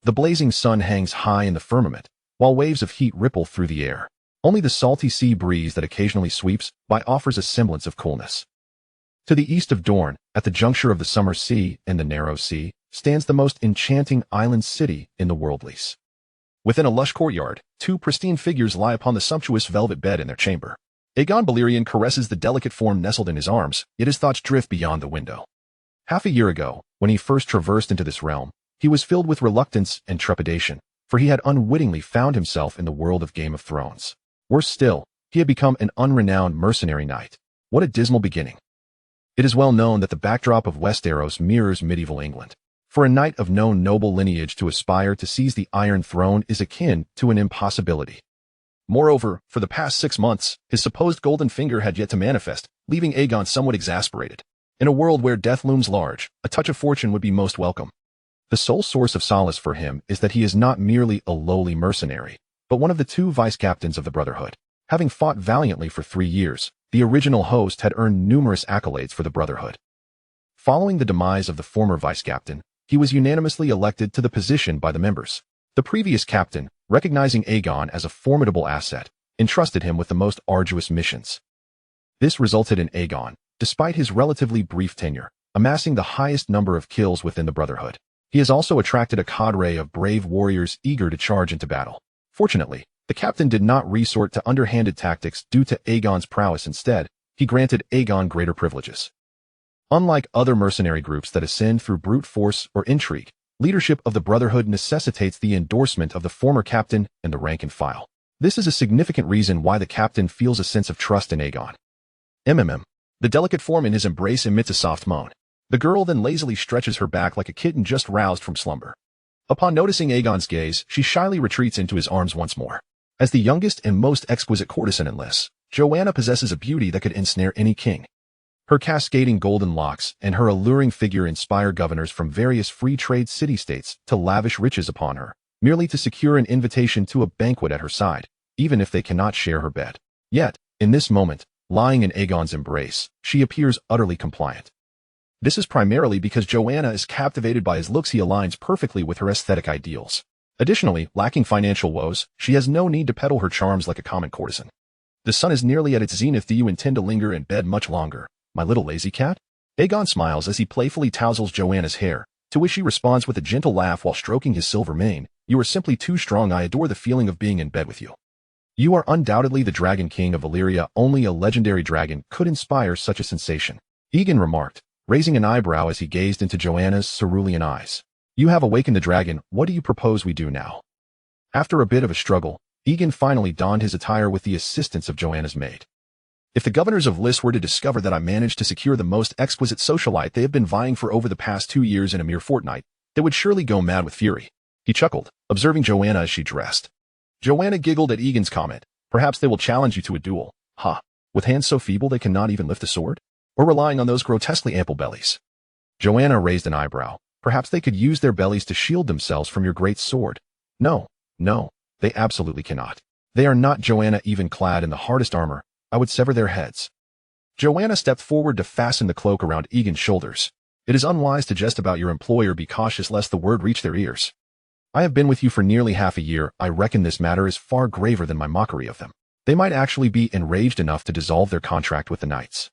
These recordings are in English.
The blazing sun hangs high in the firmament, while waves of heat ripple through the air. Only the salty sea breeze that occasionally sweeps by offers a semblance of coolness. To the east of Dorne, at the juncture of the Summer Sea and the Narrow Sea, stands the most enchanting island city in the world. Lys. Within a lush courtyard, two pristine figures lie upon the sumptuous velvet bed in their chamber. Aegon Balerion caresses the delicate form nestled in his arms, yet his thoughts drift beyond the window. Half a year ago, when he first traversed into this realm, he was filled with reluctance and trepidation, for he had unwittingly found himself in the world of Game of Thrones. Worse still, he had become an unrenowned mercenary knight. What a dismal beginning. It is well known that the backdrop of Westeros mirrors medieval England. For a knight of no noble lineage to aspire to seize the Iron Throne is akin to an impossibility. Moreover, for the past 6 months, his supposed golden finger had yet to manifest, leaving Aegon somewhat exasperated. In a world where death looms large, a touch of fortune would be most welcome. The sole source of solace for him is that he is not merely a lowly mercenary, but one of the 2 vice-captains of the Brotherhood. Having fought valiantly for 3 years, the original host had earned numerous accolades for the Brotherhood. Following the demise of the former vice-captain, he was unanimously elected to the position by the members. The previous captain, recognizing Aegon as a formidable asset, entrusted him with the most arduous missions. This resulted in Aegon, despite his relatively brief tenure, amassing the highest number of kills within the Brotherhood. He has also attracted a cadre of brave warriors eager to charge into battle. Fortunately, the captain did not resort to underhanded tactics due to Aegon's prowess. Instead, he granted Aegon greater privileges. Unlike other mercenary groups that ascend through brute force or intrigue, leadership of the Brotherhood necessitates the endorsement of the former captain and the rank and file. This is a significant reason why the captain feels a sense of trust in Aegon. The delicate form in his embrace emits a soft moan. The girl then lazily stretches her back like a kitten just roused from slumber. Upon noticing Aegon's gaze, she shyly retreats into his arms once more. As the youngest and most exquisite courtesan in Lys, Joanna possesses a beauty that could ensnare any king. Her cascading golden locks and her alluring figure inspire governors from various free trade city-states to lavish riches upon her, merely to secure an invitation to a banquet at her side, even if they cannot share her bed. Yet, in this moment, lying in Aegon's embrace, she appears utterly compliant. This is primarily because Joanna is captivated by his looks. He aligns perfectly with her aesthetic ideals. Additionally, lacking financial woes, she has no need to peddle her charms like a common courtesan. The sun is nearly at its zenith. Do you intend to linger in bed much longer, my little lazy cat? Aegon smiles as he playfully touzles Joanna's hair, to which she responds with a gentle laugh while stroking his silver mane. You are simply too strong. I adore the feeling of being in bed with you. You are undoubtedly the Dragon King of Valyria. Only a legendary dragon could inspire such a sensation, Aegon remarked, raising an eyebrow as he gazed into Joanna's cerulean eyes. You have awakened the dragon. What do you propose we do now? After a bit of a struggle, Aegon finally donned his attire with the assistance of Joanna's maid. If the governors of Lys were to discover that I managed to secure the most exquisite socialite they have been vying for over the past 2 years in a mere fortnight, they would surely go mad with fury. He chuckled, observing Joanna as she dressed. Joanna giggled at Aegon's comment. Perhaps they will challenge you to a duel. Ha! With hands so feeble they cannot even lift a sword? Or relying on those grotesquely ample bellies? Joanna raised an eyebrow. Perhaps they could use their bellies to shield themselves from your great sword. No, they absolutely cannot. They are not. Joanna even clad in the hardest armor. I would sever their heads. Joanna stepped forward to fasten the cloak around Aegon's shoulders. It is unwise to jest about your employer. Be cautious lest the word reach their ears. I have been with you for nearly half a year. I reckon this matter is far graver than my mockery of them. They might actually be enraged enough to dissolve their contract with the knights.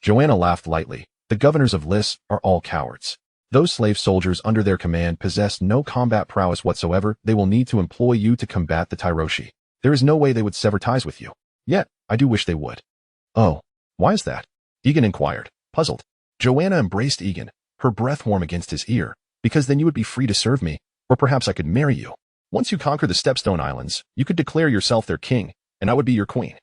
Joanna laughed lightly. The governors of Lys are all cowards. Those slave soldiers under their command possess no combat prowess whatsoever. They will need to employ you to combat the Tyroshi. There is no way they would sever ties with you. Yet, I do wish they would. Oh, why is that? Aegon inquired, puzzled. Joanna embraced Aegon, her breath warm against his ear. Because then you would be free to serve me, or perhaps I could marry you. Once you conquer the Stepstone Islands, you could declare yourself their king, and I would be your queen.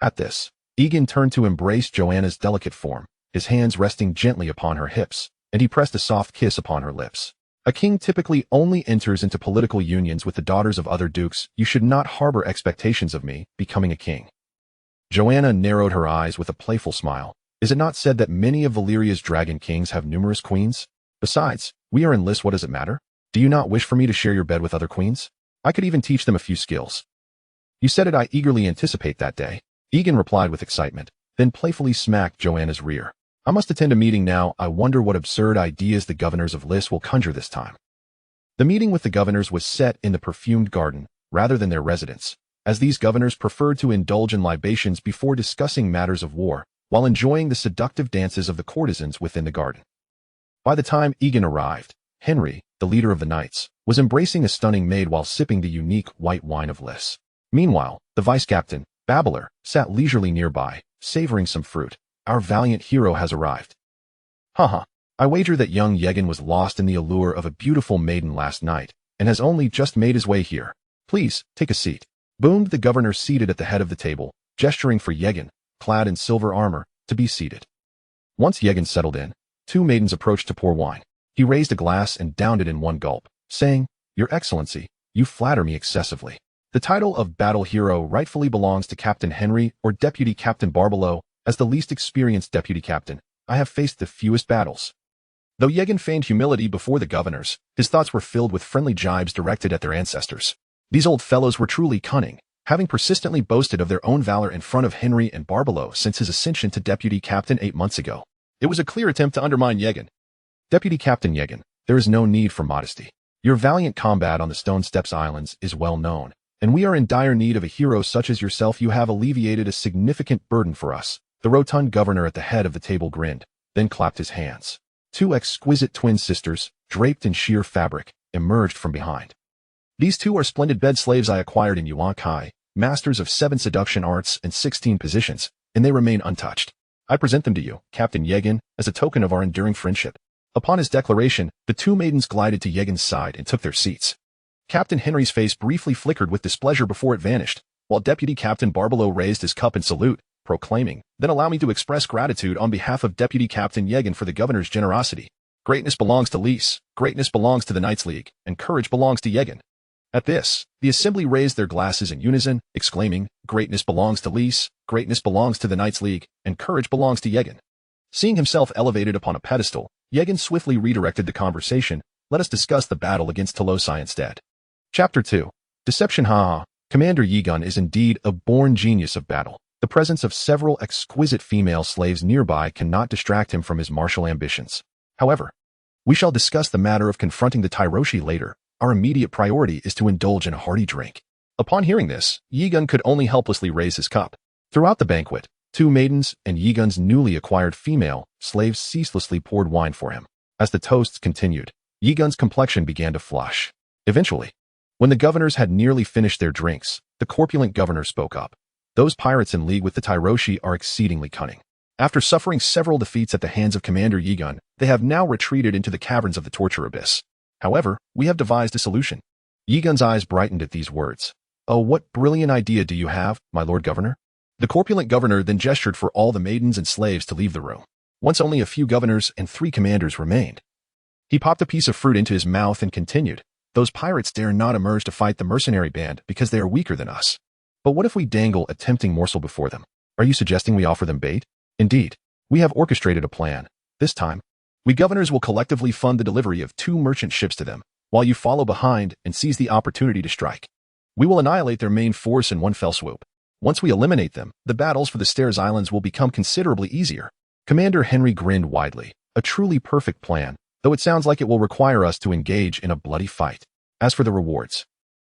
At this, Aegon turned to embrace Joanna's delicate form, his hands resting gently upon her hips, and he pressed a soft kiss upon her lips. A king typically only enters into political unions with the daughters of other dukes. You should not harbor expectations of me becoming a king. Joanna narrowed her eyes with a playful smile. Is it not said that many of Valyria's dragon kings have numerous queens? Besides, we are in Lys. What does it matter? Do you not wish for me to share your bed with other queens? I could even teach them a few skills. You said it. I eagerly anticipate that day. Aegon replied with excitement, then playfully smacked Joanna's rear. I must attend a meeting now. I wonder what absurd ideas the governors of Lys will conjure this time. The meeting with the governors was set in the perfumed garden rather than their residence, as these governors preferred to indulge in libations before discussing matters of war, while enjoying the seductive dances of the courtesans within the garden. By the time Egan arrived, Henry, the leader of the knights, was embracing a stunning maid while sipping the unique white wine of Liss. Meanwhile, the vice-captain, Babbler, sat leisurely nearby, savoring some fruit. Our valiant hero has arrived. Haha, I wager that young Yegan was lost in the allure of a beautiful maiden last night, and has only just made his way here. Please, take a seat. Boomed the governor seated at the head of the table, gesturing for Yegan, clad in silver armor, to be seated. Once Yegan settled in, two maidens approached to pour wine. He raised a glass and downed it in one gulp, saying, "Your Excellency, you flatter me excessively. The title of battle hero rightfully belongs to Captain Henry or Deputy Captain Barbelo. As the least experienced deputy captain, I have faced the fewest battles." Though Yegan feigned humility before the governors, his thoughts were filled with friendly jibes directed at their ancestors. These old fellows were truly cunning, having persistently boasted of their own valor in front of Henry and Barbelo since his ascension to deputy captain 8 months ago. It was a clear attempt to undermine Yegan. Deputy Captain Yegan, there is no need for modesty. Your valiant combat on the Stone Steps Islands is well known, and we are in dire need of a hero such as yourself. You have alleviated a significant burden for us. The rotund governor at the head of the table grinned, then clapped his hands. Two exquisite twin sisters, draped in sheer fabric, emerged from behind. These two are splendid bed slaves I acquired in Yuan Kai, masters of 7 seduction arts and 16 positions, and they remain untouched. I present them to you, Captain Yegan, as a token of our enduring friendship. Upon his declaration, the two maidens glided to Yegan's side and took their seats. Captain Henry's face briefly flickered with displeasure before it vanished, while Deputy Captain Barbelo raised his cup in salute, proclaiming, "Then allow me to express gratitude on behalf of Deputy Captain Yegan for the governor's generosity. Greatness belongs to Liss, greatness belongs to the Knights League, and courage belongs to Yegan." At this, the assembly raised their glasses in unison, exclaiming, "Greatness belongs to Liss, greatness belongs to the Knights League, and courage belongs to Yegan." Seeing himself elevated upon a pedestal, Yegan swiftly redirected the conversation. "Let us discuss the battle against Telosai instead." Chapter 2. Deception. Haha. Commander Yegan is indeed a born genius of battle. The presence of several exquisite female slaves nearby cannot distract him from his martial ambitions. However, we shall discuss the matter of confronting the Tyroshi later. Our immediate priority is to indulge in a hearty drink. Upon hearing this, Yegan could only helplessly raise his cup. Throughout the banquet, two maidens and Yegan's newly acquired female slaves ceaselessly poured wine for him. As the toasts continued, Yegan's complexion began to flush. Eventually, when the governors had nearly finished their drinks, the corpulent governor spoke up. "Those pirates in league with the Tyroshi are exceedingly cunning. After suffering several defeats at the hands of Commander Yegan, they have now retreated into the caverns of the torture abyss. However, we have devised a solution." Yegan's eyes brightened at these words. "Oh, what brilliant idea do you have, my lord governor?" The corpulent governor then gestured for all the maidens and slaves to leave the room. Once only a few governors and 3 commanders remained. He popped a piece of fruit into his mouth and continued, "Those pirates dare not emerge to fight the mercenary band because they are weaker than us. But what if we dangle a tempting morsel before them? Are you suggesting we offer them bait? Indeed, we have orchestrated a plan. This time, we governors will collectively fund the delivery of 2 merchant ships to them, while you follow behind and seize the opportunity to strike. We will annihilate their main force in one fell swoop. Once we eliminate them, the battles for the Stairs Islands will become considerably easier." Commander Henry grinned widely. "A truly perfect plan, though it sounds like it will require us to engage in a bloody fight. As for the rewards,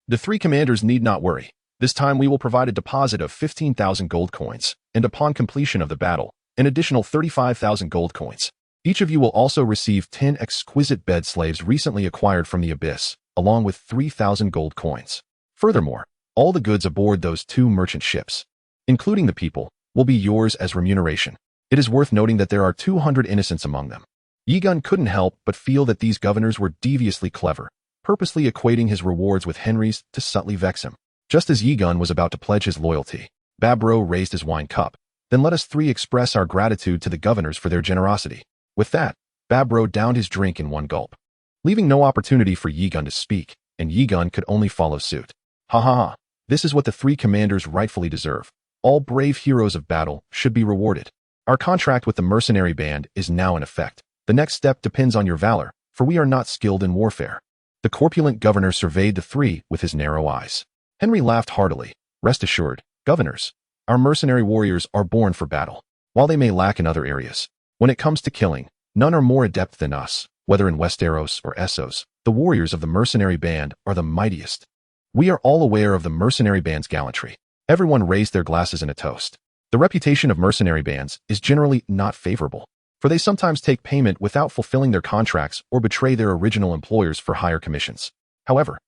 the 3 commanders need not worry. This time we will provide a deposit of 15,000 gold coins, and upon completion of the battle, an additional 35,000 gold coins. Each of you will also receive 10 exquisite bed slaves recently acquired from the Abyss, along with 3,000 gold coins. Furthermore, all the goods aboard those 2 merchant ships, including the people, will be yours as remuneration. It is worth noting that there are 200 innocents among them." Yegan couldn't help but feel that these governors were deviously clever, purposely equating his rewards with Henry's to subtly vex him. Just as Yegan was about to pledge his loyalty, Babro raised his wine cup. "Then let us 3 express our gratitude to the governors for their generosity." With that, Babro downed his drink in one gulp, leaving no opportunity for Yegan to speak, and Yegan could only follow suit. "Ha ha ha. This is what the 3 commanders rightfully deserve. All brave heroes of battle should be rewarded. Our contract with the mercenary band is now in effect. The next step depends on your valor, for we are not skilled in warfare." The corpulent governor surveyed the 3 with his narrow eyes. Henry laughed heartily. "Rest assured, governors, our mercenary warriors are born for battle. While they may lack in other areas, when it comes to killing, none are more adept than us, whether in Westeros or Essos. the warriors of the mercenary band are the mightiest. We are all aware of the mercenary band's gallantry. Everyone raised their glasses in a toast. The reputation of mercenary bands is generally not favorable, for they sometimes take payment without fulfilling their contracts or betray their original employers for higher commissions. However,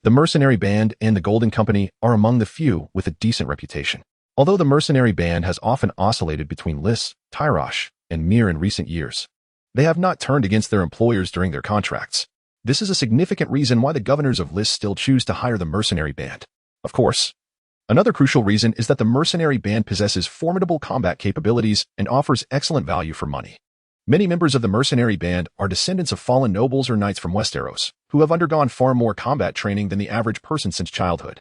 the mercenary band and the Golden Company are among the few with a decent reputation. Although the mercenary band has often oscillated between Lys, Tyrosh, and Mir in recent years, they have not turned against their employers during their contracts. This is a significant reason why the governors of Lys still choose to hire the mercenary band. Of course, another crucial reason is that the mercenary band possesses formidable combat capabilities and offers excellent value for money. Many members of the mercenary band are descendants of fallen nobles or knights from Westeros, who have undergone far more combat training than the average person since childhood.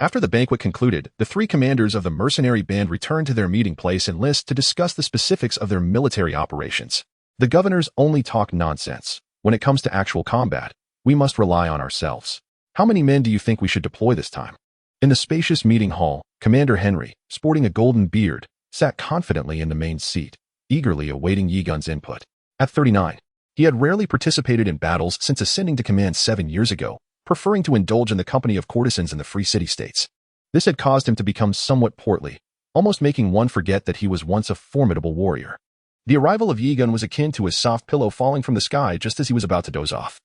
After the banquet concluded, the three commanders of the mercenary band returned to their meeting place in Lys to discuss the specifics of their military operations. The governors only talk nonsense. When it comes to actual combat, we must rely on ourselves. How many men do you think we should deploy this time? In the spacious meeting hall, Commander Henry, sporting a golden beard, sat confidently in the main seat, eagerly awaiting Yegun's input. At 39, he had rarely participated in battles since ascending to command 7 years ago, preferring to indulge in the company of courtesans in the free city-states. This had caused him to become somewhat portly, almost making one forget that he was once a formidable warrior. The arrival of Yegun was akin to a soft pillow falling from the sky just as he was about to doze off.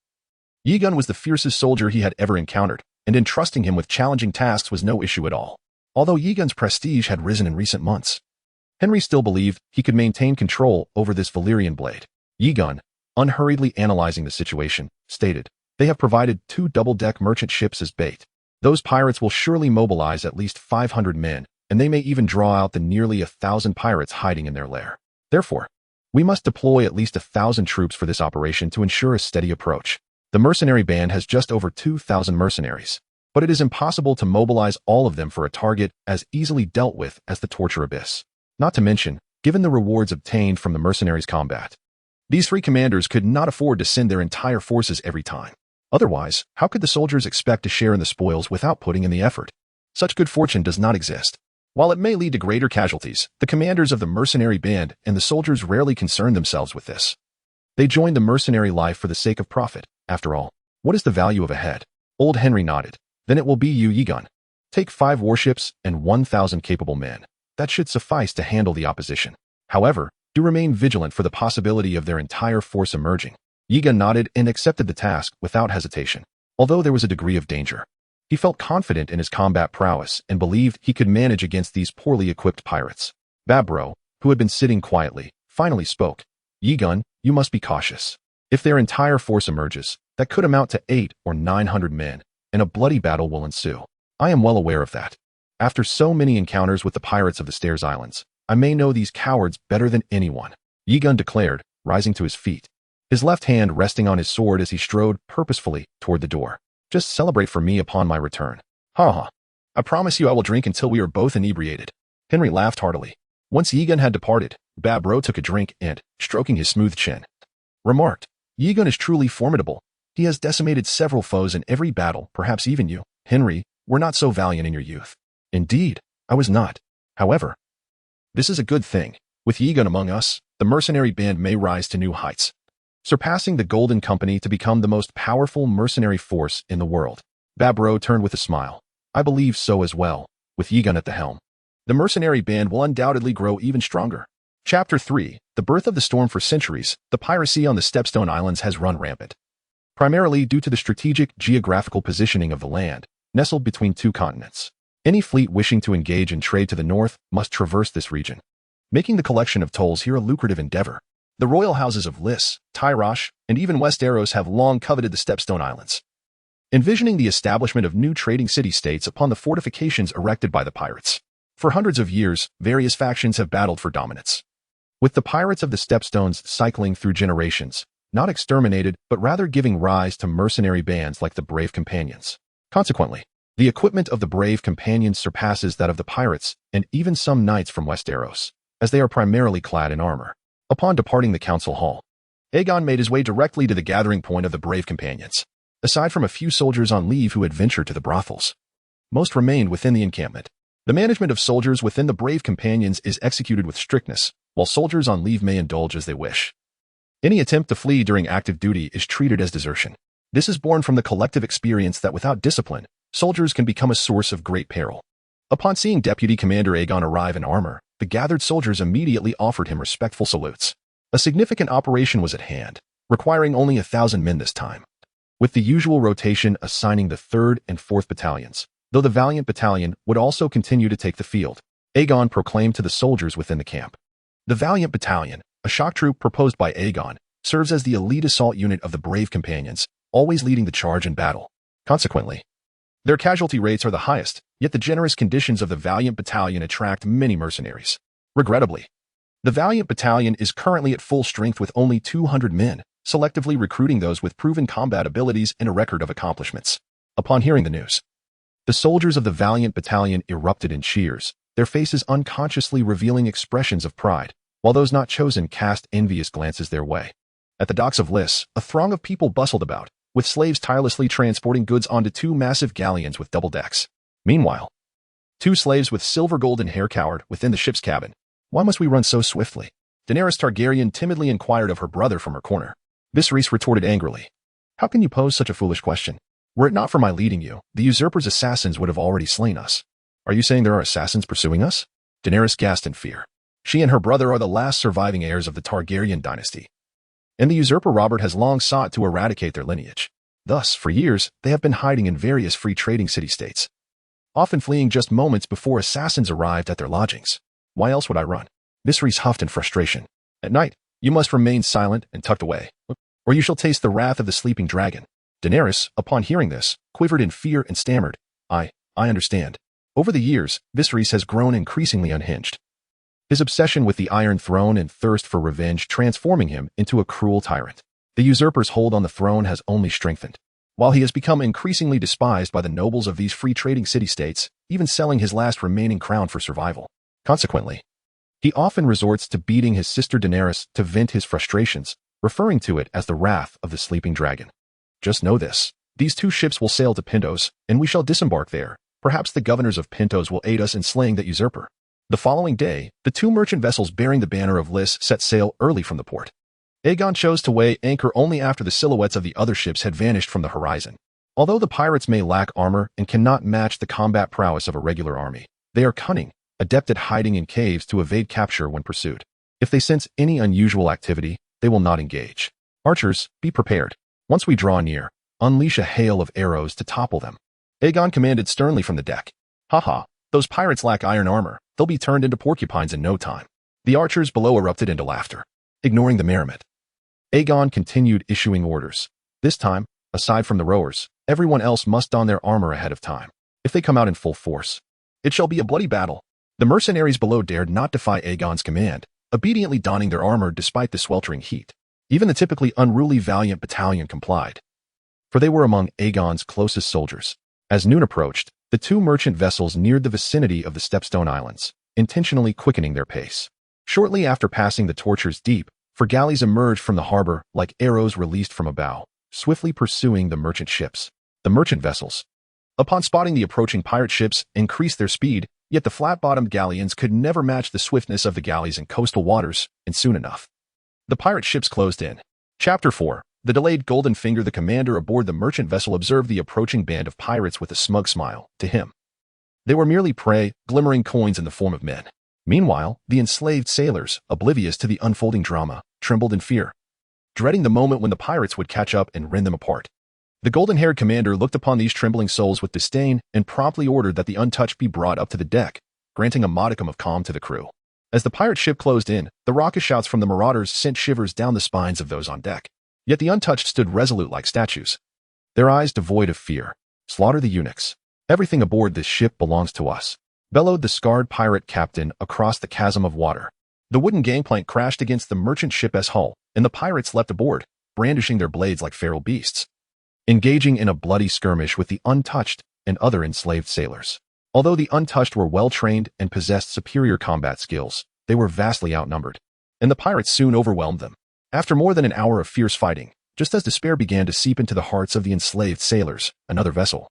Yegun was the fiercest soldier he had ever encountered, and entrusting him with challenging tasks was no issue at all. Although Yegun's prestige had risen in recent months, Henry still believed he could maintain control over this Valyrian blade. Yegun, unhurriedly analyzing the situation, stated, "They have provided 2 double-deck merchant ships as bait. Those pirates will surely mobilize at least 500 men, and they may even draw out the nearly 1,000 pirates hiding in their lair. Therefore, we must deploy at least 1,000 troops for this operation to ensure a steady approach. The mercenary band has just over 2,000 mercenaries, but it is impossible to mobilize all of them for a target as easily dealt with as the torture abyss. Not to mention, given the rewards obtained from the mercenaries' combat, these 3 commanders could not afford to send their entire forces every time. Otherwise, how could the soldiers expect to share in the spoils without putting in the effort? Such good fortune does not exist. While it may lead to greater casualties, the commanders of the mercenary band and the soldiers rarely concern themselves with this. They join the mercenary life for the sake of profit. After all, what is the value of a head? Old Henry nodded. Then it will be you, Yegun. Take 5 warships and 1,000 capable men. That should suffice to handle the opposition. However, do remain vigilant for the possibility of their entire force emerging." Yegun nodded and accepted the task without hesitation. Although there was a degree of danger, he felt confident in his combat prowess and believed he could manage against these poorly equipped pirates. Babro, who had been sitting quietly, finally spoke. "Yegun, you must be cautious. If their entire force emerges, that could amount to 800 or 900 men, and a bloody battle will ensue. I am well aware of that. After so many encounters with the pirates of the Stairs Islands, I may know these cowards better than anyone," Yegun declared, rising to his feet, his left hand resting on his sword as he strode purposefully toward the door. "Just celebrate for me upon my return. Ha ha. I promise you I will drink until we are both inebriated." Henry laughed heartily. Once Yegun had departed, Babro took a drink and, stroking his smooth chin, remarked, "Yegun is truly formidable. He has decimated several foes in every battle, perhaps even you, Henry, were not so valiant in your youth." "Indeed, I was not. However, this is a good thing. With Yegun among us, the mercenary band may rise to new heights, surpassing the Golden Company to become the most powerful mercenary force in the world." Babro turned with a smile. "I believe so as well. With Yegun at the helm, the mercenary band will undoubtedly grow even stronger." Chapter 3, The Birth of the Storm. For centuries, the piracy on the Stepstone Islands has run rampant, primarily due to the strategic geographical positioning of the land, nestled between 2 continents. Any fleet wishing to engage in trade to the north must traverse this region, making the collection of tolls here a lucrative endeavor. The royal houses of Lys, Tyrosh, and even Westeros have long coveted the Stepstone Islands, envisioning the establishment of new trading city-states upon the fortifications erected by the pirates. For hundreds of years, various factions have battled for dominance, with the pirates of the Stepstones cycling through generations, not exterminated but rather giving rise to mercenary bands like the Brave Companions. Consequently, the equipment of the Brave Companions surpasses that of the pirates and even some knights from Westeros, as they are primarily clad in armor. Upon departing the council hall, Aegon made his way directly to the gathering point of the Brave Companions. Aside from a few soldiers on leave who had ventured to the brothels, most remained within the encampment. The management of soldiers within the Brave Companions is executed with strictness, while soldiers on leave may indulge as they wish. Any attempt to flee during active duty is treated as desertion. This is born from the collective experience that without discipline, soldiers can become a source of great peril. Upon seeing Deputy Commander Aegon arrive in armor, the gathered soldiers immediately offered him respectful salutes. A significant operation was at hand, requiring only 1,000 men this time, with the usual rotation assigning the 3rd and 4th battalions, though the Valiant Battalion would also continue to take the field. Aegon proclaimed to the soldiers within the camp. The Valiant Battalion, a shock troop proposed by Aegon, serves as the elite assault unit of the brave companions, always leading the charge in battle. Consequently, their casualty rates are the highest, yet the generous conditions of the Valiant Battalion attract many mercenaries. Regrettably, the Valiant Battalion is currently at full strength with only 200 men, selectively recruiting those with proven combat abilities and a record of accomplishments. Upon hearing the news, the soldiers of the Valiant Battalion erupted in cheers, their faces unconsciously revealing expressions of pride, while those not chosen cast envious glances their way. At the docks of Lys, a throng of people bustled about, with slaves tirelessly transporting goods onto 2 massive galleons with double decks. Meanwhile, 2 slaves with silver-golden hair cowered within the ship's cabin. Why must we run so swiftly? Daenerys Targaryen timidly inquired of her brother from her corner. Viserys retorted angrily. How can you pose such a foolish question? Were it not for my leading you, the usurper's assassins would have already slain us. Are you saying there are assassins pursuing us? Daenerys gasped in fear. She and her brother are the last surviving heirs of the Targaryen dynasty, and the usurper Robert has long sought to eradicate their lineage. Thus, for years, they have been hiding in various free trading city-states, often fleeing just moments before assassins arrived at their lodgings. Why else would I run? Viserys huffed in frustration. At night, you must remain silent and tucked away, or you shall taste the wrath of the sleeping dragon. Daenerys, upon hearing this, quivered in fear and stammered. I understand. Over the years, Viserys has grown increasingly unhinged, his obsession with the Iron Throne and thirst for revenge transforming him into a cruel tyrant. The usurper's hold on the throne has only strengthened, while he has become increasingly despised by the nobles of these free trading city-states, even selling his last remaining crown for survival. Consequently, he often resorts to beating his sister Daenerys to vent his frustrations, referring to it as the wrath of the sleeping dragon. Just know this. These 2 ships will sail to Pentos, and we shall disembark there. Perhaps the governors of Pentos will aid us in slaying that usurper. The following day, the 2 merchant vessels bearing the banner of Lys set sail early from the port. Aegon chose to weigh anchor only after the silhouettes of the other ships had vanished from the horizon. Although the pirates may lack armor and cannot match the combat prowess of a regular army, they are cunning, adept at hiding in caves to evade capture when pursued. If they sense any unusual activity, they will not engage. Archers, be prepared. Once we draw near, unleash a hail of arrows to topple them. Aegon commanded sternly from the deck. Haha, those pirates lack iron armor. They'll be turned into porcupines in no time. The archers below erupted into laughter, ignoring the merriment. Aegon continued issuing orders. This time, aside from the rowers, everyone else must don their armor ahead of time. If they come out in full force, it shall be a bloody battle. The mercenaries below dared not defy Aegon's command, obediently donning their armor despite the sweltering heat. Even the typically unruly Valiant Battalion complied, for they were among Aegon's closest soldiers. As noon approached, the 2 merchant vessels neared the vicinity of the Stepstone Islands, intentionally quickening their pace. Shortly after passing the Torture's Deep, 4 galleys emerged from the harbor like arrows released from a bow, swiftly pursuing the merchant ships. The merchant vessels, upon spotting the approaching pirate ships, increased their speed, yet the flat-bottomed galleons could never match the swiftness of the galleys in coastal waters, and soon enough, the pirate ships closed in. Chapter 4. The delayed Golden Finger. The commander aboard the merchant vessel observed the approaching band of pirates with a smug smile. To him, they were merely prey, glimmering coins in the form of men. Meanwhile, the enslaved sailors, oblivious to the unfolding drama, trembled in fear, dreading the moment when the pirates would catch up and rend them apart. The golden-haired commander looked upon these trembling souls with disdain and promptly ordered that the untouched be brought up to the deck, granting a modicum of calm to the crew. As the pirate ship closed in, the raucous shouts from the marauders sent shivers down the spines of those on deck. Yet the untouched stood resolute like statues, their eyes devoid of fear. Slaughter the eunuchs. Everything aboard this ship belongs to us, bellowed the scarred pirate captain across the chasm of water. The wooden gangplank crashed against the merchant ship's hull, and the pirates leapt aboard, brandishing their blades like feral beasts, engaging in a bloody skirmish with the untouched and other enslaved sailors. Although the untouched were well-trained and possessed superior combat skills, they were vastly outnumbered, and the pirates soon overwhelmed them. After more than an hour of fierce fighting, just as despair began to seep into the hearts of the enslaved sailors, another vessel,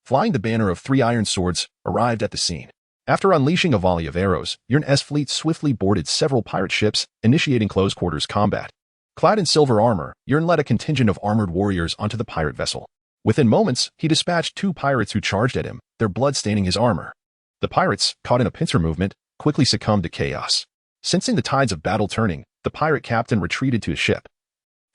flying the banner of 3 iron swords, arrived at the scene. After unleashing a volley of arrows, Yrn's fleet swiftly boarded several pirate ships, initiating close-quarters combat. Clad in silver armor, Yorn led a contingent of armored warriors onto the pirate vessel. Within moments, he dispatched 2 pirates who charged at him, their blood staining his armor. The pirates, caught in a pincer movement, quickly succumbed to chaos. Sensing the tides of battle turning, the pirate captain retreated to his ship,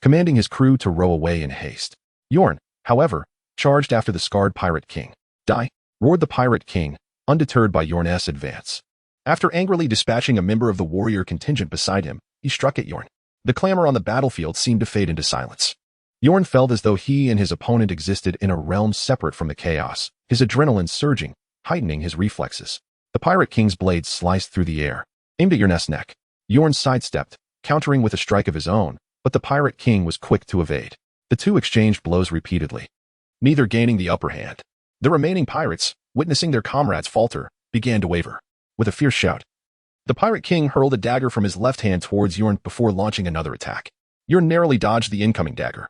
commanding his crew to row away in haste. Yorn, however, charged after the scarred pirate king. Die! Roared the pirate king, undeterred by Yorn's advance. After angrily dispatching a member of the warrior contingent beside him, he struck at Yorn. The clamor on the battlefield seemed to fade into silence. Yorn felt as though he and his opponent existed in a realm separate from the chaos, his adrenaline surging, heightening his reflexes. The pirate king's blade sliced through the air, aimed at Yorn's neck. Yorn sidestepped, countering with a strike of his own, but the pirate king was quick to evade. The two exchanged blows repeatedly, neither gaining the upper hand. The remaining pirates, witnessing their comrades falter, began to waver. With a fierce shout, the pirate king hurled a dagger from his left hand towards Yorn before launching another attack. Yorn narrowly dodged the incoming dagger,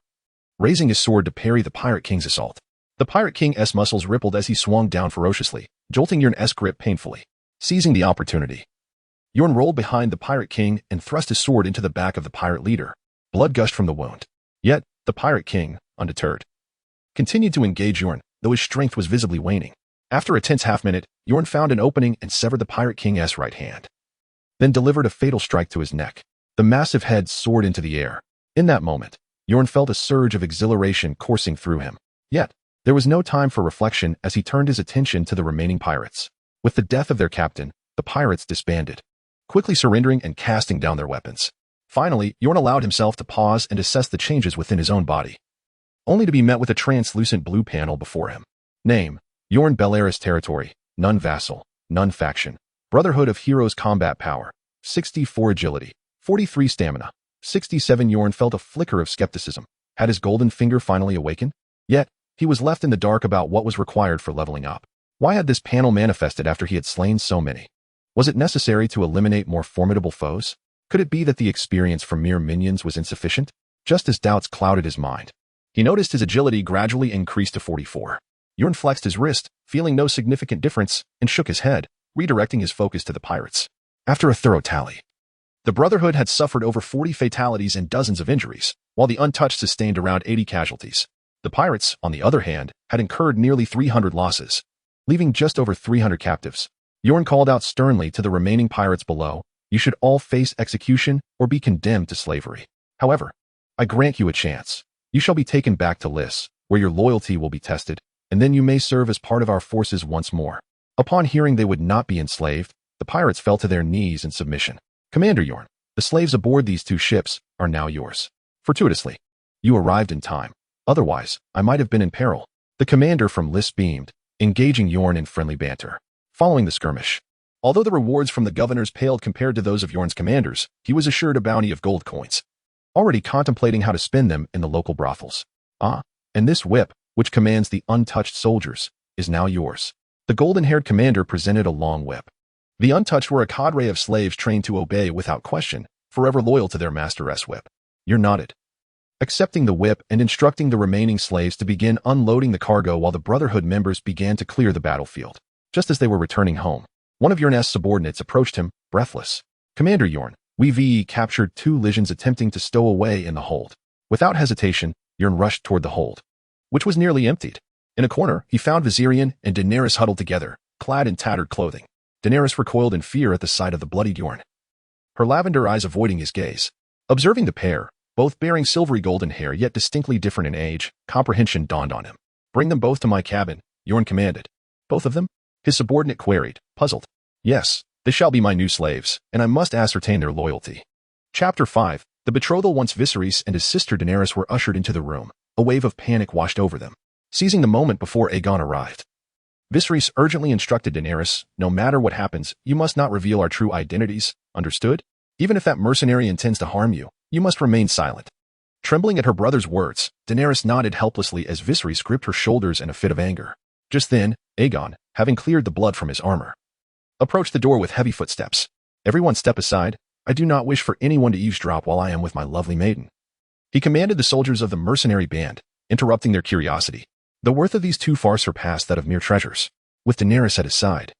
raising his sword to parry the pirate king's assault. The pirate king's muscles rippled as he swung down ferociously, jolting Yorn's grip painfully. Seizing the opportunity, Yorn rolled behind the pirate king and thrust his sword into the back of the pirate leader. Blood gushed from the wound. Yet, the pirate king, undeterred, continued to engage Yorn, though his strength was visibly waning. After a tense half-minute, Yorn found an opening and severed the pirate king's right hand, then delivered a fatal strike to his neck. The massive head soared into the air. In that moment, Yorn felt a surge of exhilaration coursing through him. Yet, there was no time for reflection as he turned his attention to the remaining pirates. With the death of their captain, the pirates disbanded, quickly surrendering and casting down their weapons. Finally, Yorn allowed himself to pause and assess the changes within his own body, only to be met with a translucent blue panel before him. Name: Yorn Belaris. Territory: none vassal, none faction. Brotherhood of Heroes. Combat power: 64 agility, 43 stamina, 67. Yorn felt a flicker of skepticism. Had his golden finger finally awakened? Yet, he was left in the dark about what was required for leveling up. Why had this panel manifested after he had slain so many? Was it necessary to eliminate more formidable foes? Could it be that the experience from mere minions was insufficient? Just as doubts clouded his mind, he noticed his agility gradually increased to 44. Yorn flexed his wrist, feeling no significant difference, and shook his head, redirecting his focus to the pirates. After a thorough tally, the Brotherhood had suffered over 40 fatalities and dozens of injuries, while the Untouched sustained around 80 casualties. The pirates, on the other hand, had incurred nearly 300 losses, leaving just over 300 captives. Yorn called out sternly to the remaining pirates below, "You should all face execution or be condemned to slavery. However, I grant you a chance. You shall be taken back to Lys, where your loyalty will be tested, and then you may serve as part of our forces once more." Upon hearing they would not be enslaved, the pirates fell to their knees in submission. "Commander Yorn, the slaves aboard these 2 ships are now yours. Fortuitously, you arrived in time. Otherwise, I might have been in peril." The commander from Lys beamed, engaging Yorn in friendly banter. Following the skirmish, although the rewards from the governors paled compared to those of Yorn's commanders, he was assured a bounty of gold coins, already contemplating how to spend them in the local brothels. "Ah, and this whip, which commands the untouched soldiers, is now yours." The golden-haired commander presented a long whip. The Untouched were a cadre of slaves trained to obey without question, forever loyal to their master's whip. Yorn nodded, accepting the whip and instructing the remaining slaves to begin unloading the cargo while the Brotherhood members began to clear the battlefield. Just as they were returning home, one of Yorn's subordinates approached him, breathless. "Commander Yorn, we've captured 2 legions attempting to stow away in the hold." Without hesitation, Yorn rushed toward the hold, which was nearly emptied. In a corner, he found Viserion and Daenerys huddled together, clad in tattered clothing. Daenerys recoiled in fear at the sight of the bloodied Yorn, her lavender eyes avoiding his gaze. Observing the pair, both bearing silvery golden hair yet distinctly different in age, comprehension dawned on him. "Bring them both to my cabin," Yorn commanded. "Both of them?" his subordinate queried, puzzled. "Yes, they shall be my new slaves, and I must ascertain their loyalty." Chapter 5. The betrothal. Once Viserys and his sister Daenerys were ushered into the room, a wave of panic washed over them. Seizing the moment before Aegon arrived, Viserys urgently instructed Daenerys, "No matter what happens, you must not reveal our true identities, understood? Even if that mercenary intends to harm you, you must remain silent." Trembling at her brother's words, Daenerys nodded helplessly as Viserys gripped her shoulders in a fit of anger. Just then, Aegon, having cleared the blood from his armor, approached the door with heavy footsteps. "Everyone step aside. I do not wish for anyone to eavesdrop while I am with my lovely maiden." He commanded the soldiers of the mercenary band, interrupting their curiosity. The worth of these 2 far surpassed that of mere treasures. With Daenerys at his side,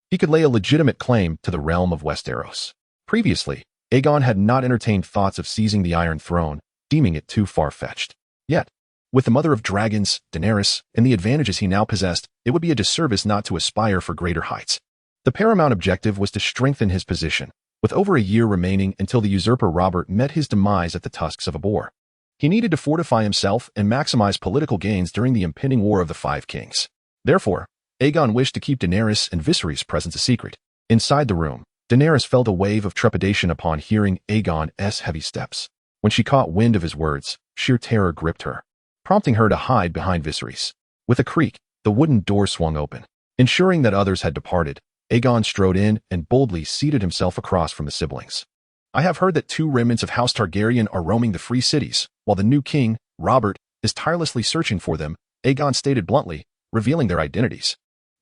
he could lay a legitimate claim to the realm of Westeros. Previously, Aegon had not entertained thoughts of seizing the Iron Throne, deeming it too far-fetched. Yet, with the Mother of Dragons, Daenerys, and the advantages he now possessed, it would be a disservice not to aspire for greater heights. The paramount objective was to strengthen his position, with over a year remaining until the usurper Robert met his demise at the tusks of a boar. He needed to fortify himself and maximize political gains during the impending War of the Five Kings. Therefore, Aegon wished to keep Daenerys and Viserys' presence a secret. Inside the room, Daenerys felt a wave of trepidation upon hearing Aegon's heavy steps. When she caught wind of his words, sheer terror gripped her, prompting her to hide behind Viserys. With a creak, the wooden door swung open. Ensuring that others had departed, Aegon strode in and boldly seated himself across from the siblings. I have heard that 2 remnants of House Targaryen are roaming the free cities, while the new king, Robert, is tirelessly searching for them, Aegon stated bluntly, revealing their identities.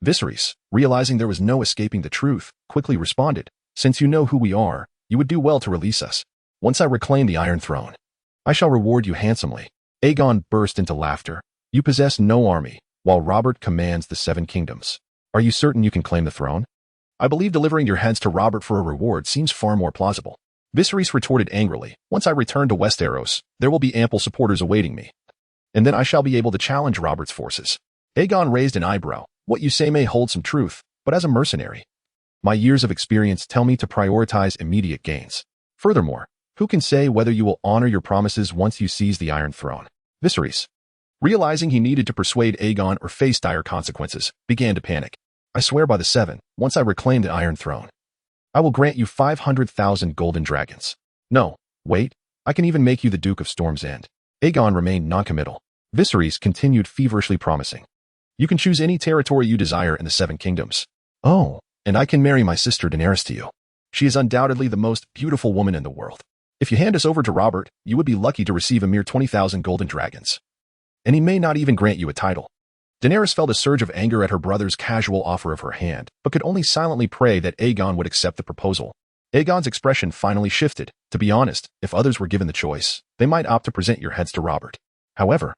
Viserys, realizing there was no escaping the truth, quickly responded, "Since you know who we are, you would do well to release us. Once I reclaim the Iron Throne, I shall reward you handsomely." Aegon burst into laughter. "You possess no army, while Robert commands the 7 kingdoms. Are you certain you can claim the throne? I believe delivering your heads to Robert for a reward seems far more plausible." Viserys retorted angrily, "Once I return to Westeros, there will be ample supporters awaiting me. And then I shall be able to challenge Robert's forces." Aegon raised an eyebrow. "What you say may hold some truth, but as a mercenary, my years of experience tell me to prioritize immediate gains. Furthermore, who can say whether you will honor your promises once you seize the Iron Throne?" Viserys, realizing he needed to persuade Aegon or face dire consequences, began to panic. "I swear by the 7, once I reclaim the Iron Throne, I will grant you 500,000 golden dragons. No, wait, I can even make you the Duke of Storm's End." Aegon remained noncommittal. Viserys continued feverishly promising, "You can choose any territory you desire in the 7 kingdoms. Oh, and I can marry my sister Daenerys to you. She is undoubtedly the most beautiful woman in the world. If you hand us over to Robert, you would be lucky to receive a mere 20,000 golden dragons. And he may not even grant you a title." Daenerys felt a surge of anger at her brother's casual offer of her hand, but could only silently pray that Aegon would accept the proposal. Aegon's expression finally shifted. "To be honest, if others were given the choice, they might opt to present your heads to Robert. However,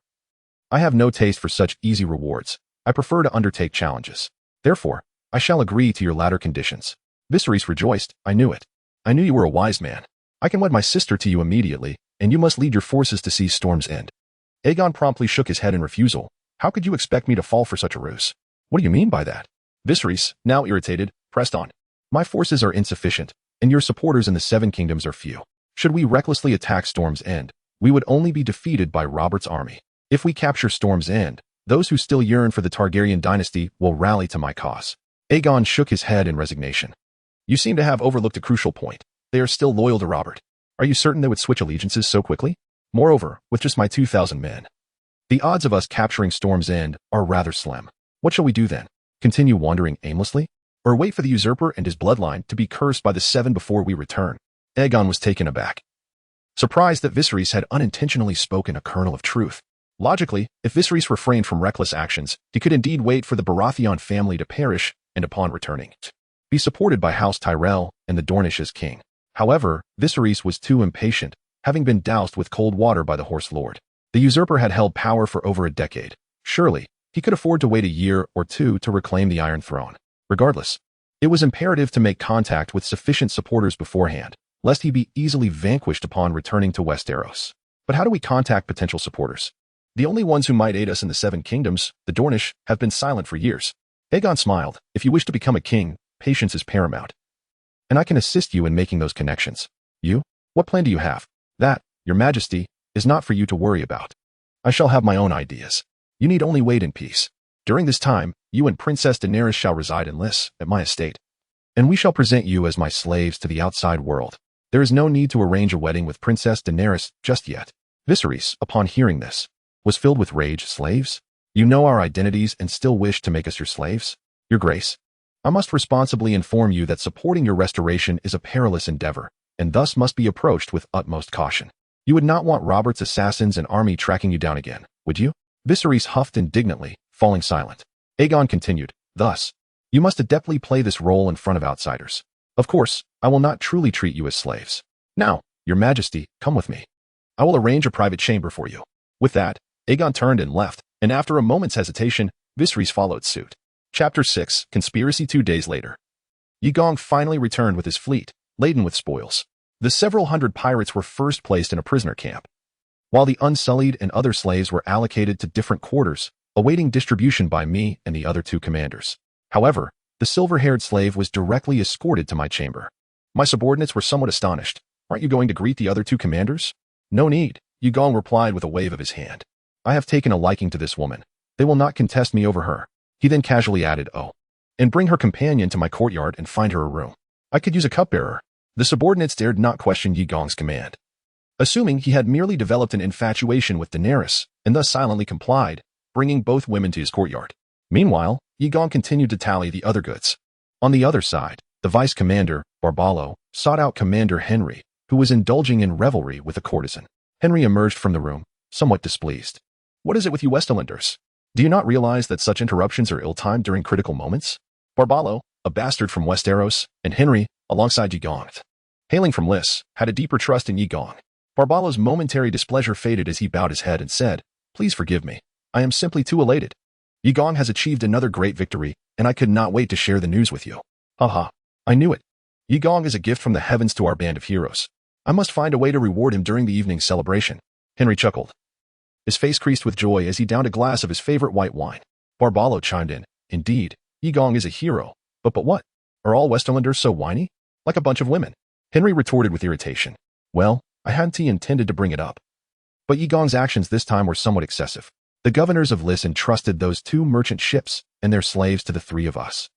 I have no taste for such easy rewards. I prefer to undertake challenges. Therefore, I shall agree to your latter conditions." Viserys rejoiced. "I knew it. I knew you were a wise man. I can wed my sister to you immediately, and you must lead your forces to seize Storm's End." Aegon promptly shook his head in refusal. "How could you expect me to fall for such a ruse? What do you mean by that?" Viserys, now irritated, pressed on. "My forces are insufficient, and your supporters in the 7 kingdoms are few. Should we recklessly attack Storm's End, we would only be defeated by Robert's army. If we capture Storm's End, those who still yearn for the Targaryen dynasty will rally to my cause." Aegon shook his head in resignation. "You seem to have overlooked a crucial point. They are still loyal to Robert. Are you certain they would switch allegiances so quickly? Moreover, with just my 2,000 men, the odds of us capturing Storm's End are rather slim. What shall we do then? Continue wandering aimlessly? Or wait for the usurper and his bloodline to be cursed by the 7 before we return?" Aegon was taken aback, surprised that Viserys had unintentionally spoken a kernel of truth. Logically, if Viserys refrained from reckless actions, he could indeed wait for the Baratheon family to perish and upon returning, be supported by House Tyrell and the Dornish as king. However, Viserys was too impatient, having been doused with cold water by the Horse Lord. The usurper had held power for over a decade. Surely, he could afford to wait a year or 2 to reclaim the Iron Throne. Regardless, it was imperative to make contact with sufficient supporters beforehand, lest he be easily vanquished upon returning to Westeros. But how do we contact potential supporters? The only ones who might aid us in the 7 kingdoms, the Dornish, have been silent for years. Aegon smiled. "If you wish to become a king, patience is paramount. And I can assist you in making those connections." "You? What plan do you have?" "That, your majesty, is not for you to worry about. I shall have my own ideas. You need only wait in peace. During this time, you and Princess Daenerys shall reside in Lys, at my estate. And we shall present you as my slaves to the outside world. There is no need to arrange a wedding with Princess Daenerys just yet." Viserys, upon hearing this, was filled with rage. "Slaves? You know our identities and still wish to make us your slaves? Your Grace, I must responsibly inform you that supporting your restoration is a perilous endeavor, and thus must be approached with utmost caution. You would not want Robert's assassins and army tracking you down again, would you?" Viserys huffed indignantly, falling silent. Aegon continued, "Thus, you must adeptly play this role in front of outsiders. Of course, I will not truly treat you as slaves. Now, your majesty, come with me. I will arrange a private chamber for you." With that, Aegon turned and left, and after a moment's hesitation, Viserys followed suit. Chapter 6, Conspiracy. 2 days later, Yigong finally returned with his fleet, laden with spoils. The several hundred pirates were first placed in a prisoner camp, while the unsullied and other slaves were allocated to different quarters, awaiting distribution by me and the other two commanders. However, the silver-haired slave was directly escorted to my chamber. My subordinates were somewhat astonished. Aren't you going to greet the other two commanders? No need, Yigong replied with a wave of his hand. I have taken a liking to this woman. They will not contest me over her. He then casually added, oh, and bring her companion to my courtyard and find her a room. I could use a cupbearer. The subordinates dared not question Yigong's command. Assuming he had merely developed an infatuation with Daenerys, and thus silently complied, bringing both women to his courtyard. Meanwhile, Yigong continued to tally the other goods. On the other side, the vice commander, Barballo, sought out Commander Henry, who was indulging in revelry with a courtesan. Henry emerged from the room, somewhat displeased. What is it with you Westlanders? Do you not realize that such interruptions are ill-timed during critical moments? Barballo, a bastard from Westeros, and Henry, alongside Yigong, hailing from Lys, had a deeper trust in Yigong. Barballo's momentary displeasure faded as he bowed his head and said, Please forgive me. I am simply too elated. Yigong has achieved another great victory, and I could not wait to share the news with you. Haha, I knew it. Yigong is a gift from the heavens to our band of heroes. I must find a way to reward him during the evening's celebration. Henry chuckled. His face creased with joy as he downed a glass of his favorite white wine. Barballo chimed in, Indeed, Yigong is a hero. But what? Are all Westlanders so whiny? Like a bunch of women. Henry retorted with irritation. Well, I hadn't intended to bring it up. But Yigong's actions this time were somewhat excessive. The governors of Lys entrusted those two merchant ships and their slaves to the three of us.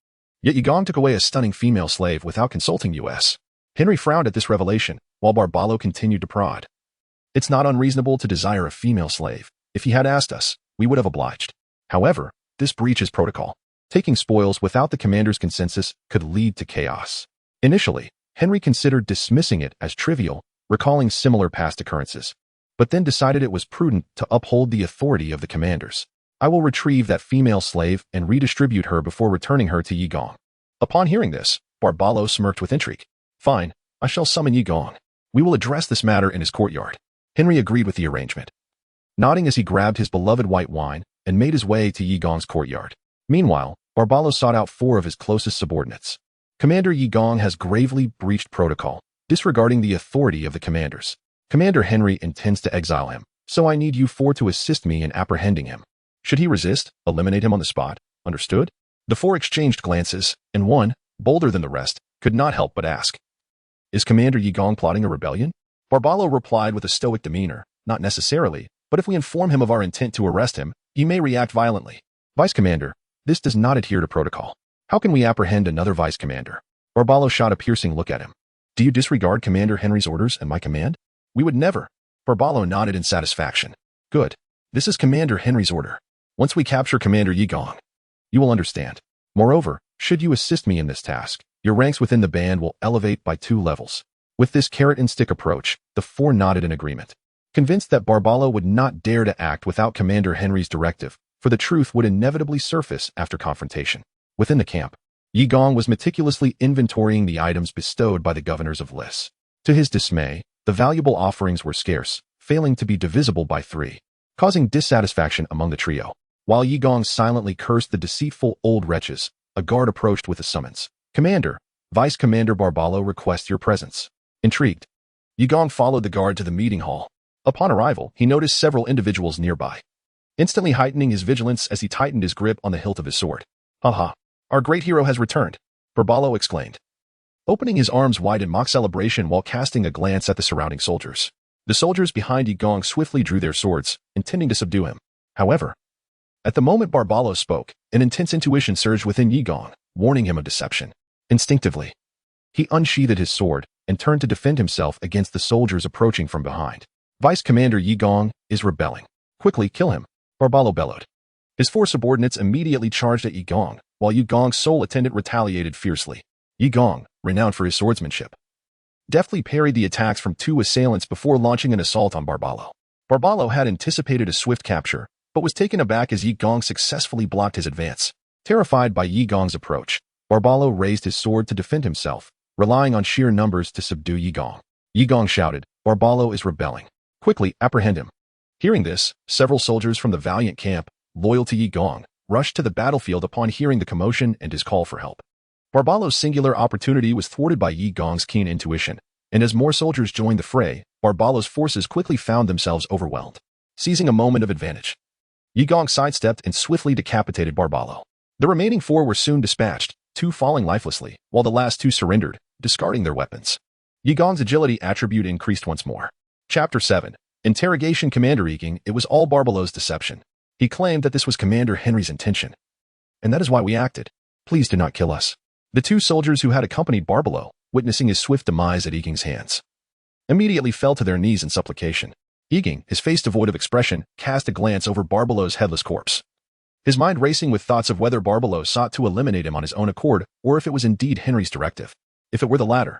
Yet Yigong took away a stunning female slave without consulting us. Henry frowned at this revelation, while Barballo continued to prod. It's not unreasonable to desire a female slave. If he had asked us, we would have obliged. However, this breaches protocol. Taking spoils without the commander's consensus could lead to chaos. Initially, Henry considered dismissing it as trivial, recalling similar past occurrences, but then decided it was prudent to uphold the authority of the commanders. I will retrieve that female slave and redistribute her before returning her to Yigong. Upon hearing this, Barballo smirked with intrigue. Fine, I shall summon Yigong. We will address this matter in his courtyard. Henry agreed with the arrangement, nodding as he grabbed his beloved white wine and made his way to Yigong's courtyard. Meanwhile, Barballo sought out four of his closest subordinates. Commander Yigong has gravely breached protocol, disregarding the authority of the commanders. Commander Henry intends to exile him, so I need you four to assist me in apprehending him. Should he resist, eliminate him on the spot. Understood? The four exchanged glances, and one, bolder than the rest, could not help but ask, Is Commander Yigong plotting a rebellion? Barballo replied with a stoic demeanor, Not necessarily, but if we inform him of our intent to arrest him, he may react violently. Vice Commander, this does not adhere to protocol. How can we apprehend another Vice Commander? Barballo shot a piercing look at him. Do you disregard Commander Henry's orders and my command? We would never. Barballo nodded in satisfaction. Good. This is Commander Henry's order. Once we capture Commander Yigong, you will understand. Moreover, should you assist me in this task, your ranks within the band will elevate by 2 levels. With this carrot-and-stick approach, the four nodded in agreement. Convinced that Barballo would not dare to act without Commander Henry's directive, for the truth would inevitably surface after confrontation. Within the camp, Yigong was meticulously inventorying the items bestowed by the governors of Lys. To his dismay, the valuable offerings were scarce, failing to be divisible by 3, causing dissatisfaction among the trio. While Yigong silently cursed the deceitful old wretches, a guard approached with a summons. Commander, Vice Commander Barballo requests your presence. Intrigued, Yigong followed the guard to the meeting hall. Upon arrival, he noticed several individuals nearby, instantly heightening his vigilance as he tightened his grip on the hilt of his sword. Haha, our great hero has returned, Barballo exclaimed, opening his arms wide in mock celebration while casting a glance at the surrounding soldiers. The soldiers behind Yigong swiftly drew their swords, intending to subdue him. However, at the moment Barballo spoke, an intense intuition surged within Yigong, warning him of deception. Instinctively, he unsheathed his sword and turned to defend himself against the soldiers approaching from behind. Vice Commander Yigong is rebelling. Quickly kill him, Barballo bellowed. His 4 subordinates immediately charged at Yigong, while Yigong's sole attendant retaliated fiercely. Yigong, renowned for his swordsmanship, deftly parried the attacks from 2 assailants before launching an assault on Barballo. Barballo had anticipated a swift capture, but was taken aback as Yigong successfully blocked his advance. Terrified by Yigong's approach, Barballo raised his sword to defend himself, relying on sheer numbers to subdue Yigong. Yigong shouted, Barballo is rebelling. Quickly apprehend him. Hearing this, several soldiers from the valiant camp, loyal to Yigong, rushed to the battlefield upon hearing the commotion and his call for help. Barballo's singular opportunity was thwarted by Yigong's keen intuition, and as more soldiers joined the fray, Barbalo's forces quickly found themselves overwhelmed. Seizing a moment of advantage, Yigong sidestepped and swiftly decapitated Barbalo. The remaining 4 were soon dispatched, 2 falling lifelessly, while the last 2 surrendered, discarding their weapons. Yigong's agility attribute increased once more. Chapter 7. Interrogation Commander Yigong. It was all Barbalo's deception. He claimed that this was Commander Henry's intention. And that is why we acted. Please do not kill us. The 2 soldiers who had accompanied Barbalo, witnessing his swift demise at Yigong's hands, immediately fell to their knees in supplication. Yigong, his face devoid of expression, cast a glance over Barbalo's headless corpse, his mind racing with thoughts of whether Barbalo sought to eliminate him on his own accord or if it was indeed Henry's directive. If it were the latter,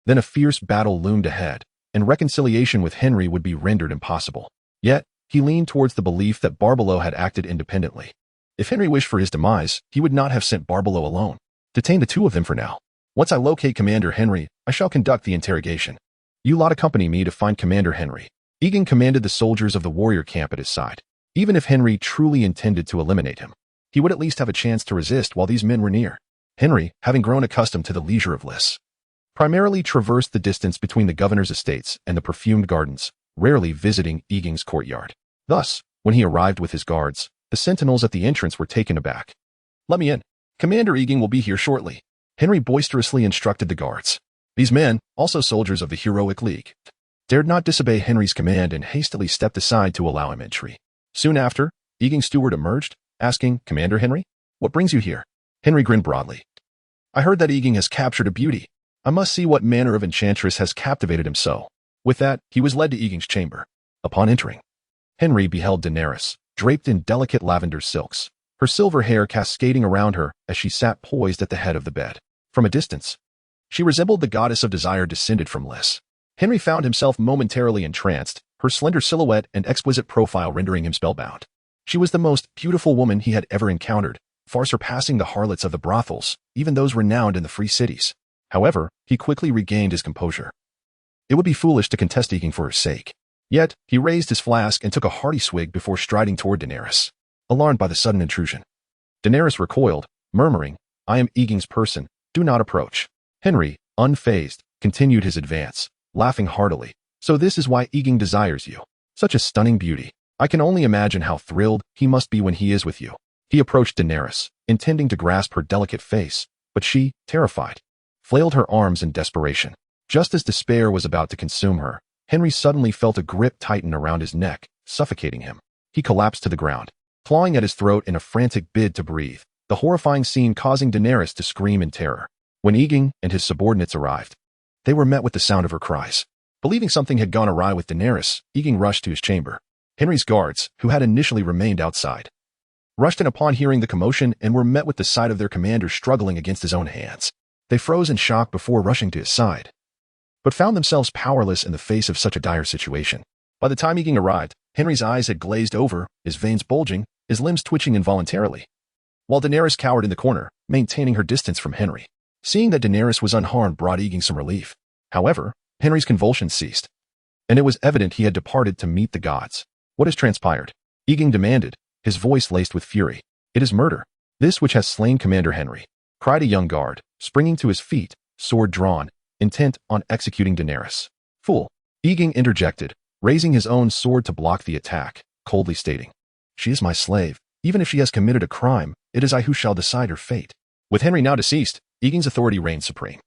then a fierce battle loomed ahead, and reconciliation with Henry would be rendered impossible. Yet, he leaned towards the belief that Barbalo had acted independently. If Henry wished for his demise, he would not have sent Barbalo alone. Detain the 2 of them for now. Once I locate Commander Henry, I shall conduct the interrogation. You lot accompany me to find Commander Henry. Yigong commanded the soldiers of the warrior camp at his side. Even if Henry truly intended to eliminate him, he would at least have a chance to resist while these men were near. Henry, having grown accustomed to the leisure of lists, primarily traversed the distance between the governor's estates and the perfumed gardens, rarely visiting Yigong's courtyard. Thus, when he arrived with his guards, the sentinels at the entrance were taken aback. Let me in. Commander Yigong will be here shortly. Henry boisterously instructed the guards. These men, also soldiers of the Heroic League, dared not disobey Henry's command and hastily stepped aside to allow him entry. Soon after, Yigong's steward emerged, asking, Commander Henry, what brings you here? Henry grinned broadly. I heard that Yigong has captured a beauty. I must see what manner of enchantress has captivated him so. With that, he was led to Yigong's chamber. Upon entering, Henry beheld Daenerys, draped in delicate lavender silks, her silver hair cascading around her as she sat poised at the head of the bed. From a distance, she resembled the goddess of desire descended from Lys. Henry found himself momentarily entranced, her slender silhouette and exquisite profile rendering him spellbound. She was the most beautiful woman he had ever encountered, far surpassing the harlots of the brothels, even those renowned in the free cities. However, he quickly regained his composure. It would be foolish to contest Yigong for her sake. Yet, he raised his flask and took a hearty swig before striding toward Daenerys. Alarmed by the sudden intrusion, Daenerys recoiled, murmuring, I am Yigong's person, do not approach. Henry, unfazed, continued his advance, laughing heartily. So this is why Yigong desires you. Such a stunning beauty. I can only imagine how thrilled he must be when he is with you. He approached Daenerys, intending to grasp her delicate face, but she, terrified, flailed her arms in desperation. Just as despair was about to consume her, Henry suddenly felt a grip tighten around his neck, suffocating him. He collapsed to the ground, clawing at his throat in a frantic bid to breathe, the horrifying scene causing Daenerys to scream in terror. When Yigong and his subordinates arrived, they were met with the sound of her cries. Believing something had gone awry with Daenerys, Yigong rushed to his chamber. Henry's guards, who had initially remained outside, rushed in upon hearing the commotion and were met with the sight of their commander struggling against his own hands. They froze in shock before rushing to his side, but found themselves powerless in the face of such a dire situation. By the time Yigong arrived, Henry's eyes had glazed over, his veins bulging, his limbs twitching involuntarily, while Daenerys cowered in the corner, maintaining her distance from Henry. Seeing that Daenerys was unharmed brought Yigong some relief. However, Henry's convulsions ceased, and it was evident he had departed to meet the gods. What has transpired? Yigong demanded, his voice laced with fury. It is murder. This which has slain Commander Henry, cried a young guard, springing to his feet, sword drawn, intent on executing Daenerys. Fool. Yigong interjected, raising his own sword to block the attack, coldly stating, She is my slave. Even if she has committed a crime, it is I who shall decide her fate. With Henry now deceased, Yigong's authority reigned supreme,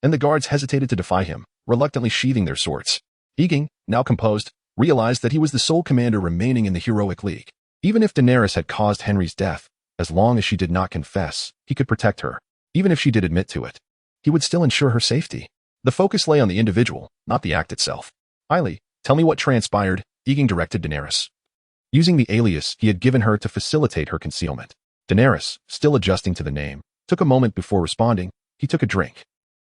and the guards hesitated to defy him, reluctantly sheathing their swords. Yigong, now composed, realized that he was the sole commander remaining in the Heroic League. Even if Daenerys had caused Henry's death, as long as she did not confess, he could protect her. Even if she did admit to it, he would still ensure her safety. The focus lay on the individual, not the act itself. Eily, tell me what transpired, Yigong directed Daenerys, using the alias he had given her to facilitate her concealment. Daenerys, still adjusting to the name, took a moment before responding. He took a drink,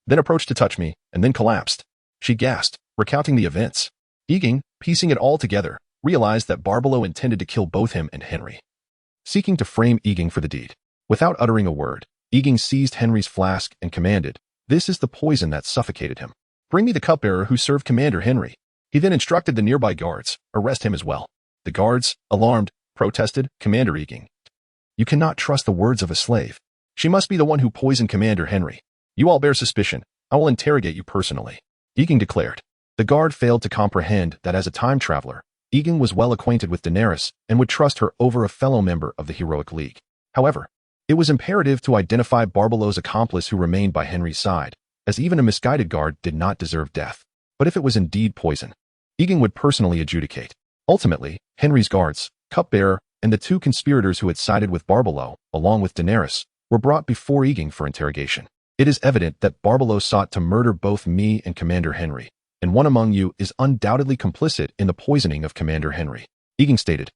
then approached to touch me, and then collapsed. She gasped, recounting the events. Yigong, piecing it all together, realized that Barbalo intended to kill both him and Henry, seeking to frame Yigong for the deed. Without uttering a word, Yigong seized Henry's flask and commanded, This is the poison that suffocated him. Bring me the cupbearer who served Commander Henry. He then instructed the nearby guards, arrest him as well. The guards, alarmed, protested, Commander Yigong, you cannot trust the words of a slave. She must be the one who poisoned Commander Henry. You all bear suspicion. I will interrogate you personally. Egan declared. The guard failed to comprehend that as a time traveler, Egan was well acquainted with Daenerys and would trust her over a fellow member of the Heroic League. However, it was imperative to identify Barbelow's accomplice who remained by Henry's side, as even a misguided guard did not deserve death. But if it was indeed poison, Egan would personally adjudicate. Ultimately, Henry's guards, cupbearer, and the two conspirators who had sided with Barbelow, along with Daenerys, were brought before Egan for interrogation. It is evident that Barbelow sought to murder both me and Commander Henry, and one among you is undoubtedly complicit in the poisoning of Commander Henry, Egan stated,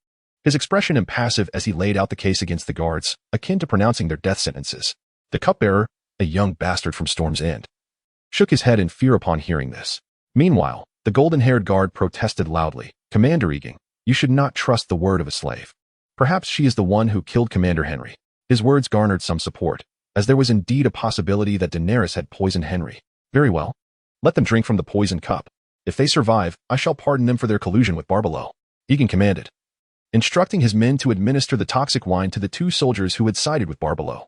his expression impassive as he laid out the case against the guards, akin to pronouncing their death sentences. The cupbearer, a young bastard from Storm's End, shook his head in fear upon hearing this. Meanwhile, the golden-haired guard protested loudly, Commander Egan, you should not trust the word of a slave. Perhaps she is the one who killed Commander Henry. His words garnered some support, as there was indeed a possibility that Daenerys had poisoned Henry. Very well. Let them drink from the poison cup. If they survive, I shall pardon them for their collusion with Barbelow, Egan commanded, instructing his men to administer the toxic wine to the two soldiers who had sided with Barbelow,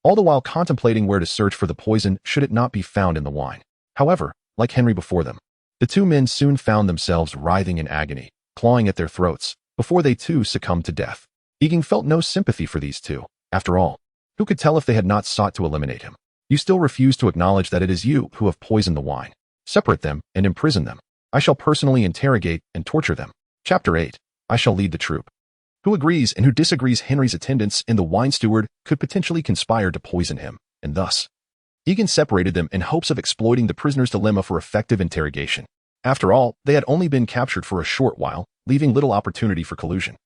all the while contemplating where to search for the poison should it not be found in the wine. However, like Henry before them, the two men soon found themselves writhing in agony, clawing at their throats, before they too succumbed to death. Egan felt no sympathy for these two. After all, who could tell if they had not sought to eliminate him? You still refuse to acknowledge that it is you who have poisoned the wine. Separate them and imprison them. I shall personally interrogate and torture them. Chapter 8. I shall lead the troop. Who agrees and who disagrees Henry's attendants and the wine steward could potentially conspire to poison him, and thus Egan separated them in hopes of exploiting the prisoner's dilemma for effective interrogation. After all, they had only been captured for a short while, leaving little opportunity for collusion.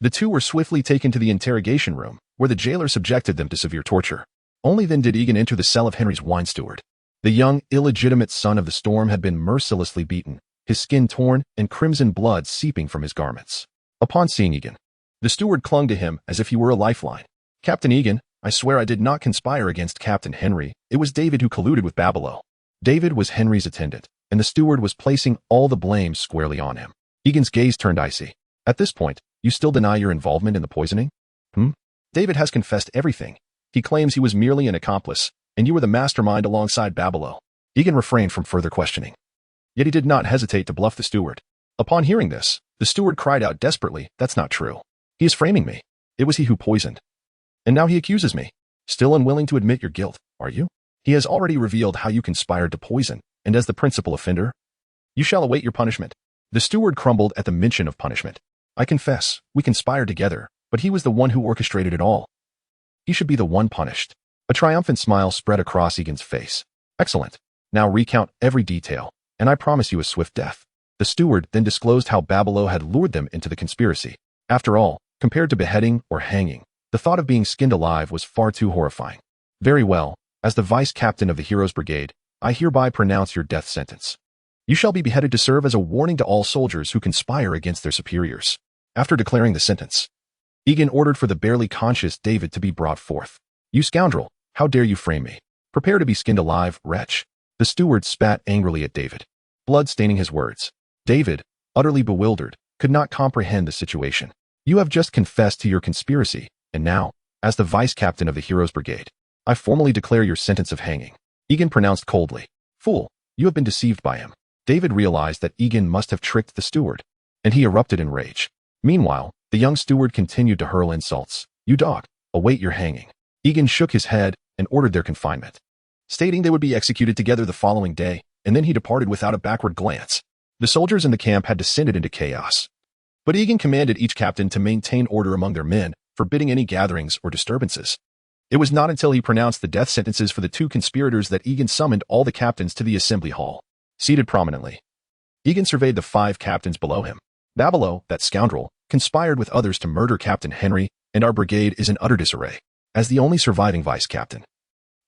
The two were swiftly taken to the interrogation room, where the jailer subjected them to severe torture. Only then did Egan enter the cell of Henry's wine steward. The young, illegitimate son of the storm had been mercilessly beaten, his skin torn and crimson blood seeping from his garments. Upon seeing Egan, the steward clung to him as if he were a lifeline. Captain Egan, I swear I did not conspire against Captain Henry. It was David who colluded with Barbelow. David was Henry's attendant, and the steward was placing all the blame squarely on him. Egan's gaze turned icy. At this point, you still deny your involvement in the poisoning? David has confessed everything. He claims he was merely an accomplice, and you were the mastermind alongside Barbelow. Egan refrained from further questioning. Yet he did not hesitate to bluff the steward. Upon hearing this, the steward cried out desperately, that's not true. He is framing me. It was he who poisoned. And now he accuses me. Still unwilling to admit your guilt, are you? He has already revealed how you conspired to poison, and as the principal offender, you shall await your punishment. The steward crumbled at the mention of punishment. I confess, we conspired together, but he was the one who orchestrated it all. He should be the one punished. A triumphant smile spread across Egan's face. Excellent. Now recount every detail, and I promise you a swift death. The steward then disclosed how Barbelow had lured them into the conspiracy. After all, compared to beheading or hanging, the thought of being skinned alive was far too horrifying. Very well, as the vice captain of the Heroes Brigade, I hereby pronounce your death sentence. You shall be beheaded to serve as a warning to all soldiers who conspire against their superiors. After declaring the sentence, Egan ordered for the barely conscious David to be brought forth. You scoundrel, how dare you frame me? Prepare to be skinned alive, wretch. The steward spat angrily at David, blood staining his words. David, utterly bewildered, could not comprehend the situation. You have just confessed to your conspiracy, and now, as the vice captain of the Heroes Brigade, I formally declare your sentence of hanging. Egan pronounced coldly. Fool, you have been deceived by him. David realized that Egan must have tricked the steward, and he erupted in rage. Meanwhile, the young steward continued to hurl insults. You dog, await your hanging. Egan shook his head and ordered their confinement, stating they would be executed together the following day, and then he departed without a backward glance. The soldiers in the camp had descended into chaos. But Egan commanded each captain to maintain order among their men, forbidding any gatherings or disturbances. It was not until he pronounced the death sentences for the two conspirators that Egan summoned all the captains to the assembly hall. Seated prominently, Egan surveyed the 5 captains below him. Barbelow, that scoundrel, conspired with others to murder Captain Henry, and our brigade is in utter disarray. As the only surviving vice captain,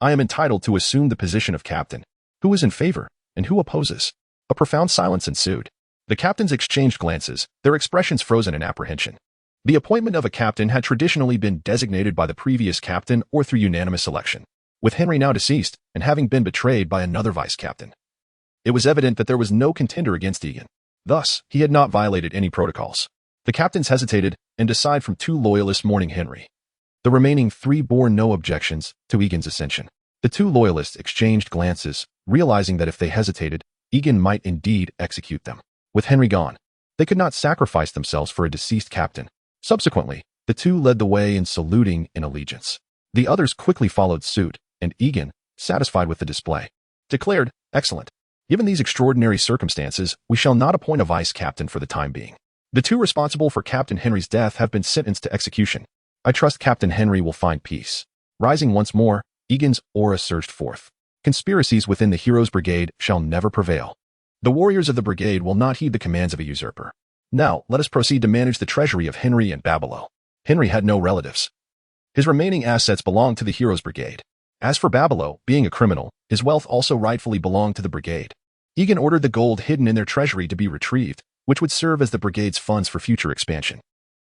I am entitled to assume the position of captain. Who is in favor, and who opposes? A profound silence ensued. The captains exchanged glances, their expressions frozen in apprehension. The appointment of a captain had traditionally been designated by the previous captain or through unanimous selection. With Henry now deceased, and having been betrayed by another vice captain, it was evident that there was no contender against Egan. Thus, he had not violated any protocols. The captains hesitated, and aside from 2 loyalists mourning Henry, the remaining 3 bore no objections to Egan's ascension. The 2 loyalists exchanged glances, realizing that if they hesitated, Egan might indeed execute them. With Henry gone, they could not sacrifice themselves for a deceased captain. Subsequently, the two led the way in saluting in allegiance. The others quickly followed suit, and Egan, satisfied with the display, declared, "Excellent. Given these extraordinary circumstances, we shall not appoint a vice captain for the time being. The two responsible for Captain Henry's death have been sentenced to execution. I trust Captain Henry will find peace." Rising once more, Egan's aura surged forth. "Conspiracies within the Heroes' Brigade shall never prevail. The warriors of the brigade will not heed the commands of a usurper. Now, let us proceed to manage the treasury of Henry and Babilo." Henry had no relatives. His remaining assets belonged to the Heroes' Brigade. As for Babilo, being a criminal, his wealth also rightfully belonged to the brigade. Egan ordered the gold hidden in their treasury to be retrieved, which would serve as the brigade's funds for future expansion.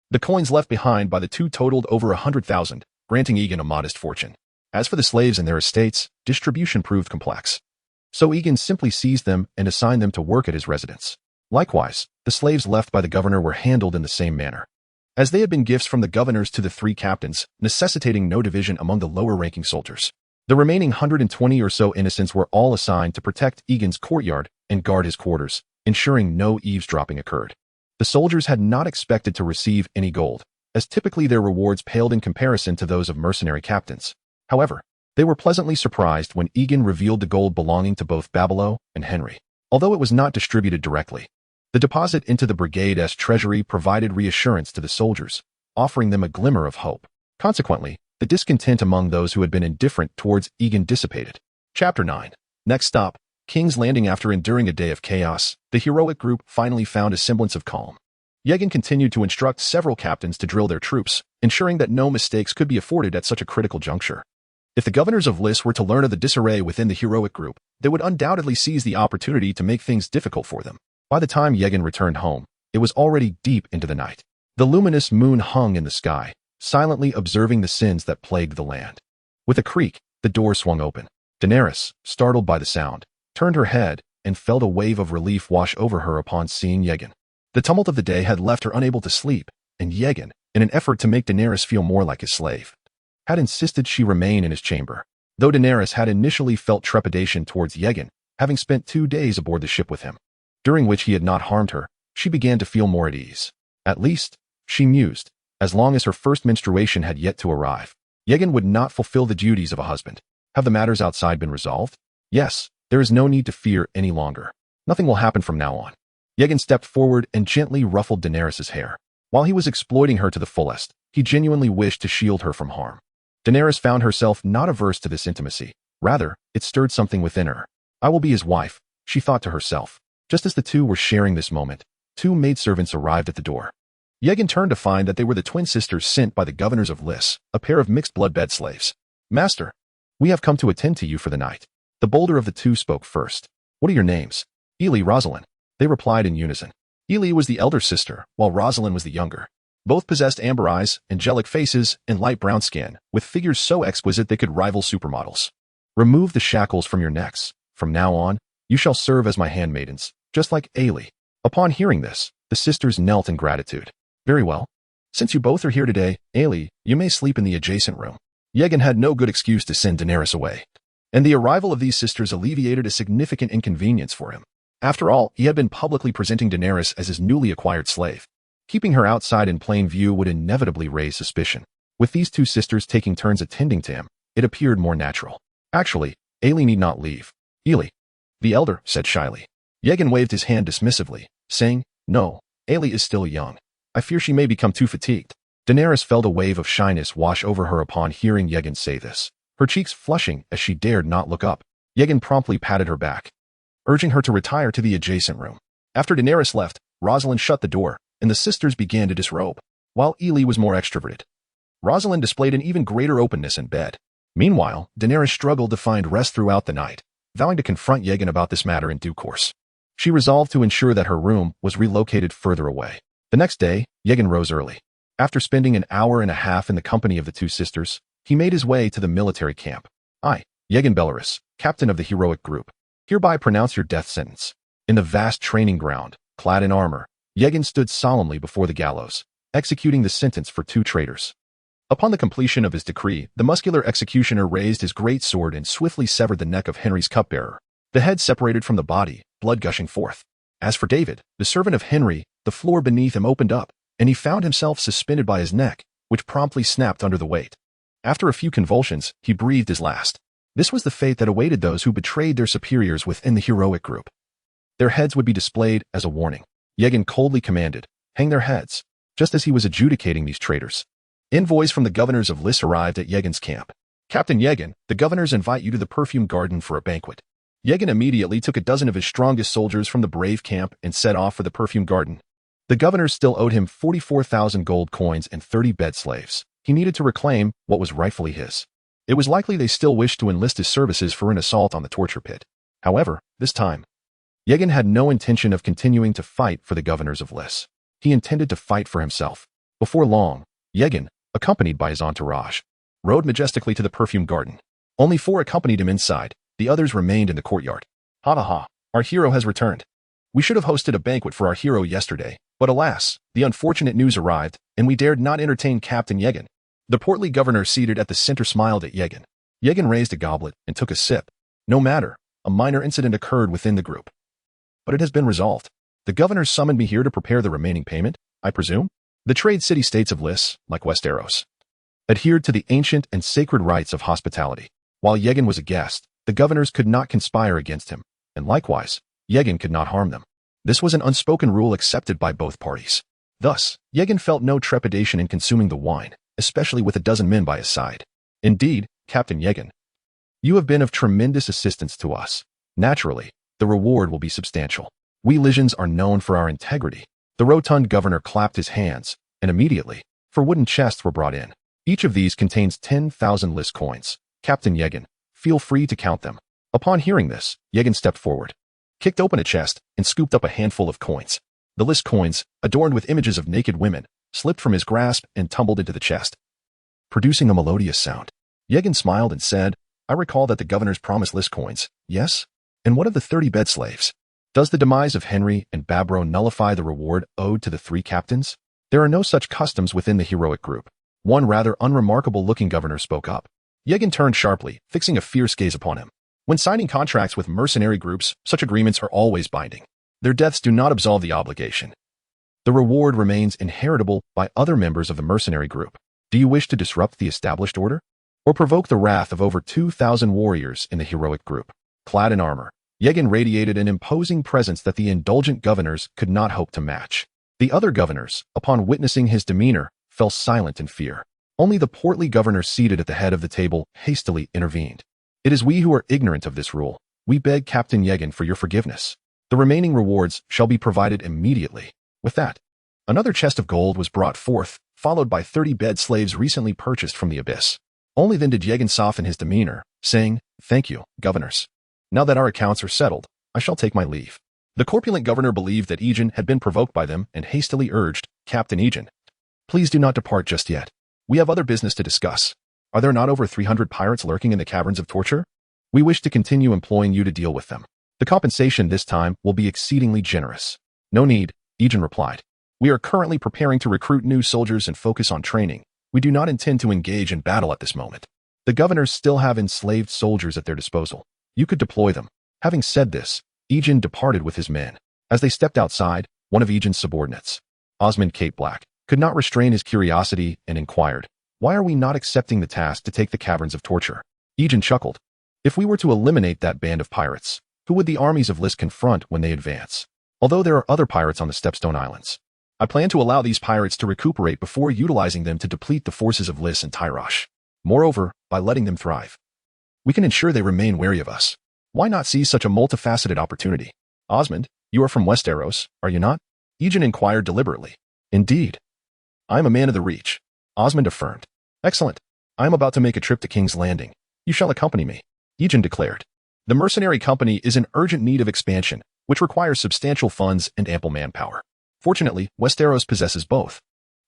The coins left behind by the two totaled over 100,000, granting Egan a modest fortune. As for the slaves and their estates, distribution proved complex. So Egan simply seized them and assigned them to work at his residence. Likewise, the slaves left by the governor were handled in the same manner, as they had been gifts from the governors to the three captains, necessitating no division among the lower-ranking soldiers. The remaining 120 or so innocents were all assigned to protect Egan's courtyard and guard his quarters, ensuring no eavesdropping occurred. The soldiers had not expected to receive any gold, as typically their rewards paled in comparison to those of mercenary captains. However, they were pleasantly surprised when Egan revealed the gold belonging to both Babilo and Henry. Although it was not distributed directly, the deposit into the brigade's treasury provided reassurance to the soldiers, offering them a glimmer of hope. Consequently, the discontent among those who had been indifferent towards Egan dissipated. Chapter 9. Next stop, King's Landing. After enduring a day of chaos, the heroic group finally found a semblance of calm. Egan continued to instruct several captains to drill their troops, ensuring that no mistakes could be afforded at such a critical juncture. If the governors of Lys were to learn of the disarray within the heroic group, they would undoubtedly seize the opportunity to make things difficult for them. By the time Egan returned home, it was already deep into the night. The luminous moon hung in the sky, silently observing the sins that plagued the land. With a creak, the door swung open. Daenerys, startled by the sound, turned her head and felt a wave of relief wash over her upon seeing Egan. The tumult of the day had left her unable to sleep, and Egan, in an effort to make Daenerys feel more like his slave, had insisted she remain in his chamber. Though Daenerys had initially felt trepidation towards Egan, having spent 2 days aboard the ship with him, during which he had not harmed her, she began to feel more at ease. At least, she mused, as long as her first menstruation had yet to arrive, Egan would not fulfill the duties of a husband. Have the matters outside been resolved? Yes, there is no need to fear any longer. Nothing will happen from now on. Egan stepped forward and gently ruffled Daenerys' hair. While he was exploiting her to the fullest, he genuinely wished to shield her from harm. Daenerys found herself not averse to this intimacy. Rather, it stirred something within her. I will be his wife, she thought to herself. Just as the two were sharing this moment, 2 maidservants arrived at the door. Egan turned to find that they were the twin sisters sent by the governors of Lys, a pair of mixed-blood bed slaves. "Master, we have come to attend to you for the night." The bolder of the two spoke first. "What are your names?" "Ely, Rosalind," they replied in unison. Ely was the elder sister, while Rosalind was the younger. Both possessed amber eyes, angelic faces, and light brown skin, with figures so exquisite they could rival supermodels. "Remove the shackles from your necks. From now on, you shall serve as my handmaidens, just like Ely." Upon hearing this, the sisters knelt in gratitude. "Very well. Since you both are here today, Ely, you may sleep in the adjacent room." Egan had no good excuse to send Daenerys away, and the arrival of these sisters alleviated a significant inconvenience for him. After all, he had been publicly presenting Daenerys as his newly acquired slave. Keeping her outside in plain view would inevitably raise suspicion. With these 2 sisters taking turns attending to him, it appeared more natural. Actually, Ely need not leave. "Ely," the elder said shyly. Egan waved his hand dismissively, saying, "No, Ely is still young. I fear she may become too fatigued." Daenerys felt a wave of shyness wash over her upon hearing Egan say this, her cheeks flushing as she dared not look up. Egan promptly patted her back, urging her to retire to the adjacent room. After Daenerys left, Rosalind shut the door, and the sisters began to disrobe. While Ely was more extroverted, Rosalind displayed an even greater openness in bed. Meanwhile, Daenerys struggled to find rest throughout the night, vowing to confront Egan about this matter in due course. She resolved to ensure that her room was relocated further away. The next day, Egan rose early. After spending an hour and a half in the company of the 2 sisters, he made his way to the military camp. "I, Egan Bellerus, captain of the heroic group, hereby pronounce your death sentence." In the vast training ground, clad in armor, Egan stood solemnly before the gallows, executing the sentence for 2 traitors. Upon the completion of his decree, the muscular executioner raised his great sword and swiftly severed the neck of Henry's cupbearer, The head separated from the body, blood gushing forth. As for David, the servant of Henry, the floor beneath him opened up, and he found himself suspended by his neck, which promptly snapped under the weight. After a few convulsions, he breathed his last. This was the fate that awaited those who betrayed their superiors within the heroic group. Their heads would be displayed as a warning. Yegin coldly commanded, "Hang their heads," just as he was adjudicating these traitors. Envoys from the governors of Lys arrived at Yegin's camp. "Captain Yegin, the governors invite you to the perfume garden for a banquet." Yegin immediately took a dozen of his strongest soldiers from the brave camp and set off for the perfume garden. The governors still owed him 44,000 gold coins and 30 bed slaves. He needed to reclaim what was rightfully his. It was likely they still wished to enlist his services for an assault on the torture pit. However, this time, Yegin had no intention of continuing to fight for the governors of Lys. He intended to fight for himself. Before long, Yegin, accompanied by his entourage, rode majestically to the perfume garden. Only 4 accompanied him inside. The others remained in the courtyard. "Ha ha ha, our hero has returned. We should have hosted a banquet for our hero yesterday, but alas, the unfortunate news arrived, and we dared not entertain Captain Yegin." The portly governor seated at the center smiled at Yegin. Yegin raised a goblet and took a sip. "No matter, a minor incident occurred within the group. But it has been resolved. The governors summoned me here to prepare the remaining payment, I presume." The trade city-states of Lys, like Westeros, adhered to the ancient and sacred rites of hospitality. While Yegin was a guest, the governors could not conspire against him, and likewise, Yegin could not harm them. This was an unspoken rule accepted by both parties. Thus, Yegin felt no trepidation in consuming the wine, especially with a dozen men by his side. "Indeed, Captain Yegin, you have been of tremendous assistance to us. Naturally, the reward will be substantial. We Lysians are known for our integrity." The rotund governor clapped his hands, and immediately, 4 wooden chests were brought in. Each of these contains 10,000 Lys coins. "Captain Yegin, feel free to count them." Upon hearing this, Yegin stepped forward, kicked open a chest, and scooped up a handful of coins. The Lys coins, adorned with images of naked women, slipped from his grasp and tumbled into the chest, producing a melodious sound. Yegin smiled and said, "I recall that the governors promised Lys coins, yes? And what of the 30 bed slaves? Does the demise of Henry and Babro nullify the reward owed to the 3 captains?" "There are no such customs within the heroic group." One rather unremarkable-looking governor spoke up. Yegin turned sharply, fixing a fierce gaze upon him. "When signing contracts with mercenary groups, such agreements are always binding. Their deaths do not absolve the obligation. The reward remains inheritable by other members of the mercenary group. Do you wish to disrupt the established order? Or provoke the wrath of over 2,000 warriors in the heroic group?" Clad in armor, Yegin radiated an imposing presence that the indulgent governors could not hope to match. The other governors, upon witnessing his demeanor, fell silent in fear. Only the portly governor seated at the head of the table hastily intervened. "It is we who are ignorant of this rule. We beg Captain Yegin for your forgiveness. The remaining rewards shall be provided immediately." With that, another chest of gold was brought forth, followed by 30 bed slaves recently purchased from the abyss. Only then did Yegin soften his demeanor, saying, "Thank you, governors. Now that our accounts are settled, I shall take my leave." The corpulent governor believed that Yegin had been provoked by them and hastily urged, "Captain Yegin, please do not depart just yet. We have other business to discuss. Are there not over 300 pirates lurking in the caverns of torture? We wish to continue employing you to deal with them. The compensation this time will be exceedingly generous." "No need," Yegin replied. "We are currently preparing to recruit new soldiers and focus on training. We do not intend to engage in battle at this moment. The governors still have enslaved soldiers at their disposal. You could deploy them." Having said this, Yegin departed with his men. As they stepped outside, one of Ygin's subordinates, Osmond Cape Black, could not restrain his curiosity and inquired, "Why are we not accepting the task to take the caverns of torture?" Yegin chuckled. "If we were to eliminate that band of pirates, who would the armies of Lys confront when they advance? Although there are other pirates on the Stepstone Islands, I plan to allow these pirates to recuperate before utilizing them to deplete the forces of Lys and Tyrosh. Moreover, by letting them thrive, we can ensure they remain wary of us. Why not seize such a multifaceted opportunity?" "Osmond, you are from Westeros, are you not?" Yegin inquired deliberately. "Indeed. I am a man of the Reach," Osmond affirmed. "Excellent. I am about to make a trip to King's Landing. You shall accompany me," Yegin declared. The mercenary company is in urgent need of expansion, which requires substantial funds and ample manpower. Fortunately, Westeros possesses both.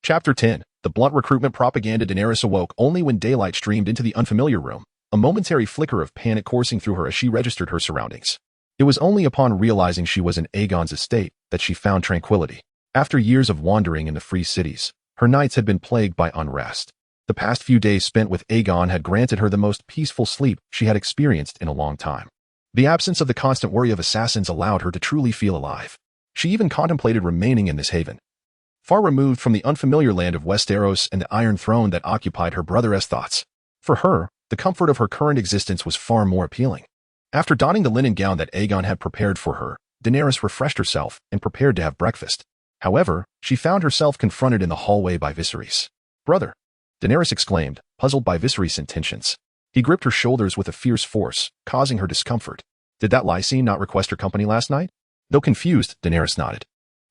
Chapter 10. The blunt recruitment propaganda. Daenerys awoke only when daylight streamed into the unfamiliar room, a momentary flicker of panic coursing through her as she registered her surroundings. It was only upon realizing she was in Aegon's estate that she found tranquility. After years of wandering in the free cities, her nights had been plagued by unrest. The past few days spent with Aegon had granted her the most peaceful sleep she had experienced in a long time. The absence of the constant worry of assassins allowed her to truly feel alive. She even contemplated remaining in this haven, far removed from the unfamiliar land of Westeros and the Iron Throne that occupied her brother's thoughts. For her, the comfort of her current existence was far more appealing. After donning the linen gown that Aegon had prepared for her, Daenerys refreshed herself and prepared to have breakfast. However, she found herself confronted in the hallway by Viserys. "Brother," Daenerys exclaimed, puzzled by Viserys' intentions. He gripped her shoulders with a fierce force, causing her discomfort. Did that Lysine not request her company last night? Though confused, Daenerys nodded.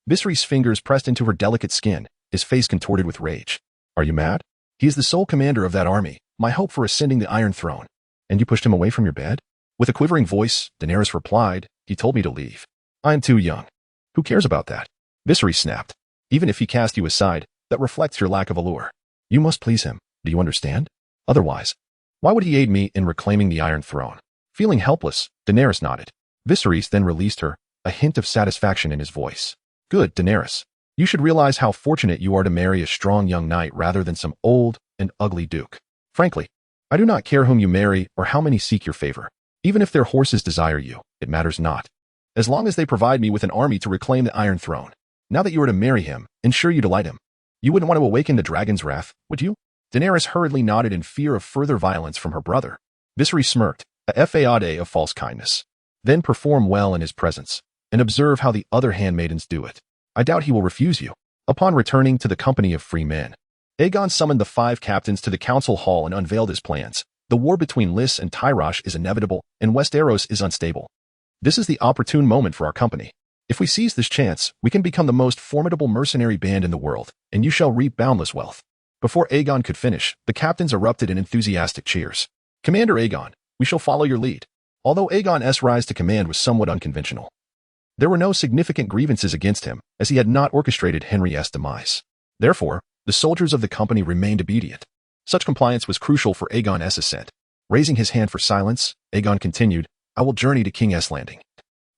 Viserys' fingers pressed into her delicate skin, his face contorted with rage. "Are you mad? He is the sole commander of that army, my hope for ascending the Iron Throne. And you pushed him away from your bed?" With a quivering voice, Daenerys replied, "He told me to leave. I am too young." "Who cares about that?" Viserys snapped. "Even if he cast you aside, that reflects your lack of allure. You must please him, do you understand? Otherwise, why would he aid me in reclaiming the Iron Throne?" Feeling helpless, Daenerys nodded. Viserys then released her, a hint of satisfaction in his voice. "Good, Daenerys. You should realize how fortunate you are to marry a strong young knight rather than some old and ugly duke. Frankly, I do not care whom you marry or how many seek your favor. Even if their horses desire you, it matters not. As long as they provide me with an army to reclaim the Iron Throne. Now that you are to marry him, ensure you delight him. You wouldn't want to awaken the dragon's wrath, would you?" Daenerys hurriedly nodded in fear of further violence from her brother. Viserys smirked, a fade of false kindness. "Then perform well in his presence, and observe how the other handmaidens do it. I doubt he will refuse you." Upon returning to the company of free men, Aegon summoned the 5 captains to the council hall and unveiled his plans. The war between Lys and Tyrosh is inevitable, and Westeros is unstable. This is the opportune moment for our company. If we seize this chance, we can become the most formidable mercenary band in the world, and you shall reap boundless wealth. Before Aegon could finish, the captains erupted in enthusiastic cheers. "Commander Aegon, we shall follow your lead." Although Aegon's rise to command was somewhat unconventional, there were no significant grievances against him, as he had not orchestrated Henry's demise. Therefore, the soldiers of the company remained obedient. Such compliance was crucial for Aegon's ascent. Raising his hand for silence, Aegon continued, "I will journey to King's Landing.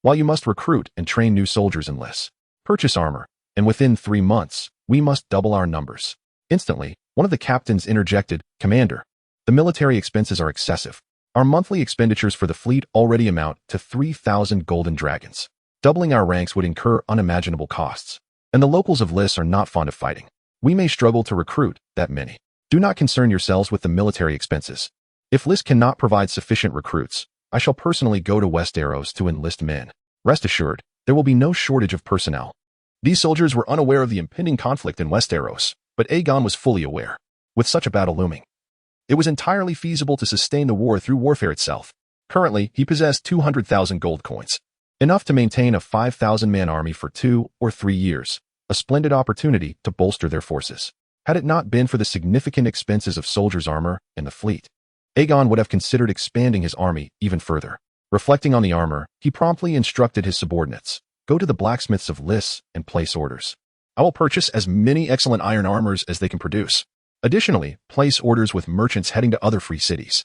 While you must recruit and train new soldiers in Lys, purchase armor, and within 3 months, we must double our numbers." Instantly, one of the captains interjected, "Commander, the military expenses are excessive. Our monthly expenditures for the fleet already amount to 3,000 golden dragons. Doubling our ranks would incur unimaginable costs, and the locals of Lys are not fond of fighting. We may struggle to recruit that many. Do not concern yourselves with the military expenses. If Lys cannot provide sufficient recruits, I shall personally go to Westeros to enlist men. Rest assured, there will be no shortage of personnel." These soldiers were unaware of the impending conflict in Westeros, but Aegon was fully aware. With such a battle looming, it was entirely feasible to sustain the war through warfare itself. Currently, he possessed 200,000 gold coins, enough to maintain a 5,000-man army for 2 or 3 years, a splendid opportunity to bolster their forces. Had it not been for the significant expenses of soldiers' armor and the fleet, Aegon would have considered expanding his army even further. Reflecting on the armor, he promptly instructed his subordinates, "Go to the blacksmiths of Lys and place orders. I will purchase as many excellent iron armors as they can produce. Additionally, place orders with merchants heading to other free cities.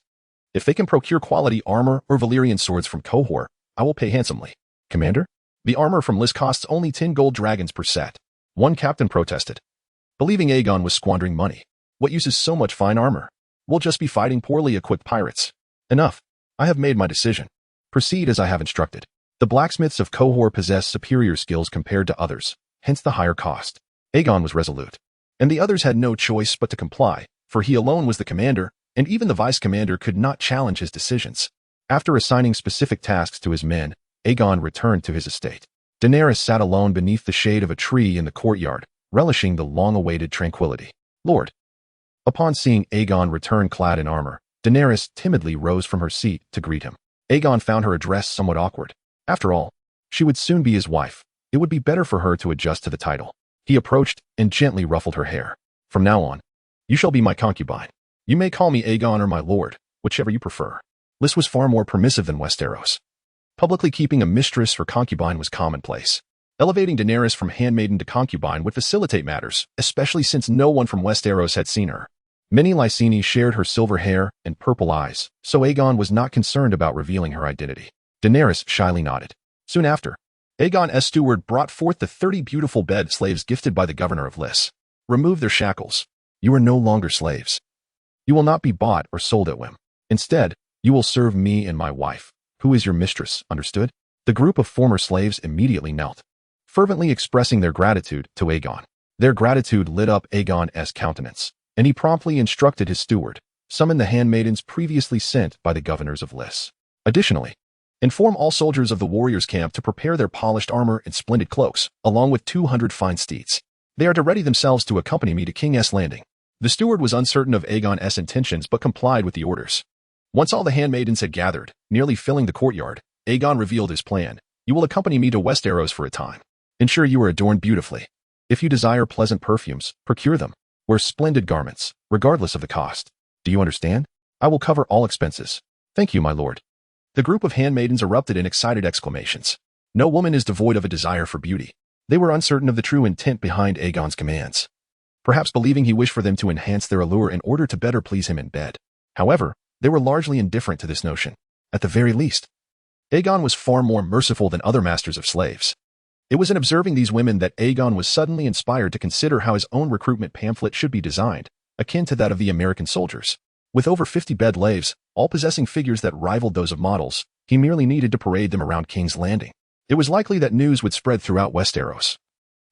If they can procure quality armor or Valyrian swords from Cohor, I will pay handsomely." "Commander, the armor from Lys costs only 10 gold dragons per set," one captain protested, believing Aegon was squandering money. "What use is so much fine armor? We'll just be fighting poorly equipped pirates." "Enough. I have made my decision. Proceed as I have instructed." The blacksmiths of Cohor possess superior skills compared to others, hence the higher cost. Aegon was resolute, and the others had no choice but to comply, for he alone was the commander, and even the vice-commander could not challenge his decisions. After assigning specific tasks to his men, Aegon returned to his estate. Daenerys sat alone beneath the shade of a tree in the courtyard, relishing the long-awaited tranquility. "Lord." Upon seeing Aegon return clad in armor, Daenerys timidly rose from her seat to greet him. Aegon found her address somewhat awkward. After all, she would soon be his wife. It would be better for her to adjust to the title. He approached and gently ruffled her hair. "From now on, you shall be my concubine. You may call me Aegon or my lord, whichever you prefer." Lys was far more permissive than Westeros. Publicly keeping a mistress or concubine was commonplace. Elevating Daenerys from handmaiden to concubine would facilitate matters, especially since no one from Westeros had seen her. Many Lyseni shared her silver hair and purple eyes, so Aegon was not concerned about revealing her identity. Daenerys shyly nodded. Soon after, Aegon's steward brought forth the 30 beautiful bed slaves gifted by the governor of Lys. "Remove their shackles. You are no longer slaves. You will not be bought or sold at whim. Instead, you will serve me and my wife. Who is your mistress, understood? The group of former slaves immediately knelt, fervently expressing their gratitude to Aegon. Their gratitude lit up Aegon's countenance, and he promptly instructed his steward, summon the handmaidens previously sent by the governors of Lys. Additionally, inform all soldiers of the warriors' camp to prepare their polished armor and splendid cloaks, along with 200 fine steeds. They are to ready themselves to accompany me to King's Landing. The steward was uncertain of Aegon's intentions but complied with the orders. Once all the handmaidens had gathered, nearly filling the courtyard, Aegon revealed his plan. You will accompany me to Westeros for a time. Ensure you are adorned beautifully. If you desire pleasant perfumes, procure them. Wear splendid garments, regardless of the cost. Do you understand? I will cover all expenses. Thank you, my lord. The group of handmaidens erupted in excited exclamations. No woman is devoid of a desire for beauty. They were uncertain of the true intent behind Aegon's commands, perhaps believing he wished for them to enhance their allure in order to better please him in bed. However, they were largely indifferent to this notion. At the very least, Aegon was far more merciful than other masters of slaves. It was in observing these women that Aegon was suddenly inspired to consider how his own recruitment pamphlet should be designed, akin to that of the American soldiers. With over 50 bed slaves, all possessing figures that rivaled those of models, he merely needed to parade them around King's Landing. It was likely that news would spread throughout Westeros,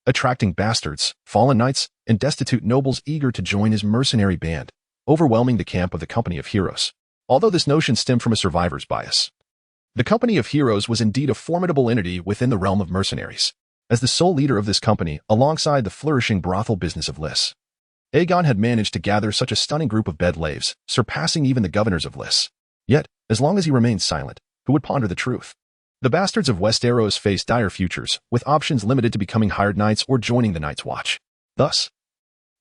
attracting bastards, fallen knights, and destitute nobles eager to join his mercenary band, overwhelming the camp of the Company of Heroes. Although this notion stemmed from a survivor's bias, the Company of Heroes was indeed a formidable entity within the realm of mercenaries. As the sole leader of this company, alongside the flourishing brothel business of Lys, Aegon had managed to gather such a stunning group of bed slaves, surpassing even the governors of Lys. Yet, as long as he remained silent, who would ponder the truth? The bastards of Westeros faced dire futures, with options limited to becoming hired knights or joining the Night's Watch. Thus,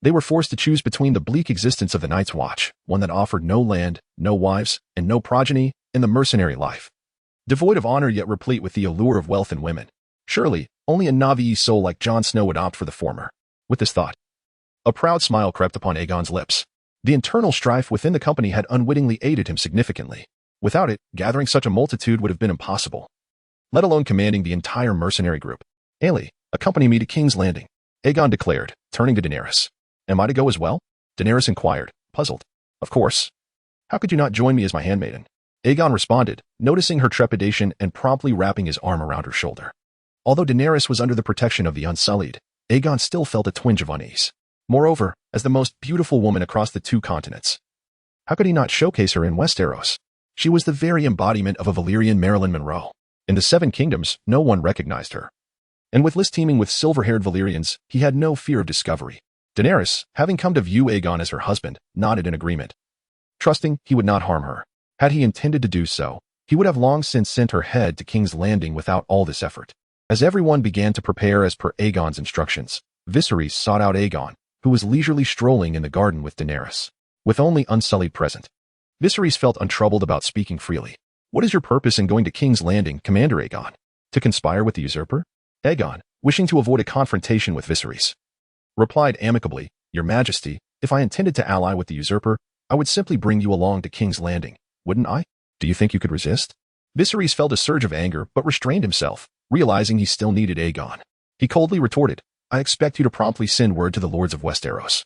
they were forced to choose between the bleak existence of the Night's Watch, one that offered no land, no wives, and no progeny, and the mercenary life, devoid of honor yet replete with the allure of wealth and women. Surely, only a Na'vi soul like Jon Snow would opt for the former. With this thought, a proud smile crept upon Aegon's lips. The internal strife within the company had unwittingly aided him significantly. Without it, gathering such a multitude would have been impossible, let alone commanding the entire mercenary group. Ailey, accompany me to King's Landing, Aegon declared, turning to Daenerys. Am I to go as well? Daenerys inquired, puzzled. Of course. How could you not join me as my handmaiden? Aegon responded, noticing her trepidation and promptly wrapping his arm around her shoulder. Although Daenerys was under the protection of the Unsullied, Aegon still felt a twinge of unease. Moreover, as the most beautiful woman across the 2 continents, how could he not showcase her in Westeros? She was the very embodiment of a Valyrian Marilyn Monroe. In the 7 Kingdoms, no one recognized her. And with Lys teeming with silver-haired Valyrians, he had no fear of discovery. Daenerys, having come to view Aegon as her husband, nodded in agreement, trusting he would not harm her. Had he intended to do so, he would have long since sent her head to King's Landing without all this effort. As everyone began to prepare as per Aegon's instructions, Viserys sought out Aegon, who was leisurely strolling in the garden with Daenerys. With only Unsullied present, Viserys felt untroubled about speaking freely. What is your purpose in going to King's Landing, Commander Aegon? To conspire with the usurper? Aegon, wishing to avoid a confrontation with Viserys, replied amicably, Your Majesty, if I intended to ally with the usurper, I would simply bring you along to King's Landing, wouldn't I? Do you think you could resist? Viserys felt a surge of anger but restrained himself, realizing he still needed Aegon. He coldly retorted, I expect you to promptly send word to the lords of Westeros.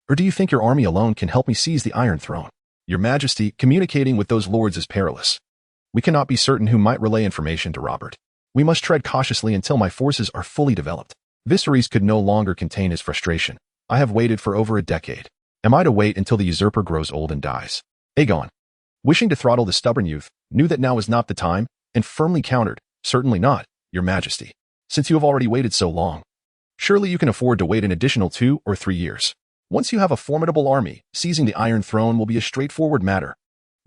Or do you think your army alone can help me seize the Iron Throne? Your Majesty, communicating with those lords is perilous. We cannot be certain who might relay information to Robert. We must tread cautiously until my forces are fully developed. Viserys could no longer contain his frustration. I have waited for over a decade. Am I to wait until the usurper grows old and dies? Aegon, wishing to throttle the stubborn youth, knew that now was not the time, and firmly countered, Certainly not, Your Majesty. Since you have already waited so long, surely you can afford to wait an additional 2 or 3 years. Once you have a formidable army, seizing the Iron Throne will be a straightforward matter.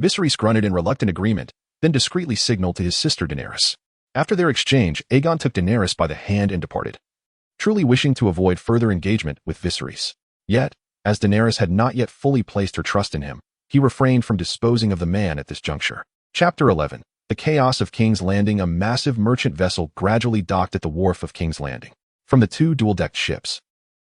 Viserys grunted in reluctant agreement, then discreetly signaled to his sister Daenerys. After their exchange, Aegon took Daenerys by the hand and departed, truly wishing to avoid further engagement with Viserys. Yet, as Daenerys had not yet fully placed her trust in him, he refrained from disposing of the man at this juncture. Chapter 11. The Chaos of King's Landing. A massive merchant vessel gradually docked at the wharf of King's Landing. From the 2 dual-decked ships,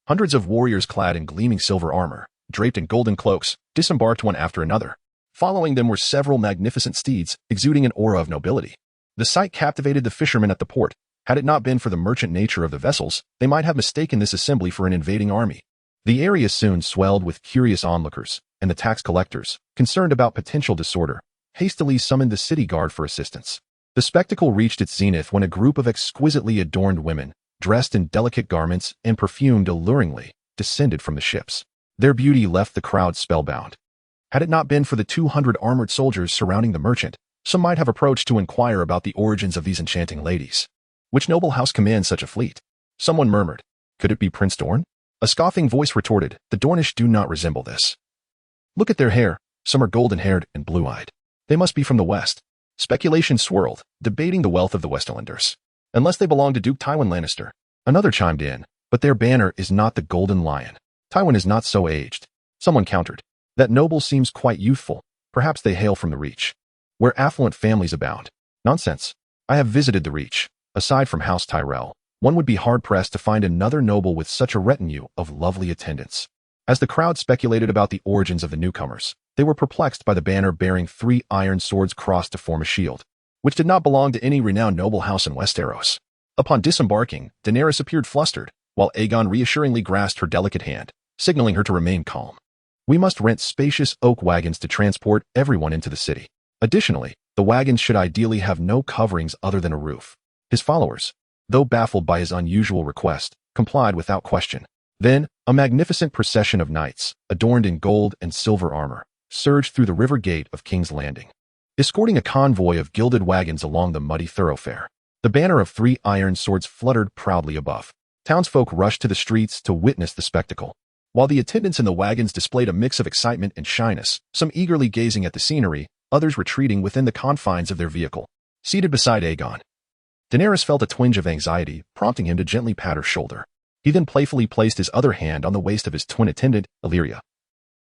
hundreds of warriors clad in gleaming silver armor, draped in golden cloaks, disembarked one after another. Following them were several magnificent steeds, exuding an aura of nobility. The sight captivated the fishermen at the port. Had it not been for the merchant nature of the vessels, they might have mistaken this assembly for an invading army. The area soon swelled with curious onlookers, and the tax collectors, concerned about potential disorder, hastily summoned the city guard for assistance. The spectacle reached its zenith when a group of exquisitely adorned women, dressed in delicate garments and perfumed alluringly, descended from the ships. Their beauty left the crowd spellbound. Had it not been for the 200 armored soldiers surrounding the merchant, some might have approached to inquire about the origins of these enchanting ladies. Which noble house commands such a fleet? Someone murmured. Could it be Prince Dorn? A scoffing voice retorted, the Dornish do not resemble this. Look at their hair. Some are golden-haired and blue-eyed. They must be from the west. Speculation swirled, debating the wealth of the Westlanders. Unless they belong to Duke Tywin Lannister. Another chimed in, but their banner is not the Golden Lion. Tywin is not so aged. Someone countered. That noble seems quite youthful. Perhaps they hail from the Reach, where affluent families abound. Nonsense. I have visited the Reach. Aside from House Tyrell, one would be hard-pressed to find another noble with such a retinue of lovely attendants. As the crowd speculated about the origins of the newcomers, they were perplexed by the banner bearing 3 iron swords crossed to form a shield, which did not belong to any renowned noble house in Westeros. Upon disembarking, Daenerys appeared flustered, while Aegon reassuringly grasped her delicate hand, signaling her to remain calm. We must rent spacious oak wagons to transport everyone into the city. Additionally, the wagons should ideally have no coverings other than a roof. His followers, though baffled by his unusual request, complied without question. Then, a magnificent procession of knights, adorned in gold and silver armor, surged through the river gate of King's Landing, escorting a convoy of gilded wagons along the muddy thoroughfare. The banner of 3 iron swords fluttered proudly above. Townsfolk rushed to the streets to witness the spectacle. While the attendants in the wagons displayed a mix of excitement and shyness, some eagerly gazing at the scenery, others retreating within the confines of their vehicle. Seated beside Aegon, Daenerys felt a twinge of anxiety, prompting him to gently pat her shoulder. He then playfully placed his other hand on the waist of his twin attendant, Illyria,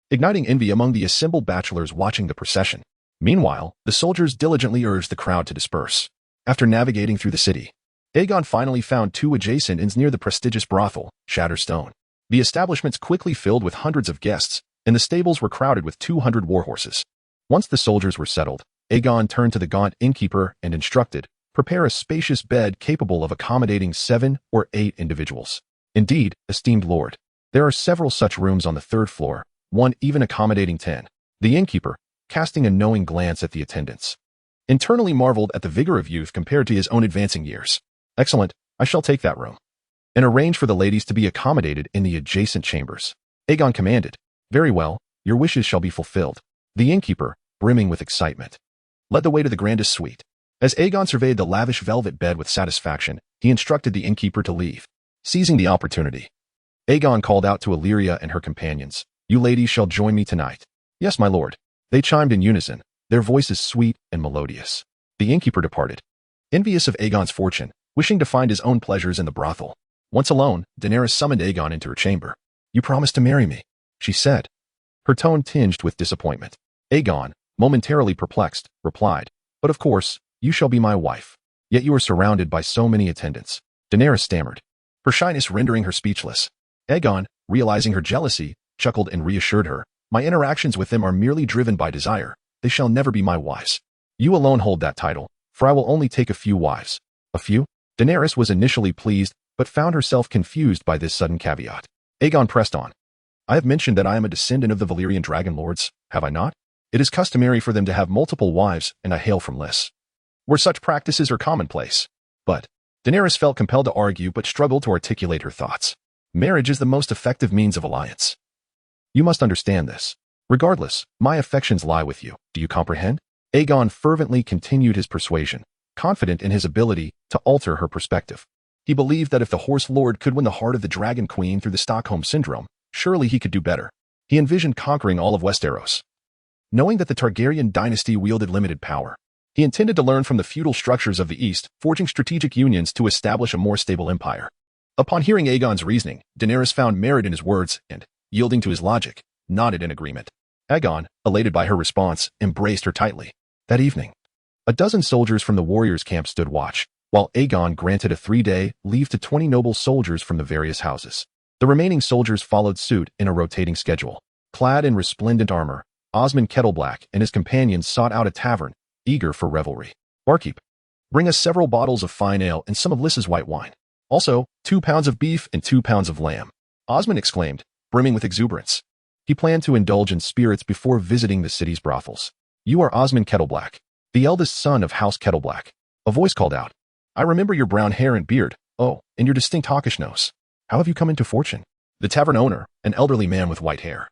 igniting envy among the assembled bachelors watching the procession. Meanwhile, the soldiers diligently urged the crowd to disperse. After navigating through the city, Aegon finally found 2 adjacent inns near the prestigious brothel, Shatterstone. The establishments quickly filled with hundreds of guests, and the stables were crowded with 200 warhorses. Once the soldiers were settled, Aegon turned to the gaunt innkeeper and instructed, prepare a spacious bed capable of accommodating 7 or 8 individuals. Indeed, esteemed lord, there are several such rooms on the 3rd floor, one even accommodating 10. The innkeeper, casting a knowing glance at the attendants, internally marveled at the vigor of youth compared to his own advancing years. Excellent, I shall take that room, and arrange for the ladies to be accommodated in the adjacent chambers. Aegon commanded. Very well, your wishes shall be fulfilled. The innkeeper, brimming with excitement, led the way to the grandest suite. As Aegon surveyed the lavish velvet bed with satisfaction, he instructed the innkeeper to leave. Seizing the opportunity, Aegon called out to Illyria and her companions, you ladies shall join me tonight. Yes, my lord. They chimed in unison, their voices sweet and melodious. The innkeeper departed, envious of Aegon's fortune, wishing to find his own pleasures in the brothel. Once alone, Daenerys summoned Aegon into her chamber. You promised to marry me, she said, her tone tinged with disappointment. Aegon, momentarily perplexed, replied, but of course, you shall be my wife. Yet you are surrounded by so many attendants. Daenerys stammered, her shyness rendering her speechless. Aegon, realizing her jealousy, chuckled and reassured her, my interactions with them are merely driven by desire. They shall never be my wives. You alone hold that title, for I will only take a few wives. A few? Daenerys was initially pleased, but found herself confused by this sudden caveat. Aegon pressed on. I have mentioned that I am a descendant of the Valyrian dragon lords, have I not? It is customary for them to have multiple wives, and I hail from Lys, where such practices are commonplace. But Daenerys felt compelled to argue but struggled to articulate her thoughts. Marriage is the most effective means of alliance. You must understand this. Regardless, my affections lie with you. Do you comprehend? Aegon fervently continued his persuasion, confident in his ability to alter her perspective. He believed that if the Horse Lord could win the heart of the Dragon Queen through the Stockholm Syndrome, surely he could do better. He envisioned conquering all of Westeros. Knowing that the Targaryen dynasty wielded limited power, he intended to learn from the feudal structures of the East, forging strategic unions to establish a more stable empire. Upon hearing Aegon's reasoning, Daenerys found merit in his words and, yielding to his logic, nodded in agreement. Aegon, elated by her response, embraced her tightly. That evening, a dozen soldiers from the warriors' camp stood watch, while Aegon granted a 3-day leave to 20 noble soldiers from the various houses. The remaining soldiers followed suit in a rotating schedule. Clad in resplendent armor, Osmond Kettleblack and his companions sought out a tavern, eager for revelry. Barkeep, bring us several bottles of fine ale and some of Lys's white wine. Also, 2 pounds of beef and 2 pounds of lamb. Osmond exclaimed, brimming with exuberance. He planned to indulge in spirits before visiting the city's brothels. You are Osmond Kettleblack, the eldest son of House Kettleblack. A voice called out. I remember your brown hair and beard. Oh, and your distinct hawkish nose. How have you come into fortune? The tavern owner, an elderly man with white hair,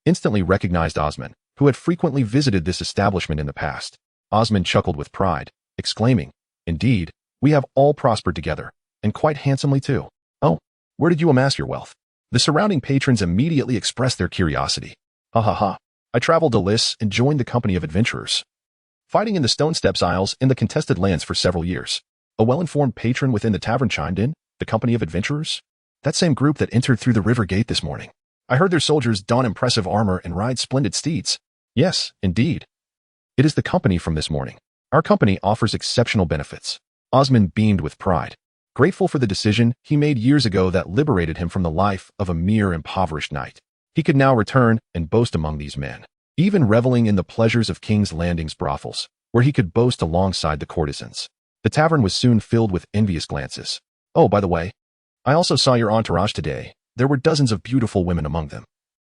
instantly recognized Osman, who had frequently visited this establishment in the past. Osman chuckled with pride, exclaiming, Indeed, we have all prospered together, and quite handsomely too. Oh, where did you amass your wealth? The surrounding patrons immediately expressed their curiosity. Ha ha ha. I traveled to Lys and joined the company of adventurers, fighting in the Stone Steps Isles in the contested lands for several years. A well-informed patron within the tavern chimed in. The company of adventurers? That same group that entered through the river gate this morning. I heard their soldiers don impressive armor and ride splendid steeds. Yes, indeed. It is the company from this morning. Our company offers exceptional benefits. Osman beamed with pride, grateful for the decision he made years ago that liberated him from the life of a mere impoverished knight. He could now return and boast among these men, even reveling in the pleasures of King's Landing's brothels, where he could boast alongside the courtesans. The tavern was soon filled with envious glances. Oh, by the way, I also saw your entourage today. There were dozens of beautiful women among them,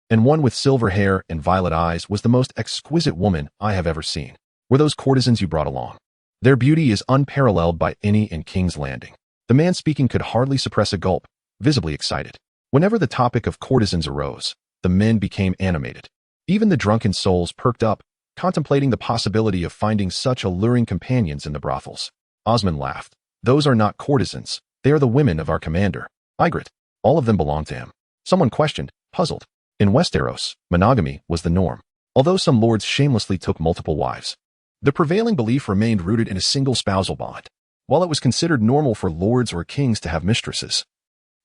and one with silver hair and violet eyes was the most exquisite woman I have ever seen. Were those courtesans you brought along? Their beauty is unparalleled by any in King's Landing. The man speaking could hardly suppress a gulp, visibly excited. Whenever the topic of courtesans arose, the men became animated. Even the drunken souls perked up, contemplating the possibility of finding such alluring companions in the brothels. Osman laughed. Those are not courtesans. They are the women of our commander, Ygritte. All of them belong to him. Someone questioned, puzzled. In Westeros, monogamy was the norm, although some lords shamelessly took multiple wives. The prevailing belief remained rooted in a single spousal bond, while it was considered normal for lords or kings to have mistresses.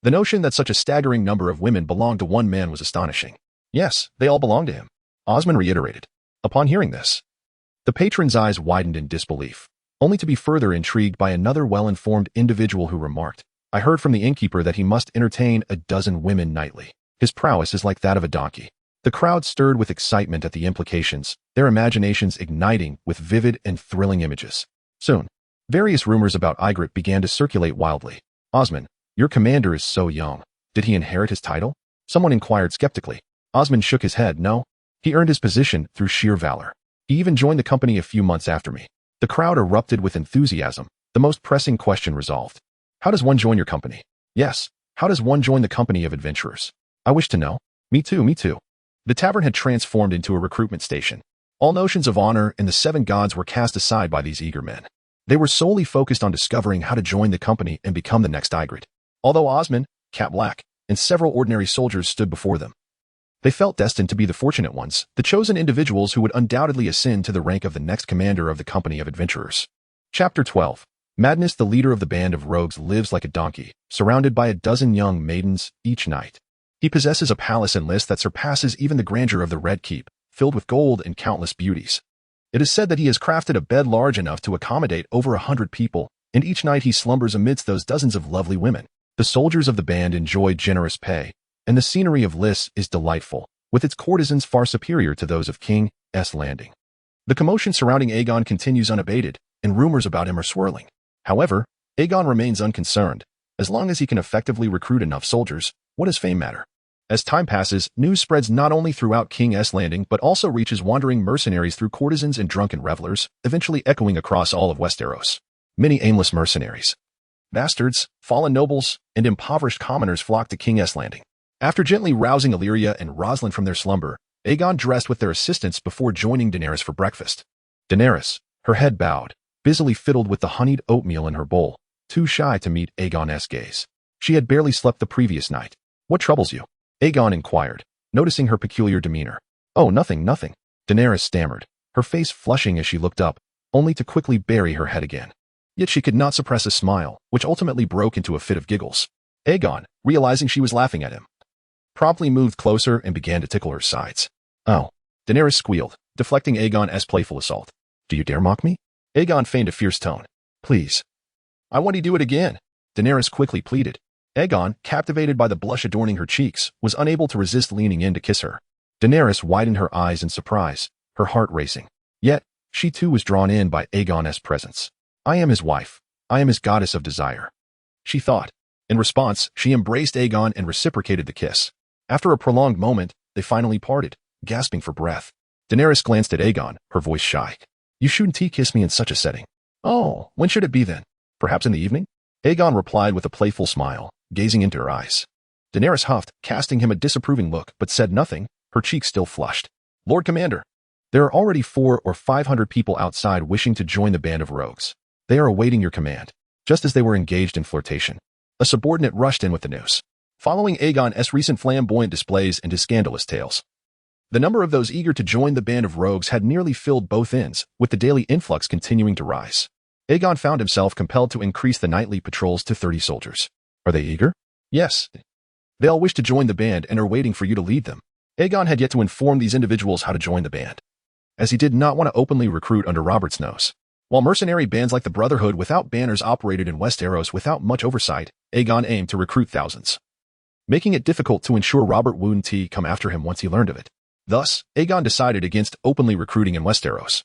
The notion that such a staggering number of women belonged to one man was astonishing. Yes, they all belonged to him, Osman reiterated. Upon hearing this, the patron's eyes widened in disbelief, only to be further intrigued by another well-informed individual who remarked, I heard from the innkeeper that he must entertain a dozen women nightly. His prowess is like that of a donkey. The crowd stirred with excitement at the implications, their imaginations igniting with vivid and thrilling images. Soon, various rumors about Ygritte began to circulate wildly. Osman, your commander is so young. Did he inherit his title? Someone inquired skeptically. Osman shook his head. No, he earned his position through sheer valor. He even joined the company a few months after me. The crowd erupted with enthusiasm, the most pressing question resolved. How does one join your company? Yes, how does one join the company of adventurers? I wish to know. Me too, me too. The tavern had transformed into a recruitment station. All notions of honor and the seven gods were cast aside by these eager men. They were solely focused on discovering how to join the company and become the next Ygritte. Although Osman, Cat Black, and several ordinary soldiers stood before them, they felt destined to be the fortunate ones, the chosen individuals who would undoubtedly ascend to the rank of the next commander of the company of adventurers. Chapter 12. Madness. The leader of the band of rogues lives like a donkey, surrounded by a dozen young maidens each night. He possesses a palace in Lys that surpasses even the grandeur of the Red Keep, filled with gold and countless beauties. It is said that he has crafted a bed large enough to accommodate over 100 people, and each night he slumbers amidst those dozens of lovely women. The soldiers of the band enjoy generous pay, and the scenery of Lys is delightful, with its courtesans far superior to those of King's Landing. The commotion surrounding Aegon continues unabated, and rumors about him are swirling. However, Aegon remains unconcerned. As long as he can effectively recruit enough soldiers, what does fame matter? As time passes, news spreads not only throughout King's Landing but also reaches wandering mercenaries through courtesans and drunken revelers, eventually echoing across all of Westeros. Many aimless mercenaries, bastards, fallen nobles, and impoverished commoners flock to King's Landing. After gently rousing Illyria and Rosalind from their slumber, Aegon dressed with their assistants before joining Daenerys for breakfast. Daenerys, her head bowed, busily fiddled with the honeyed oatmeal in her bowl, too shy to meet Aegon's gaze. She had barely slept the previous night. What troubles you? Aegon inquired, noticing her peculiar demeanor. Oh, nothing, nothing. Daenerys stammered, her face flushing as she looked up, only to quickly bury her head again. Yet she could not suppress a smile, which ultimately broke into a fit of giggles. Aegon, realizing she was laughing at him, promptly moved closer and began to tickle her sides. Oh, Daenerys squealed, deflecting Aegon's playful assault. Do you dare mock me? Aegon feigned a fierce tone. Please. I want to do it again, Daenerys quickly pleaded. Aegon, captivated by the blush adorning her cheeks, was unable to resist leaning in to kiss her. Daenerys widened her eyes in surprise, her heart racing. Yet, she too was drawn in by Aegon's presence. I am his wife. I am his goddess of desire, she thought. In response, she embraced Aegon and reciprocated the kiss. After a prolonged moment, they finally parted, gasping for breath. Daenerys glanced at Aegon, her voice shy. You shouldn't kiss me in such a setting. Oh, when should it be then? Perhaps in the evening? Aegon replied with a playful smile, gazing into her eyes. Daenerys huffed, casting him a disapproving look, but said nothing, her cheeks still flushed. Lord Commander, there are already 400 or 500 people outside wishing to join the band of rogues. They are awaiting your command. Just as they were engaged in flirtation, a subordinate rushed in with the news. Following Aegon's recent flamboyant displays and his scandalous tales, the number of those eager to join the band of rogues had nearly filled both ends, with the daily influx continuing to rise. Aegon found himself compelled to increase the nightly patrols to 30 soldiers. Are they eager? Yes. They all wish to join the band and are waiting for you to lead them. Aegon had yet to inform these individuals how to join the band, as he did not want to openly recruit under Robert's nose. While mercenary bands like the Brotherhood without banners operated in Westeros without much oversight, Aegon aimed to recruit thousands, making it difficult to ensure Robert wouldn't come after him once he learned of it. Thus, Aegon decided against openly recruiting in Westeros,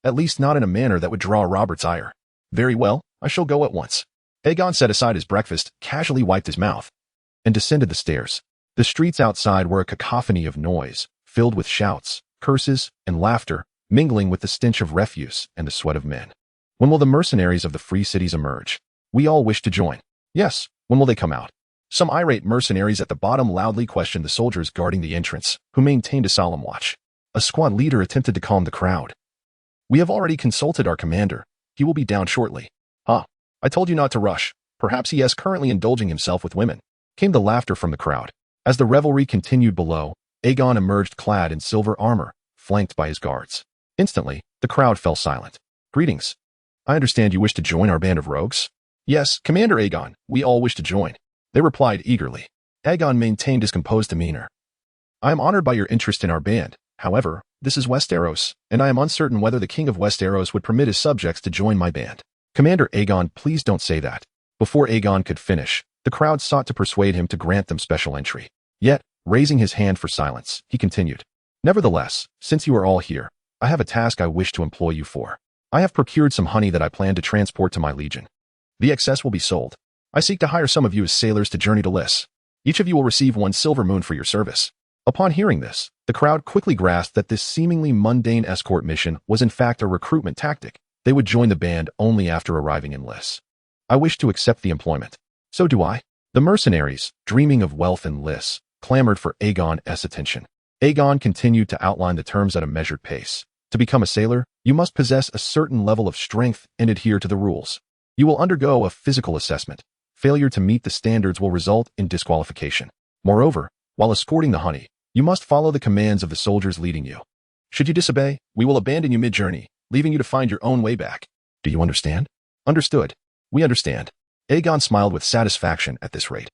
at least not in a manner that would draw Robert's ire. Very well, I shall go at once. Aegon set aside his breakfast, casually wiped his mouth, and descended the stairs. The streets outside were a cacophony of noise, filled with shouts, curses, and laughter, mingling with the stench of refuse and the sweat of men. When will the mercenaries of the free cities emerge? We all wish to join. Yes, when will they come out? Some irate mercenaries at the bottom loudly questioned the soldiers guarding the entrance, who maintained a solemn watch. A squad leader attempted to calm the crowd. We have already consulted our commander. He will be down shortly. I told you not to rush. Perhaps he is currently indulging himself with women. Came the laughter from the crowd. As the revelry continued below, Aegon emerged clad in silver armor, flanked by his guards. Instantly, the crowd fell silent. Greetings. I understand you wish to join our band of rogues? Yes, Commander Aegon, we all wish to join. They replied eagerly. Aegon maintained his composed demeanor. I am honored by your interest in our band. However, this is Westeros, and I am uncertain whether the king of Westeros would permit his subjects to join my band. Commander Aegon, please don't say that. Before Aegon could finish, the crowd sought to persuade him to grant them special entry. Yet, raising his hand for silence, he continued. Nevertheless, since you are all here, I have a task I wish to employ you for. I have procured some honey that I plan to transport to my legion. The excess will be sold. I seek to hire some of you as sailors to journey to Lys. Each of you will receive 1 silver moon for your service. Upon hearing this, the crowd quickly grasped that this seemingly mundane escort mission was in fact a recruitment tactic. They would join the band only after arriving in Lys. I wish to accept the employment. So do I. The mercenaries, dreaming of wealth in Lys, clamored for Aegon's attention. Aegon continued to outline the terms at a measured pace. To become a sailor, you must possess a certain level of strength and adhere to the rules. You will undergo a physical assessment. Failure to meet the standards will result in disqualification. Moreover, while escorting the honey, you must follow the commands of the soldiers leading you. Should you disobey, we will abandon you mid-journey, leaving you to find your own way back. Do you understand? Understood. We understand. Aegon smiled with satisfaction at this rate.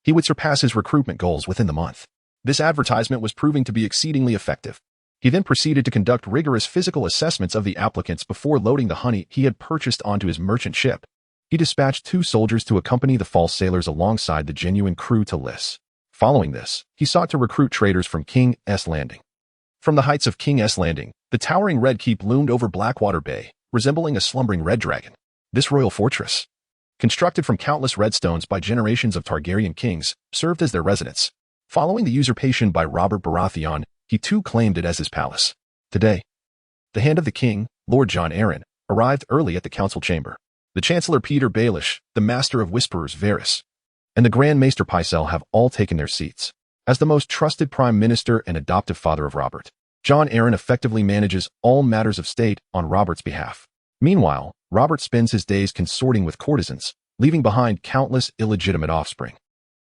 He would surpass his recruitment goals within the month. This advertisement was proving to be exceedingly effective. He then proceeded to conduct rigorous physical assessments of the applicants before loading the honey he had purchased onto his merchant ship. He dispatched 2 soldiers to accompany the false sailors alongside the genuine crew to Lys. Following this, he sought to recruit traders from King's Landing. From the heights of King's Landing, the towering Red Keep loomed over Blackwater Bay, resembling a slumbering red dragon. This royal fortress, constructed from countless redstones by generations of Targaryen kings, served as their residence. Following the usurpation by Robert Baratheon, he too claimed it as his palace. Today, the hand of the king, Lord Jon Arryn, arrived early at the council chamber. The Chancellor Peter Baelish, the Master of Whisperers Varys, and the Grand Maester Pycelle have all taken their seats. As the most trusted Prime Minister and adoptive father of Robert, Jon Arryn effectively manages all matters of state on Robert's behalf. Meanwhile, Robert spends his days consorting with courtesans, leaving behind countless illegitimate offspring.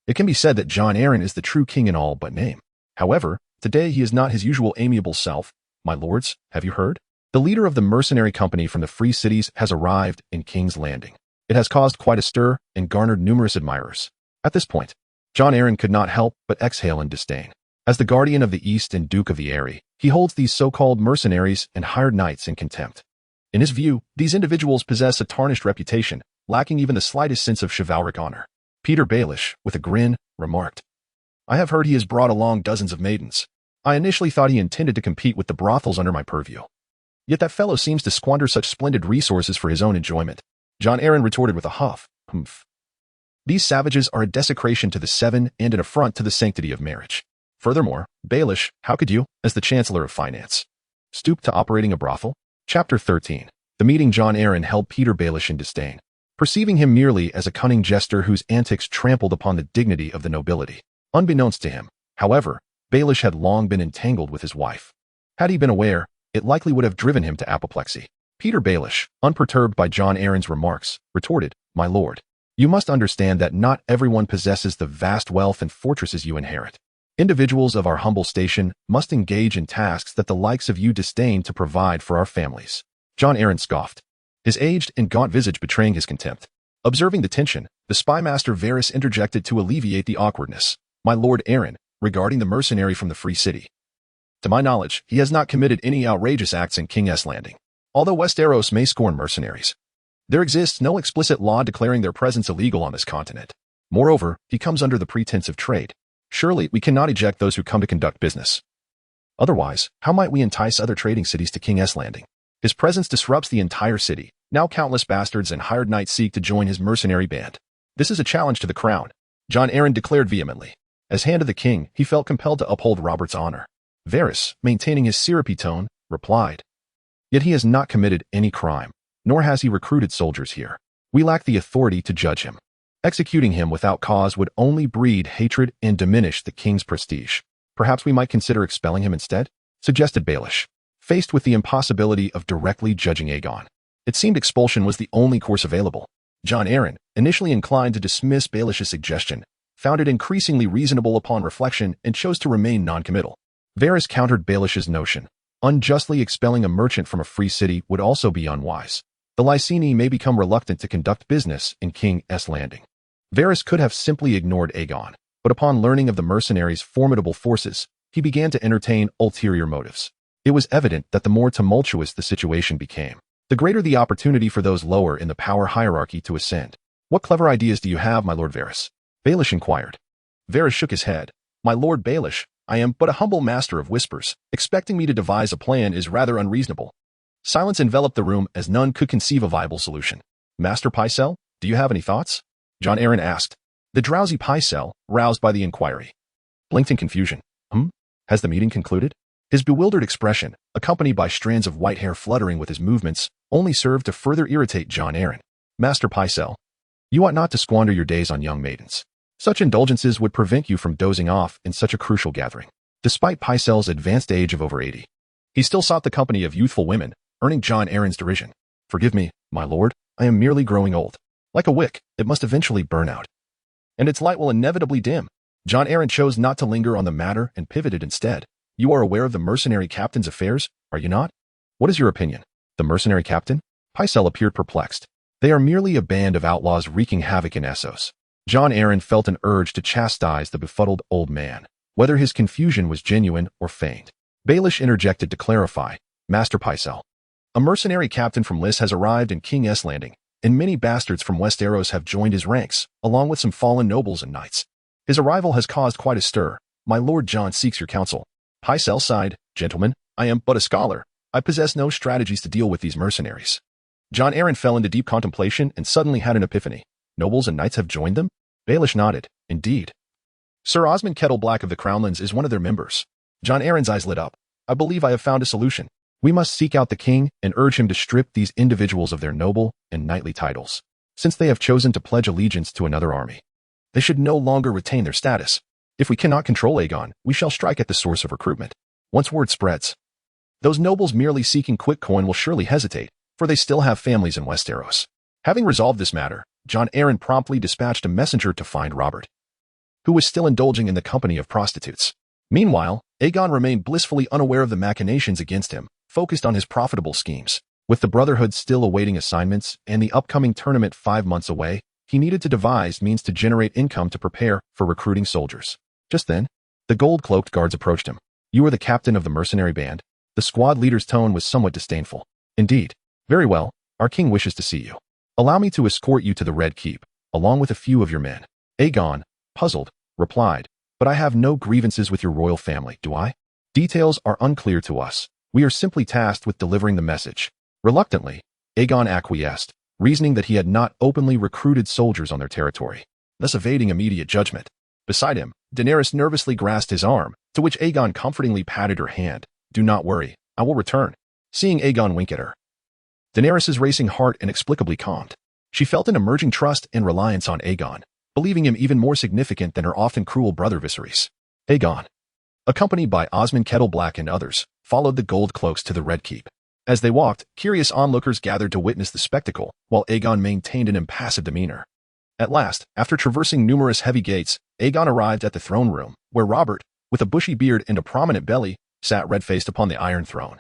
It can be said that Jon Arryn is the true king in all but name. However, today he is not his usual amiable self. My lords, have you heard? The leader of the mercenary company from the Free Cities has arrived in King's Landing. It has caused quite a stir and garnered numerous admirers. At this point, Jon Arryn could not help but exhale in disdain. As the Guardian of the East and Duke of the Eyrie, he holds these so-called mercenaries and hired knights in contempt. In his view, these individuals possess a tarnished reputation, lacking even the slightest sense of chivalric honor. Peter Baelish, with a grin, remarked, I have heard he has brought along dozens of maidens. I initially thought he intended to compete with the brothels under my purview. Yet that fellow seems to squander such splendid resources for his own enjoyment. Jon Arryn retorted with a huff. Humph. These savages are a desecration to the Seven and an affront to the sanctity of marriage. Furthermore, Baelish, how could you, as the Chancellor of Finance, stoop to operating a brothel? Chapter 13. The meeting John Arryn held Peter Baelish in disdain, perceiving him merely as a cunning jester whose antics trampled upon the dignity of the nobility. Unbeknownst to him, however, Baelish had long been entangled with his wife. Had he been aware, it likely would have driven him to apoplexy. Peter Baelish, unperturbed by John Arryn's remarks, retorted, "My lord, you must understand that not everyone possesses the vast wealth and fortresses you inherit. Individuals of our humble station must engage in tasks that the likes of you disdain to provide for our families." John Arryn scoffed, his aged and gaunt visage betraying his contempt. Observing the tension, the spymaster Varys interjected to alleviate the awkwardness. "My lord Arryn, regarding the mercenary from the Free City. To my knowledge, he has not committed any outrageous acts in King's Landing. Although Westeros may scorn mercenaries, there exists no explicit law declaring their presence illegal on this continent. Moreover, he comes under the pretense of trade. Surely, we cannot eject those who come to conduct business. Otherwise, how might we entice other trading cities to King's Landing? His presence disrupts the entire city. Now countless bastards and hired knights seek to join his mercenary band. This is a challenge to the crown," John Arryn declared vehemently. As Hand of the King, he felt compelled to uphold Robert's honor. Varys, maintaining his syrupy tone, replied, "Yet he has not committed any crime, nor has he recruited soldiers here. We lack the authority to judge him. Executing him without cause would only breed hatred and diminish the king's prestige. Perhaps we might consider expelling him instead," suggested Baelish, faced with the impossibility of directly judging Aegon. It seemed expulsion was the only course available. John Arryn, initially inclined to dismiss Baelish's suggestion, found it increasingly reasonable upon reflection and chose to remain non-committal. Varys countered Baelish's notion. Unjustly expelling a merchant from a free city would also be unwise. The Lyseni may become reluctant to conduct business in King's Landing. Varys could have simply ignored Aegon, but upon learning of the mercenaries' formidable forces, he began to entertain ulterior motives. It was evident that the more tumultuous the situation became, the greater the opportunity for those lower in the power hierarchy to ascend. "What clever ideas do you have, my lord Varys?" Baelish inquired. Varys shook his head. "My lord Baelish, I am but a humble master of whispers. Expecting me to devise a plan is rather unreasonable." Silence enveloped the room as none could conceive a viable solution. "Master Pycelle, do you have any thoughts?" John Arryn asked. The drowsy Pycelle, roused by the inquiry, blinked in confusion. Has the meeting concluded?" His bewildered expression, accompanied by strands of white hair fluttering with his movements, only served to further irritate John Arryn. "Master Pycelle, you ought not to squander your days on young maidens. Such indulgences would prevent you from dozing off in such a crucial gathering." Despite Pycelle's advanced age of over 80, he still sought the company of youthful women, earning John Arryn's derision. "Forgive me, my lord, I am merely growing old. Like a wick, it must eventually burn out, and its light will inevitably dim." John Arryn chose not to linger on the matter and pivoted instead. "You are aware of the mercenary captain's affairs, are you not? What is your opinion?" "The mercenary captain?" Pycelle appeared perplexed. "They are merely a band of outlaws wreaking havoc in Essos." John Arryn felt an urge to chastise the befuddled old man, whether his confusion was genuine or feigned. Baelish interjected to clarify, "Master Pycelle, a mercenary captain from Lys has arrived in King's Landing, and many bastards from Westeros have joined his ranks, along with some fallen nobles and knights. His arrival has caused quite a stir. My lord John seeks your counsel." Pycelle sighed. "Gentlemen, I am but a scholar. I possess no strategies to deal with these mercenaries." John Arryn fell into deep contemplation and suddenly had an epiphany. "Nobles and knights have joined them?" Baelish nodded. "Indeed. Sir Osmond Kettleblack of the Crownlands is one of their members." John Arryn's eyes lit up. "I believe I have found a solution. We must seek out the king and urge him to strip these individuals of their noble and knightly titles. Since they have chosen to pledge allegiance to another army, they should no longer retain their status. If we cannot control Aegon, we shall strike at the source of recruitment. Once word spreads, those nobles merely seeking quick coin will surely hesitate, for they still have families in Westeros." Having resolved this matter, John Arryn promptly dispatched a messenger to find Robert, who was still indulging in the company of prostitutes. Meanwhile, Aegon remained blissfully unaware of the machinations against him, focused on his profitable schemes. With the Brotherhood still awaiting assignments and the upcoming tournament 5 months away, he needed to devise means to generate income to prepare for recruiting soldiers. Just then, the gold-cloaked guards approached him. "You are the captain of the mercenary band?" The squad leader's tone was somewhat disdainful. "Indeed. Very well, our king wishes to see you. Allow me to escort you to the Red Keep, along with a few of your men." Aegon, puzzled, replied, "But I have no grievances with your royal family, do I? Details are unclear to us. We are simply tasked with delivering the message." Reluctantly, Aegon acquiesced, reasoning that he had not openly recruited soldiers on their territory, thus evading immediate judgment. Beside him, Daenerys nervously grasped his arm, to which Aegon comfortingly patted her hand. "Do not worry, I will return." Seeing Aegon wink at her, Daenerys' racing heart inexplicably calmed. She felt an emerging trust and reliance on Aegon, believing him even more significant than her often cruel brother Viserys. Aegon, accompanied by Osmond Kettleblack and others, followed the gold cloaks to the Red Keep. As they walked, curious onlookers gathered to witness the spectacle, while Aegon maintained an impassive demeanor. At last, after traversing numerous heavy gates, Aegon arrived at the throne room, where Robert, with a bushy beard and a prominent belly, sat red-faced upon the Iron Throne,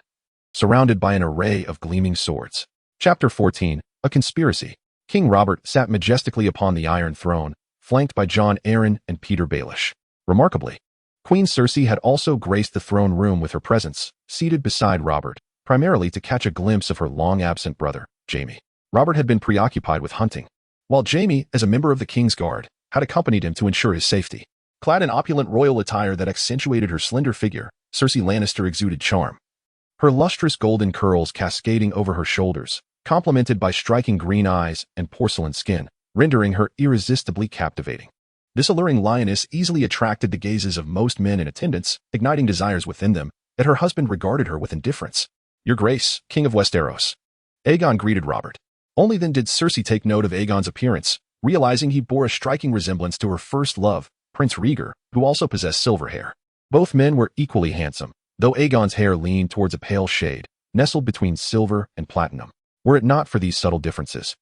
surrounded by an array of gleaming swords. Chapter 14, A Conspiracy. King Robert sat majestically upon the Iron Throne, flanked by Jon Arryn and Peter Baelish. Remarkably, Queen Cersei had also graced the throne room with her presence, seated beside Robert, primarily to catch a glimpse of her long-absent brother, Jaime. Robert had been preoccupied with hunting, while Jaime, as a member of the King's Guard, had accompanied him to ensure his safety. Clad in opulent royal attire that accentuated her slender figure, Cersei Lannister exuded charm. Her lustrous golden curls cascading over her shoulders, complemented by striking green eyes and porcelain skin, rendering her irresistibly captivating. This alluring lioness easily attracted the gazes of most men in attendance, igniting desires within them, yet her husband regarded her with indifference. "Your Grace, King of Westeros." Aegon greeted Robert. Only then did Cersei take note of Aegon's appearance, realizing he bore a striking resemblance to her first love, Prince Rhaegar, who also possessed silver hair. Both men were equally handsome, though Aegon's hair leaned towards a pale shade, nestled between silver and platinum. Were it not for these subtle differences,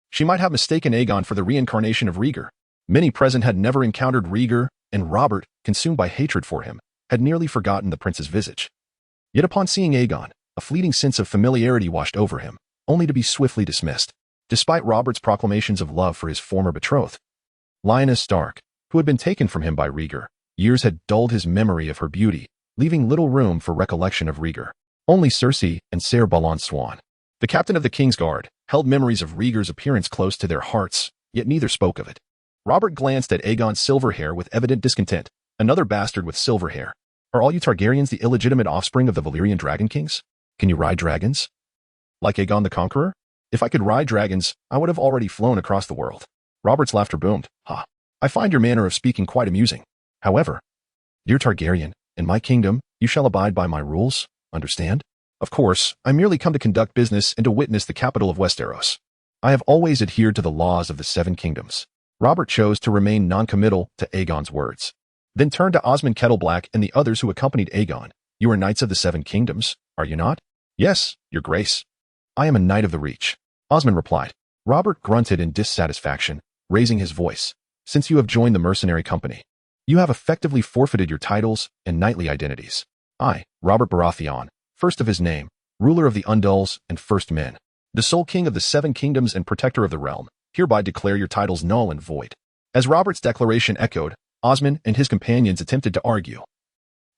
she might have mistaken Aegon for the reincarnation of Rhaegar. Many present had never encountered Rhaegar, and Robert, consumed by hatred for him, had nearly forgotten the prince's visage. Yet upon seeing Aegon, a fleeting sense of familiarity washed over him, only to be swiftly dismissed, despite Robert's proclamations of love for his former betrothed. Lyanna Stark, who had been taken from him by Rhaegar, years had dulled his memory of her beauty, leaving little room for recollection of Rhaegar. Only Cersei and Ser Balon Swan, the captain of the King's Guard, held memories of Rhaegar's appearance close to their hearts, yet neither spoke of it. Robert glanced at Aegon's silver hair with evident discontent. "Another bastard with silver hair. Are all you Targaryens the illegitimate offspring of the Valyrian dragon kings? Can you ride dragons? Like Aegon the Conqueror? If I could ride dragons, I would have already flown across the world." Robert's laughter boomed. "Ha! I find your manner of speaking quite amusing. However, dear Targaryen, in my kingdom, you shall abide by my rules, understand? Of course, I merely come to conduct business and to witness the capital of Westeros. I have always adhered to the laws of the Seven Kingdoms." Robert chose to remain non-committal to Aegon's words, then turned to Osmond Kettleblack and the others who accompanied Aegon. "You are Knights of the Seven Kingdoms, are you not?" "Yes, your Grace." "I am a Knight of the Reach," Osmond replied. Robert grunted in dissatisfaction, raising his voice. "Since you have joined the Mercenary Company, you have effectively forfeited your titles and knightly identities. I, Robert Baratheon, first of his name, ruler of the Undulls and First Men, the sole king of the Seven Kingdoms and protector of the realm, hereby declare your titles null and void." As Robert's declaration echoed, Osmond and his companions attempted to argue.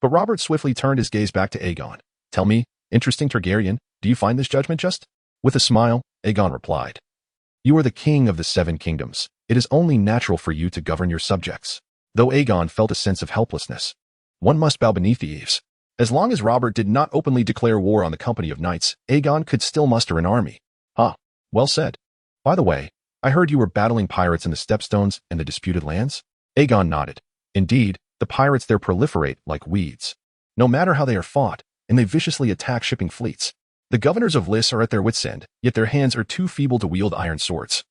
But Robert swiftly turned his gaze back to Aegon. "Tell me, interesting Targaryen, do you find this judgment just?" With a smile, Aegon replied, "You are the king of the Seven Kingdoms. It is only natural for you to govern your subjects." Though Aegon felt a sense of helplessness, one must bow beneath the eaves. As long as Robert did not openly declare war on the company of knights, Aegon could still muster an army. "Ah, well said. By the way, I heard you were battling pirates in the Stepstones and the disputed lands?" Aegon nodded. "Indeed, the pirates there proliferate like weeds, no matter how they are fought, and they viciously attack shipping fleets. The governors of Lys are at their wits' end, yet their hands are too feeble to wield iron swords,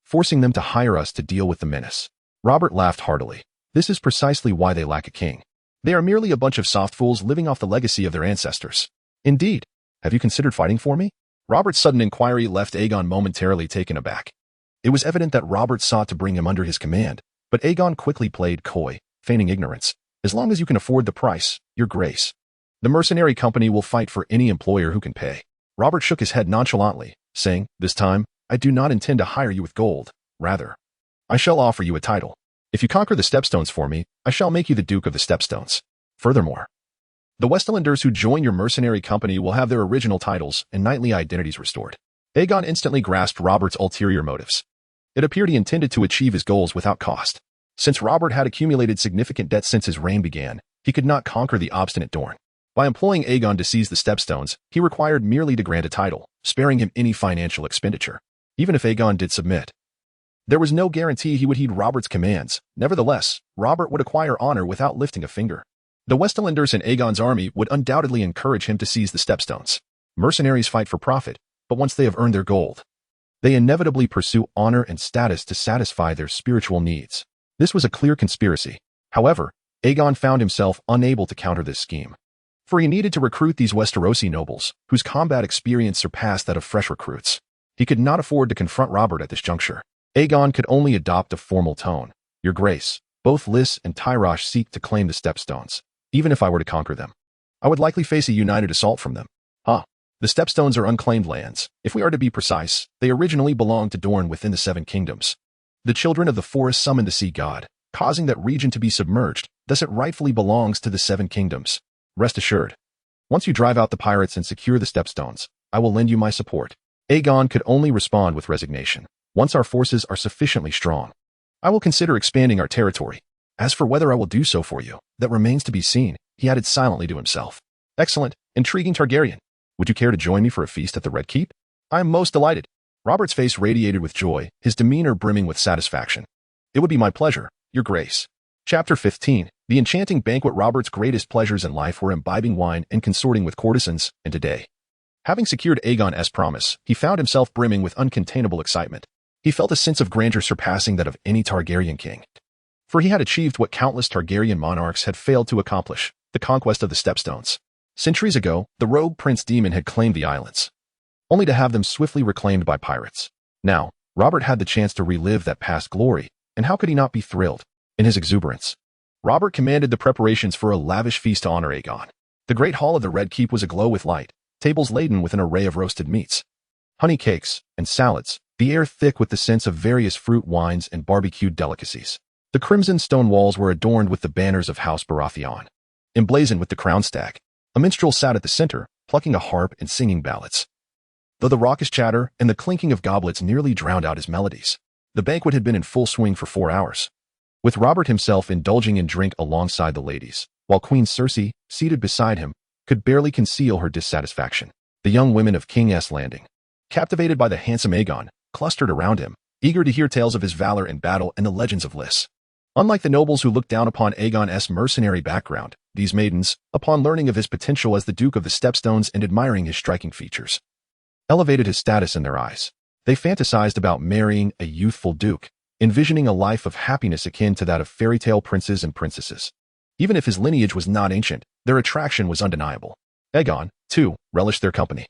forcing them to hire us to deal with the menace." Robert laughed heartily. "This is precisely why they lack a king. They are merely a bunch of soft fools living off the legacy of their ancestors." "Indeed. Have you considered fighting for me?" Robert's sudden inquiry left Aegon momentarily taken aback. It was evident that Robert sought to bring him under his command, but Aegon quickly played coy, feigning ignorance. "As long as you can afford the price, your Grace. The Mercenary Company will fight for any employer who can pay." Robert shook his head nonchalantly, saying, "This time, I do not intend to hire you with gold. Rather, I shall offer you a title. If you conquer the Stepstones for me, I shall make you the Duke of the Stepstones. Furthermore, the Westlanders who join your Mercenary Company will have their original titles and knightly identities restored." Aegon instantly grasped Robert's ulterior motives. It appeared he intended to achieve his goals without cost. Since Robert had accumulated significant debt since his reign began, he could not conquer the obstinate Dorne. By employing Aegon to seize the Stepstones, he required merely to grant a title, sparing him any financial expenditure. Even if Aegon did submit, there was no guarantee he would heed Robert's commands. Nevertheless, Robert would acquire honor without lifting a finger. The Westlanders and Aegon's army would undoubtedly encourage him to seize the Stepstones. Mercenaries fight for profit, but once they have earned their gold, they inevitably pursue honor and status to satisfy their spiritual needs. This was a clear conspiracy. However, Aegon found himself unable to counter this scheme, for he needed to recruit these Westerosi nobles, whose combat experience surpassed that of fresh recruits. He could not afford to confront Robert at this juncture. Aegon could only adopt a formal tone. Your Grace, both Lys and Tyrosh seek to claim the Stepstones. Even if I were to conquer them, I would likely face a united assault from them. The Stepstones are unclaimed lands. If we are to be precise, they originally belonged to Dorne within the Seven Kingdoms. The children of the forest summoned the sea god, causing that region to be submerged, thus it rightfully belongs to the Seven Kingdoms. Rest assured, once you drive out the pirates and secure the Stepstones, I will lend you my support. Aegon could only respond with resignation. Once our forces are sufficiently strong, I will consider expanding our territory. As for whether I will do so for you, that remains to be seen, he added silently to himself. Excellent, intriguing Targaryen. Would you care to join me for a feast at the Red Keep? I am most delighted. Robert's face radiated with joy, his demeanor brimming with satisfaction. It would be my pleasure, Your Grace. Chapter 15. The enchanting banquet. Robert's greatest pleasures in life were imbibing wine and consorting with courtesans, and today, having secured Aegon's promise, he found himself brimming with uncontainable excitement. He felt a sense of grandeur surpassing that of any Targaryen king, for he had achieved what countless Targaryen monarchs had failed to accomplish, the conquest of the Stepstones. Centuries ago, the rogue Prince Daemon had claimed the islands, only to have them swiftly reclaimed by pirates. Now, Robert had the chance to relive that past glory, and how could he not be thrilled? In his exuberance, Robert commanded the preparations for a lavish feast to honor Aegon. The great hall of the Red Keep was aglow with light, tables laden with an array of roasted meats, honey cakes, and salads, the air thick with the scents of various fruit wines and barbecued delicacies. The crimson stone walls were adorned with the banners of House Baratheon, emblazoned with the crown stag. A minstrel sat at the center, plucking a harp and singing ballads, though the raucous chatter and the clinking of goblets nearly drowned out his melodies. The banquet had been in full swing for 4 hours, with Robert himself indulging in drink alongside the ladies, while Queen Cersei, seated beside him, could barely conceal her dissatisfaction. The young women of King's Landing, captivated by the handsome Aegon, clustered around him, eager to hear tales of his valor in battle and the legends of Lys. Unlike the nobles who looked down upon Aegon's mercenary background, these maidens, upon learning of his potential as the Duke of the Stepstones and admiring his striking features, elevated his status in their eyes. They fantasized about marrying a youthful duke, envisioning a life of happiness akin to that of fairy tale princes and princesses. Even if his lineage was not ancient, their attraction was undeniable. Aegon, too, relished their company.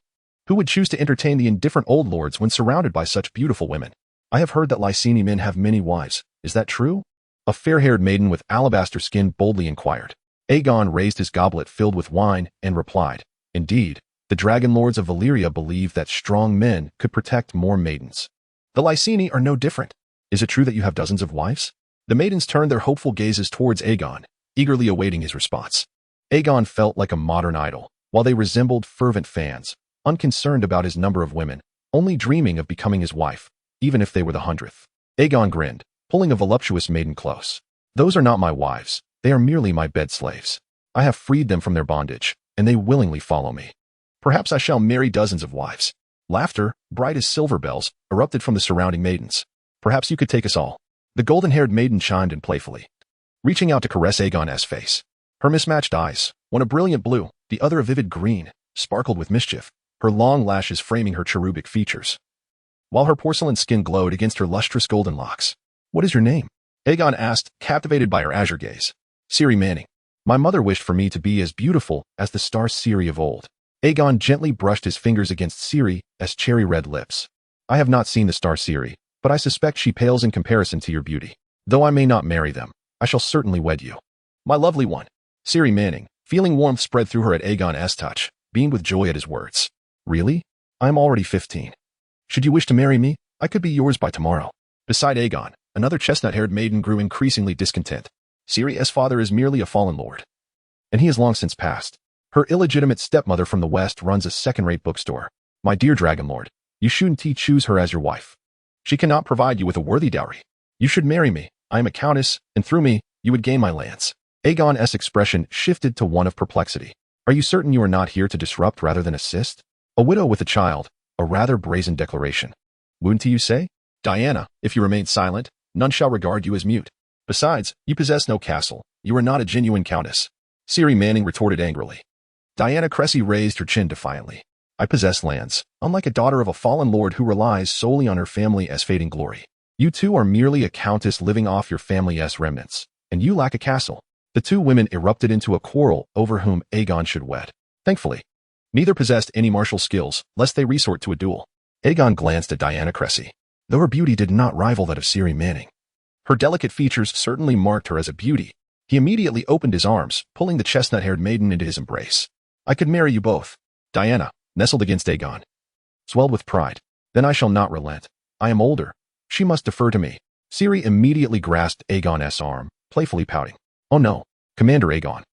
Who would choose to entertain the indifferent old lords when surrounded by such beautiful women? I have heard that Lyseni men have many wives. Is that true? A fair-haired maiden with alabaster skin boldly inquired. Aegon raised his goblet filled with wine and replied, Indeed, the dragon lords of Valyria believe that strong men could protect more maidens. The Lyseni are no different. Is it true that you have dozens of wives? The maidens turned their hopeful gazes towards Aegon, eagerly awaiting his response. Aegon felt like a modern idol, while they resembled fervent fans, unconcerned about his number of women, only dreaming of becoming his wife, even if they were the 100th. Aegon grinned, pulling a voluptuous maiden close. Those are not my wives. They are merely my bed slaves. I have freed them from their bondage, and they willingly follow me. Perhaps I shall marry dozens of wives. Laughter, bright as silver bells, erupted from the surrounding maidens. Perhaps you could take us all. The golden-haired maiden chimed in playfully, reaching out to caress Aegon's face. Her mismatched eyes, one a brilliant blue, the other a vivid green, sparkled with mischief, her long lashes framing her cherubic features, while her porcelain skin glowed against her lustrous golden locks. What is your name? Aegon asked, captivated by her azure gaze. Ciri Manning. My mother wished for me to be as beautiful as the star Ciri of old. Aegon gently brushed his fingers against Ciri's cherry-red lips. I have not seen the star Ciri, but I suspect she pales in comparison to your beauty. Though I may not marry them, I shall certainly wed you. My lovely one. Ciri Manning, feeling warmth spread through her at Aegon's touch, beamed with joy at his words. Really? I am already 15. Should you wish to marry me, I could be yours by tomorrow. Beside Aegon, another chestnut-haired maiden grew increasingly discontent. Ciri's father is merely a fallen lord, and he has long since passed. Her illegitimate stepmother from the west runs a second-rate bookstore. My dear dragon lord, you shouldn't choose her as your wife. She cannot provide you with a worthy dowry. You should marry me. I am a countess, and through me, you would gain my lands. Aegon's expression shifted to one of perplexity. Are you certain you are not here to disrupt rather than assist? A widow with a child, a rather brazen declaration. Wouldn't you say? Diana, if you remain silent, none shall regard you as mute. Besides, you possess no castle. You are not a genuine countess. Ciri Manning retorted angrily. Diana Cressy raised her chin defiantly. I possess lands, unlike a daughter of a fallen lord who relies solely on her family as fading glory. You two are merely a countess living off your family's remnants, and you lack a castle. The two women erupted into a quarrel over whom Aegon should wed. Thankfully, neither possessed any martial skills, lest they resort to a duel. Aegon glanced at Diana Cressy. Though her beauty did not rival that of Ciri Manning, her delicate features certainly marked her as a beauty. He immediately opened his arms, pulling the chestnut-haired maiden into his embrace. I could marry you both. Diana nestled against Aegon, swelled with pride. Then I shall not relent. I am older. She must defer to me. Ciri immediately grasped Aegon's arm, playfully pouting. Oh no, Commander Aegon.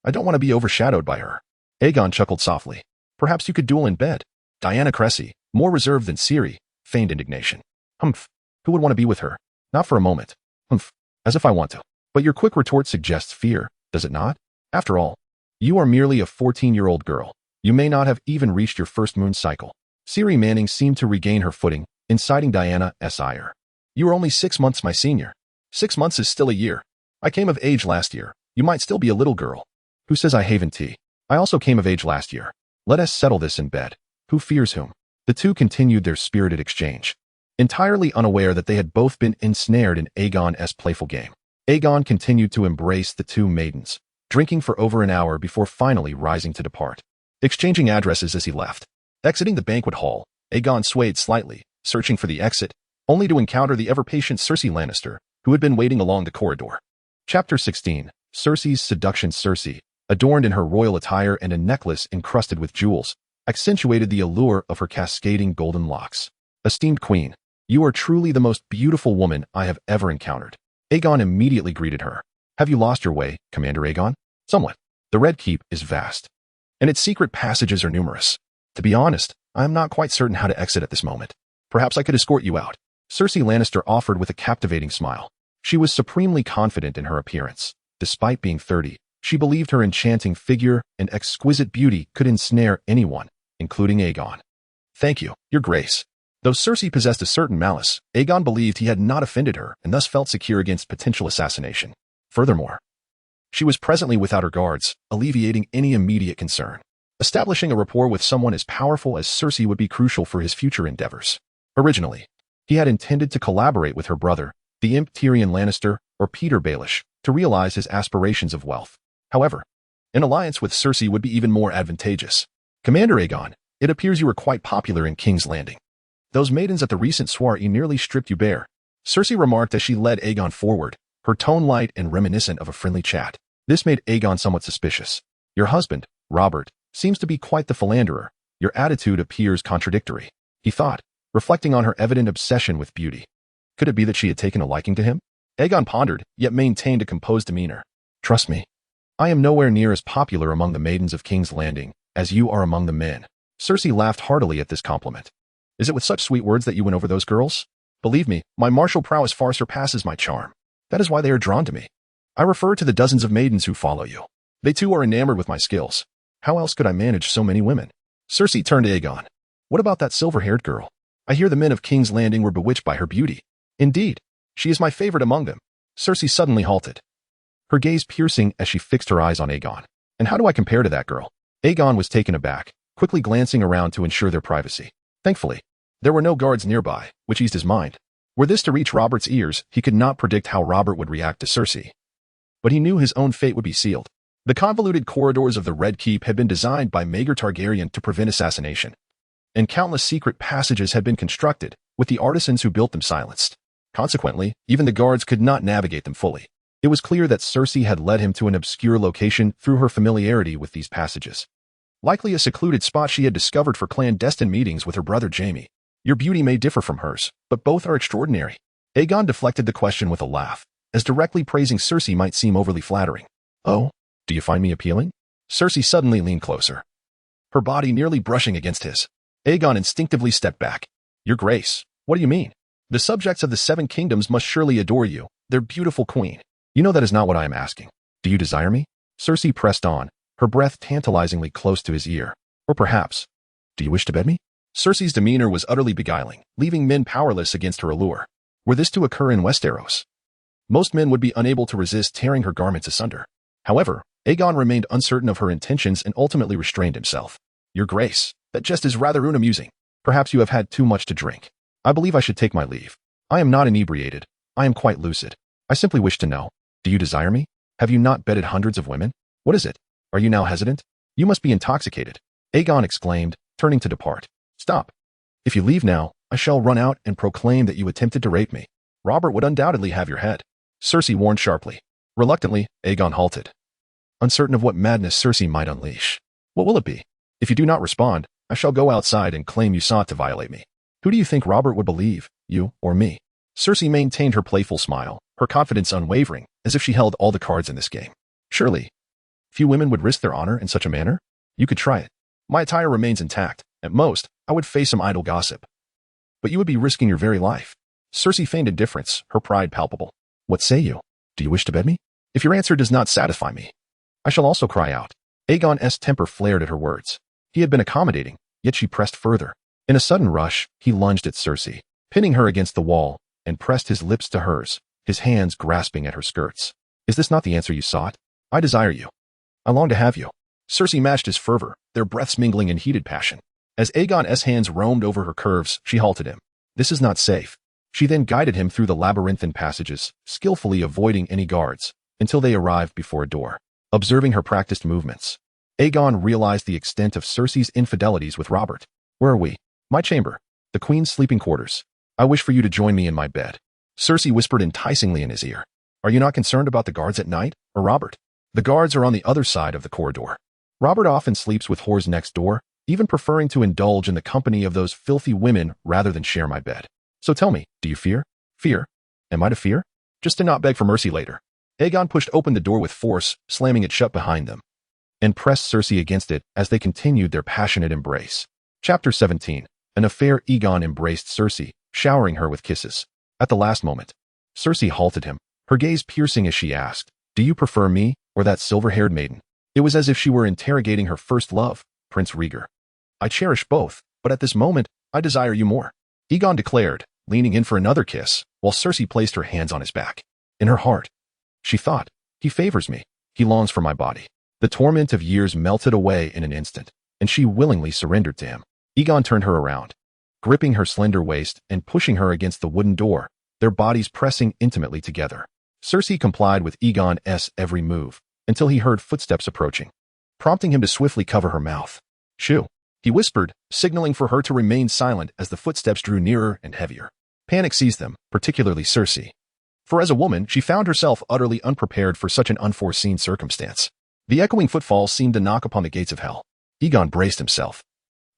I don't want to be overshadowed by her. Aegon chuckled softly. Perhaps you could duel in bed. Diana Cressy, more reserved than Ciri, feigned indignation. Humph. Who would want to be with her? Not for a moment. Humph. As if I want to. But your quick retort suggests fear, does it not? After all, you are merely a 14-year-old girl. You may not have even reached your first moon cycle. Ciri Manning seemed to regain her footing, inciting Diana's ire. You are only 6 months my senior. 6 months is still a year. I came of age last year. You might still be a little girl. Who says I haven't tea? I also came of age last year. Let us settle this in bed. Who fears whom? The two continued their spirited exchange, entirely unaware that they had both been ensnared in Aegon's playful game. Aegon continued to embrace the two maidens, drinking for over an hour before finally rising to depart, exchanging addresses as he left. Exiting the banquet hall, Aegon swayed slightly, searching for the exit, only to encounter the ever-patient Cersei Lannister, who had been waiting along the corridor. Chapter 16. Cersei's seduction. Cersei, adorned in her royal attire and a necklace encrusted with jewels, accentuated the allure of her cascading golden locks. Esteemed queen, you are truly the most beautiful woman I have ever encountered. Aegon immediately greeted her. Have you lost your way, Commander Aegon? Somewhat. The Red Keep is vast, and its secret passages are numerous. To be honest, I am not quite certain how to exit at this moment. Perhaps I could escort you out. Cersei Lannister offered with a captivating smile. She was supremely confident in her appearance. Despite being 30, she believed her enchanting figure and exquisite beauty could ensnare anyone, including Aegon. Thank you, Your Grace. Though Cersei possessed a certain malice, Aegon believed he had not offended her and thus felt secure against potential assassination. Furthermore, she was presently without her guards, alleviating any immediate concern. Establishing a rapport with someone as powerful as Cersei would be crucial for his future endeavors. Originally, he had intended to collaborate with her brother, the imp Tyrion Lannister, or Peter Baelish, to realize his aspirations of wealth. However, an alliance with Cersei would be even more advantageous. Commander Aegon, it appears you were quite popular in King's Landing. Those maidens at the recent soiree nearly stripped you bare, Cersei remarked as she led Aegon forward, her tone light and reminiscent of a friendly chat. This made Aegon somewhat suspicious. Your husband, Robert, seems to be quite the philanderer. Your attitude appears contradictory, he thought, reflecting on her evident obsession with beauty. Could it be that she had taken a liking to him? Aegon pondered, yet maintained a composed demeanor. Trust me, I am nowhere near as popular among the maidens of King's Landing as you are among the men. Cersei laughed heartily at this compliment. Is it with such sweet words that you win over those girls? Believe me, my martial prowess far surpasses my charm. That is why they are drawn to me. I refer to the dozens of maidens who follow you. They too are enamored with my skills. How else could I manage so many women? Cersei turned to Aegon. What about that silver-haired girl? I hear the men of King's Landing were bewitched by her beauty. Indeed, she is my favorite among them. Cersei suddenly halted, her gaze piercing as she fixed her eyes on Aegon. And how do I compare to that girl? Aegon was taken aback, quickly glancing around to ensure their privacy. Thankfully, there were no guards nearby, which eased his mind. Were this to reach Robert's ears, he could not predict how Robert would react to Cersei. But he knew his own fate would be sealed. The convoluted corridors of the Red Keep had been designed by Maegor Targaryen to prevent assassination, and countless secret passages had been constructed, with the artisans who built them silenced. Consequently, even the guards could not navigate them fully. It was clear that Cersei had led him to an obscure location through her familiarity with these passages. Likely a secluded spot she had discovered for clandestine meetings with her brother Jaime. Your beauty may differ from hers, but both are extraordinary. Aegon deflected the question with a laugh, as directly praising Cersei might seem overly flattering. Oh, do you find me appealing? Cersei suddenly leaned closer, her body nearly brushing against his. Aegon instinctively stepped back. Your Grace, what do you mean? The subjects of the Seven Kingdoms must surely adore you, their beautiful queen. You know that is not what I am asking. Do you desire me? Cersei pressed on, her breath tantalizingly close to his ear. Or perhaps, do you wish to bed me? Cersei's demeanor was utterly beguiling, leaving men powerless against her allure. Were this to occur in Westeros, most men would be unable to resist tearing her garments asunder. However, Aegon remained uncertain of her intentions and ultimately restrained himself. Your Grace, That jest is rather unamusing. Perhaps you have had too much to drink. I believe I should take my leave. I am not inebriated. I am quite lucid. I simply wish to know, do you desire me? Have you not bedded hundreds of women? What is it? Are you now hesitant? You must be intoxicated. Aegon exclaimed, turning to depart. Stop. If you leave now, I shall run out and proclaim that you attempted to rape me. Robert would undoubtedly have your head. Cersei warned sharply. Reluctantly, Aegon halted, uncertain of what madness Cersei might unleash. What will it be? If you do not respond, I shall go outside and claim you sought to violate me. Who do you think Robert would believe, you or me? Cersei maintained her playful smile, her confidence unwavering, as if she held all the cards in this game. Surely, few women would risk their honor in such a manner? You could try it. My attire remains intact. At most, I would face some idle gossip. But you would be risking your very life. Cersei feigned indifference, her pride palpable. What say you? Do you wish to bed me? If your answer does not satisfy me, I shall also cry out. Aegon's temper flared at her words. He had been accommodating, yet she pressed further. In a sudden rush, he lunged at Cersei, pinning her against the wall, and pressed his lips to hers, his hands grasping at her skirts. Is this not the answer you sought? I desire you. I long to have you. Cersei matched his fervor, their breaths mingling in heated passion. As Aegon's hands roamed over her curves, she halted him. This is not safe. She then guided him through the labyrinthine passages, skillfully avoiding any guards, until they arrived before a door. Observing her practiced movements, Aegon realized the extent of Cersei's infidelities with Robert. Where are we? My chamber. The queen's sleeping quarters. I wish for you to join me in my bed. Cersei whispered enticingly in his ear. Are you not concerned about the guards at night, or Robert? The guards are on the other side of the corridor. Robert often sleeps with whores next door, even preferring to indulge in the company of those filthy women rather than share my bed. So tell me, do you fear? Fear? Am I to fear? Just to not beg for mercy later. Aegon pushed open the door with force, slamming it shut behind them, and pressed Cersei against it as they continued their passionate embrace. Chapter 17. An affair. Aegon embraced Cersei, showering her with kisses. At the last moment, Cersei halted him, her gaze piercing as she asked, Do you prefer me, or that silver-haired maiden? It was as if she were interrogating her first love, Prince Rhaegar. I cherish both, but at this moment, I desire you more. Aegon declared, leaning in for another kiss, while Cersei placed her hands on his back. In her heart, she thought, he favors me. He longs for my body. The torment of years melted away in an instant, and she willingly surrendered to him. Aegon turned her around, gripping her slender waist and pushing her against the wooden door, their bodies pressing intimately together. Cersei complied with Aegon's every move, until he heard footsteps approaching, prompting him to swiftly cover her mouth. Shoo, he whispered, signaling for her to remain silent as the footsteps drew nearer and heavier. Panic seized them, particularly Cersei. For as a woman, she found herself utterly unprepared for such an unforeseen circumstance. The echoing footfalls seemed to knock upon the gates of hell. Aegon braced himself,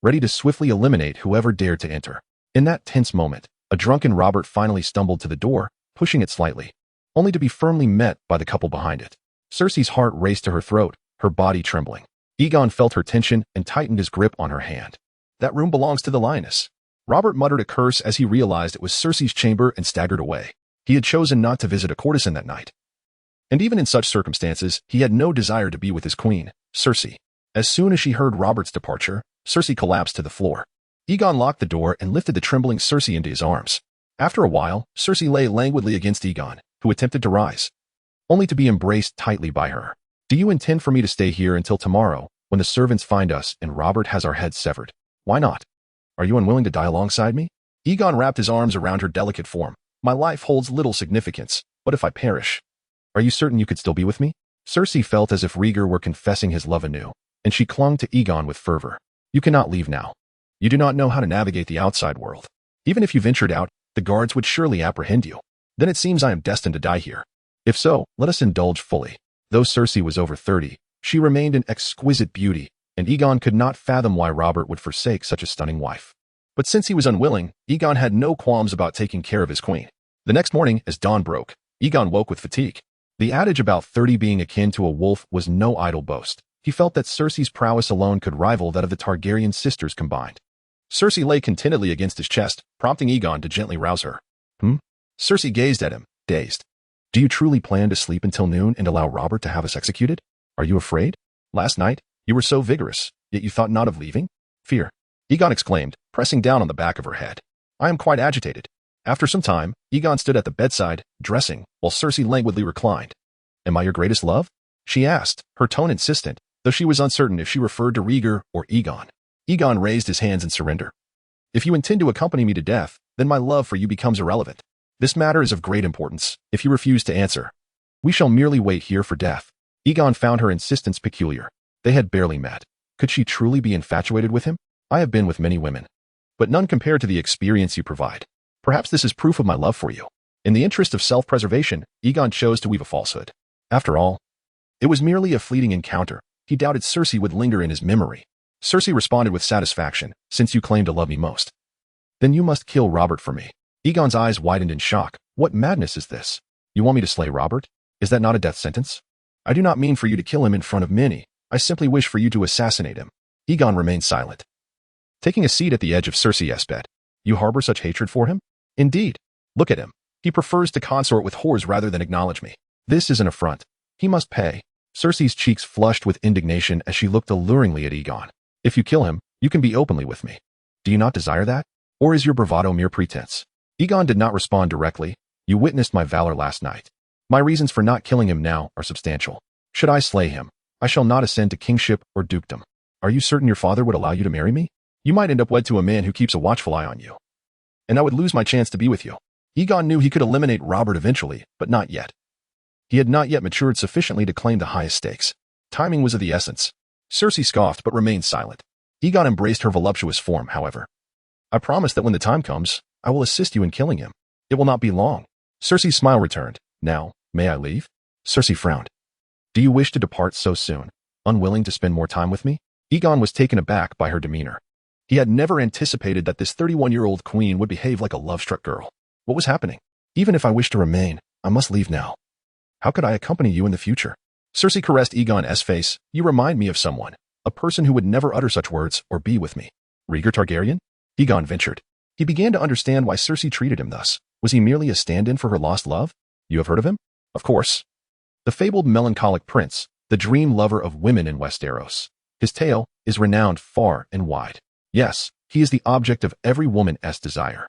ready to swiftly eliminate whoever dared to enter. In that tense moment, a drunken Robert finally stumbled to the door, pushing it slightly, only to be firmly met by the couple behind it. Cersei's heart raced to her throat, her body trembling. Aegon felt her tension and tightened his grip on her hand. That room belongs to the lioness. Robert muttered a curse as he realized it was Cersei's chamber and staggered away. He had chosen not to visit a courtesan that night. And even in such circumstances, he had no desire to be with his queen, Cersei. As soon as she heard Robert's departure, Cersei collapsed to the floor. Aegon locked the door and lifted the trembling Cersei into his arms. After a while, Cersei lay languidly against Aegon, who attempted to rise, only to be embraced tightly by her. Do you intend for me to stay here until tomorrow, when the servants find us and Robert has our heads severed? Why not? Are you unwilling to die alongside me? Aegon wrapped his arms around her delicate form. My life holds little significance, but if I perish, are you certain you could still be with me? Cersei felt as if Rhaegar were confessing his love anew, and she clung to Aegon with fervor. You cannot leave now. You do not know how to navigate the outside world. Even if you ventured out, the guards would surely apprehend you. Then it seems I am destined to die here. If so, let us indulge fully. Though Cersei was over 30, she remained an exquisite beauty, and Aegon could not fathom why Robert would forsake such a stunning wife. But since he was unwilling, Aegon had no qualms about taking care of his queen. The next morning, as dawn broke, Aegon woke with fatigue. The adage about 30 being akin to a wolf was no idle boast. He felt that Cersei's prowess alone could rival that of the Targaryen sisters combined. Cersei lay contentedly against his chest, prompting Aegon to gently rouse her. Cersei gazed at him, dazed. Do you truly plan to sleep until noon and allow Robert to have us executed? Are you afraid? Last night, you were so vigorous, yet you thought not of leaving? Fear. Aegon exclaimed, pressing down on the back of her head. I am quite agitated. After some time, Aegon stood at the bedside, dressing, while Cersei languidly reclined. Am I your greatest love? She asked, her tone insistent, though she was uncertain if she referred to Rhaegar or Aegon. Egon raised his hands in surrender. If you intend to accompany me to death, then my love for you becomes irrelevant. This matter is of great importance. If you refuse to answer, we shall merely wait here for death. Egon found her insistence peculiar. They had barely met. Could she truly be infatuated with him? I have been with many women, but none compared to the experience you provide. Perhaps this is proof of my love for you. In the interest of self-preservation, Egon chose to weave a falsehood. After all, it was merely a fleeting encounter. He doubted Cersei would linger in his memory. Cersei responded with satisfaction, since you claim to love me most, then you must kill Robert for me. Egon's eyes widened in shock. What madness is this? You want me to slay Robert? Is that not a death sentence? I do not mean for you to kill him in front of many. I simply wish for you to assassinate him. Egon remained silent, taking a seat at the edge of Cersei's bed. You harbor such hatred for him? Indeed. Look at him. He prefers to consort with whores rather than acknowledge me. This is an affront. He must pay. Cersei's cheeks flushed with indignation as she looked alluringly at Egon. If you kill him, you can be openly with me. Do you not desire that? Or is your bravado mere pretense? Egon did not respond directly. You witnessed my valor last night. My reasons for not killing him now are substantial. Should I slay him, I shall not ascend to kingship or dukedom. Are you certain your father would allow you to marry me? You might end up wed to a man who keeps a watchful eye on you, and I would lose my chance to be with you. Egon knew he could eliminate Robert eventually, but not yet. He had not yet matured sufficiently to claim the highest stakes. Timing was of the essence. Cersei scoffed but remained silent. Egon embraced her voluptuous form, however. I promise that when the time comes, I will assist you in killing him. It will not be long. Cersei's smile returned. Now, may I leave? Cersei frowned. Do you wish to depart so soon, unwilling to spend more time with me? Egon was taken aback by her demeanor. He had never anticipated that this 31-year-old queen would behave like a love-struck girl. What was happening? Even if I wish to remain, I must leave now. How could I accompany you in the future? Cersei caressed Egon's face. You remind me of someone, a person who would never utter such words or be with me. Rhaegar Targaryen? Egon ventured. He began to understand why Cersei treated him thus. Was he merely a stand-in for her lost love? You have heard of him? Of course. The fabled melancholic prince, the dream lover of women in Westeros. His tale is renowned far and wide. Yes, he is the object of every woman's desire.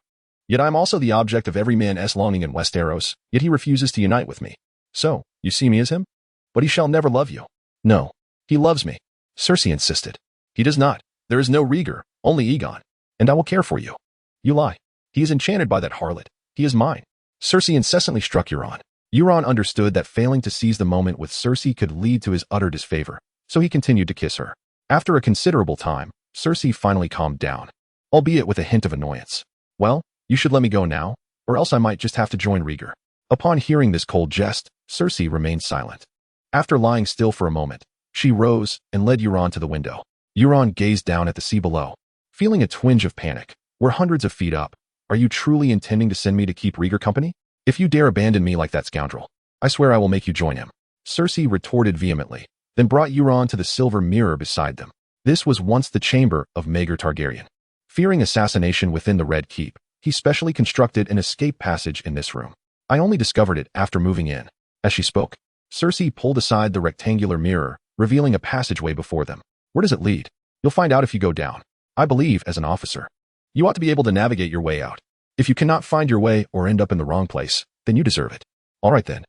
Yet I am also the object of every man's longing in Westeros, yet he refuses to unite with me. So, you see me as him? But he shall never love you. No, he loves me. Cersei insisted. He does not. There is no Rhaegar, only Egon. And I will care for you. You lie. He is enchanted by that harlot. He is mine. Cersei incessantly struck Euron. Euron understood that failing to seize the moment with Cersei could lead to his utter disfavor, so he continued to kiss her. After a considerable time, Cersei finally calmed down, albeit with a hint of annoyance. Well, you should let me go now, or else I might just have to join Rhaegar. Upon hearing this cold jest, Cersei remained silent. After lying still for a moment, she rose and led Euron to the window. Euron gazed down at the sea below, feeling a twinge of panic. We're hundreds of feet up. Are you truly intending to send me to keep Rhaegar company? If you dare abandon me like that scoundrel, I swear I will make you join him. Cersei retorted vehemently, then brought Euron to the silver mirror beside them. This was once the chamber of Rhaegar Targaryen. Fearing assassination within the Red Keep, he specially constructed an escape passage in this room. I only discovered it after moving in. As she spoke, Cersei pulled aside the rectangular mirror, revealing a passageway before them. Where does it lead? You'll find out if you go down. I believe, as an officer, you ought to be able to navigate your way out. If you cannot find your way or end up in the wrong place, then you deserve it. All right then.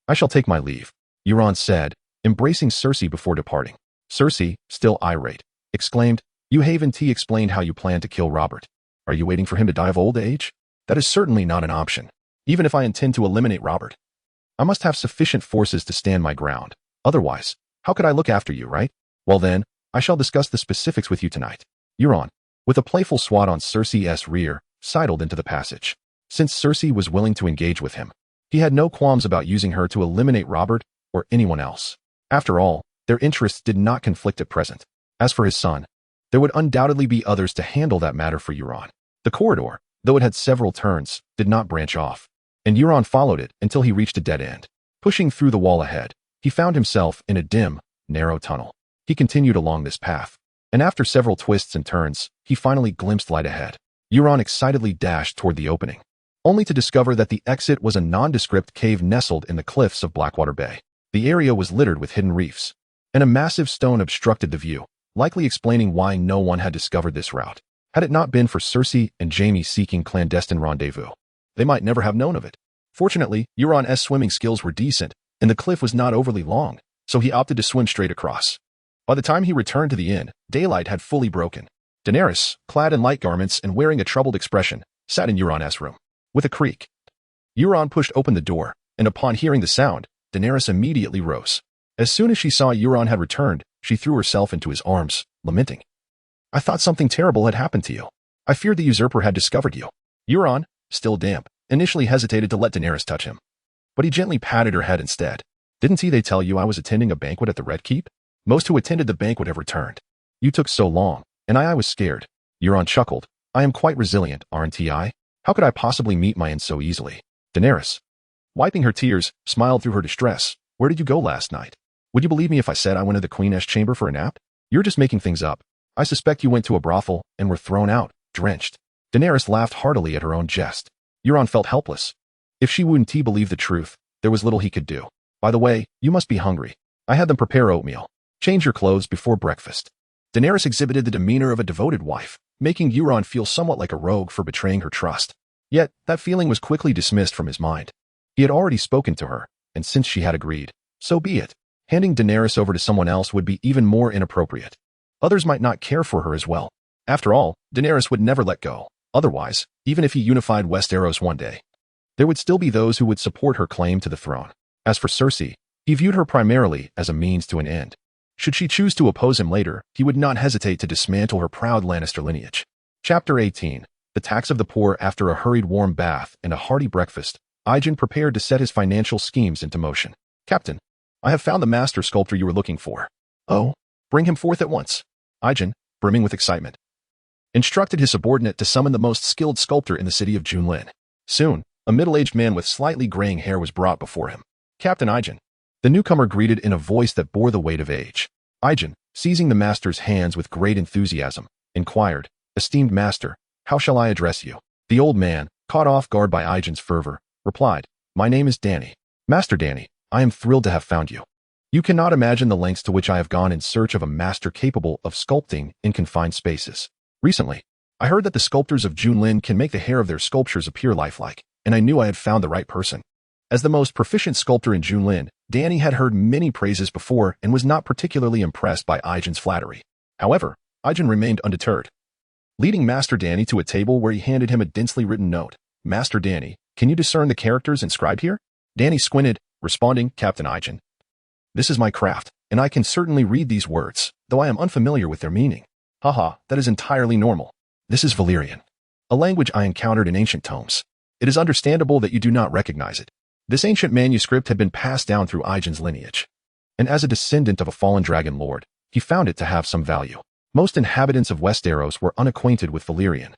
I shall take my leave, Euron said, embracing Cersei before departing. Cersei, still irate, exclaimed, You haven't explained how you plan to kill Robert. Are you waiting for him to die of old age? That is certainly not an option. Even if I intend to eliminate Robert, I must have sufficient forces to stand my ground. Otherwise, how could I look after you, right? Well then, I shall discuss the specifics with you tonight. Euron, with a playful swat on Cersei's rear, sidled into the passage. Since Cersei was willing to engage with him, he had no qualms about using her to eliminate Robert or anyone else. After all, their interests did not conflict at present. As for his son, there would undoubtedly be others to handle that matter for Euron. The corridor, though it had several turns, did not branch off, and Euron followed it until he reached a dead end. Pushing through the wall ahead, he found himself in a dim, narrow tunnel. He continued along this path, and after several twists and turns, he finally glimpsed light ahead. Euron excitedly dashed toward the opening, only to discover that the exit was a nondescript cave nestled in the cliffs of Blackwater Bay. The area was littered with hidden reefs, and a massive stone obstructed the view, likely explaining why no one had discovered this route. Had it not been for Cersei and Jaime seeking clandestine rendezvous, they might never have known of it. Fortunately, Euron's swimming skills were decent, and the cliff was not overly long, so he opted to swim straight across. By the time he returned to the inn, daylight had fully broken. Daenerys, clad in light garments and wearing a troubled expression, sat in Euron's room. With a creak, Euron pushed open the door, and upon hearing the sound, Daenerys immediately rose. As soon as she saw Euron had returned, she threw herself into his arms, lamenting. I thought something terrible had happened to you. I feared the usurper had discovered you. Euron, still damp, initially hesitated to let Daenerys touch him. But he gently patted her head instead. Didn't they tell you I was attending a banquet at the Red Keep? Most who attended the banquet have returned. You took so long, and I was scared. Euron chuckled. I am quite resilient, aren't I? How could I possibly meet my end so easily? Daenerys, wiping her tears, smiled through her distress. Where did you go last night? Would you believe me if I said I went to the Queen's chamber for a nap? You're just making things up. I suspect you went to a brothel and were thrown out, drenched. Daenerys laughed heartily at her own jest. Euron felt helpless. If she wouldn't believe the truth, there was little he could do. By the way, you must be hungry. I had them prepare oatmeal. Change your clothes before breakfast. Daenerys exhibited the demeanor of a devoted wife, making Euron feel somewhat like a rogue for betraying her trust. Yet, that feeling was quickly dismissed from his mind. He had already spoken to her, and since she had agreed, so be it. Handing Daenerys over to someone else would be even more inappropriate. Others might not care for her as well. After all, Daenerys would never let go. Otherwise, even if he unified Westeros one day, there would still be those who would support her claim to the throne. As for Cersei, he viewed her primarily as a means to an end. Should she choose to oppose him later, he would not hesitate to dismantle her proud Lannister lineage. Chapter 18. The Tax of the Poor. After a hurried warm bath and a hearty breakfast, Aegon prepared to set his financial schemes into motion. Captain, I have found the master sculptor you were looking for. Oh, bring him forth at once. Aegon, brimming with excitement, instructed his subordinate to summon the most skilled sculptor in the city of Junlin. Soon, a middle-aged man with slightly graying hair was brought before him. Captain Aegon, the newcomer greeted in a voice that bore the weight of age. Aegon, seizing the master's hands with great enthusiasm, inquired, Esteemed master, how shall I address you? The old man, caught off guard by Aegon's fervor, replied, My name is Dany. Master Dany, I am thrilled to have found you. You cannot imagine the lengths to which I have gone in search of a master capable of sculpting in confined spaces. Recently, I heard that the sculptors of Junlin can make the hair of their sculptures appear lifelike, and I knew I had found the right person. As the most proficient sculptor in Junlin, Dany had heard many praises before and was not particularly impressed by Aegon's flattery. However, Aegon remained undeterred. Leading Master Dany to a table where he handed him a densely written note. Master Dany, can you discern the characters inscribed here? Dany squinted, responding, Captain Aegon, this is my craft, and I can certainly read these words, though I am unfamiliar with their meaning. Haha, that is entirely normal. This is Valyrian, a language I encountered in ancient tomes. It is understandable that you do not recognize it. This ancient manuscript had been passed down through Aegon's lineage, and as a descendant of a fallen dragon lord, he found it to have some value. Most inhabitants of Westeros were unacquainted with Valyrian,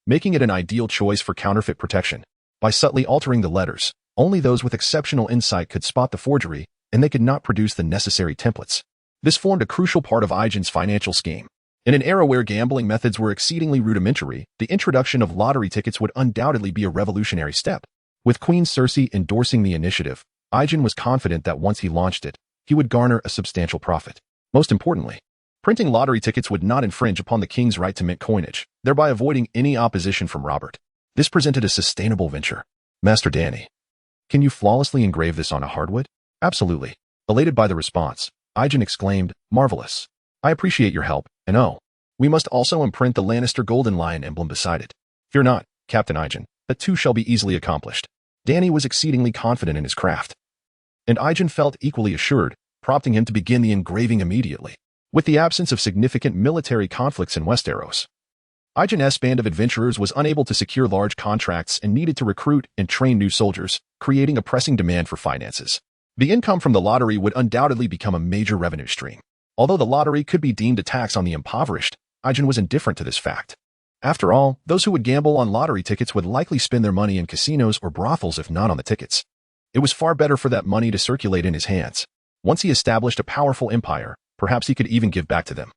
making it an ideal choice for counterfeit protection. By subtly altering the letters, only those with exceptional insight could spot the forgery, and they could not produce the necessary templates. This formed a crucial part of Aegon's financial scheme. In an era where gambling methods were exceedingly rudimentary, the introduction of lottery tickets would undoubtedly be a revolutionary step. With Queen Cersei endorsing the initiative, Aegon was confident that once he launched it, he would garner a substantial profit. Most importantly, printing lottery tickets would not infringe upon the king's right to mint coinage, thereby avoiding any opposition from Robert. This presented a sustainable venture. Master Dany, can you flawlessly engrave this on a hardwood? Absolutely. Elated by the response, Aegon exclaimed, Marvelous. I appreciate your help, and oh, we must also imprint the Lannister Golden Lion emblem beside it. Fear not, Captain Aegon, that too shall be easily accomplished. Dany was exceedingly confident in his craft, and Aegon felt equally assured, prompting him to begin the engraving immediately. With the absence of significant military conflicts in Westeros, Aegon's band of adventurers was unable to secure large contracts and needed to recruit and train new soldiers, creating a pressing demand for finances. The income from the lottery would undoubtedly become a major revenue stream. Although the lottery could be deemed a tax on the impoverished, Aegon was indifferent to this fact. After all, those who would gamble on lottery tickets would likely spend their money in casinos or brothels if not on the tickets. It was far better for that money to circulate in his hands. Once he established a powerful empire, perhaps he could even give back to them,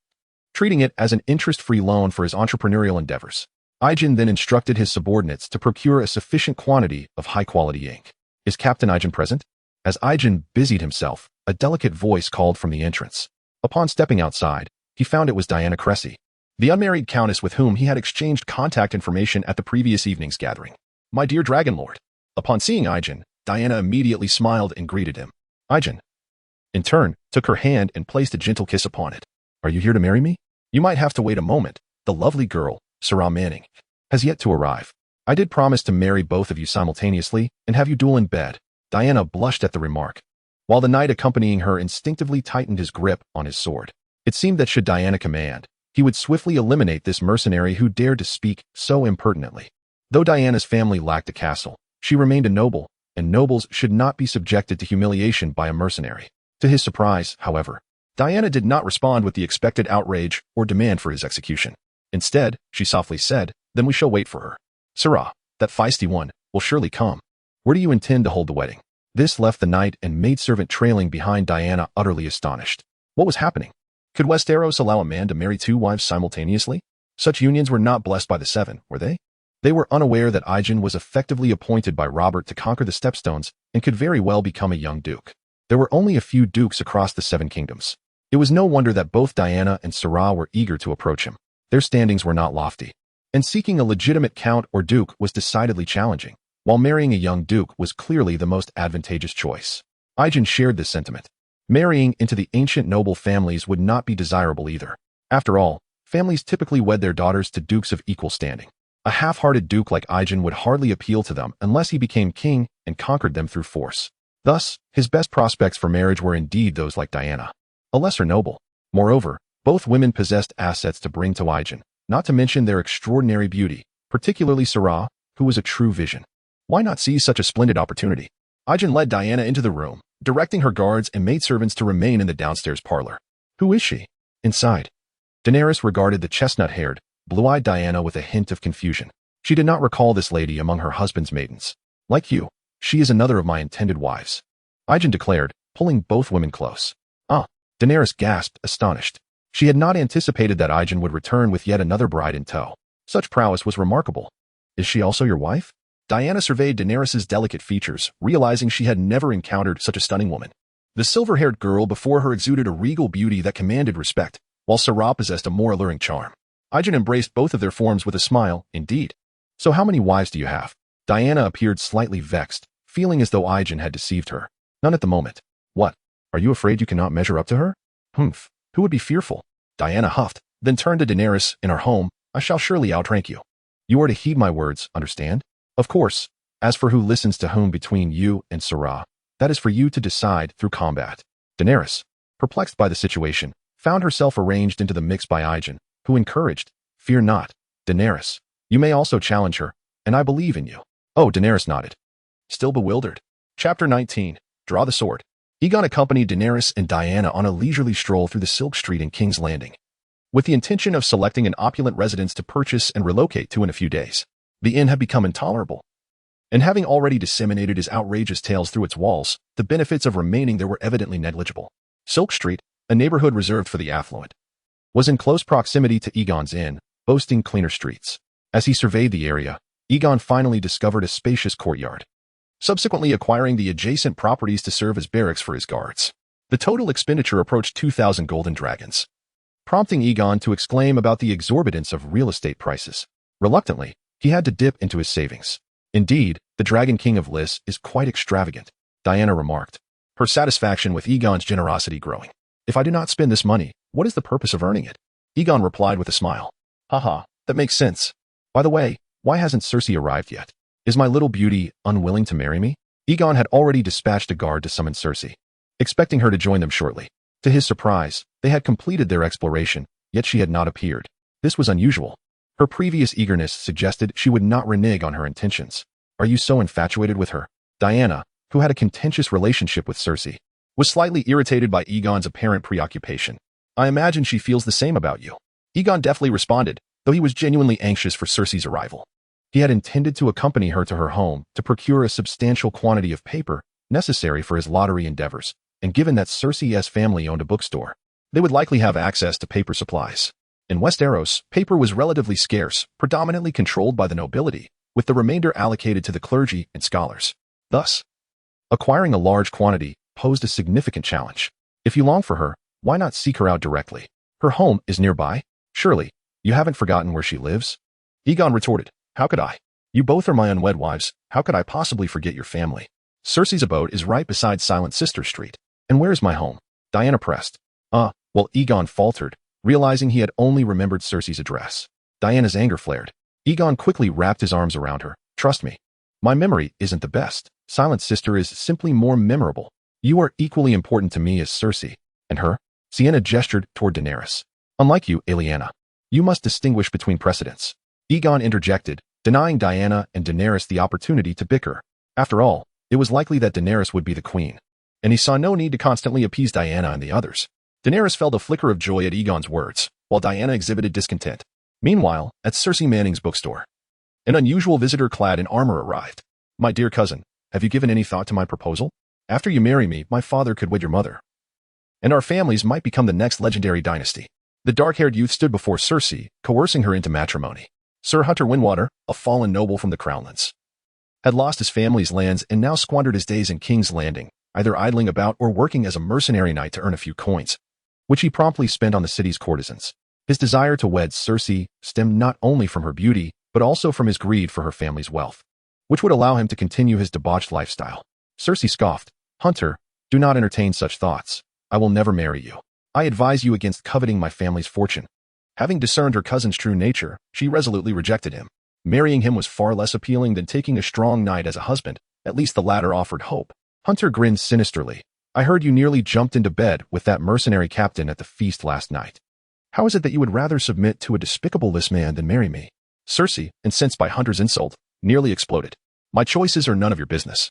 treating it as an interest-free loan for his entrepreneurial endeavors. Aegon then instructed his subordinates to procure a sufficient quantity of high-quality ink. Is Captain Aegon present? As Aegon busied himself, a delicate voice called from the entrance. Upon stepping outside, he found it was Diana Cressy, the unmarried countess with whom he had exchanged contact information at the previous evening's gathering. My dear Dragon Lord. Upon seeing Aegon, Diana immediately smiled and greeted him. Aegon, in turn, took her hand and placed a gentle kiss upon it. Are you here to marry me? You might have to wait a moment, the lovely girl, Sarah Manning, has yet to arrive. I did promise to marry both of you simultaneously and have you duel in bed. Diana blushed at the remark, while the knight accompanying her instinctively tightened his grip on his sword. It seemed that should Diana command, he would swiftly eliminate this mercenary who dared to speak so impertinently. Though Diana's family lacked a castle, she remained a noble, and nobles should not be subjected to humiliation by a mercenary. To his surprise, however, Diana did not respond with the expected outrage or demand for his execution. Instead, she softly said, "Then we shall wait for her. Sarah, that feisty one, will surely come. Where do you intend to hold the wedding?" This left the knight and maidservant trailing behind Diana utterly astonished. What was happening? Could Westeros allow a man to marry two wives simultaneously? Such unions were not blessed by the Seven, were they? They were unaware that Aegon was effectively appointed by Robert to conquer the Stepstones and could very well become a young duke. There were only a few dukes across the Seven Kingdoms. It was no wonder that both Diana and Sarah were eager to approach him. Their standings were not lofty, and seeking a legitimate count or duke was decidedly challenging, while marrying a young duke was clearly the most advantageous choice. Aegon shared this sentiment. Marrying into the ancient noble families would not be desirable either. After all, families typically wed their daughters to dukes of equal standing. A half-hearted duke like Aegon would hardly appeal to them unless he became king and conquered them through force. Thus, his best prospects for marriage were indeed those like Diana, a lesser noble. Moreover, both women possessed assets to bring to Aegon, not to mention their extraordinary beauty, particularly Sarah, who was a true vision. Why not seize such a splendid opportunity? Aegon led Diana into the room, directing her guards and maidservants to remain in the downstairs parlor. Who is she? Inside. Daenerys regarded the chestnut-haired, blue-eyed Diana with a hint of confusion. She did not recall this lady among her husband's maidens. Like you, she is another of my intended wives, Aegon declared, pulling both women close. Ah, Daenerys gasped, astonished. She had not anticipated that Aegon would return with yet another bride in tow. Such prowess was remarkable. Is she also your wife? Diana surveyed Daenerys' delicate features, realizing she had never encountered such a stunning woman. The silver-haired girl before her exuded a regal beauty that commanded respect, while Sarah possessed a more alluring charm. Aegon embraced both of their forms with a smile, indeed. So how many wives do you have? Diana appeared slightly vexed, feeling as though Aegon had deceived her. None at the moment. What? Are you afraid you cannot measure up to her? Humph. Who would be fearful? Diana huffed, then turned to Daenerys. In our home, I shall surely outrank you. You are to heed my words, understand? Of course, as for who listens to whom between you and Sarah, that is for you to decide through combat. Daenerys, perplexed by the situation, found herself arranged into the mix by Aegon, who encouraged, "Fear not, Daenerys. You may also challenge her, and I believe in you." Oh, Daenerys nodded. Still bewildered. Chapter 19. Draw the Sword. Aegon accompanied Daenerys and Diana on a leisurely stroll through the Silk Street in King's Landing, with the intention of selecting an opulent residence to purchase and relocate to in a few days. The inn had become intolerable, and having already disseminated his outrageous tales through its walls, the benefits of remaining there were evidently negligible. Silk Street, a neighborhood reserved for the affluent, was in close proximity to Aegon's inn, boasting cleaner streets. As he surveyed the area, Aegon finally discovered a spacious courtyard, subsequently acquiring the adjacent properties to serve as barracks for his guards. The total expenditure approached 2,000 golden dragons, prompting Aegon to exclaim about the exorbitance of real estate prices. Reluctantly, he had to dip into his savings. Indeed, the Dragon King of Lys is quite extravagant, Diana remarked, her satisfaction with Aegon's generosity growing. If I do not spend this money, what is the purpose of earning it? Aegon replied with a smile. Haha, that makes sense. By the way, why hasn't Cersei arrived yet? Is my little beauty unwilling to marry me? Aegon had already dispatched a guard to summon Cersei, expecting her to join them shortly. To his surprise, they had completed their exploration, yet she had not appeared. This was unusual. Her previous eagerness suggested she would not renege on her intentions. Are you so infatuated with her? Diana, who had a contentious relationship with Cersei, was slightly irritated by Aegon's apparent preoccupation. I imagine she feels the same about you. Aegon deftly responded, though he was genuinely anxious for Cersei's arrival. He had intended to accompany her to her home to procure a substantial quantity of paper necessary for his lottery endeavors, and given that Cersei's family owned a bookstore, they would likely have access to paper supplies. In Westeros, paper was relatively scarce, predominantly controlled by the nobility, with the remainder allocated to the clergy and scholars. Thus, acquiring a large quantity posed a significant challenge. If you long for her, why not seek her out directly? Her home is nearby. Surely, you haven't forgotten where she lives? Aegon retorted, how could I? You both are my unwed wives, how could I possibly forget your family? Cersei's abode is right beside Silent Sister Street. And where is my home? Diana pressed. Well, Aegon faltered, realizing he had only remembered Cersei's address. Diana's anger flared. Aegon quickly wrapped his arms around her. Trust me. My memory isn't the best. Silent Sister is simply more memorable. You are equally important to me as Cersei. And her? Sienna gestured toward Daenerys. Unlike you, Aeliana. You must distinguish between precedents. Aegon interjected, denying Diana and Daenerys the opportunity to bicker. After all, it was likely that Daenerys would be the queen. And he saw no need to constantly appease Diana and the others. Daenerys felt a flicker of joy at Aegon's words, while Diana exhibited discontent. Meanwhile, at Cersei Manning's bookstore, an unusual visitor clad in armor arrived. My dear cousin, have you given any thought to my proposal? After you marry me, my father could wed your mother. And our families might become the next legendary dynasty. The dark-haired youth stood before Cersei, coercing her into matrimony. Sir Hunter Windwater, a fallen noble from the Crownlands, had lost his family's lands and now squandered his days in King's Landing, either idling about or working as a mercenary knight to earn a few coins, which he promptly spent on the city's courtesans. His desire to wed Cersei stemmed not only from her beauty, but also from his greed for her family's wealth, which would allow him to continue his debauched lifestyle. Cersei scoffed. Hunter, do not entertain such thoughts. I will never marry you. I advise you against coveting my family's fortune. Having discerned her cousin's true nature, she resolutely rejected him. Marrying him was far less appealing than taking a strong knight as a husband. At least the latter offered hope. Hunter grinned sinisterly. I heard you nearly jumped into bed with that mercenary captain at the feast last night. How is it that you would rather submit to a despicable list man than marry me? Cersei, incensed by Hunter's insult, nearly exploded. My choices are none of your business.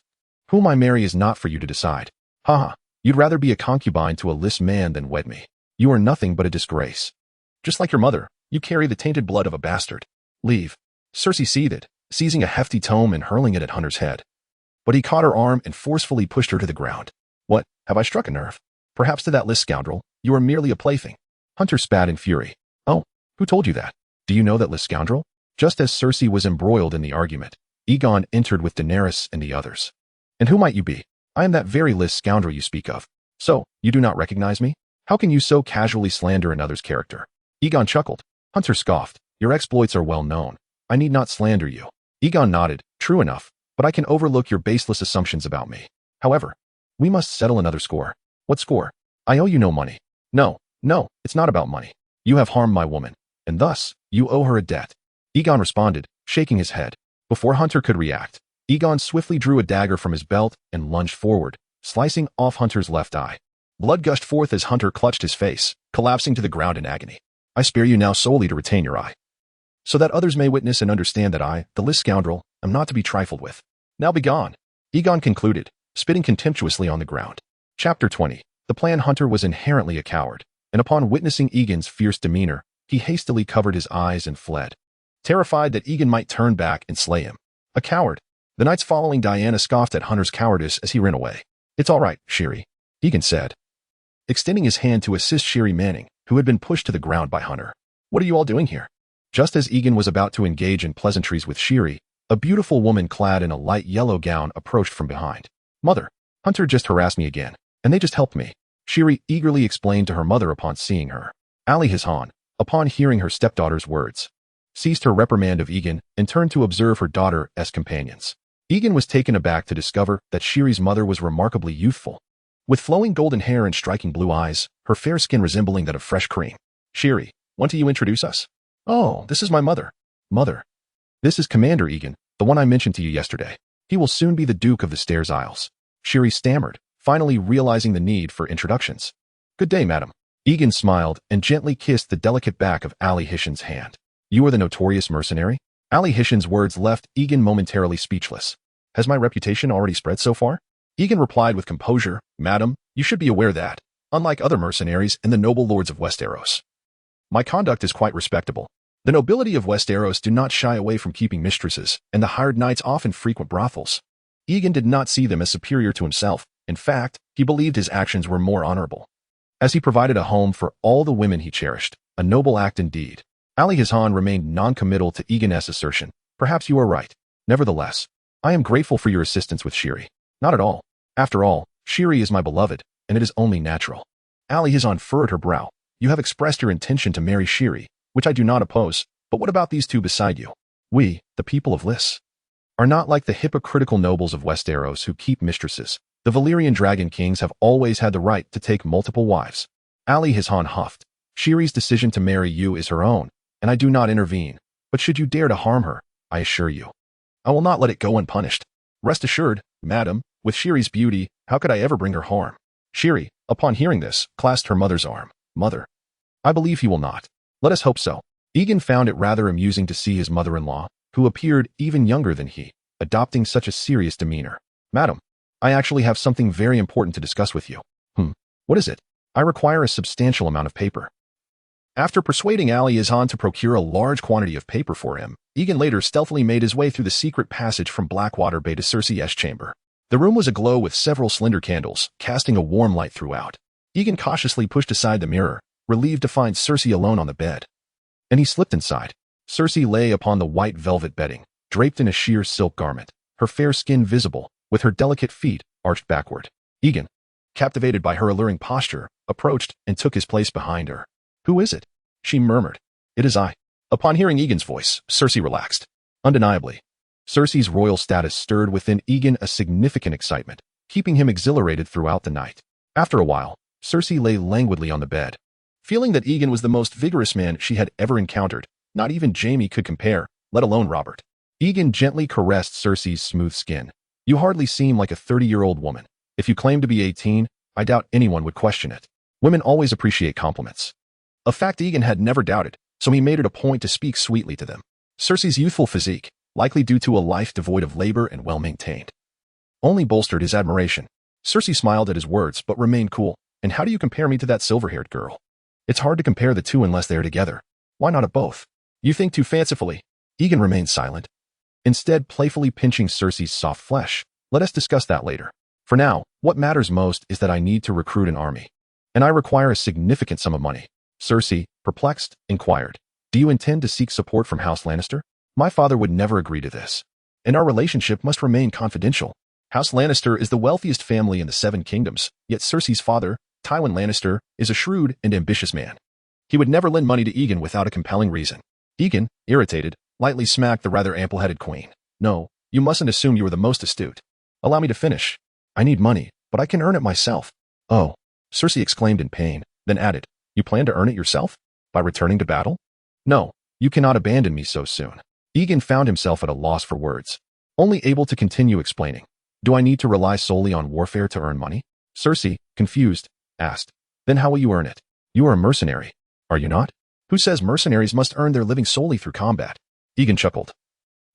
Whom I marry is not for you to decide. Haha, you'd rather be a concubine to a list man than wed me. You are nothing but a disgrace. Just like your mother, you carry the tainted blood of a bastard. Leave. Cersei seethed, seizing a hefty tome and hurling it at Hunter's head. But he caught her arm and forcefully pushed her to the ground. What, have I struck a nerve? Perhaps to that list scoundrel, you are merely a plaything. Hunter spat in fury. Oh, who told you that? Do you know that list scoundrel? Just as Cersei was embroiled in the argument, Aegon entered with Daenerys and the others. And who might you be? I am that very list scoundrel you speak of. So, you do not recognize me? How can you so casually slander another's character? Aegon chuckled. Hunter scoffed. Your exploits are well known. I need not slander you. Aegon nodded. True enough, but I can overlook your baseless assumptions about me. However, we must settle another score. What score? I owe you no money. No, it's not about money. You have harmed my woman, and thus, you owe her a debt. Aegon responded, shaking his head. Before Hunter could react, Aegon swiftly drew a dagger from his belt and lunged forward, slicing off Hunter's left eye. Blood gushed forth as Hunter clutched his face, collapsing to the ground in agony. I spare you now solely to retain your eye, so that others may witness and understand that I, the list scoundrel, am not to be trifled with. Now begone, Aegon concluded, spitting contemptuously on the ground. Chapter 20. The planned Hunter was inherently a coward, and upon witnessing Aegon's fierce demeanor, he hastily covered his eyes and fled, terrified that Aegon might turn back and slay him. A coward. The knights following Diana scoffed at Hunter's cowardice as he ran away. It's all right, Sherry, Aegon said, extending his hand to assist Sherry Manning, who had been pushed to the ground by Hunter. What are you all doing here? Just as Aegon was about to engage in pleasantries with Sherry, a beautiful woman clad in a light yellow gown approached from behind. Mother, Hunter just harassed me again, and they just helped me, Sherry eagerly explained to her mother upon seeing her. Ali Hassan, upon hearing her stepdaughter's words, ceased her reprimand of Aegon and turned to observe her daughter as companions. Aegon was taken aback to discover that Sherry's mother was remarkably youthful, with flowing golden hair and striking blue eyes, her fair skin resembling that of fresh cream. Sherry, won't you introduce us? Oh, this is my mother. Mother. This is Commander Aegon, the one I mentioned to you yesterday. He will soon be the Duke of the Stairs Isles. Sherry stammered, finally realizing the need for introductions. Good day, madam. Aegon smiled and gently kissed the delicate back of Ali Hishan's hand. You are the notorious mercenary? Ali Hishan's words left Aegon momentarily speechless. Has my reputation already spread so far? Aegon replied with composure, Madam, you should be aware that, unlike other mercenaries and the noble lords of Westeros, my conduct is quite respectable. The nobility of Westeros do not shy away from keeping mistresses, and the hired knights often frequent brothels. Aegon did not see them as superior to himself. In fact, he believed his actions were more honorable, as he provided a home for all the women he cherished, a noble act indeed. Ali Hassan remained non-committal to Aegon's assertion. Perhaps you are right. Nevertheless, I am grateful for your assistance with Sherry. Not at all. After all, Sherry is my beloved, and it is only natural. Ali Hassan furrowed her brow. You have expressed your intention to marry Sherry, which I do not oppose, but what about these two beside you? We, the people of Lys, are not like the hypocritical nobles of Westeros who keep mistresses. The Valyrian dragon kings have always had the right to take multiple wives. Ali Hassan huffed. Shiri's decision to marry you is her own, and I do not intervene. But should you dare to harm her, I assure you, I will not let it go unpunished. Rest assured, madam, with Shiri's beauty, how could I ever bring her harm? Shiri, upon hearing this, clasped her mother's arm. Mother, I believe he will not. Let us hope so. Egan found it rather amusing to see his mother-in-law, who appeared even younger than he, adopting such a serious demeanor. Madam, I actually have something very important to discuss with you. What is it? I require a substantial amount of paper. After persuading Ali Izhan to procure a large quantity of paper for him, Egan later stealthily made his way through the secret passage from Blackwater Bay to Cersei's chamber. The room was aglow with several slender candles, casting a warm light throughout. Egan cautiously pushed aside the mirror, relieved to find Cersei alone on the bed. And he slipped inside. Cersei lay upon the white velvet bedding, draped in a sheer silk garment, her fair skin visible, with her delicate feet arched backward. Egan, captivated by her alluring posture, approached and took his place behind her. Who is it? She murmured. It is I. Upon hearing Egan's voice, Cersei relaxed. Undeniably, Cersei's royal status stirred within Egan a significant excitement, keeping him exhilarated throughout the night. After a while, Cersei lay languidly on the bed. Feeling that Egan was the most vigorous man she had ever encountered, not even Jaime could compare, let alone Robert. Egan gently caressed Cersei's smooth skin. You hardly seem like a 30-year-old woman. If you claim to be 18, I doubt anyone would question it. Women always appreciate compliments. A fact Egan had never doubted, so he made it a point to speak sweetly to them. Cersei's youthful physique, likely due to a life devoid of labor and well-maintained, only bolstered his admiration. Cersei smiled at his words but remained cool. And how do you compare me to that silver-haired girl? It's hard to compare the two unless they are together. Why not at both? You think too fancifully. Egan remained silent, instead playfully pinching Cersei's soft flesh. Let us discuss that later. For now, what matters most is that I need to recruit an army, and I require a significant sum of money. Cersei, perplexed, inquired, do you intend to seek support from House Lannister? My father would never agree to this, and our relationship must remain confidential. House Lannister is the wealthiest family in the Seven Kingdoms, yet Cersei's father, Tywin Lannister, is a shrewd and ambitious man. He would never lend money to Egan without a compelling reason. Egan, irritated, lightly smacked the rather ample-headed queen. No, you mustn't assume you are the most astute. Allow me to finish. I need money, but I can earn it myself. Oh, Cersei exclaimed in pain, then added, you plan to earn it yourself? By returning to battle? No, you cannot abandon me so soon. Egan found himself at a loss for words, only able to continue explaining. Do I need to rely solely on warfare to earn money? Cersei, confused, asked, then how will you earn it? You are a mercenary, are you not? Who says mercenaries must earn their living solely through combat? Egan chuckled,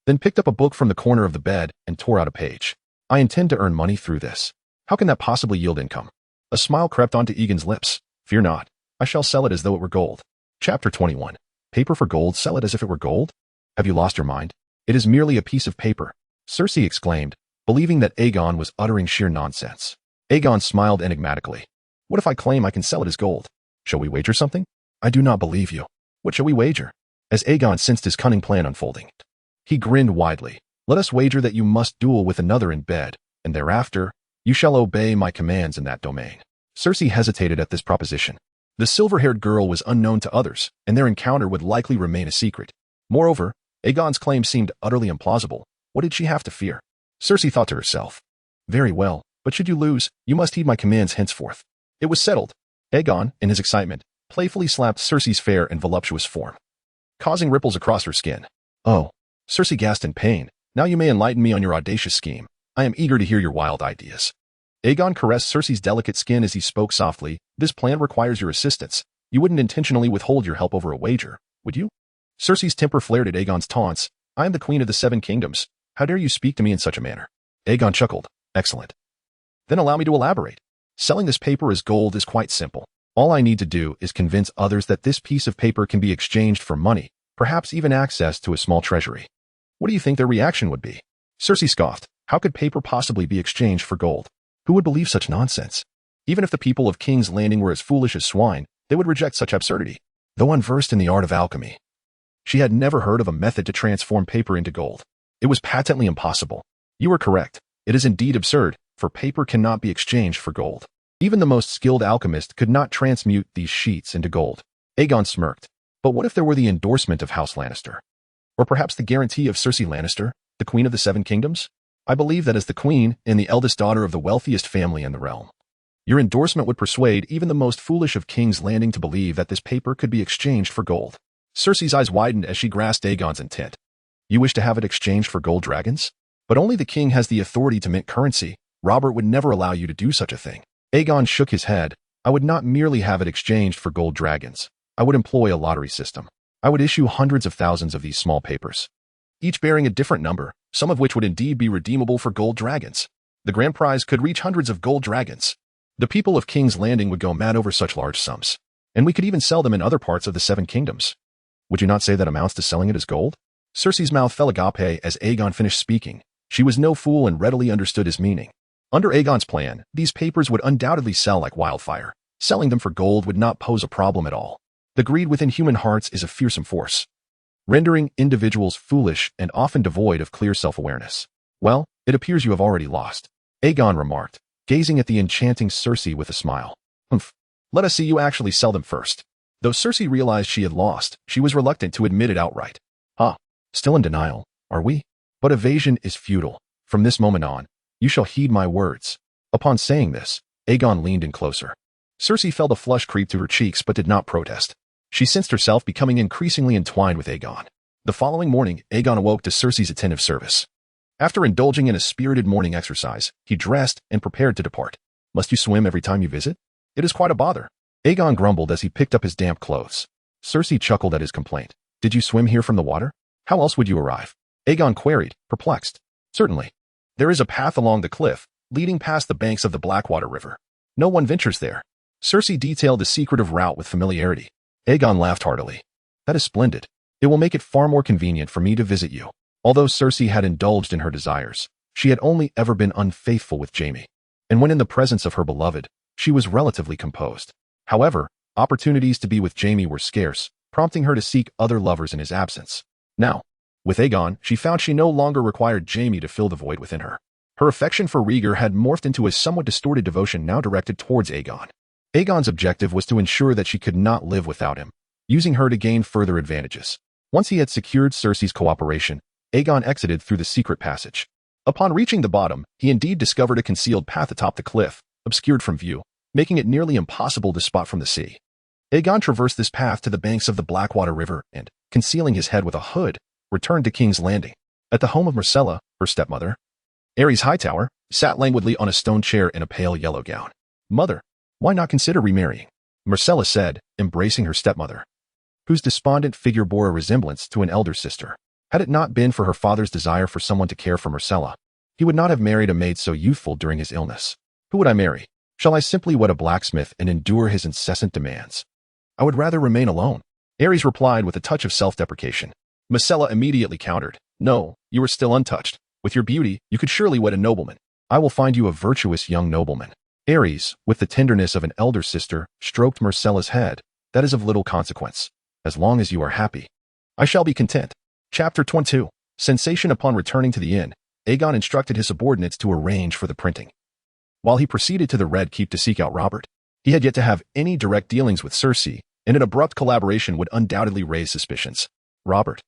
then picked up a book from the corner of the bed and tore out a page. I intend to earn money through this. How can that possibly yield income? A smile crept onto Egan's lips. Fear not. I shall sell it as though it were gold. Chapter 21. Paper for gold, sell it as if it were gold? Have you lost your mind? It is merely a piece of paper. Cersei exclaimed, believing that Aegon was uttering sheer nonsense. Aegon smiled enigmatically. What if I claim I can sell it as gold? Shall we wager something? I do not believe you. What shall we wager? As Aegon sensed his cunning plan unfolding, he grinned widely. Let us wager that you must duel with another in bed, and thereafter, you shall obey my commands in that domain. Cersei hesitated at this proposition. The silver-haired girl was unknown to others, and their encounter would likely remain a secret. Moreover, Aegon's claim seemed utterly implausible. What did she have to fear? Cersei thought to herself. Very well, but should you lose, you must heed my commands henceforth. It was settled. Aegon, in his excitement, playfully slapped Cersei's fair and voluptuous form, causing ripples across her skin. Oh, Cersei gasped in pain. Now you may enlighten me on your audacious scheme. I am eager to hear your wild ideas. Aegon caressed Cersei's delicate skin as he spoke softly. This plan requires your assistance. You wouldn't intentionally withhold your help over a wager, would you? Cersei's temper flared at Aegon's taunts. I am the queen of the Seven Kingdoms. How dare you speak to me in such a manner? Aegon chuckled. Excellent. Then allow me to elaborate. Selling this paper as gold is quite simple. All I need to do is convince others that this piece of paper can be exchanged for money, perhaps even access to a small treasury. What do you think their reaction would be? Cersei scoffed. How could paper possibly be exchanged for gold? Who would believe such nonsense? Even if the people of King's Landing were as foolish as swine, they would reject such absurdity. Though unversed in the art of alchemy, she had never heard of a method to transform paper into gold. It was patently impossible. You are correct. It is indeed absurd, for paper cannot be exchanged for gold. Even the most skilled alchemist could not transmute these sheets into gold. Aegon smirked. But what if there were the endorsement of House Lannister? Or perhaps the guarantee of Cersei Lannister, the Queen of the Seven Kingdoms? I believe that as the queen and the eldest daughter of the wealthiest family in the realm, Your endorsement would persuade even the most foolish of King's Landing to believe that this paper could be exchanged for gold. Cersei's eyes widened as she grasped Aegon's intent. You wish to have it exchanged for gold dragons? But only the king has the authority to mint currency. Robert would never allow you to do such a thing. Aegon shook his head. I would not merely have it exchanged for gold dragons. I would employ a lottery system. I would issue hundreds of thousands of these small papers, each bearing a different number, some of which would indeed be redeemable for gold dragons. The grand prize could reach hundreds of gold dragons. The people of King's Landing would go mad over such large sums, and we could even sell them in other parts of the Seven Kingdoms. Would you not say that amounts to selling it as gold? Cersei's mouth fell agape as Aegon finished speaking. She was no fool and readily understood his meaning. Under Aegon's plan, these papers would undoubtedly sell like wildfire. Selling them for gold would not pose a problem at all. The greed within human hearts is a fearsome force, rendering individuals foolish and often devoid of clear self-awareness. Well, it appears you have already lost, Aegon remarked, gazing at the enchanting Cersei with a smile. Humph. Let us see you actually sell them first. Though Cersei realized she had lost, she was reluctant to admit it outright. Still in denial, are we? But evasion is futile. From this moment on, you shall heed my words. Upon saying this, Aegon leaned in closer. Cersei felt a flush creep to her cheeks but did not protest. She sensed herself becoming increasingly entwined with Aegon. The following morning, Aegon awoke to Cersei's attentive service. After indulging in a spirited morning exercise, he dressed and prepared to depart. Must you swim every time you visit? It is quite a bother. Aegon grumbled as he picked up his damp clothes. Cersei chuckled at his complaint. Did you swim here from the water? How else would you arrive? Aegon queried, perplexed. Certainly. There is a path along the cliff, leading past the banks of the Blackwater River. No one ventures there. Cersei detailed the secretive route with familiarity. Aegon laughed heartily. That is splendid. It will make it far more convenient for me to visit you. Although Cersei had indulged in her desires, she had only ever been unfaithful with Jaime. And when in the presence of her beloved, she was relatively composed. However, opportunities to be with Jaime were scarce, prompting her to seek other lovers in his absence. Now, with Aegon, she found she no longer required Jaime to fill the void within her. Her affection for Rhaegar had morphed into a somewhat distorted devotion now directed towards Aegon. Aegon's objective was to ensure that she could not live without him, using her to gain further advantages. Once he had secured Cersei's cooperation, Aegon exited through the secret passage. Upon reaching the bottom, he indeed discovered a concealed path atop the cliff, obscured from view, making it nearly impossible to spot from the sea. Aegon traversed this path to the banks of the Blackwater River and, concealing his head with a hood, returned to King's Landing. At the home of Myrcella, her stepmother, Aerys Hightower sat languidly on a stone chair in a pale yellow gown. Mother, why not consider remarrying? Myrcella said, embracing her stepmother, whose despondent figure bore a resemblance to an elder sister. Had it not been for her father's desire for someone to care for Myrcella, he would not have married a maid so youthful during his illness. Who would I marry? Shall I simply wed a blacksmith and endure his incessant demands? I would rather remain alone. Aerys replied with a touch of self-deprecation. Myrcella immediately countered. No, you are still untouched. With your beauty, you could surely wed a nobleman. I will find you a virtuous young nobleman. Aerys, with the tenderness of an elder sister, stroked Myrcella's head. That is of little consequence. As long as you are happy, I shall be content. Chapter 22. Sensation. Upon returning to the inn, Aegon instructed his subordinates to arrange for the printing. While he proceeded to the Red Keep to seek out Robert, he had yet to have any direct dealings with Cersei, and an abrupt collaboration would undoubtedly raise suspicions. Robert,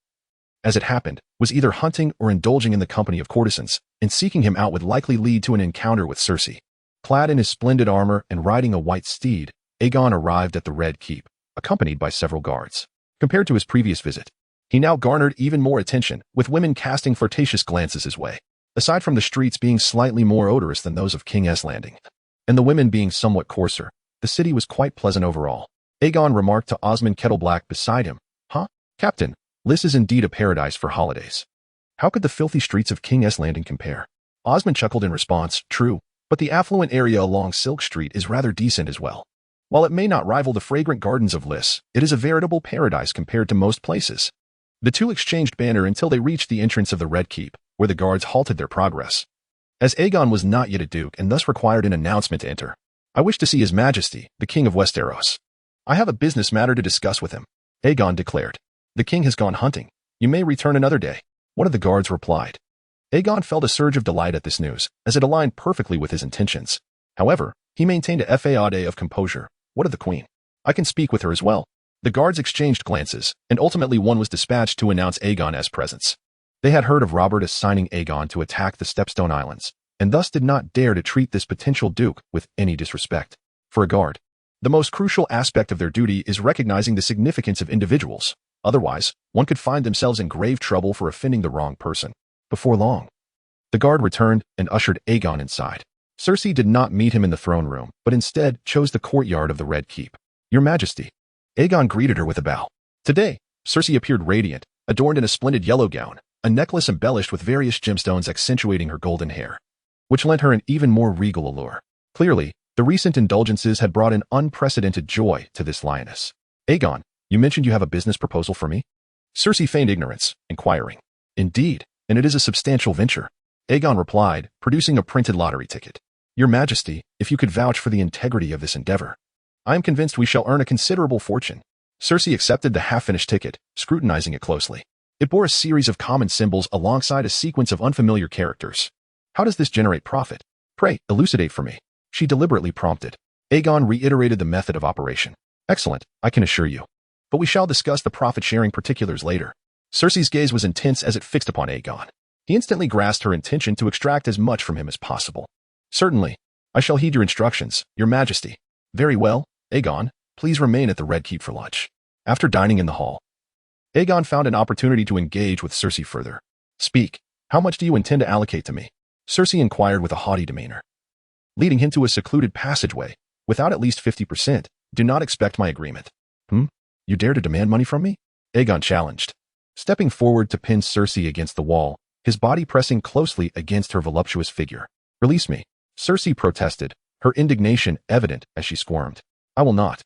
as it happened, was either hunting or indulging in the company of courtesans, and seeking him out would likely lead to an encounter with Cersei. Clad in his splendid armor and riding a white steed, Aegon arrived at the Red Keep, accompanied by several guards. Compared to his previous visit, he now garnered even more attention, with women casting flirtatious glances his way. Aside from the streets being slightly more odorous than those of King's Landing, and the women being somewhat coarser, the city was quite pleasant overall. Aegon remarked to Osmond Kettleblack beside him, Captain, this is indeed a paradise for holidays. How could the filthy streets of King's Landing compare? Osmond chuckled in response, true, but the affluent area along Silk Street is rather decent as well. While it may not rival the fragrant gardens of Lys, it is a veritable paradise compared to most places. The two exchanged banter until they reached the entrance of the Red Keep, where the guards halted their progress. As Aegon was not yet a duke and thus required an announcement to enter, I wish to see His Majesty, the King of Westeros. I have a business matter to discuss with him, Aegon declared. The king has gone hunting. You may return another day, one of the guards replied. Aegon felt a surge of delight at this news, as it aligned perfectly with his intentions. However, he maintained a facade of composure. What of the queen? I can speak with her as well. The guards exchanged glances, and ultimately one was dispatched to announce Aegon as presence. They had heard of Robert assigning Aegon to attack the Stepstone Islands, and thus did not dare to treat this potential duke with any disrespect. For a guard, the most crucial aspect of their duty is recognizing the significance of individuals. Otherwise, one could find themselves in grave trouble for offending the wrong person. Before long, the guard returned and ushered Aegon inside. Cersei did not meet him in the throne room, but instead chose the courtyard of the Red Keep. Your Majesty. Aegon greeted her with a bow. Today, Cersei appeared radiant, adorned in a splendid yellow gown, a necklace embellished with various gemstones accentuating her golden hair, which lent her an even more regal allure. Clearly, the recent indulgences had brought an unprecedented joy to this lioness. Aegon, you mentioned you have a business proposal for me? Cersei feigned ignorance, inquiring. Indeed, and it is a substantial venture. Aegon replied, producing a printed lottery ticket. Your Majesty, if you could vouch for the integrity of this endeavor, I am convinced we shall earn a considerable fortune. Cersei accepted the half-finished ticket, scrutinizing it closely. It bore a series of common symbols alongside a sequence of unfamiliar characters. How does this generate profit? Pray, elucidate for me. She deliberately prompted. Aegon reiterated the method of operation. Excellent, I can assure you. But we shall discuss the profit-sharing particulars later. Cersei's gaze was intense as it fixed upon Aegon. He instantly grasped her intention to extract as much from him as possible. Certainly, I shall heed your instructions, Your Majesty. Very well, Aegon, please remain at the Red Keep for lunch. After dining in the hall, Aegon found an opportunity to engage with Cersei further. Speak, how much do you intend to allocate to me? Cersei inquired with a haughty demeanor, leading him to a secluded passageway. Without at least 50%, do not expect my agreement. You dare to demand money from me? Aegon challenged, stepping forward to pin Cersei against the wall, his body pressing closely against her voluptuous figure. Release me, Cersei protested, her indignation evident as she squirmed. I will not.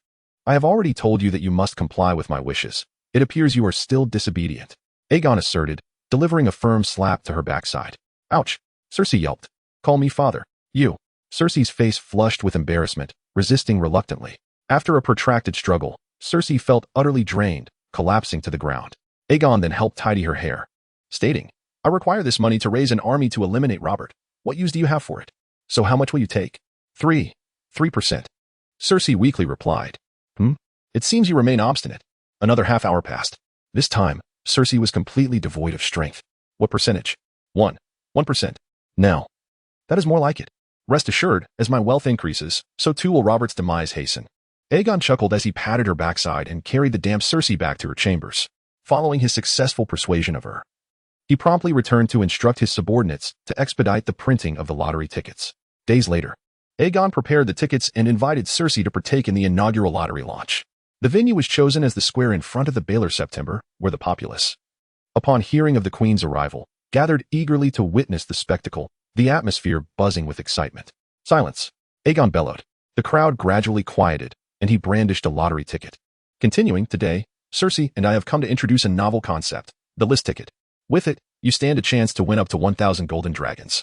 I have already told you that you must comply with my wishes. It appears you are still disobedient, Aegon asserted, delivering a firm slap to her backside. Ouch, Cersei yelped. Call me father. You. Cersei's face flushed with embarrassment, resisting reluctantly. After a protracted struggle, Cersei felt utterly drained, collapsing to the ground. Aegon then helped tidy her hair, stating, I require this money to raise an army to eliminate Robert. What use do you have for it? So how much will you take? 3%. Cersei weakly replied. It seems you remain obstinate. Another half hour passed. This time, Cersei was completely devoid of strength. What percentage? 1%. Now. That is more like it. Rest assured, as my wealth increases, so too will Robert's demise hasten. Aegon chuckled as he patted her backside and carried the damp Cersei back to her chambers. Following his successful persuasion of her, he promptly returned to instruct his subordinates to expedite the printing of the lottery tickets. Days later, Aegon prepared the tickets and invited Cersei to partake in the inaugural lottery launch. The venue was chosen as the square in front of the Baylor September, where the populace, upon hearing of the Queen's arrival, gathered eagerly to witness the spectacle, the atmosphere buzzing with excitement. Silence, Aegon bellowed. The crowd gradually quieted, and he brandished a lottery ticket. Continuing, today, Cersei and I have come to introduce a novel concept, the list ticket. With it, you stand a chance to win up to 1,000 golden dragons.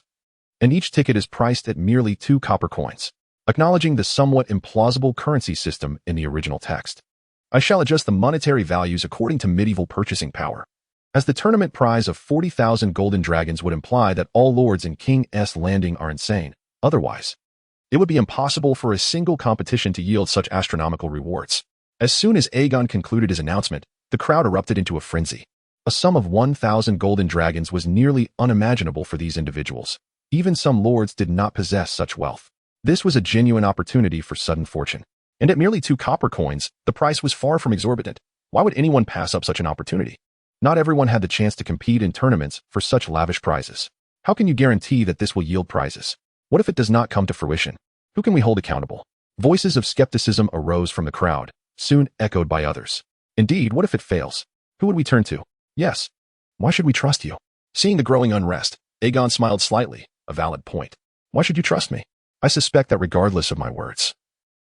And each ticket is priced at merely 2 copper coins, acknowledging the somewhat implausible currency system in the original text. I shall adjust the monetary values according to medieval purchasing power, as the tournament prize of 40,000 golden dragons would imply that all lords in King's Landing are insane. Otherwise, it would be impossible for a single competition to yield such astronomical rewards. As soon as Aegon concluded his announcement, the crowd erupted into a frenzy. A sum of 1,000 golden dragons was nearly unimaginable for these individuals. Even some lords did not possess such wealth. This was a genuine opportunity for sudden fortune. And at merely 2 copper coins, the price was far from exorbitant. Why would anyone pass up such an opportunity? Not everyone had the chance to compete in tournaments for such lavish prizes. How can you guarantee that this will yield prizes? What if it does not come to fruition? Who can we hold accountable? Voices of skepticism arose from the crowd, soon echoed by others. Indeed, what if it fails? Who would we turn to? Yes. Why should we trust you? Seeing the growing unrest, Aegon smiled slightly, a valid point. Why should you trust me? I suspect that regardless of my words,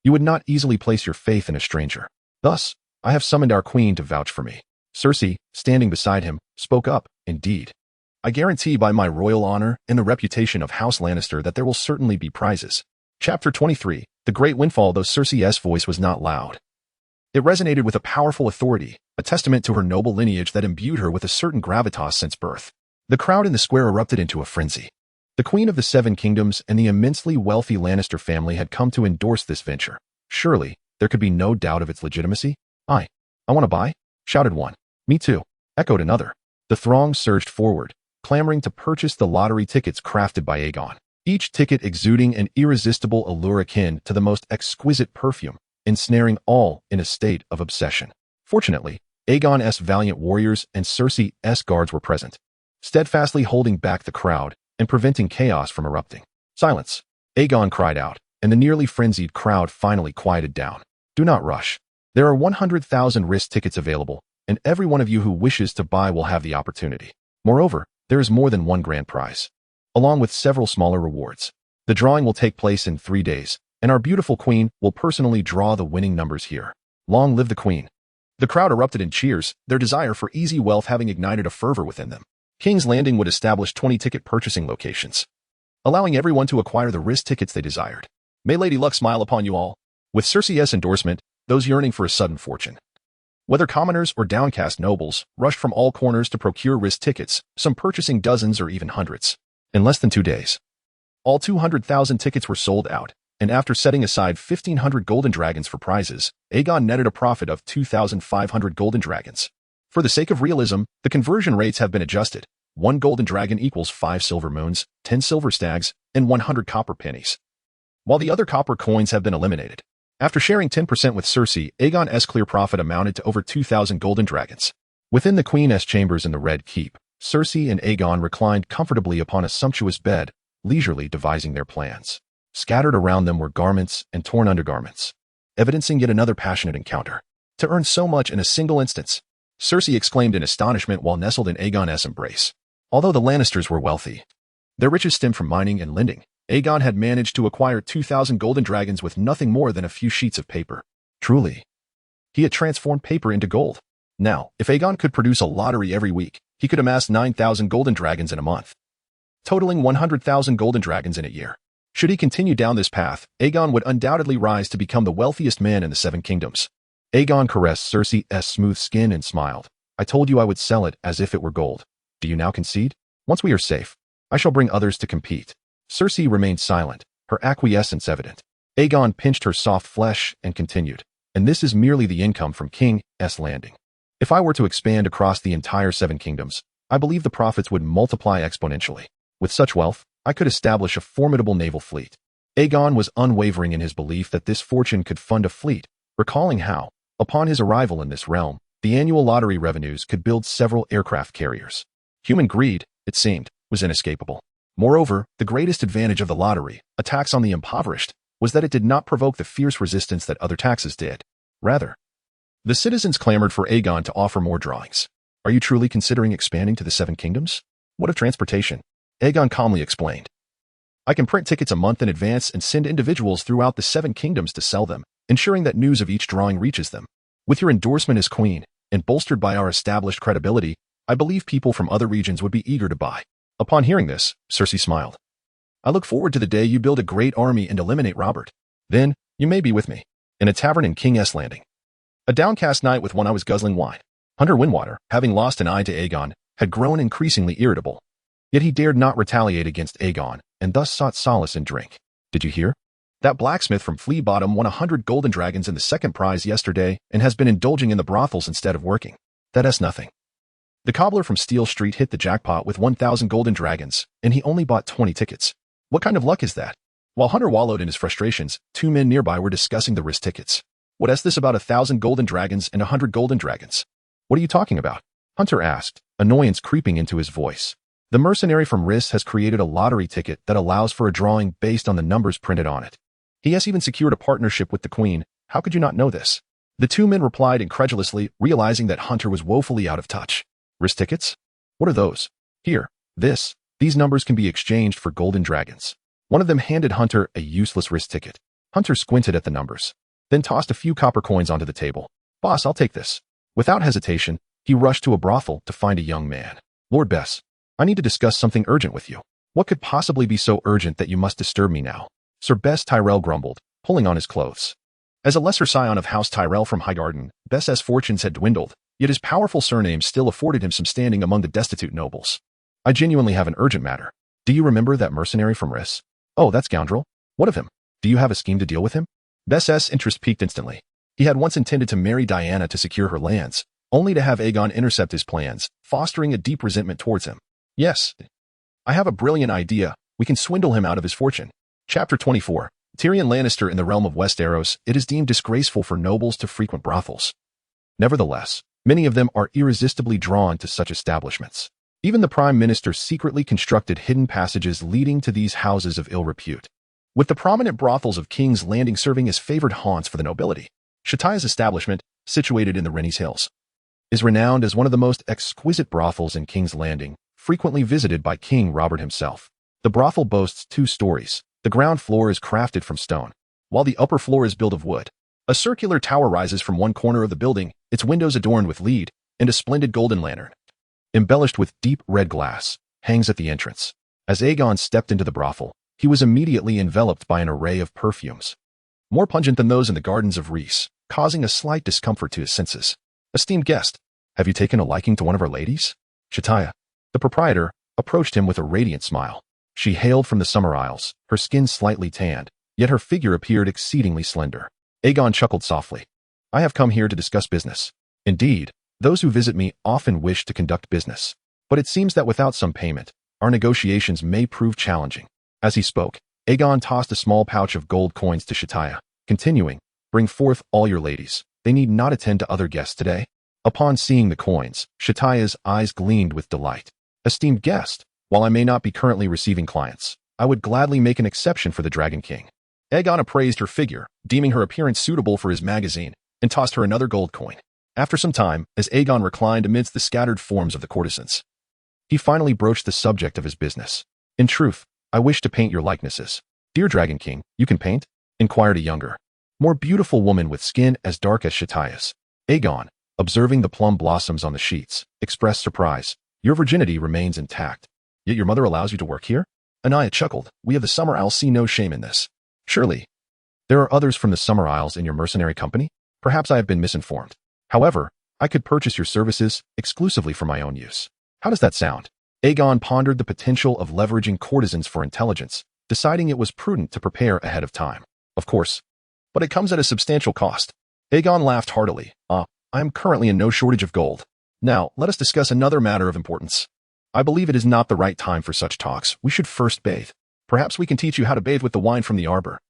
you would not easily place your faith in a stranger. Thus, I have summoned our queen to vouch for me. Cersei, standing beside him, spoke up. Indeed, I guarantee by my royal honor and the reputation of House Lannister that there will certainly be prizes. Chapter 23, The Great Windfall. Though Cersei's voice was not loud, it resonated with a powerful authority, a testament to her noble lineage that imbued her with a certain gravitas since birth. The crowd in the square erupted into a frenzy. The Queen of the Seven Kingdoms and the immensely wealthy Lannister family had come to endorse this venture. Surely, there could be no doubt of its legitimacy. I want to buy, shouted one. Me too, echoed another. The throng surged forward, clamoring to purchase the lottery tickets crafted by Aegon. each ticket exuding an irresistible allure akin to the most exquisite perfume, ensnaring all in a state of obsession. Fortunately, Aegon's valiant warriors and Cersei's guards were present, steadfastly holding back the crowd and preventing chaos from erupting. Silence, Aegon cried out, and the nearly frenzied crowd finally quieted down. Do not rush. There are 100,000 wrist tickets available, and every one of you who wishes to buy will have the opportunity. Moreover, there is more than one grand prize, along with several smaller rewards. The drawing will take place in 3 days, and our beautiful queen will personally draw the winning numbers here. Long live the queen. The crowd erupted in cheers, their desire for easy wealth having ignited a fervor within them. King's Landing would establish 20 ticket purchasing locations, allowing everyone to acquire the wrist tickets they desired. May Lady Luck smile upon you all. With Cersei's endorsement, those yearning for a sudden fortune, whether commoners or downcast nobles, rushed from all corners to procure wrist tickets, some purchasing dozens or even hundreds. In less than 2 days, all 200,000 tickets were sold out, and after setting aside 1,500 golden dragons for prizes, Aegon netted a profit of 2,500 golden dragons. For the sake of realism, the conversion rates have been adjusted. 1 golden dragon equals 5 silver moons, 10 silver stags, and 100 copper pennies, while the other copper coins have been eliminated. After sharing 10% with Cersei, Aegon's clear profit amounted to over 2,000 golden dragons. Within the Queen's chambers in the Red Keep, Cersei and Aegon reclined comfortably upon a sumptuous bed, leisurely devising their plans. Scattered around them were garments and torn undergarments, evidencing yet another passionate encounter. To earn so much in a single instance, Cersei exclaimed in astonishment while nestled in Aegon's embrace. Although the Lannisters were wealthy, their riches stemmed from mining and lending. Aegon had managed to acquire 2,000 golden dragons with nothing more than a few sheets of paper. Truly, he had transformed paper into gold. Now, if Aegon could produce a lottery every week, he could amass 9,000 golden dragons in a month, totaling 100,000 golden dragons in a year. Should he continue down this path, Aegon would undoubtedly rise to become the wealthiest man in the Seven Kingdoms. Aegon caressed Cersei's smooth skin and smiled. I told you I would sell it as if it were gold. Do you now concede? Once we are safe, I shall bring others to compete. Cersei remained silent, her acquiescence evident. Aegon pinched her soft flesh and continued. And this is merely the income from King's Landing. If I were to expand across the entire Seven Kingdoms, I believe the profits would multiply exponentially. With such wealth, I could establish a formidable naval fleet. Aegon was unwavering in his belief that this fortune could fund a fleet, recalling how, upon his arrival in this realm, the annual lottery revenues could build several aircraft carriers. Human greed, it seemed, was inescapable. Moreover, the greatest advantage of the lottery, a tax on the impoverished, was that it did not provoke the fierce resistance that other taxes did. Rather, the citizens clamored for Aegon to offer more drawings. Are you truly considering expanding to the Seven Kingdoms? What of transportation? Aegon calmly explained. I can print tickets a month in advance and send individuals throughout the Seven Kingdoms to sell them, ensuring that news of each drawing reaches them. With your endorsement as queen, and bolstered by our established credibility, I believe people from other regions would be eager to buy. Upon hearing this, Cersei smiled. I look forward to the day you build a great army and eliminate Robert. Then, you may be with me, in a tavern in King's Landing. A downcast night with one I was guzzling wine. Hunter Windwater, having lost an eye to Aegon, had grown increasingly irritable. Yet he dared not retaliate against Aegon, and thus sought solace in drink. Did you hear? That blacksmith from Flea Bottom won 100 golden dragons in the second prize yesterday and has been indulging in the brothels instead of working. That's nothing. The cobbler from Steel Street hit the jackpot with 1,000 golden dragons, and he only bought 20 tickets. What kind of luck is that? While Hunter wallowed in his frustrations, 2 men nearby were discussing the wrist tickets. What is this about 1,000 golden dragons and 100 golden dragons? What are you talking about? Hunter asked, annoyance creeping into his voice. The mercenary from Riss has created a lottery ticket that allows for a drawing based on the numbers printed on it. He has even secured a partnership with the Queen. How could you not know this? The 2 men replied incredulously, realizing that Hunter was woefully out of touch. Wrist tickets? What are those? Here, these numbers can be exchanged for golden dragons. One of them handed Hunter a useless wrist ticket. Hunter squinted at the numbers, then tossed a few copper coins onto the table. Boss, I'll take this. Without hesitation, he rushed to a brothel to find a young man. Lord Bess, I need to discuss something urgent with you. What could possibly be so urgent that you must disturb me now? Sir Bess Tyrell grumbled, pulling on his clothes. As a lesser scion of House Tyrell from Highgarden, Bess's fortunes had dwindled, yet his powerful surname still afforded him some standing among the destitute nobles. I genuinely have an urgent matter. Do you remember that mercenary from Riss? Oh, that scoundrel? What of him? Do you have a scheme to deal with him? Bess's interest peaked instantly. He had once intended to marry Diana to secure her lands, only to have Aegon intercept his plans, fostering a deep resentment towards him. Yes, I have a brilliant idea, we can swindle him out of his fortune. Chapter 24. Tyrion Lannister in the realm of Westeros, it is deemed disgraceful for nobles to frequent brothels. Nevertheless, many of them are irresistibly drawn to such establishments. Even the Prime Minister secretly constructed hidden passages leading to these houses of ill repute, with the prominent brothels of King's Landing serving as favored haunts for the nobility. Shataya's establishment, situated in the Rennie's Hills, is renowned as one of the most exquisite brothels in King's Landing, frequently visited by King Robert himself. The brothel boasts 2 stories. The ground floor is crafted from stone, while the upper floor is built of wood. A circular tower rises from one corner of the building, its windows adorned with lead, and a splendid golden lantern, embellished with deep red glass, hangs at the entrance. As Aegon stepped into the brothel, he was immediately enveloped by an array of perfumes, more pungent than those in the gardens of Rhys, causing a slight discomfort to his senses. Esteemed guest, have you taken a liking to one of our ladies? Shataya, the proprietor, approached him with a radiant smile. She hailed from the Summer Isles, her skin slightly tanned, yet her figure appeared exceedingly slender. Aegon chuckled softly. I have come here to discuss business. Indeed, those who visit me often wish to conduct business, but it seems that without some payment, our negotiations may prove challenging. As he spoke, Aegon tossed a small pouch of gold coins to Shataya, continuing, bring forth all your ladies. They need not attend to other guests today. Upon seeing the coins, Shataya's eyes gleamed with delight. Esteemed guest, while I may not be currently receiving clients, I would gladly make an exception for the Dragon King. Aegon appraised her figure, deeming her appearance suitable for his magazine, and tossed her another gold coin. After some time, as Aegon reclined amidst the scattered forms of the courtesans, he finally broached the subject of his business. In truth, I wish to paint your likenesses. Dear Dragon King, you can paint? Inquired a younger, more beautiful woman with skin as dark as Shataya's. Aegon, observing the plum blossoms on the sheets, expressed surprise. Your virginity remains intact. Yet your mother allows you to work here? Anaya chuckled. We of the Summer Isles see no shame in this. Surely, there are others from the Summer Isles in your mercenary company? Perhaps I have been misinformed. However, I could purchase your services exclusively for my own use. How does that sound? Aegon pondered the potential of leveraging courtesans for intelligence, deciding it was prudent to prepare ahead of time. Of course, but it comes at a substantial cost. Aegon laughed heartily. I am currently in no shortage of gold. Now, let us discuss another matter of importance. I believe it is not the right time for such talks. We should first bathe. Perhaps we can teach you how to bathe with the wine from the arbor.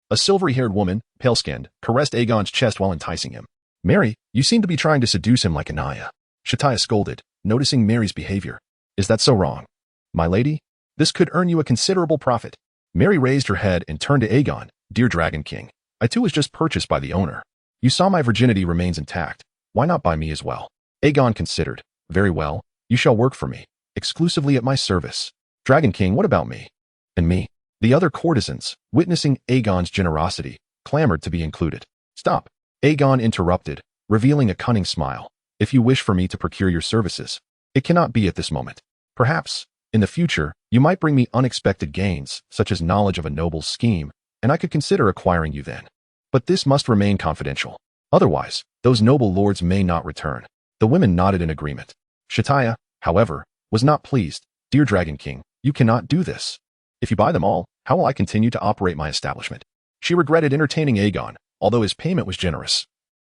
A silvery-haired woman, pale-skinned, caressed Aegon's chest while enticing him. Mary, you seem to be trying to seduce him like Anaya. Shataya scolded, noticing Mary's behavior. Is that so wrong? My lady, this could earn you a considerable profit. Mary raised her head and turned to Aegon. Dear Dragon King, I too was just purchased by the owner. You saw my virginity remains intact. Why not buy me as well? Aegon considered. Very well, you shall work for me, exclusively at my service. Dragon King, what about me? And me? The other courtesans, witnessing Aegon's generosity, clamored to be included. Stop. Aegon interrupted, revealing a cunning smile. If you wish for me to procure your services, it cannot be at this moment. Perhaps, in the future, you might bring me unexpected gains, such as knowledge of a noble's scheme, and I could consider acquiring you then. But this must remain confidential. Otherwise, those noble lords may not return. The women nodded in agreement. Shataya, however, was not pleased. Dear Dragon King, you cannot do this. If you buy them all, how will I continue to operate my establishment? She regretted entertaining Aegon, although his payment was generous.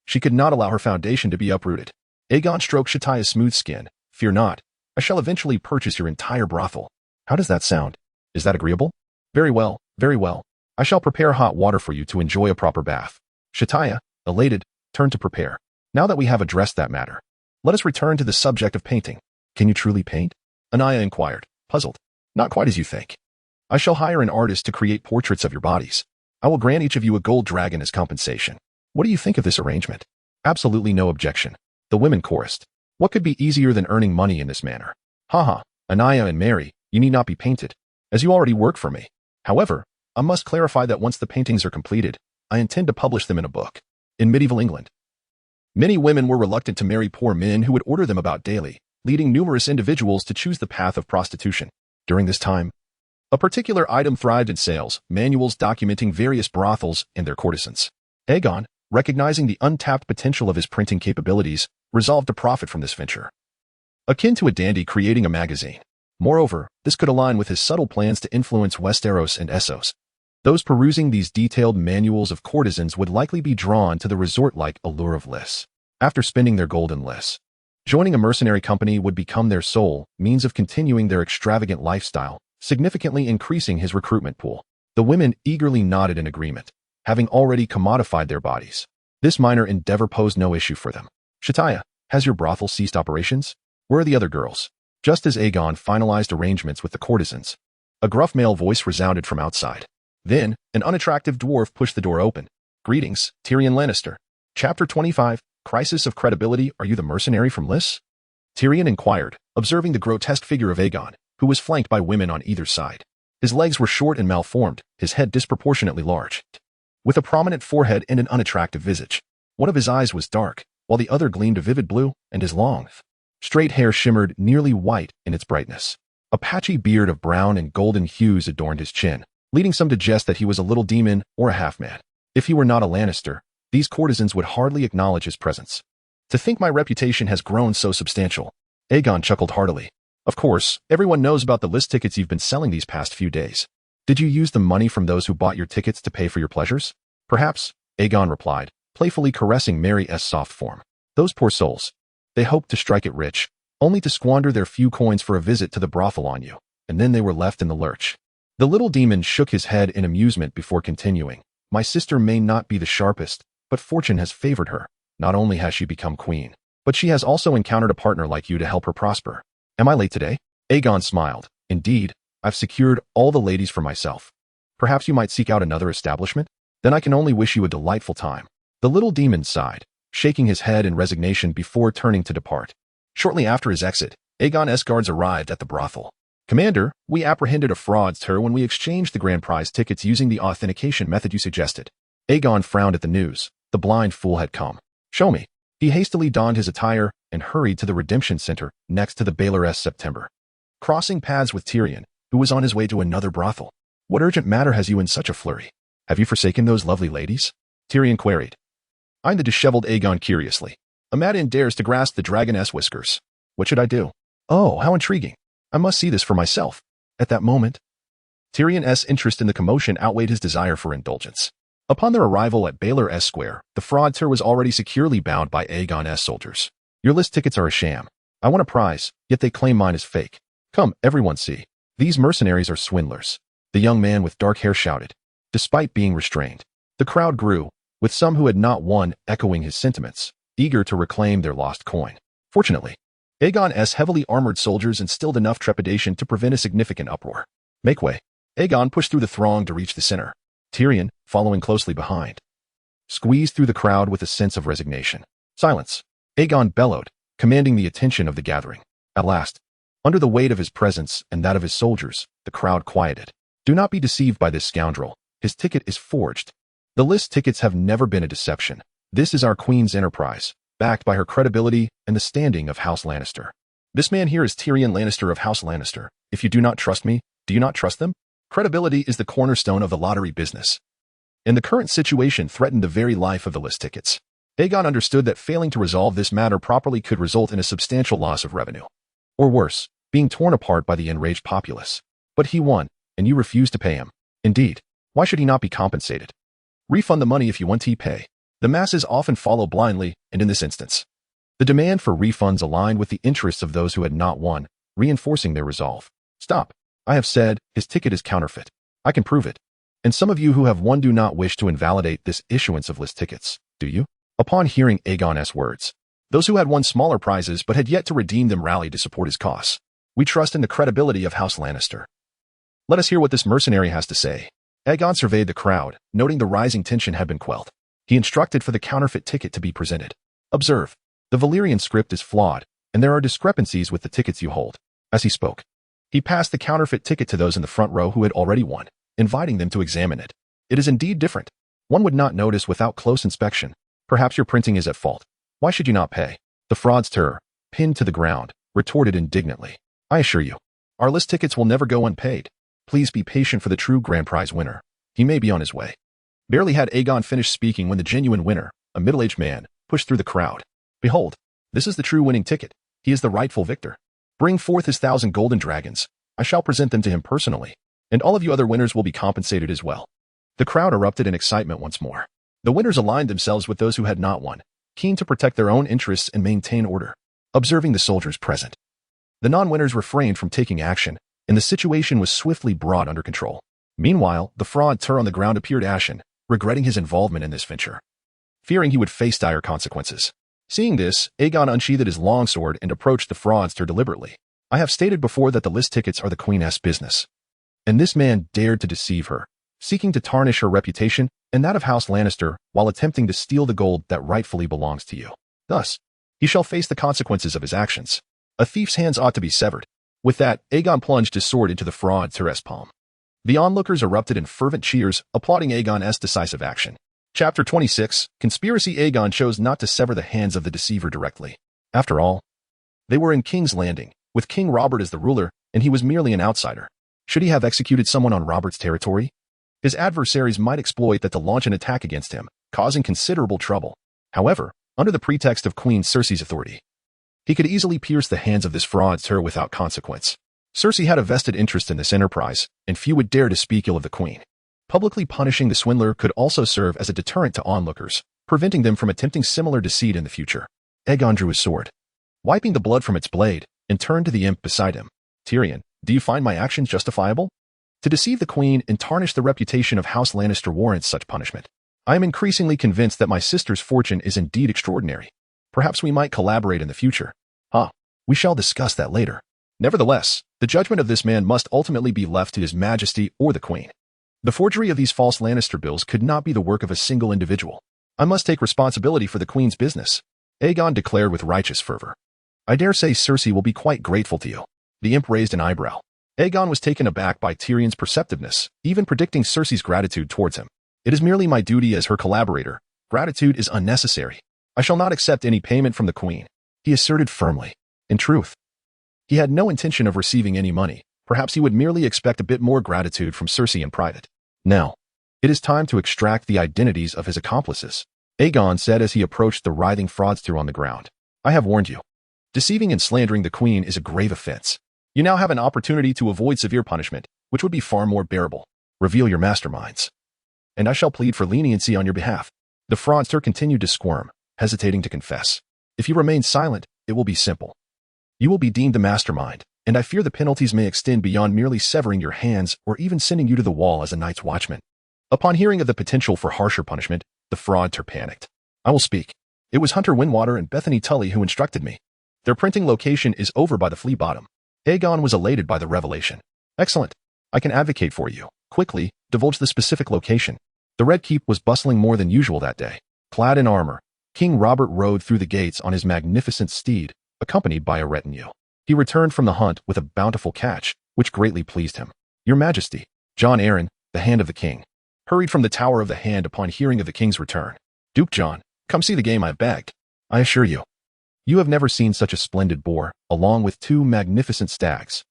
She could not allow her foundation to be uprooted. Aegon stroked Shataya's smooth skin. Fear not. I shall eventually purchase your entire brothel. How does that sound? Is that agreeable? Very well, very well. I shall prepare hot water for you to enjoy a proper bath. Shataya, elated, turned to prepare. Now that we have addressed that matter, let us return to the subject of painting. Can you truly paint? Anaya inquired, puzzled. Not quite as you think. I shall hire an artist to create portraits of your bodies. I will grant each of you a gold dragon as compensation. What do you think of this arrangement? Absolutely no objection. The women chorused. What could be easier than earning money in this manner? Haha, Anaya and Mary, you need not be painted, as you already work for me. However, I must clarify that once the paintings are completed, I intend to publish them in a book. In medieval England, many women were reluctant to marry poor men who would order them about daily, leading numerous individuals to choose the path of prostitution. During this time, a particular item thrived in sales, manuals documenting various brothels and their courtesans. Aegon, recognizing the untapped potential of his printing capabilities, resolved to profit from this venture, akin to a dandy creating a magazine. Moreover, this could align with his subtle plans to influence Westeros and Essos. Those perusing these detailed manuals of courtesans would likely be drawn to the resort-like allure of lists. After spending their golden lists, joining a mercenary company would become their sole means of continuing their extravagant lifestyle, significantly increasing his recruitment pool. The women eagerly nodded in agreement, having already commodified their bodies. This minor endeavor posed no issue for them. Shataya, has your brothel ceased operations? Where are the other girls? Just as Aegon finalized arrangements with the courtesans, a gruff male voice resounded from outside. Then, an unattractive dwarf pushed the door open. Greetings, Tyrion Lannister. Chapter 25, Crisis of Credibility. Are you the mercenary from Lys? Tyrion inquired, observing the grotesque figure of Aegon, who was flanked by women on either side. His legs were short and malformed, his head disproportionately large, with a prominent forehead and an unattractive visage. One of his eyes was dark, while the other gleamed a vivid blue, and his long, straight hair shimmered nearly white in its brightness. A patchy beard of brown and golden hues adorned his chin, leading some to jest that he was a little demon or a half-man. If he were not a Lannister, these courtesans would hardly acknowledge his presence. To think my reputation has grown so substantial. Aegon chuckled heartily. Of course, everyone knows about the Lys tickets you've been selling these past few days. Did you use the money from those who bought your tickets to pay for your pleasures? Perhaps, Aegon replied, playfully caressing Mary's soft form. Those poor souls. They hoped to strike it rich, only to squander their few coins for a visit to the brothel on you, and then they were left in the lurch. The little demon shook his head in amusement before continuing. My sister may not be the sharpest, but fortune has favored her. Not only has she become queen, but she has also encountered a partner like you to help her prosper. Am I late today? Aegon smiled. Indeed, I've secured all the ladies for myself. Perhaps you might seek out another establishment? Then I can only wish you a delightful time. The little demon sighed, shaking his head in resignation before turning to depart. Shortly after his exit, Aegon's guards arrived at the brothel. Commander, we apprehended a fraudster when we exchanged the grand prize tickets using the authentication method you suggested. Aegon frowned at the news. The blind fool had come. Show me. He hastily donned his attire and hurried to the redemption center next to the Baylor's September, crossing paths with Tyrion, who was on his way to another brothel. What urgent matter has you in such a flurry? Have you forsaken those lovely ladies? Tyrion queried. I'm the disheveled Aegon curiously. A Madin dares to grasp the dragoness whiskers. What should I do? Oh, how intriguing. I must see this for myself. At that moment, Tyrion's interest in the commotion outweighed his desire for indulgence. Upon their arrival at Baylor's Square, the fraudster was already securely bound by Aegon's soldiers. Your Lys tickets are a sham. I won a prize, yet they claim mine is fake. Come, everyone see. These mercenaries are swindlers. The young man with dark hair shouted. Despite being restrained, the crowd grew, with some who had not won echoing his sentiments, eager to reclaim their lost coin. Fortunately, Aegon's heavily armored soldiers instilled enough trepidation to prevent a significant uproar. Make way. Aegon pushed through the throng to reach the center. Tyrion, following closely behind, squeezed through the crowd with a sense of resignation. Silence. Aegon bellowed, commanding the attention of the gathering. At last, under the weight of his presence and that of his soldiers, the crowd quieted. Do not be deceived by this scoundrel. His ticket is forged. The Lys tickets have never been a deception. This is our queen's enterprise, backed by her credibility and the standing of House Lannister. This man here is Tyrion Lannister of House Lannister. If you do not trust me, do you not trust them? Credibility is the cornerstone of the lottery business, and the current situation threatened the very life of the Lys tickets. Aegon understood that failing to resolve this matter properly could result in a substantial loss of revenue. Or worse, being torn apart by the enraged populace. But he won, and you refused to pay him. Indeed, why should he not be compensated? Refund the money if you want to pay. The masses often follow blindly, and in this instance, the demand for refunds aligned with the interests of those who had not won, reinforcing their resolve. Stop. I have said, his ticket is counterfeit. I can prove it. And some of you who have won do not wish to invalidate this issuance of Lys tickets, do you? Upon hearing Aegon's words, those who had won smaller prizes but had yet to redeem them rallied to support his cause. We trust in the credibility of House Lannister. Let us hear what this mercenary has to say. Aegon surveyed the crowd, noting the rising tension had been quelled. He instructed for the counterfeit ticket to be presented. Observe, the Valyrian script is flawed, and there are discrepancies with the tickets you hold. As he spoke, he passed the counterfeit ticket to those in the front row who had already won, inviting them to examine it. It is indeed different. One would not notice without close inspection. Perhaps your printing is at fault. Why should you not pay? The fraudster, pinned to the ground, retorted indignantly. I assure you, our Lys tickets will never go unpaid. Please be patient for the true grand prize winner. He may be on his way. Barely had Aegon finished speaking when the genuine winner, a middle-aged man, pushed through the crowd. Behold, this is the true winning ticket. He is the rightful victor. Bring forth his 1,000 golden dragons. I shall present them to him personally, and all of you other winners will be compensated as well. The crowd erupted in excitement once more. The winners aligned themselves with those who had not won, keen to protect their own interests and maintain order. Observing the soldiers present, the non-winners refrained from taking action, and the situation was swiftly brought under control. Meanwhile, the fraudster on the ground appeared ashen, regretting his involvement in this venture, fearing he would face dire consequences. Seeing this, Aegon unsheathed his longsword and approached the fraudster deliberately. I have stated before that the list tickets are the Queen's business. And this man dared to deceive her, seeking to tarnish her reputation and that of House Lannister while attempting to steal the gold that rightfully belongs to you. Thus, he shall face the consequences of his actions. A thief's hands ought to be severed. With that, Aegon plunged his sword into the fraudster's palm. The onlookers erupted in fervent cheers, applauding Aegon's decisive action. Chapter 26, Conspiracy. Aegon chose not to sever the hands of the deceiver directly. After all, they were in King's Landing, with King Robert as the ruler, and he was merely an outsider. Should he have executed someone on Robert's territory? His adversaries might exploit that to launch an attack against him, causing considerable trouble. However, under the pretext of Queen Cersei's authority, he could easily pierce the hands of this fraudster without consequence. Cersei had a vested interest in this enterprise, and few would dare to speak ill of the Queen. Publicly punishing the swindler could also serve as a deterrent to onlookers, preventing them from attempting similar deceit in the future. Aegon drew his sword, wiping the blood from its blade, and turned to the imp beside him. Tyrion, do you find my actions justifiable? To deceive the Queen and tarnish the reputation of House Lannister warrants such punishment. I am increasingly convinced that my sister's fortune is indeed extraordinary. Perhaps we might collaborate in the future. We shall discuss that later. Nevertheless, the judgment of this man must ultimately be left to His Majesty or the Queen. The forgery of these false Lannister bills could not be the work of a single individual. I must take responsibility for the Queen's business, Aegon declared with righteous fervor. I dare say Cersei will be quite grateful to you. The imp raised an eyebrow. Aegon was taken aback by Tyrion's perceptiveness, even predicting Cersei's gratitude towards him. It is merely my duty as her collaborator. Gratitude is unnecessary. I shall not accept any payment from the Queen, he asserted firmly. In truth, he had no intention of receiving any money. Perhaps he would merely expect a bit more gratitude from Cersei in private. Now, it is time to extract the identities of his accomplices, Aegon said as he approached the writhing fraudster on the ground. I have warned you. Deceiving and slandering the Queen is a grave offense. You now have an opportunity to avoid severe punishment, which would be far more bearable. Reveal your masterminds, and I shall plead for leniency on your behalf. The fraudster continued to squirm, hesitating to confess. If you remain silent, it will be simple. You will be deemed the mastermind, and I fear the penalties may extend beyond merely severing your hands or even sending you to the wall as a night's watchman. Upon hearing of the potential for harsher punishment, the fraudster panicked. I will speak. It was Hunter Windwater and Bethany Tully who instructed me. Their printing location is over by the Flea Bottom. Aegon was elated by the revelation. Excellent. I can advocate for you. Quickly, divulge the specific location. The Red Keep was bustling more than usual that day. Clad in armor, King Robert rode through the gates on his magnificent steed, accompanied by a retinue. He returned from the hunt with a bountiful catch, which greatly pleased him. Your Majesty, Jon Arryn, the Hand of the King, hurried from the Tower of the Hand upon hearing of the King's return. Duke Jon, come see the game I've bagged. I assure you, you have never seen such a splendid boar, along with 2 magnificent stags.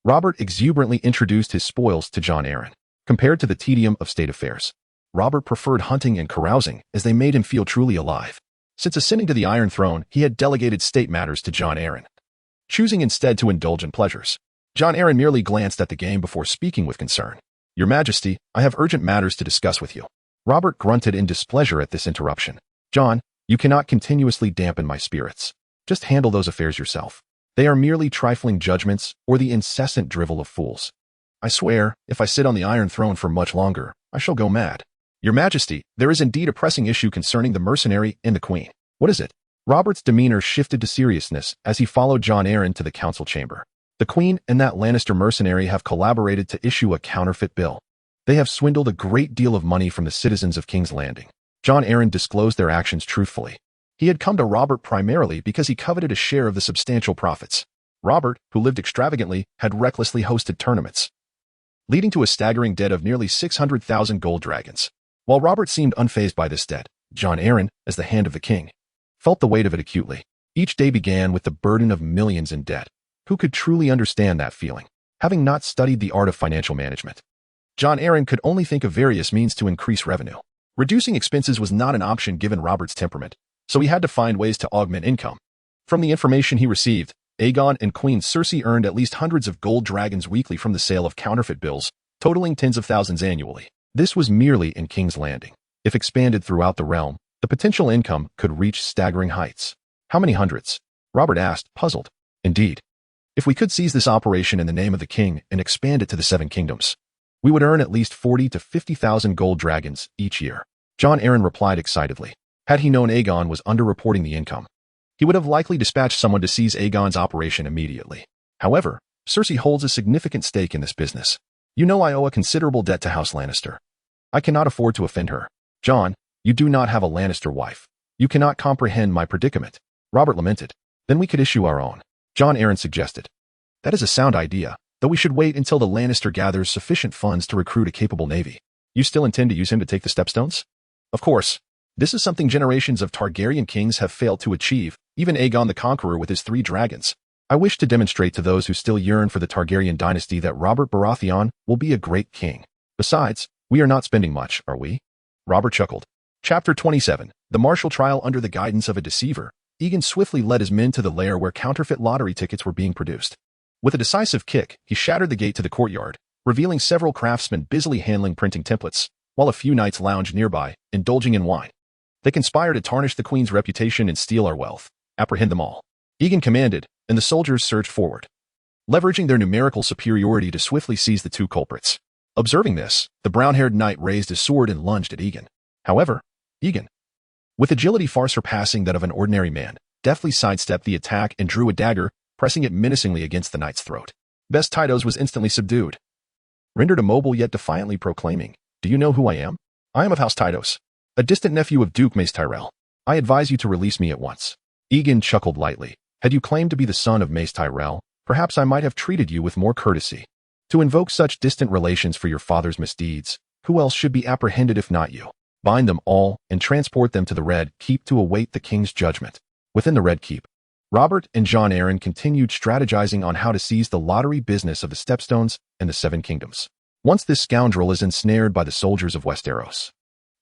Robert exuberantly introduced his spoils to Jon Arryn. Compared to the tedium of state affairs, Robert preferred hunting and carousing as they made him feel truly alive. Since ascending to the Iron Throne, he had delegated state matters to Jon Arryn, choosing instead to indulge in pleasures. Jon Arryn merely glanced at the game before speaking with concern. Your Majesty, I have urgent matters to discuss with you. Robert grunted in displeasure at this interruption. Jon, you cannot continuously dampen my spirits. Just handle those affairs yourself. They are merely trifling judgments or the incessant drivel of fools. I swear, if I sit on the Iron Throne for much longer, I shall go mad. Your Majesty, there is indeed a pressing issue concerning the Mercenary and the Queen. What is it? Robert's demeanor shifted to seriousness as he followed Jon Arryn to the council chamber. The Queen and that Lannister mercenary have collaborated to issue a counterfeit bill. They have swindled a great deal of money from the citizens of King's Landing. Jon Arryn disclosed their actions truthfully. He had come to Robert primarily because he coveted a share of the substantial profits. Robert, who lived extravagantly, had recklessly hosted tournaments, leading to a staggering debt of nearly 600,000 gold dragons. While Robert seemed unfazed by this debt, Jon Arryn, as the Hand of the King, felt the weight of it acutely. Each day began with the burden of millions in debt. Who could truly understand that feeling? Having not studied the art of financial management, Jon Arryn could only think of various means to increase revenue. Reducing expenses was not an option given Robert's temperament, so he had to find ways to augment income. From the information he received, Aegon and Queen Cersei earned at least hundreds of gold dragons weekly from the sale of counterfeit bills, totaling tens of thousands annually. This was merely in King's Landing. If expanded throughout the realm, the potential income could reach staggering heights. How many hundreds? Robert asked, puzzled. Indeed, If we could seize this operation in the name of the king and expand it to the 7 kingdoms, we would earn at least 40 to 50,000 gold dragons each year. John Aaron replied excitedly. Had he known Aegon was underreporting the income, he would have likely dispatched someone to seize Aegon's operation immediately. However, Cersei holds a significant stake in this business. You know I owe a considerable debt to House Lannister. I cannot afford to offend her. John, you do not have a Lannister wife. You cannot comprehend my predicament. Robert lamented. Then we could issue our own. John Aaron suggested. That is a sound idea, though we should wait until the Lannister gathers sufficient funds to recruit a capable navy. You still intend to use him to take the Stepstones? Of course. This is something generations of Targaryen kings have failed to achieve, even Aegon the Conqueror with his 3 dragons. I wish to demonstrate to those who still yearn for the Targaryen dynasty that Robert Baratheon will be a great king. Besides, we are not spending much, are we? Robert chuckled. Chapter 27. The martial trial under the guidance of a deceiver. Aegon swiftly led his men to the lair where counterfeit lottery tickets were being produced. With a decisive kick, he shattered the gate to the courtyard, revealing several craftsmen busily handling printing templates, while a few knights lounged nearby, indulging in wine. They conspire to tarnish the queen's reputation and steal our wealth. Apprehend them all. Aegon commanded, and the soldiers surged forward, leveraging their numerical superiority to swiftly seize the 2 culprits. Observing this, the brown-haired knight raised his sword and lunged at Aegon. However, Aegon, with agility far surpassing that of an ordinary man, deftly sidestepped the attack and drew a dagger, pressing it menacingly against the knight's throat. Best Tytos was instantly subdued, rendered immobile yet defiantly proclaiming, Do you know who I am? I am of House Tytos, a distant nephew of Duke Mace Tyrell. I advise you to release me at once. Aegon chuckled lightly. Had you claimed to be the son of Mace Tyrell, perhaps I might have treated you with more courtesy. To invoke such distant relations for your father's misdeeds, who else should be apprehended if not you? Bind them all and transport them to the Red Keep to await the king's judgment. Within the Red Keep, Robert and John Aaron continued strategizing on how to seize the lottery business of the Stepstones and the 7 kingdoms. Once this scoundrel is ensnared by the soldiers of Westeros,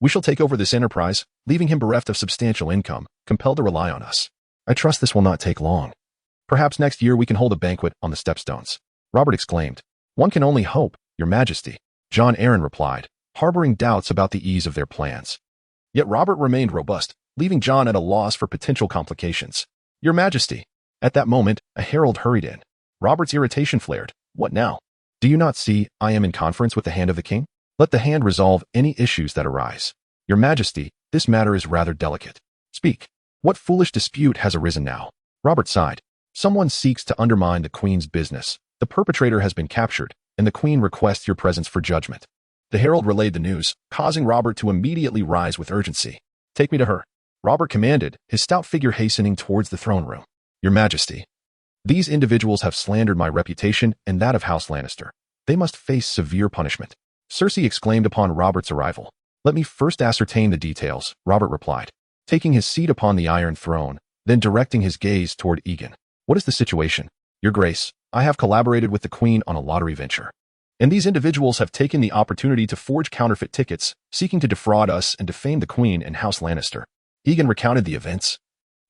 we shall take over this enterprise, leaving him bereft of substantial income, compelled to rely on us. I trust this will not take long. Perhaps next year we can hold a banquet on the Stepstones. Robert exclaimed. One can only hope, Your Majesty. John Aaron replied, harboring doubts about the ease of their plans. Yet Robert remained robust, leaving John at a loss for potential complications. Your Majesty. At that moment, a herald hurried in. Robert's irritation flared. What now? Do you not see I am in conference with the hand of the king? Let the hand resolve any issues that arise. Your Majesty, this matter is rather delicate. Speak. What foolish dispute has arisen now? Robert sighed. Someone seeks to undermine the queen's business. The perpetrator has been captured, and the queen requests your presence for judgment. The herald relayed the news, causing Robert to immediately rise with urgency. Take me to her. Robert commanded, his stout figure hastening towards the throne room. Your Majesty. These individuals have slandered my reputation and that of House Lannister. They must face severe punishment. Cersei exclaimed upon Robert's arrival. Let me first ascertain the details, Robert replied, taking his seat upon the Iron Throne, then directing his gaze toward Aegon. What is the situation? Your Grace, I have collaborated with the Queen on a lottery venture, and these individuals have taken the opportunity to forge counterfeit tickets, seeking to defraud us and defame the Queen and House Lannister. Aegon recounted the events,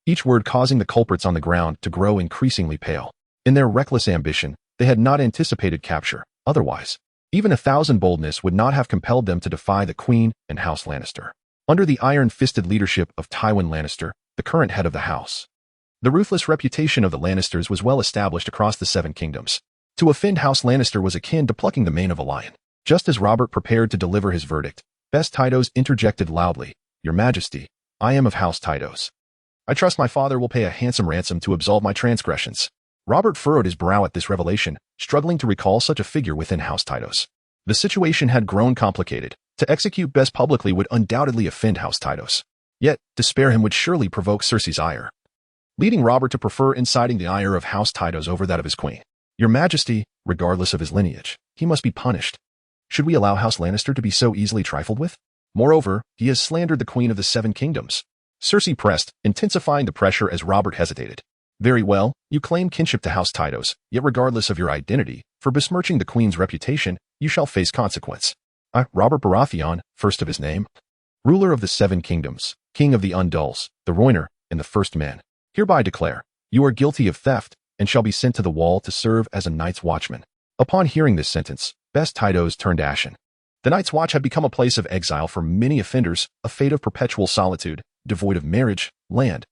each word causing the culprits on the ground to grow increasingly pale. In their reckless ambition, they had not anticipated capture. Otherwise, even 1,000 boldness would not have compelled them to defy the Queen and House Lannister. Under the iron-fisted leadership of Tywin Lannister, the current head of the house, the ruthless reputation of the Lannisters was well established across the 7 kingdoms. To offend House Lannister was akin to plucking the mane of a lion. Just as Robert prepared to deliver his verdict, Best Tytos interjected loudly, Your Majesty, I am of House Tytos. I trust my father will pay a handsome ransom to absolve my transgressions. Robert furrowed his brow at this revelation, struggling to recall such a figure within House Tytos. The situation had grown complicated. To execute Best publicly would undoubtedly offend House Tytos. Yet, to spare him would surely provoke Cersei's ire, leading Robert to prefer inciting the ire of House Tytos over that of his queen. Your Majesty, regardless of his lineage, he must be punished. Should we allow House Lannister to be so easily trifled with? Moreover, he has slandered the Queen of the 7 Kingdoms. Cersei pressed, intensifying the pressure as Robert hesitated. Very well, you claim kinship to House Tytos, yet regardless of your identity, for besmirching the Queen's reputation, you shall face consequence. I, Robert Baratheon, first of his name, ruler of the 7 Kingdoms, king of the Undulls, the Roiner, and the First Men, hereby declare, you are guilty of theft, and shall be sent to the wall to serve as a Night's Watchman. Upon hearing this sentence, Best Tytos turned ashen. The Night's Watch had become a place of exile for many offenders, a fate of perpetual solitude, devoid of marriage, land,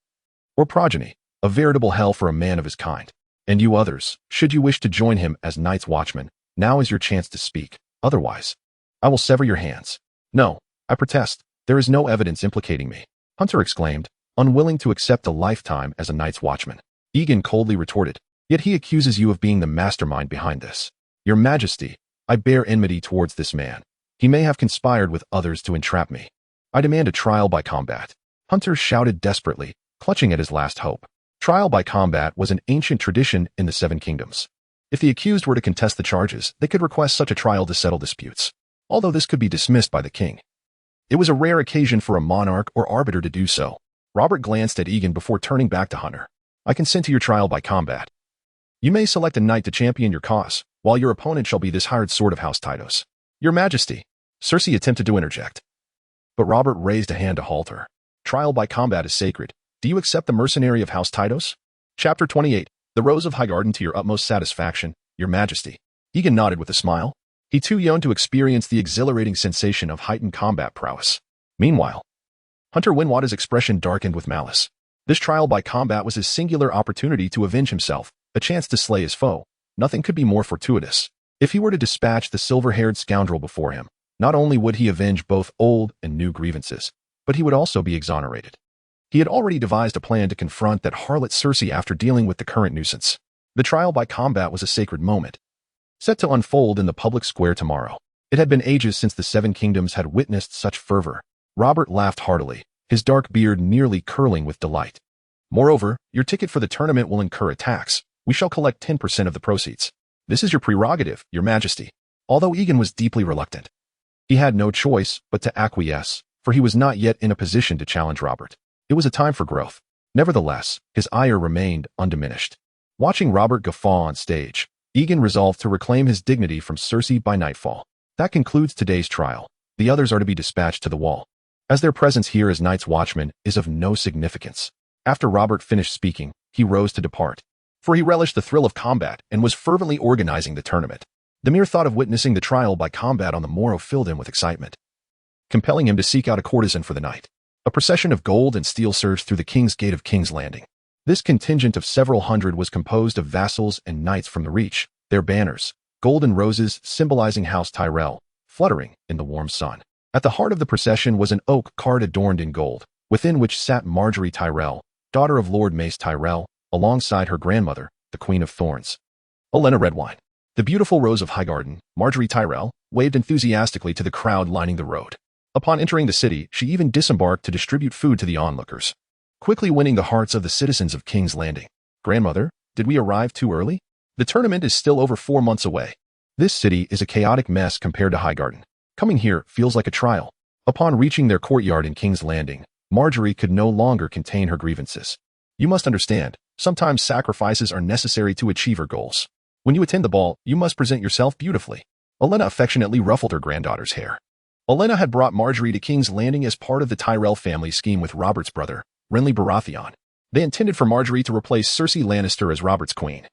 or progeny, a veritable hell for a man of his kind. And you others, should you wish to join him as Night's Watchman, now is your chance to speak. Otherwise, I will sever your hands. No, I protest. There is no evidence implicating me. Hunter exclaimed, unwilling to accept a lifetime as a Night's Watchman. Egan coldly retorted, yet he accuses you of being the mastermind behind this. Your Majesty, I bear enmity towards this man. He may have conspired with others to entrap me. I demand a trial by combat. Hunter shouted desperately, clutching at his last hope. Trial by combat was an ancient tradition in the Seven Kingdoms. If the accused were to contest the charges, they could request such a trial to settle disputes, although this could be dismissed by the king. It was a rare occasion for a monarch or arbiter to do so. Robert glanced at Egan before turning back to Hunter. I consent to your trial by combat. You may select a knight to champion your cause, while your opponent shall be this hired sword of House Tytos. Your Majesty. Cersei attempted to interject, but Robert raised a hand to halt her. Trial by combat is sacred. Do you accept the mercenary of House Tytos? Chapter 28. The Rose of Highgarden to your utmost satisfaction, Your Majesty. Egan nodded with a smile. He too yearned to experience the exhilarating sensation of heightened combat prowess. Meanwhile, Hunter Winwata's expression darkened with malice. This trial by combat was his singular opportunity to avenge himself, a chance to slay his foe. Nothing could be more fortuitous. If he were to dispatch the silver-haired scoundrel before him, not only would he avenge both old and new grievances, but he would also be exonerated. He had already devised a plan to confront that harlot Cersei after dealing with the current nuisance. The trial by combat was a sacred moment, set to unfold in the public square tomorrow. It had been ages since the Seven Kingdoms had witnessed such fervor. Robert laughed heartily, his dark beard nearly curling with delight. Moreover, your ticket for the tournament will incur a tax. We shall collect 10% of the proceeds. This is your prerogative, Your Majesty. Although Egan was deeply reluctant, he had no choice but to acquiesce, for he was not yet in a position to challenge Robert. It was a time for growth. Nevertheless, his ire remained undiminished. Watching Robert guffaw on stage, Egan resolved to reclaim his dignity from Cersei by nightfall. That concludes today's trial. The others are to be dispatched to the wall, as their presence here as Night's Watchman is of no significance. After Robert finished speaking, he rose to depart, for he relished the thrill of combat and was fervently organizing the tournament. The mere thought of witnessing the trial by combat on the morrow filled him with excitement, compelling him to seek out a courtesan for the night. A procession of gold and steel surged through the King's Gate of King's Landing. This contingent of several hundred was composed of vassals and knights from the Reach, their banners, golden roses symbolizing House Tyrell, fluttering in the warm sun. At the heart of the procession was an oak cart adorned in gold, within which sat Margaery Tyrell, daughter of Lord Mace Tyrell, alongside her grandmother, the Queen of Thorns. Olenna Redwine. The beautiful Rose of Highgarden, Margaery Tyrell, waved enthusiastically to the crowd lining the road. Upon entering the city, she even disembarked to distribute food to the onlookers, quickly winning the hearts of the citizens of King's Landing. Grandmother, did we arrive too early? The tournament is still over 4 months away. This city is a chaotic mess compared to Highgarden. Coming here feels like a trial. Upon reaching their courtyard in King's Landing, Margaery could no longer contain her grievances. You must understand, sometimes sacrifices are necessary to achieve her goals. When you attend the ball, you must present yourself beautifully. Olenna affectionately ruffled her granddaughter's hair. Olenna had brought Margaery to King's Landing as part of the Tyrell family scheme with Robert's brother, Renly Baratheon. They intended for Margaery to replace Cersei Lannister as Robert's queen.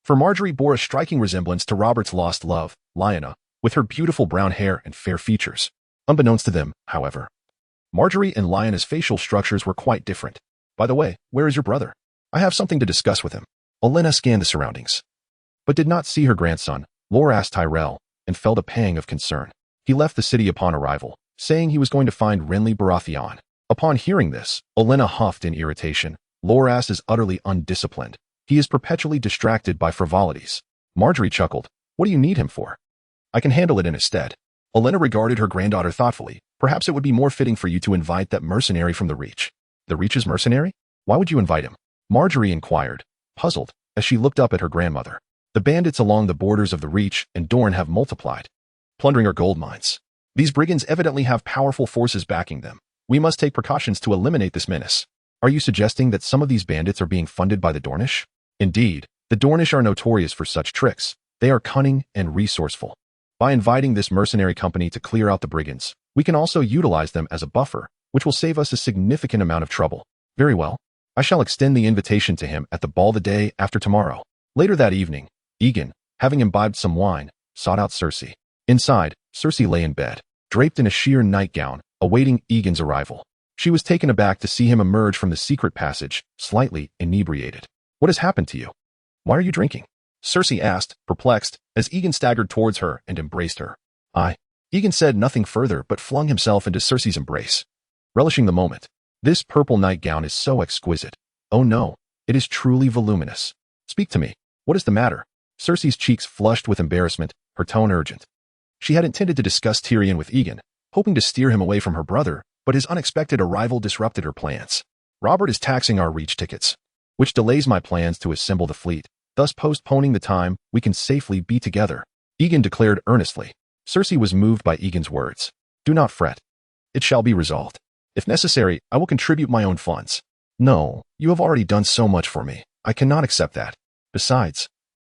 For Margaery bore a striking resemblance to Robert's lost love, Lyanna, with her beautiful brown hair and fair features. Unbeknownst to them, however, Margaery and Lyanna's facial structures were quite different. By the way, where is your brother? I have something to discuss with him. Olenna scanned the surroundings, but did not see her grandson, Loras Tyrell, and felt a pang of concern. He left the city upon arrival, saying he was going to find Renly Baratheon. Upon hearing this, Olenna huffed in irritation. Loras is utterly undisciplined. He is perpetually distracted by frivolities. Margaery chuckled. What do you need him for? I can handle it in his stead. Olenna regarded her granddaughter thoughtfully. Perhaps it would be more fitting for you to invite that mercenary from the Reach. The Reach's mercenary? Why would you invite him? Margaery inquired, puzzled, as she looked up at her grandmother. The bandits along the borders of the Reach and Dorne have multiplied, plundering our gold mines. These brigands evidently have powerful forces backing them. We must take precautions to eliminate this menace. Are you suggesting that some of these bandits are being funded by the Dornish? Indeed, the Dornish are notorious for such tricks. They are cunning and resourceful. By inviting this mercenary company to clear out the brigands, we can also utilize them as a buffer, which will save us a significant amount of trouble. Very well. I shall extend the invitation to him at the ball the day after tomorrow. Later that evening, Egan, having imbibed some wine, sought out Cersei. Inside, Cersei lay in bed, draped in a sheer nightgown, awaiting Egan's arrival. She was taken aback to see him emerge from the secret passage, slightly inebriated. What has happened to you? Why are you drinking? Cersei asked, perplexed, as Egan staggered towards her and embraced her. Egan said nothing further but flung himself into Cersei's embrace, relishing the moment. This purple nightgown is so exquisite. Oh no, it is truly voluminous. Speak to me. What is the matter? Cersei's cheeks flushed with embarrassment, her tone urgent. She had intended to discuss Tyrion with Egan, hoping to steer him away from her brother, but his unexpected arrival disrupted her plans. Robert is taxing our reach tickets, which delays my plans to assemble the fleet, thus postponing the time we can safely be together, Egan declared earnestly. Cersei was moved by Egan's words. Do not fret. It shall be resolved. If necessary, I will contribute my own funds. No, you have already done so much for me. I cannot accept that. Besides,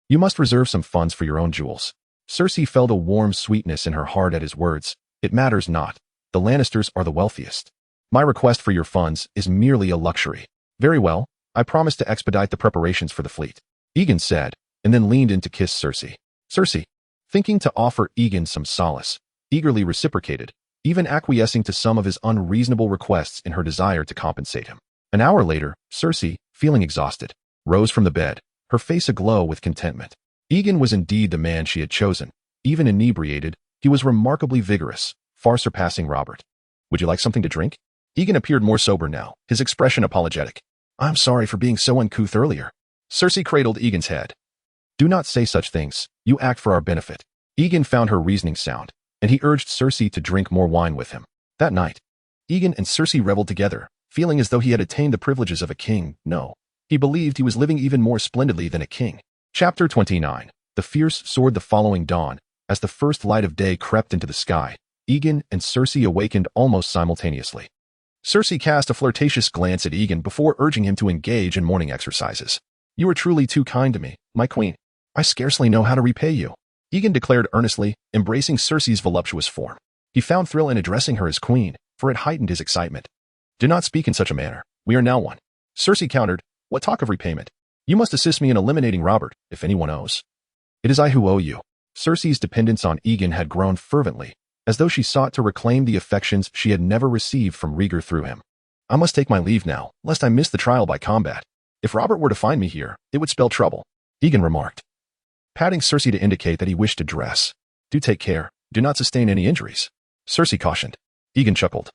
you must reserve some funds for your own jewels. Cersei felt a warm sweetness in her heart at his words. It matters not. The Lannisters are the wealthiest. My request for your funds is merely a luxury. Very well, I promise to expedite the preparations for the fleet, Egan said, and then leaned in to kiss Cersei. Cersei, thinking to offer Egan some solace, eagerly reciprocated, even acquiescing to some of his unreasonable requests in her desire to compensate him. An hour later, Cersei, feeling exhausted, rose from the bed, her face aglow with contentment. Egan was indeed the man she had chosen. Even inebriated, he was remarkably vigorous, far surpassing Robert. Would you like something to drink? Egan appeared more sober now, his expression apologetic. I'm sorry for being so uncouth earlier. Cersei cradled Egan's head. Do not say such things. You act for our benefit. Egan found her reasoning sound, and he urged Cersei to drink more wine with him. That night, Egan and Cersei reveled together, feeling as though he had attained the privileges of a king. No, he believed he was living even more splendidly than a king. Chapter 29. The fierce sword. The following dawn, as the first light of day crept into the sky, Egan and Cersei awakened almost simultaneously. Cersei cast a flirtatious glance at Egan before urging him to engage in morning exercises. You are truly too kind to me, my queen. I scarcely know how to repay you, Egan declared earnestly, embracing Cersei's voluptuous form. He found thrill in addressing her as queen, for it heightened his excitement. Do not speak in such a manner. We are now one. Cersei countered, what talk of repayment? You must assist me in eliminating Robert, if anyone owes. It is I who owe you. Cersei's dependence on Egan had grown fervently, as though she sought to reclaim the affections she had never received from Rhaegar through him. I must take my leave now, lest I miss the trial by combat. If Robert were to find me here, it would spell trouble, Egan remarked, patting Cersei to indicate that he wished to dress. Do take care. Do not sustain any injuries, Cersei cautioned. Egan chuckled.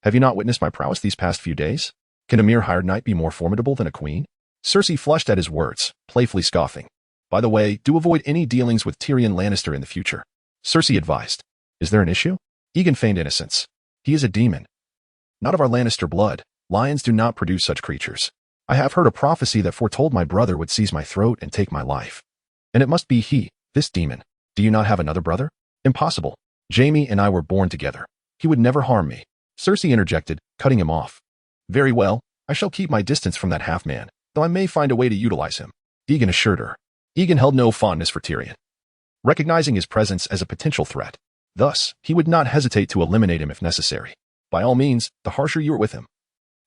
Have you not witnessed my prowess these past few days? Can a mere hired knight be more formidable than a queen? Cersei flushed at his words, playfully scoffing. By the way, do avoid any dealings with Tyrion Lannister in the future, Cersei advised. Is there an issue? Egan feigned innocence. He is a demon. Not of our Lannister blood. Lions do not produce such creatures. I have heard a prophecy that foretold my brother would seize my throat and take my life. And it must be he, this demon. Do you not have another brother? Impossible. Jaime and I were born together. He would never harm me. Cersei interjected, cutting him off. Very well, I shall keep my distance from that half-man, though I may find a way to utilize him, Egan assured her. Egan held no fondness for Tyrion, recognizing his presence as a potential threat. Thus, he would not hesitate to eliminate him if necessary. By all means, the harsher you are with him,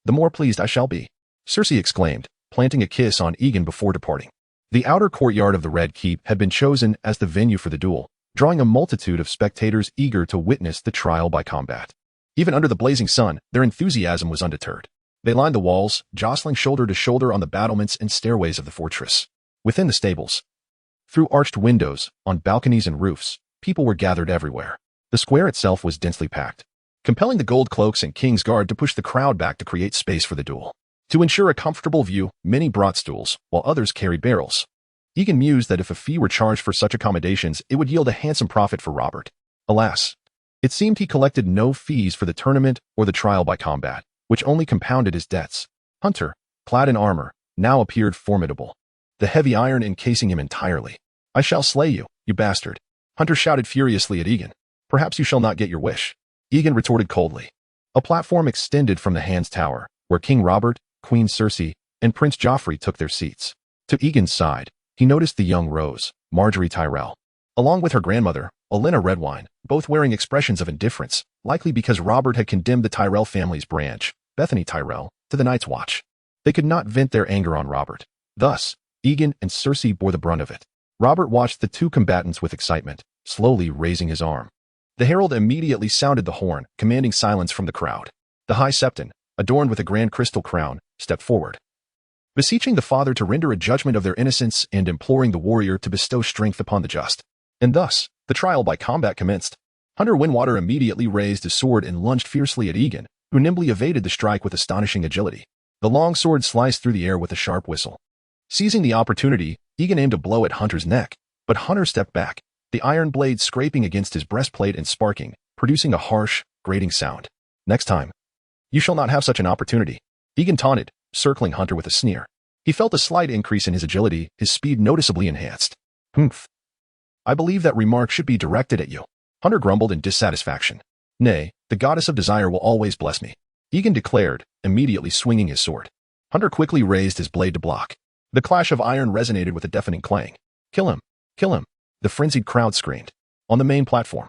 the more pleased I shall be, Cersei exclaimed, planting a kiss on Egan before departing. The outer courtyard of the Red Keep had been chosen as the venue for the duel, drawing a multitude of spectators eager to witness the trial by combat. Even under the blazing sun, their enthusiasm was undeterred. They lined the walls, jostling shoulder to shoulder on the battlements and stairways of the fortress. Within the stables, through arched windows, on balconies and roofs, people were gathered everywhere. The square itself was densely packed, compelling the gold cloaks and King's Guard to push the crowd back to create space for the duel. To ensure a comfortable view, many brought stools, while others carried barrels. Egan mused that if a fee were charged for such accommodations, it would yield a handsome profit for Robert. Alas, it seemed he collected no fees for the tournament or the trial by combat, which only compounded his debts. Hunter, clad in armor, now appeared formidable, the heavy iron encasing him entirely. I shall slay you, you bastard. Hunter shouted furiously at Egan. Perhaps you shall not get your wish, Egan retorted coldly. A platform extended from the Hand's Tower, where King Robert, Queen Cersei, and Prince Joffrey took their seats. To Egan's side, he noticed the young Rose, Marjorie Tyrell, along with her grandmother, Olenna Redwine, both wearing expressions of indifference, likely because Robert had condemned the Tyrell family's branch, Bethany Tyrell, to the Night's Watch. They could not vent their anger on Robert. Thus, Egan and Cersei bore the brunt of it. Robert watched the two combatants with excitement, slowly raising his arm. The herald immediately sounded the horn, commanding silence from the crowd. The High Septon, adorned with a grand crystal crown, stepped forward. beseeching the father to render a judgment of their innocence and imploring the warrior to bestow strength upon the just. And thus, the trial by combat commenced. Hunter Windwater immediately raised his sword and lunged fiercely at Egan, who nimbly evaded the strike with astonishing agility. The long sword sliced through the air with a sharp whistle. Seizing the opportunity, Egan aimed a blow at Hunter's neck, but Hunter stepped back, the iron blade scraping against his breastplate and sparking, producing a harsh, grating sound. Next time, you shall not have such an opportunity, Egan taunted, circling Hunter with a sneer. He felt a slight increase in his agility, his speed noticeably enhanced. Humph. I believe that remark should be directed at you. Hunter grumbled in dissatisfaction. Nay, the goddess of desire will always bless me, Egan declared, immediately swinging his sword. Hunter quickly raised his blade to block. The clash of iron resonated with a deafening clang. Kill him! Kill him! The frenzied crowd screamed. On the main platform,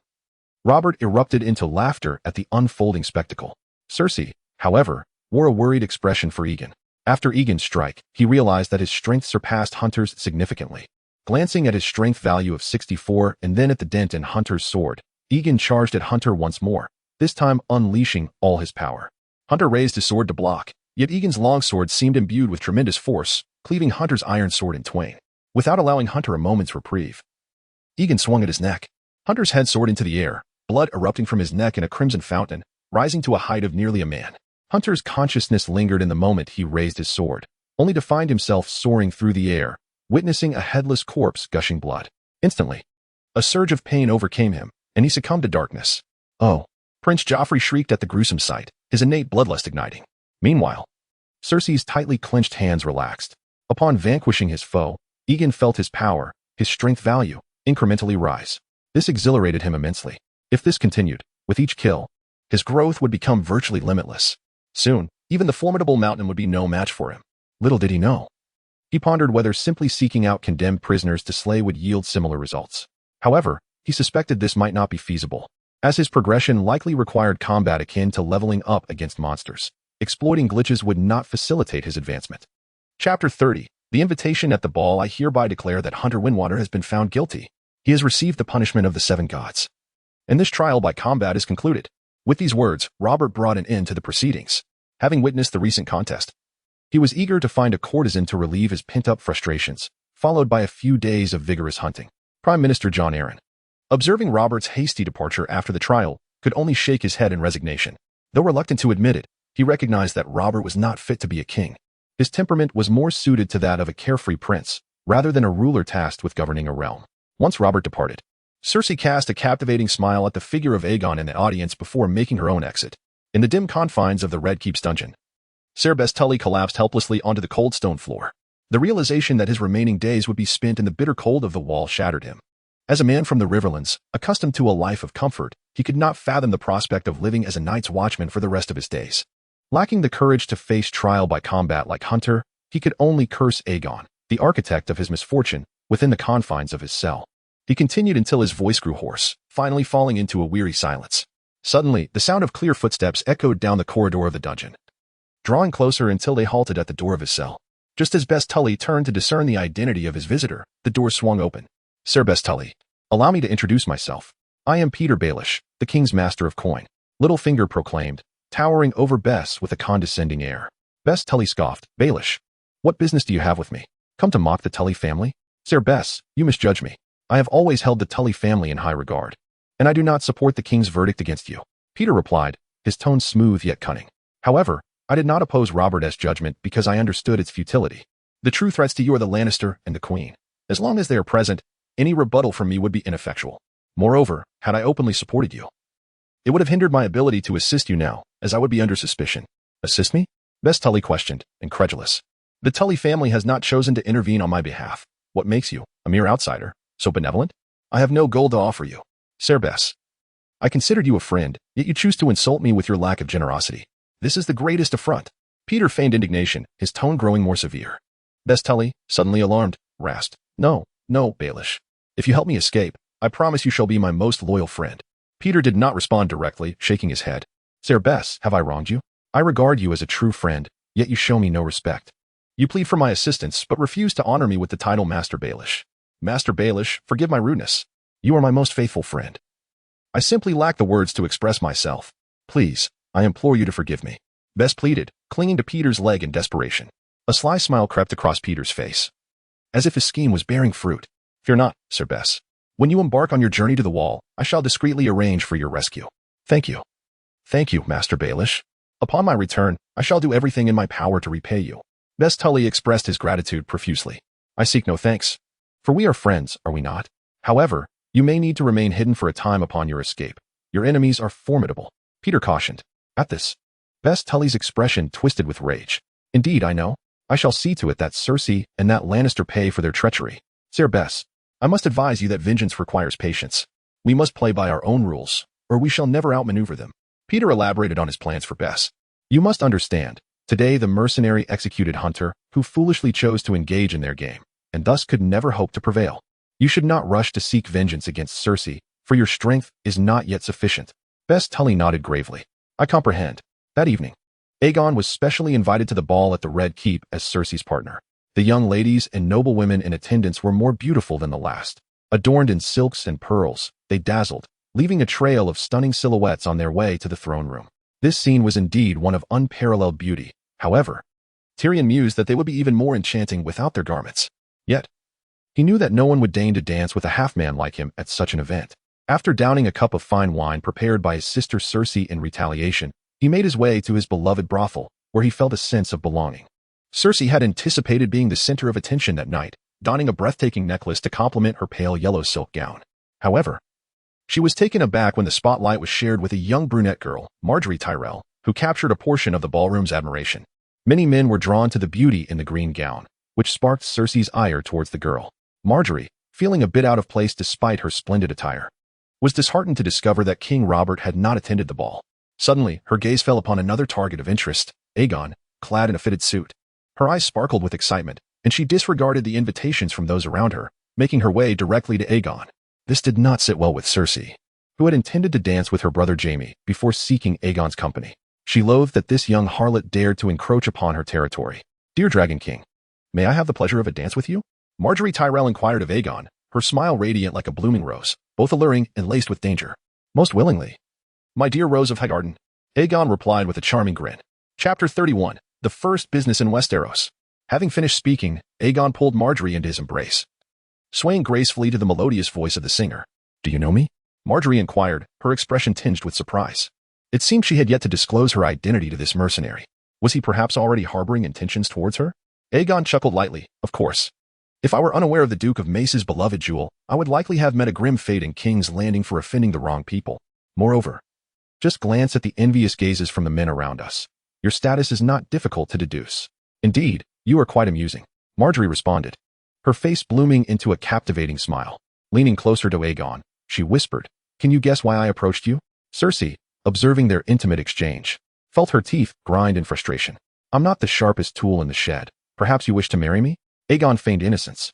Robert erupted into laughter at the unfolding spectacle. Cersei, however, wore a worried expression for Egan. After Egan's strike, he realized that his strength surpassed Hunter's significantly. Glancing at his strength value of 64 and then at the dent in Hunter's sword, Egan charged at Hunter once more, this time unleashing all his power. Hunter raised his sword to block, yet Egan's longsword seemed imbued with tremendous force, cleaving Hunter's iron sword in twain. Without allowing Hunter a moment's reprieve, Egan swung at his neck. Hunter's head soared into the air, blood erupting from his neck in a crimson fountain, rising to a height of nearly a man. Hunter's consciousness lingered in the moment he raised his sword, only to find himself soaring through the air, witnessing a headless corpse gushing blood. Instantly, a surge of pain overcame him, and he succumbed to darkness. Oh! Prince Joffrey shrieked at the gruesome sight, his innate bloodlust igniting. Meanwhile, Cersei's tightly clenched hands relaxed. Upon vanquishing his foe, Egan felt his power, his strength value, incrementally rise. This exhilarated him immensely. If this continued, with each kill, his growth would become virtually limitless. Soon, even the formidable mountain would be no match for him. Little did he know. He pondered whether simply seeking out condemned prisoners to slay would yield similar results. However, he suspected this might not be feasible, as his progression likely required combat akin to leveling up against monsters. Exploiting glitches would not facilitate his advancement. Chapter 30. The invitation at the ball. I hereby declare that Hunter Windwater has been found guilty. He has received the punishment of the 7 gods. And this trial by combat is concluded. With these words, Robert brought an end to the proceedings. Having witnessed the recent contest, he was eager to find a courtesan to relieve his pent-up frustrations, followed by a few days of vigorous hunting. Prime Minister John Arryn, observing Robert's hasty departure after the trial, could only shake his head in resignation. Though reluctant to admit it, he recognized that Robert was not fit to be a king. His temperament was more suited to that of a carefree prince, rather than a ruler tasked with governing a realm. Once Robert departed, Cersei cast a captivating smile at the figure of Aegon in the audience before making her own exit. In the dim confines of the Red Keep's dungeon, Ser Best Tully collapsed helplessly onto the cold stone floor. The realization that his remaining days would be spent in the bitter cold of the wall shattered him. As a man from the Riverlands, accustomed to a life of comfort, he could not fathom the prospect of living as a night's watchman for the rest of his days. Lacking the courage to face trial by combat like Hunter, he could only curse Aegon, the architect of his misfortune, within the confines of his cell. He continued until his voice grew hoarse, finally falling into a weary silence. Suddenly, the sound of clear footsteps echoed down the corridor of the dungeon, drawing closer until they halted at the door of his cell. Just as Best Tully turned to discern the identity of his visitor, the door swung open. Ser Best Tully, allow me to introduce myself. I am Peter Baelish, the King's Master of Coin, Littlefinger proclaimed, towering over Bess with a condescending air. Best Tully scoffed. Baelish, what business do you have with me? Come to mock the Tully family? Ser Bess, you misjudge me. I have always held the Tully family in high regard, and I do not support the king's verdict against you. Peter replied, his tone smooth yet cunning. However, I did not oppose Robert's judgment because I understood its futility. The true threats to you are the Lannister and the Queen. As long as they are present, any rebuttal from me would be ineffectual. Moreover, had I openly supported you, it would have hindered my ability to assist you now, as I would be under suspicion. Assist me? Best Tully questioned, incredulous. The Tully family has not chosen to intervene on my behalf. What makes you, a mere outsider, so benevolent? I have no gold to offer you. Ser Bess, I considered you a friend, yet you choose to insult me with your lack of generosity. This is the greatest affront. Peter feigned indignation, his tone growing more severe. Best Tully, suddenly alarmed, rasped, No, Baelish. If you help me escape, I promise you shall be my most loyal friend. Peter did not respond directly, shaking his head. Ser Bess, have I wronged you? I regard you as a true friend, yet you show me no respect. You plead for my assistance, but refuse to honor me with the title Master Baelish. Master Baelish, forgive my rudeness. You are my most faithful friend. I simply lack the words to express myself. Please, I implore you to forgive me. Bess pleaded, clinging to Peter's leg in desperation. A sly smile crept across Peter's face, as if his scheme was bearing fruit. Fear not, Sir Bess. When you embark on your journey to the wall, I shall discreetly arrange for your rescue. Thank you. Thank you, Master Baelish. Upon my return, I shall do everything in my power to repay you. Bess Tully expressed his gratitude profusely. I seek no thanks, for we are friends, are we not? However, you may need to remain hidden for a time upon your escape. Your enemies are formidable, Peter cautioned. At this, Bess Tully's expression twisted with rage. Indeed, I know. I shall see to it that Cersei and that Lannister pay for their treachery. Sir Bess, I must advise you that vengeance requires patience. We must play by our own rules, or we shall never outmaneuver them. Peter elaborated on his plans for Bess. You must understand, today the mercenary executed Hunter, who foolishly chose to engage in their game, and thus could never hope to prevail. You should not rush to seek vengeance against Cersei, for your strength is not yet sufficient. Bess Tully nodded gravely. I comprehend. That evening, Aegon was specially invited to the ball at the Red Keep as Cersei's partner. The young ladies and noblewomen in attendance were more beautiful than the last. Adorned in silks and pearls, they dazzled, leaving a trail of stunning silhouettes on their way to the throne room. This scene was indeed one of unparalleled beauty. However, Tyrion mused that they would be even more enchanting without their garments. Yet, he knew that no one would deign to dance with a half-man like him at such an event. After downing a cup of fine wine prepared by his sister Cersei in retaliation, he made his way to his beloved brothel, where he felt a sense of belonging. Cersei had anticipated being the center of attention that night, donning a breathtaking necklace to complement her pale yellow silk gown. However, she was taken aback when the spotlight was shared with a young brunette girl, Margaery Tyrell, who captured a portion of the ballroom's admiration. Many men were drawn to the beauty in the green gown, which sparked Cersei's ire towards the girl. Margaery, feeling a bit out of place despite her splendid attire, was disheartened to discover that King Robert had not attended the ball. Suddenly, her gaze fell upon another target of interest, Aegon, clad in a fitted suit. Her eyes sparkled with excitement, and she disregarded the invitations from those around her, making her way directly to Aegon. This did not sit well with Cersei, who had intended to dance with her brother Jaime before seeking Aegon's company. She loathed that this young harlot dared to encroach upon her territory. Dear Dragon King, may I have the pleasure of a dance with you? Margaery Tyrell inquired of Aegon, her smile radiant like a blooming rose, both alluring and laced with danger. Most willingly. My dear Rose of Highgarden, Aegon replied with a charming grin. Chapter 31, The First Business in Westeros. Having finished speaking, Aegon pulled Margaery into his embrace, swaying gracefully to the melodious voice of the singer. Do you know me? Margaery inquired, her expression tinged with surprise. It seemed she had yet to disclose her identity to this mercenary. Was he perhaps already harboring intentions towards her? Aegon chuckled lightly. Of course. If I were unaware of the Duke of Mace's beloved jewel, I would likely have met a grim fate in King's Landing for offending the wrong people. Moreover, just glance at the envious gazes from the men around us. Your status is not difficult to deduce. Indeed, you are quite amusing. Margaery responded, her face blooming into a captivating smile. Leaning closer to Aegon, she whispered, Can you guess why I approached you? Cersei, observing their intimate exchange, felt her teeth grind in frustration. I'm not the sharpest tool in the shed. Perhaps you wish to marry me? Aegon feigned innocence.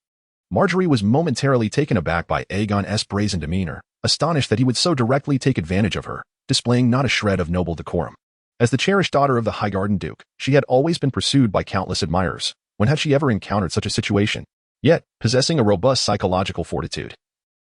Margaery was momentarily taken aback by Aegon's brazen demeanor, astonished that he would so directly take advantage of her, displaying not a shred of noble decorum. As the cherished daughter of the Highgarden Duke, she had always been pursued by countless admirers. When had she ever encountered such a situation? Yet, possessing a robust psychological fortitude,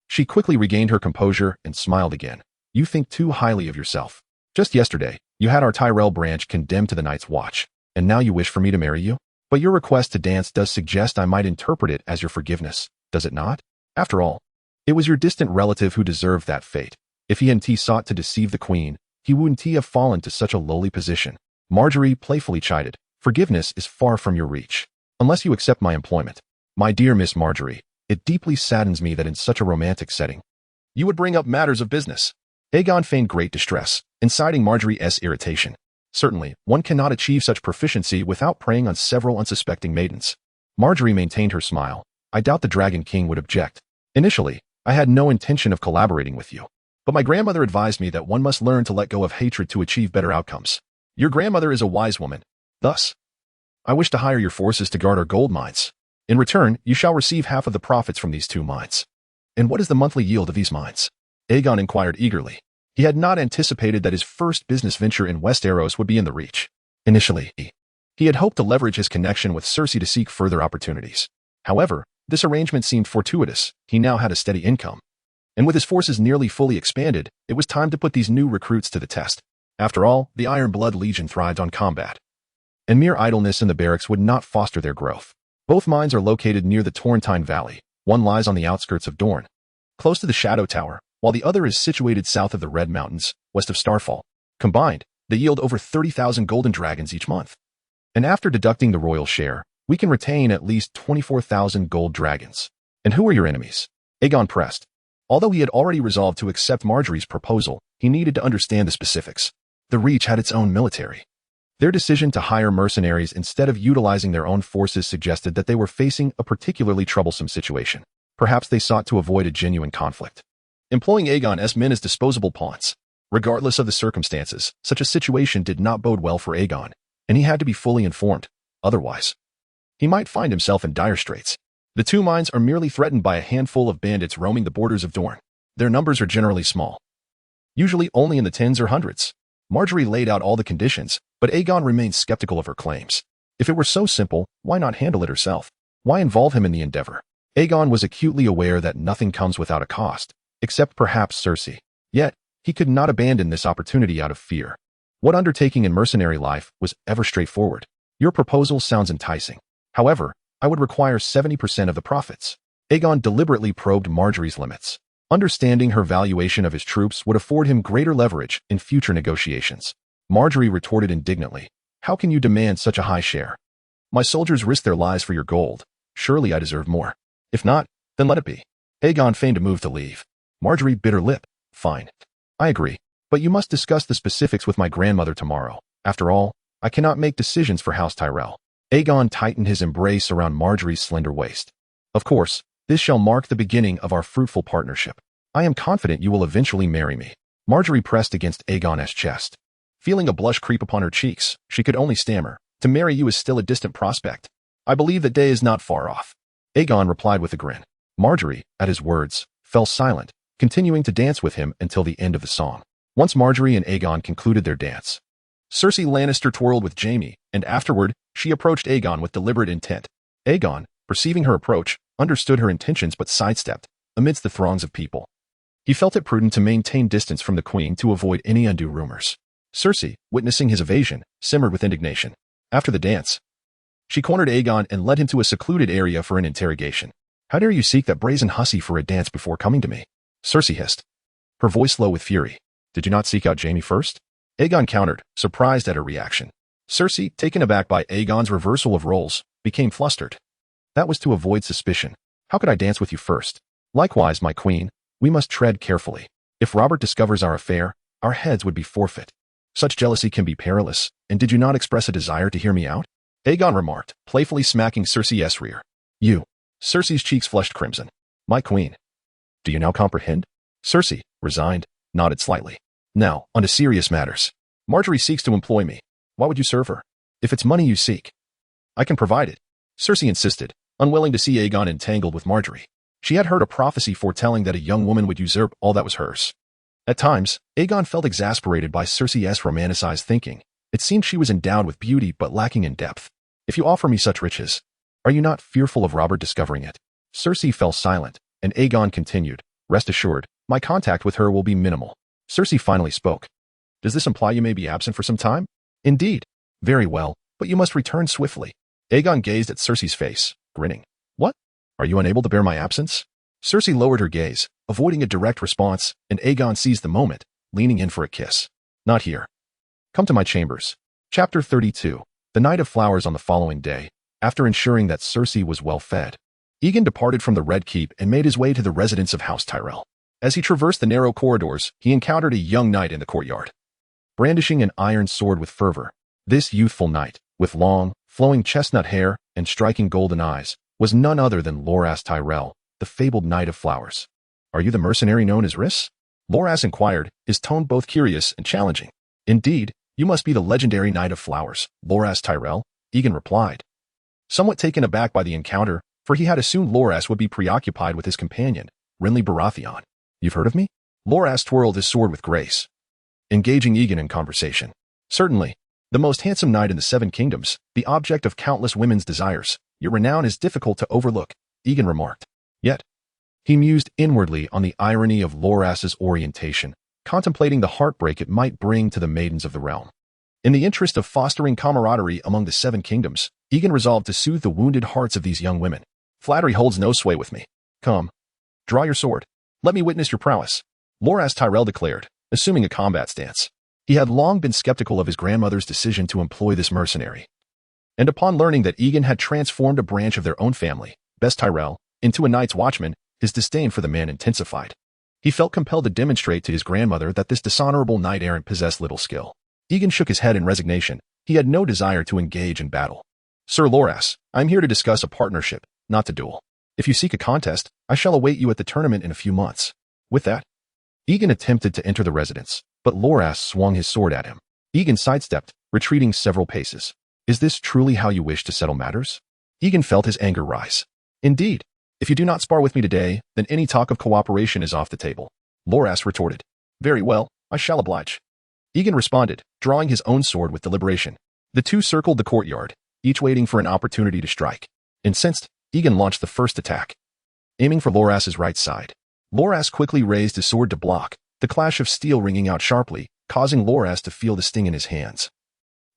she quickly regained her composure and smiled again. You think too highly of yourself. Just yesterday, you had our Tyrell branch condemned to the Night's Watch, and now you wish for me to marry you? But your request to dance does suggest I might interpret it as your forgiveness, does it not? After all, it was your distant relative who deserved that fate. If he hadn't sought to deceive the queen, he wouldn't have fallen to such a lowly position. Margaery playfully chided, Forgiveness is far from your reach, unless you accept my employment. My dear Miss Margaery, it deeply saddens me that in such a romantic setting, you would bring up matters of business. Aegon feigned great distress, inciting Margaery's irritation. Certainly, one cannot achieve such proficiency without preying on several unsuspecting maidens. Margaery maintained her smile. I doubt the Dragon King would object. Initially, I had no intention of collaborating with you, but my grandmother advised me that one must learn to let go of hatred to achieve better outcomes. Your grandmother is a wise woman. Thus, I wish to hire your forces to guard our gold mines. In return, you shall receive half of the profits from these 2 mines. And what is the monthly yield of these mines? Aegon inquired eagerly. He had not anticipated that his first business venture in Westeros would be in the reach. Initially, he had hoped to leverage his connection with Cersei to seek further opportunities. However, this arrangement seemed fortuitous. He now had a steady income. And with his forces nearly fully expanded, it was time to put these new recruits to the test. After all, the Iron Blood Legion thrived on combat. and mere idleness in the barracks would not foster their growth. Both mines are located near the Torrentine Valley. One lies on the outskirts of Dorne, close to the Shadow Tower, while the other is situated south of the Red Mountains, west of Starfall. Combined, they yield over 30,000 golden dragons each month. And after deducting the royal share, we can retain at least 24,000 gold dragons. And who are your enemies? Aegon pressed. Although he had already resolved to accept Margaery's proposal, he needed to understand the specifics. The Reach had its own military. Their decision to hire mercenaries instead of utilizing their own forces suggested that they were facing a particularly troublesome situation. Perhaps they sought to avoid a genuine conflict, employing Aegon's men as disposable pawns. Regardless of the circumstances, such a situation did not bode well for Aegon, and he had to be fully informed. Otherwise, he might find himself in dire straits. The two mines are merely threatened by a handful of bandits roaming the borders of Dorne. Their numbers are generally small, usually only in the tens or hundreds. Margaery laid out all the conditions, but Aegon remained skeptical of her claims. If it were so simple, why not handle it herself? Why involve him in the endeavor? Aegon was acutely aware that nothing comes without a cost, except perhaps Cersei. Yet, he could not abandon this opportunity out of fear. What undertaking in mercenary life was ever straightforward? Your proposal sounds enticing. However, I would require 70% of the profits. Aegon deliberately probed Margaery's limits. Understanding her valuation of his troops would afford him greater leverage in future negotiations. Margaery retorted indignantly. How can you demand such a high share? My soldiers risk their lives for your gold. Surely I deserve more. If not, then let it be. Aegon feigned a move to leave. Margaery bit her lip. Fine. I agree. But you must discuss the specifics with my grandmother tomorrow. After all, I cannot make decisions for House Tyrell. Aegon tightened his embrace around Margaery's slender waist. Of course, this shall mark the beginning of our fruitful partnership. I am confident you will eventually marry me. Margaery pressed against Aegon's chest. Feeling a blush creep upon her cheeks, she could only stammer. To marry you is still a distant prospect. I believe that day is not far off. Aegon replied with a grin. Margaery, at his words, fell silent, continuing to dance with him until the end of the song. Once Margaery and Aegon concluded their dance, Cersei Lannister twirled with Jaime, and afterward, she approached Aegon with deliberate intent. Aegon, perceiving her approach, understood her intentions but sidestepped, amidst the throngs of people. He felt it prudent to maintain distance from the queen to avoid any undue rumors. Cersei, witnessing his evasion, simmered with indignation. After the dance, she cornered Aegon and led him to a secluded area for an interrogation. How dare you seek that brazen hussy for a dance before coming to me? Cersei hissed, her voice low with fury. Did you not seek out Jaime first? Aegon countered, surprised at her reaction. Cersei, taken aback by Aegon's reversal of roles, became flustered. That was to avoid suspicion. How could I dance with you first? Likewise, my queen, we must tread carefully. If Robert discovers our affair, our heads would be forfeit. Such jealousy can be perilous, and did you not express a desire to hear me out? Aegon remarked, playfully smacking Cersei's rear. You. Cersei's cheeks flushed crimson. My queen. Do you now comprehend? Cersei, resigned, nodded slightly. Now, on to serious matters. Margaery seeks to employ me. Why would you serve her? If it's money you seek, I can provide it. Cersei insisted, unwilling to see Aegon entangled with Margaery. She had heard a prophecy foretelling that a young woman would usurp all that was hers. At times, Aegon felt exasperated by Cersei's romanticized thinking. It seemed she was endowed with beauty but lacking in depth. If you offer me such riches, are you not fearful of Robert discovering it? Cersei fell silent, and Aegon continued. Rest assured, my contact with her will be minimal. Cersei finally spoke. Does this imply you may be absent for some time? Indeed. Very well, but you must return swiftly. Aegon gazed at Cersei's face, grinning. What? Are you unable to bear my absence? Cersei lowered her gaze, avoiding a direct response, and Aegon seized the moment, leaning in for a kiss. Not here. Come to my chambers. Chapter 32. The Night of Flowers. On the following day, after ensuring that Cersei was well fed, Aegon departed from the Red Keep and made his way to the residence of House Tyrell. As he traversed the narrow corridors, he encountered a young knight in the courtyard, brandishing an iron sword with fervor. This youthful knight, with long, flowing chestnut hair and striking golden eyes, was none other than Loras Tyrell, the fabled Knight of Flowers. Are you the mercenary known as Rhys? Loras inquired, his tone both curious and challenging. Indeed, you must be the legendary Knight of Flowers, Loras Tyrell, Aegon replied, somewhat taken aback by the encounter, for he had assumed Loras would be preoccupied with his companion, Renly Baratheon. You've heard of me? Loras twirled his sword with grace, engaging Aegon in conversation. Certainly, the most handsome knight in the Seven Kingdoms, the object of countless women's desires, your renown is difficult to overlook, Aegon remarked. Yet, he mused inwardly on the irony of Loras's orientation, contemplating the heartbreak it might bring to the maidens of the realm. In the interest of fostering camaraderie among the seven kingdoms, Egan resolved to soothe the wounded hearts of these young women. Flattery holds no sway with me. Come. Draw your sword. Let me witness your prowess, Loras Tyrell declared, assuming a combat stance. He had long been skeptical of his grandmother's decision to employ this mercenary. And upon learning that Egan had transformed a branch of their own family, Bess Tyrell, into a night's watchman, his disdain for the man intensified. He felt compelled to demonstrate to his grandmother that this dishonorable knight-errant possessed little skill. Egan shook his head in resignation. He had no desire to engage in battle. Sir Loras, I am here to discuss a partnership, not to duel. If you seek a contest, I shall await you at the tournament in a few months. With that, Egan attempted to enter the residence, but Loras swung his sword at him. Egan sidestepped, retreating several paces. Is this truly how you wish to settle matters? Egan felt his anger rise. Indeed. If you do not spar with me today, then any talk of cooperation is off the table. Loras retorted. Very well, I shall oblige. Egan responded, drawing his own sword with deliberation. The two circled the courtyard, each waiting for an opportunity to strike. Incensed, Egan launched the first attack, aiming for Loras's right side. Loras quickly raised his sword to block, the clash of steel ringing out sharply, causing Loras to feel the sting in his hands.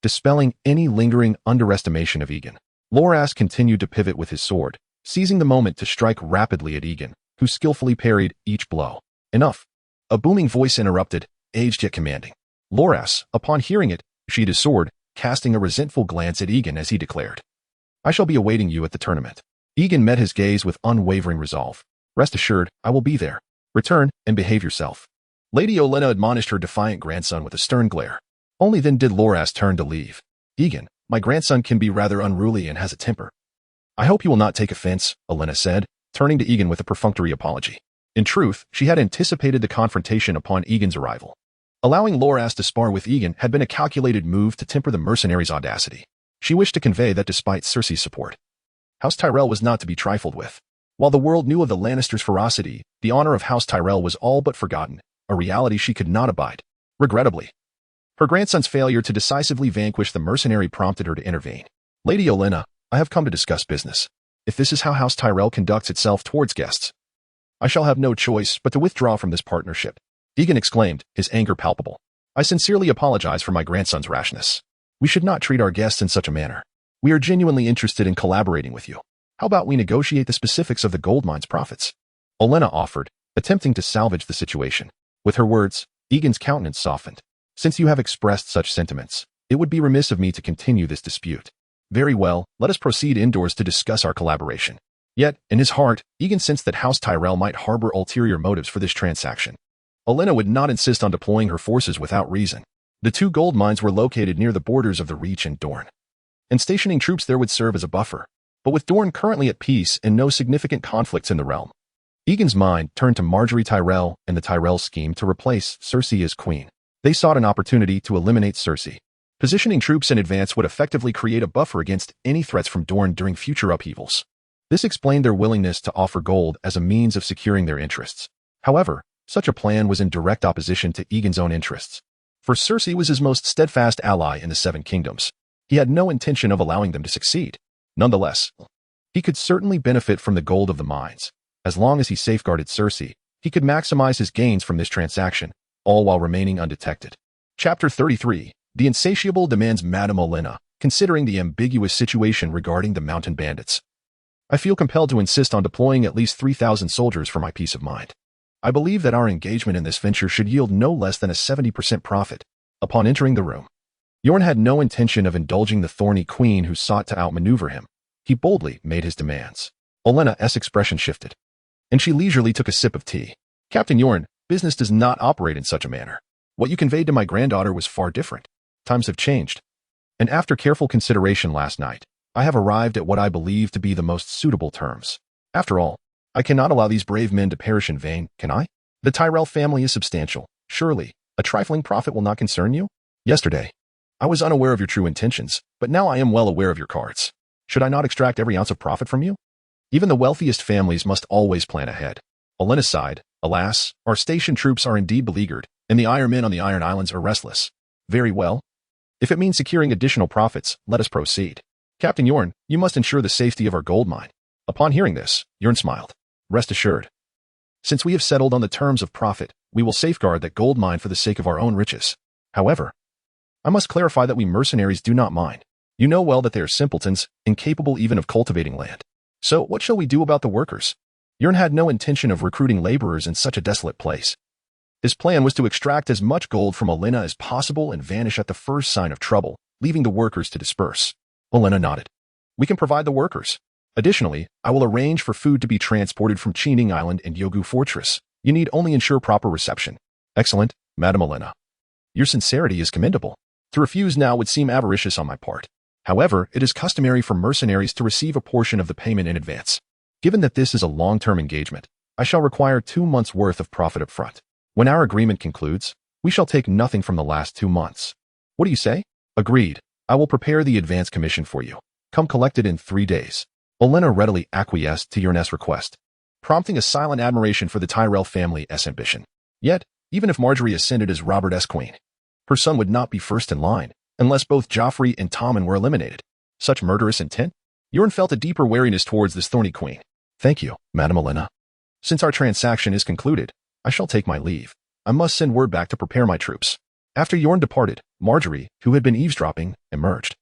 Dispelling any lingering underestimation of Egan, Loras continued to pivot with his sword, seizing the moment to strike rapidly at Egan, who skillfully parried each blow. Enough. A booming voice interrupted, aged yet commanding. Loras, upon hearing it, sheathed his sword, casting a resentful glance at Egan as he declared, I shall be awaiting you at the tournament. Egan met his gaze with unwavering resolve. Rest assured, I will be there. Return and behave yourself. Lady Olenna admonished her defiant grandson with a stern glare. Only then did Loras turn to leave. Egan, my grandson can be rather unruly and has a temper. I hope you will not take offense, Olenna said, turning to Egan with a perfunctory apology. In truth, she had anticipated the confrontation upon Egan's arrival. Allowing Loras to spar with Egan had been a calculated move to temper the mercenary's audacity. She wished to convey that despite Cersei's support, House Tyrell was not to be trifled with. While the world knew of the Lannisters' ferocity, the honor of House Tyrell was all but forgotten, a reality she could not abide. Regrettably, her grandson's failure to decisively vanquish the mercenary prompted her to intervene. Lady Olenna, I have come to discuss business. If this is how House Tyrell conducts itself towards guests, I shall have no choice but to withdraw from this partnership. Egan exclaimed, his anger palpable. I sincerely apologize for my grandson's rashness. We should not treat our guests in such a manner. We are genuinely interested in collaborating with you. How about we negotiate the specifics of the gold mine's profits? Olenna offered, attempting to salvage the situation. With her words, Egan's countenance softened. Since you have expressed such sentiments, it would be remiss of me to continue this dispute. Very well, let us proceed indoors to discuss our collaboration. Yet, in his heart, Egan sensed that House Tyrell might harbor ulterior motives for this transaction. Olenna would not insist on deploying her forces without reason. The two gold mines were located near the borders of the Reach and Dorne, and stationing troops there would serve as a buffer. But with Dorne currently at peace and no significant conflicts in the realm, Egan's mind turned to Marjorie Tyrell and the Tyrell scheme to replace Cersei as queen. They sought an opportunity to eliminate Cersei. Positioning troops in advance would effectively create a buffer against any threats from Dorne during future upheavals. This explained their willingness to offer gold as a means of securing their interests. However, such a plan was in direct opposition to Egan's own interests. For Cersei was his most steadfast ally in the Seven Kingdoms. He had no intention of allowing them to succeed. Nonetheless, he could certainly benefit from the gold of the mines. As long as he safeguarded Cersei, he could maximize his gains from this transaction, all while remaining undetected. Chapter 33. The Insatiable demands Madame Olenna, considering the ambiguous situation regarding the mountain bandits. I feel compelled to insist on deploying at least 3,000 soldiers for my peace of mind. I believe that our engagement in this venture should yield no less than a 70% profit. Upon entering the room, Yorn had no intention of indulging the thorny queen who sought to outmaneuver him. He boldly made his demands. Olenna's expression shifted, and she leisurely took a sip of tea. Captain Yorn, business does not operate in such a manner. What you conveyed to my granddaughter was far different. Times have changed. And after careful consideration last night, I have arrived at what I believe to be the most suitable terms. After all, I cannot allow these brave men to perish in vain, can I? The Tyrell family is substantial. Surely, a trifling profit will not concern you? Yesterday, I was unaware of your true intentions, but now I am well aware of your cards. Should I not extract every ounce of profit from you? Even the wealthiest families must always plan ahead. Olenna's side, alas, our station troops are indeed beleaguered, and the Iron Men on the Iron Islands are restless. Very well. If it means securing additional profits, let us proceed. Captain Yorn, you must ensure the safety of our gold mine. Upon hearing this, Yorn smiled. Rest assured. Since we have settled on the terms of profit, we will safeguard that gold mine for the sake of our own riches. However, I must clarify that we mercenaries do not mind. You know well that they are simpletons, incapable even of cultivating land. So what shall we do about the workers? Yurn had no intention of recruiting laborers in such a desolate place. His plan was to extract as much gold from Elena as possible and vanish at the first sign of trouble, leaving the workers to disperse. Elena nodded. We can provide the workers. Additionally, I will arrange for food to be transported from Chining Island and Yogu Fortress. You need only ensure proper reception. Excellent, Madam Elena. Your sincerity is commendable. To refuse now would seem avaricious on my part. However, it is customary for mercenaries to receive a portion of the payment in advance. Given that this is a long-term engagement, I shall require 2 months' worth of profit up front. When our agreement concludes, we shall take nothing from the last 2 months. What do you say? Agreed. I will prepare the advance commission for you. Come collect it in 3 days. Elena readily acquiesced to Yurn's request, prompting a silent admiration for the Tyrell family's ambition. Yet, even if Marjorie ascended as Robert's queen, her son would not be first in line, unless both Joffrey and Tommen were eliminated. Such murderous intent? Yurn felt a deeper wariness towards this thorny queen. Thank you, Madam Elena. Since our transaction is concluded, I shall take my leave. I must send word back to prepare my troops. After Yurn departed, Marjorie, who had been eavesdropping, emerged.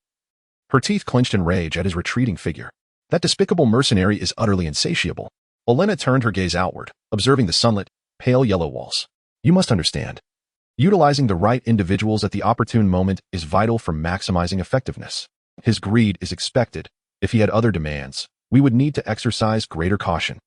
Her teeth clenched in rage at his retreating figure. That despicable mercenary is utterly insatiable. Olenna turned her gaze outward, observing the sunlit, pale yellow walls. You must understand. Utilizing the right individuals at the opportune moment is vital for maximizing effectiveness. His greed is expected. If he had other demands, we would need to exercise greater caution.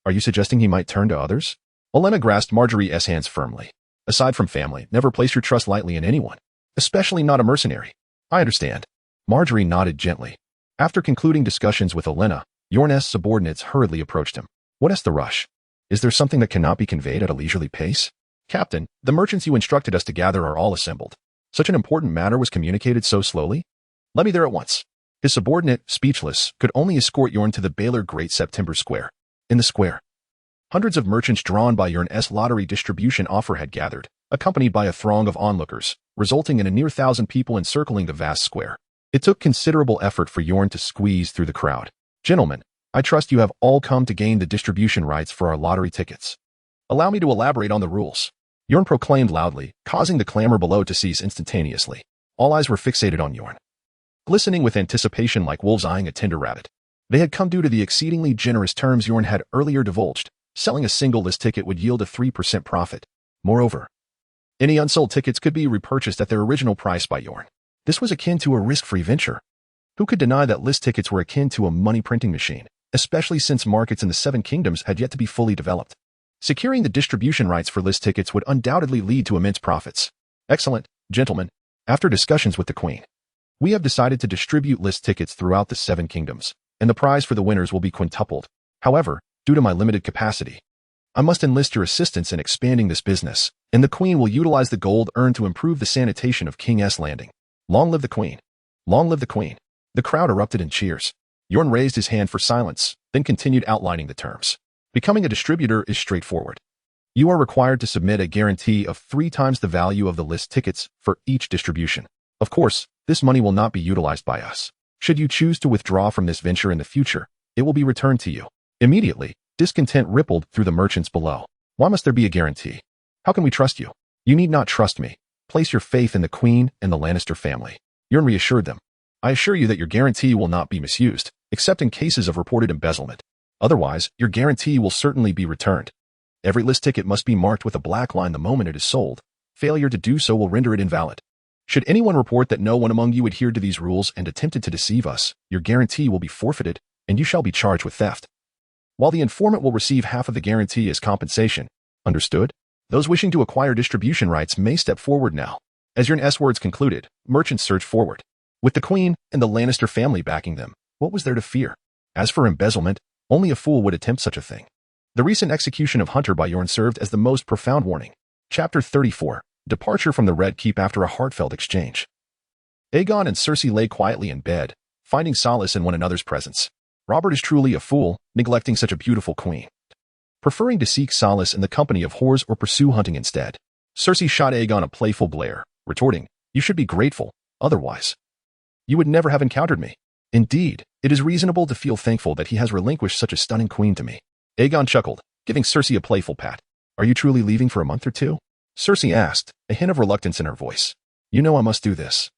Are you suggesting he might turn to others? Olenna grasped Marjorie's hands firmly. Aside from family, never place your trust lightly in anyone, especially not a mercenary. I understand. Marjorie nodded gently. After concluding discussions with Olenna, Yurn's subordinates hurriedly approached him. What is the rush? Is there something that cannot be conveyed at a leisurely pace? Captain, the merchants you instructed us to gather are all assembled. Such an important matter was communicated so slowly? Let me there at once. His subordinate, speechless, could only escort Yurn to the Baylor Great September Square. In the square, hundreds of merchants drawn by Yurn's lottery distribution offer had gathered, accompanied by a throng of onlookers, resulting in a near 1,000 people encircling the vast square. It took considerable effort for Yurn to squeeze through the crowd. Gentlemen, I trust you have all come to gain the distribution rights for our lottery tickets. Allow me to elaborate on the rules. Yurn proclaimed loudly, causing the clamor below to cease instantaneously. All eyes were fixated on Yurn, glistening with anticipation like wolves eyeing a tender rabbit. They had come due to the exceedingly generous terms Yurn had earlier divulged. Selling a single list ticket would yield a 3% profit. Moreover, any unsold tickets could be repurchased at their original price by Yurn. This was akin to a risk-free venture. Who could deny that list tickets were akin to a money-printing machine, especially since markets in the Seven Kingdoms had yet to be fully developed? Securing the distribution rights for list tickets would undoubtedly lead to immense profits. Excellent, gentlemen. After discussions with the Queen, we have decided to distribute list tickets throughout the Seven Kingdoms, and the prize for the winners will be quintupled. However, due to my limited capacity, I must enlist your assistance in expanding this business, and the Queen will utilize the gold earned to improve the sanitation of King's Landing. Long live the Queen! Long live the Queen! The crowd erupted in cheers. Yurn raised his hand for silence, then continued outlining the terms. Becoming a distributor is straightforward. You are required to submit a guarantee of 3 times the value of the list tickets for each distribution. Of course, this money will not be utilized by us. Should you choose to withdraw from this venture in the future, it will be returned to you. Immediately, discontent rippled through the merchants below. Why must there be a guarantee? How can we trust you? You need not trust me. Place your faith in the Queen and the Lannister family. Yurn reassured them. I assure you that your guarantee will not be misused, except in cases of reported embezzlement. Otherwise, your guarantee will certainly be returned. Every list ticket must be marked with a black line the moment it is sold. Failure to do so will render it invalid. Should anyone report that no one among you adhered to these rules and attempted to deceive us, your guarantee will be forfeited, and you shall be charged with theft. While the informant will receive half of the guarantee as compensation. Understood? Those wishing to acquire distribution rights may step forward now. As Yurn's words concluded, merchants surged forward. With the Queen and the Lannister family backing them, what was there to fear? As for embezzlement, only a fool would attempt such a thing. The recent execution of Hunter by Yurn served as the most profound warning. Chapter 34. Departure from the Red Keep after a heartfelt exchange. Aegon and Cersei lay quietly in bed, finding solace in one another's presence. Robert is truly a fool, neglecting such a beautiful queen. Preferring to seek solace in the company of whores or pursue hunting instead, Cersei shot Aegon a playful glare, retorting, "You should be grateful, otherwise you would never have encountered me. Indeed, it is reasonable to feel thankful that he has relinquished such a stunning queen to me." Aegon chuckled, giving Cersei a playful pat. "Are you truly leaving for a month or two?" Cersei asked, a hint of reluctance in her voice. You know I must do this.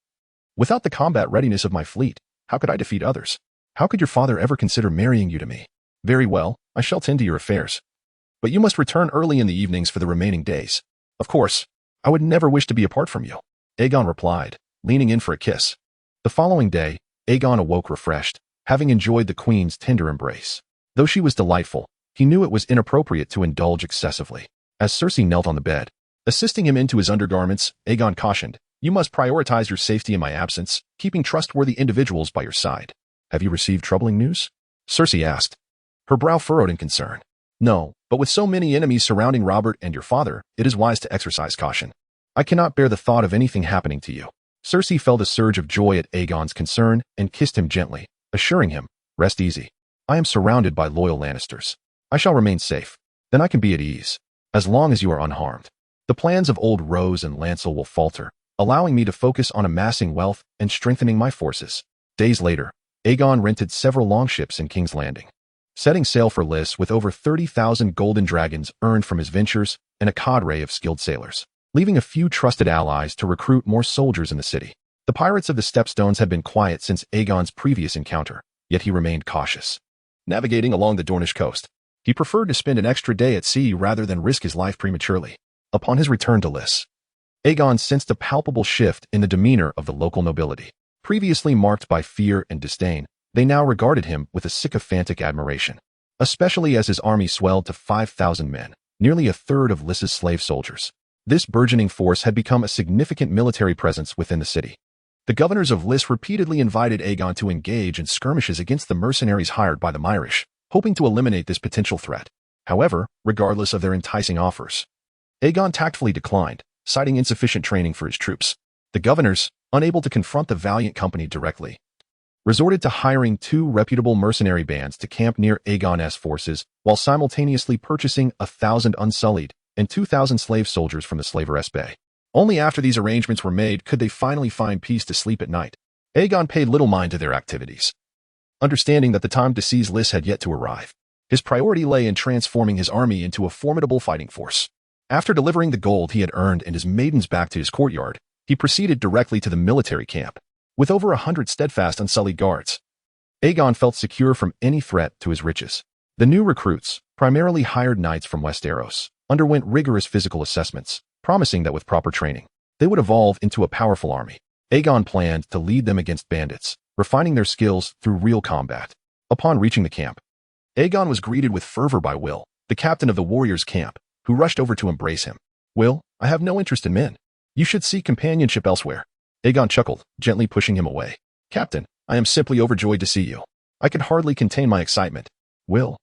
Without the combat readiness of my fleet, how could I defeat others? How could your father ever consider marrying you to me? Very well, I shall tend to your affairs. But you must return early in the evenings for the remaining days. Of course, I would never wish to be apart from you, Aegon replied, leaning in for a kiss. The following day, Aegon awoke refreshed, having enjoyed the queen's tender embrace. Though she was delightful, he knew it was inappropriate to indulge excessively. As Cersei knelt on the bed, assisting him into his undergarments, Aegon cautioned, "You must prioritize your safety in my absence, keeping trustworthy individuals by your side." "Have you received troubling news?" Cersei asked, her brow furrowed in concern. "No, but with so many enemies surrounding Robert and your father, it is wise to exercise caution. I cannot bear the thought of anything happening to you." Cersei felt a surge of joy at Aegon's concern and kissed him gently, assuring him, "Rest easy. I am surrounded by loyal Lannisters. I shall remain safe. Then I can be at ease, as long as you are unharmed. The plans of old Rose and Lancel will falter, allowing me to focus on amassing wealth and strengthening my forces." Days later, Aegon rented several longships in King's Landing, setting sail for Lys with over 30,000 golden dragons earned from his ventures and a cadre of skilled sailors, leaving a few trusted allies to recruit more soldiers in the city. The pirates of the Stepstones had been quiet since Aegon's previous encounter, yet he remained cautious. Navigating along the Dornish coast, he preferred to spend an extra day at sea rather than risk his life prematurely. Upon his return to Lys, Aegon sensed a palpable shift in the demeanor of the local nobility. Previously marked by fear and disdain, they now regarded him with a sycophantic admiration, especially as his army swelled to 5,000 men, nearly a third of Lys's slave soldiers. This burgeoning force had become a significant military presence within the city. The governors of Lys repeatedly invited Aegon to engage in skirmishes against the mercenaries hired by the Myrish, hoping to eliminate this potential threat. However, regardless of their enticing offers, Aegon tactfully declined, citing insufficient training for his troops. The governors, unable to confront the valiant company directly, resorted to hiring 2 reputable mercenary bands to camp near Aegon's forces while simultaneously purchasing 1,000 unsullied and 2,000 slave soldiers from the slaveress bay. Only after these arrangements were made could they finally find peace to sleep at night. Aegon paid little mind to their activities, understanding that the time to seize Lys had yet to arrive. His priority lay in transforming his army into a formidable fighting force. After delivering the gold he had earned and his maidens back to his courtyard, he proceeded directly to the military camp. With over 100 steadfast unsullied guards, Aegon felt secure from any threat to his riches. The new recruits, primarily hired knights from Westeros, underwent rigorous physical assessments, promising that with proper training, they would evolve into a powerful army. Aegon planned to lead them against bandits, refining their skills through real combat. Upon reaching the camp, Aegon was greeted with fervor by Will, the captain of the warriors' camp, who rushed over to embrace him. "Will, I have no interest in men. You should seek companionship elsewhere." Aegon chuckled, gently pushing him away. "Captain, I am simply overjoyed to see you. I could hardly contain my excitement." Will,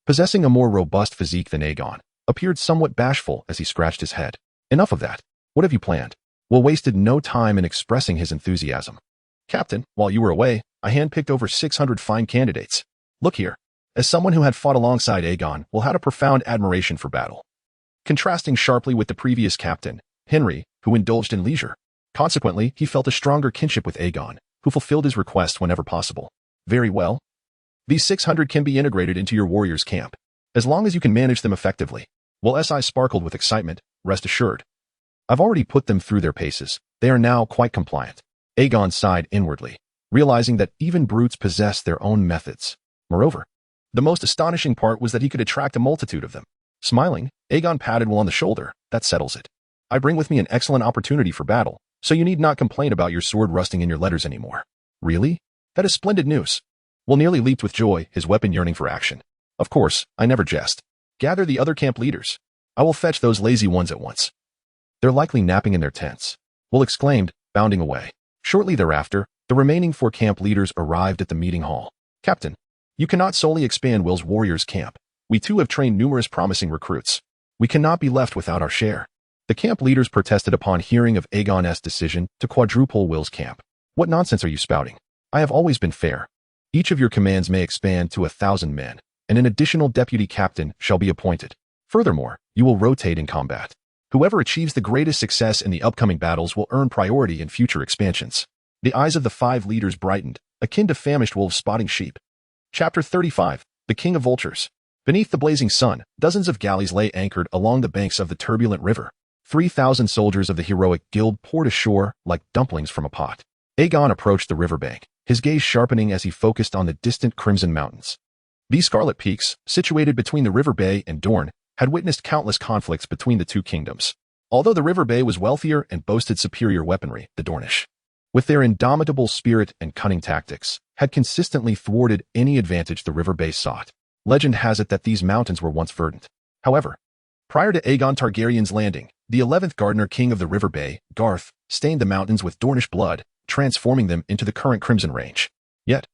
possessing a more robust physique than Aegon, appeared somewhat bashful as he scratched his head. "Enough of that. What have you planned?" Will wasted no time in expressing his enthusiasm. "Captain, while you were away, I handpicked over 600 fine candidates. Look here." As someone who had fought alongside Aegon, Will had a profound admiration for battle, contrasting sharply with the previous captain, Henry, who indulged in leisure. Consequently, he felt a stronger kinship with Aegon, who fulfilled his request whenever possible. "Very well. These 600 can be integrated into your warriors' camp, as long as you can manage them effectively." While SI sparkled with excitement, "Rest assured, I've already put them through their paces. They are now quite compliant." Aegon sighed inwardly, realizing that even brutes possess their own methods. Moreover, the most astonishing part was that he could attract a multitude of them. Smiling, Aegon patted Will on the shoulder. "That settles it. I bring with me an excellent opportunity for battle, so you need not complain about your sword rusting in your letters anymore." "Really? That is splendid news." Will nearly leaped with joy, his weapon yearning for action. "Of course, I never jest. Gather the other camp leaders. I will fetch those lazy ones at once. They're likely napping in their tents," Will exclaimed, bounding away. Shortly thereafter, the remaining 4 camp leaders arrived at the meeting hall. "Captain, you cannot solely expand Will's warriors' camp. We too have trained numerous promising recruits. We cannot be left without our share." The camp leaders protested upon hearing of Aegon's decision to quadruple Will's camp. "What nonsense are you spouting? I have always been fair. Each of your commands may expand to 1,000 men, and an additional deputy captain shall be appointed. Furthermore, you will rotate in combat. Whoever achieves the greatest success in the upcoming battles will earn priority in future expansions." The eyes of the 5 leaders brightened, akin to famished wolves spotting sheep. Chapter 35, The King of Vultures. Beneath the blazing sun, dozens of galleys lay anchored along the banks of the turbulent river, 3,000 soldiers of the heroic guild poured ashore like dumplings from a pot. Aegon approached the riverbank, his gaze sharpening as he focused on the distant Crimson Mountains. These scarlet peaks, situated between the River Bay and Dorne, had witnessed countless conflicts between the two kingdoms. Although the River Bay was wealthier and boasted superior weaponry, the Dornish, with their indomitable spirit and cunning tactics, had consistently thwarted any advantage the River Bay sought. Legend has it that these mountains were once verdant. However, prior to Aegon Targaryen's landing, the 11th Gardener King of the River Bay, Garth, stained the mountains with Dornish blood, transforming them into the current Crimson Range. Yet,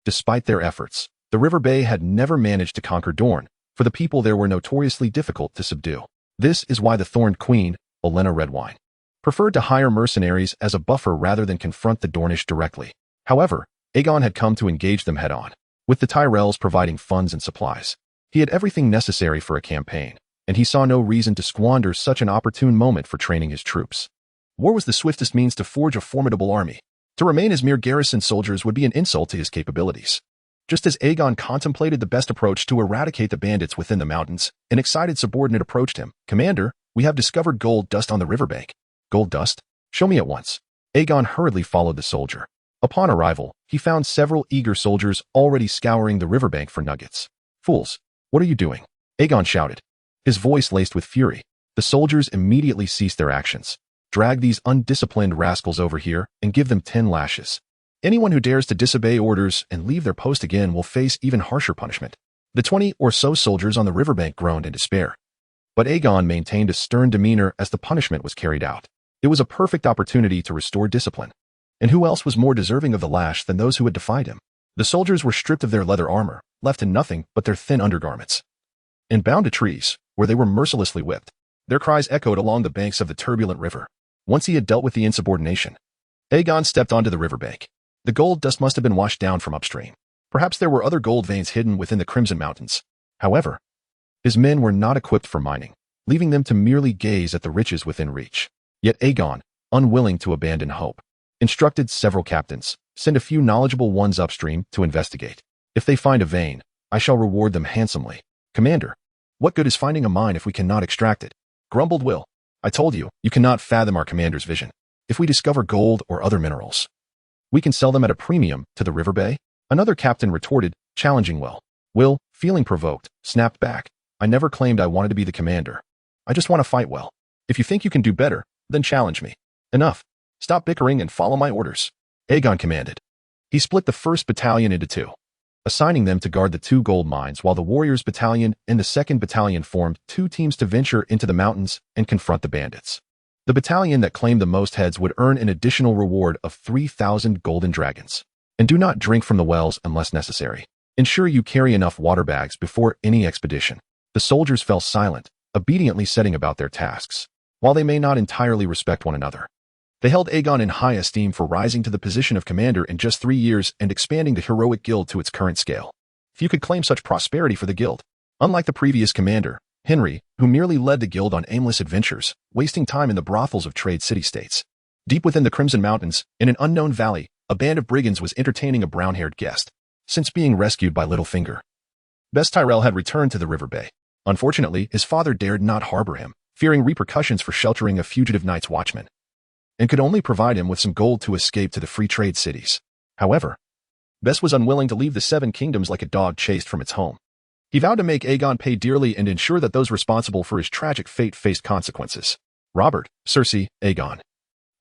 despite their efforts, the River Bay had never managed to conquer Dorne, for the people there were notoriously difficult to subdue. This is why the Thorned Queen, Olenna Redwine, preferred to hire mercenaries as a buffer rather than confront the Dornish directly. However, Aegon had come to engage them head-on, with the Tyrells providing funds and supplies. He had everything necessary for a campaign, and he saw no reason to squander such an opportune moment for training his troops. War was the swiftest means to forge a formidable army. To remain as mere garrison soldiers would be an insult to his capabilities. Just as Aegon contemplated the best approach to eradicate the bandits within the mountains, an excited subordinate approached him. "Commander, we have discovered gold dust on the riverbank." "Gold dust? Show me at once." Aegon hurriedly followed the soldier. Upon arrival, he found several eager soldiers already scouring the riverbank for nuggets. "Fools, what are you doing?" Aegon shouted, his voice laced with fury. The soldiers immediately ceased their actions. "Drag these undisciplined rascals over here and give them 10 lashes. Anyone who dares to disobey orders and leave their post again will face even harsher punishment." The 20 or so soldiers on the riverbank groaned in despair. But Aegon maintained a stern demeanor as the punishment was carried out. It was a perfect opportunity to restore discipline. And who else was more deserving of the lash than those who had defied him? The soldiers were stripped of their leather armor, left in nothing but their thin undergarments, and bound to trees, where they were mercilessly whipped. Their cries echoed along the banks of the turbulent river. Once he had dealt with the insubordination, Aegon stepped onto the riverbank. The gold dust must have been washed down from upstream. Perhaps there were other gold veins hidden within the Crimson Mountains. However, his men were not equipped for mining, leaving them to merely gaze at the riches within reach. Yet Aegon, unwilling to abandon hope, instructed several captains, "Send a few knowledgeable ones upstream to investigate. If they find a vein, I shall reward them handsomely." "Commander, what good is finding a mine if we cannot extract it?" grumbled Will. "I told you, you cannot fathom our commander's vision. If we discover gold or other minerals, we can sell them at a premium to the River Bay." Another captain retorted, challenging Will. Will, feeling provoked, snapped back. "I never claimed I wanted to be the commander. I just want to fight well. If you think you can do better, then challenge me." "Enough. Stop bickering and follow my orders," Aegon commanded. He split the 1st Battalion into 2, assigning them to guard the 2 gold mines while the Warriors Battalion and the 2nd Battalion formed 2 teams to venture into the mountains and confront the bandits. The battalion that claimed the most heads would earn an additional reward of 3,000 golden dragons. And do not drink from the wells unless necessary. Ensure you carry enough water bags before any expedition. The soldiers fell silent, obediently setting about their tasks. While they may not entirely respect one another, they held Aegon in high esteem for rising to the position of commander in just 3 years and expanding the heroic guild to its current scale. Few could claim such prosperity for the guild. Unlike the previous commander, Henry, who merely led the guild on aimless adventures, wasting time in the brothels of trade city-states. Deep within the Crimson Mountains, in an unknown valley, a band of brigands was entertaining a brown-haired guest. Since being rescued by Littlefinger, Best Tyrell had returned to the River Bay. Unfortunately, his father dared not harbor him, fearing repercussions for sheltering a fugitive Night's Watchman, and could only provide him with some gold to escape to the free trade cities. However, Best was unwilling to leave the 7 kingdoms like a dog chased from its home. He vowed to make Aegon pay dearly and ensure that those responsible for his tragic fate faced consequences. Robert, Cersei, Aegon,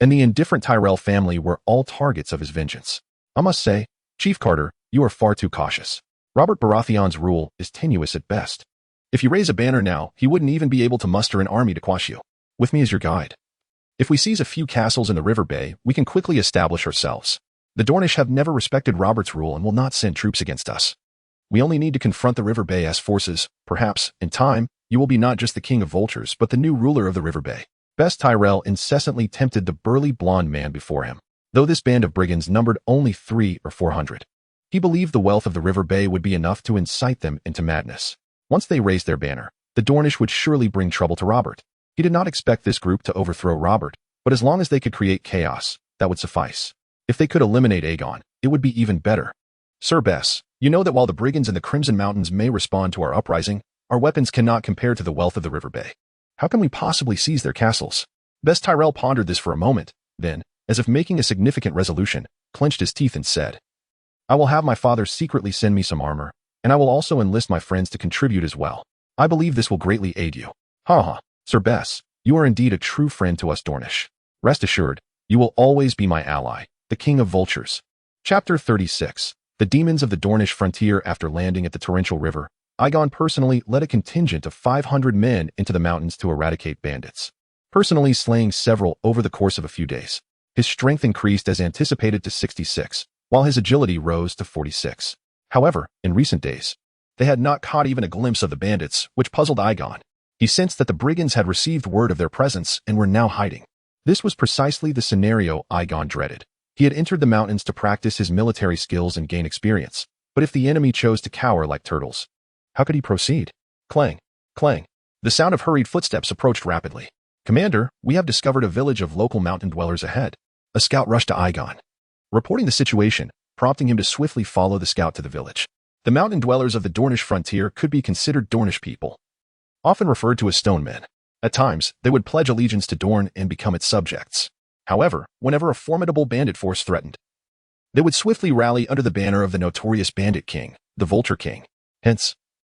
and the indifferent Tyrell family were all targets of his vengeance. "I must say, Chief Carter, you are far too cautious. Robert Baratheon's rule is tenuous at best. If you raise a banner now, he wouldn't even be able to muster an army to quash you. With me as your guide. If we seize a few castles in the River Bay, we can quickly establish ourselves. The Dornish have never respected Robert's rule and will not send troops against us. We only need to confront the River Bay as forces. Perhaps, in time, you will be not just the king of vultures, but the new ruler of the River Bay." Best Tyrell incessantly tempted the burly blonde man before him. Though this band of brigands numbered only 300 or 400, he believed the wealth of the River Bay would be enough to incite them into madness. Once they raised their banner, the Dornish would surely bring trouble to Robert. He did not expect this group to overthrow Robert, but as long as they could create chaos, that would suffice. If they could eliminate Aegon, it would be even better. "Sir Bess, you know that while the brigands in the Crimson Mountains may respond to our uprising, our weapons cannot compare to the wealth of the River Bay. How can we possibly seize their castles? Best Tyrell pondered this for a moment, then, as if making a significant resolution, clenched his teeth and said, I will have my father secretly send me some armor, and I will also enlist my friends to contribute as well. I believe this will greatly aid you. Ha ha, Sir Bess, you are indeed a true friend to us Dornish. Rest assured, you will always be my ally, the King of Vultures. Chapter 36. The Demons of the Dornish Frontier. After landing at the torrential river, Aegon personally led a contingent of 500 men into the mountains to eradicate bandits, personally slaying several over the course of a few days. His strength increased as anticipated to 66, while his agility rose to 46. However, in recent days, they had not caught even a glimpse of the bandits, which puzzled Aegon. He sensed that the brigands had received word of their presence and were now hiding. This was precisely the scenario Aegon dreaded. He had entered the mountains to practice his military skills and gain experience, but if the enemy chose to cower like turtles, how could he proceed? Clang, clang. The sound of hurried footsteps approached rapidly. Commander, we have discovered a village of local mountain dwellers ahead. A scout rushed to Aegon, reporting the situation, prompting him to swiftly follow the scout to the village. The mountain dwellers of the Dornish frontier could be considered Dornish people, often referred to as stone men. At times, they would pledge allegiance to Dorne and become its subjects. However, whenever a formidable bandit force threatened, they would swiftly rally under the banner of the notorious bandit king, the Vulture King. Hence,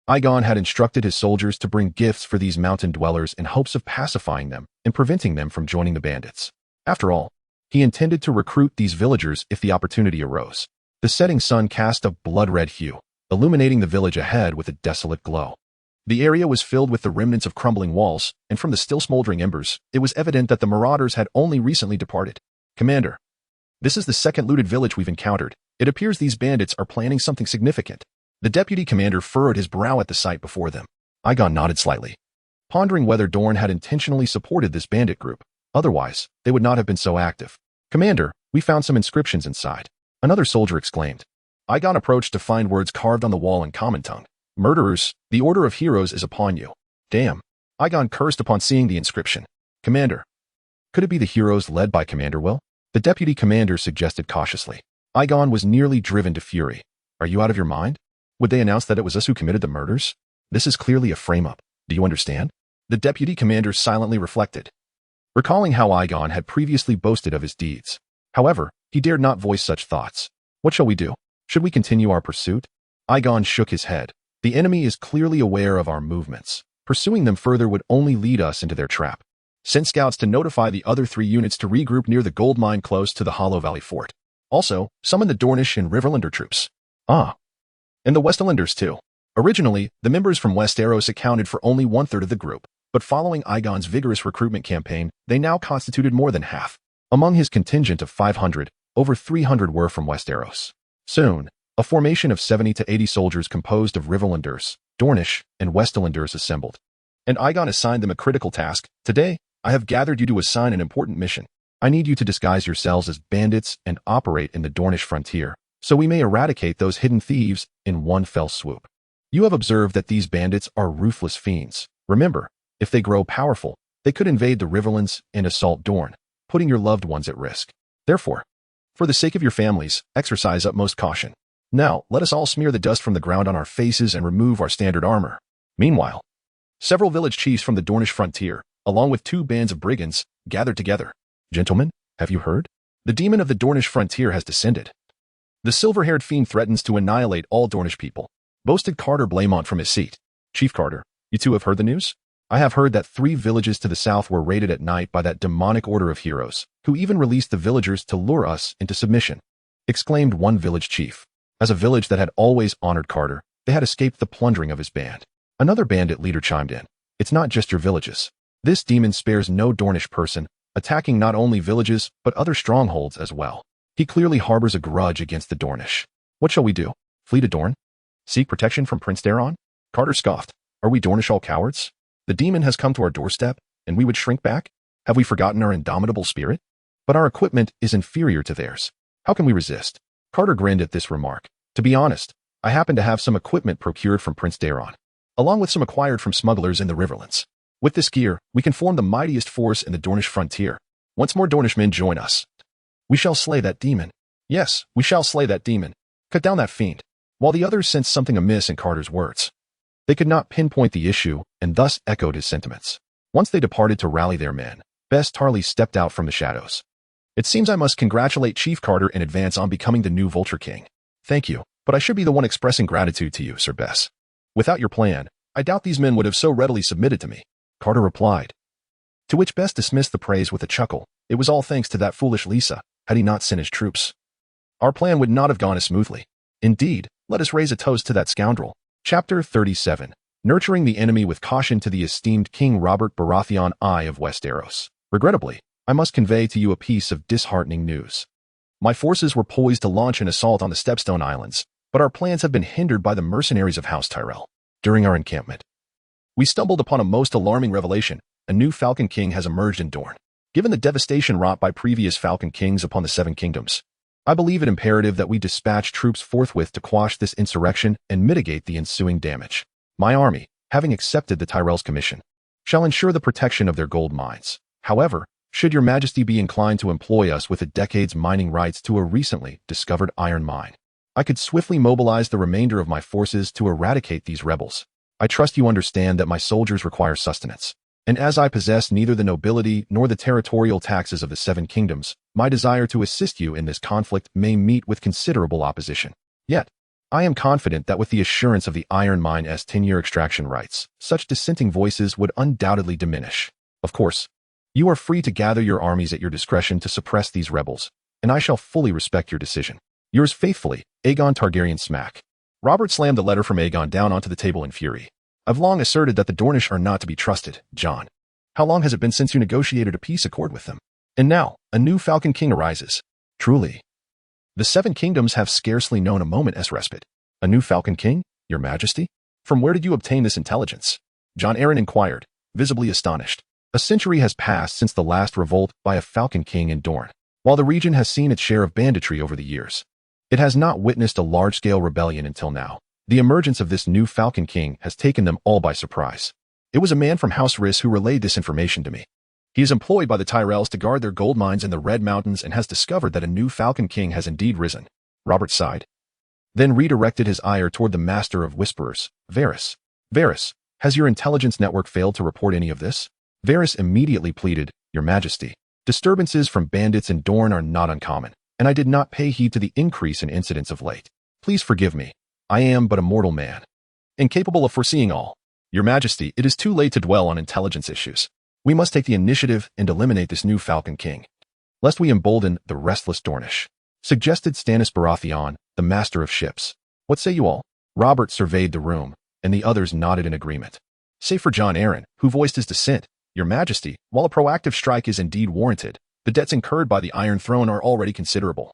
Aegon had instructed his soldiers to bring gifts for these mountain dwellers in hopes of pacifying them and preventing them from joining the bandits. After all, he intended to recruit these villagers if the opportunity arose. The setting sun cast a blood-red hue, illuminating the village ahead with a desolate glow. The area was filled with the remnants of crumbling walls, and from the still smoldering embers, it was evident that the marauders had only recently departed. Commander, this is the second looted village we've encountered. It appears these bandits are planning something significant. The deputy commander furrowed his brow at the sight before them. Aegon nodded slightly, pondering whether Dorne had intentionally supported this bandit group. Otherwise, they would not have been so active. Commander, we found some inscriptions inside. Another soldier exclaimed. Aegon approached to find words carved on the wall in common tongue. Murderers, the order of heroes is upon you. Damn. Aegon cursed upon seeing the inscription. Commander, could it be the heroes led by Commander Will? The deputy commander suggested cautiously. Aegon was nearly driven to fury. Are you out of your mind? Would they announce that it was us who committed the murders? This is clearly a frame-up. Do you understand? The deputy commander silently reflected, recalling how Aegon had previously boasted of his deeds. However, he dared not voice such thoughts. What shall we do? Should we continue our pursuit? Aegon shook his head. The enemy is clearly aware of our movements. Pursuing them further would only lead us into their trap. Send scouts to notify the other 3 units to regroup near the gold mine close to the Hollow Valley Fort. Also, summon the Dornish and Riverlander troops. And the Westlanders too. Originally, the members from Westeros accounted for only 1/3 of the group, but following Aegon's vigorous recruitment campaign, they now constituted more than half. Among his contingent of 500, over 300 were from Westeros. Soon, a formation of 70 to 80 soldiers composed of Riverlanders, Dornish, and Westlanders assembled. And Aegon assigned them a critical task. Today, I have gathered you to assign an important mission. I need you to disguise yourselves as bandits and operate in the Dornish frontier, so we may eradicate those hidden thieves in one fell swoop. You have observed that these bandits are ruthless fiends. Remember, if they grow powerful, they could invade the Riverlands and assault Dorne, putting your loved ones at risk. Therefore, for the sake of your families, exercise utmost caution. Now, let us all smear the dust from the ground on our faces and remove our standard armor. Meanwhile, several village chiefs from the Dornish frontier, along with 2 bands of brigands, gathered together. Gentlemen, have you heard? The demon of the Dornish frontier has descended. The silver-haired fiend threatens to annihilate all Dornish people, boasted Carter Blamont from his seat. Chief Carter, you 2 have heard the news? I have heard that 3 villages to the south were raided at night by that demonic order of heroes, who even released the villagers to lure us into submission, exclaimed one village chief. As a village that had always honored Carter, they had escaped the plundering of his band. Another bandit leader chimed in. It's not just your villages. This demon spares no Dornish person, attacking not only villages, but other strongholds as well. He clearly harbors a grudge against the Dornish. What shall we do? Flee to Dorne? Seek protection from Prince Daeron? Carter scoffed. Are we Dornish all cowards? The demon has come to our doorstep, and we would shrink back? Have we forgotten our indomitable spirit? But our equipment is inferior to theirs. How can we resist? Carter grinned at this remark. To be honest, I happen to have some equipment procured from Prince Daeron, along with some acquired from smugglers in the Riverlands. With this gear, we can form the mightiest force in the Dornish frontier. Once more Dornish men join us, we shall slay that demon. Yes, we shall slay that demon. Cut down that fiend. While the others sensed something amiss in Carter's words, they could not pinpoint the issue and thus echoed his sentiments. Once they departed to rally their men, Bess Tarley stepped out from the shadows. It seems I must congratulate Chief Carter in advance on becoming the new Vulture King. Thank you, but I should be the one expressing gratitude to you, Sir Bess. Without your plan, I doubt these men would have so readily submitted to me, Carter replied. To which Bess dismissed the praise with a chuckle. It was all thanks to that foolish Lisa, had he not sent his troops. Our plan would not have gone as smoothly. Indeed, let us raise a toast to that scoundrel. Chapter 37. Nurturing the enemy with caution to the esteemed King Robert Baratheon I of Westeros. Regrettably, I must convey to you a piece of disheartening news. My forces were poised to launch an assault on the Stepstone Islands, but our plans have been hindered by the mercenaries of House Tyrell. During our encampment, we stumbled upon a most alarming revelation. A new Falcon King has emerged in Dorne. Given the devastation wrought by previous Falcon Kings upon the Seven Kingdoms, I believe it imperative that we dispatch troops forthwith to quash this insurrection and mitigate the ensuing damage. My army, having accepted the Tyrell's commission, shall ensure the protection of their gold mines. However, should your majesty be inclined to employ us with a decade's mining rights to a recently discovered iron mine, I could swiftly mobilize the remainder of my forces to eradicate these rebels. I trust you understand that my soldiers require sustenance, and as I possess neither the nobility nor the territorial taxes of the Seven Kingdoms, my desire to assist you in this conflict may meet with considerable opposition. Yet, I am confident that with the assurance of the iron mine's 10-year extraction rights, such dissenting voices would undoubtedly diminish. Of course, you are free to gather your armies at your discretion to suppress these rebels, and I shall fully respect your decision. Yours faithfully, Aegon Targaryen Smack. Robert slammed the letter from Aegon down onto the table in fury. I've long asserted that the Dornish are not to be trusted, Jon. How long has it been since you negotiated a peace accord with them? And now, a new Falcon King arises. Truly, the Seven Kingdoms have scarcely known a moment's respite. A new Falcon King, your majesty? From where did you obtain this intelligence? Jon Arryn inquired, visibly astonished. A century has passed since the last revolt by a Falcon King in Dorne. While the region has seen its share of banditry over the years, it has not witnessed a large-scale rebellion until now. The emergence of this new Falcon King has taken them all by surprise. It was a man from House Rhys who relayed this information to me. He is employed by the Tyrells to guard their gold mines in the Red Mountains and has discovered that a new Falcon King has indeed risen. Robert sighed, then redirected his ire toward the Master of Whisperers, Varys. Varys, has your intelligence network failed to report any of this? Varys immediately pleaded, Your Majesty, disturbances from bandits in Dorne are not uncommon, and I did not pay heed to the increase in incidents of late. Please forgive me. I am but a mortal man, incapable of foreseeing all. Your Majesty, it is too late to dwell on intelligence issues. We must take the initiative and eliminate this new Falcon King, lest we embolden the restless Dornish, suggested Stannis Baratheon, the master of ships. What say you all? Robert surveyed the room, and the others nodded in agreement. Save for Jon Arryn, who voiced his dissent. Your Majesty, while a proactive strike is indeed warranted, the debts incurred by the Iron Throne are already considerable.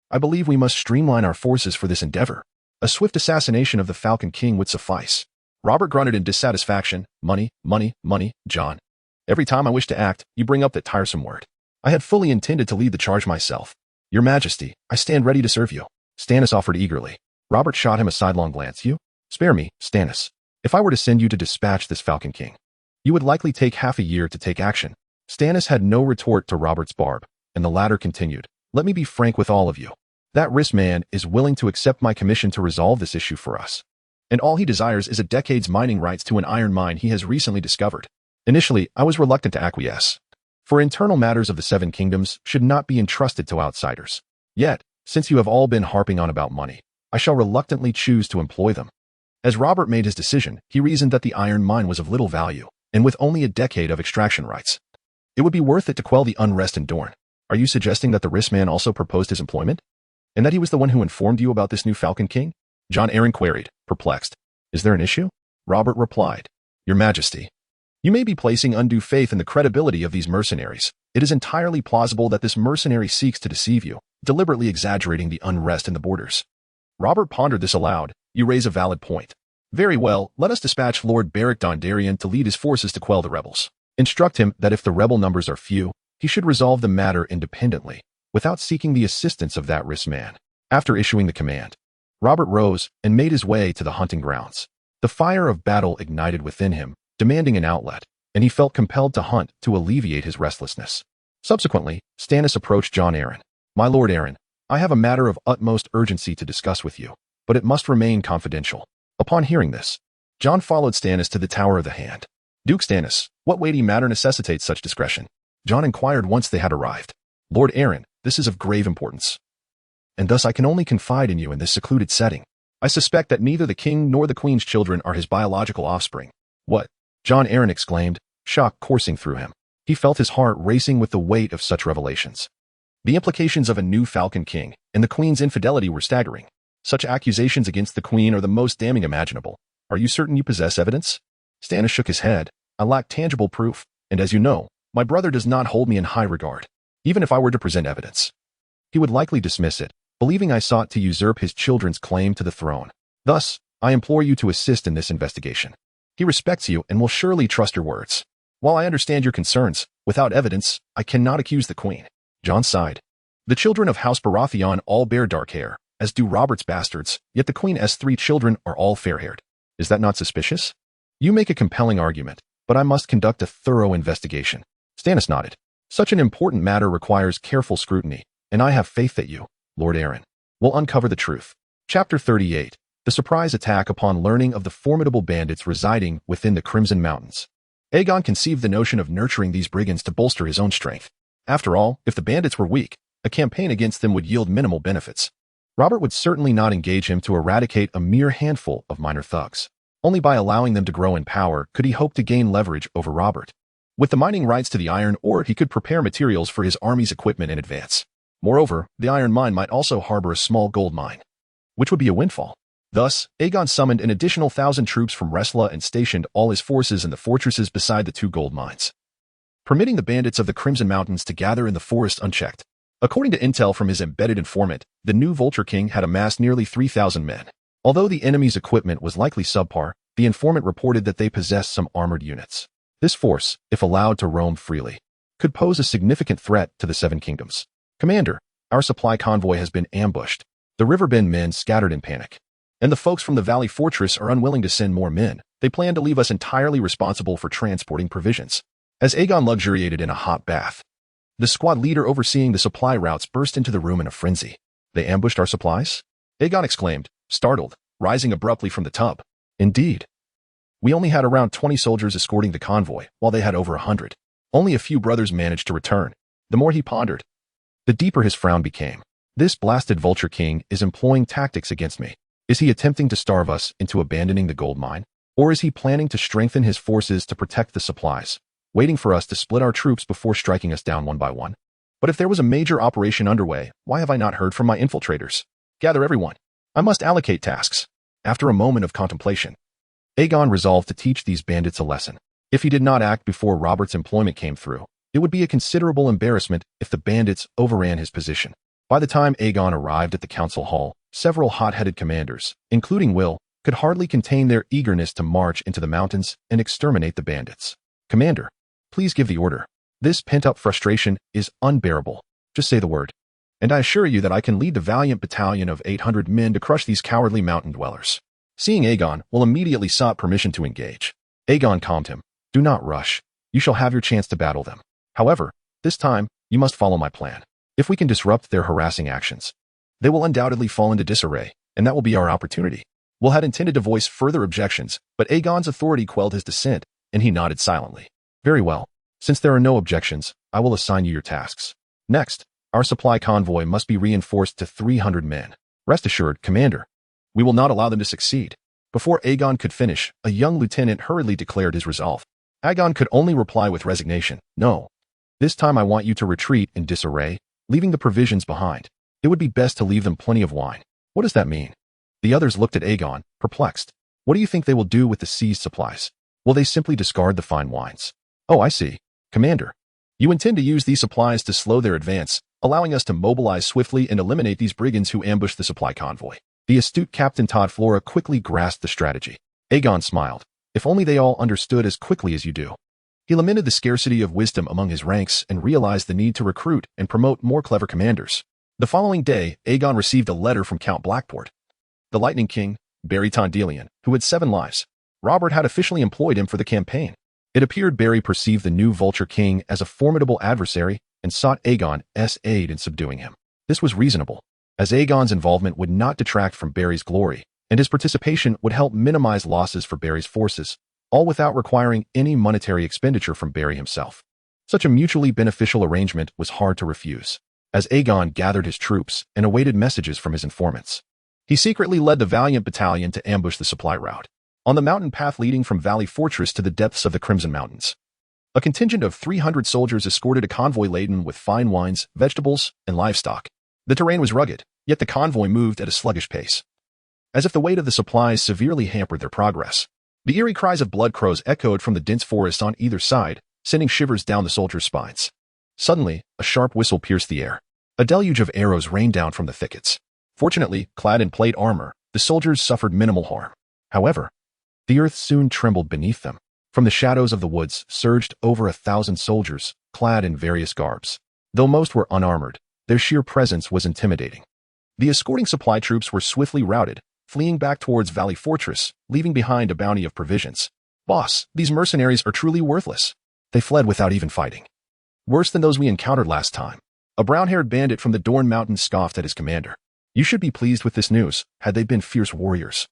I believe we must streamline our forces for this endeavor. A swift assassination of the Falcon King would suffice. Robert grunted in dissatisfaction. Money, money, money, Jon. Every time I wish to act, you bring up that tiresome word. I had fully intended to lead the charge myself. Your Majesty, I stand ready to serve you. Stannis offered eagerly. Robert shot him a sidelong glance. You? Spare me, Stannis. If I were to send you to dispatch this Falcon King, you would likely take half a year to take action. Stannis had no retort to Robert's barb, and the latter continued. Let me be frank with all of you. That Rhys man is willing to accept my commission to resolve this issue for us. And all he desires is a decade's mining rights to an iron mine he has recently discovered. Initially, I was reluctant to acquiesce, for internal matters of the Seven Kingdoms should not be entrusted to outsiders. Yet, since you have all been harping on about money, I shall reluctantly choose to employ them. As Robert made his decision, he reasoned that the iron mine was of little value, and with only a decade of extraction rights, it would be worth it to quell the unrest in Dorne. Are you suggesting that the Rhys man also proposed his employment? And that he was the one who informed you about this new Falcon King? Jon Arryn queried, perplexed. Is there an issue? Robert replied, Your Majesty, you may be placing undue faith in the credibility of these mercenaries. It is entirely plausible that this mercenary seeks to deceive you, deliberately exaggerating the unrest in the borders. Robert pondered this aloud. You raise a valid point. Very well, let us dispatch Lord Beric Dondarrion to lead his forces to quell the rebels. Instruct him that if the rebel numbers are few, he should resolve the matter independently, without seeking the assistance of that Rhys man. After issuing the command, Robert rose and made his way to the hunting grounds. The fire of battle ignited within him, demanding an outlet, and he felt compelled to hunt to alleviate his restlessness. Subsequently, Stannis approached Jon Arryn. My Lord Arryn, I have a matter of utmost urgency to discuss with you, but it must remain confidential. Upon hearing this, Jon followed Stannis to the Tower of the Hand. Duke Stannis, what weighty matter necessitates such discretion? Jon inquired once they had arrived. Lord Aaron, this is of grave importance. And thus I can only confide in you in this secluded setting. I suspect that neither the king nor the queen's children are his biological offspring. What? Jon Aaron exclaimed, shock coursing through him. He felt his heart racing with the weight of such revelations. The implications of a new Falcon King and the queen's infidelity were staggering. Such accusations against the queen are the most damning imaginable. Are you certain you possess evidence? Stannis shook his head. I lack tangible proof, and as you know, my brother does not hold me in high regard. Even if I were to present evidence, he would likely dismiss it, believing I sought to usurp his children's claim to the throne. Thus, I implore you to assist in this investigation. He respects you and will surely trust your words. While I understand your concerns, without evidence, I cannot accuse the queen. Jon sighed. The children of House Baratheon all bear dark hair, as do Robert's bastards, yet the queen's 3 children are all fair-haired. Is that not suspicious? You make a compelling argument, but I must conduct a thorough investigation. Stannis nodded. Such an important matter requires careful scrutiny, and I have faith that you, Lord Aaron, will uncover the truth. Chapter 38. The surprise attack upon learning of the formidable bandits residing within the Crimson Mountains. Aegon conceived the notion of nurturing these brigands to bolster his own strength. After all, if the bandits were weak, a campaign against them would yield minimal benefits. Robert would certainly not engage him to eradicate a mere handful of minor thugs. Only by allowing them to grow in power could he hope to gain leverage over Robert. With the mining rights to the iron ore, he could prepare materials for his army's equipment in advance. Moreover, the iron mine might also harbor a small gold mine, which would be a windfall. Thus, Aegon summoned an additional 1,000 troops from Resla and stationed all his forces in the fortresses beside the 2 gold mines, permitting the bandits of the Crimson Mountains to gather in the forest unchecked. According to intel from his embedded informant, the new Vulture King had amassed nearly 3,000 men. Although the enemy's equipment was likely subpar, the informant reported that they possessed some armored units. This force, if allowed to roam freely, could pose a significant threat to the 7 kingdoms. Commander, our supply convoy has been ambushed. The Riverbend men scattered in panic. And the folks from the Valley Fortress are unwilling to send more men. They plan to leave us entirely responsible for transporting provisions. As Aegon luxuriated in a hot bath, the squad leader overseeing the supply routes burst into the room in a frenzy. They ambushed our supplies? Aegon exclaimed, startled, rising abruptly from the tub. Indeed. We only had around 20 soldiers escorting the convoy, while they had over 100. Only a few brothers managed to return. The more he pondered, the deeper his frown became. This blasted Vulture King is employing tactics against me. Is he attempting to starve us into abandoning the gold mine? Or is he planning to strengthen his forces to protect the supplies, waiting for us to split our troops before striking us down one by one? But if there was a major operation underway, why have I not heard from my infiltrators? Gather everyone. I must allocate tasks. After a moment of contemplation, Aegon resolved to teach these bandits a lesson. If he did not act before Robert's employment came through, it would be a considerable embarrassment if the bandits overran his position. By the time Aegon arrived at the council hall, several hot-headed commanders, including Will, could hardly contain their eagerness to march into the mountains and exterminate the bandits. Commander, please give the order. This pent-up frustration is unbearable. Just say the word, and I assure you that I can lead the valiant battalion of 800 men to crush these cowardly mountain dwellers. Seeing Aegon, Will immediately sought permission to engage. Aegon calmed him. Do not rush. You shall have your chance to battle them. However, this time, you must follow my plan. If we can disrupt their harassing actions, they will undoubtedly fall into disarray, and that will be our opportunity. Will had intended to voice further objections, but Aegon's authority quelled his dissent, and he nodded silently. Very well. Since there are no objections, I will assign you your tasks. Next, our supply convoy must be reinforced to 300 men. Rest assured, Commander, we will not allow them to succeed. Before Aegon could finish, a young lieutenant hurriedly declared his resolve. Aegon could only reply with resignation. No. This time I want you to retreat in disarray, leaving the provisions behind. It would be best to leave them plenty of wine. What does that mean? The others looked at Aegon, perplexed. What do you think they will do with the seized supplies? Will they simply discard the fine wines? Oh, I see. Commander, you intend to use these supplies to slow their advance, allowing us to mobilize swiftly and eliminate these brigands who ambushed the supply convoy. The astute Captain Todd Flora quickly grasped the strategy. Aegon smiled. If only they all understood as quickly as you do. He lamented the scarcity of wisdom among his ranks and realized the need to recruit and promote more clever commanders. The following day, Aegon received a letter from Count Blackport, the Lightning King, Barry Tondelian, who had 7 lives. Robert had officially employed him for the campaign. It appeared Barry perceived the new Vulture King as a formidable adversary and sought Aegon's aid in subduing him. This was reasonable, as Aegon's involvement would not detract from Barry's glory, and his participation would help minimize losses for Barry's forces. all without requiring any monetary expenditure from Barry himself. Such a mutually beneficial arrangement was hard to refuse. As Aegon gathered his troops and awaited messages from his informants, he secretly led the Valiant Battalion to ambush the supply route on the mountain path leading from Valley Fortress to the depths of the Crimson Mountains. A contingent of 300 soldiers escorted a convoy laden with fine wines, vegetables, and livestock. The terrain was rugged, yet the convoy moved at a sluggish pace, as if the weight of the supplies severely hampered their progress. The eerie cries of blood crows echoed from the dense forest on either side, sending shivers down the soldiers' spines. Suddenly, a sharp whistle pierced the air. A deluge of arrows rained down from the thickets. Fortunately, clad in plate armor, the soldiers suffered minimal harm. However, the earth soon trembled beneath them. From the shadows of the woods surged over 1,000 soldiers, clad in various garbs. Though most were unarmored, their sheer presence was intimidating. The escorting supply troops were swiftly routed, fleeing back towards Valley Fortress, leaving behind a bounty of provisions. "Boss, these mercenaries are truly worthless." They fled without even fighting. "Worse than those we encountered last time." A brown-haired bandit from the Dorne Mountains scoffed at his commander. "You should be pleased with this news, had they been fierce warriors.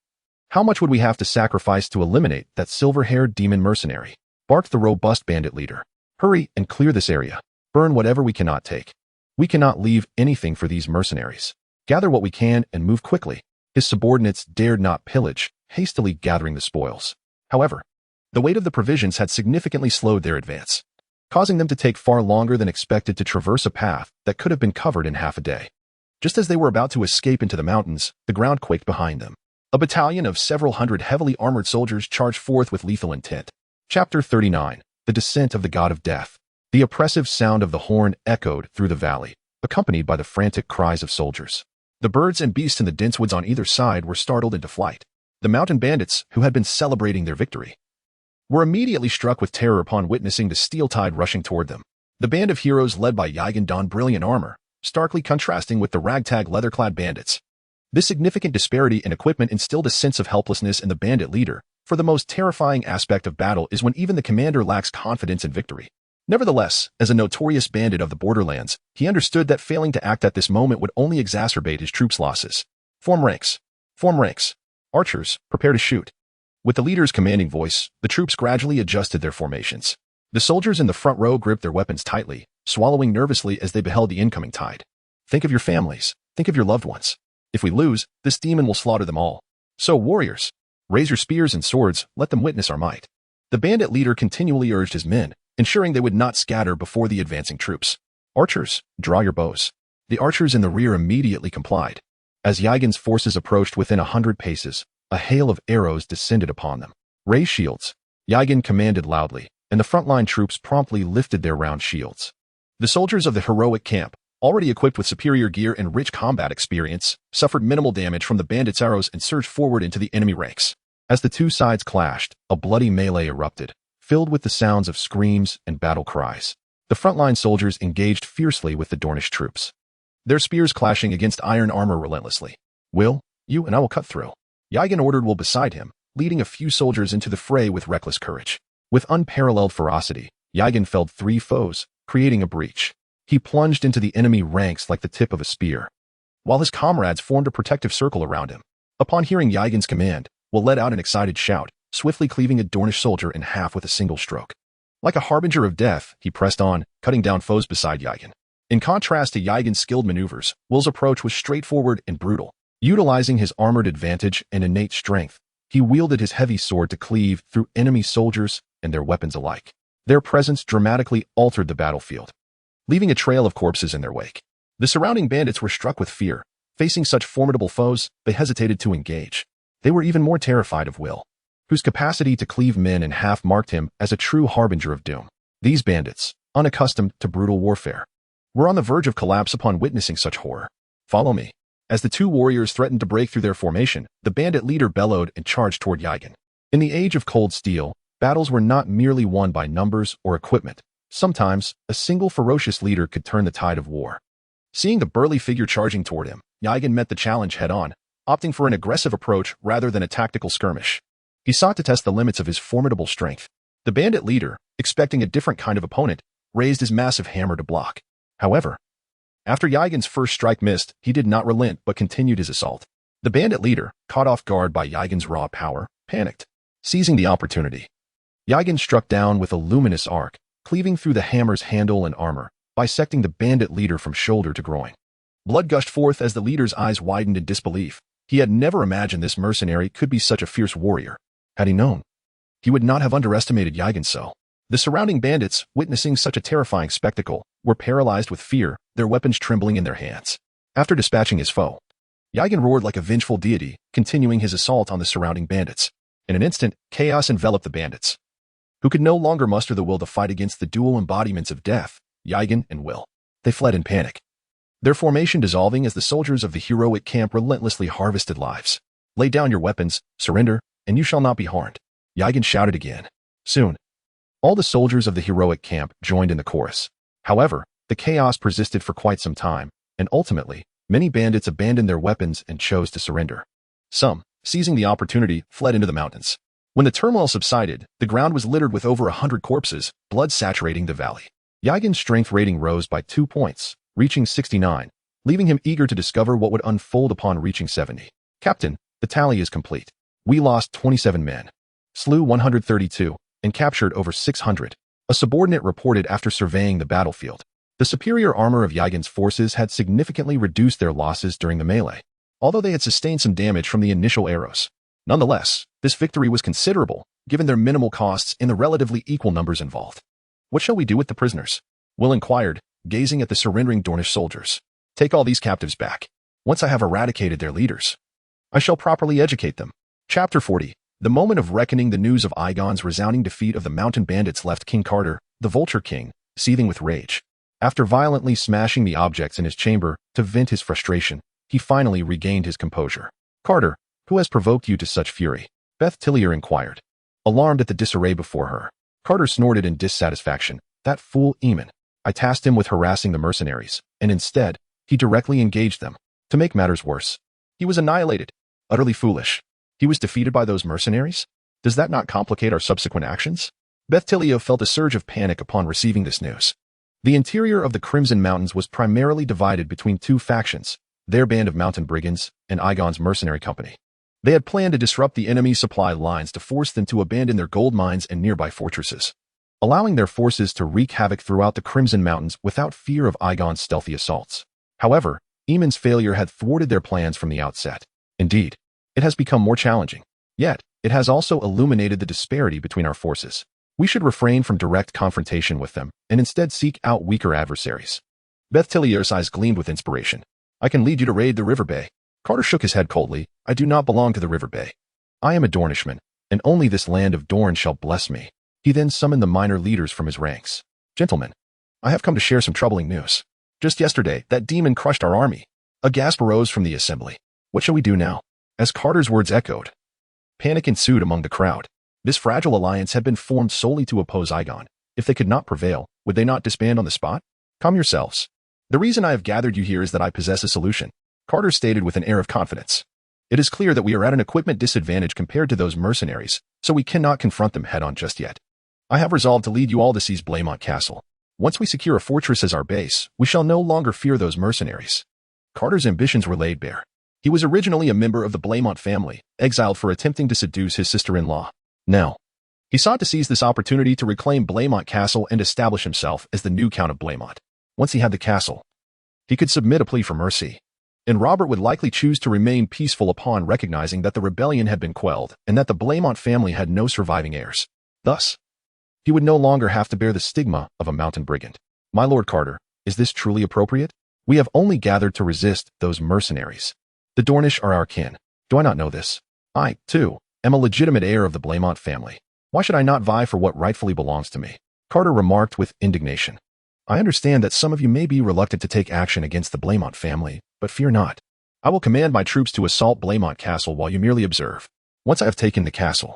How much would we have to sacrifice to eliminate that silver-haired demon mercenary?" barked the robust bandit leader. "Hurry and clear this area. Burn whatever we cannot take. We cannot leave anything for these mercenaries. Gather what we can and move quickly." His subordinates dared not pillage, hastily gathering the spoils. However, the weight of the provisions had significantly slowed their advance, causing them to take far longer than expected to traverse a path that could have been covered in half a day. Just as they were about to escape into the mountains, the ground quaked behind them. A battalion of several hundred heavily armored soldiers charged forth with lethal intent. Chapter 39. The Descent of the God of Death. The oppressive sound of the horn echoed through the valley, accompanied by the frantic cries of soldiers. The birds and beasts in the dense woods on either side were startled into flight. The mountain bandits, who had been celebrating their victory, were immediately struck with terror upon witnessing the steel tide rushing toward them. The band of heroes led by Aegon donned brilliant armor, starkly contrasting with the ragtag leather-clad bandits. This significant disparity in equipment instilled a sense of helplessness in the bandit leader, for the most terrifying aspect of battle is when even the commander lacks confidence in victory. Nevertheless, as a notorious bandit of the borderlands, he understood that failing to act at this moment would only exacerbate his troops' losses. "Form ranks. Form ranks. Archers, prepare to shoot." With the leader's commanding voice, the troops gradually adjusted their formations. The soldiers in the front row gripped their weapons tightly, swallowing nervously as they beheld the incoming tide. "Think of your families. Think of your loved ones. If we lose, this demon will slaughter them all. So, warriors, raise your spears and swords, let them witness our might." The bandit leader continually urged his men, ensuring they would not scatter before the advancing troops. "Archers, draw your bows." The archers in the rear immediately complied. As Aegon's forces approached within 100 paces, a hail of arrows descended upon them. "Raise shields." Aegon commanded loudly, and the frontline troops promptly lifted their round shields. The soldiers of the heroic camp, already equipped with superior gear and rich combat experience, suffered minimal damage from the bandits' arrows and surged forward into the enemy ranks. As the two sides clashed, a bloody melee erupted, filled with the sounds of screams and battle cries. The frontline soldiers engaged fiercely with the Dornish troops, their spears clashing against iron armor relentlessly. "Will, you and I will cut through." Aegon ordered Will beside him, leading a few soldiers into the fray with reckless courage. With unparalleled ferocity, Aegon felled 3 foes, creating a breach. He plunged into the enemy ranks like the tip of a spear, while his comrades formed a protective circle around him. Upon hearing Aegon's command, Will let out an excited shout, swiftly cleaving a Dornish soldier in half with a single stroke. Like a harbinger of death, he pressed on, cutting down foes beside Aegon. In contrast to Aegon's skilled maneuvers, Will's approach was straightforward and brutal. Utilizing his armored advantage and innate strength, he wielded his heavy sword to cleave through enemy soldiers and their weapons alike. Their presence dramatically altered the battlefield, leaving a trail of corpses in their wake. The surrounding bandits were struck with fear. Facing such formidable foes, they hesitated to engage. They were even more terrified of Will, whose capacity to cleave men in half marked him as a true harbinger of doom. These bandits, unaccustomed to brutal warfare, were on the verge of collapse upon witnessing such horror. "Follow me." As the two warriors threatened to break through their formation, the bandit leader bellowed and charged toward Aegon. In the age of cold steel, battles were not merely won by numbers or equipment. Sometimes, a single ferocious leader could turn the tide of war. Seeing the burly figure charging toward him, Aegon met the challenge head-on, opting for an aggressive approach rather than a tactical skirmish. He sought to test the limits of his formidable strength. The bandit leader, expecting a different kind of opponent, raised his massive hammer to block. However, after Aegon's first strike missed, he did not relent but continued his assault. The bandit leader, caught off guard by Aegon's raw power, panicked. Seizing the opportunity, Yagen struck down with a luminous arc, cleaving through the hammer's handle and armor, bisecting the bandit leader from shoulder to groin. Blood gushed forth as the leader's eyes widened in disbelief. He had never imagined this mercenary could be such a fierce warrior. Had he known, he would not have underestimated Yagen so. The surrounding bandits, witnessing such a terrifying spectacle, were paralyzed with fear, their weapons trembling in their hands. After dispatching his foe, Yagen roared like a vengeful deity, continuing his assault on the surrounding bandits. In an instant, chaos enveloped the bandits, who could no longer muster the will to fight against the dual embodiments of death, Yagen and Will. They fled in panic, their formation dissolving as the soldiers of the heroic camp relentlessly harvested lives. Lay down your weapons, surrender, and you shall not be harmed, Yagen shouted again. Soon, all the soldiers of the heroic camp joined in the chorus. However, the chaos persisted for quite some time, and ultimately, many bandits abandoned their weapons and chose to surrender. Some, seizing the opportunity, fled into the mountains. When the turmoil subsided, the ground was littered with over 100 corpses, blood saturating the valley. Yagen's strength rating rose by 2 points, reaching 69, leaving him eager to discover what would unfold upon reaching 70. Captain, the tally is complete. We lost 27 men, slew 132, and captured over 600. A subordinate reported after surveying the battlefield. The superior armor of Yagen's forces had significantly reduced their losses during the melee, although they had sustained some damage from the initial arrows. Nonetheless, this victory was considerable, given their minimal costs and the relatively equal numbers involved. What shall we do with the prisoners? Will inquired, gazing at the surrendering Dornish soldiers. Take all these captives back. Once I have eradicated their leaders, I shall properly educate them. Chapter 40. The moment of reckoning. The news of Aegon's resounding defeat of the mountain bandits left King Carter, the Vulture King, seething with rage. After violently smashing the objects in his chamber to vent his frustration, he finally regained his composure. Carter, who has provoked you to such fury? Beth Tillier inquired, alarmed at the disarray before her. Carter snorted in dissatisfaction. That fool Eamon. I tasked him with harassing the mercenaries, and instead, he directly engaged them. To make matters worse, he was annihilated. Utterly foolish. He was defeated by those mercenaries? Does that not complicate our subsequent actions? Beth Tillier felt a surge of panic upon receiving this news. The interior of the Crimson Mountains was primarily divided between two factions, their band of mountain brigands and Aegon's mercenary company. They had planned to disrupt the enemy's supply lines to force them to abandon their gold mines and nearby fortresses, allowing their forces to wreak havoc throughout the Crimson Mountains without fear of Aegon's stealthy assaults. However, Eamon's failure had thwarted their plans from the outset. Indeed, it has become more challenging. Yet, it has also illuminated the disparity between our forces. We should refrain from direct confrontation with them and instead seek out weaker adversaries. Beth Tillier's eyes gleamed with inspiration. I can lead you to raid the River Bay. Carter shook his head coldly. I do not belong to the River Bay. I am a Dornishman, and only this land of Dorne shall bless me. He then summoned the minor leaders from his ranks. Gentlemen, I have come to share some troubling news. Just yesterday, that demon crushed our army. A gasp arose from the assembly. What shall we do now? As Carter's words echoed, panic ensued among the crowd. This fragile alliance had been formed solely to oppose Aegon. If they could not prevail, would they not disband on the spot? Calm yourselves. The reason I have gathered you here is that I possess a solution, Carter stated with an air of confidence. It is clear that we are at an equipment disadvantage compared to those mercenaries, so we cannot confront them head-on just yet. I have resolved to lead you all to seize Blaemont Castle. Once we secure a fortress as our base, we shall no longer fear those mercenaries. Carter's ambitions were laid bare. He was originally a member of the Blaemont family, exiled for attempting to seduce his sister-in-law. Now, he sought to seize this opportunity to reclaim Blaemont Castle and establish himself as the new Count of Blaemont. Once he had the castle, he could submit a plea for mercy, and Robert would likely choose to remain peaceful upon recognizing that the rebellion had been quelled and that the Blaemont family had no surviving heirs. Thus, he would no longer have to bear the stigma of a mountain brigand. My Lord Carter, is this truly appropriate? We have only gathered to resist those mercenaries. The Dornish are our kin. Do I not know this? I, too, am a legitimate heir of the Blaemont family. Why should I not vie for what rightfully belongs to me? Carter remarked with indignation. I understand that some of you may be reluctant to take action against the Blaemont family, but fear not. I will command my troops to assault Blaemont Castle while you merely observe. Once I have taken the castle,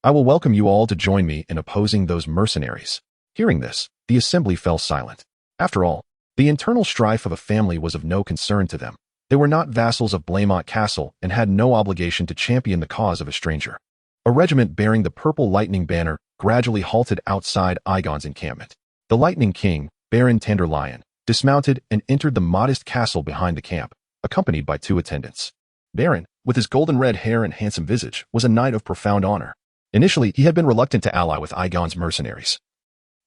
I will welcome you all to join me in opposing those mercenaries. Hearing this, the assembly fell silent. After all, the internal strife of a family was of no concern to them. They were not vassals of Blaemont Castle and had no obligation to champion the cause of a stranger. A regiment bearing the purple lightning banner gradually halted outside Aegon's encampment. The Lightning King, Baron Tenderlion, dismounted and entered the modest castle behind the camp, accompanied by two attendants. Baron, with his golden red hair and handsome visage, was a knight of profound honor. Initially, he had been reluctant to ally with Aegon's mercenaries.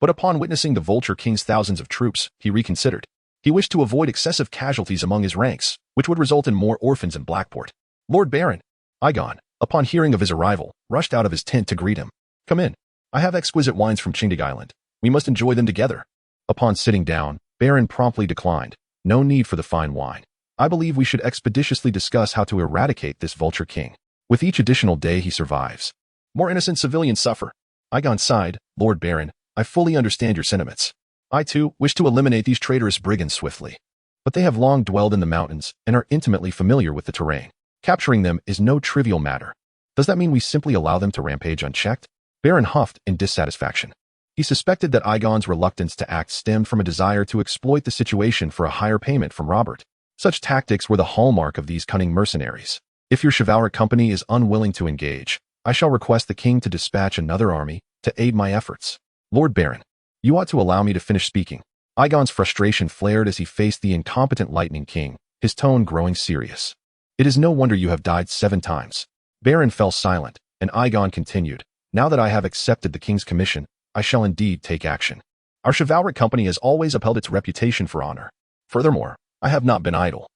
But upon witnessing the Vulture King's thousands of troops, he reconsidered. He wished to avoid excessive casualties among his ranks, which would result in more orphans in Blackport. Lord Baron, Aegon, upon hearing of his arrival, rushed out of his tent to greet him. Come in. I have exquisite wines from Chindig Island. We must enjoy them together. Upon sitting down, Baron promptly declined. No need for the fine wine. I believe we should expeditiously discuss how to eradicate this Vulture King. With each additional day he survives, more innocent civilians suffer. Aegon sighed. Lord Baron, I fully understand your sentiments. I too wish to eliminate these traitorous brigands swiftly. But they have long dwelled in the mountains and are intimately familiar with the terrain. Capturing them is no trivial matter. Does that mean we simply allow them to rampage unchecked? Baron huffed in dissatisfaction. He suspected that Aegon's reluctance to act stemmed from a desire to exploit the situation for a higher payment from Robert. Such tactics were the hallmark of these cunning mercenaries. If your chivalric company is unwilling to engage, I shall request the king to dispatch another army to aid my efforts. Lord Baron, you ought to allow me to finish speaking. Aegon's frustration flared as he faced the incompetent Lightning King, his tone growing serious. It is no wonder you have died 7 times. Baron fell silent, and Aegon continued. Now that I have accepted the king's commission, I shall indeed take action. Our chivalric company has always upheld its reputation for honor. Furthermore, I have not been idle.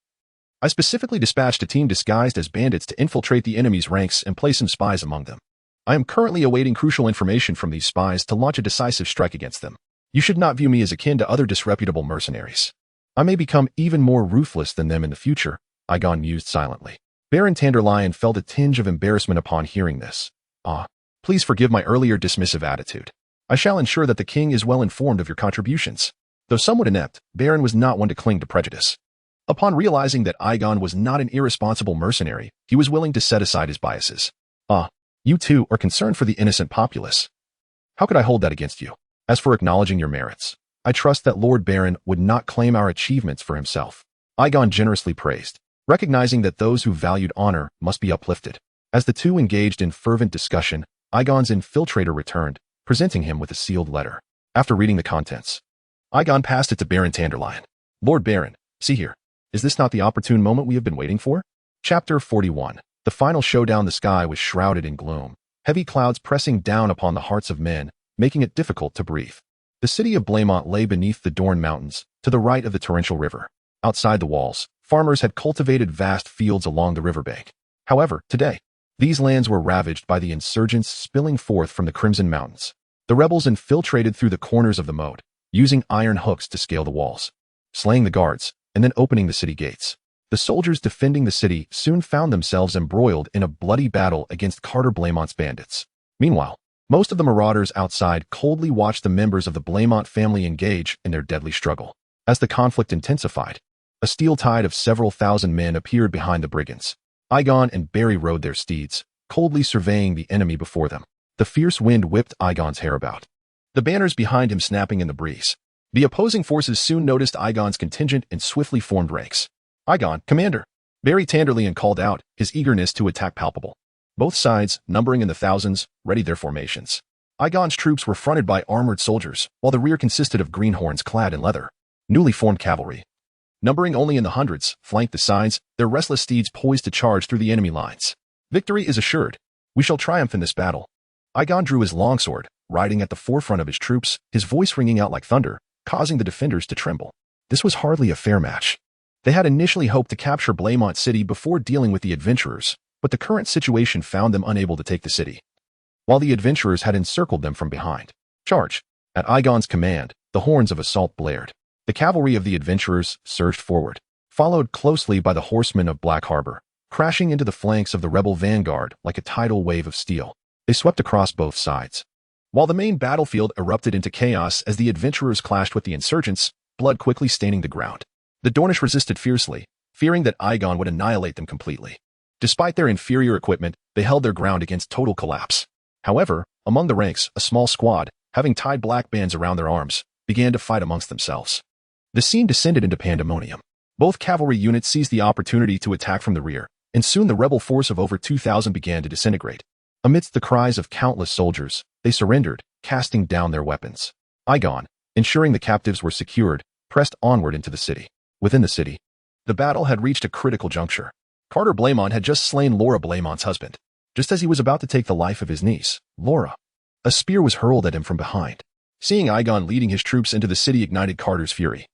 I specifically dispatched a team disguised as bandits to infiltrate the enemy's ranks and place some spies among them. I am currently awaiting crucial information from these spies to launch a decisive strike against them. You should not view me as akin to other disreputable mercenaries. I may become even more ruthless than them in the future, Aegon mused silently. Baron Tanderlion felt a tinge of embarrassment upon hearing this. Please forgive my earlier dismissive attitude. I shall ensure that the king is well informed of your contributions. Though somewhat inept, Baron was not one to cling to prejudice. Upon realizing that Aegon was not an irresponsible mercenary, he was willing to set aside his biases. You too are concerned for the innocent populace. How could I hold that against you? As for acknowledging your merits, I trust that Lord Baron would not claim our achievements for himself. Aegon generously praised, recognizing that those who valued honor must be uplifted. As the two engaged in fervent discussion, Aegon's infiltrator returned, presenting him with a sealed letter. After reading the contents, Aegon passed it to Baron Tanderlion. Lord Baron, see here. Is this not the opportune moment we have been waiting for? Chapter 41. The final showdown. The sky was shrouded in gloom, heavy clouds pressing down upon the hearts of men, making it difficult to breathe. The city of Blaemont lay beneath the Dorne Mountains, to the right of the torrential river. Outside the walls, farmers had cultivated vast fields along the riverbank. However, today, these lands were ravaged by the insurgents spilling forth from the Crimson Mountains. The rebels infiltrated through the corners of the moat, using iron hooks to scale the walls, slaying the guards, and then opening the city gates. The soldiers defending the city soon found themselves embroiled in a bloody battle against Carter Blaemont's bandits. Meanwhile, most of the marauders outside coldly watched the members of the Blaemont family engage in their deadly struggle. As the conflict intensified, a steel tide of several thousand men appeared behind the brigands. Aegon and Barry rode their steeds, coldly surveying the enemy before them. The fierce wind whipped Aegon's hair about, the banners behind him snapping in the breeze. The opposing forces soon noticed Aegon's contingent and swiftly formed ranks. Aegon, Commander! Barry Tanderlion called out, his eagerness to attack palpable. Both sides, numbering in the thousands, readied their formations. Aegon's troops were fronted by armored soldiers, while the rear consisted of greenhorns clad in leather. Newly formed cavalry, numbering only in the hundreds, flanked the sides, their restless steeds poised to charge through the enemy lines. Victory is assured. We shall triumph in this battle. Aegon drew his longsword, riding at the forefront of his troops, his voice ringing out like thunder, causing the defenders to tremble. This was hardly a fair match. They had initially hoped to capture Blaemont City before dealing with the adventurers, but the current situation found them unable to take the city, while the adventurers had encircled them from behind. Charge! At Aegon's command, the horns of assault blared. The cavalry of the adventurers surged forward, followed closely by the horsemen of Black Harbor, crashing into the flanks of the rebel vanguard like a tidal wave of steel. They swept across both sides, while the main battlefield erupted into chaos as the adventurers clashed with the insurgents, blood quickly staining the ground. The Dornish resisted fiercely, fearing that Aegon would annihilate them completely. Despite their inferior equipment, they held their ground against total collapse. However, among the ranks, a small squad, having tied black bands around their arms, began to fight amongst themselves. The scene descended into pandemonium. Both cavalry units seized the opportunity to attack from the rear, and soon the rebel force of over 2,000 began to disintegrate. Amidst the cries of countless soldiers, they surrendered, casting down their weapons. Aegon, ensuring the captives were secured, pressed onward into the city. Within the city, the battle had reached a critical juncture. Carter Blaemont had just slain Laura Blaemont's husband. just as he was about to take the life of his niece, Laura. A spear was hurled at him from behind. Seeing Aegon leading his troops into the city ignited Carter's fury,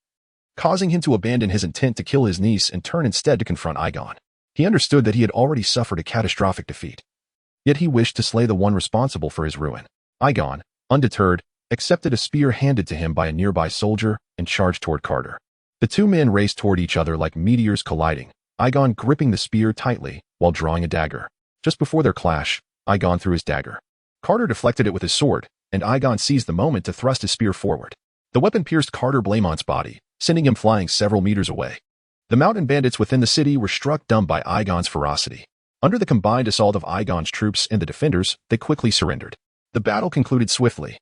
causing him to abandon his intent to kill his niece and turn instead to confront Aegon. He understood that he had already suffered a catastrophic defeat. Yet he wished to slay the one responsible for his ruin. Aegon, undeterred, accepted a spear handed to him by a nearby soldier and charged toward Carter. The two men raced toward each other like meteors colliding, Aegon gripping the spear tightly while drawing a dagger. Just before their clash, Aegon threw his dagger. Carter deflected it with his sword, and Aegon seized the moment to thrust his spear forward. The weapon pierced Carter Blaemont's body, sending him flying several meters away. The mountain bandits within the city were struck dumb by Aegon's ferocity. Under the combined assault of Aegon's troops and the defenders, they quickly surrendered. The battle concluded swiftly,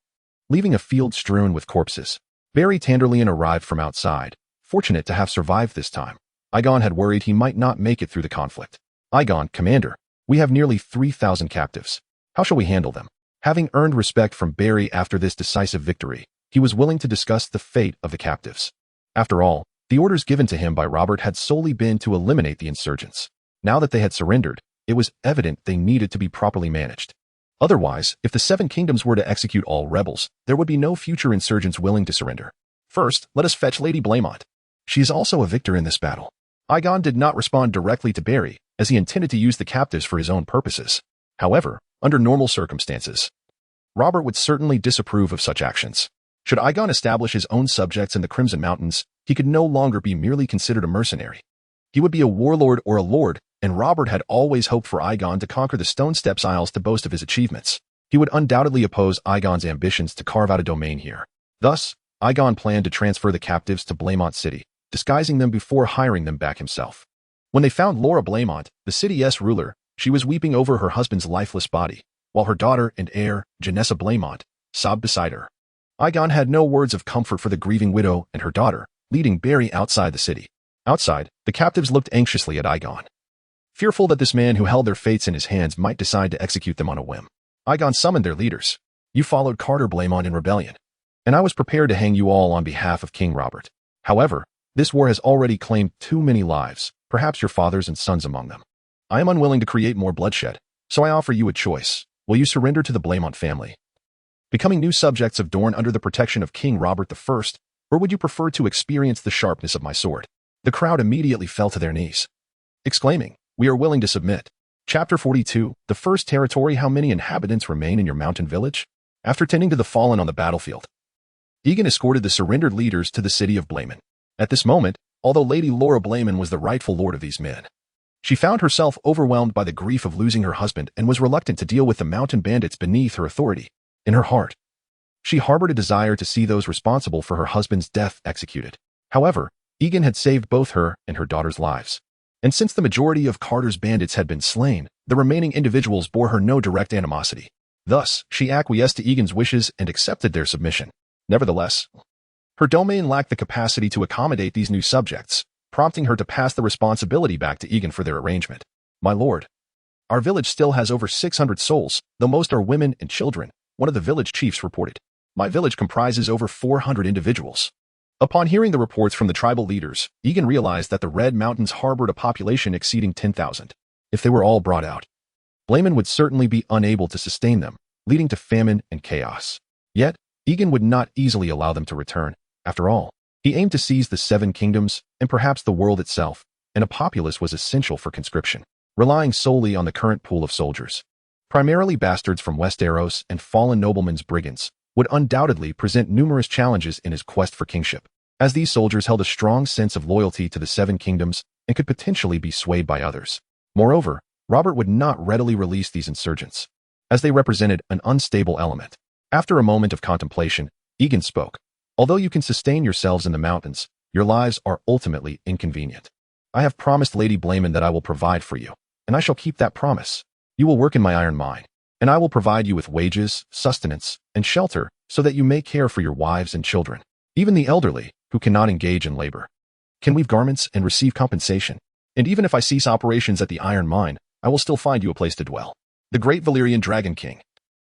leaving a field strewn with corpses. Barry Tanderlian arrived from outside, fortunate to have survived this time. Aegon had worried he might not make it through the conflict. Aegon, Commander, we have nearly 3,000 captives. How shall we handle them? Having earned respect from Barry after this decisive victory, he was willing to discuss the fate of the captives. After all, the orders given to him by Robert had solely been to eliminate the insurgents. Now that they had surrendered, it was evident they needed to be properly managed. Otherwise, if the Seven Kingdoms were to execute all rebels, there would be no future insurgents willing to surrender. First, let us fetch Lady Blaemont. She is also a victor in this battle. Aegon did not respond directly to Barry, as he intended to use the captives for his own purposes. However, under normal circumstances, Robert would certainly disapprove of such actions. Should Aegon establish his own subjects in the Crimson Mountains, he could no longer be merely considered a mercenary. He would be a warlord or a lord, and Robert had always hoped for Aegon to conquer the Stone Steps Isles to boast of his achievements. He would undoubtedly oppose Aegon's ambitions to carve out a domain here. Thus, Aegon planned to transfer the captives to Blaemont City, disguising them before hiring them back himself. When they found Laura Blaemont, the city's ruler, she was weeping over her husband's lifeless body, while her daughter and heir, Janessa Blaemont, sobbed beside her. Aegon had no words of comfort for the grieving widow and her daughter, leading Barry outside the city. Outside, the captives looked anxiously at Aegon, fearful that this man who held their fates in his hands might decide to execute them on a whim. Aegon summoned their leaders. You followed Carter Blaemont in rebellion, and I was prepared to hang you all on behalf of King Robert. However, this war has already claimed too many lives, perhaps your fathers and sons among them. I am unwilling to create more bloodshed, so I offer you a choice. Will you surrender to the Blaemont family, becoming new subjects of Dorne under the protection of King Robert I, or would you prefer to experience the sharpness of my sword? The crowd immediately fell to their knees, exclaiming, We are willing to submit. Chapter 42, The First Territory. How many inhabitants remain in your mountain village? After tending to the fallen on the battlefield, Egan escorted the surrendered leaders to the city of Blaemon. At this moment, although Lady Laura Blaemon was the rightful lord of these men, she found herself overwhelmed by the grief of losing her husband and was reluctant to deal with the mountain bandits beneath her authority. In her heart, she harbored a desire to see those responsible for her husband's death executed. However, Egan had saved both her and her daughter's lives. And since the majority of Carter's bandits had been slain, the remaining individuals bore her no direct animosity. Thus, she acquiesced to Egan's wishes and accepted their submission. Nevertheless, her domain lacked the capacity to accommodate these new subjects, prompting her to pass the responsibility back to Egan for their arrangement. My lord, our village still has over 600 souls, though most are women and children, one of the village chiefs reported. My village comprises over 400 individuals. Upon hearing the reports from the tribal leaders, Egan realized that the Red Mountains harbored a population exceeding 10,000. If they were all brought out, Blaemon would certainly be unable to sustain them, leading to famine and chaos. Yet, Egan would not easily allow them to return. After all, he aimed to seize the Seven Kingdoms and perhaps the world itself, and a populace was essential for conscription, relying solely on the current pool of soldiers. Primarily bastards from Westeros and fallen noblemen's brigands, would undoubtedly present numerous challenges in his quest for kingship, as these soldiers held a strong sense of loyalty to the Seven Kingdoms and could potentially be swayed by others. Moreover, Robert would not readily release these insurgents, as they represented an unstable element. After a moment of contemplation, Egan spoke. Although you can sustain yourselves in the mountains, your lives are ultimately inconvenient. I have promised Lady Blaemon that I will provide for you, and I shall keep that promise. You will work in my iron mine, and I will provide you with wages, sustenance, and shelter so that you may care for your wives and children. Even the elderly, who cannot engage in labor, can weave garments and receive compensation. And even if I cease operations at the iron mine, I will still find you a place to dwell. The great Valyrian Dragon King,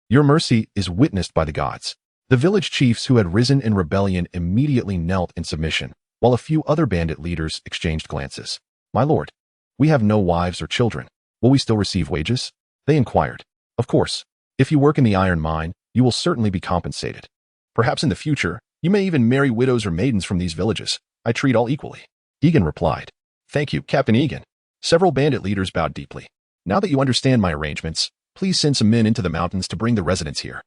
your mercy is witnessed by the gods. The village chiefs who had risen in rebellion immediately knelt in submission, while a few other bandit leaders exchanged glances. My lord, we have no wives or children. Will we still receive wages? They inquired. Of course. If you work in the iron mine, you will certainly be compensated. Perhaps in the future, you may even marry widows or maidens from these villages. I treat all equally. Egan replied. Thank you, Captain Egan. Several bandit leaders bowed deeply. Now that you understand my arrangements, please send some men into the mountains to bring the residents here.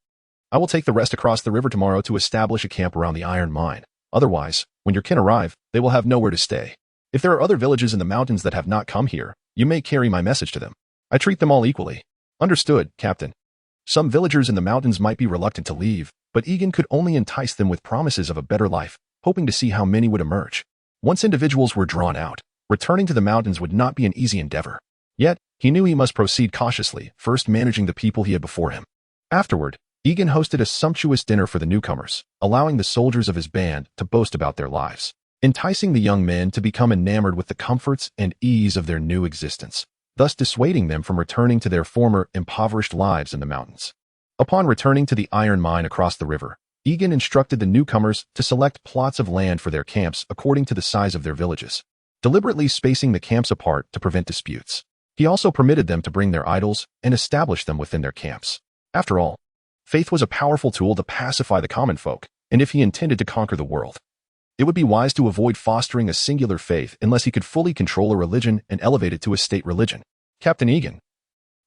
I will take the rest across the river tomorrow to establish a camp around the iron mine. Otherwise, when your kin arrive, they will have nowhere to stay. If there are other villages in the mountains that have not come here, you may carry my message to them. I treat them all equally. Understood, Captain. Some villagers in the mountains might be reluctant to leave, but Egan could only entice them with promises of a better life, hoping to see how many would emerge. Once individuals were drawn out, returning to the mountains would not be an easy endeavor. Yet, he knew he must proceed cautiously, first managing the people he had before him. Afterward, Egan hosted a sumptuous dinner for the newcomers, allowing the soldiers of his band to boast about their lives, enticing the young men to become enamored with the comforts and ease of their new existence, thus dissuading them from returning to their former impoverished lives in the mountains. Upon returning to the iron mine across the river, Egan instructed the newcomers to select plots of land for their camps according to the size of their villages, deliberately spacing the camps apart to prevent disputes. He also permitted them to bring their idols and establish them within their camps. After all, faith was a powerful tool to pacify the common folk, and if he intended to conquer the world, it would be wise to avoid fostering a singular faith unless he could fully control a religion and elevate it to a state religion. Captain Egan,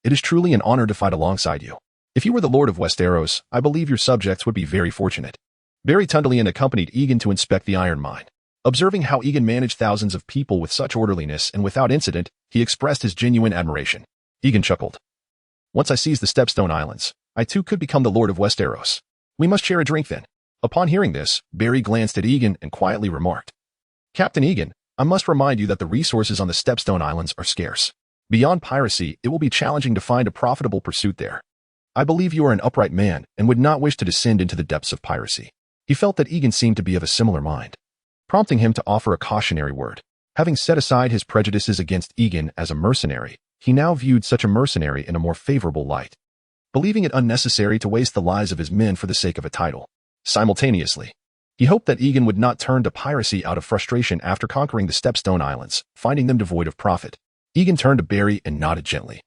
it is truly an honor to fight alongside you. If you were the Lord of Westeros, I believe your subjects would be very fortunate. Barry Tundalian accompanied Egan to inspect the iron mine. Observing how Egan managed thousands of people with such orderliness and without incident, he expressed his genuine admiration. Egan chuckled. Once I seize the Stepstone Islands, I too could become the Lord of Westeros. We must share a drink then. Upon hearing this, Barry glanced at Egan and quietly remarked, Captain Egan, I must remind you that the resources on the Stepstone Islands are scarce. Beyond piracy, it will be challenging to find a profitable pursuit there. I believe you are an upright man and would not wish to descend into the depths of piracy. He felt that Egan seemed to be of a similar mind, prompting him to offer a cautionary word. Having set aside his prejudices against Egan as a mercenary, he now viewed such a mercenary in a more favorable light, believing it unnecessary to waste the lives of his men for the sake of a title. Simultaneously, he hoped that Egan would not turn to piracy out of frustration after conquering the Stepstone Islands, finding them devoid of profit. Egan turned to Barry and nodded gently.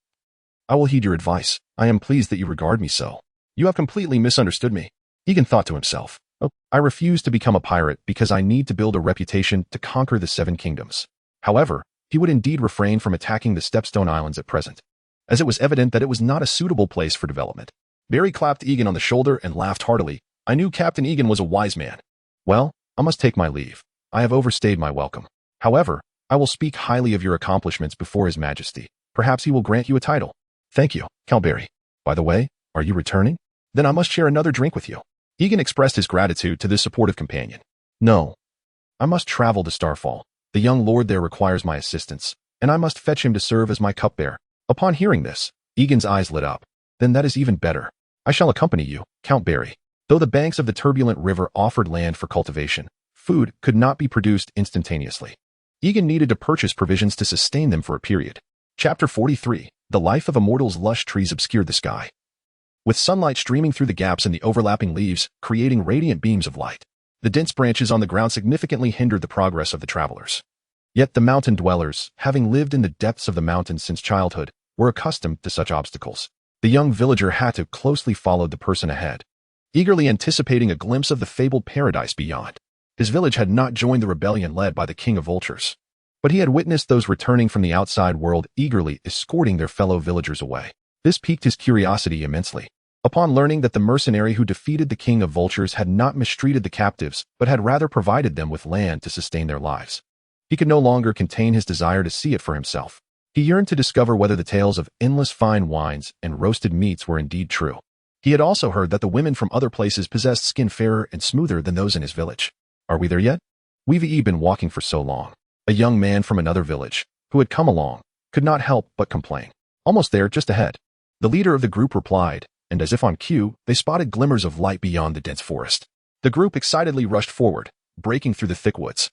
I will heed your advice. I am pleased that you regard me so. You have completely misunderstood me. Egan thought to himself, oh, I refuse to become a pirate because I need to build a reputation to conquer the Seven Kingdoms. However, he would indeed refrain from attacking the Stepstone Islands at present, as it was evident that it was not a suitable place for development. Barry clapped Egan on the shoulder and laughed heartily. I knew Captain Egan was a wise man. Well, I must take my leave. I have overstayed my welcome. However, I will speak highly of your accomplishments before His Majesty. Perhaps he will grant you a title. Thank you, Count Barry. By the way, are you returning? Then I must share another drink with you. Egan expressed his gratitude to this supportive companion. No. I must travel to Starfall. The young lord there requires my assistance, and I must fetch him to serve as my cupbearer. Upon hearing this, Egan's eyes lit up. Then that is even better. I shall accompany you, Count Barry. Though the banks of the turbulent river offered land for cultivation, food could not be produced instantaneously. Egan needed to purchase provisions to sustain them for a period. Chapter 43. The life of a mortal's lush trees obscured the sky, with sunlight streaming through the gaps in the overlapping leaves, creating radiant beams of light. The dense branches on the ground significantly hindered the progress of the travelers. Yet the mountain dwellers, having lived in the depths of the mountains since childhood, were accustomed to such obstacles. The young villager had to closely follow the person ahead, eagerly anticipating a glimpse of the fabled paradise beyond. His village had not joined the rebellion led by the King of Vultures, but he had witnessed those returning from the outside world eagerly escorting their fellow villagers away. This piqued his curiosity immensely. Upon learning that the mercenary who defeated the King of Vultures had not mistreated the captives, but had rather provided them with land to sustain their lives, he could no longer contain his desire to see it for himself. He yearned to discover whether the tales of endless fine wines and roasted meats were indeed true. He had also heard that the women from other places possessed skin fairer and smoother than those in his village. Are we there yet? We've been walking for so long. A young man from another village, who had come along, could not help but complain. Almost there, just ahead. The leader of the group replied, and as if on cue, they spotted glimmers of light beyond the dense forest. The group excitedly rushed forward, breaking through the thick woods,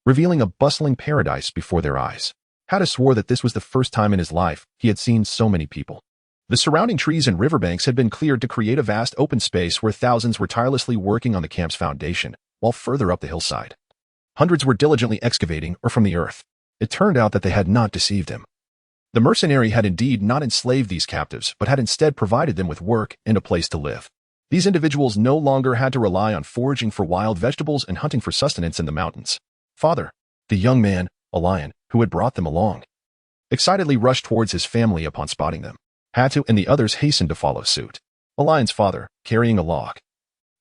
revealing a bustling paradise before their eyes. Hadda swore that this was the first time in his life he had seen so many people. The surrounding trees and riverbanks had been cleared to create a vast open space where thousands were tirelessly working on the camp's foundation, while further up the hillside, hundreds were diligently excavating or from the earth. It turned out that they had not deceived him. The mercenary had indeed not enslaved these captives, but had instead provided them with work and a place to live. These individuals no longer had to rely on foraging for wild vegetables and hunting for sustenance in the mountains. Father, the young man, a lion, who had brought them along, excitedly rushed towards his family upon spotting them. Hatu and the others hastened to follow suit. A lion's father, carrying a log,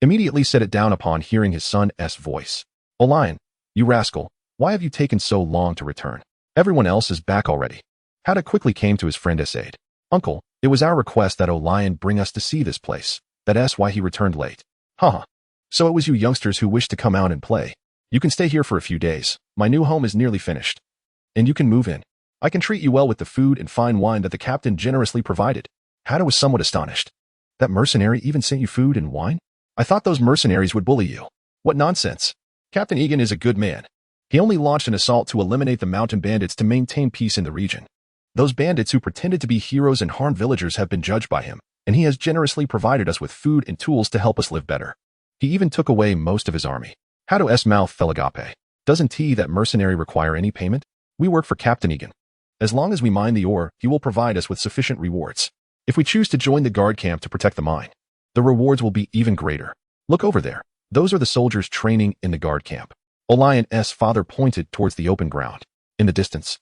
immediately set it down upon hearing his son's voice. "O lion, you rascal, why have you taken so long to return? Everyone else is back already." Hatu quickly came to his friend's aid. "Uncle, it was our request that O lion bring us to see this place. That's why he returned late." "Haha. So it was you youngsters who wished to come out and play. You can stay here for a few days. My new home is nearly finished. And you can move in. I can treat you well with the food and fine wine that the captain generously provided." Hatu was somewhat astonished. "That mercenary even sent you food and wine? I thought those mercenaries would bully you. What nonsense. Captain Egan is a good man. He only launched an assault to eliminate the mountain bandits to maintain peace in the region. Those bandits who pretended to be heroes and harmed villagers have been judged by him, and he has generously provided us with food and tools to help us live better. He even took away most of his army." Hatu's mouth fell agape. "Doesn't that mercenary require any payment? We work for Captain Egan. As long as we mine the ore, he will provide us with sufficient rewards. If we choose to join the guard camp to protect the mine, the rewards will be even greater. Look over there. Those are the soldiers training in the guard camp." Olion's father pointed towards the open ground. In the distance,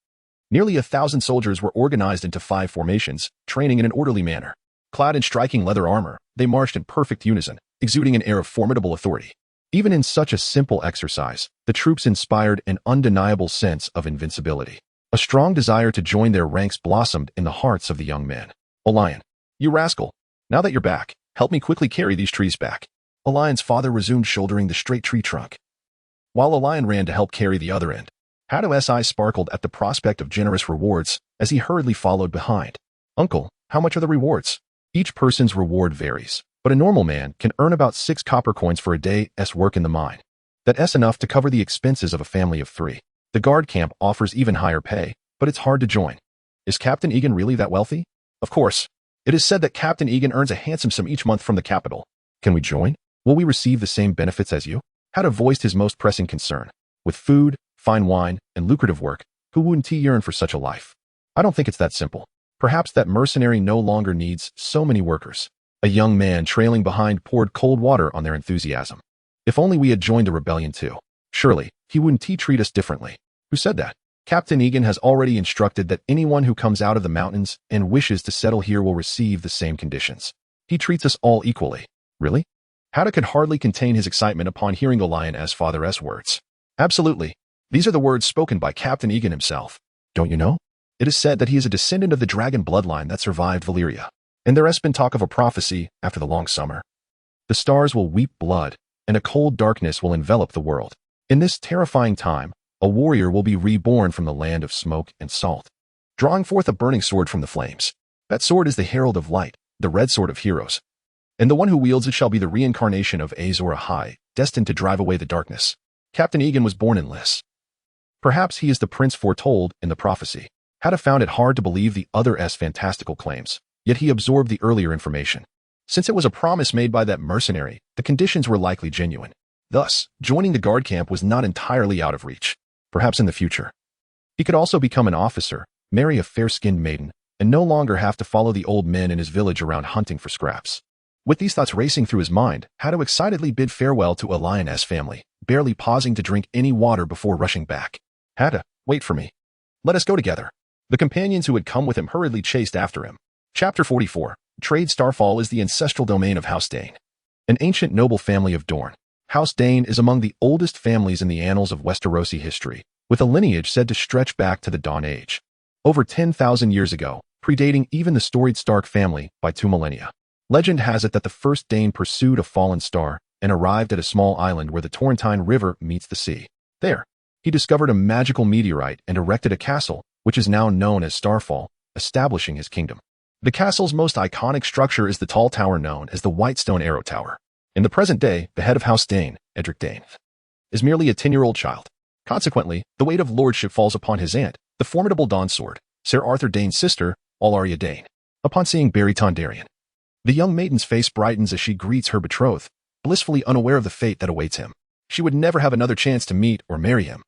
nearly 1,000 soldiers were organized into 5 formations, training in an orderly manner. Clad in striking leather armor, they marched in perfect unison, exuding an air of formidable authority. Even in such a simple exercise, the troops inspired an undeniable sense of invincibility. A strong desire to join their ranks blossomed in the hearts of the young men. "Olion, you rascal, now that you're back, help me quickly carry these trees back." Olion's father resumed shouldering the straight tree trunk, while Olion ran to help carry the other end. Hatu's eyes sparkled at the prospect of generous rewards as he hurriedly followed behind. "Uncle, how much are the rewards?" "Each person's reward varies, but a normal man can earn about 6 copper coins for a day's work in the mine. That's enough to cover the expenses of a family of 3. The guard camp offers even higher pay, but it's hard to join." "Is Captain Egan really that wealthy?" "Of course. It is said that Captain Egan earns a handsome sum each month from the capital." "Can we join? Will we receive the same benefits as you?" Hatu voiced his most pressing concern. With food, fine wine, and lucrative work, who wouldn't yearn for such a life? "I don't think it's that simple. Perhaps that mercenary no longer needs so many workers." A young man trailing behind poured cold water on their enthusiasm. "If only we had joined the rebellion too. Surely, he wouldn't treat us differently." "Who said that?" "Captain Egan has already instructed that anyone who comes out of the mountains and wishes to settle here will receive the same conditions. He treats us all equally." "Really?" Hatu could hardly contain his excitement upon hearing Olion's father's words. "Absolutely. These are the words spoken by Captain Egan himself. Don't you know? It is said that he is a descendant of the dragon bloodline that survived Valyria. And there has been talk of a prophecy after the long summer. The stars will weep blood, and a cold darkness will envelop the world. In this terrifying time, a warrior will be reborn from the land of smoke and salt, drawing forth a burning sword from the flames. That sword is the herald of light, the red sword of heroes. And the one who wields it shall be the reincarnation of Azor Ahai, destined to drive away the darkness. Captain Egan was born in Liss. Perhaps he is the prince foretold in the prophecy." Hatu found it hard to believe the other's fantastical claims, yet he absorbed the earlier information. Since it was a promise made by that mercenary, the conditions were likely genuine. Thus, joining the guard camp was not entirely out of reach. Perhaps in the future, he could also become an officer, marry a fair-skinned maiden, and no longer have to follow the old men in his village around hunting for scraps. With these thoughts racing through his mind, Hatu excitedly bid farewell to Olion's family, barely pausing to drink any water before rushing back. "Hatu, wait for me. Let us go together." The companions who had come with him hurriedly chased after him. Chapter 44. Trade Starfall is the ancestral domain of House Dane, an ancient noble family of Dorne. House Dane is among the oldest families in the annals of Westerosi history, with a lineage said to stretch back to the Dawn Age. Over 10,000 years ago, predating even the storied Stark family by 2 millennia. Legend has it that the first Dane pursued a fallen star and arrived at a small island where the Torrentine River meets the sea. There, he discovered a magical meteorite and erected a castle, which is now known as Starfall, establishing his kingdom. The castle's most iconic structure is the tall tower known as the Whitestone Arrow Tower. In the present day, the head of House Dane, Edric Dane, is merely a 10-year-old child. Consequently, the weight of lordship falls upon his aunt, the formidable Dawnsword, Sir Arthur Dane's sister, Alaria Dane. Upon seeing Barry Tondarian, the young maiden's face brightens as she greets her betrothed, blissfully unaware of the fate that awaits him. She would never have another chance to meet or marry him.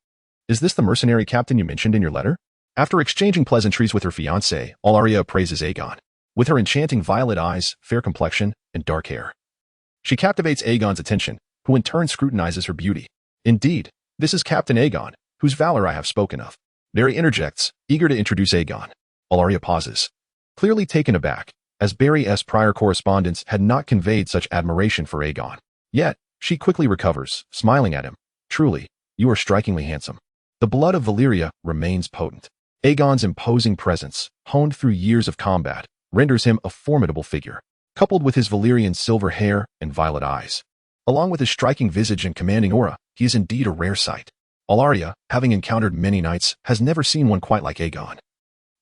"Is this the mercenary captain you mentioned in your letter?" After exchanging pleasantries with her fiancé, Alaria praises Aegon. With her enchanting violet eyes, fair complexion, and dark hair, she captivates Aegon's attention, who in turn scrutinizes her beauty. Indeed, this is Captain Aegon, whose valor I have spoken of. Barry interjects, eager to introduce Aegon. Alaria pauses, clearly taken aback, as Barry's prior correspondence had not conveyed such admiration for Aegon. Yet, she quickly recovers, smiling at him. Truly, you are strikingly handsome. The blood of Valyria remains potent. Aegon's imposing presence, honed through years of combat, renders him a formidable figure, coupled with his Valyrian silver hair and violet eyes. Along with his striking visage and commanding aura, he is indeed a rare sight. Alaria, having encountered many knights, has never seen one quite like Aegon.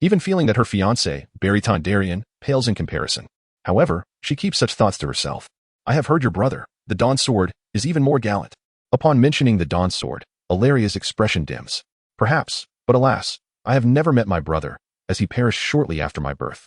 Even feeling that her fiancé, Barry Dondarrion, pales in comparison. However, she keeps such thoughts to herself. I have heard your brother, the Dawn Sword, is even more gallant. Upon mentioning the Dawn Sword, Alaria's expression dims. Perhaps, but alas, I have never met my brother, as he perished shortly after my birth.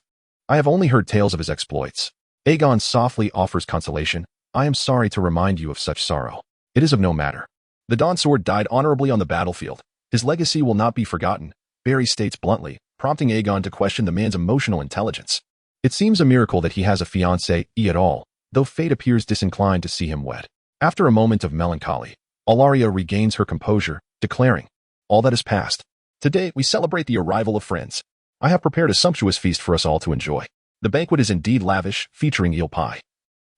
I have only heard tales of his exploits. Aegon softly offers consolation. I am sorry to remind you of such sorrow. It is of no matter. The Dawn Sword died honorably on the battlefield. His legacy will not be forgotten, Barry states bluntly, prompting Aegon to question the man's emotional intelligence. It seems a miracle that he has a fiancée at all, though fate appears disinclined to see him wed. After a moment of melancholy, Alaria regains her composure, declaring, all that is past. Today we celebrate the arrival of friends. I have prepared a sumptuous feast for us all to enjoy. The banquet is indeed lavish, featuring eel pie,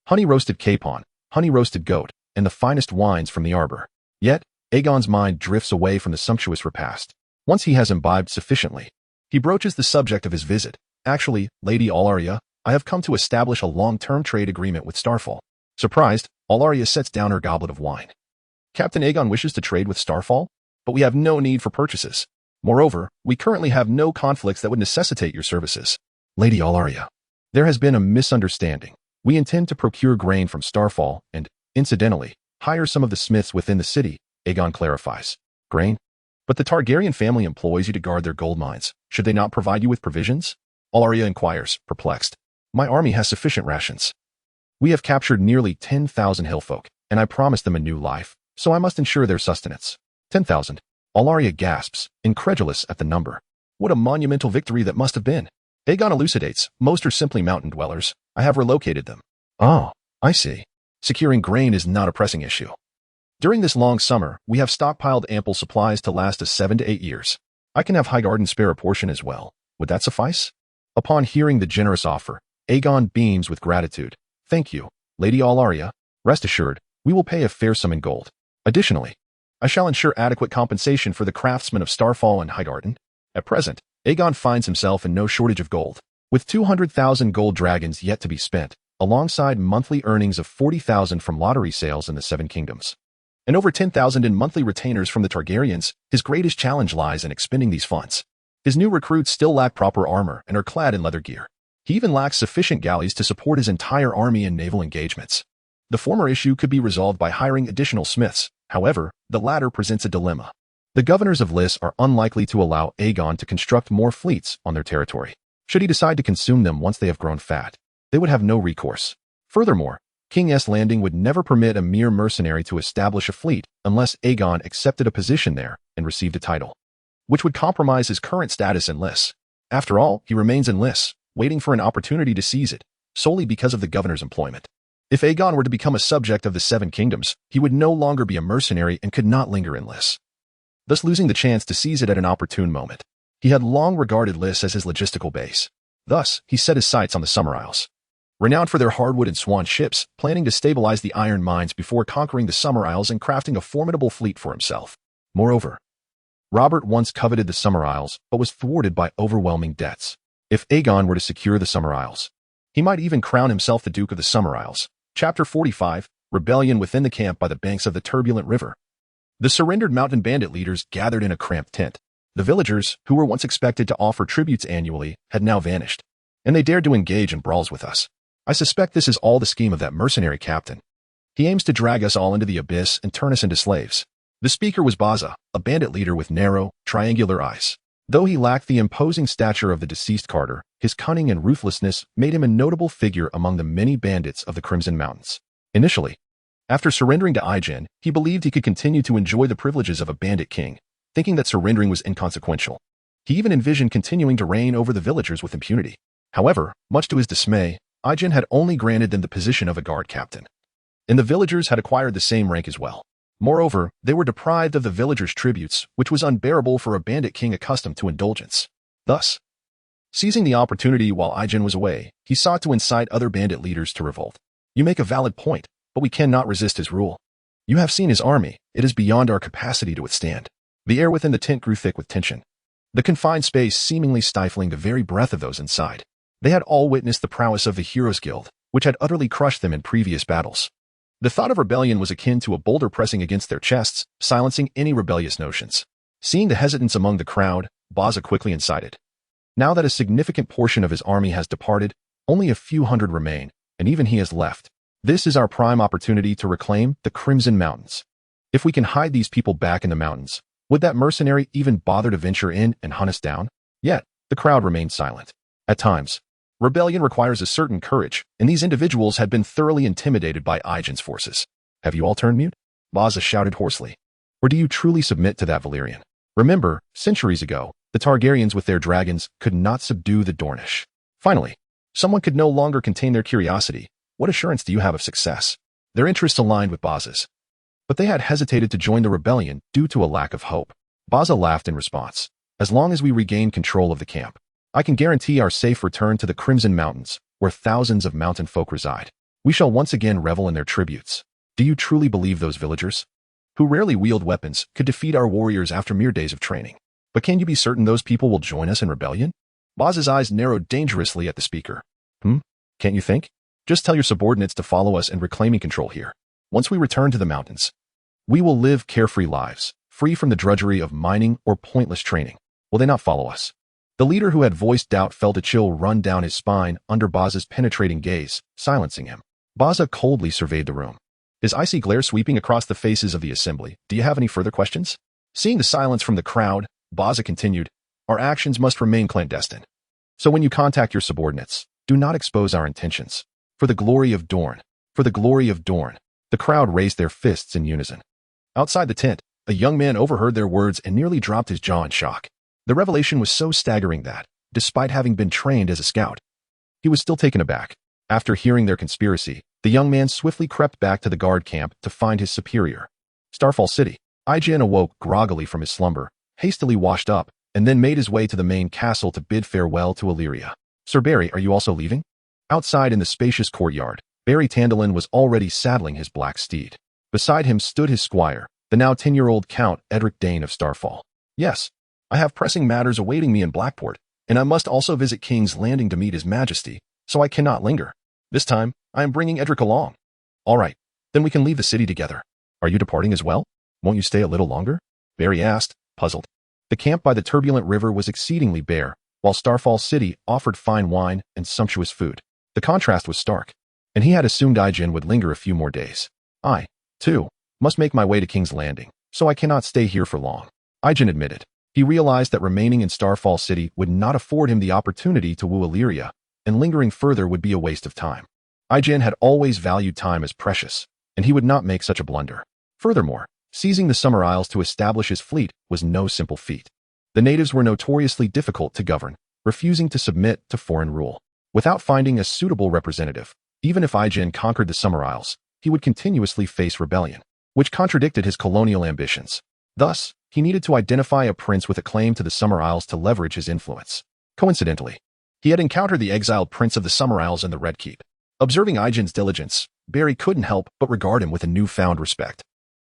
honey-roasted capon, honey-roasted goat, and the finest wines from the arbor. Yet, Aegon's mind drifts away from the sumptuous repast. Once he has imbibed sufficiently, he broaches the subject of his visit. Actually, Lady Alaria, I have come to establish a long-term trade agreement with Starfall. Surprised, Alaria sets down her goblet of wine. Captain Aegon wishes to trade with Starfall, but we have no need for purchases. Moreover, we currently have no conflicts that would necessitate your services. Lady Alaria, there has been a misunderstanding. We intend to procure grain from Starfall and, incidentally, hire some of the smiths within the city, Aegon clarifies. Grain? But the Targaryen family employs you to guard their gold mines. Should they not provide you with provisions? Alaria inquires, perplexed. My army has sufficient rations. We have captured nearly 10,000 hillfolk, and I promised them a new life, so I must ensure their sustenance. 10,000. Alaria gasps, incredulous at the number. What a monumental victory that must have been. Aegon elucidates, most are simply mountain dwellers. I have relocated them. Oh, I see. Securing grain is not a pressing issue. During this long summer, we have stockpiled ample supplies to last us 7 to 8 years. I can have Highgarden spare a portion as well. Would that suffice? Upon hearing the generous offer, Aegon beams with gratitude. Thank you, Lady Alaria. Rest assured, we will pay a fair sum in gold. Additionally, I shall ensure adequate compensation for the craftsmen of Starfall and Highgarden. At present, Aegon finds himself in no shortage of gold, with 200,000 gold dragons yet to be spent, alongside monthly earnings of 40,000 from lottery sales in the Seven Kingdoms, and over 10,000 in monthly retainers from the Targaryens. His greatest challenge lies in expending these funds. His new recruits still lack proper armor and are clad in leather gear. He even lacks sufficient galleys to support his entire army in naval engagements. The former issue could be resolved by hiring additional smiths. However, the latter presents a dilemma. The governors of Lys are unlikely to allow Aegon to construct more fleets on their territory. Should he decide to consume them once they have grown fat, they would have no recourse. Furthermore, King's Landing would never permit a mere mercenary to establish a fleet unless Aegon accepted a position there and received a title, which would compromise his current status in Lys. After all, he remains in Lys, waiting for an opportunity to seize it, solely because of the governor's employment. If Aegon were to become a subject of the Seven Kingdoms, he would no longer be a mercenary and could not linger in Lys, thus losing the chance to seize it at an opportune moment. He had long regarded Lys as his logistical base. Thus, he set his sights on the Summer Isles, renowned for their hardwood and swan ships, planning to stabilize the iron mines before conquering the Summer Isles and crafting a formidable fleet for himself. Moreover, Robert once coveted the Summer Isles, but was thwarted by overwhelming debts. If Aegon were to secure the Summer Isles, he might even crown himself the Duke of the Summer Isles. Chapter 45, Rebellion within the camp by the banks of the turbulent river. The surrendered mountain bandit leaders gathered in a cramped tent. The villagers, who were once expected to offer tributes annually, had now vanished, and they dared to engage in brawls with us. I suspect this is all the scheme of that mercenary captain. He aims to drag us all into the abyss and turn us into slaves. The speaker was Baza, a bandit leader with narrow, triangular eyes. Though he lacked the imposing stature of the deceased Carter, his cunning and ruthlessness made him a notable figure among the many bandits of the Crimson Mountains. Initially, after surrendering to Ijen, he believed he could continue to enjoy the privileges of a bandit king, thinking that surrendering was inconsequential. He even envisioned continuing to reign over the villagers with impunity. However, much to his dismay, Aijin had only granted them the position of a guard captain. And the villagers had acquired the same rank as well. Moreover, they were deprived of the villagers' tributes, which was unbearable for a bandit king accustomed to indulgence. Thus, seizing the opportunity while Aijin was away, he sought to incite other bandit leaders to revolt. You make a valid point, but we cannot resist his rule. You have seen his army. It is beyond our capacity to withstand. The air within the tent grew thick with tension, the confined space seemingly stifling the very breath of those inside. They had all witnessed the prowess of the Heroes Guild, which had utterly crushed them in previous battles. The thought of rebellion was akin to a boulder pressing against their chests, silencing any rebellious notions. Seeing the hesitance among the crowd, Baza quickly incited. Now that a significant portion of his army has departed, only a few hundred remain, and even he has left. This is our prime opportunity to reclaim the Crimson Mountains. If we can hide these people back in the mountains, would that mercenary even bother to venture in and hunt us down? Yet, the crowd remained silent. At times, rebellion requires a certain courage, and these individuals had been thoroughly intimidated by Aijin's forces. Have you all turned mute? Baza shouted hoarsely. Or do you truly submit to that Valyrian? Remember, centuries ago, the Targaryens with their dragons could not subdue the Dornish. Finally, someone could no longer contain their curiosity. What assurance do you have of success? Their interests aligned with Baza's. But they had hesitated to join the rebellion due to a lack of hope. Baza laughed in response. As long as we regain control of the camp, I can guarantee our safe return to the Crimson Mountains, where thousands of mountain folk reside. We shall once again revel in their tributes. Do you truly believe those villagers, who rarely wield weapons, could defeat our warriors after mere days of training? But can you be certain those people will join us in rebellion? Baza's eyes narrowed dangerously at the speaker. Can't you think? Just tell your subordinates to follow us in reclaiming control here. Once we return to the mountains, we will live carefree lives, free from the drudgery of mining or pointless training. Will they not follow us? The leader who had voiced doubt felt a chill run down his spine under Baza's penetrating gaze, silencing him. Baza coldly surveyed the room, his icy glare sweeping across the faces of the assembly. Do you have any further questions? Seeing the silence from the crowd, Baza continued, our actions must remain clandestine. So when you contact your subordinates, do not expose our intentions. For the glory of Dorne. For the glory of Dorne. The crowd raised their fists in unison. Outside the tent, a young man overheard their words and nearly dropped his jaw in shock. The revelation was so staggering that, despite having been trained as a scout, he was still taken aback. After hearing their conspiracy, the young man swiftly crept back to the guard camp to find his superior. Starfall City. Aijin awoke groggily from his slumber, hastily washed up, and then made his way to the main castle to bid farewell to Illyria. Sir Barry, are you also leaving? Outside in the spacious courtyard, Barry Tandalin was already saddling his black steed. Beside him stood his squire, the now 10-year-old Count Edric Dane of Starfall. Yes, I have pressing matters awaiting me in Blackport, and I must also visit King's Landing to meet his majesty, so I cannot linger. This time, I am bringing Edric along. All right, then we can leave the city together. Are you departing as well? Won't you stay a little longer? Barry asked, puzzled. The camp by the turbulent river was exceedingly bare, while Starfall City offered fine wine and sumptuous food. The contrast was stark, and he had assumed Aijin would linger a few more days. I, too, must make my way to King's Landing, so I cannot stay here for long. Aijin admitted. He realized that remaining in Starfall City would not afford him the opportunity to woo Illyria, and lingering further would be a waste of time. Aijin had always valued time as precious, and he would not make such a blunder. Furthermore, seizing the Summer Isles to establish his fleet was no simple feat. The natives were notoriously difficult to govern, refusing to submit to foreign rule. Without finding a suitable representative, even if Aijin conquered the Summer Isles, he would continuously face rebellion, which contradicted his colonial ambitions. Thus, he needed to identify a prince with a claim to the Summer Isles to leverage his influence. Coincidentally, he had encountered the exiled prince of the Summer Isles in the Red Keep. Observing Aijin's diligence, Barry couldn't help but regard him with a newfound respect.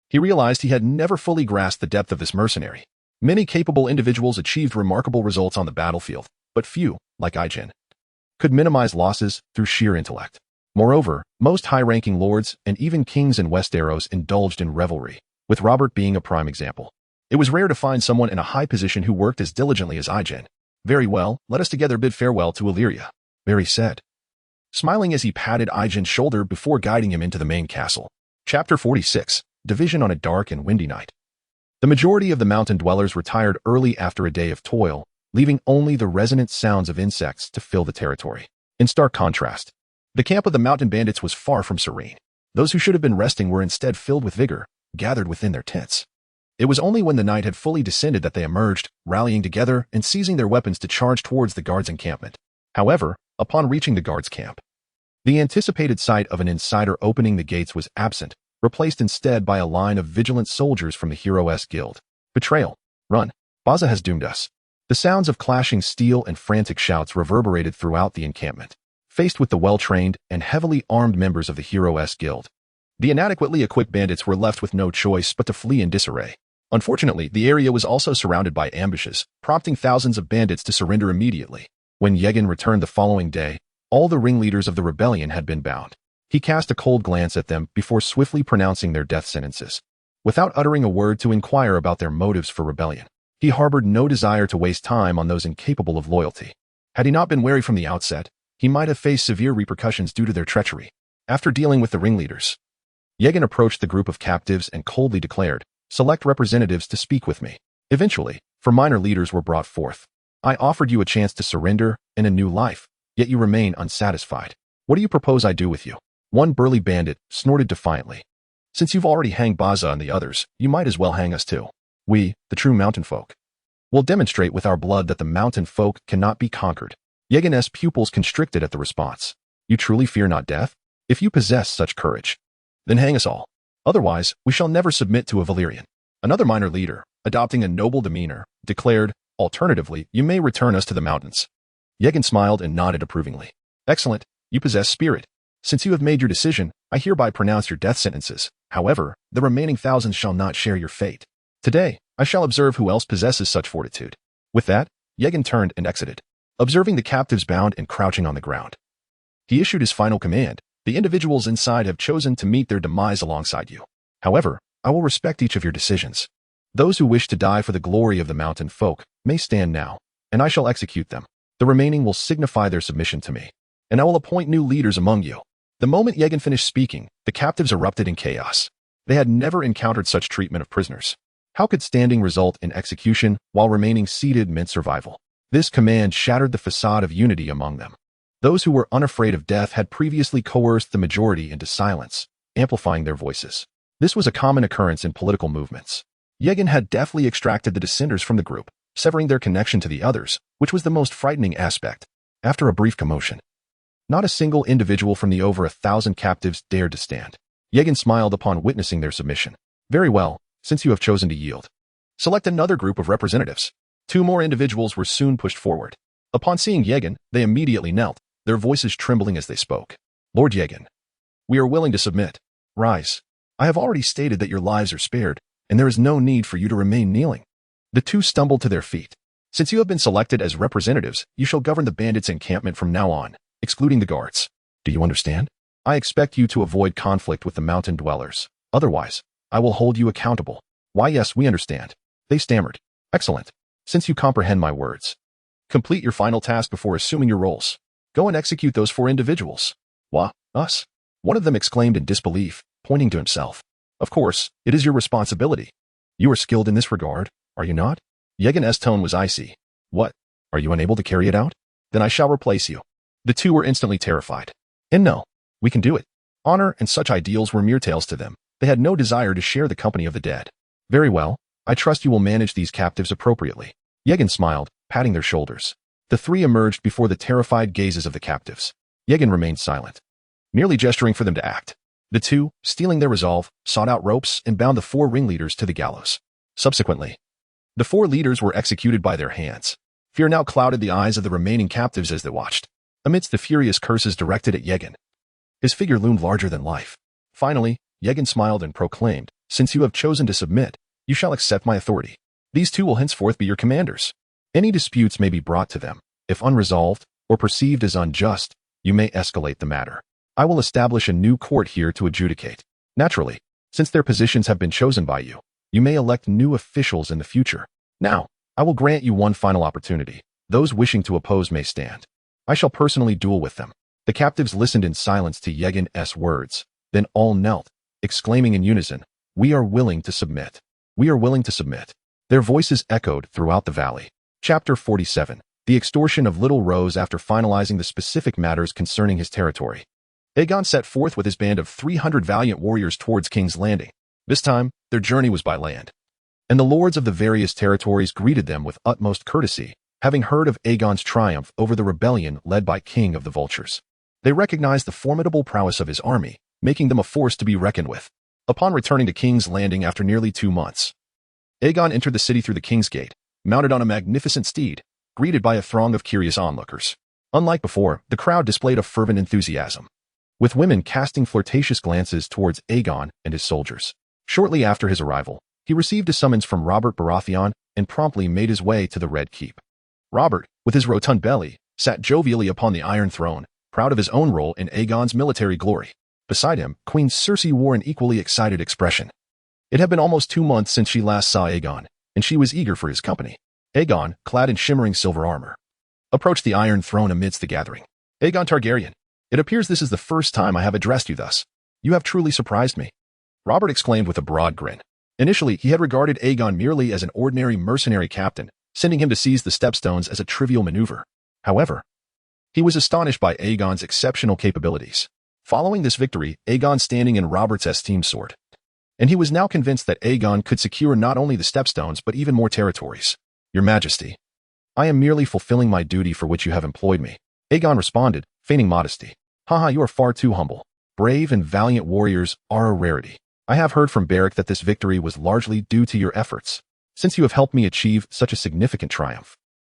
He realized he had never fully grasped the depth of this mercenary. Many capable individuals achieved remarkable results on the battlefield, but few, like Aijin, could minimize losses through sheer intellect. Moreover, most high-ranking lords and even kings in Westeros indulged in revelry, with Robert being a prime example. It was rare to find someone in a high position who worked as diligently as Aijin. Very well, let us together bid farewell to Illyria, Barry said, smiling as he patted Aijin's shoulder before guiding him into the main castle. Chapter 46, Division on a Dark and Windy Night. The majority of the mountain dwellers retired early after a day of toil, leaving only the resonant sounds of insects to fill the territory. In stark contrast, the camp of the mountain bandits was far from serene. Those who should have been resting were instead filled with vigor, gathered within their tents. It was only when the night had fully descended that they emerged, rallying together and seizing their weapons to charge towards the guards' encampment. However, upon reaching the guards' camp, the anticipated sight of an insider opening the gates was absent, replaced instead by a line of vigilant soldiers from the Hero-S Guild. Betrayal. Run. Baza has doomed us. The sounds of clashing steel and frantic shouts reverberated throughout the encampment. Faced with the well-trained and heavily armed members of the Hero-S Guild, the inadequately equipped bandits were left with no choice but to flee in disarray. Unfortunately, the area was also surrounded by ambushes, prompting thousands of bandits to surrender immediately. When Awaken returned the following day, all the ringleaders of the rebellion had been bound. He cast a cold glance at them before swiftly pronouncing their death sentences. Without uttering a word to inquire about their motives for rebellion, he harbored no desire to waste time on those incapable of loyalty. Had he not been wary from the outset, he might have faced severe repercussions due to their treachery. After dealing with the ringleaders, Awaken approached the group of captives and coldly declared, "Select representatives to speak with me." Eventually, 4 minor leaders were brought forth. "I offered you a chance to surrender and a new life, yet you remain unsatisfied. What do you propose I do with you?" One burly bandit snorted defiantly. "Since you've already hanged Baza and the others, you might as well hang us too. We, the true mountain folk, will demonstrate with our blood that the mountain folk cannot be conquered." Awaken's pupils constricted at the response. "You truly fear not death? If you possess such courage, then hang us all. Otherwise, we shall never submit to a Valyrian." Another minor leader, adopting a noble demeanor, declared, "Alternatively, you may return us to the mountains." Awaken smiled and nodded approvingly. "Excellent, you possess spirit. Since you have made your decision, I hereby pronounce your death sentences. However, the remaining thousands shall not share your fate. Today, I shall observe who else possesses such fortitude." With that, Awaken turned and exited. Observing the captives bound and crouching on the ground, he issued his final command. "The individuals inside have chosen to meet their demise alongside you. However, I will respect each of your decisions. Those who wish to die for the glory of the mountain folk may stand now, and I shall execute them. The remaining will signify their submission to me, and I will appoint new leaders among you." The moment Awaken finished speaking, the captives erupted in chaos. They had never encountered such treatment of prisoners. How could standing result in execution while remaining seated meant survival? This command shattered the facade of unity among them. Those who were unafraid of death had previously coerced the majority into silence, amplifying their voices. This was a common occurrence in political movements. Awaken had deftly extracted the dissenters from the group, severing their connection to the others, which was the most frightening aspect. After a brief commotion, not a single individual from the over 1,000 captives dared to stand. Awaken smiled upon witnessing their submission. "Very well, since you have chosen to yield, select another group of representatives." 2 more individuals were soon pushed forward. Upon seeing Awaken, they immediately knelt, their voices trembling as they spoke. "Lord Awaken, we are willing to submit. Rise. I have already stated that your lives are spared, and there is no need for you to remain kneeling." The 2 stumbled to their feet. "Since you have been selected as representatives, you shall govern the bandits' encampment from now on, excluding the guards. Do you understand? I expect you to avoid conflict with the mountain dwellers. Otherwise, I will hold you accountable." "Why, yes, we understand," they stammered. "Excellent. Since you comprehend my words, complete your final task before assuming your roles. Go and execute those 4 individuals." "What? Us?" one of them exclaimed in disbelief, pointing to himself. "Of course, it is your responsibility. You are skilled in this regard, are you not?" Awaken's tone was icy. "What? Are you unable to carry it out? Then I shall replace you." The 2 were instantly terrified. "And no, we can do it." Honor and such ideals were mere tales to them. They had no desire to share the company of the dead. "Very well, I trust you will manage these captives appropriately." Awaken smiled, patting their shoulders. The 3 emerged before the terrified gazes of the captives. Awaken remained silent, merely gesturing for them to act. The 2, stealing their resolve, sought out ropes and bound the 4 ringleaders to the gallows. Subsequently, the 4 leaders were executed by their hands. Fear now clouded the eyes of the remaining captives as they watched. Amidst the furious curses directed at Awaken, his figure loomed larger than life. Finally, Awaken smiled and proclaimed, "Since you have chosen to submit, you shall accept my authority. These 2 will henceforth be your commanders. Any disputes may be brought to them. If unresolved or perceived as unjust, you may escalate the matter. I will establish a new court here to adjudicate. Naturally, since their positions have been chosen by you, you may elect new officials in the future. Now, I will grant you one final opportunity. Those wishing to oppose may stand. I shall personally duel with them." The captives listened in silence to Awaken's words, then all knelt, exclaiming in unison, "We are willing to submit. We are willing to submit." Their voices echoed throughout the valley. Chapter 47. The extortion of Little Rose. After finalizing the specific matters concerning his territory, Aegon set forth with his band of 300 valiant warriors towards King's Landing. This time, their journey was by land. and the lords of the various territories greeted them with utmost courtesy, having heard of Aegon's triumph over the rebellion led by King of the Vultures. They recognized the formidable prowess of his army, making them a force to be reckoned with. Upon returning to King's Landing after nearly 2 months, Aegon entered the city through the King's Gate, mounted on a magnificent steed, greeted by a throng of curious onlookers. Unlike before, the crowd displayed a fervent enthusiasm, with women casting flirtatious glances towards Aegon and his soldiers. Shortly after his arrival, he received a summons from Robert Baratheon and promptly made his way to the Red Keep. Robert, with his rotund belly, sat jovially upon the Iron Throne, proud of his own role in Aegon's military glory. Beside him, Queen Cersei wore an equally excited expression. It had been almost 2 months since she last saw Aegon, and she was eager for his company. Aegon, clad in shimmering silver armor, approached the Iron Throne amidst the gathering. Aegon Targaryen, it appears this is the first time I have addressed you thus. You have truly surprised me. Robert exclaimed with a broad grin. Initially, he had regarded Aegon merely as an ordinary mercenary captain, sending him to seize the stepstones as a trivial maneuver. However, he was astonished by Aegon's exceptional capabilities. Following this victory, Aegon's standing in Robert's esteem soared, and he was now convinced that Aegon could secure not only the stepstones but even more territories. Your Majesty, I am merely fulfilling my duty for which you have employed me. Aegon responded, feigning modesty. Haha, you are far too humble. Brave and valiant warriors are a rarity. I have heard from Beric that this victory was largely due to your efforts, since you have helped me achieve such a significant triumph.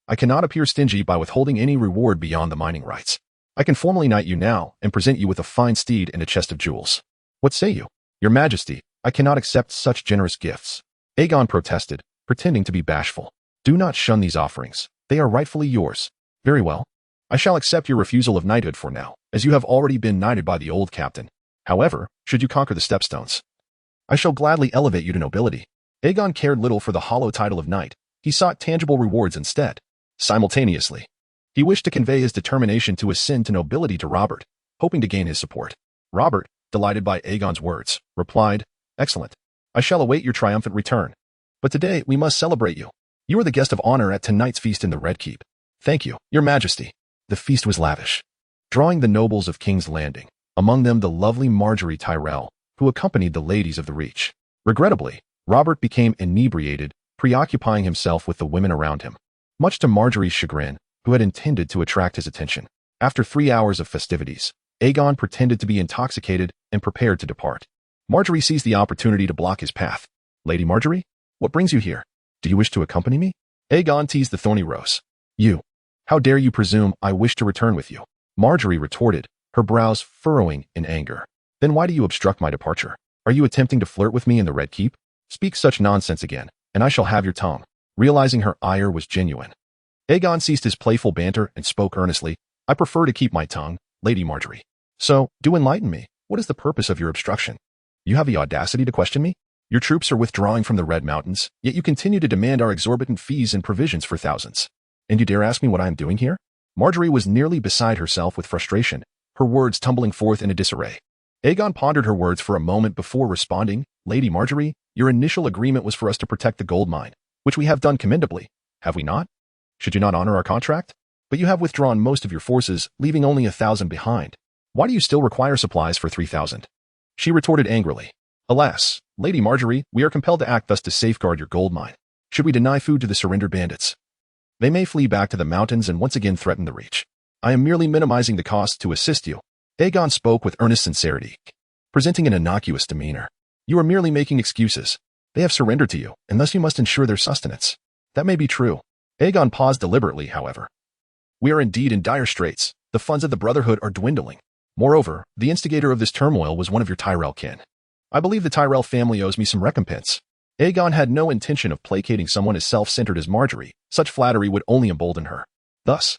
I cannot appear stingy by withholding any reward beyond the mining rights. I can formally knight you now and present you with a fine steed and a chest of jewels. What say you? Your Majesty, I cannot accept such generous gifts. Aegon protested, pretending to be bashful. Do not shun these offerings. They are rightfully yours. Very well. I shall accept your refusal of knighthood for now, as you have already been knighted by the old captain. However, should you conquer the stepstones, I shall gladly elevate you to nobility. Aegon cared little for the hollow title of knight. He sought tangible rewards instead. Simultaneously, he wished to convey his determination to ascend to nobility to Robert, hoping to gain his support. Robert, delighted by Aegon's words, replied, Excellent. I shall await your triumphant return. But today we must celebrate you. You are the guest of honor at tonight's feast in the Red Keep. Thank you, Your Majesty. The feast was lavish, drawing the nobles of King's Landing, among them the lovely Margaery Tyrell, who accompanied the ladies of the Reach. Regrettably, Robert became inebriated, preoccupying himself with the women around him, much to Margaery's chagrin, who had intended to attract his attention. After 3 hours of festivities, Aegon pretended to be intoxicated and prepared to depart. Margaery seized the opportunity to block his path. Lady Margaery, what brings you here? Do you wish to accompany me? Aegon teased the thorny rose. You. How dare you presume I wish to return with you? Margaery retorted, her brows furrowing in anger. Then why do you obstruct my departure? Are you attempting to flirt with me in the Red Keep? Speak such nonsense again, and I shall have your tongue. Realizing her ire was genuine, Aegon ceased his playful banter and spoke earnestly. I prefer to keep my tongue, Lady Margaery. So, do enlighten me. What is the purpose of your obstruction? You have the audacity to question me? Your troops are withdrawing from the Red Mountains, yet you continue to demand our exorbitant fees and provisions for thousands. And you dare ask me what I am doing here? Margaery was nearly beside herself with frustration, her words tumbling forth in a disarray. Aegon pondered her words for a moment before responding. Lady Margaery, your initial agreement was for us to protect the gold mine, which we have done commendably, have we not? Should you not honor our contract? But you have withdrawn most of your forces, leaving only 1,000 behind. Why do you still require supplies for 3,000? She retorted angrily. Alas, Lady Margaery, we are compelled to act thus to safeguard your gold mine. Should we deny food to the surrendered bandits, they may flee back to the mountains and once again threaten the Reach. I am merely minimizing the cost to assist you. Aegon spoke with earnest sincerity, presenting an innocuous demeanor. You are merely making excuses. They have surrendered to you, and thus you must ensure their sustenance. That may be true. Aegon paused deliberately, however. We are indeed in dire straits. The funds of the Brotherhood are dwindling. Moreover, the instigator of this turmoil was one of your Tyrell kin. I believe the Tyrell family owes me some recompense. Aegon had no intention of placating someone as self-centered as Margaery. Such flattery would only embolden her. Thus,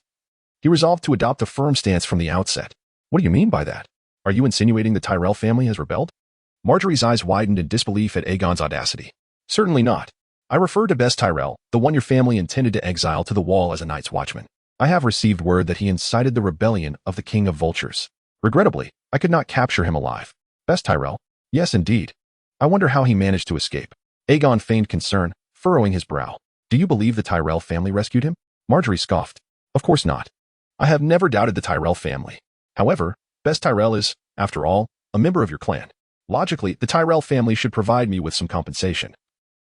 he resolved to adopt a firm stance from the outset. What do you mean by that? Are you insinuating the Tyrell family has rebelled? Margaery's eyes widened in disbelief at Aegon's audacity. Certainly not. I refer to Bess Tyrell, the one your family intended to exile to the wall as a night's watchman. I have received word that he incited the rebellion of the King of Vultures. Regrettably, I could not capture him alive. Bess Tyrell? Yes, indeed. I wonder how he managed to escape. Aegon feigned concern, furrowing his brow. Do you believe the Tyrell family rescued him? Margaery scoffed. Of course not. I have never doubted the Tyrell family. However, Bess Tyrell is, after all, a member of your clan. Logically, the Tyrell family should provide me with some compensation.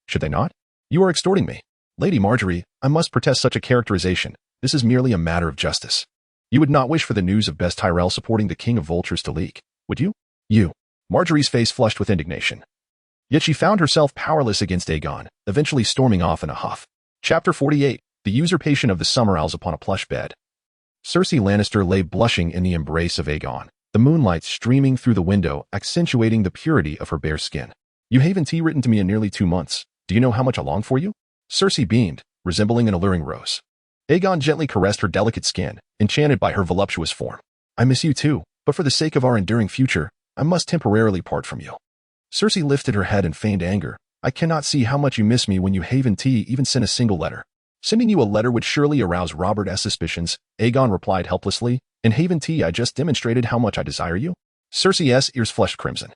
Should they not? You are extorting me. Lady Marjorie, I must protest such a characterization. This is merely a matter of justice. You would not wish for the news of Bess Tyrell supporting the King of Vultures to leak, would you? You. Marjorie's face flushed with indignation. Yet she found herself powerless against Aegon, eventually storming off in a huff. Chapter 48. The Usurpation of the Summerowls upon a plush bed. Cersei Lannister lay blushing in the embrace of Aegon, the moonlight streaming through the window, accentuating the purity of her bare skin. You haven't written to me in nearly 2 months. Do you know how much I long for you? Cersei beamed, resembling an alluring rose. Aegon gently caressed her delicate skin, enchanted by her voluptuous form. I miss you too, but for the sake of our enduring future, I must temporarily part from you. Cersei lifted her head in feigned anger. I cannot see how much you miss me when you haven't even sent a single letter. Sending you a letter would surely arouse Robert's suspicions, Aegon replied helplessly. In haven't I just demonstrated how much I desire you? Cersei's ears flushed crimson.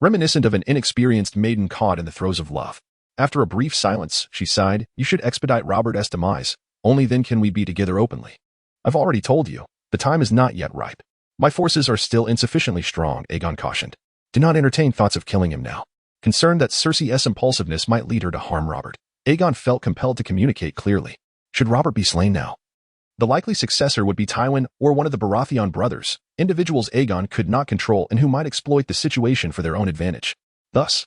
Reminiscent of an inexperienced maiden caught in the throes of love. After a brief silence, she sighed, you should expedite Robert's demise. Only then can we be together openly. I've already told you, the time is not yet ripe. My forces are still insufficiently strong, Aegon cautioned. Do not entertain thoughts of killing him now. Concerned that Cersei's impulsiveness might lead her to harm Robert, Aegon felt compelled to communicate clearly. Should Robert be slain now? The likely successor would be Tywin or one of the Baratheon brothers, individuals Aegon could not control and who might exploit the situation for their own advantage. Thus,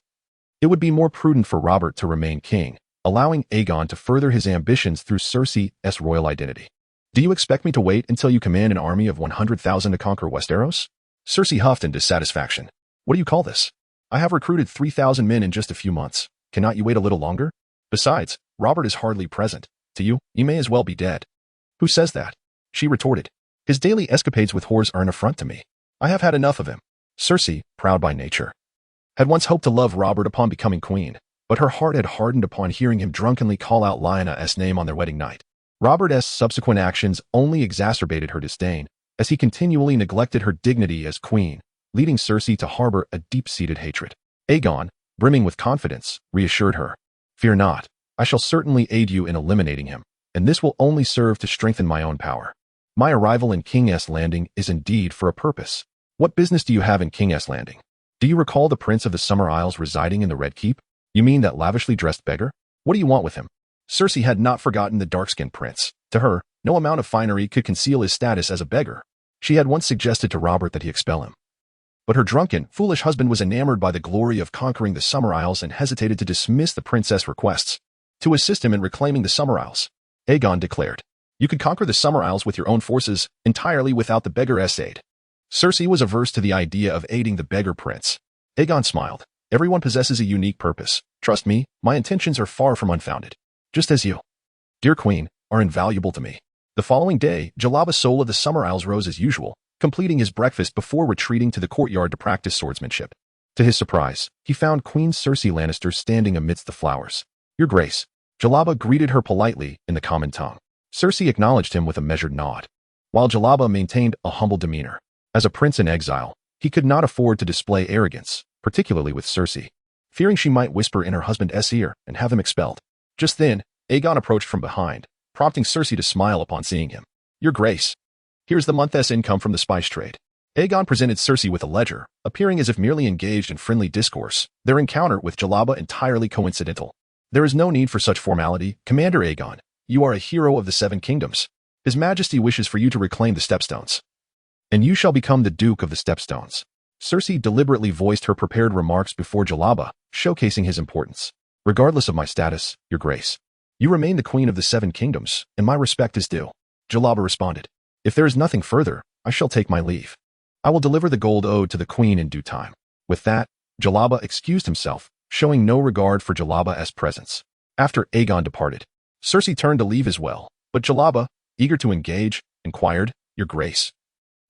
it would be more prudent for Robert to remain king, allowing Aegon to further his ambitions through Cersei's royal identity. Do you expect me to wait until you command an army of 100,000 to conquer Westeros? Cersei huffed in dissatisfaction. What do you call this? I have recruited 3,000 men in just a few months. Cannot you wait a little longer? Besides, Robert is hardly present. To you, he may as well be dead. Who says that? She retorted. His daily escapades with whores are an affront to me. I have had enough of him. Cersei, proud by nature, had once hoped to love Robert upon becoming queen, but her heart had hardened upon hearing him drunkenly call out Lyanna's name on their wedding night. Robert's subsequent actions only exacerbated her disdain, as he continually neglected her dignity as queen, leading Cersei to harbor a deep-seated hatred. Aegon, brimming with confidence, reassured her. Fear not, I shall certainly aid you in eliminating him, and this will only serve to strengthen my own power. My arrival in King's Landing is indeed for a purpose. What business do you have in King's Landing? Do you recall the Prince of the Summer Isles residing in the Red Keep? You mean that lavishly dressed beggar? What do you want with him? Cersei had not forgotten the dark-skinned prince. To her, no amount of finery could conceal his status as a beggar. She had once suggested to Robert that he expel him. But her drunken, foolish husband was enamored by the glory of conquering the Summer Isles and hesitated to dismiss the princess' requests to assist him in reclaiming the Summer Isles. Aegon declared, you could conquer the Summer Isles with your own forces, entirely without the beggar's aid. Cersei was averse to the idea of aiding the beggar prince. Aegon smiled. Everyone possesses a unique purpose. Trust me, my intentions are far from unfounded. Just as you, dear queen, are invaluable to me. The following day, Jalaba Soul of the Summer Isles rose as usual, completing his breakfast before retreating to the courtyard to practice swordsmanship. To his surprise, he found Queen Cersei Lannister standing amidst the flowers. Your Grace. Jalaba greeted her politely in the common tongue. Cersei acknowledged him with a measured nod, while Jalaba maintained a humble demeanor. As a prince in exile, he could not afford to display arrogance, particularly with Cersei, fearing she might whisper in her husband's ear and have him expelled. Just then, Aegon approached from behind, prompting Cersei to smile upon seeing him. Your Grace. Here's the month's income from the spice trade. Aegon presented Cersei with a ledger, appearing as if merely engaged in friendly discourse, their encounter with Jalaba entirely coincidental. There is no need for such formality, Commander Aegon. You are a hero of the Seven Kingdoms. His Majesty wishes for you to reclaim the Stepstones. And you shall become the Duke of the Stepstones. Cersei deliberately voiced her prepared remarks before Jalaba, showcasing his importance. Regardless of my status, Your Grace, you remain the Queen of the Seven Kingdoms, and my respect is due. Jalaba responded. If there is nothing further, I shall take my leave. I will deliver the gold ode to the Queen in due time. With that, Jalaba excused himself, showing no regard for Jalaba's presence. After Aegon departed, Cersei turned to leave as well, but Jalaba, eager to engage, inquired, Your Grace.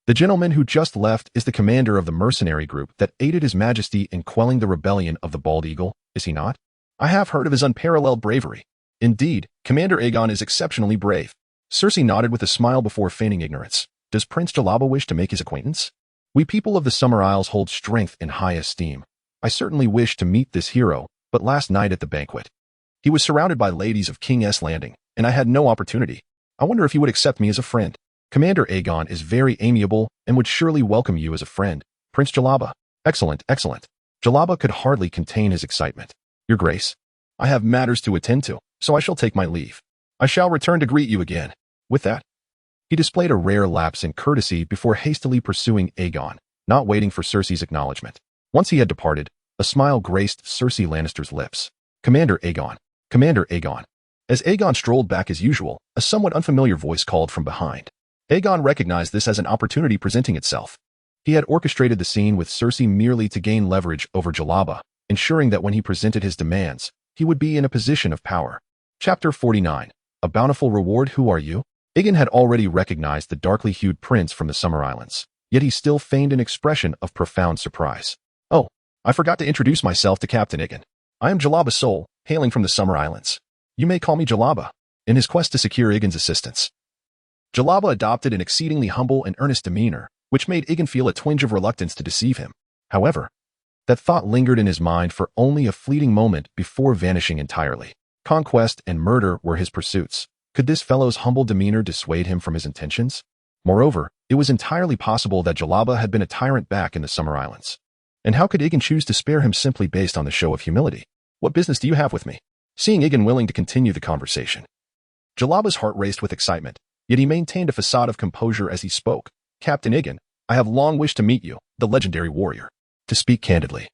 The gentleman who just left is the commander of the mercenary group that aided His Majesty in quelling the rebellion of the Bald Eagle, is he not? I have heard of his unparalleled bravery. Indeed, Commander Aegon is exceptionally brave. Cersei nodded with a smile before feigning ignorance. Does Prince Jalaba wish to make his acquaintance? We people of the Summer Isles hold strength in high esteem. I certainly wish to meet this hero, but last night at the banquet, he was surrounded by ladies of King's Landing, and I had no opportunity. I wonder if he would accept me as a friend. Commander Aegon is very amiable and would surely welcome you as a friend, Prince Jalaba. Excellent, excellent. Jalaba could hardly contain his excitement. Your Grace, I have matters to attend to, so I shall take my leave. I shall return to greet you again. With that, he displayed a rare lapse in courtesy before hastily pursuing Aegon, not waiting for Cersei's acknowledgement. Once he had departed, a smile graced Cersei Lannister's lips. Commander Aegon. Commander Aegon. As Aegon strolled back as usual, a somewhat unfamiliar voice called from behind. Aegon recognized this as an opportunity presenting itself. He had orchestrated the scene with Cersei merely to gain leverage over Jalaba, ensuring that when he presented his demands, he would be in a position of power. Chapter 49. A bountiful reward. Who are you? Aegon had already recognized the darkly hued prince from the Summer Islands, yet he still feigned an expression of profound surprise. Oh, I forgot to introduce myself to Captain Aegon. I am Jalaba Sol, hailing from the Summer Islands. You may call me Jalaba. In his quest to secure Aegon's assistance, Jalaba adopted an exceedingly humble and earnest demeanor, which made Aegon feel a twinge of reluctance to deceive him. However, that thought lingered in his mind for only a fleeting moment before vanishing entirely. Conquest and murder were his pursuits. Could this fellow's humble demeanor dissuade him from his intentions? Moreover, it was entirely possible that Jalaba had been a tyrant back in the Summer Islands. And how could Aegon choose to spare him simply based on the show of humility? What business do you have with me? Seeing Aegon willing to continue the conversation, Jalaba's heart raced with excitement, yet he maintained a facade of composure as he spoke. Captain Aegon, I have long wished to meet you, the legendary warrior. To speak candidly,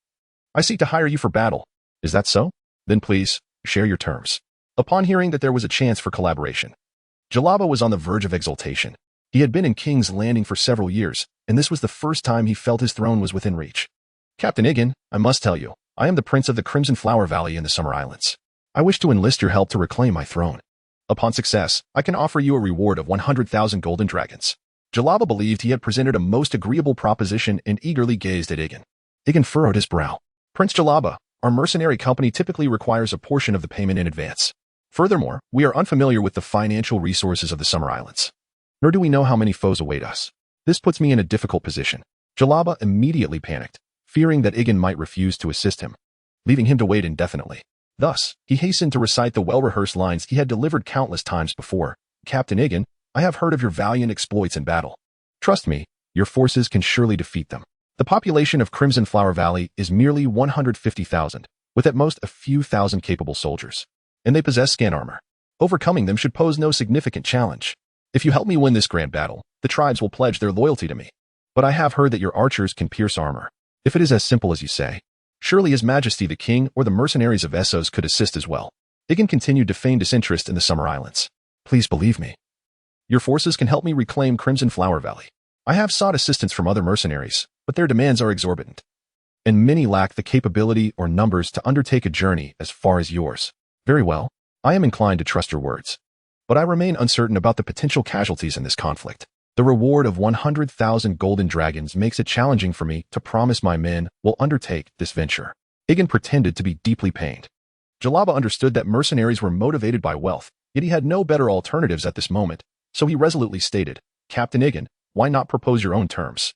I seek to hire you for battle. Is that so? Then please, share your terms. Upon hearing that there was a chance for collaboration, Jalaba was on the verge of exultation. He had been in King's Landing for several years, and this was the first time he felt his throne was within reach. Captain Aegon, I must tell you, I am the Prince of the Crimson Flower Valley in the Summer Islands. I wish to enlist your help to reclaim my throne. Upon success, I can offer you a reward of 100,000 golden dragons. Jalaba believed he had presented a most agreeable proposition and eagerly gazed at Aegon. Aegon furrowed his brow. Prince Jalaba, our mercenary company typically requires a portion of the payment in advance. Furthermore, we are unfamiliar with the financial resources of the Summer Islands. Nor do we know how many foes await us. This puts me in a difficult position. Jalaba immediately panicked, fearing that Aegon might refuse to assist him, leaving him to wait indefinitely. Thus, he hastened to recite the well-rehearsed lines he had delivered countless times before. Captain Aegon, I have heard of your valiant exploits in battle. Trust me, your forces can surely defeat them. The population of Crimson Flower Valley is merely 150,000, with at most a few thousand capable soldiers, and they possess scant armor. Overcoming them should pose no significant challenge. If you help me win this grand battle, the tribes will pledge their loyalty to me. But I have heard that your archers can pierce armor. If it is as simple as you say, surely His Majesty the King or the mercenaries of Essos could assist as well. Aegon continued to feign disinterest in the Summer Islands. Please believe me. Your forces can help me reclaim Crimson Flower Valley. I have sought assistance from other mercenaries, but their demands are exorbitant, and many lack the capability or numbers to undertake a journey as far as yours. Very well, I am inclined to trust your words, but I remain uncertain about the potential casualties in this conflict. The reward of 100,000 golden dragons makes it challenging for me to promise my men will undertake this venture. Aegon pretended to be deeply pained. Jalaba understood that mercenaries were motivated by wealth, yet he had no better alternatives at this moment, so he resolutely stated, Captain Aegon, why not propose your own terms?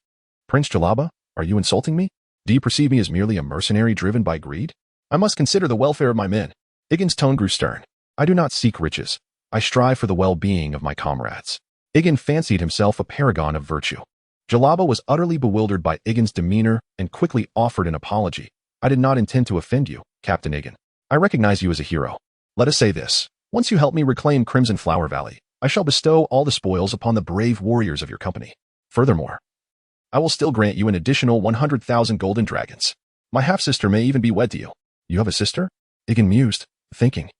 Prince Jalaba, are you insulting me? Do you perceive me as merely a mercenary driven by greed? I must consider the welfare of my men. Aegon's tone grew stern. I do not seek riches. I strive for the well-being of my comrades. Aegon fancied himself a paragon of virtue. Jalaba was utterly bewildered by Aegon's demeanor and quickly offered an apology. I did not intend to offend you, Captain Aegon. I recognize you as a hero. Let us say this. Once you help me reclaim Crimson Flower Valley, I shall bestow all the spoils upon the brave warriors of your company. Furthermore, I will still grant you an additional 100,000 golden dragons. My half-sister may even be wed to you. You have a sister? Aegon mused, thinking.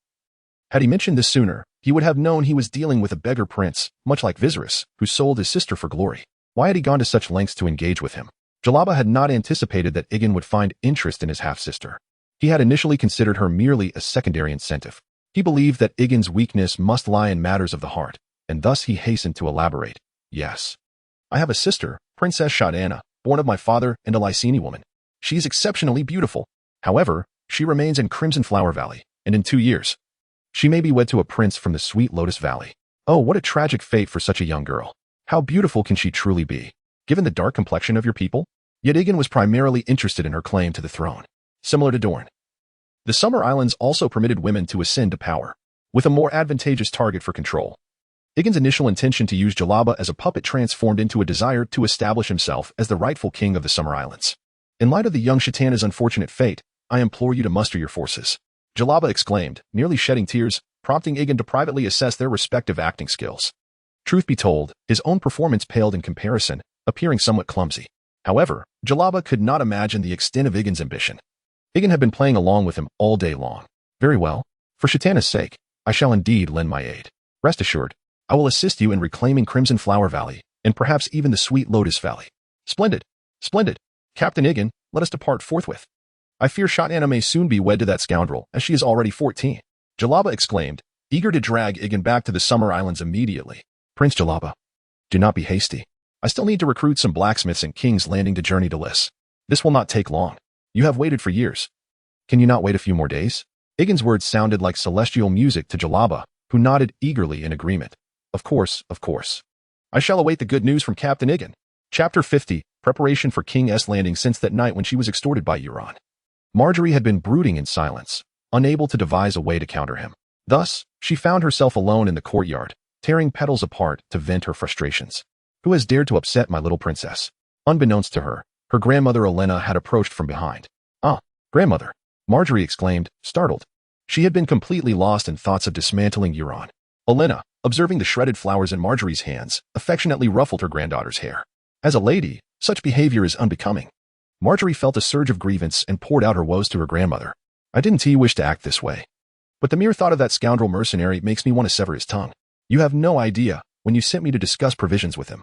Had he mentioned this sooner, he would have known he was dealing with a beggar prince, much like Viserys, who sold his sister for glory. Why had he gone to such lengths to engage with him? Jalaba had not anticipated that Aegon would find interest in his half-sister. He had initially considered her merely a secondary incentive. He believed that Aegon's weakness must lie in matters of the heart, and thus he hastened to elaborate. Yes. I have a sister, Princess Shadana, born of my father and a Lyseni woman. She is exceptionally beautiful. However, she remains in Crimson Flower Valley, and in 2 years, she may be wed to a prince from the Sweet Lotus Valley. Oh, what a tragic fate for such a young girl. How beautiful can she truly be, given the dark complexion of your people? Yet Aegon was primarily interested in her claim to the throne. Similar to Dorne, the Summer Islands also permitted women to ascend to power, with a more advantageous target for control. Aegon's initial intention to use Jalaba as a puppet transformed into a desire to establish himself as the rightful king of the Summer Islands. In light of the young Shatana's unfortunate fate, I implore you to muster your forces. Jalaba exclaimed, nearly shedding tears, prompting Egan to privately assess their respective acting skills. Truth be told, his own performance paled in comparison, appearing somewhat clumsy. However, Jalaba could not imagine the extent of Egan's ambition. Egan had been playing along with him all day long. Very well. For Shatana's sake, I shall indeed lend my aid. Rest assured, I will assist you in reclaiming Crimson Flower Valley, and perhaps even the Sweet Lotus Valley. Splendid. Splendid. Captain Egan, let us depart forthwith. I fear Shatana may soon be wed to that scoundrel, as she is already 14. Jalaba exclaimed, eager to drag Egan back to the Summer Islands immediately. Prince Jalaba, do not be hasty. I still need to recruit some blacksmiths in King's Landing to journey to Lys. This will not take long. You have waited for years. Can you not wait a few more days? Egan's words sounded like celestial music to Jalaba, who nodded eagerly in agreement. Of course, of course. I shall await the good news from Captain Egan. Chapter 50, Preparation for King's Landing. Since that night when she was extorted by Euron, Marjorie had been brooding in silence, unable to devise a way to counter him. Thus, she found herself alone in the courtyard, tearing petals apart to vent her frustrations. Who has dared to upset my little princess? Unbeknownst to her, her grandmother Olenna had approached from behind. Ah, grandmother! Marjorie exclaimed, startled. She had been completely lost in thoughts of dismantling Euron. Olenna, observing the shredded flowers in Marjorie's hands, affectionately ruffled her granddaughter's hair. As a lady, such behavior is unbecoming. Marjorie felt a surge of grievance and poured out her woes to her grandmother. I didn't wish to act this way. But the mere thought of that scoundrel mercenary makes me want to sever his tongue. You have no idea when you sent me to discuss provisions with him.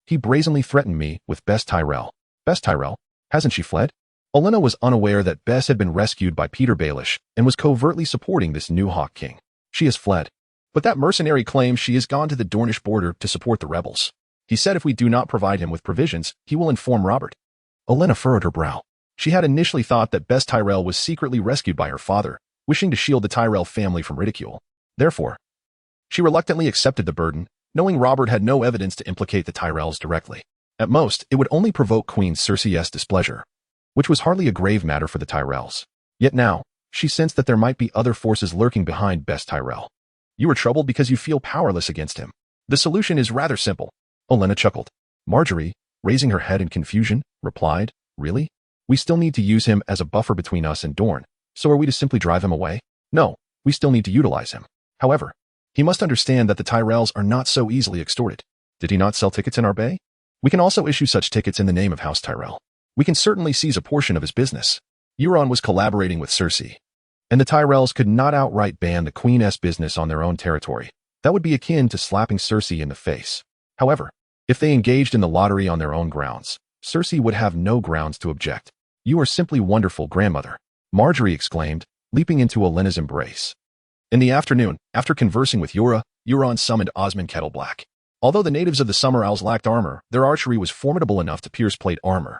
He brazenly threatened me with Bess Tyrell. Bess Tyrell? Hasn't she fled? Olenna was unaware that Bess had been rescued by Peter Baelish and was covertly supporting this new Hawk King. She has fled. But that mercenary claims she has gone to the Dornish border to support the rebels. He said if we do not provide him with provisions, he will inform Robert. Olenna furrowed her brow. She had initially thought that Bess Tyrell was secretly rescued by her father, wishing to shield the Tyrell family from ridicule. Therefore, she reluctantly accepted the burden, knowing Robert had no evidence to implicate the Tyrells directly. At most, it would only provoke Queen Cersei's displeasure, which was hardly a grave matter for the Tyrells. Yet now, she sensed that there might be other forces lurking behind Bess Tyrell. You are troubled because you feel powerless against him. The solution is rather simple. Olenna chuckled. Marjorie, raising her head in confusion, replied, really? We still need to use him as a buffer between us and Dorne, so are we to simply drive him away? No, we still need to utilize him. However, he must understand that the Tyrells are not so easily extorted. Did he not sell tickets in our bay? We can also issue such tickets in the name of House Tyrell. We can certainly seize a portion of his business. Euron was collaborating with Cersei, and the Tyrells could not outright ban the Queen's business on their own territory. That would be akin to slapping Cersei in the face. However, if they engaged in the lottery on their own grounds, Cersei would have no grounds to object. You are simply wonderful, grandmother, Marjorie exclaimed, leaping into Olenna's embrace. In the afternoon, after conversing with Euron summoned Osmond Kettleblack. Although the natives of the Summer Isles lacked armor, their archery was formidable enough to pierce plate armor,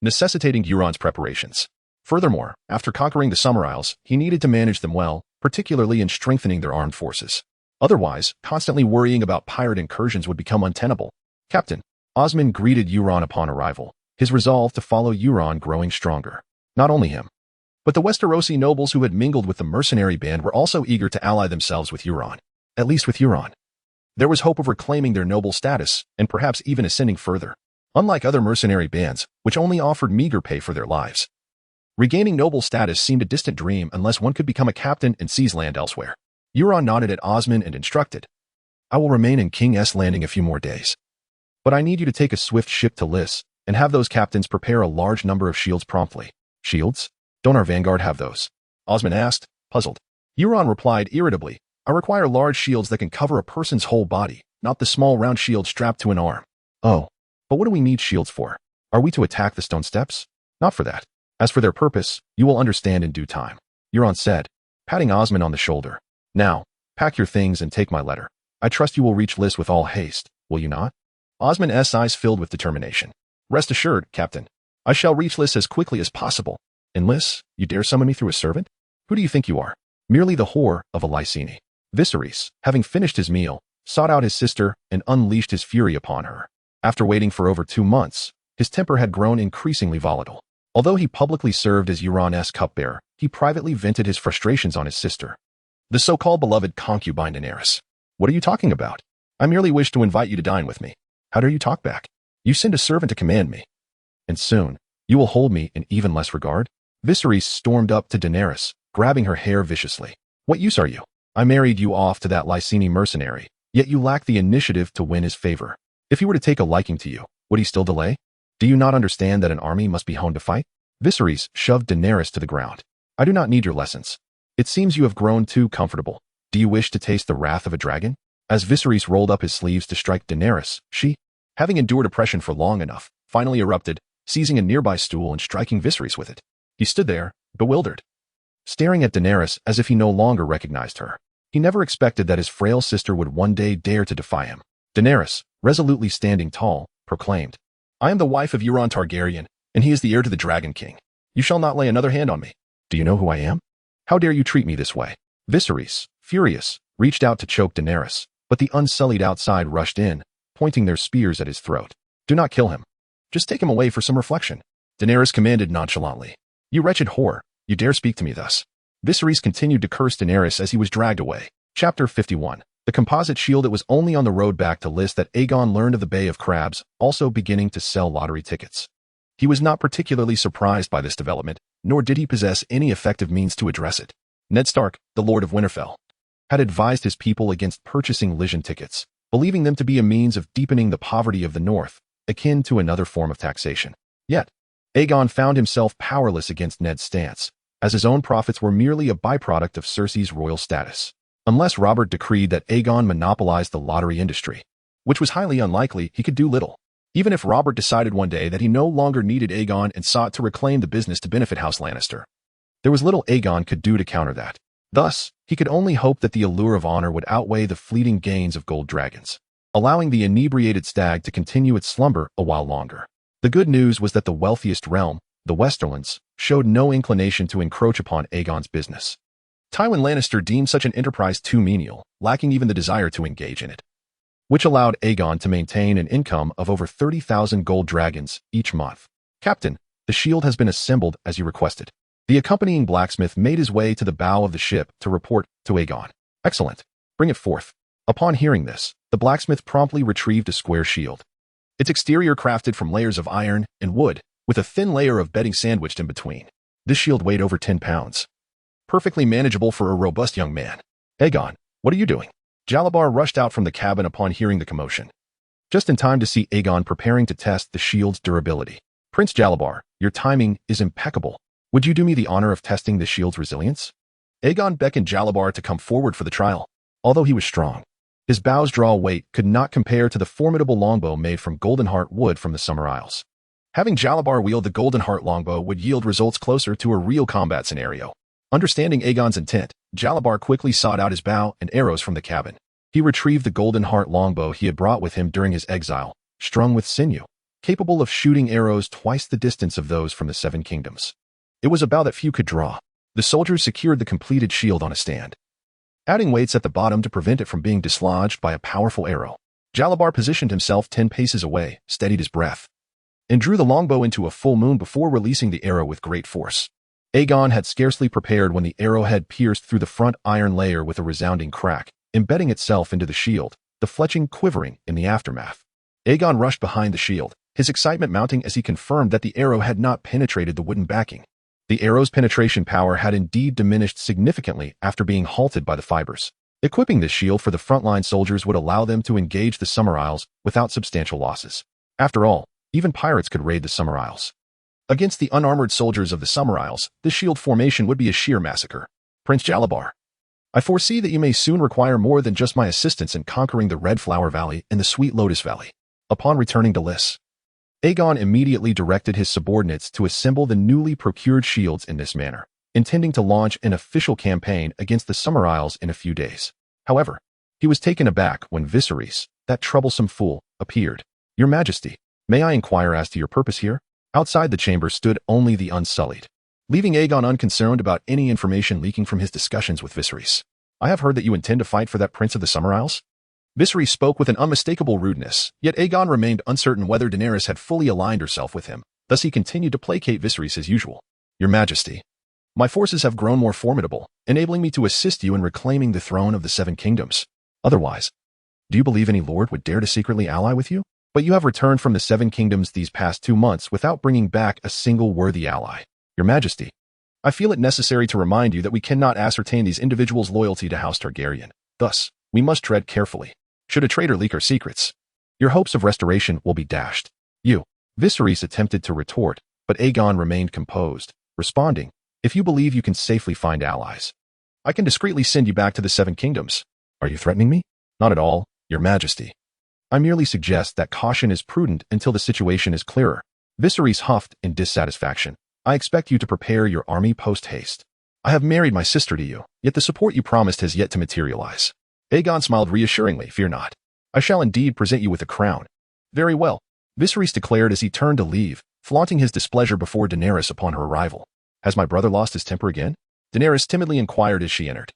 necessitating Euron's preparations. Furthermore, after conquering the Summer Isles, he needed to manage them well, particularly in strengthening their armed forces. Otherwise, constantly worrying about pirate incursions would become untenable. Captain, Osmond greeted Euron upon arrival, his resolve to follow Euron growing stronger. Not only him, but the Westerosi nobles who had mingled with the mercenary band were also eager to ally themselves with Euron. At least with Euron. There was hope of reclaiming their noble status, and perhaps even ascending further. Unlike other mercenary bands, which only offered meager pay for their lives, regaining noble status seemed a distant dream unless one could become a captain and seize land elsewhere. Euron nodded at Osmond and instructed, I will remain in King's Landing a few more days. But I need you to take a swift ship to Lys, and have those captains prepare a large number of shields promptly. Shields? Don't our vanguard have those? Osmond asked, puzzled. Euron replied irritably, I require large shields that can cover a person's whole body, not the small round shield strapped to an arm. Oh, but what do we need shields for? Are we to attack the stone steps? Not for that. As for their purpose, you will understand in due time, Euron said, patting Osmond on the shoulder. Now, pack your things and take my letter. I trust you will reach Lys with all haste, will you not? Osmond's eyes filled with determination. Rest assured, Captain. I shall reach Lys as quickly as possible. In Lys, you dare summon me through a servant? Who do you think you are? Merely the whore of a Lyseni. Viserys, having finished his meal, sought out his sister and unleashed his fury upon her. After waiting for over 2 months, his temper had grown increasingly volatile. Although he publicly served as Euron's cupbearer, he privately vented his frustrations on his sister, the so-called beloved concubine Daenerys. What are you talking about? I merely wish to invite you to dine with me. How dare you talk back? You send a servant to command me. And soon, you will hold me in even less regard? Viserys stormed up to Daenerys, grabbing her hair viciously. What use are you? I married you off to that Lycene mercenary, yet you lack the initiative to win his favor. If he were to take a liking to you, would he still delay? Do you not understand that an army must be honed to fight? Viserys shoved Daenerys to the ground. I do not need your lessons. It seems you have grown too comfortable. Do you wish to taste the wrath of a dragon? As Viserys rolled up his sleeves to strike Daenerys, she, having endured oppression for long enough, finally erupted, seizing a nearby stool and striking Viserys with it. He stood there, bewildered, staring at Daenerys as if he no longer recognized her. He never expected that his frail sister would one day dare to defy him. Daenerys, resolutely standing tall, proclaimed, I am the wife of Euron Targaryen, and he is the heir to the Dragon King. You shall not lay another hand on me. Do you know who I am? How dare you treat me this way? Viserys, furious, reached out to choke Daenerys, but the Unsullied outside rushed in, pointing their spears at his throat. Do not kill him. Just take him away for some reflection. Daenerys commanded nonchalantly. You wretched whore, you dare speak to me thus. Viserys continued to curse Daenerys as he was dragged away. Chapter 51. The composite shield. It was only on the road back to Lys that Aegon learned of the Bay of Crabs also beginning to sell lottery tickets. He was not particularly surprised by this development, nor did he possess any effective means to address it. Ned Stark, the Lord of Winterfell, had advised his people against purchasing Lysian tickets, believing them to be a means of deepening the poverty of the North, akin to another form of taxation. Yet, Aegon found himself powerless against Ned's stance, as his own profits were merely a byproduct of Cersei's royal status. Unless Robert decreed that Aegon monopolized the lottery industry, which was highly unlikely, he could do little. Even if Robert decided one day that he no longer needed Aegon and sought to reclaim the business to benefit House Lannister, there was little Aegon could do to counter that. Thus, he could only hope that the allure of honor would outweigh the fleeting gains of gold dragons, allowing the inebriated stag to continue its slumber a while longer. The good news was that the wealthiest realm, the Westerlands, showed no inclination to encroach upon Aegon's business. Tywin Lannister deemed such an enterprise too menial, lacking even the desire to engage in it, which allowed Aegon to maintain an income of over 30,000 gold dragons each month. Captain, the shield has been assembled as you requested. The accompanying blacksmith made his way to the bow of the ship to report to Aegon. Excellent. Bring it forth. Upon hearing this, the blacksmith promptly retrieved a square shield. Its exterior crafted from layers of iron and wood, with a thin layer of bedding sandwiched in between. This shield weighed over 10 pounds. Perfectly manageable for a robust young man. Aegon, what are you doing? Jalabhar rushed out from the cabin upon hearing the commotion, just in time to see Aegon preparing to test the shield's durability. Prince Jalabhar, your timing is impeccable. Would you do me the honor of testing the shield's resilience? Aegon beckoned Jalabhar to come forward for the trial. Although he was strong, his bow's draw weight could not compare to the formidable longbow made from Golden Heart wood from the Summer Isles. Having Jalabhar wield the Golden Heart longbow would yield results closer to a real combat scenario. Understanding Aegon's intent, Jalabhar quickly sought out his bow and arrows from the cabin. He retrieved the Golden Heart longbow he had brought with him during his exile, strung with sinew, capable of shooting arrows twice the distance of those from the Seven Kingdoms. It was a bow that few could draw. The soldiers secured the completed shield on a stand, adding weights at the bottom to prevent it from being dislodged by a powerful arrow. Jalabhar positioned himself 10 paces away, steadied his breath, and drew the longbow into a full moon before releasing the arrow with great force. Aegon had scarcely prepared when the arrowhead pierced through the front iron layer with a resounding crack, embedding itself into the shield, the fletching quivering in the aftermath. Aegon rushed behind the shield, his excitement mounting as he confirmed that the arrow had not penetrated the wooden backing. The arrow's penetration power had indeed diminished significantly after being halted by the fibers. Equipping this shield for the frontline soldiers would allow them to engage the Summer Isles without substantial losses. After all, even pirates could raid the Summer Isles. Against the unarmored soldiers of the Summer Isles, this shield formation would be a sheer massacre. Prince Jalabhar, I foresee that you may soon require more than just my assistance in conquering the Red Flower Valley and the Sweet Lotus Valley. Upon returning to Lys, Aegon immediately directed his subordinates to assemble the newly procured shields in this manner, intending to launch an official campaign against the Summer Isles in a few days. However, he was taken aback when Viserys, that troublesome fool, appeared. Your Majesty, may I inquire as to your purpose here? Outside the chamber stood only the Unsullied, leaving Aegon unconcerned about any information leaking from his discussions with Viserys. I have heard that you intend to fight for that Prince of the Summer Isles? Viserys spoke with an unmistakable rudeness, yet Aegon remained uncertain whether Daenerys had fully aligned herself with him. Thus he continued to placate Viserys as usual. Your Majesty, my forces have grown more formidable, enabling me to assist you in reclaiming the throne of the Seven Kingdoms. Otherwise, do you believe any lord would dare to secretly ally with you? But you have returned from the Seven Kingdoms these past 2 months without bringing back a single worthy ally. Your Majesty, I feel it necessary to remind you that we cannot ascertain these individuals' loyalty to House Targaryen. Thus, we must tread carefully. Should a traitor leak our secrets, your hopes of restoration will be dashed. Viserys attempted to retort, but Aegon remained composed, responding, if you believe you can safely find allies, I can discreetly send you back to the Seven Kingdoms. Are you threatening me? Not at all, Your Majesty. I merely suggest that caution is prudent until the situation is clearer. Viserys huffed in dissatisfaction. I expect you to prepare your army post-haste. I have married my sister to you, yet the support you promised has yet to materialize. Aegon smiled reassuringly. Fear not. I shall indeed present you with a crown. Very well, Viserys declared as he turned to leave, flaunting his displeasure before Daenerys upon her arrival. Has my brother lost his temper again? Daenerys timidly inquired as she entered.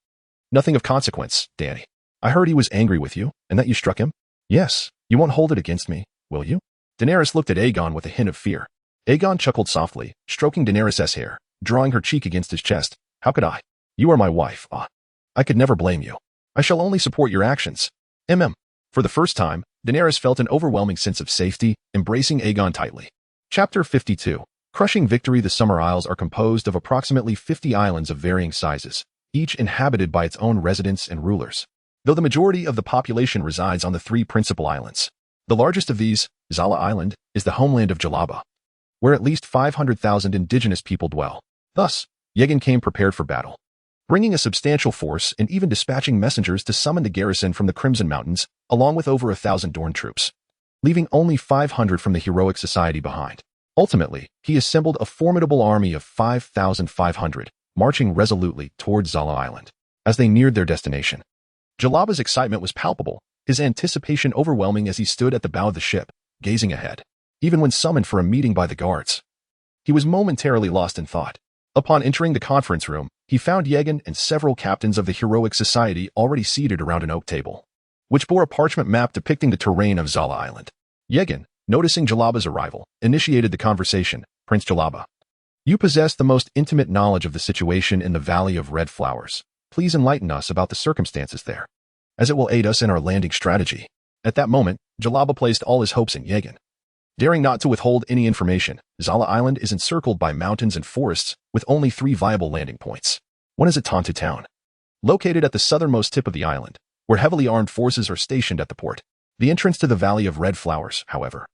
Nothing of consequence, Dany. I heard he was angry with you, and that you struck him? Yes, you won't hold it against me, will you? Daenerys looked at Aegon with a hint of fear. Aegon chuckled softly, stroking Daenerys' hair, drawing her cheek against his chest. How could I? You are my wife. I could never blame you. I shall only support your actions. For the first time, Daenerys felt an overwhelming sense of safety, embracing Aegon tightly. Chapter 52. Crushing Victory. The Summer Isles are composed of approximately 50 islands of varying sizes, each inhabited by its own residents and rulers, though the majority of the population resides on the three principal islands. The largest of these, Zala Island, is the homeland of Jalaba, where at least 500,000 indigenous people dwell. Thus, Aegon came prepared for battle, bringing a substantial force and even dispatching messengers to summon the garrison from the Crimson Mountains, along with over 1,000 Dorne troops, leaving only 500 from the heroic society behind. Ultimately, he assembled a formidable army of 5,500, marching resolutely towards Zala Island. As they neared their destination, Jalaba's excitement was palpable, his anticipation overwhelming as he stood at the bow of the ship, gazing ahead. Even when summoned for a meeting by the guards, he was momentarily lost in thought. Upon entering the conference room, he found Aegon and several captains of the heroic society already seated around an oak table, which bore a parchment map depicting the terrain of Zala Island. Aegon, noticing Jalaba's arrival, initiated the conversation. Prince Jalaba, you possess the most intimate knowledge of the situation in the Valley of Red Flowers. Please enlighten us about the circumstances there, as it will aid us in our landing strategy. At that moment, Jalaba placed all his hopes in Aegon. Daring not to withhold any information, Zala Island is encircled by mountains and forests, with only 3 viable landing points. One is at Tontu Town, located at the southernmost tip of the island, where heavily armed forces are stationed at the port. The entrance to the Valley of Red Flowers, however,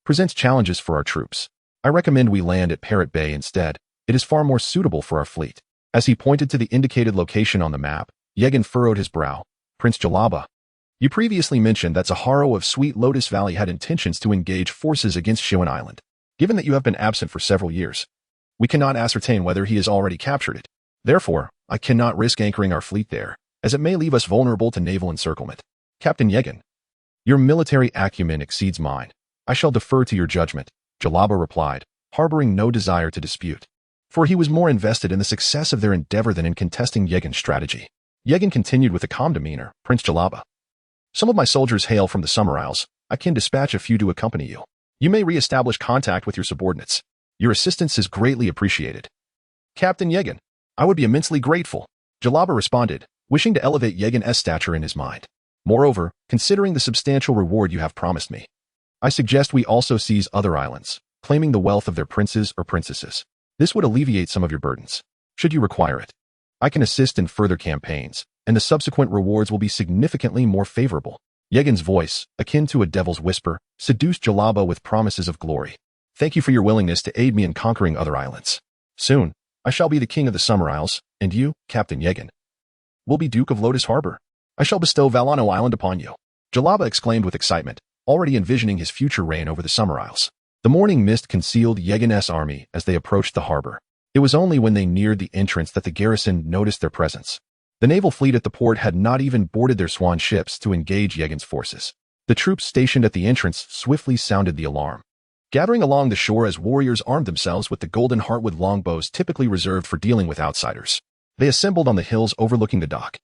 presents challenges for our troops. I recommend we land at Parrot Bay instead. It is far more suitable for our fleet. As he pointed to the indicated location on the map, Aegon furrowed his brow. Prince Jalaba, you previously mentioned that Zaharo of Sweet Lotus Valley had intentions to engage forces against Shioan Island. Given that you have been absent for several years, we cannot ascertain whether he has already captured it. Therefore, I cannot risk anchoring our fleet there, as it may leave us vulnerable to naval encirclement. Captain Aegon, your military acumen exceeds mine. I shall defer to your judgment, Jalaba replied, harboring no desire to dispute, for he was more invested in the success of their endeavor than in contesting Aegon's strategy. Aegon continued with a calm demeanor. Prince Jalaba, some of my soldiers hail from the Summer Isles. I can dispatch a few to accompany you. You may re-establish contact with your subordinates. Your assistance is greatly appreciated. Captain Aegon, I would be immensely grateful, Jalaba responded, wishing to elevate Aegon's stature in his mind. Moreover, considering the substantial reward you have promised me, I suggest we also seize other islands, claiming the wealth of their princes or princesses. This would alleviate some of your burdens, should you require it. I can assist in further campaigns, and the subsequent rewards will be significantly more favorable. Aegon's voice, akin to a devil's whisper, seduced Jalaba with promises of glory. Thank you for your willingness to aid me in conquering other islands. Soon, I shall be the king of the Summer Isles, and you, Captain Aegon, will be Duke of Lotus Harbor. I shall bestow Valano Island upon you. Jalaba exclaimed with excitement, already envisioning his future reign over the Summer Isles. The morning mist concealed Aegon's army as they approached the harbor. It was only when they neared the entrance that the garrison noticed their presence. The naval fleet at the port had not even boarded their swan ships to engage Aegon's forces. The troops stationed at the entrance swiftly sounded the alarm, gathering along the shore as warriors armed themselves with the golden heartwood longbows typically reserved for dealing with outsiders. They assembled on the hills overlooking the dock,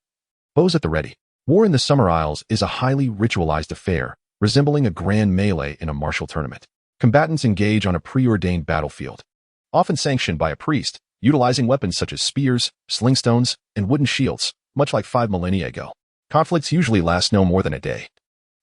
bows at the ready. War in the Summer Isles is a highly ritualized affair, resembling a grand melee in a martial tournament. Combatants engage on a preordained battlefield, often sanctioned by a priest, utilizing weapons such as spears, slingstones, and wooden shields, much like 5 millennia ago. Conflicts usually last no more than a day,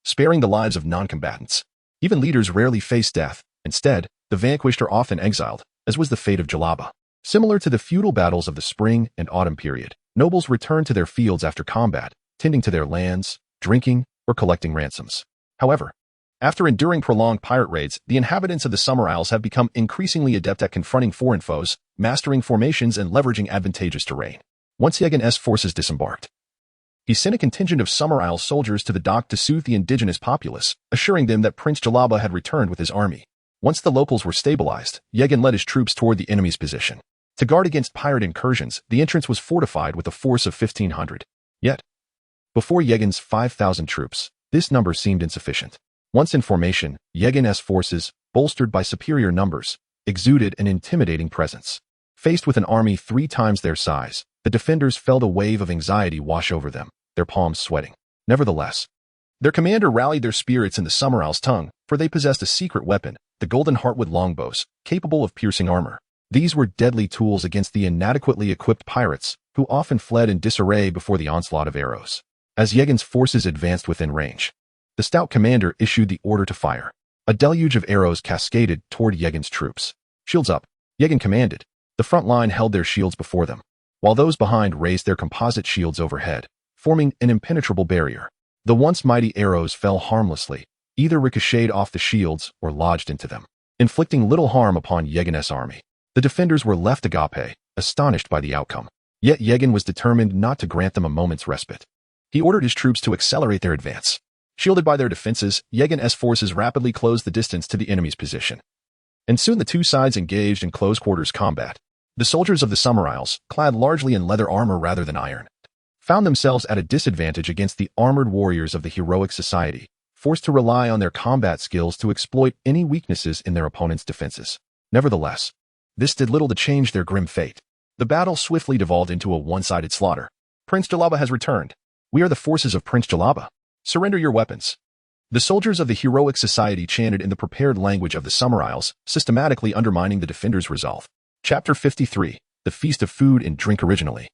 sparing the lives of non-combatants. Even leaders rarely face death. Instead, the vanquished are often exiled, as was the fate of Jalaba. Similar to the feudal battles of the spring and autumn period, nobles returned to their fields after combat, tending to their lands, drinking, or collecting ransoms. However, after enduring prolonged pirate raids, the inhabitants of the Summer Isles have become increasingly adept at confronting foreign foes, mastering formations and leveraging advantageous terrain. Once Yegen's forces disembarked, he sent a contingent of Summer Isle soldiers to the dock to soothe the indigenous populace, assuring them that Prince Jalaba had returned with his army. Once the locals were stabilized, Yegen led his troops toward the enemy's position. To guard against pirate incursions, the entrance was fortified with a force of 1,500. Yet, before Yegen's 5,000 troops, this number seemed insufficient. Once in formation, Yegen's forces, bolstered by superior numbers, exuded an intimidating presence. Faced with an army 3 times their size, the defenders felt a wave of anxiety wash over them, their palms sweating. Nevertheless, their commander rallied their spirits in the Summer Isle's tongue, for they possessed a secret weapon, the golden heartwood longbows, capable of piercing armor. These were deadly tools against the inadequately equipped pirates, who often fled in disarray before the onslaught of arrows. As Yegen's forces advanced within range, the stout commander issued the order to fire. A deluge of arrows cascaded toward Yegen's troops. Shields up, Yegen commanded. The front line held their shields before them, while those behind raised their composite shields overhead, forming an impenetrable barrier. The once mighty arrows fell harmlessly, either ricocheted off the shields or lodged into them, inflicting little harm upon Yegen's army. The defenders were left agape, astonished by the outcome. Yet Yegen was determined not to grant them a moment's respite. He ordered his troops to accelerate their advance. Shielded by their defenses, Yegen's forces rapidly closed the distance to the enemy's position. And soon the two sides engaged in close-quarters combat. The soldiers of the Summer Isles, clad largely in leather armor rather than iron, found themselves at a disadvantage against the armored warriors of the heroic society, forced to rely on their combat skills to exploit any weaknesses in their opponent's defenses. Nevertheless, this did little to change their grim fate. The battle swiftly devolved into a one-sided slaughter. Prince Jalaba has returned. We are the forces of Prince Jalaba. Surrender your weapons. The soldiers of the heroic society chanted in the prepared language of the Summer Isles, systematically undermining the defenders' resolve. Chapter 53, The Feast of Food and Drink. Originally,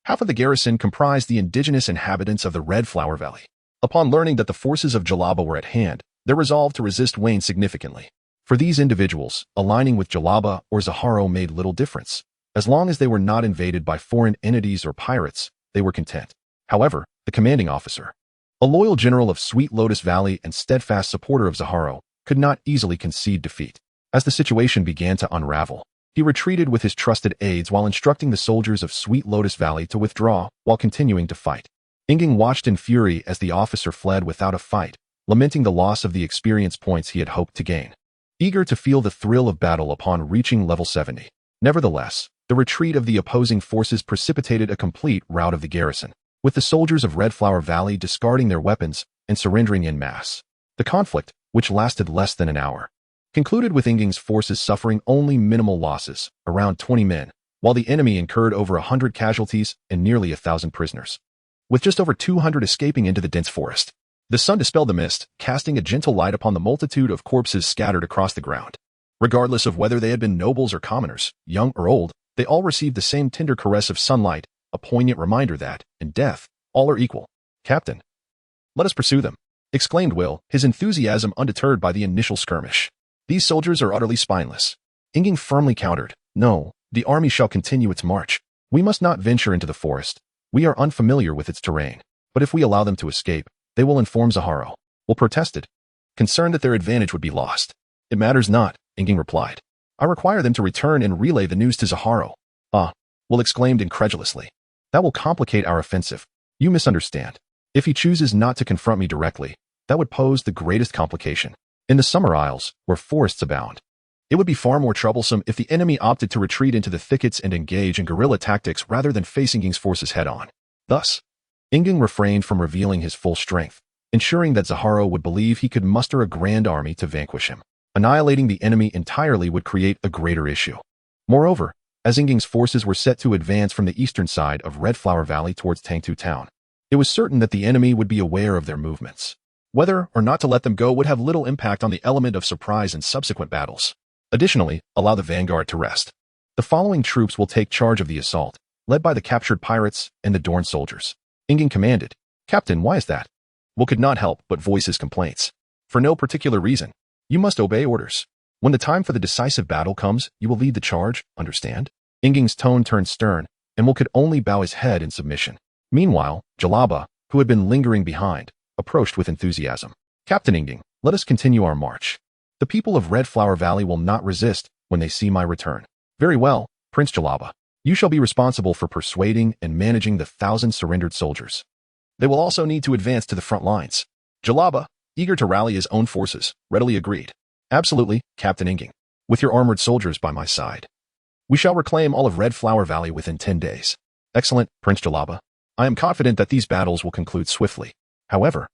half of the garrison comprised the indigenous inhabitants of the Red Flower Valley. Upon learning that the forces of Jalaba were at hand, their resolve to resist waned significantly. For these individuals, aligning with Jalaba or Zaharo made little difference. As long as they were not invaded by foreign entities or pirates, they were content. However, the commanding officer, a loyal general of Sweet Lotus Valley and steadfast supporter of Zaharo, could not easily concede defeat. As the situation began to unravel, he retreated with his trusted aides while instructing the soldiers of Sweet Lotus Valley to withdraw while continuing to fight. Inging watched in fury as the officer fled without a fight, lamenting the loss of the experience points he had hoped to gain. Eager to feel the thrill of battle upon reaching level 70. Nevertheless, the retreat of the opposing forces precipitated a complete rout of the garrison, with the soldiers of Red Flower Valley discarding their weapons and surrendering en masse. The conflict, which lasted less than an hour, concluded with Inging's forces suffering only minimal losses, around 20 men, while the enemy incurred over 100 casualties and nearly 1,000 prisoners, with just over 200 escaping into the dense forest. The sun dispelled the mist, casting a gentle light upon the multitude of corpses scattered across the ground. Regardless of whether they had been nobles or commoners, young or old, they all received the same tender caress of sunlight, a poignant reminder that, in death, all are equal. Captain, let us pursue them, exclaimed Will, his enthusiasm undeterred by the initial skirmish. These soldiers are utterly spineless. Inging firmly countered, no, the army shall continue its march. We must not venture into the forest. We are unfamiliar with its terrain. But if we allow them to escape, they will inform Zaharo. Will protested, concerned that their advantage would be lost. It matters not, Inging replied. I require them to return and relay the news to Zaharo. Ah, Will exclaimed incredulously. That will complicate our offensive. You misunderstand. If he chooses not to confront me directly, that would pose the greatest complication. In the Summer Isles, where forests abound, it would be far more troublesome if the enemy opted to retreat into the thickets and engage in guerrilla tactics rather than facing Inging's forces head-on. Thus, Inging refrained from revealing his full strength, ensuring that Zaharo would believe he could muster a grand army to vanquish him. Annihilating the enemy entirely would create a greater issue. Moreover, as Inging's forces were set to advance from the eastern side of Red Flower Valley towards Tangtu Town, it was certain that the enemy would be aware of their movements. Whether or not to let them go would have little impact on the element of surprise in subsequent battles. Additionally, allow the vanguard to rest. The following troops will take charge of the assault, led by the captured pirates and the Dorn soldiers. Inging commanded. Captain, why is that? Will could not help but voice his complaints. For no particular reason. You must obey orders. When the time for the decisive battle comes, you will lead the charge, understand? Inging's tone turned stern, and Will could only bow his head in submission. Meanwhile, Jalaba, who had been lingering behind, approached with enthusiasm. Captain Inging, let us continue our march. The people of Red Flower Valley will not resist when they see my return. Very well, Prince Jalaba. You shall be responsible for persuading and managing the 1,000 surrendered soldiers. They will also need to advance to the front lines. Jalaba, eager to rally his own forces, readily agreed. Absolutely, Captain Inging. With your armored soldiers by my side. We shall reclaim all of Red Flower Valley within 10 days. Excellent, Prince Jalaba. I am confident that these battles will conclude swiftly. However,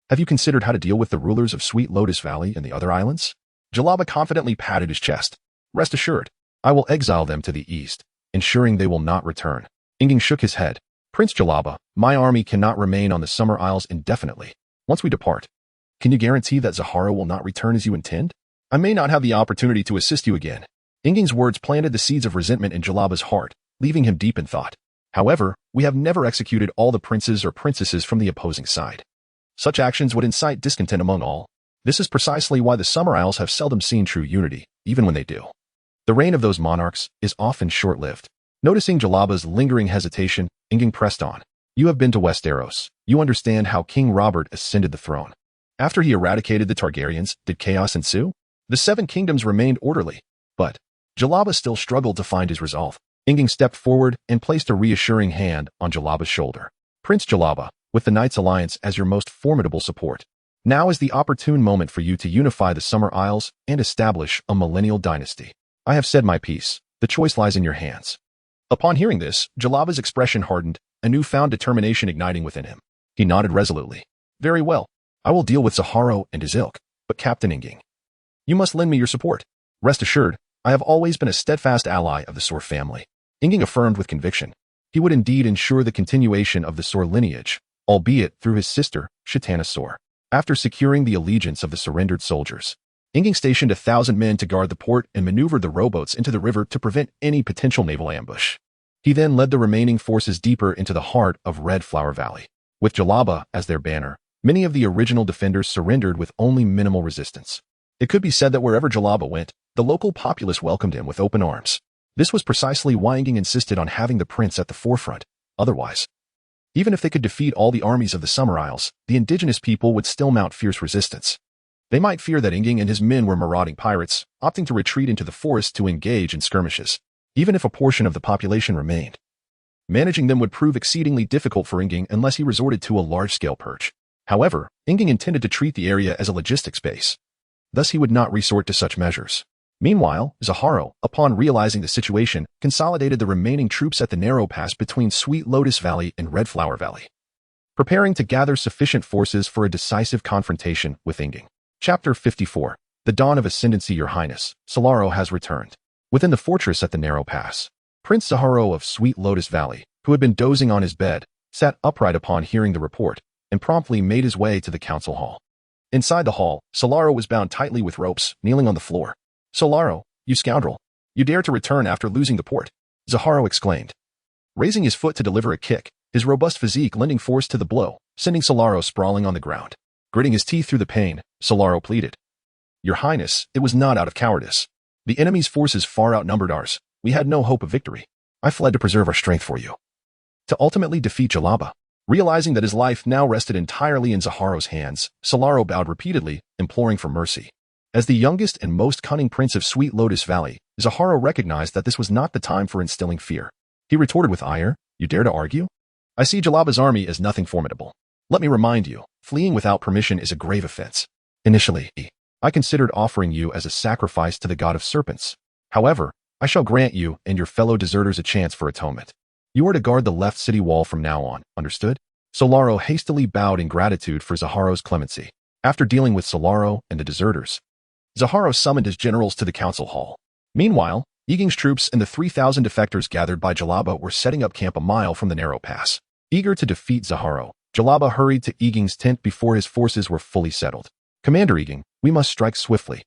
have you considered how to deal with the rulers of Sweet Lotus Valley and the other islands? Jalaba confidently patted his chest. Rest assured, I will exile them to the east, ensuring they will not return. Inging shook his head. Prince Jalaba, my army cannot remain on the Summer Isles indefinitely. Once we depart, can you guarantee that Zahara will not return as you intend? I may not have the opportunity to assist you again. Inging's words planted the seeds of resentment in Jalaba's heart, leaving him deep in thought. However, we have never executed all the princes or princesses from the opposing side. Such actions would incite discontent among all. This is precisely why the Summer Isles have seldom seen true unity, even when they do. The reign of those monarchs is often short-lived. Noticing Jalaba's lingering hesitation, Inging pressed on. You have been to Westeros. You understand how King Robert ascended the throne. After he eradicated the Targaryens, did chaos ensue? The 7 kingdoms remained orderly, but Jalaba still struggled to find his resolve. Inging stepped forward and placed a reassuring hand on Jalaba's shoulder. Prince Jalaba, with the Knights Alliance as your most formidable support, now is the opportune moment for you to unify the Summer Isles and establish a millennial dynasty. I have said my piece. The choice lies in your hands. Upon hearing this, Jalaba's expression hardened, a newfound determination igniting within him. He nodded resolutely. Very well. I will deal with Zahara and his ilk, but Captain Inging, you must lend me your support. Rest assured, I have always been a steadfast ally of the Sor family. Inging affirmed with conviction. He would indeed ensure the continuation of the Sor lineage, albeit through his sister, Shatana Sor. After securing the allegiance of the surrendered soldiers, Inging stationed 1,000 men to guard the port and maneuvered the rowboats into the river to prevent any potential naval ambush. He then led the remaining forces deeper into the heart of Red Flower Valley. With Jalaba as their banner, many of the original defenders surrendered with only minimal resistance. It could be said that wherever Jalaba went, the local populace welcomed him with open arms. This was precisely why Inging insisted on having the prince at the forefront. Otherwise, even if they could defeat all the armies of the Summer Isles, the indigenous people would still mount fierce resistance. They might fear that Inging and his men were marauding pirates, opting to retreat into the forest to engage in skirmishes. Even if a portion of the population remained, managing them would prove exceedingly difficult for Inging unless he resorted to a large-scale purge. However, Inging intended to treat the area as a logistics base. Thus he would not resort to such measures. Meanwhile, Zahara, upon realizing the situation, consolidated the remaining troops at the narrow pass between Sweet Lotus Valley and Red Flower Valley, preparing to gather sufficient forces for a decisive confrontation with Inging. Chapter 54. The Dawn of Ascendancy. Your Highness, Solaro has returned. Within the fortress at the narrow pass, Prince Zahara of Sweet Lotus Valley, who had been dozing on his bed, sat upright upon hearing the report, and promptly made his way to the council hall. Inside the hall, Solaro was bound tightly with ropes, kneeling on the floor. Solaro, you scoundrel. You dare to return after losing the port, Zahara exclaimed. Raising his foot to deliver a kick, his robust physique lending force to the blow, sending Solaro sprawling on the ground. Gritting his teeth through the pain, Solaro pleaded. Your Highness, it was not out of cowardice. The enemy's forces far outnumbered ours. We had no hope of victory. I fled to preserve our strength for you. To ultimately defeat Jalaba. Realizing that his life now rested entirely in Zahara's hands, Solaro bowed repeatedly, imploring for mercy. As the youngest and most cunning prince of Sweet Lotus Valley, Zahara recognized that this was not the time for instilling fear. He retorted with ire, You dare to argue? I see Jalaba's army as nothing formidable. Let me remind you, fleeing without permission is a grave offense. Initially, I considered offering you as a sacrifice to the god of serpents. However, I shall grant you and your fellow deserters a chance for atonement. You are to guard the left city wall from now on, understood? Solaro hastily bowed in gratitude for Zahara's clemency. After dealing with Solaro and the deserters, Zahara summoned his generals to the council hall. Meanwhile, Inging's troops and the 3,000 defectors gathered by Jalaba were setting up camp a mile from the narrow pass. Eager to defeat Zahara, Jalaba hurried to Inging's tent before his forces were fully settled. Commander Inging, we must strike swiftly.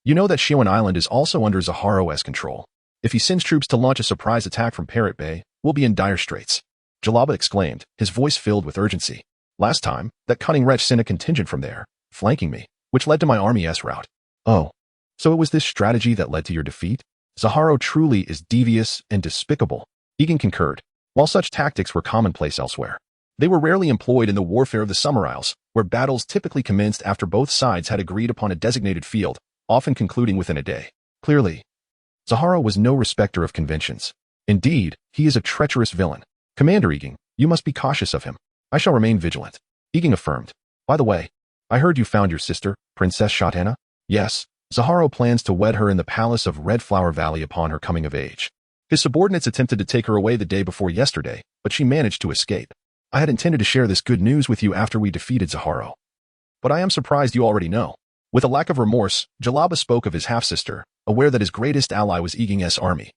You know that Shewan Island is also under Zahara's control. If he sends troops to launch a surprise attack from Parrot Bay, we'll be in dire straits. Jalaba exclaimed, his voice filled with urgency. Last time, that cunning wretch sent a contingent from there, flanking me, which led to my army's rout. Oh, so it was this strategy that led to your defeat? Zaharo truly is devious and despicable. Egan concurred. While such tactics were commonplace elsewhere, they were rarely employed in the warfare of the Summer Isles, where battles typically commenced after both sides had agreed upon a designated field, often concluding within a day. Clearly, Zaharo was no respecter of conventions. Indeed, he is a treacherous villain. Commander Egan, you must be cautious of him. I shall remain vigilant. Egan affirmed. By the way, I heard you found your sister, Princess Shatana? Yes. Zaharo plans to wed her in the palace of Red Flower Valley upon her coming of age. His subordinates attempted to take her away the day before yesterday, but she managed to escape. I had intended to share this good news with you after we defeated Zaharo. But I am surprised you already know. With a lack of remorse, Jalaba spoke of his half-sister, aware that his greatest ally was Egan's army,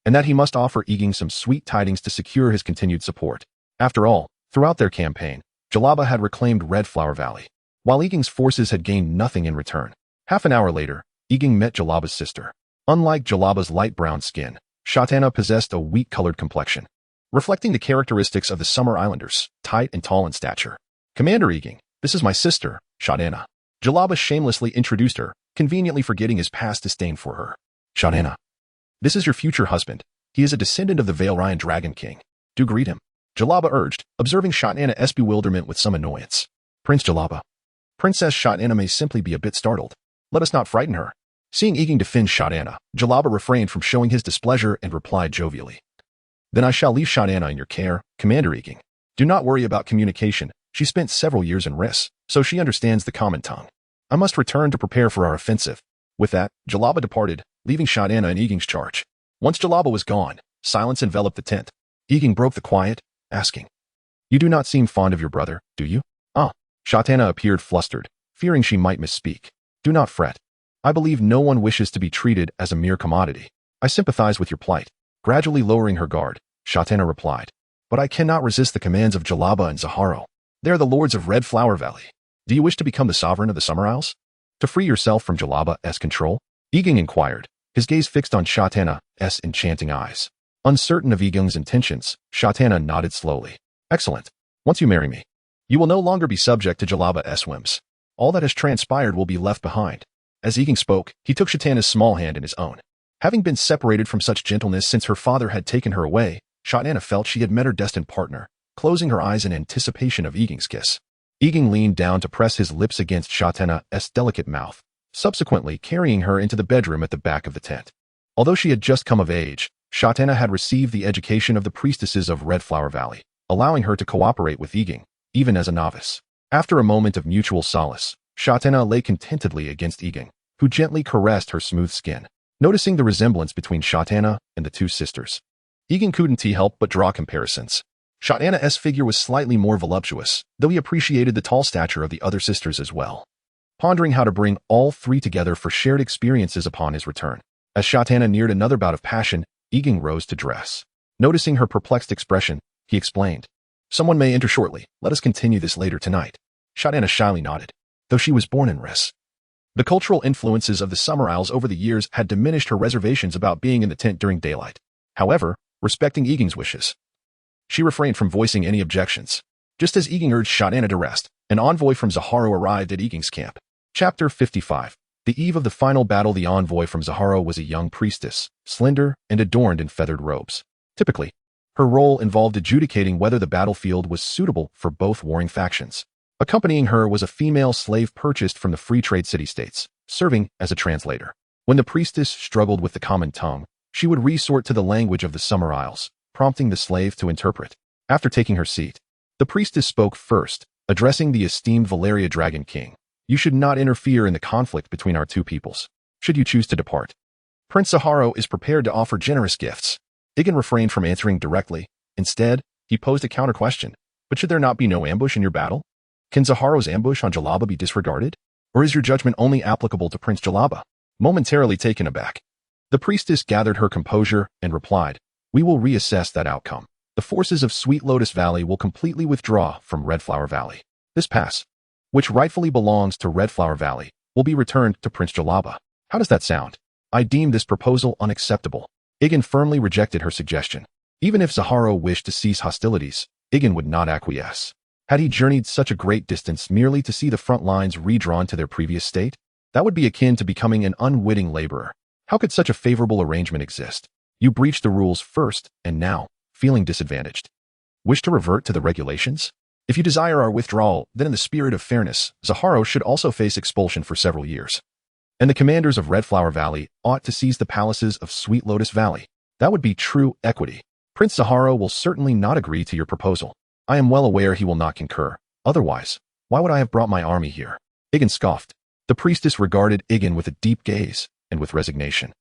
and that he must offer Egan some sweet tidings to secure his continued support. After all, throughout their campaign, Jalaba had reclaimed Red Flower Valley, while Egan's forces had gained nothing in return. Half an hour later, Egan met Jalaba's sister. Unlike Jalaba's light brown skin, Shatana possessed a wheat-colored complexion, reflecting the characteristics of the Summer Islanders, tight and tall in stature. Commander Egan, this is my sister, Shatana. Jalaba shamelessly introduced her, conveniently forgetting his past disdain for her. Shatana, this is your future husband. He is a descendant of the Valyrian Dragon King. Do greet him. Jalaba urged, observing Shatana's bewilderment with some annoyance. Prince Jalaba. Princess Shatana may simply be a bit startled. Let us not frighten her. Seeing Egan defend Shatana, Jalaba refrained from showing his displeasure and replied jovially. Then I shall leave Shatana in your care, Commander Egan. Do not worry about communication. She spent several years in Riss, so she understands the common tongue. I must return to prepare for our offensive. With that, Jalaba departed, leaving Shatana in Egan's charge. Once Jalaba was gone, silence enveloped the tent. Egan broke the quiet, asking, You do not seem fond of your brother, do you? Ah. Shatana appeared flustered, fearing she might misspeak. Do not fret. I believe no one wishes to be treated as a mere commodity. I sympathize with your plight. Gradually lowering her guard, Shatana replied. But I cannot resist the commands of Jalaba and Zaharo. They are the lords of Red Flower Valley. Do you wish to become the sovereign of the Summer Isles? To free yourself from Jalaba's control? Egan inquired, his gaze fixed on Shatana's enchanting eyes. Uncertain of Egan's intentions, Shatana nodded slowly. Excellent. Once you marry me, you will no longer be subject to Jalaba's whims. All that has transpired will be left behind. As Egan spoke, he took Shatana's small hand in his own. Having been separated from such gentleness since her father had taken her away, Shatana felt she had met her destined partner, closing her eyes in anticipation of Egan's kiss. Egan leaned down to press his lips against Shatana's delicate mouth, subsequently carrying her into the bedroom at the back of the tent. Although she had just come of age, Shatana had received the education of the priestesses of Red Flower Valley, allowing her to cooperate with Egan, even as a novice. After a moment of mutual solace, Shatana lay contentedly against Egan, who gently caressed her smooth skin. Noticing the resemblance between Shatana and the two sisters, Egan couldn't help but draw comparisons. Shatana's figure was slightly more voluptuous, though he appreciated the tall stature of the other sisters as well. Pondering how to bring all three together for shared experiences upon his return, as Shatana neared another bout of passion, Egan rose to dress. Noticing her perplexed expression, he explained, Someone may enter shortly. Let us continue this later tonight. Shatana shyly nodded, though she was born in Riss. The cultural influences of the Summer Isles over the years had diminished her reservations about being in the tent during daylight. However, respecting Egan's wishes, she refrained from voicing any objections. Just as Egan urged Shatana to rest, an envoy from Zaharo arrived at Egan's camp. Chapter 55. The eve of the final battle, the envoy from Zaharo was a young priestess, slender and adorned in feathered robes. Typically, her role involved adjudicating whether the battlefield was suitable for both warring factions. Accompanying her was a female slave purchased from the free trade city-states, serving as a translator. When the priestess struggled with the common tongue, she would resort to the language of the Summer Isles, prompting the slave to interpret. After taking her seat, the priestess spoke first, addressing the esteemed Valyria Dragon King. You should not interfere in the conflict between our two peoples, should you choose to depart. Prince Zaharo is prepared to offer generous gifts. Egan refrained from answering directly. Instead, he posed a counter-question. But should there not be no ambush in your battle? Can Zaharo's ambush on Jalaba be disregarded? Or is your judgment only applicable to Prince Jalaba? Momentarily taken aback, the priestess gathered her composure and replied, We will reassess that outcome. The forces of Sweet Lotus Valley will completely withdraw from Red Flower Valley. This pass, which rightfully belongs to Red Flower Valley, will be returned to Prince Jalaba. How does that sound? I deem this proposal unacceptable. Egan firmly rejected her suggestion. Even if Zaharo wished to cease hostilities, Egan would not acquiesce. Had he journeyed such a great distance merely to see the front lines redrawn to their previous state? That would be akin to becoming an unwitting laborer. How could such a favorable arrangement exist? You breached the rules first, and now, feeling disadvantaged, wish to revert to the regulations? If you desire our withdrawal, then in the spirit of fairness, Zaharo should also face expulsion for several years. And the commanders of Red Flower Valley ought to seize the palaces of Sweet Lotus Valley. That would be true equity. Prince Zaharo will certainly not agree to your proposal. I am well aware he will not concur. Otherwise, why would I have brought my army here? Igen scoffed. The priestess regarded Igen with a deep gaze and with resignation.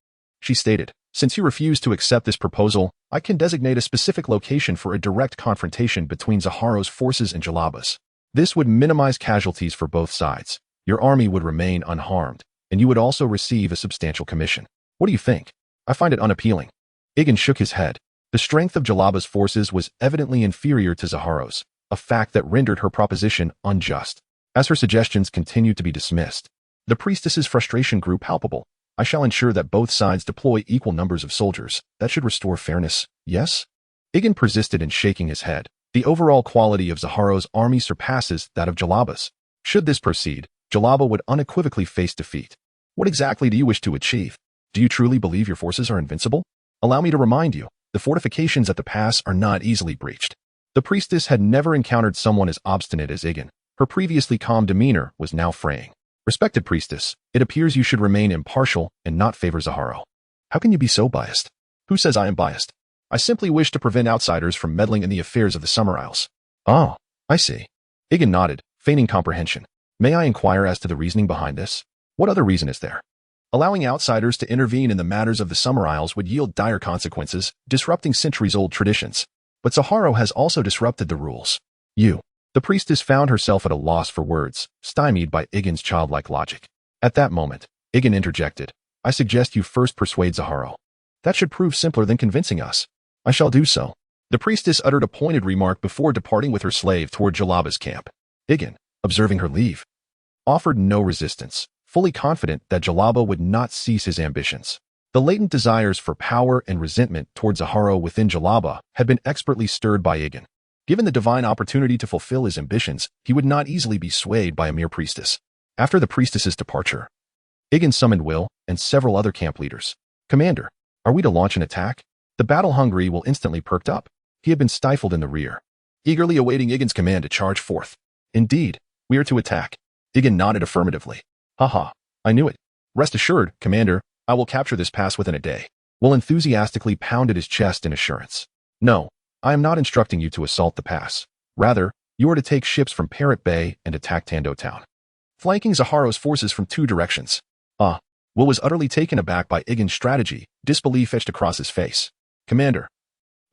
She stated, since you refuse to accept this proposal, I can designate a specific location for a direct confrontation between Zaharo's forces and Jalaba's. This would minimize casualties for both sides. Your army would remain unharmed, and you would also receive a substantial commission. What do you think? I find it unappealing. Igen shook his head. The strength of Jalaba's forces was evidently inferior to Zaharo's, a fact that rendered her proposition unjust. As her suggestions continued to be dismissed, the priestess's frustration grew palpable. I shall ensure that both sides deploy equal numbers of soldiers. That should restore fairness, yes? Igen persisted in shaking his head. The overall quality of Zaharo's army surpasses that of Jalaba's. Should this proceed, Jalaba would unequivocally face defeat. What exactly do you wish to achieve? Do you truly believe your forces are invincible? Allow me to remind you, the fortifications at the pass are not easily breached. The priestess had never encountered someone as obstinate as Igen. Her previously calm demeanor was now fraying. Respected priestess, it appears you should remain impartial and not favor Zaharo. How can you be so biased? Who says I am biased? I simply wish to prevent outsiders from meddling in the affairs of the Summer Isles. Oh, I see. Igen nodded, feigning comprehension. May I inquire as to the reasoning behind this? What other reason is there? Allowing outsiders to intervene in the matters of the Summer Isles would yield dire consequences, disrupting centuries-old traditions. But Zaharo has also disrupted the rules. The priestess found herself at a loss for words, stymied by Igen's childlike logic. At that moment, Igen interjected. I suggest you first persuade Zaharo. That should prove simpler than convincing us. I shall do so. The priestess uttered a pointed remark before departing with her slave toward Jalaba's camp. Igen, observing her leave, offered no resistance, fully confident that Jalaba would not cease his ambitions. The latent desires for power and resentment toward Zaharo within Jalaba had been expertly stirred by Igen. Given the divine opportunity to fulfill his ambitions, he would not easily be swayed by a mere priestess. After the priestess's departure, Igen summoned Will and several other camp leaders. Commander, are we to launch an attack? The battle-hungry Will instantly perked up. He had been stifled in the rear, eagerly awaiting Igen's command to charge forth. Indeed, we are to attack. Igen nodded affirmatively. Haha, I knew it. Rest assured, Commander, I will capture this pass within a day. Will enthusiastically pounded his chest in assurance. No, I am not instructing you to assault the pass. Rather, you are to take ships from Parrot Bay and attack Tando Town, flanking Zaharo's forces from two directions. Will was utterly taken aback by Igen's strategy, disbelief etched across his face. Commander,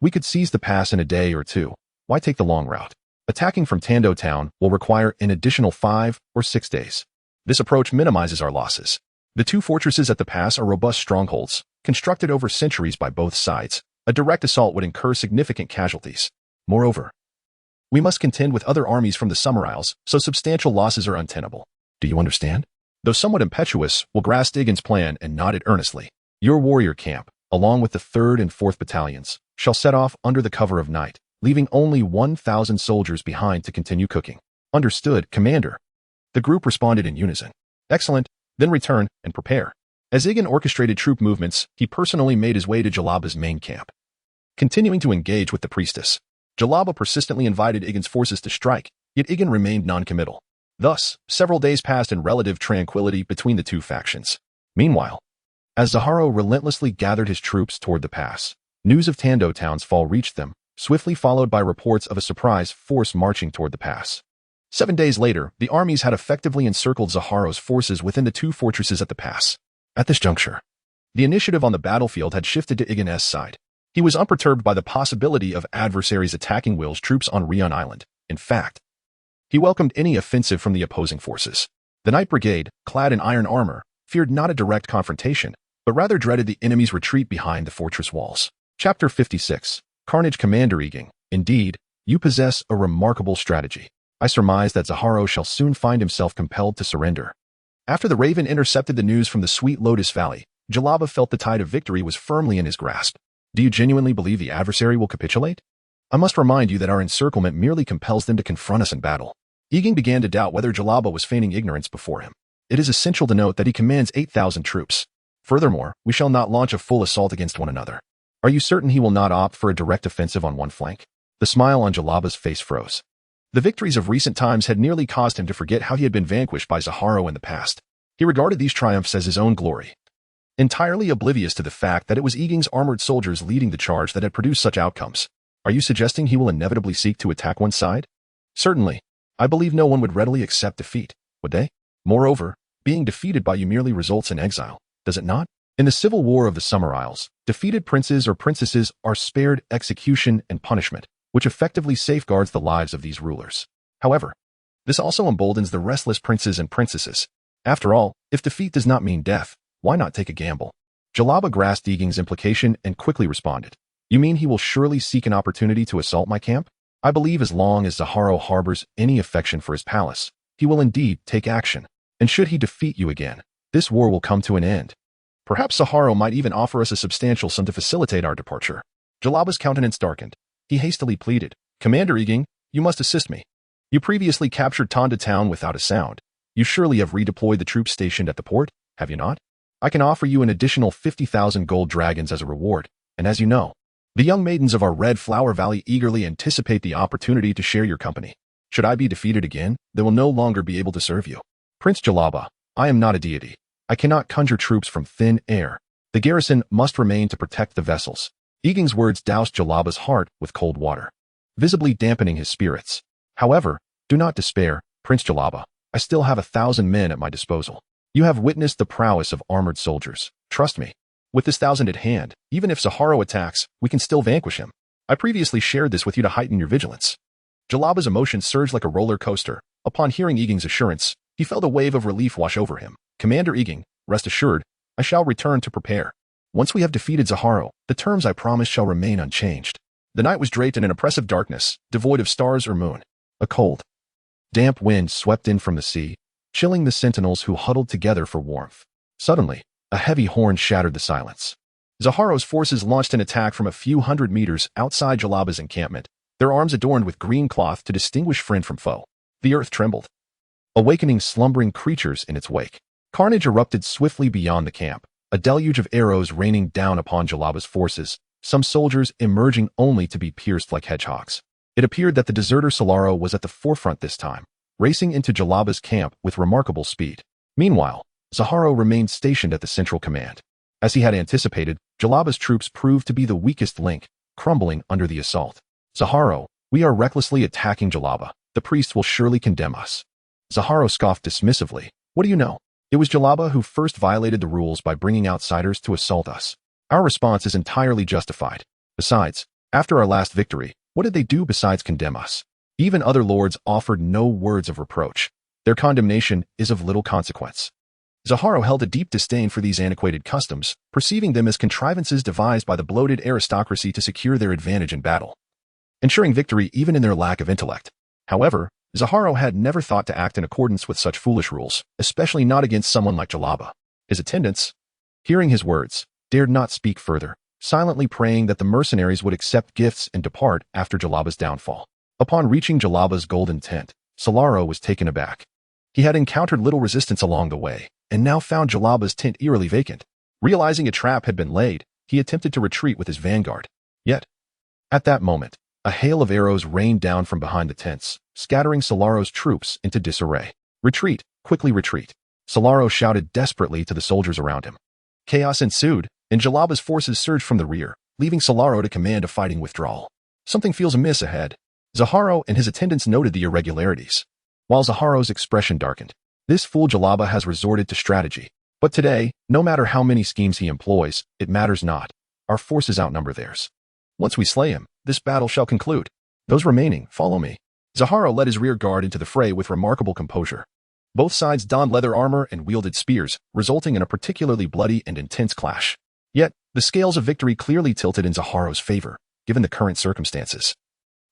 we could seize the pass in a day or two. Why take the long route? Attacking from Tando Town will require an additional 5 or 6 days. This approach minimizes our losses. The two fortresses at the pass are robust strongholds, constructed over centuries by both sides. A direct assault would incur significant casualties. Moreover, we must contend with other armies from the Summer Isles, so substantial losses are untenable. Do you understand? Though somewhat impetuous, Will grasped Igen's plan and nodded earnestly. Your warrior camp, along with the 3rd and 4th battalions, shall set off under the cover of night, leaving only 1,000 soldiers behind to continue cooking. Understood, Commander. The group responded in unison. Excellent, then return and prepare. As Igen orchestrated troop movements, he personally made his way to Jalaba's main camp. Continuing to engage with the priestess, Jalaba persistently invited Igen's forces to strike, yet Igen remained non-committal. Thus, several days passed in relative tranquility between the two factions. Meanwhile, as Zaharo relentlessly gathered his troops toward the pass, news of Tando Town's fall reached them, swiftly followed by reports of a surprise force marching toward the pass. 7 days later, the armies had effectively encircled Zaharo's forces within the two fortresses at the pass. At this juncture, the initiative on the battlefield had shifted to Igen's side. He was unperturbed by the possibility of adversaries attacking Will's troops on Rion Island. In fact, he welcomed any offensive from the opposing forces. The Night Brigade, clad in iron armor, feared not a direct confrontation, but rather dreaded the enemy's retreat behind the fortress walls. Chapter 56. Carnage. Commander Igen, indeed, you possess a remarkable strategy. I surmise that Zaharo shall soon find himself compelled to surrender. After the Raven intercepted the news from the Sweet Lotus Valley, Jalaba felt the tide of victory was firmly in his grasp. Do you genuinely believe the adversary will capitulate? I must remind you that our encirclement merely compels them to confront us in battle. Igen began to doubt whether Jalaba was feigning ignorance before him. It is essential to note that he commands 8,000 troops. Furthermore, we shall not launch a full assault against one another. Are you certain he will not opt for a direct offensive on one flank? The smile on Jalaba's face froze. The victories of recent times had nearly caused him to forget how he had been vanquished by Zaharo in the past. He regarded these triumphs as his own glory, entirely oblivious to the fact that it was Eging's armored soldiers leading the charge that had produced such outcomes. Are you suggesting he will inevitably seek to attack one side? Certainly. I believe no one would readily accept defeat, would they? Moreover, being defeated by you merely results in exile, does it not? In the civil war of the Summer Isles, defeated princes or princesses are spared execution and punishment, which effectively safeguards the lives of these rulers. However, this also emboldens the restless princes and princesses. After all, if defeat does not mean death, why not take a gamble? Jalaba grasped Eging's implication and quickly responded. You mean he will surely seek an opportunity to assault my camp? I believe as long as Zaharo harbors any affection for his palace, he will indeed take action. And should he defeat you again, this war will come to an end. Perhaps Zaharo might even offer us a substantial sum to facilitate our departure. Jalaba's countenance darkened. He hastily pleaded, Commander Eging, you must assist me. You previously captured Tonda town without a sound. You surely have redeployed the troops stationed at the port, have you not? I can offer you an additional 50,000 gold dragons as a reward, and as you know, the young maidens of our Red Flower Valley eagerly anticipate the opportunity to share your company. Should I be defeated again, they will no longer be able to serve you. Prince Jalaba, I am not a deity. I cannot conjure troops from thin air. The garrison must remain to protect the vessels. Eging's words doused Jalaba's heart with cold water, visibly dampening his spirits. However, do not despair, Prince Jalaba. I still have 1,000 men at my disposal. You have witnessed the prowess of armored soldiers. Trust me. With this 1,000 at hand, even if Zaharo attacks, we can still vanquish him. I previously shared this with you to heighten your vigilance. Jalaba's emotions surged like a roller coaster. Upon hearing Eging's assurance, he felt a wave of relief wash over him. Commander Eging, rest assured, I shall return to prepare. Once we have defeated Zaharo, the terms I promised shall remain unchanged. The night was draped in an oppressive darkness, devoid of stars or moon. A cold, damp wind swept in from the sea, chilling the sentinels who huddled together for warmth. Suddenly, a heavy horn shattered the silence. Zaharo's forces launched an attack from a few hundred meters outside Jalaba's encampment, their arms adorned with green cloth to distinguish friend from foe. The earth trembled, awakening slumbering creatures in its wake. Carnage erupted swiftly beyond the camp, a deluge of arrows raining down upon Jalaba's forces, some soldiers emerging only to be pierced like hedgehogs. It appeared that the deserter Solaro was at the forefront this time, racing into Jalaba's camp with remarkable speed. Meanwhile, Zaharo remained stationed at the central command. As he had anticipated, Jalaba's troops proved to be the weakest link, crumbling under the assault. Zaharo, we are recklessly attacking Jalaba. The priests will surely condemn us. Zaharo scoffed dismissively. What do you know? It was Jalaba who first violated the rules by bringing outsiders to assault us. Our response is entirely justified. Besides, after our last victory, what did they do besides condemn us? Even other lords offered no words of reproach. Their condemnation is of little consequence. Zaharo held a deep disdain for these antiquated customs, perceiving them as contrivances devised by the bloated aristocracy to secure their advantage in battle, ensuring victory even in their lack of intellect. However, Zaharo had never thought to act in accordance with such foolish rules, especially not against someone like Jalaba. His attendants, hearing his words, dared not speak further, silently praying that the mercenaries would accept gifts and depart after Jalaba's downfall. Upon reaching Jalaba's golden tent, Solaro was taken aback. He had encountered little resistance along the way, and now found Jalaba's tent eerily vacant. Realizing a trap had been laid, he attempted to retreat with his vanguard. Yet, at that moment, a hail of arrows rained down from behind the tents, scattering Solaro's troops into disarray. Retreat, quickly retreat. Solaro shouted desperately to the soldiers around him. Chaos ensued, and Jalaba's forces surged from the rear, leaving Solaro to command a fighting withdrawal. Something feels amiss ahead. Zaharo and his attendants noted the irregularities. While Zaharo's expression darkened, this fool Jalaba has resorted to strategy. But today, no matter how many schemes he employs, it matters not. Our forces outnumber theirs. Once we slay him, this battle shall conclude. Those remaining, follow me. Zaharo led his rear guard into the fray with remarkable composure. Both sides donned leather armor and wielded spears, resulting in a particularly bloody and intense clash. Yet, the scales of victory clearly tilted in Zaharo's favor, given the current circumstances.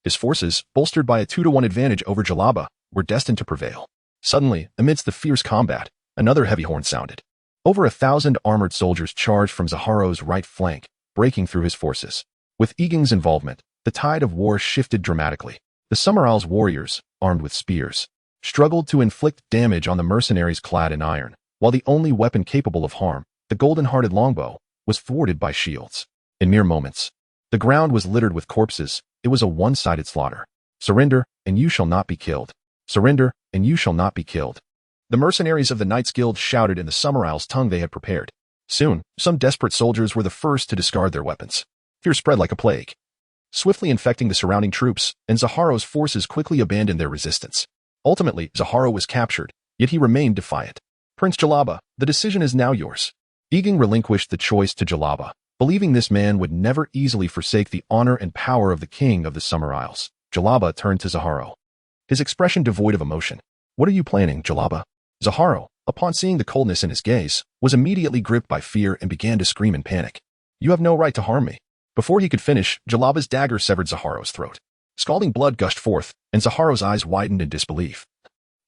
His forces, bolstered by a 2-to-1 advantage over Jalaba, were destined to prevail. Suddenly, amidst the fierce combat, another heavy horn sounded. Over 1,000 armored soldiers charged from Zaharo's right flank, breaking through his forces. With Eging's involvement, the tide of war shifted dramatically. The Summer Isles warriors, armed with spears, struggled to inflict damage on the mercenaries clad in iron, while the only weapon capable of harm, the golden-hearted longbow, was thwarted by shields. In mere moments, the ground was littered with corpses. It was a one-sided slaughter. Surrender, and you shall not be killed. Surrender, and you shall not be killed. The mercenaries of the Knights Guild shouted in the Summer Isle's tongue they had prepared. Soon, some desperate soldiers were the first to discard their weapons. Fear spread like a plague, swiftly infecting the surrounding troops, and Zaharo's forces quickly abandoned their resistance. Ultimately, Zaharo was captured, yet he remained defiant. Prince Jalaba, the decision is now yours. Egan relinquished the choice to Jalaba, believing this man would never easily forsake the honor and power of the king of the Summer Isles. Jalaba turned to Zaharo, his expression devoid of emotion. What are you planning, Jalaba? Zaharo, upon seeing the coldness in his gaze, was immediately gripped by fear and began to scream in panic. You have no right to harm me. Before he could finish, Jalaba's dagger severed Zaharo's throat. Scalding blood gushed forth, and Zaharo's eyes widened in disbelief.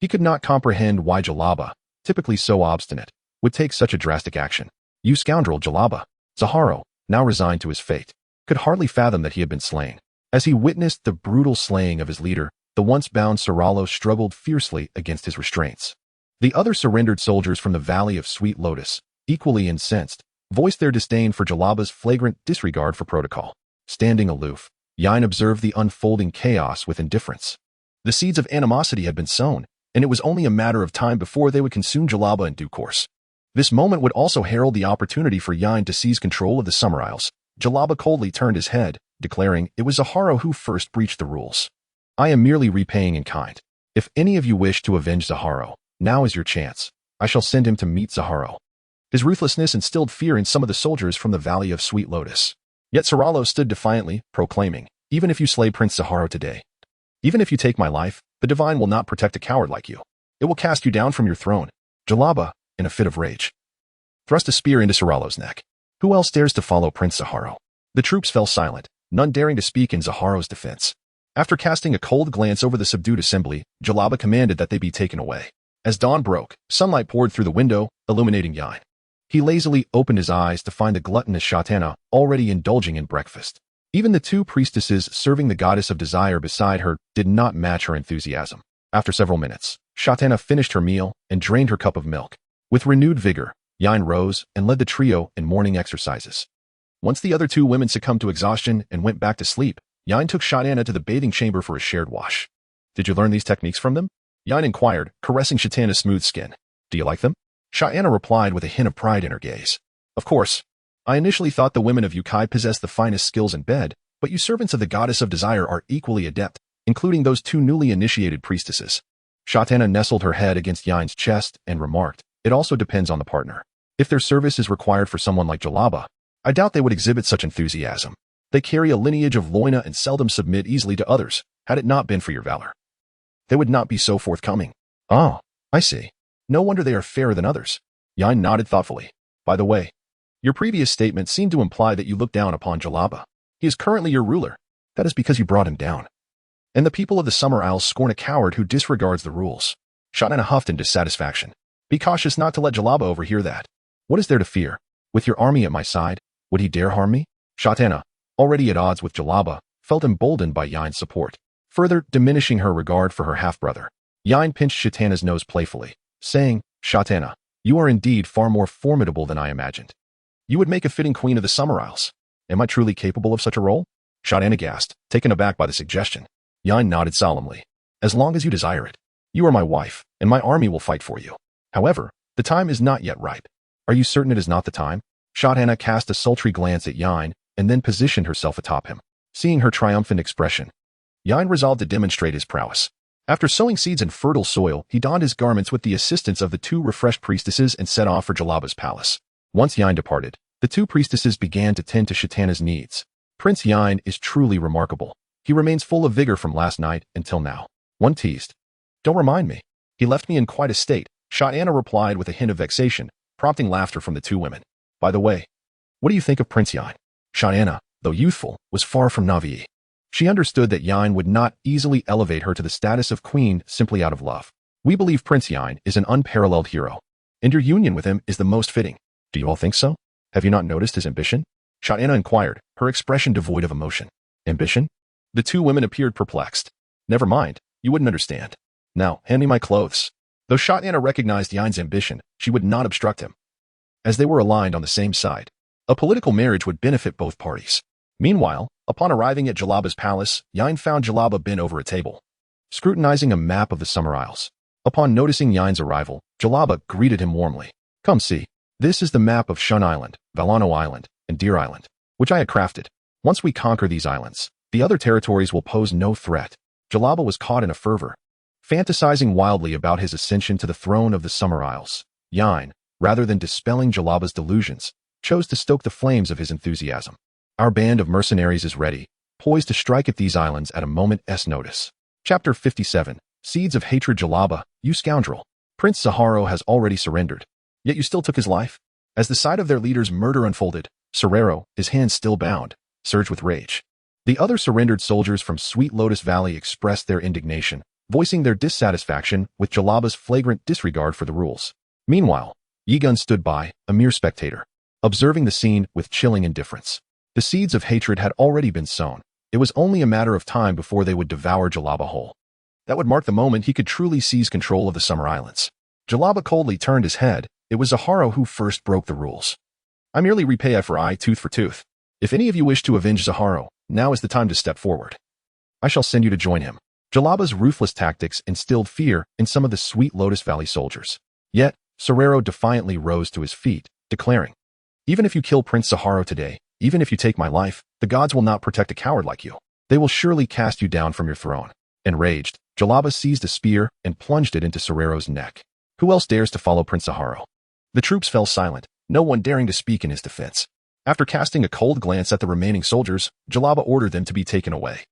He could not comprehend why Jalaba, typically so obstinate, would take such a drastic action. You scoundrel, Jalaba! Zaharo, now resigned to his fate, could hardly fathom that he had been slain. As he witnessed the brutal slaying of his leader, the once-bound Soralo struggled fiercely against his restraints. The other surrendered soldiers from the Valley of Sweet Lotus, equally incensed, voiced their disdain for Jalaba's flagrant disregard for protocol. Standing aloof, Yain observed the unfolding chaos with indifference. The seeds of animosity had been sown, and it was only a matter of time before they would consume Jalaba in due course. This moment would also herald the opportunity for Yain to seize control of the Summer Isles. Jalaba coldly turned his head, declaring, it was Zaharo who first breached the rules. I am merely repaying in kind. If any of you wish to avenge Zaharo, now is your chance. I shall send him to meet Zaharo. His ruthlessness instilled fear in some of the soldiers from the Valley of Sweet Lotus. Yet Soralo stood defiantly, proclaiming, even if you slay Prince Zaharo today, even if you take my life, the Divine will not protect a coward like you. It will cast you down from your throne. Jalaba, in a fit of rage, thrust a spear into Soralo's neck. Who else dares to follow Prince Zaharo? The troops fell silent, none daring to speak in Zaharo's defense. After casting a cold glance over the subdued assembly, Jalaba commanded that they be taken away. As dawn broke, sunlight poured through the window, illuminating Yain. He lazily opened his eyes to find the gluttonous Shatana already indulging in breakfast. Even the two priestesses serving the goddess of desire beside her did not match her enthusiasm. After several minutes, Shatana finished her meal and drained her cup of milk. With renewed vigor, Yain rose and led the trio in morning exercises. Once the other two women succumbed to exhaustion and went back to sleep, Yain took Shatana to the bathing chamber for a shared wash. Did you learn these techniques from them? Yain inquired, caressing Shatana's smooth skin. Do you like them? Shatana replied with a hint of pride in her gaze. Of course. I initially thought the women of Yukai possessed the finest skills in bed, but you servants of the goddess of desire are equally adept, including those two newly initiated priestesses. Shatana nestled her head against Yain's chest and remarked, it also depends on the partner. If their service is required for someone like Jalaba, I doubt they would exhibit such enthusiasm. They carry a lineage of loina and seldom submit easily to others. Had it not been for your valor, they would not be so forthcoming. Oh, I see. No wonder they are fairer than others. Yain nodded thoughtfully. By the way, your previous statement seemed to imply that you look down upon Jalaba. He is currently your ruler. That is because you brought him down. And the people of the Summer Isles scorn a coward who disregards the rules. Shatana huffed in dissatisfaction. Be cautious not to let Jalaba overhear that. What is there to fear? With your army at my side, would he dare harm me? Shatana, already at odds with Jalaba, felt emboldened by Yain's support, further diminishing her regard for her half-brother. Yain pinched Shatana's nose playfully, saying, Shatana, you are indeed far more formidable than I imagined. You would make a fitting queen of the Summer Isles. Am I truly capable of such a role? Shatana gasped, taken aback by the suggestion. Yain nodded solemnly. As long as you desire it. You are my wife, and my army will fight for you. However, the time is not yet ripe. Are you certain it is not the time? Shatana cast a sultry glance at Yain, and then positioned herself atop him. Seeing her triumphant expression, Yain resolved to demonstrate his prowess. After sowing seeds in fertile soil, he donned his garments with the assistance of the two refreshed priestesses and set off for Jalaba's palace. Once Yain departed, the two priestesses began to tend to Shatana's needs. Prince Yain is truly remarkable. He remains full of vigor from last night until now. One teased. Don't remind me. He left me in quite a state, Shatana replied with a hint of vexation, prompting laughter from the two women. By the way, what do you think of Prince Yain? Shatana, though youthful, was far from naïve. She understood that Yain would not easily elevate her to the status of queen simply out of love. We believe Prince Yain is an unparalleled hero, and your union with him is the most fitting. Do you all think so? Have you not noticed his ambition? Shatana inquired, her expression devoid of emotion. Ambition? The two women appeared perplexed. Never mind, you wouldn't understand. Now, hand me my clothes. Though Shatana recognized Yain's ambition, she would not obstruct him. as they were aligned on the same side. A political marriage would benefit both parties. Meanwhile, upon arriving at Jalaba's palace, Yin found Jalaba bent over a table, scrutinizing a map of the Summer Isles. Upon noticing Yin's arrival, Jalaba greeted him warmly. Come see. This is the map of Shun Island, Valano Island, and Deer Island, which I had crafted. Once we conquer these islands, the other territories will pose no threat. Jalaba was caught in a fervor, fantasizing wildly about his ascension to the throne of the Summer Isles. Yin, rather than dispelling Jalaba's delusions, chose to stoke the flames of his enthusiasm. Our band of mercenaries is ready, poised to strike at these islands at a moment's notice. Chapter 57. Seeds of Hatred. Jalaba, you scoundrel. Prince Saharo has already surrendered, yet you still took his life? As the sight of their leader's murder unfolded, Serrero, his hands still bound, surged with rage. The other surrendered soldiers from Sweet Lotus Valley expressed their indignation, voicing their dissatisfaction with Jalaba's flagrant disregard for the rules. Meanwhile, Yigun stood by, a mere spectator, observing the scene with chilling indifference. The seeds of hatred had already been sown. It was only a matter of time before they would devour Jalaba whole. That would mark the moment he could truly seize control of the Summer Islands. Jalaba coldly turned his head. It was Zaharo who first broke the rules. I merely repay eye for eye, tooth for tooth. If any of you wish to avenge Zaharo, now is the time to step forward. I shall send you to join him. Jalaba's ruthless tactics instilled fear in some of the Sweet Lotus Valley soldiers. Yet, Serrero defiantly rose to his feet, declaring, even if you kill Prince Zaharo today, even if you take my life, the gods will not protect a coward like you. They will surely cast you down from your throne. Enraged, Jalaba seized a spear and plunged it into Serrero's neck. Who else dares to follow Prince Zaharo? The troops fell silent, no one daring to speak in his defense. After casting a cold glance at the remaining soldiers, Jalaba ordered them to be taken away.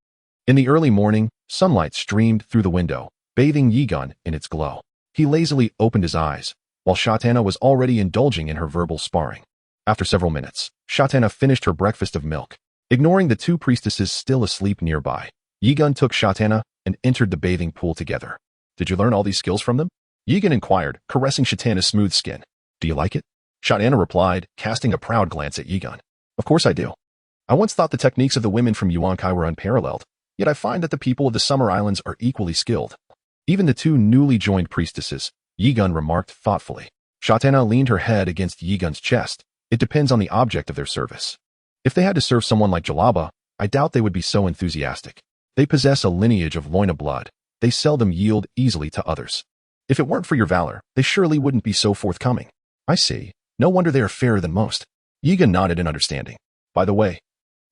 In the early morning, sunlight streamed through the window, bathing Yigun in its glow. He lazily opened his eyes, while Shatana was already indulging in her verbal sparring. After several minutes, Shatana finished her breakfast of milk. Ignoring the two priestesses still asleep nearby, Yigun took Shatana and entered the bathing pool together. Did you learn all these skills from them? Yigun inquired, caressing Shatana's smooth skin. Do you like it? Shatana replied, casting a proud glance at Yigun. Of course I do. I once thought the techniques of the women from Yuankai were unparalleled, yet I find that the people of the Summer Islands are equally skilled. Even the two newly joined priestesses, Yigun remarked thoughtfully. Shatana leaned her head against Yigun's chest. It depends on the object of their service. If they had to serve someone like Jalaba, I doubt they would be so enthusiastic. They possess a lineage of Loina blood. They seldom yield easily to others. If it weren't for your valor, they surely wouldn't be so forthcoming. I see. No wonder they are fairer than most. Yigun nodded in understanding. By the way,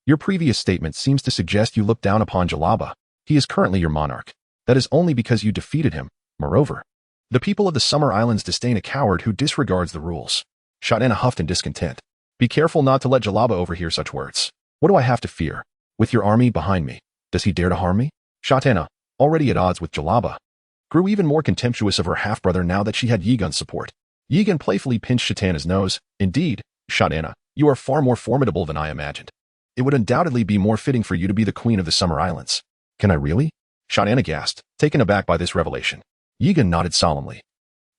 your previous statement seems to suggest you look down upon Jalaba. He is currently your monarch. That is only because you defeated him. Moreover, the people of the Summer Islands disdain a coward who disregards the rules. Shatana huffed in discontent. Be careful not to let Jalaba overhear such words. What do I have to fear? With your army behind me, does he dare to harm me? Shatana, already at odds with Jalaba, grew even more contemptuous of her half-brother now that she had Yigun's support. Yigun playfully pinched Shatana's nose. Indeed, Shatana, you are far more formidable than I imagined. It would undoubtedly be more fitting for you to be the queen of the Summer Islands. Can I really? Shatana gasped, taken aback by this revelation. Yigun nodded solemnly.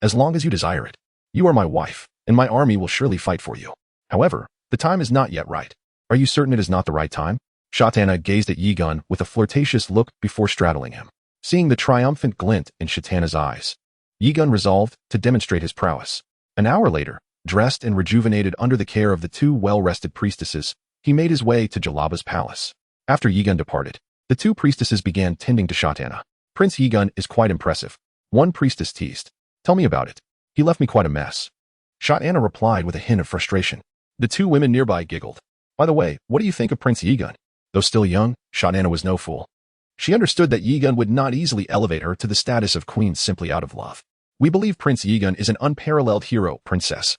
As long as you desire it. You are my wife, and my army will surely fight for you. However, the time is not yet right. Are you certain it is not the right time? Shatana gazed at Yigun with a flirtatious look before straddling him. Seeing the triumphant glint in Shatana's eyes, Yigun resolved to demonstrate his prowess. An hour later, dressed and rejuvenated under the care of the two well-rested priestesses, he made his way to Jalaba's palace. After Yigun departed, the two priestesses began tending to Shatana. Prince Yigun is quite impressive. One priestess teased. Tell me about it. He left me quite a mess. Shatana replied with a hint of frustration. The two women nearby giggled. By the way, what do you think of Prince Yigun? Though still young, Shatana was no fool. She understood that Yigun would not easily elevate her to the status of queen simply out of love. We believe Prince Yigun is an unparalleled hero, princess.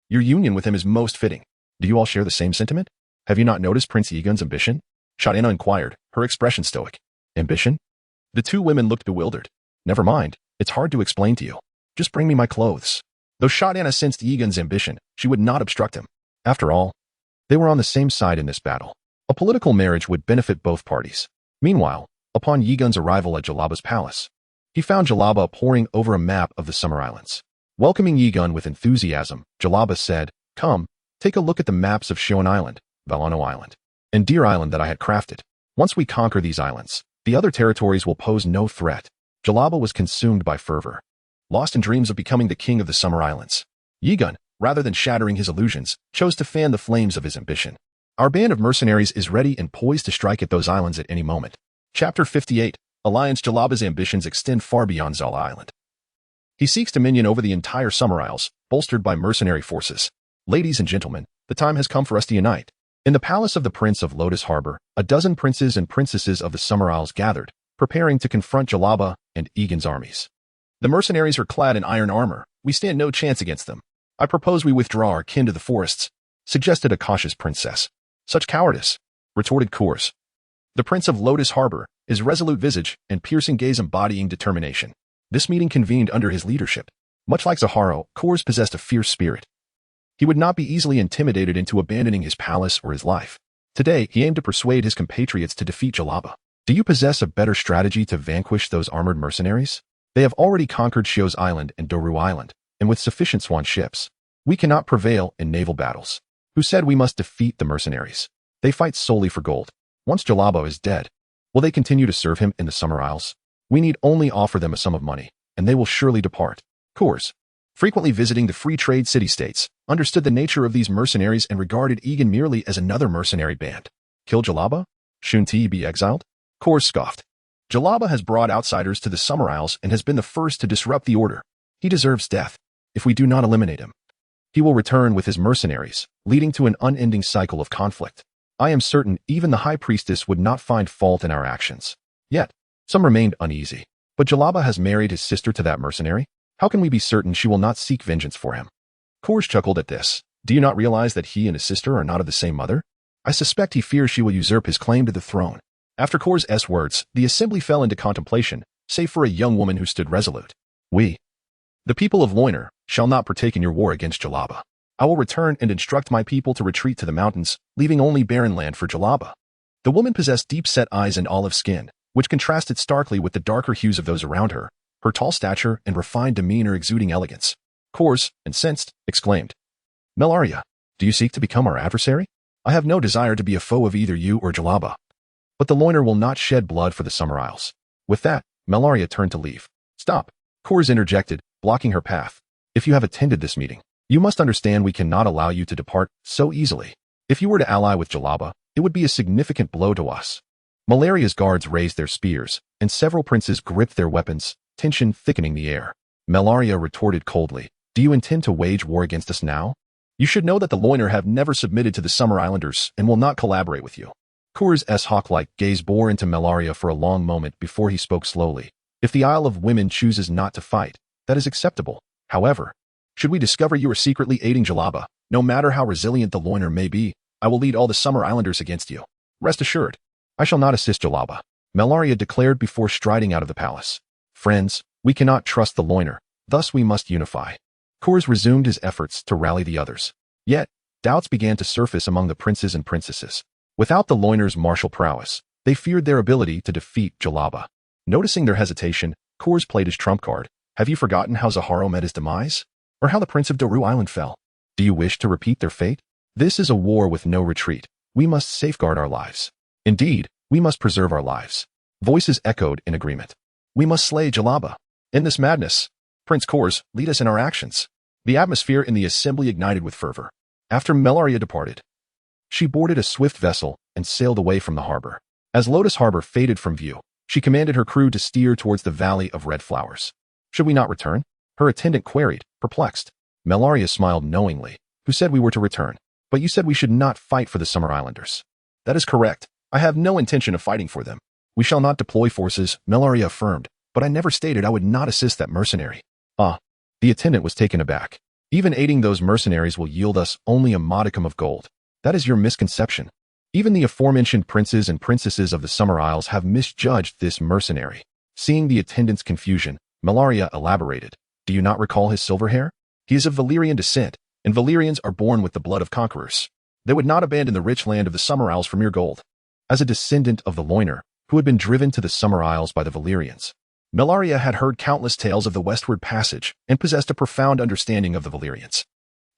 Your union with him is most fitting. Do you all share the same sentiment? Have you not noticed Prince Yigun's ambition? Shatana inquired, her expression stoic. Ambition? The two women looked bewildered. Never mind, it's hard to explain to you. Just bring me my clothes. Though Shatana sensed Yigun's ambition, she would not obstruct him. After all, they were on the same side in this battle. A political marriage would benefit both parties. Meanwhile, upon Yigun's arrival at Jalaba's palace, he found Jalaba poring over a map of the Summer Islands. Welcoming Yigun with enthusiasm, Jalaba said, Come, take a look at the maps of Shun Island, Valano Island, and Deer Island that I had crafted. Once we conquer these islands, the other territories will pose no threat. Jalaba was consumed by fervor, lost in dreams of becoming the king of the Summer Islands. Yigun, rather than shattering his illusions, chose to fan the flames of his ambition. Our band of mercenaries is ready and poised to strike at those islands at any moment. Chapter 58. Alliance. Jalaba's ambitions extend far beyond Zala Island. He seeks dominion over the entire Summer Isles, bolstered by mercenary forces. Ladies and gentlemen, the time has come for us to unite. In the palace of the Prince of Lotus Harbor, a dozen princes and princesses of the Summer Isles gathered, preparing to confront Jalaba and Egan's armies. The mercenaries are clad in iron armor. We stand no chance against them. I propose we withdraw our kin to the forests, suggested a cautious princess. Such cowardice, retorted Kors. The Prince of Lotus Harbor, his resolute visage and piercing gaze embodying determination. This meeting convened under his leadership. Much like Zaharo, Kors possessed a fierce spirit. He would not be easily intimidated into abandoning his palace or his life. Today, he aimed to persuade his compatriots to defeat Jalaba. Do you possess a better strategy to vanquish those armored mercenaries? They have already conquered Shio's Island and Doru Island, and with sufficient swan ships, we cannot prevail in naval battles. Who said we must defeat the mercenaries? They fight solely for gold. Once Jalaba is dead, will they continue to serve him in the Summer Isles? We need only offer them a sum of money, and they will surely depart. Kors, frequently visiting the free trade city-states, understood the nature of these mercenaries and regarded Egan merely as another mercenary band. Kill Jalaba? Shouldn't he be exiled? Kors scoffed. Jalaba has brought outsiders to the Summer Isles and has been the first to disrupt the order. He deserves death. If we do not eliminate him, he will return with his mercenaries, leading to an unending cycle of conflict. I am certain even the High Priestess would not find fault in our actions. Yet, some remained uneasy. But Jalaba has married his sister to that mercenary? How can we be certain she will not seek vengeance for him? Kors chuckled at this. Do you not realize that he and his sister are not of the same mother? I suspect he fears she will usurp his claim to the throne. After Kors's words, the assembly fell into contemplation, save for a young woman who stood resolute. We, the people of Loiner, shall not partake in your war against Jalaba. I will return and instruct my people to retreat to the mountains, leaving only barren land for Jalaba. The woman possessed deep-set eyes and olive skin, which contrasted starkly with the darker hues of those around her, her tall stature and refined demeanor exuding elegance. Kors, incensed, exclaimed, Melaria, do you seek to become our adversary? I have no desire to be a foe of either you or Jalaba. But the Loiner will not shed blood for the Summer Isles. With that, Melaria turned to leave. Stop, Kors interjected, blocking her path. If you have attended this meeting, you must understand we cannot allow you to depart so easily. If you were to ally with Jalaba, it would be a significant blow to us. Malaria's guards raised their spears, and several princes gripped their weapons, tension thickening the air. Melaria retorted coldly, do you intend to wage war against us now? You should know that the Loiner have never submitted to the Summer Islanders and will not collaborate with you. Kors's hawk-like gaze bore into Melaria for a long moment before he spoke slowly. If the Isle of Women chooses not to fight, that is acceptable. However, should we discover you are secretly aiding Jalaba, no matter how resilient the Loiner may be, I will lead all the Summer Islanders against you. Rest assured, I shall not assist Jalaba, Melaria declared before striding out of the palace. Friends, we cannot trust the Loiner, thus we must unify. Kors resumed his efforts to rally the others. Yet, doubts began to surface among the princes and princesses. Without the Loiner's martial prowess, they feared their ability to defeat Jalaba. Noticing their hesitation, Kors played his trump card. Have you forgotten how Zaharo met his demise? Or how the Prince of Doru Island fell? Do you wish to repeat their fate? This is a war with no retreat. We must safeguard our lives. Indeed, we must preserve our lives. Voices echoed in agreement. We must slay Jalaba. In this madness, Prince Kors, lead us in our actions. The atmosphere in the assembly ignited with fervor. After Melaria departed, she boarded a swift vessel and sailed away from the harbor. As Lotus Harbor faded from view, she commanded her crew to steer towards the Valley of Red Flowers. Should we not return? Her attendant queried, perplexed. Melaria smiled knowingly. Who said we were to return? But you said we should not fight for the Summer Islanders. That is correct. I have no intention of fighting for them. We shall not deploy forces, Melaria affirmed, but I never stated I would not assist that mercenary. Ah, the attendant was taken aback. Even aiding those mercenaries will yield us only a modicum of gold. That is your misconception. Even the aforementioned princes and princesses of the Summer Isles have misjudged this mercenary. Seeing the attendant's confusion, Melaria elaborated. Do you not recall his silver hair? He is of Valyrian descent, and Valyrians are born with the blood of conquerors. They would not abandon the rich land of the Summer Isles for mere gold. As a descendant of the Loiner, who had been driven to the Summer Isles by the Valyrians, Melaria had heard countless tales of the Westward Passage and possessed a profound understanding of the Valyrians.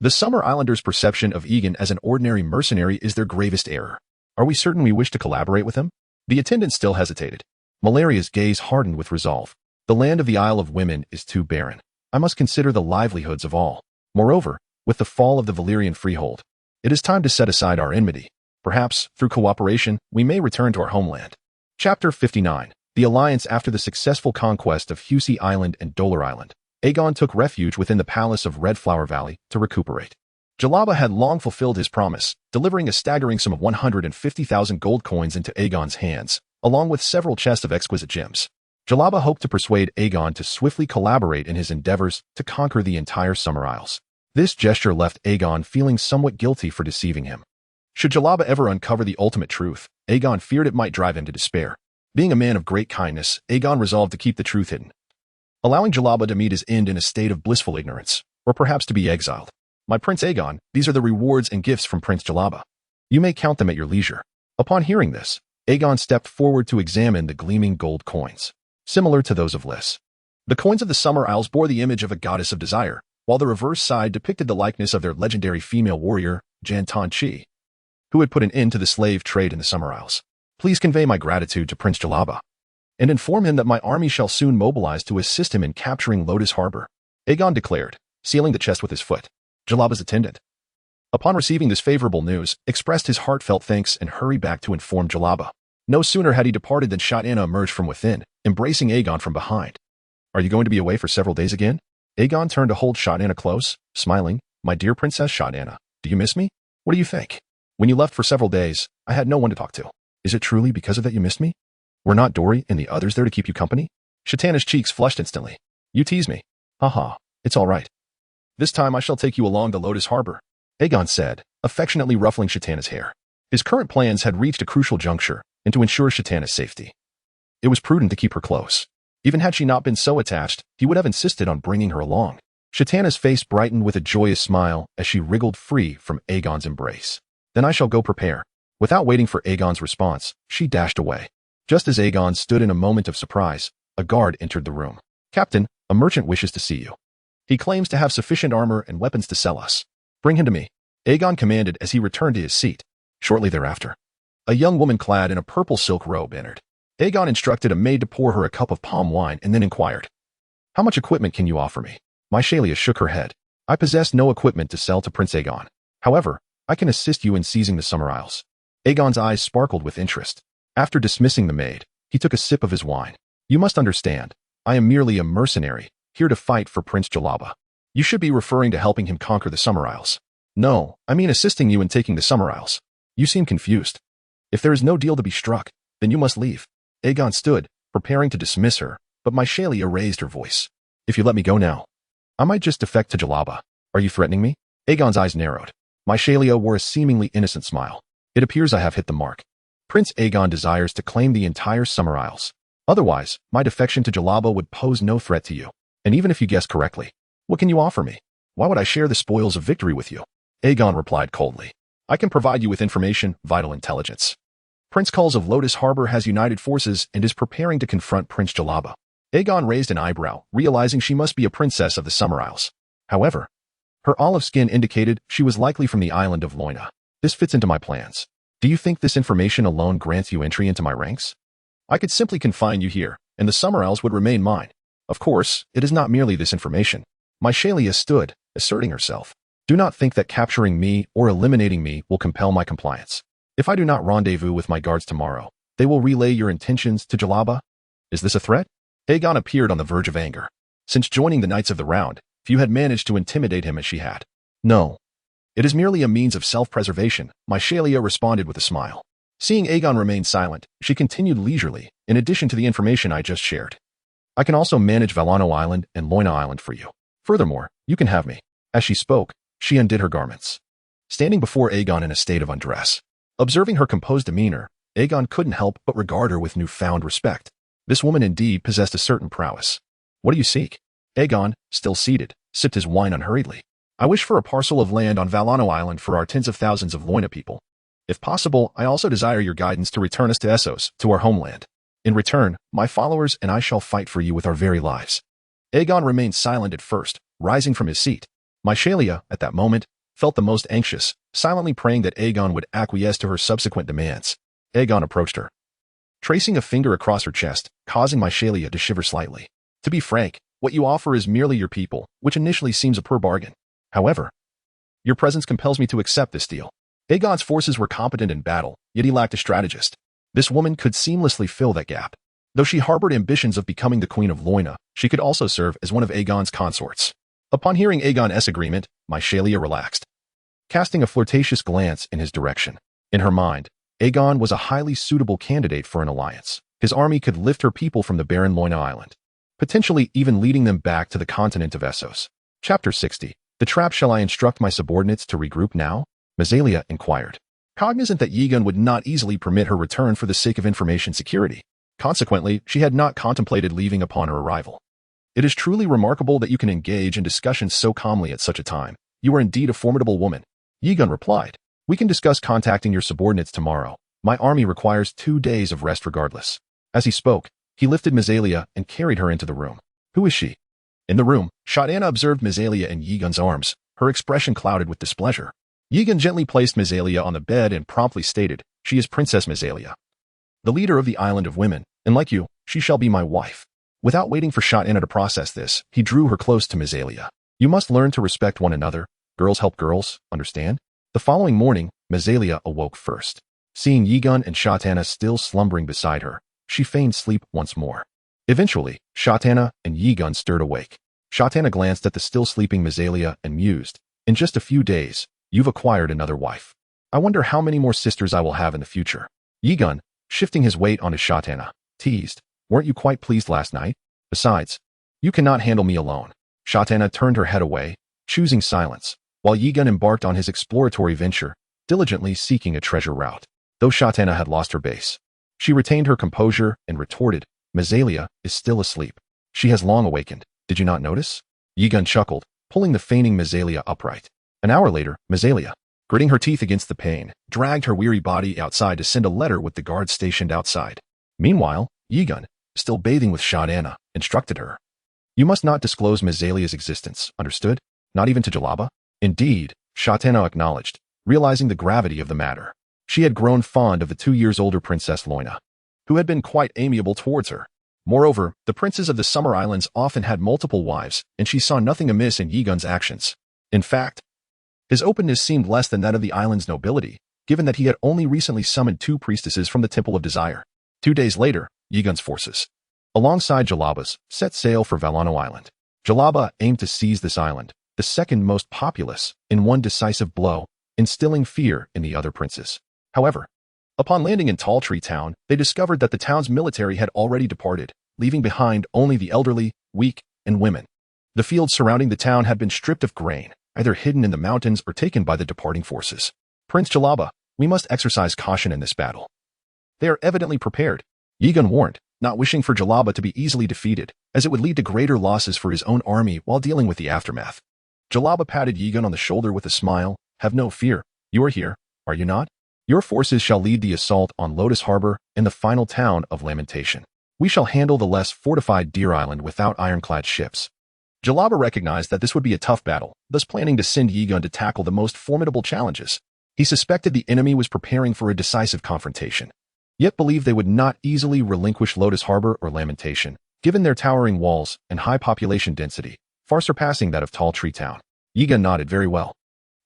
The Summer Islanders' perception of Egan as an ordinary mercenary is their gravest error. Are we certain we wish to collaborate with him? The attendant still hesitated. Melaria's gaze hardened with resolve. The land of the Isle of Women is too barren. I must consider the livelihoods of all. Moreover, With the fall of the Valyrian freehold, it is time to set aside our enmity. Perhaps, through cooperation, we may return to our homeland. Chapter 59. The Alliance. After the successful conquest of Husey Island and Dolar Island, Aegon took refuge within the palace of Redflower Valley to recuperate. Jalaba had long fulfilled his promise, delivering a staggering sum of 150,000 gold coins into Aegon's hands, along with several chests of exquisite gems. Jalaba hoped to persuade Aegon to swiftly collaborate in his endeavors to conquer the entire Summer Isles. This gesture left Aegon feeling somewhat guilty for deceiving him. Should Jalaba ever uncover the ultimate truth, Aegon feared it might drive him to despair. Being a man of great kindness, Aegon resolved to keep the truth hidden, allowing Jalaba to meet his end in a state of blissful ignorance, or perhaps to be exiled. My Prince Aegon, these are the rewards and gifts from Prince Jalaba. You may count them at your leisure. Upon hearing this, Aegon stepped forward to examine the gleaming gold coins, similar to those of Lys. The coins of the Summer Isles bore the image of a goddess of desire, while the reverse side depicted the likeness of their legendary female warrior, Jantan Chi, who had put an end to the slave trade in the Summer Isles. Please convey my gratitude to Prince Jalaba, and inform him that my army shall soon mobilize to assist him in capturing Lotus Harbor, Aegon declared, sealing the chest with his foot. Jalaba's attendant, upon receiving this favorable news, expressed his heartfelt thanks and hurried back to inform Jalaba. No sooner had he departed than Shot-Anna emerged from within, embracing Aegon from behind. Are you going to be away for several days again? Aegon turned to hold Shot-Anna close, smiling. My dear Princess Shot-Anna, do you miss me? What do you think? When you left for several days, I had no one to talk to. Is it truly because of that you missed me? Were not Dory and the others there to keep you company? Shot-Anna's cheeks flushed instantly. You tease me. Haha, it's all right. This time I shall take you along to Lotus Harbor, Aegon said, affectionately ruffling Shot-Anna's hair. His current plans had reached a crucial juncture, and to ensure Shot-Anna's safety, it was prudent to keep her close. Even had she not been so attached, he would have insisted on bringing her along. Shot-Anna's face brightened with a joyous smile as she wriggled free from Aegon's embrace. Then I shall go prepare. Without waiting for Aegon's response, she dashed away. Just as Aegon stood in a moment of surprise, a guard entered the room. Captain, a merchant wishes to see you. He claims to have sufficient armor and weapons to sell us. Bring him to me, Aegon commanded as he returned to his seat. Shortly thereafter, a young woman clad in a purple silk robe entered. Aegon instructed a maid to pour her a cup of palm wine and then inquired, how much equipment can you offer me? Mychalia shook her head. I possess no equipment to sell to Prince Aegon. However, I can assist you in seizing the Summer Isles. Aegon's eyes sparkled with interest. After dismissing the maid, he took a sip of his wine. You must understand, I am merely a mercenary, here to fight for Prince Jalaba. You should be referring to helping him conquer the Summer Isles. No, I mean assisting you in taking the Summer Isles. You seem confused. If there is no deal to be struck, then you must leave. Aegon stood, preparing to dismiss her, but Mychalia raised her voice. If you let me go now, I might just defect to Jalaba. Are you threatening me? Aegon's eyes narrowed. Mychalia wore a seemingly innocent smile. It appears I have hit the mark. Prince Aegon desires to claim the entire Summer Isles. Otherwise, my defection to Jalaba would pose no threat to you. And even if you guess correctly, what can you offer me? Why would I share the spoils of victory with you? Aegon replied coldly. I can provide you with information, vital intelligence. Prince Kulz of Lotus Harbor has united forces and is preparing to confront Prince Jalaba. Aegon raised an eyebrow, realizing she must be a princess of the Summer Isles. However, her olive skin indicated she was likely from the island of Loina. This fits into my plans. Do you think this information alone grants you entry into my ranks? I could simply confine you here, and the Summer Isles would remain mine. Of course, it is not merely this information. Mychalia stood, asserting herself. Do not think that capturing me or eliminating me will compel my compliance. If I do not rendezvous with my guards tomorrow, they will relay your intentions to Jalaba. Is this a threat? Aegon appeared on the verge of anger. Since joining the Knights of the Round, few had managed to intimidate him as she had. No. It is merely a means of self-preservation, Mychalia responded with a smile. Seeing Aegon remain silent, she continued leisurely, in addition to the information I just shared. I can also manage Valano Island and Loina Island for you. Furthermore, you can have me. As she spoke, she undid her garments, standing before Aegon in a state of undress. Observing her composed demeanor, Aegon couldn't help but regard her with newfound respect. This woman indeed possessed a certain prowess. What do you seek? Aegon, still seated, sipped his wine unhurriedly. I wish for a parcel of land on Valano Island for our tens of thousands of Loina people. If possible, I also desire your guidance to return us to Essos, to our homeland. In return, my followers and I shall fight for you with our very lives. Aegon remained silent at first, rising from his seat. Mychalia, at that moment, felt the most anxious, silently praying that Aegon would acquiesce to her subsequent demands. Aegon approached her, tracing a finger across her chest, causing Mychalia to shiver slightly. To be frank, what you offer is merely your people, which initially seems a poor bargain. However, Your presence compels me to accept this deal. Aegon's forces were competent in battle, yet he lacked a strategist. This woman could seamlessly fill that gap. Though she harbored ambitions of becoming the Queen of Loina, she could also serve as one of Aegon's consorts. Upon hearing Aegon's agreement, Mysalia relaxed, casting a flirtatious glance in his direction. In her mind, Aegon was a highly suitable candidate for an alliance. His army could lift her people from the barren Loina Island, potentially even leading them back to the continent of Essos. Chapter 60. The trap. Shall I instruct my subordinates to regroup now? Mysalia inquired, cognizant that Aegon would not easily permit her return for the sake of information security. Consequently, she had not contemplated leaving upon her arrival. It is truly remarkable that you can engage in discussions so calmly at such a time. You are indeed a formidable woman. Aegon replied, we can discuss contacting your subordinates tomorrow. My army requires 2 days of rest regardless. As he spoke, he lifted Mysalia and carried her into the room. Who is she? In the room, Shotana observed Mysalia in Aegon's arms, her expression clouded with displeasure. Aegon gently placed Mysalia on the bed and promptly stated, she is Princess Mysalia, the leader of the Island of Women, and like you, she shall be my wife. Without waiting for Shotana to process this, he drew her close to Mysalia. You must learn to respect one another. Girls help girls, understand? The following morning, Mysalia awoke first. Seeing Aegon and Shotana still slumbering beside her, she feigned sleep once more. Eventually, Shotana and Aegon stirred awake. Shotana glanced at the still sleeping Mysalia and mused, in just a few days, you've acquired another wife. I wonder how many more sisters I will have in the future. Aegon, shifting his weight onto Shotana, teased, weren't you quite pleased last night? Besides, you cannot handle me alone. Shotana turned her head away, choosing silence, while Aegon embarked on his exploratory venture, diligently seeking a treasure route. Though Shotana had lost her base, she retained her composure and retorted, Mysalia is still asleep. She has long awakened. Did you not notice? Aegon chuckled, pulling the feigning Mysalia upright. An hour later, Mysalia, gritting her teeth against the pain, dragged her weary body outside to send a letter with the guards stationed outside. Meanwhile, Aegon, still bathing with Shotana, instructed her. You must not disclose Mysalia's existence, understood? Not even to Jalaba? Indeed, Shotana acknowledged, realizing the gravity of the matter. She had grown fond of the 2 years older Princess Loina, who had been quite amiable towards her. Moreover, the princes of the Summer Islands often had multiple wives, and she saw nothing amiss in Aegon's actions. In fact, his openness seemed less than that of the island's nobility, given that he had only recently summoned 2 priestesses from the Temple of Desire. 2 days later, Aegon's forces, alongside Jalaba's, set sail for Valano Island. Jalaba aimed to seize this island, the second most populous, in one decisive blow, instilling fear in the other princes. However, upon landing in Tall Tree Town, they discovered that the town's military had already departed, leaving behind only the elderly, weak, and women. The fields surrounding the town had been stripped of grain, either hidden in the mountains or taken by the departing forces. Prince Jalaba, we must exercise caution in this battle. They are evidently prepared, Aegon warned, not wishing for Jalaba to be easily defeated, as it would lead to greater losses for his own army while dealing with the aftermath. Jalaba patted Aegon on the shoulder with a smile. Have no fear, you are here, are you not? Your forces shall lead the assault on Lotus Harbor and the final town of Lamentation. We shall handle the less fortified Deer Island without ironclad ships. Jalaba recognized that this would be a tough battle, thus planning to send Aegon to tackle the most formidable challenges. He suspected the enemy was preparing for a decisive confrontation, yet believed they would not easily relinquish Lotus Harbor or Lamentation, given their towering walls and high population density, far surpassing that of Tall Tree Town. Aegon nodded. Very well.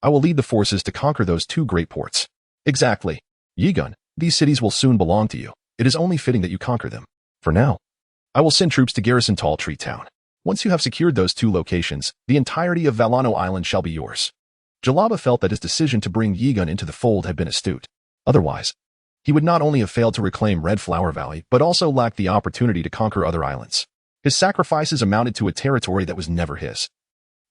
I will lead the forces to conquer those 2 great ports. Exactly. Aegon, these cities will soon belong to you. It is only fitting that you conquer them. For now, I will send troops to garrison Tall Tree Town. Once you have secured those 2 locations, the entirety of Valano Island shall be yours. Jalaba felt that his decision to bring Aegon into the fold had been astute. Otherwise, he would not only have failed to reclaim Red Flower Valley, but also lacked the opportunity to conquer other islands. His sacrifices amounted to a territory that was never his.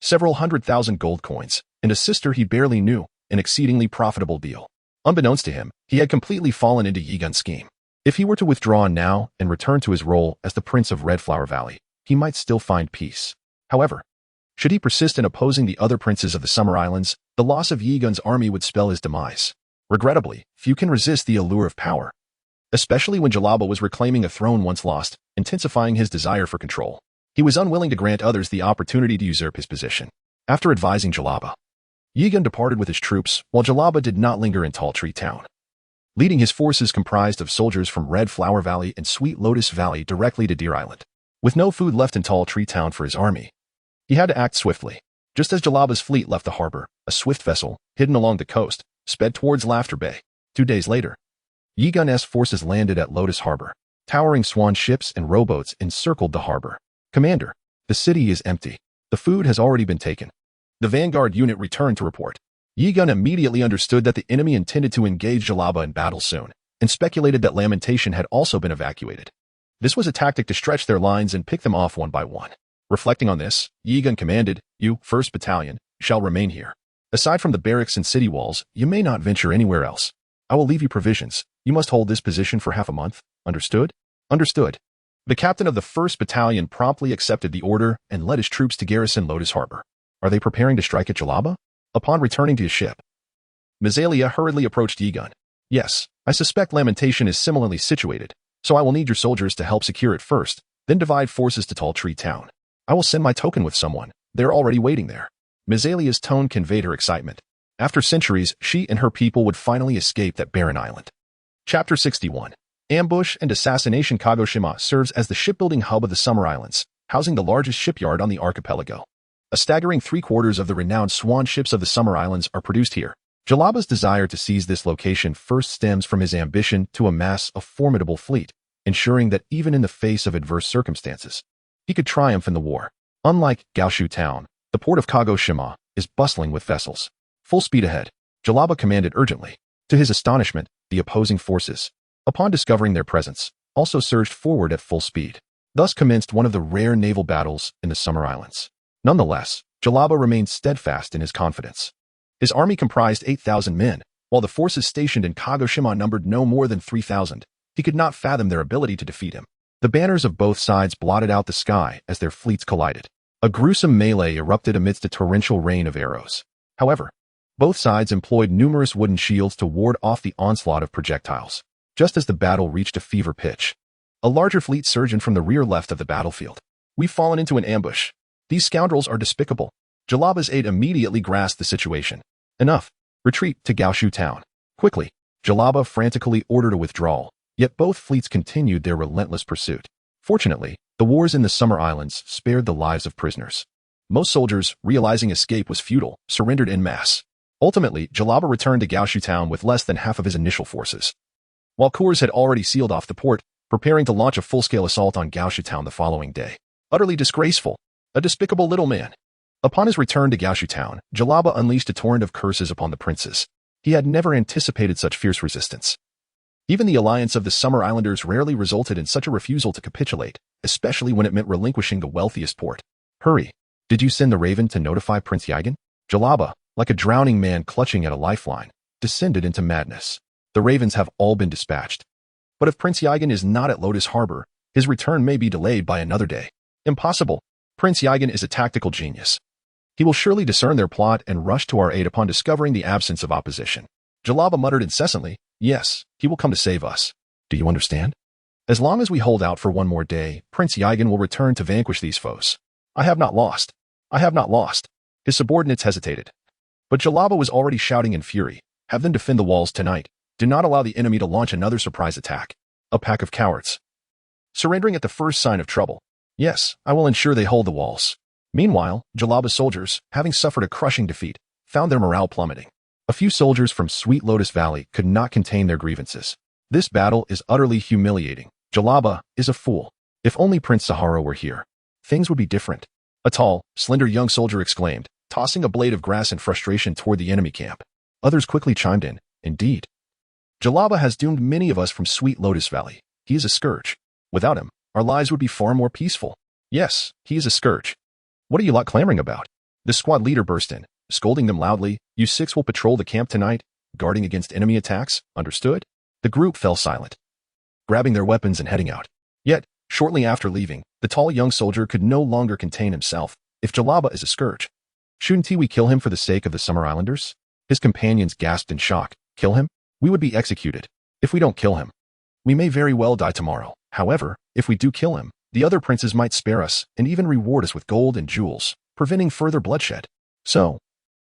Several 100,000 gold coins, and a sister he barely knew, an exceedingly profitable deal. Unbeknownst to him, he had completely fallen into Aegon's scheme. If he were to withdraw now and return to his role as the Prince of Red Flower Valley, he might still find peace. However, should he persist in opposing the other princes of the Summer Islands, the loss of Aegon's army would spell his demise. Regrettably, few can resist the allure of power, especially when Jalaba was reclaiming a throne once lost, intensifying his desire for control. He was unwilling to grant others the opportunity to usurp his position. After advising Jalaba, Aegon departed with his troops, while Jalaba did not linger in Tall Tree Town, leading his forces comprised of soldiers from Red Flower Valley and Sweet Lotus Valley directly to Deer Island. With no food left in Tall Tree Town for his army, he had to act swiftly. Just as Jalaba's fleet left the harbor, a swift vessel, hidden along the coast, sped towards Laughter Bay. 2 days later, Yegun's forces landed at Lotus Harbor. Towering swan ships and rowboats encircled the harbor. Commander, the city is empty. The food has already been taken. The vanguard unit returned to report. Yegun immediately understood that the enemy intended to engage Jalaba in battle soon, and speculated that Lamentation had also been evacuated. This was a tactic to stretch their lines and pick them off one by one. Reflecting on this, Yegun commanded, "You, 1st Battalion, shall remain here. Aside from the barracks and city walls, you may not venture anywhere else. I will leave you provisions. You must hold this position for half a month. Understood?" Understood. The captain of the 1st Battalion promptly accepted the order and led his troops to garrison Lotus Harbor. Are they preparing to strike at Jalaba? Upon returning to his ship, Mazalia hurriedly approached Yegun. "Yes, I suspect Lamentation is similarly situated, so I will need your soldiers to help secure it first, then divide forces to Tall Tree Town. I will send my token with someone. They're already waiting there." Mazalia's tone conveyed her excitement. After centuries, she and her people would finally escape that barren island. Chapter 61. Ambush and Assassination. Kagoshima serves as the shipbuilding hub of the Summer Islands, housing the largest shipyard on the archipelago. A staggering 3/4 of the renowned swan ships of the Summer Islands are produced here. Jalaba's desire to seize this location first stems from his ambition to amass a formidable fleet, ensuring that even in the face of adverse circumstances, he could triumph in the war. Unlike Gaoshu Town, the port of Kagoshima is bustling with vessels. Full speed ahead, Jalaba commanded urgently. To his astonishment, the opposing forces, upon discovering their presence, also surged forward at full speed. Thus commenced one of the rare naval battles in the Summer Islands. Nonetheless, Jalaba remained steadfast in his confidence. His army comprised 8,000 men, while the forces stationed in Kagoshima numbered no more than 3,000. He could not fathom their ability to defeat him. The banners of both sides blotted out the sky as their fleets collided. A gruesome melee erupted amidst a torrential rain of arrows. However, both sides employed numerous wooden shields to ward off the onslaught of projectiles. Just as the battle reached a fever pitch, a larger fleet surged in from the rear left of the battlefield. "We've fallen into an ambush. These scoundrels are despicable." Jalaba's aide immediately grasped the situation. "Enough. Retreat to Gaoshu Town." Quickly, Jalaba frantically ordered a withdrawal, yet both fleets continued their relentless pursuit. Fortunately, the wars in the Summer Islands spared the lives of prisoners. Most soldiers, realizing escape was futile, surrendered en masse. Ultimately, Jalaba returned to Gaoshu Town with less than half of his initial forces. While Coors had already sealed off the port, preparing to launch a full-scale assault on Gaoshu Town the following day. Utterly disgraceful. A despicable little man. Upon his return to Gaoshu Town, Jalaba unleashed a torrent of curses upon the princes. He had never anticipated such fierce resistance. Even the alliance of the Summer Islanders rarely resulted in such a refusal to capitulate, especially when it meant relinquishing the wealthiest port. "Hurry. Did you send the Raven to notify Prince Yegun?" Jalaba, like a drowning man clutching at a lifeline, descended into madness. "The Ravens have all been dispatched. But if Prince Yegun is not at Lotus Harbor, his return may be delayed by another day." "Impossible. Prince Yegun is a tactical genius. He will surely discern their plot and rush to our aid upon discovering the absence of opposition." Jalaba muttered incessantly, "Yes, he will come to save us. Do you understand? As long as we hold out for one more day, Prince Yegun will return to vanquish these foes." "I have not lost. I have not lost." His subordinates hesitated. But Jalaba was already shouting in fury, "Have them defend the walls tonight. Do not allow the enemy to launch another surprise attack. A pack of cowards. Surrendering at the first sign of trouble. Yes, I will ensure they hold the walls." Meanwhile, Jalaba's soldiers, having suffered a crushing defeat, found their morale plummeting. A few soldiers from Sweet Lotus Valley could not contain their grievances. "This battle is utterly humiliating. Jalaba is a fool. If only Prince Sahara were here, things would be different." A tall, slender young soldier exclaimed, tossing a blade of grass in frustration toward the enemy camp. Others quickly chimed in, "Indeed. Jalaba has doomed many of us from Sweet Lotus Valley. He is a scourge. Without him, our lives would be far more peaceful." "Yes, he is a scourge. What are you lot clamoring about?" The squad leader burst in, scolding them loudly. "You six will patrol the camp tonight, guarding against enemy attacks, understood?" The group fell silent, grabbing their weapons and heading out. Yet, shortly after leaving, the tall young soldier could no longer contain himself. "If Jalaba is a scourge, shouldn't we kill him for the sake of the Summer Islanders?" His companions gasped in shock. "Kill him? We would be executed. If we don't kill him, we may very well die tomorrow. However, if we do kill him, the other princes might spare us and even reward us with gold and jewels, preventing further bloodshed. So,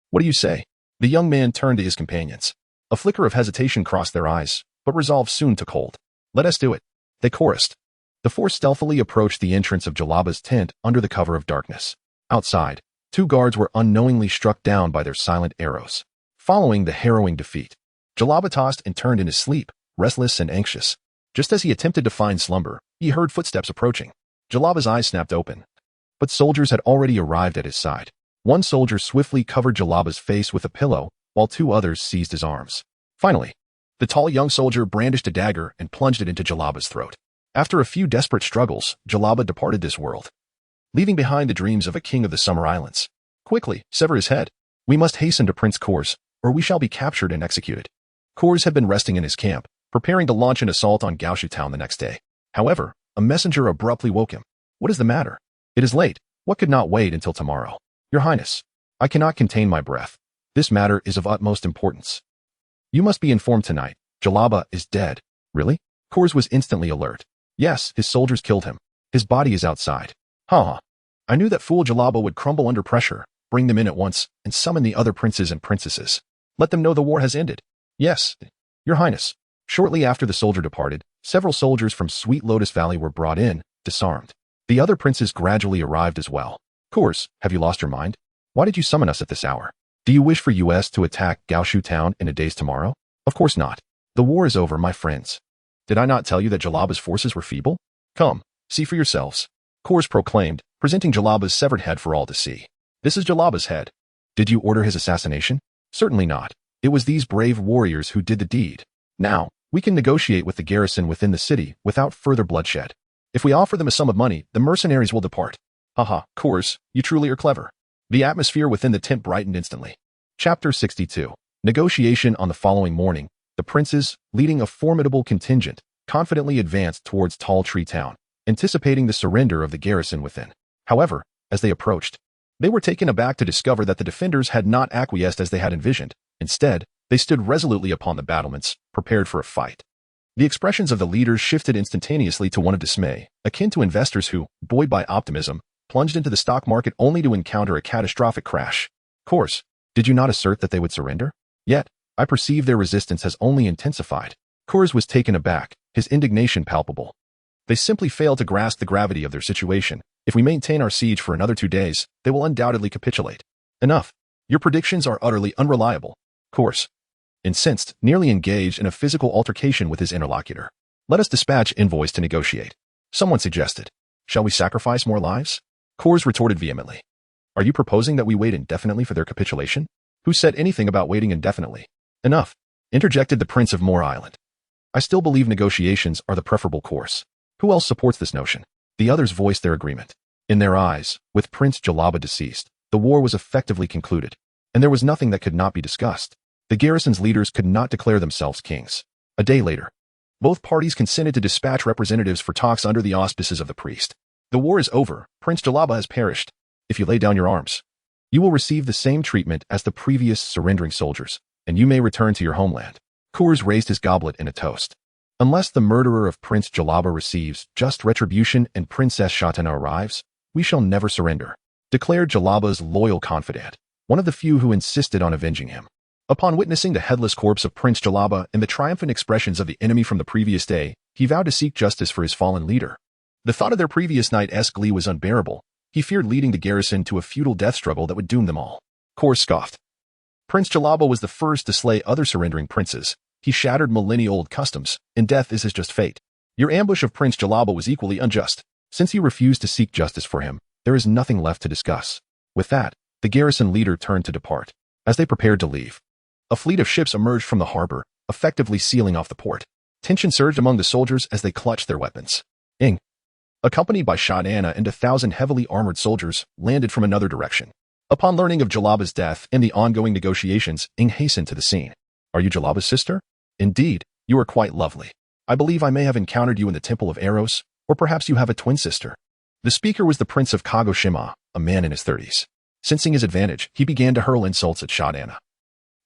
what do you say?" The young man turned to his companions. A flicker of hesitation crossed their eyes, but resolve soon took hold. "Let us do it," they chorused. The four stealthily approached the entrance of Jalaba's tent under the cover of darkness. Outside, Two guards were unknowingly struck down by their silent arrows. Following the harrowing defeat, Jalaba tossed and turned in his sleep, restless and anxious. Just as he attempted to find slumber, he heard footsteps approaching. Jalaba's eyes snapped open, but soldiers had already arrived at his side. One soldier swiftly covered Jalaba's face with a pillow, while two others seized his arms. Finally, the tall young soldier brandished a dagger and plunged it into Jalaba's throat. After a few desperate struggles, Jalaba departed this world, leaving behind the dreams of a king of the Summer Islands. Quickly, sever his head. We must hasten to Prince Kors, or we shall be captured and executed. Kors had been resting in his camp, preparing to launch an assault on Gaoshu Town the next day. However, a messenger abruptly woke him. What is the matter? It is late. What could not wait until tomorrow? Your Highness, I cannot contain my breath. This matter is of utmost importance. You must be informed tonight. Jalaba is dead. Really? Kors was instantly alert. Yes, his soldiers killed him. His body is outside. I knew that fool Jalaba would crumble under pressure. Bring them in at once, and summon the other princes and princesses. Let them know the war has ended. Yes, Your Highness. Shortly after the soldier departed, several soldiers from Sweet Lotus Valley were brought in, disarmed. The other princes gradually arrived as well. Kors, have you lost your mind? Why did you summon us at this hour? Do you wish for us to attack Gaoshu Town in a day's tomorrow? Of course not. The war is over, my friends. Did I not tell you that Jalaba's forces were feeble? Come, see for yourselves. Kors proclaimed, presenting Jalaba's severed head for all to see. This is Jalaba's head. Did you order his assassination? Certainly not. It was these brave warriors who did the deed. Now, we can negotiate with the garrison within the city without further bloodshed. If we offer them a sum of money, the mercenaries will depart. Kors, you truly are clever. The atmosphere within the tent brightened instantly. Chapter 62. Negotiation. On the following morning, the princes, leading a formidable contingent, confidently advanced towards Tall Tree Town, anticipating the surrender of the garrison within. However, as they approached, they were taken aback to discover that the defenders had not acquiesced as they had envisioned. Instead, they stood resolutely upon the battlements, prepared for a fight. The expressions of the leaders shifted instantaneously to one of dismay, akin to investors who, buoyed by optimism, plunged into the stock market only to encounter a catastrophic crash. Kors, did you not assert that they would surrender? Yet, I perceive their resistance has only intensified. Kors was taken aback, his indignation palpable. They simply failed to grasp the gravity of their situation. If we maintain our siege for another 2 days, they will undoubtedly capitulate. Enough. Your predictions are utterly unreliable. Kors, incensed, nearly engaged in a physical altercation with his interlocutor. Let us dispatch envoys to negotiate. Someone suggested. Shall we sacrifice more lives? Kors retorted vehemently. Are you proposing that we wait indefinitely for their capitulation? Who said anything about waiting indefinitely? Enough, interjected the Prince of Moor Island. I still believe negotiations are the preferable course. Who else supports this notion? The others voiced their agreement. In their eyes, with Prince Jalaba deceased, the war was effectively concluded, and there was nothing that could not be discussed. The garrison's leaders could not declare themselves kings. A day later, both parties consented to dispatch representatives for talks under the auspices of the priest. The war is over. Prince Jalaba has perished. If you lay down your arms, you will receive the same treatment as the previous surrendering soldiers, and you may return to your homeland. Kors raised his goblet in a toast. Unless the murderer of Prince Jalaba receives just retribution and Princess Shatana arrives, we shall never surrender, declared Jalaba's loyal confidant, one of the few who insisted on avenging him. Upon witnessing the headless corpse of Prince Jalaba and the triumphant expressions of the enemy from the previous day, he vowed to seek justice for his fallen leader. The thought of their previous night's glee was unbearable. He feared leading the garrison to a futile death struggle that would doom them all. Kors scoffed. Prince Jalaba was the first to slay other surrendering princes. He shattered millennia-old customs, and death is his just fate. Your ambush of Prince Jalaba was equally unjust. Since you refused to seek justice for him, there is nothing left to discuss. With that, the garrison leader turned to depart. As they prepared to leave, a fleet of ships emerged from the harbor, effectively sealing off the port. Tension surged among the soldiers as they clutched their weapons. Ing, accompanied by Shatana and 1,000 heavily armored soldiers, landed from another direction. Upon learning of Jalaba's death and the ongoing negotiations, Ing hastened to the scene. Are you Jalaba's sister? Indeed, you are quite lovely. I believe I may have encountered you in the Temple of Arrows, or perhaps you have a twin sister. The speaker was the Prince of Kagoshima, a man in his 30s. Sensing his advantage, he began to hurl insults at Shatana.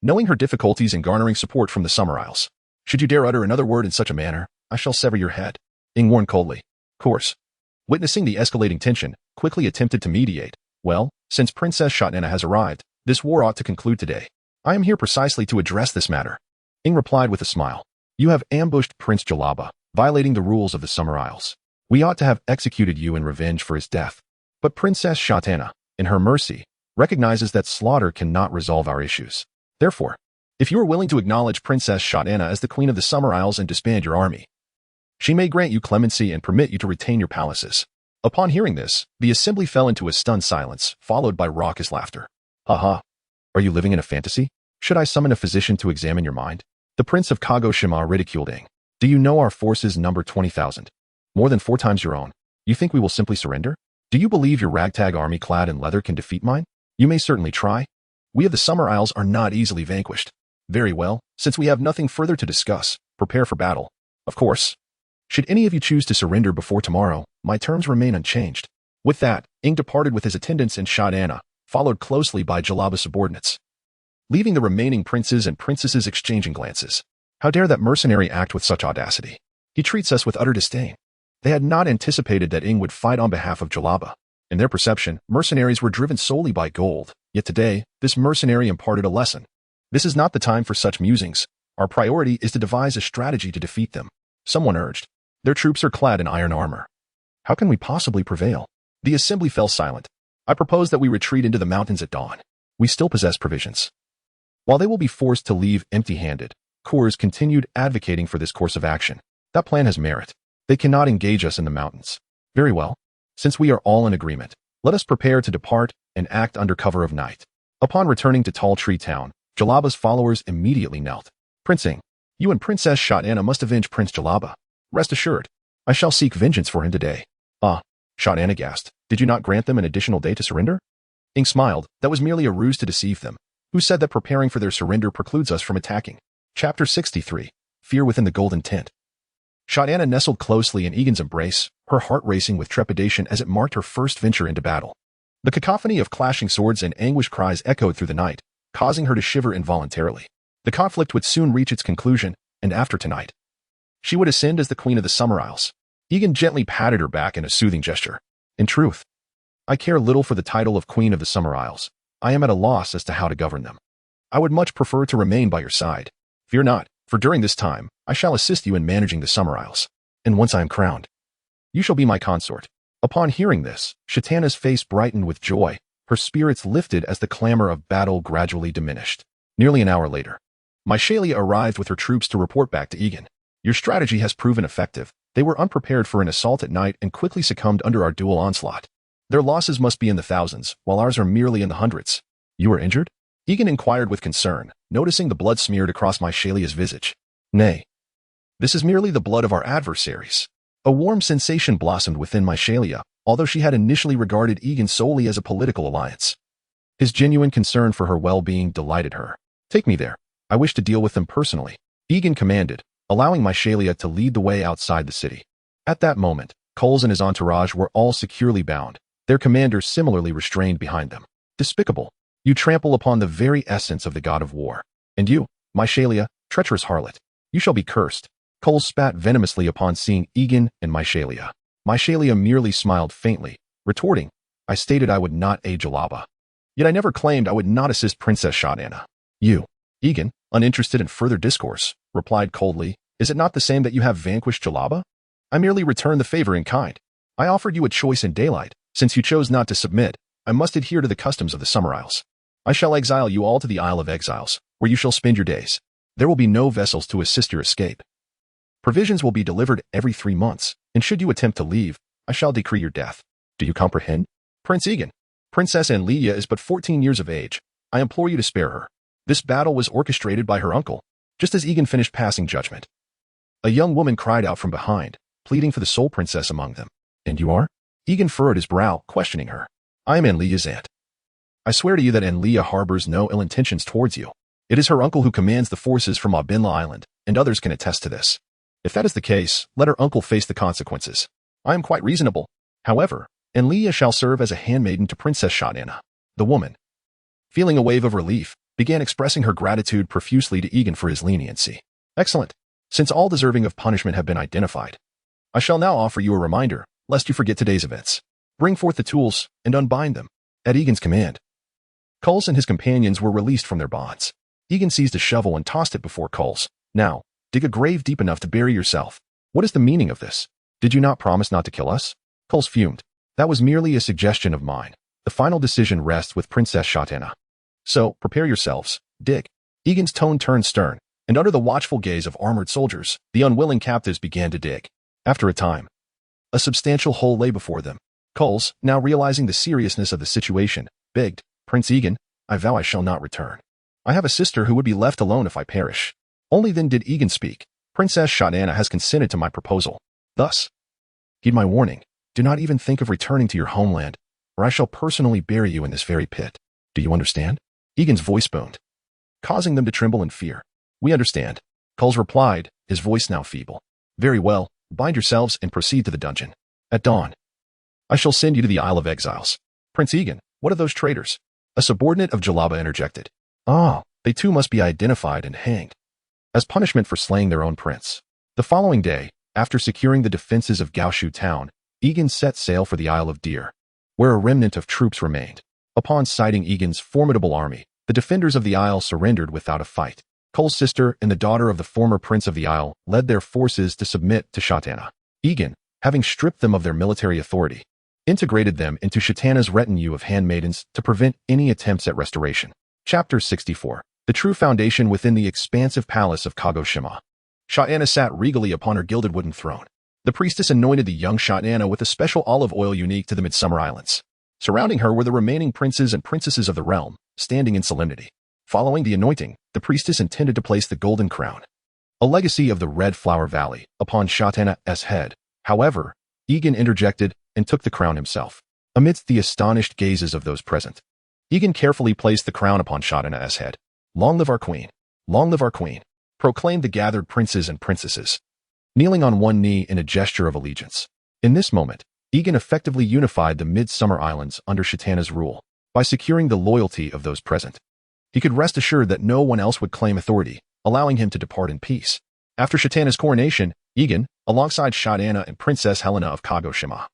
Knowing her difficulties in garnering support from the Summer Isles, should you dare utter another word in such a manner, I shall sever your head. Ing warned coldly. Kors, witnessing the escalating tension, quickly attempted to mediate. Well, since Princess Shatana has arrived, this war ought to conclude today. I am here precisely to address this matter. Ing replied with a smile. You have ambushed Prince Jalaba, violating the rules of the Summer Isles. We ought to have executed you in revenge for his death. But Princess Shatana, in her mercy, recognizes that slaughter cannot resolve our issues. Therefore, if you are willing to acknowledge Princess Shatana as the Queen of the Summer Isles and disband your army, she may grant you clemency and permit you to retain your palaces. Upon hearing this, the assembly fell into a stunned silence, followed by raucous laughter. Haha. Are you living in a fantasy? Should I summon a physician to examine your mind? The Prince of Kagoshima ridiculed Ing. Do you know our forces number 20,000? More than 4 times your own. You think we will simply surrender? Do you believe your ragtag army clad in leather can defeat mine? You may certainly try. We of the Summer Isles are not easily vanquished. Very well, since we have nothing further to discuss, prepare for battle. Of course. Should any of you choose to surrender before tomorrow, my terms remain unchanged. With that, Ing departed with his attendants and Shatana, followed closely by Jalaba's subordinates, leaving the remaining princes and princesses exchanging glances. How dare that mercenary act with such audacity? He treats us with utter disdain. They had not anticipated that Ing would fight on behalf of Jalaba. In their perception, mercenaries were driven solely by gold, yet today, this mercenary imparted a lesson. This is not the time for such musings. Our priority is to devise a strategy to defeat them. Someone urged. Their troops are clad in iron armor. How can we possibly prevail? The assembly fell silent. I propose that we retreat into the mountains at dawn. We still possess provisions. While they will be forced to leave empty-handed, Kors continued advocating for this course of action. That plan has merit. They cannot engage us in the mountains. Very well. Since we are all in agreement, let us prepare to depart and act under cover of night. Upon returning to Tall Tree Town, Jalaba's followers immediately knelt. Prince Ing, you and Princess Shatana must avenge Prince Jalaba. Rest assured, I shall seek vengeance for him today. Ah, Shatana gasped. Did you not grant them an additional day to surrender? Ing smiled. That was merely a ruse to deceive them. Who said that preparing for their surrender precludes us from attacking? Chapter 63. Fear within the golden tent. Shatana nestled closely in Egan's embrace, her heart racing with trepidation as it marked her first venture into battle. The cacophony of clashing swords and anguished cries echoed through the night, causing her to shiver involuntarily. The conflict would soon reach its conclusion, and after tonight, she would ascend as the Queen of the Summer Isles. Egan gently patted her back in a soothing gesture. In truth, I care little for the title of Queen of the Summer Isles. I am at a loss as to how to govern them. I would much prefer to remain by your side. Fear not, for during this time, I shall assist you in managing the Summer Isles. And once I am crowned, you shall be my consort. Upon hearing this, Shatana's face brightened with joy. Her spirits lifted as the clamor of battle gradually diminished. Nearly an hour later, Myshalia arrived with her troops to report back to Egan. Your strategy has proven effective. They were unprepared for an assault at night and quickly succumbed under our dual onslaught. Their losses must be in the thousands, while ours are merely in the hundreds. You are injured? Egan inquired with concern, noticing the blood smeared across Myshalia's visage. Nay. This is merely the blood of our adversaries. A warm sensation blossomed within Myshalia, although she had initially regarded Egan solely as a political alliance. His genuine concern for her well-being delighted her. Take me there. I wish to deal with them personally. Egan commanded, allowing Myshalia to lead the way outside the city. At that moment, Coles and his entourage were all securely bound, their commander similarly restrained behind them. Despicable. You trample upon the very essence of the god of war. And you, Myshalia, treacherous harlot, you shall be cursed. Coles spat venomously upon seeing Egan and Myshalia. Myshalia merely smiled faintly, retorting, I stated I would not aid Jalaba. Yet I never claimed I would not assist Princess Shatana. You, Egan, uninterested in further discourse, replied coldly, is it not the same that you have vanquished Jalaba? I merely returned the favor in kind. I offered you a choice in daylight. Since you chose not to submit, I must adhere to the customs of the Summer Isles. I shall exile you all to the Isle of Exiles, where you shall spend your days. There will be no vessels to assist your escape. Provisions will be delivered every 3 months, and should you attempt to leave, I shall decree your death. Do you comprehend? Prince Egan, Princess Anlia is but 14 years of age. I implore you to spare her. This battle was orchestrated by her uncle, just as Egan finished passing judgment. A young woman cried out from behind, pleading for the sole princess among them. And you are? Egan furrowed his brow, questioning her. I am Anlia's aunt. I swear to you that Anlia harbors no ill intentions towards you. It is her uncle who commands the forces from Abinla Island, and others can attest to this. If that is the case, let her uncle face the consequences. I am quite reasonable. However, Anlia shall serve as a handmaiden to Princess Shatana. The woman, feeling a wave of relief, began expressing her gratitude profusely to Egan for his leniency. Excellent. Since all deserving of punishment have been identified, I shall now offer you a reminder, lest you forget today's events. Bring forth the tools and unbind them. At Egan's command, Coles and his companions were released from their bonds. Egan seized a shovel and tossed it before Coles. Now, dig a grave deep enough to bury yourself. What is the meaning of this? Did you not promise not to kill us? Coles fumed. That was merely a suggestion of mine. The final decision rests with Princess Shatana. So, prepare yourselves. Dig. Egan's tone turned stern, and under the watchful gaze of armored soldiers, the unwilling captives began to dig. After a time, a substantial hole lay before them. Coles, now realizing the seriousness of the situation, begged, "Prince Egan, I vow I shall not return. I have a sister who would be left alone if I perish." Only then did Egan speak. "Princess Shatana has consented to my proposal. Thus, heed my warning. Do not even think of returning to your homeland, or I shall personally bury you in this very pit. Do you understand?" Egan's voice boomed, causing them to tremble in fear. "We understand," Coles replied, his voice now feeble. "Very well, bind yourselves and proceed to the dungeon. At dawn, I shall send you to the Isle of Exiles." "Prince Egan, what of those traitors?" A subordinate of Jalaba interjected. "Ah, they too must be identified and hanged, as punishment for slaying their own prince." The following day, after securing the defenses of Gaoshu town, Egan set sail for the Isle of Deer, where a remnant of troops remained. Upon sighting Egan's formidable army, the defenders of the isle surrendered without a fight. Cole's sister and the daughter of the former prince of the isle led their forces to submit to Shatana. Egan, having stripped them of their military authority, integrated them into Shatana's retinue of handmaidens to prevent any attempts at restoration. Chapter 64. The True Foundation Within the Expansive Palace of Kagoshima. Shatana sat regally upon her gilded wooden throne. The priestess anointed the young Shatana with a special olive oil unique to the Midsummer Islands. Surrounding her were the remaining princes and princesses of the realm, standing in solemnity. Following the anointing, the priestess intended to place the golden crown, a legacy of the Red Flower Valley, upon Shatana's head. However, Egan interjected and took the crown himself. Amidst the astonished gazes of those present, Egan carefully placed the crown upon Shatana's head. "Long live our queen! Long live our queen!" proclaimed the gathered princes and princesses, kneeling on one knee in a gesture of allegiance. In this moment, Egan effectively unified the Midsummer Islands under Shatana's rule. By securing the loyalty of those present, he could rest assured that no one else would claim authority, allowing him to depart in peace. After Shatana's coronation, Egan, alongside Shatana and Princess Helena of Kagoshima,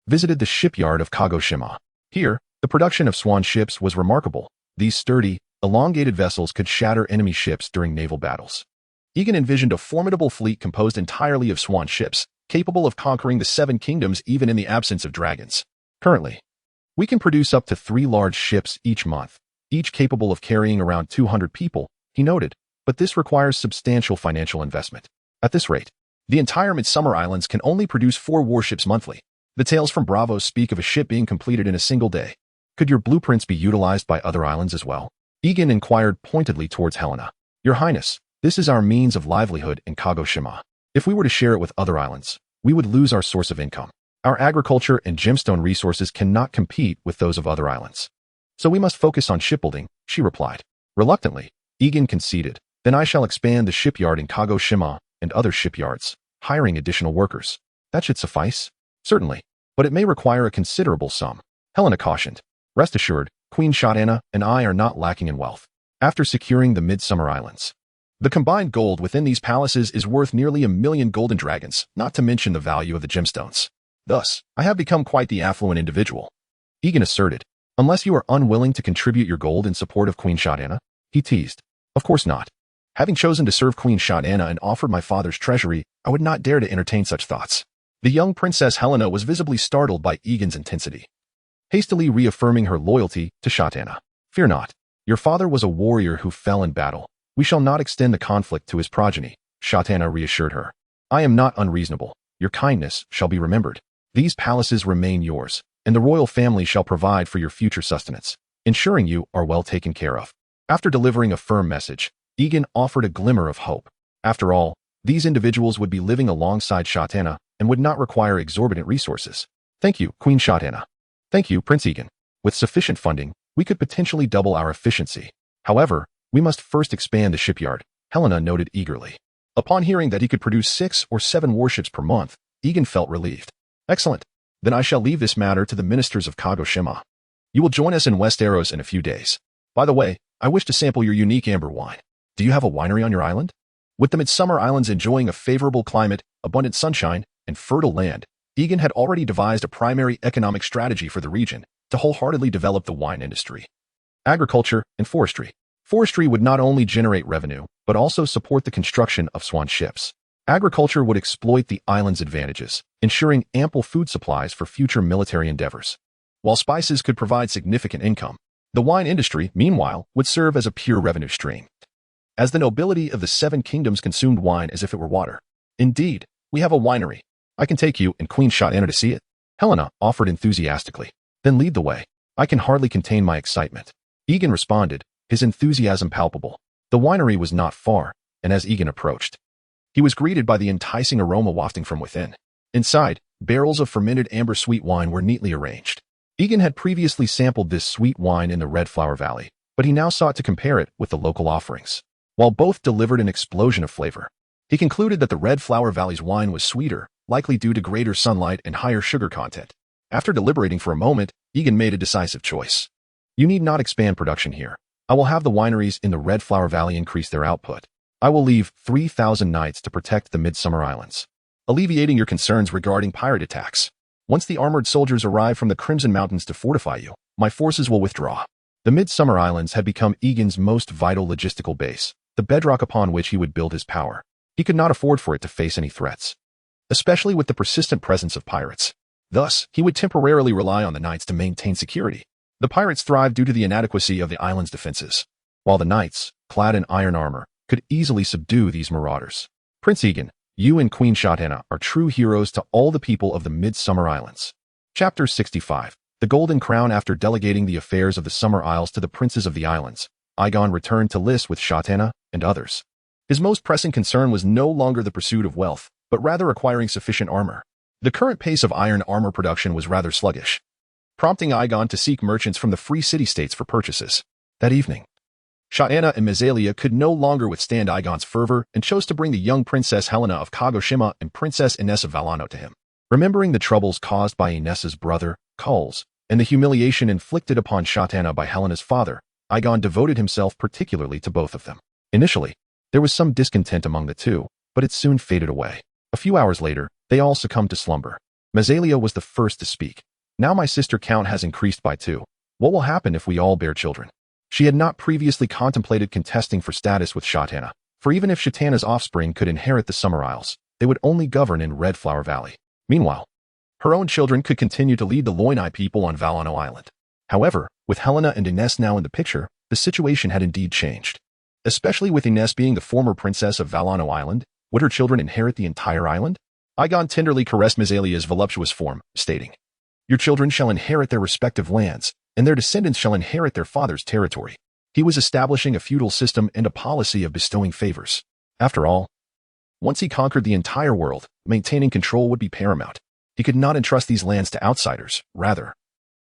visited the shipyard of Kagoshima. Here, the production of swan ships was remarkable. These sturdy, elongated vessels could shatter enemy ships during naval battles. Egan envisioned a formidable fleet composed entirely of swan ships, capable of conquering the Seven Kingdoms even in the absence of dragons. Currently, we can produce up to 3 large ships each month, each capable of carrying around 200 people, he noted, but this requires substantial financial investment. At this rate, the entire Midsummer Islands can only produce 4 warships monthly. The tales from Bravo speak of a ship being completed in a single day. Could your blueprints be utilized by other islands as well? Egan inquired pointedly towards Helena. "Your Highness, this is our means of livelihood in Kagoshima. If we were to share it with other islands, we would lose our source of income. Our agriculture and gemstone resources cannot compete with those of other islands. So we must focus on shipbuilding," she replied. Reluctantly, Egan conceded. "Then I shall expand the shipyard in Kagoshima and other shipyards, hiring additional workers. That should suffice?" "Certainly, but it may require a considerable sum," Helena cautioned. "Rest assured, Queen Shatana and I are not lacking in wealth." After securing the Midsummer Islands, the combined gold within these palaces is worth nearly 1,000,000 golden dragons, not to mention the value of the gemstones. "Thus, I have become quite the affluent individual," Egan asserted. "Unless you are unwilling to contribute your gold in support of Queen Shatana," he teased. "Of course not. Having chosen to serve Queen Shatana and offered my father's treasury, I would not dare to entertain such thoughts." The young Princess Helena was visibly startled by Egan's intensity, hastily reaffirming her loyalty to Shatana. "Fear not. Your father was a warrior who fell in battle. We shall not extend the conflict to his progeny," Shatana reassured her. "I am not unreasonable. Your kindness shall be remembered. These palaces remain yours, and the royal family shall provide for your future sustenance, ensuring you are well taken care of." After delivering a firm message, Egan offered a glimmer of hope. After all, these individuals would be living alongside Shatana and would not require exorbitant resources. "Thank you, Queen Shatana. Thank you, Prince Egan. With sufficient funding, we could potentially double our efficiency. However, we must first expand the shipyard," Helena noted eagerly. Upon hearing that he could produce 6 or 7 warships per month, Egan felt relieved. "Excellent. Then I shall leave this matter to the ministers of Kagoshima. You will join us in Westeros in a few days. By the way, I wish to sample your unique amber wine. Do you have a winery on your island?" With the Midsummer Islands enjoying a favorable climate, abundant sunshine, and fertile land, Egan had already devised a primary economic strategy for the region to wholeheartedly develop the wine industry. Agriculture and forestry. Forestry would not only generate revenue, but also support the construction of swan ships. Agriculture would exploit the island's advantages, ensuring ample food supplies for future military endeavors. While spices could provide significant income, the wine industry, meanwhile, would serve as a pure revenue stream, as the nobility of the Seven Kingdoms consumed wine as if it were water. Indeed, we have a winery. I can take you and Queen Shot-Anna to see it, Helena offered enthusiastically. Then lead the way. I can hardly contain my excitement. Egan responded, his enthusiasm palpable. The winery was not far, and as Egan approached, he was greeted by the enticing aroma wafting from within. Inside, barrels of fermented amber sweet wine were neatly arranged. Egan had previously sampled this sweet wine in the Red Flower Valley, but he now sought to compare it with the local offerings. While both delivered an explosion of flavor, he concluded that the Red Flower Valley's wine was sweeter, likely due to greater sunlight and higher sugar content. After deliberating for a moment, Egan made a decisive choice. You need not expand production here. I will have the wineries in the Red Flower Valley increase their output. I will leave 3,000 knights to protect the Midsummer Islands, alleviating your concerns regarding pirate attacks. Once the armored soldiers arrive from the Crimson Mountains to fortify you, my forces will withdraw. The Midsummer Islands had become Egan's most vital logistical base, the bedrock upon which he would build his power. He could not afford for it to face any threats, especially with the persistent presence of pirates. Thus, he would temporarily rely on the knights to maintain security. The pirates thrived due to the inadequacy of the island's defenses, while the knights, clad in iron armor, could easily subdue these marauders. Prince Egan, you and Queen Shot-Anna are true heroes to all the people of the Midsummer Islands. Chapter 65. The Golden Crown. After delegating the affairs of the Summer Isles to the princes of the islands, Aegon returned to Lys with Shot-Anna and others. His most pressing concern was no longer the pursuit of wealth, but rather acquiring sufficient armor. The current pace of iron armor production was rather sluggish, prompting Aegon to seek merchants from the free city-states for purchases. That evening, Shot-Anna and Mesalia could no longer withstand Aegon's fervor and chose to bring the young Princess Helena of Kagoshima and Princess Ines of Valano to him. Remembering the troubles caused by Ines's brother, Kulz, and the humiliation inflicted upon Shot-Anna by Helena's father, Aegon devoted himself particularly to both of them. Initially, there was some discontent among the two, but it soon faded away. A few hours later, they all succumbed to slumber. Mesalia was the first to speak. Now my sister count has increased by 2. What will happen if we all bear children? She had not previously contemplated contesting for status with Shot-Anna, for even if Shot-Anna's offspring could inherit the Summer Isles, they would only govern in Red Flower Valley. Meanwhile, her own children could continue to lead the Loinai people on Valano Island. However, with Helena and Ines now in the picture, the situation had indeed changed. Especially with Ines being the former princess of Valano Island, would her children inherit the entire island? Aegon tenderly caressed Mesalia's voluptuous form, stating, Your children shall inherit their respective lands, and their descendants shall inherit their father's territory. He was establishing a feudal system and a policy of bestowing favors. After all, once he conquered the entire world, maintaining control would be paramount. He could not entrust these lands to outsiders. Rather,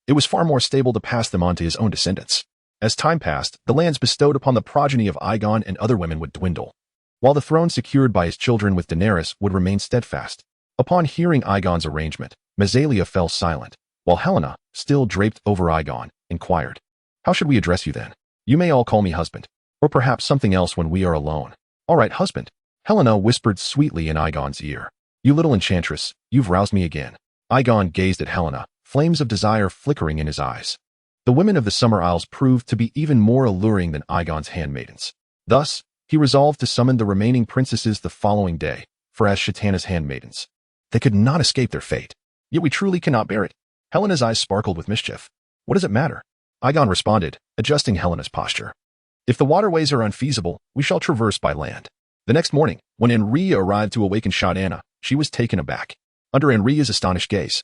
it was far more stable to pass them on to his own descendants. As time passed, the lands bestowed upon the progeny of Aegon and other women would dwindle, while the throne secured by his children with Daenerys would remain steadfast. Upon hearing Aegon's arrangement, Mesalia fell silent, while Helena, still draped over Aegon, inquired, How should we address you then? You may all call me husband, or perhaps something else when we are alone. All right, husband, Helena whispered sweetly in Aegon's ear. You little enchantress, you've roused me again. Aegon gazed at Helena, flames of desire flickering in his eyes. The women of the Summer Isles proved to be even more alluring than Aegon's handmaidens. Thus, he resolved to summon the remaining princesses the following day, for as Shot-Anna's handmaidens, they could not escape their fate. Yet we truly cannot bear it. Helena's eyes sparkled with mischief. What does it matter? Aegon responded, adjusting Helena's posture. If the waterways are unfeasible, we shall traverse by land. The next morning, when Henri arrived to awaken Shot-Anna, she was taken aback. Under Henri's astonished gaze,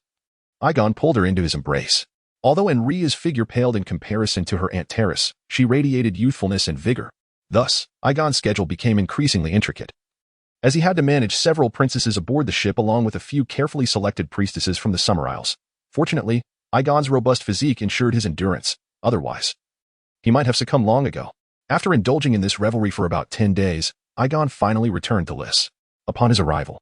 Aegon pulled her into his embrace. Although Henri's figure paled in comparison to her Aunt Terrace, she radiated youthfulness and vigor. Thus, Aegon's schedule became increasingly intricate, as he had to manage several princesses aboard the ship along with a few carefully selected priestesses from the Summer Isles. Fortunately, Aegon's robust physique ensured his endurance. Otherwise, he might have succumbed long ago. After indulging in this revelry for about 10 days, Aegon finally returned to Lys. Upon his arrival,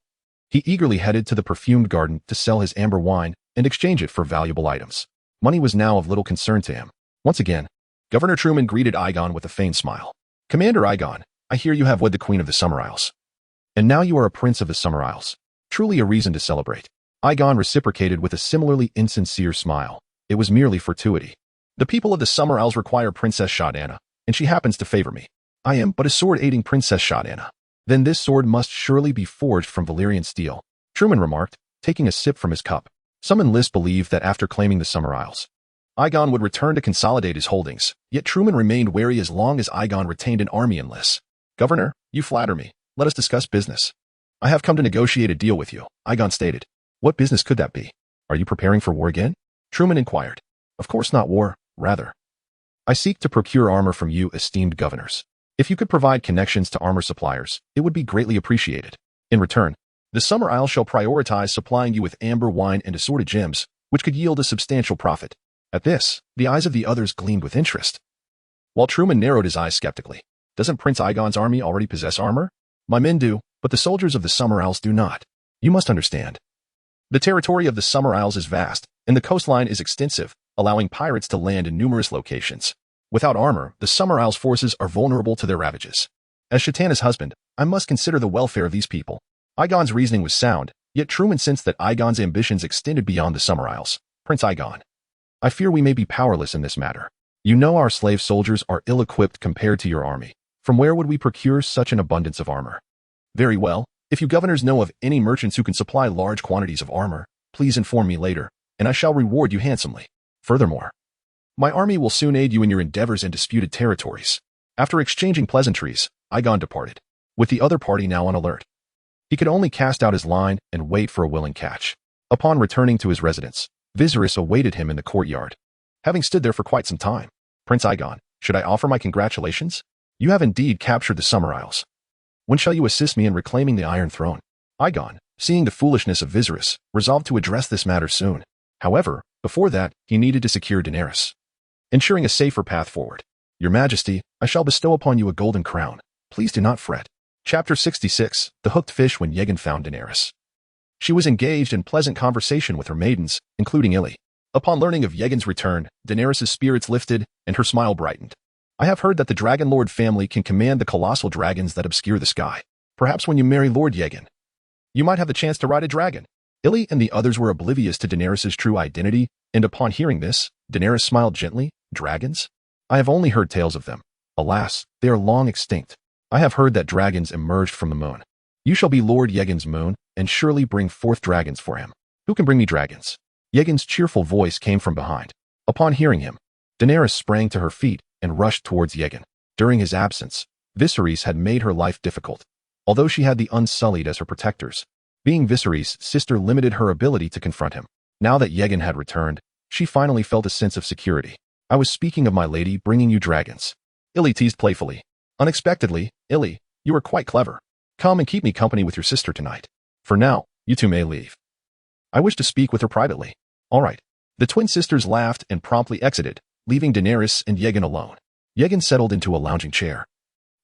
he eagerly headed to the perfumed garden to sell his amber wine and exchange it for valuable items. Money was now of little concern to him. Once again, Governor Truman greeted Aegon with a feigned smile. Commander Aegon, I hear you have wed the Queen of the Summer Isles. And now you are a prince of the Summer Isles. Truly a reason to celebrate. Aegon reciprocated with a similarly insincere smile. It was merely fortuity. The people of the Summer Isles require Princess Shot-Anna, and she happens to favor me. I am but a sword-aiding Princess Shot-Anna. Then this sword must surely be forged from Valyrian steel, Truman remarked, taking a sip from his cup. Some in Lys believed that after claiming the Summer Isles, Aegon would return to consolidate his holdings, yet Truman remained wary as long as Aegon retained an army in Liss. Governor, you flatter me. Let us discuss business. I have come to negotiate a deal with you, Aegon stated. What business could that be? Are you preparing for war again? Truman inquired. Of course not war, rather. I seek to procure armor from you, esteemed governors. If you could provide connections to armor suppliers, it would be greatly appreciated. In return, the Summer Isle shall prioritize supplying you with amber wine and assorted gems, which could yield a substantial profit. At this, the eyes of the others gleamed with interest. While Truman narrowed his eyes skeptically. Doesn't Prince Aegon's army already possess armor? My men do, but the soldiers of the Summer Isles do not. You must understand. The territory of the Summer Isles is vast, and the coastline is extensive, allowing pirates to land in numerous locations. Without armor, the Summer Isles forces are vulnerable to their ravages. As Shatana's husband, I must consider the welfare of these people. Aegon's reasoning was sound, yet Truman sensed that Aegon's ambitions extended beyond the Summer Isles. Prince Aegon. I fear we may be powerless in this matter. You know our slave soldiers are ill-equipped compared to your army. From where would we procure such an abundance of armor? Very well, if you governors know of any merchants who can supply large quantities of armor, please inform me later, and I shall reward you handsomely. Furthermore, my army will soon aid you in your endeavors in disputed territories. After exchanging pleasantries, Aegon departed, with the other party now on alert. He could only cast out his line and wait for a willing catch. Upon returning to his residence, Viserys awaited him in the courtyard. Having stood there for quite some time, Prince Aegon, should I offer my congratulations? You have indeed captured the Summer Isles. When shall you assist me in reclaiming the Iron Throne? Aegon, seeing the foolishness of Viserys, resolved to address this matter soon. However, before that, he needed to secure Daenerys, ensuring a safer path forward. Your Majesty, I shall bestow upon you a golden crown. Please do not fret. Chapter 66, The Hooked Fish When Yegan Found Daenerys. She was engaged in pleasant conversation with her maidens, including Illy. Upon learning of Yegan's return, Daenerys' spirits lifted, and her smile brightened. I have heard that the Dragon Lord family can command the colossal dragons that obscure the sky. Perhaps when you marry Lord Yegan, you might have the chance to ride a dragon. Illy and the others were oblivious to Daenerys' true identity, and upon hearing this, Daenerys smiled gently. Dragons? I have only heard tales of them. Alas, they are long extinct. I have heard that dragons emerged from the moon. You shall be Lord Yegan's moon, and surely bring forth dragons for him. Who can bring me dragons? Yegan's cheerful voice came from behind. Upon hearing him, Daenerys sprang to her feet and rushed towards Yegan. During his absence, Viserys had made her life difficult. Although she had the Unsullied as her protectors, being Viserys' sister limited her ability to confront him. Now that Yegan had returned, she finally felt a sense of security. I was speaking of my lady bringing you dragons. Illy teased playfully. Unexpectedly, Illy, you are quite clever. Come and keep me company with your sister tonight. For now, you two may leave. I wish to speak with her privately. All right. The twin sisters laughed and promptly exited, leaving Daenerys and Yegan alone. Yegan settled into a lounging chair,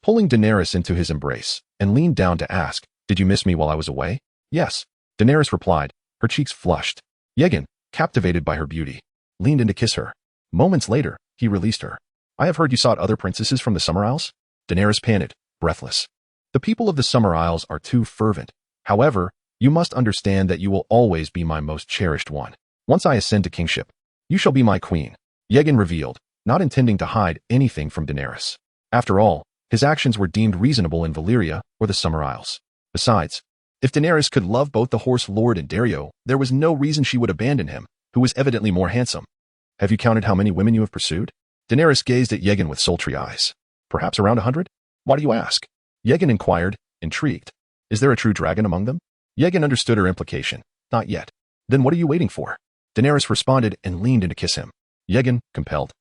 pulling Daenerys into his embrace, and leaned down to ask, Did you miss me while I was away? Yes. Daenerys replied, her cheeks flushed. Yegan, captivated by her beauty, leaned in to kiss her. Moments later, he released her. I have heard you sought other princesses from the Summer Isles? Daenerys panted, breathless. The people of the Summer Isles are too fervent. However, you must understand that you will always be my most cherished one. Once I ascend to kingship, you shall be my queen, Yegan revealed, not intending to hide anything from Daenerys. After all, his actions were deemed reasonable in Valyria or the Summer Isles. Besides, if Daenerys could love both the Horse Lord and Dario, there was no reason she would abandon him, who was evidently more handsome. Have you counted how many women you have pursued? Daenerys gazed at Yegan with sultry eyes. Perhaps around 100? Why do you ask? Yegan inquired, intrigued. Is there a true dragon among them? Yegan understood her implication. Not yet. Then what are you waiting for? Daenerys responded and leaned in to kiss him. Yegan, compelled,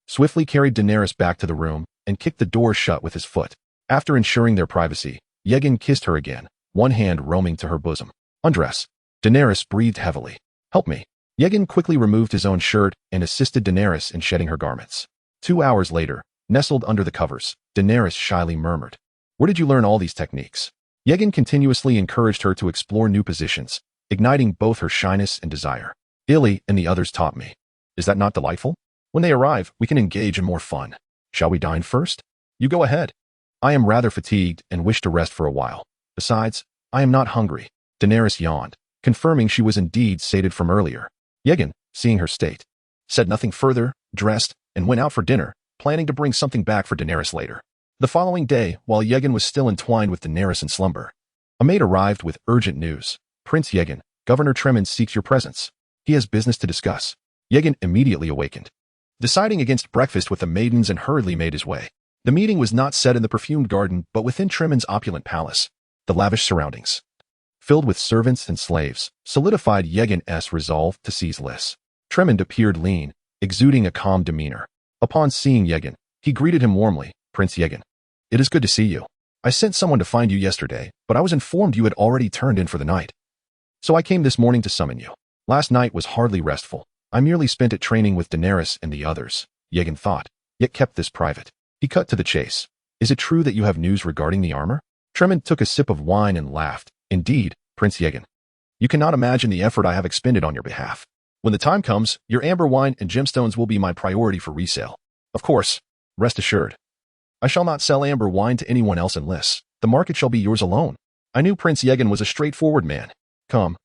swiftly carried Daenerys back to the room and kicked the door shut with his foot. After ensuring their privacy, Yegan kissed her again, one hand roaming to her bosom. Undress. Daenerys breathed heavily. Help me. Yegan quickly removed his own shirt and assisted Daenerys in shedding her garments. 2 hours later, nestled under the covers, Daenerys shyly murmured, Where did you learn all these techniques? Yegan continuously encouraged her to explore new positions, igniting both her shyness and desire. Illy and the others taught me. Is that not delightful? When they arrive, we can engage in more fun. Shall we dine first? You go ahead. I am rather fatigued and wish to rest for a while. Besides, I am not hungry. Daenerys yawned, confirming she was indeed sated from earlier. Yegan, seeing her state, said nothing further, dressed, and went out for dinner, planning to bring something back for Daenerys later. The following day, while Yegan was still entwined with Daenerys in slumber, a maid arrived with urgent news. Prince Yegan, Governor Tremens seeks your presence. He has business to discuss. Yegin immediately awakened. Deciding against breakfast with the maidens and hurriedly made his way. The meeting was not set in the perfumed garden, but within Trimon's opulent palace. The lavish surroundings, filled with servants and slaves, solidified Yegin's resolve to seize Lys. Tremond appeared lean, exuding a calm demeanor. Upon seeing Yegin, he greeted him warmly. Prince Yegin, it is good to see you. I sent someone to find you yesterday, but I was informed you had already turned in for the night. So I came this morning to summon you. Last night was hardly restful. I merely spent it training with Daenerys and the others, Yegin thought, yet kept this private. He cut to the chase. Is it true that you have news regarding the armor? Tremond took a sip of wine and laughed. Indeed, Prince Yegin. You cannot imagine the effort I have expended on your behalf. When the time comes, your amber wine and gemstones will be my priority for resale. Of course, rest assured. I shall not sell amber wine to anyone else in Lys. The market shall be yours alone. I knew Prince Yegin was a straightforward man. Come,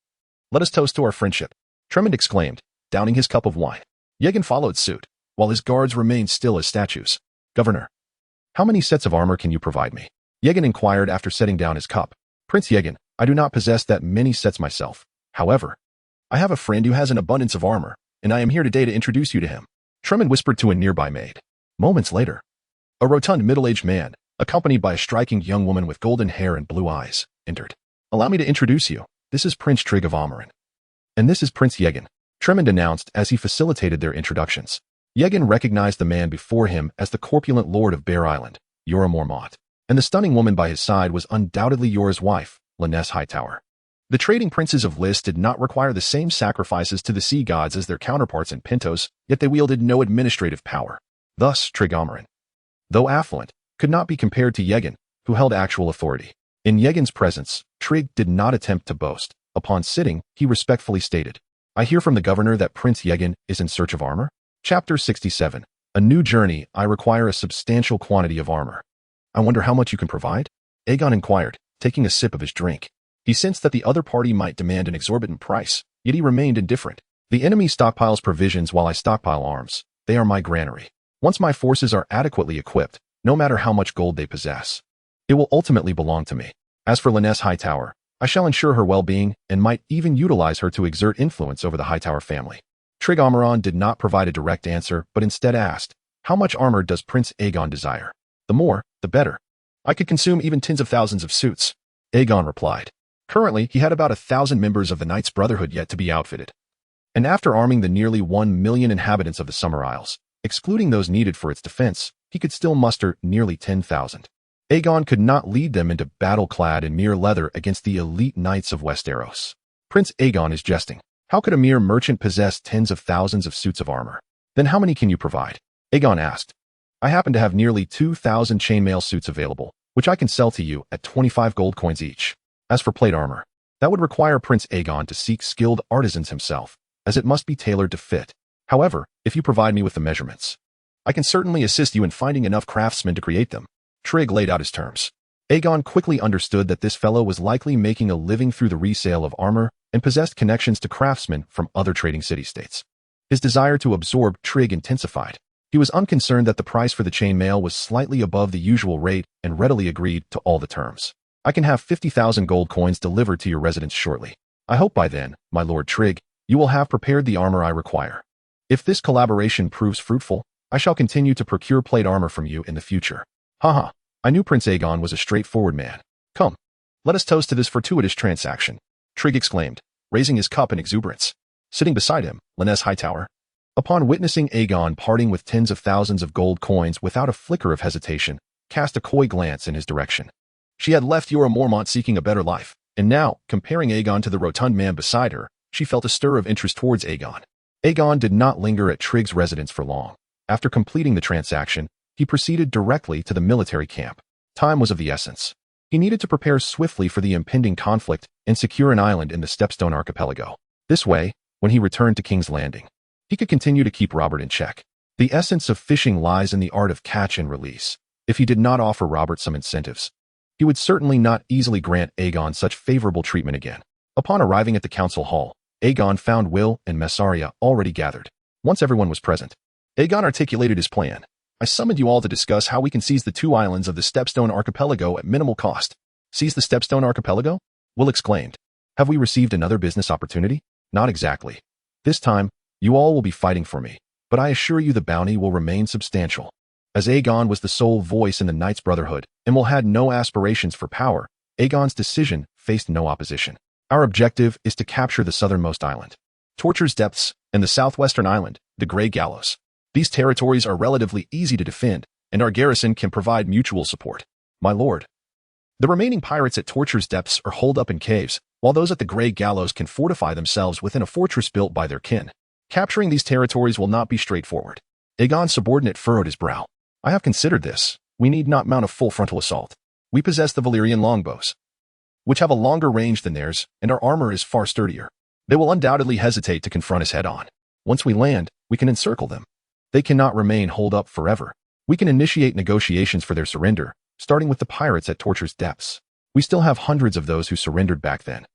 let us toast to our friendship. Tremond exclaimed, downing his cup of wine. Yegin followed suit, while his guards remained still as statues. Governor, how many sets of armor can you provide me? Yegin inquired after setting down his cup. Prince Yegin, I do not possess that many sets myself. However, I have a friend who has an abundance of armor, and I am here today to introduce you to him. Tremond whispered to a nearby maid. Moments later, a rotund middle-aged man, accompanied by a striking young woman with golden hair and blue eyes, entered. Allow me to introduce you. This is Prince Trig of Amorin. And this is Prince Yegin, Tremond announced as he facilitated their introductions. Yegin recognized the man before him as the corpulent lord of Bear Island, Jorah Mormont, and the stunning woman by his side was undoubtedly Jorah's wife, Lynesse Hightower. The trading princes of Lys did not require the same sacrifices to the sea gods as their counterparts in Pentos, yet they wielded no administrative power. Thus, Trig Amorin, though affluent, could not be compared to Yegin, who held actual authority. In Yegin's presence, Trig did not attempt to boast. Upon sitting, he respectfully stated, I hear from the governor that Prince Yegin is in search of armor. Chapter 67. A new journey. I require a substantial quantity of armor. I wonder how much you can provide? Aegon inquired, taking a sip of his drink. He sensed that the other party might demand an exorbitant price, yet he remained indifferent. The enemy stockpiles provisions while I stockpile arms. They are my granary. Once my forces are adequately equipped, no matter how much gold they possess, it will ultimately belong to me. As for Lynesse Hightower, I shall ensure her well-being and might even utilize her to exert influence over the Hightower family. Trig Amorin did not provide a direct answer, but instead asked, how much armor does Prince Aegon desire? The more, the better. I could consume even tens of thousands of suits. Aegon replied. Currently, he had about 1,000 members of the Knights Brotherhood yet to be outfitted. And after arming the nearly 1 million inhabitants of the Summer Isles, excluding those needed for its defense, he could still muster nearly 10,000. Aegon could not lead them into battle clad in mere leather against the elite knights of Westeros. Prince Aegon is jesting. How could a mere merchant possess tens of thousands of suits of armor? Then how many can you provide? Aegon asked. I happen to have nearly 2,000 chainmail suits available, which I can sell to you at 25 gold coins each. As for plate armor, that would require Prince Aegon to seek skilled artisans himself, as it must be tailored to fit. However, if you provide me with the measurements, I can certainly assist you in finding enough craftsmen to create them. Trig laid out his terms. Aegon quickly understood that this fellow was likely making a living through the resale of armor and possessed connections to craftsmen from other trading city-states. His desire to absorb Trig intensified. He was unconcerned that the price for the chainmail was slightly above the usual rate and readily agreed to all the terms. I can have 50,000 gold coins delivered to your residence shortly. I hope by then, my Lord Trig, you will have prepared the armor I require. If this collaboration proves fruitful, I shall continue to procure plate armor from you in the future. Haha, I knew Prince Aegon was a straightforward man. Come, let us toast to this fortuitous transaction, Trig exclaimed, raising his cup in exuberance. Sitting beside him, Lynesse Hightower. Upon witnessing Aegon parting with tens of thousands of gold coins without a flicker of hesitation, cast a coy glance in his direction. She had left Jorah Mormont seeking a better life, and now, comparing Aegon to the rotund man beside her, she felt a stir of interest towards Aegon. Aegon did not linger at Trig's residence for long. After completing the transaction, he proceeded directly to the military camp. Time was of the essence. He needed to prepare swiftly for the impending conflict and secure an island in the Stepstone Archipelago. This way, when he returned to King's Landing, he could continue to keep Robert in check. The essence of fishing lies in the art of catch and release. If he did not offer Robert some incentives, he would certainly not easily grant Aegon such favorable treatment again. Upon arriving at the council hall, Aegon found Will and Messaria already gathered. Once everyone was present, Aegon articulated his plan. I summoned you all to discuss how we can seize the 2 islands of the Stepstone Archipelago at minimal cost. Seize the Stepstone Archipelago? Will exclaimed. Have we received another business opportunity? Not exactly. This time, You all will be fighting for me, but I assure you the bounty will remain substantial. As Aegon was the sole voice in the Knights Brotherhood, and will had no aspirations for power, Aegon's decision faced no opposition. Our objective is to capture the southernmost island, Torture's Depths, and the southwestern island, the Grey Gallows. These territories are relatively easy to defend, and our garrison can provide mutual support. My lord. The remaining pirates at Torture's Depths are holed up in caves, while those at the Grey Gallows can fortify themselves within a fortress built by their kin. Capturing these territories will not be straightforward. Aegon's subordinate furrowed his brow. I have considered this. We need not mount a full frontal assault. We possess the Valyrian longbows, which have a longer range than theirs, and our armor is far sturdier. They will undoubtedly hesitate to confront us head-on. Once we land, we can encircle them. They cannot remain holed up forever. We can initiate negotiations for their surrender, starting with the pirates at Torture's Depths. We still have hundreds of those who surrendered back then.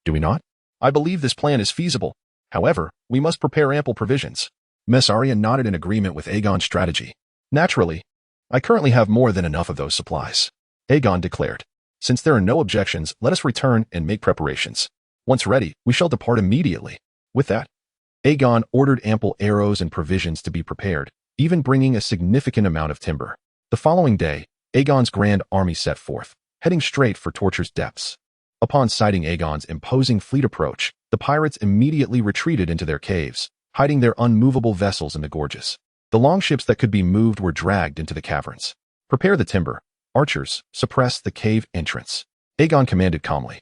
Do we not? I believe this plan is feasible. However, we must prepare ample provisions. Miss Arya nodded in agreement with Aegon's strategy. Naturally, I currently have more than enough of those supplies. Aegon declared. Since there are no objections, let us return and make preparations. Once ready, we shall depart immediately. With that, Aegon ordered ample arrows and provisions to be prepared, even bringing a significant amount of timber. The following day, Aegon's grand army set forth, heading straight for Torture's Depths. Upon sighting Aegon's imposing fleet approach, the pirates immediately retreated into their caves, hiding their unmovable vessels in the gorges. The longships that could be moved were dragged into the caverns. Prepare the timber. Archers, suppress the cave entrance. Aegon commanded calmly.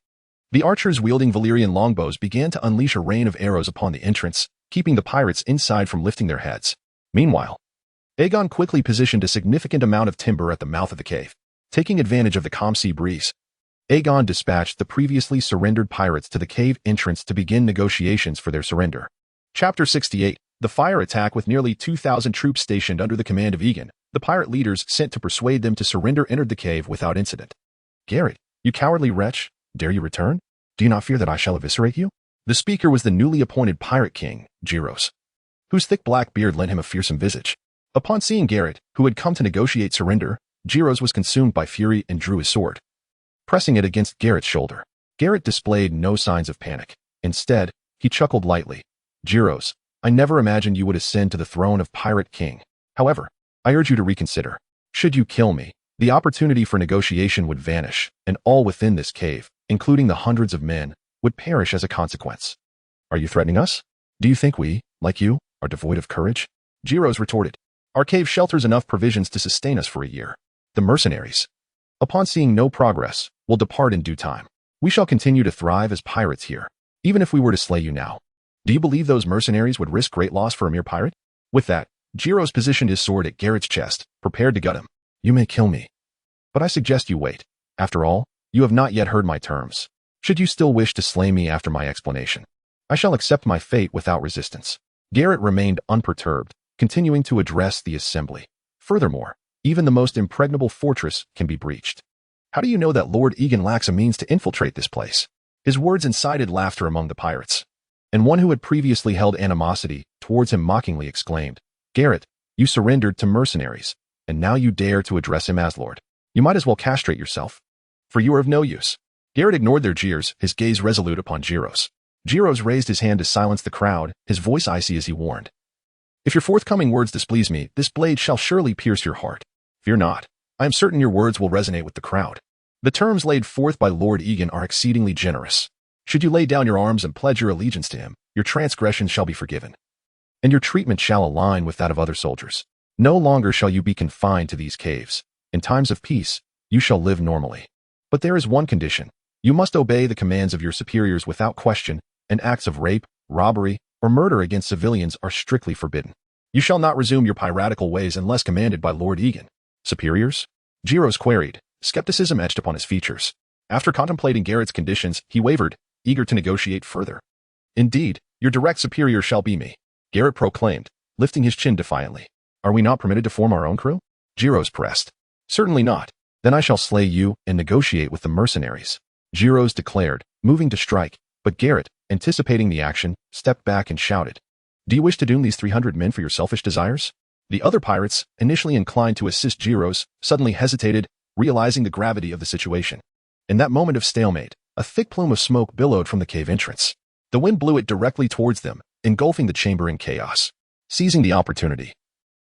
The archers wielding Valyrian longbows began to unleash a rain of arrows upon the entrance, keeping the pirates inside from lifting their heads. Meanwhile, Aegon quickly positioned a significant amount of timber at the mouth of the cave. Taking advantage of the calm sea breeze, Aegon dispatched the previously surrendered pirates to the cave entrance to begin negotiations for their surrender. Chapter 68. The fire attack. With nearly 2,000 troops stationed under the command of Aegon, the pirate leaders sent to persuade them to surrender entered the cave without incident. Garrett, you cowardly wretch, dare you return? Do you not fear that I shall eviscerate you? The speaker was the newly appointed pirate king, Gyros, whose thick black beard lent him a fearsome visage. Upon seeing Garrett, who had come to negotiate surrender, Gyros was consumed by fury and drew his sword, pressing it against Garrett's shoulder. Garrett displayed no signs of panic. Instead, he chuckled lightly. Gyros, I never imagined you would ascend to the throne of Pirate King. However, I urge you to reconsider. Should you kill me, the opportunity for negotiation would vanish, and all within this cave, including the hundreds of men, would perish as a consequence. Are you threatening us? Do you think we, like you, are devoid of courage? Gyros retorted. Our cave shelters enough provisions to sustain us for a year. The mercenaries, upon seeing no progress, will depart in due time. We shall continue to thrive as pirates here, even if we were to slay you now. Do you believe those mercenaries would risk great loss for a mere pirate? With that, Gyros positioned his sword at Garrett's chest, prepared to gut him. You may kill me, but I suggest you wait. After all, you have not yet heard my terms. Should you still wish to slay me after my explanation, I shall accept my fate without resistance. Garrett remained unperturbed, continuing to address the assembly. Furthermore, even the most impregnable fortress can be breached. How do you know that Lord Aegon lacks a means to infiltrate this place? His words incited laughter among the pirates, and one who had previously held animosity towards him mockingly exclaimed, Garrett, you surrendered to mercenaries, and now you dare to address him as Lord. You might as well castrate yourself, for you are of no use. Garrett ignored their jeers, his gaze resolute upon Gyros. Gyros raised his hand to silence the crowd, his voice icy as he warned. If your forthcoming words displease me, this blade shall surely pierce your heart. Fear not. I am certain your words will resonate with the crowd. The terms laid forth by Lord Aegon are exceedingly generous. Should you lay down your arms and pledge your allegiance to him, your transgressions shall be forgiven, and your treatment shall align with that of other soldiers. No longer shall you be confined to these caves. In times of peace, you shall live normally. But there is one condition. You must obey the commands of your superiors without question, and acts of rape, robbery, or murder against civilians are strictly forbidden. You shall not resume your piratical ways unless commanded by Lord Aegon. Superiors? Gyros queried, skepticism etched upon his features. After contemplating Garrett's conditions, he wavered, eager to negotiate further. Indeed, your direct superior shall be me, Garrett proclaimed, lifting his chin defiantly. Are we not permitted to form our own crew? Gyros pressed. Certainly not. Then I shall slay you and negotiate with the mercenaries, Gyros declared, moving to strike, but Garrett, anticipating the action, stepped back and shouted, Do you wish to doom these 300 men for your selfish desires? The other pirates, initially inclined to assist Gyros, suddenly hesitated, realizing the gravity of the situation. In that moment of stalemate, a thick plume of smoke billowed from the cave entrance. The wind blew it directly towards them, engulfing the chamber in chaos. Seizing the opportunity,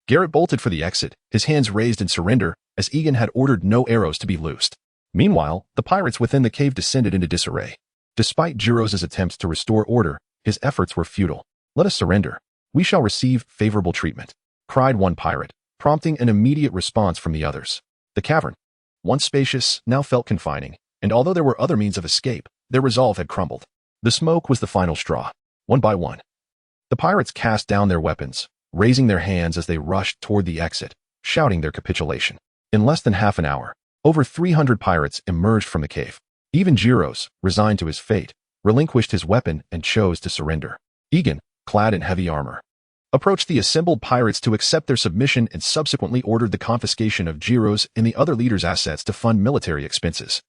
Garrett bolted for the exit, his hands raised in surrender, as Egan had ordered no arrows to be loosed. Meanwhile, the pirates within the cave descended into disarray. Despite Jiro's attempts to restore order, his efforts were futile. "Let us surrender. We shall receive favorable treatment," cried one pirate, prompting an immediate response from the others. The cavern, once spacious, now felt confining, and although there were other means of escape, their resolve had crumbled. The smoke was the final straw. One by one, the pirates cast down their weapons, raising their hands as they rushed toward the exit, shouting their capitulation. In less than half an hour, over 300 pirates emerged from the cave. Even Jiro's, resigned to his fate, relinquished his weapon and chose to surrender. Egan, clad in heavy armor, approached the assembled pirates to accept their submission and subsequently ordered the confiscation of Jiro's and the other leaders' assets to fund military expenses,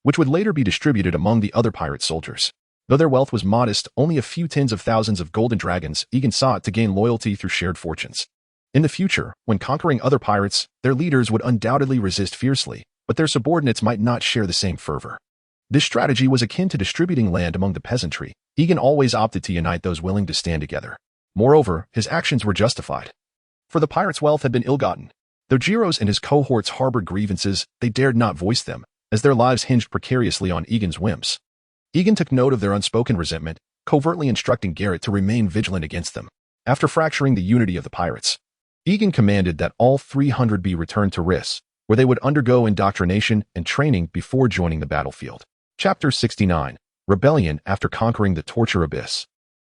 which would later be distributed among the other pirate soldiers. Though their wealth was modest, only a few tens of thousands of golden dragons, Egan sought to gain loyalty through shared fortunes. In the future, when conquering other pirates, their leaders would undoubtedly resist fiercely, but their subordinates might not share the same fervor. This strategy was akin to distributing land among the peasantry. Egan always opted to unite those willing to stand together. Moreover, his actions were justified, for the pirates' wealth had been ill-gotten. Though Jiro's and his cohorts harbored grievances, they dared not voice them, as their lives hinged precariously on Egan's whims. Egan took note of their unspoken resentment, covertly instructing Garrett to remain vigilant against them. After fracturing the unity of the pirates, Egan commanded that all 300 be returned to Riss, where they would undergo indoctrination and training before joining the battlefield. Chapter 69. Rebellion after conquering the Torture Abyss.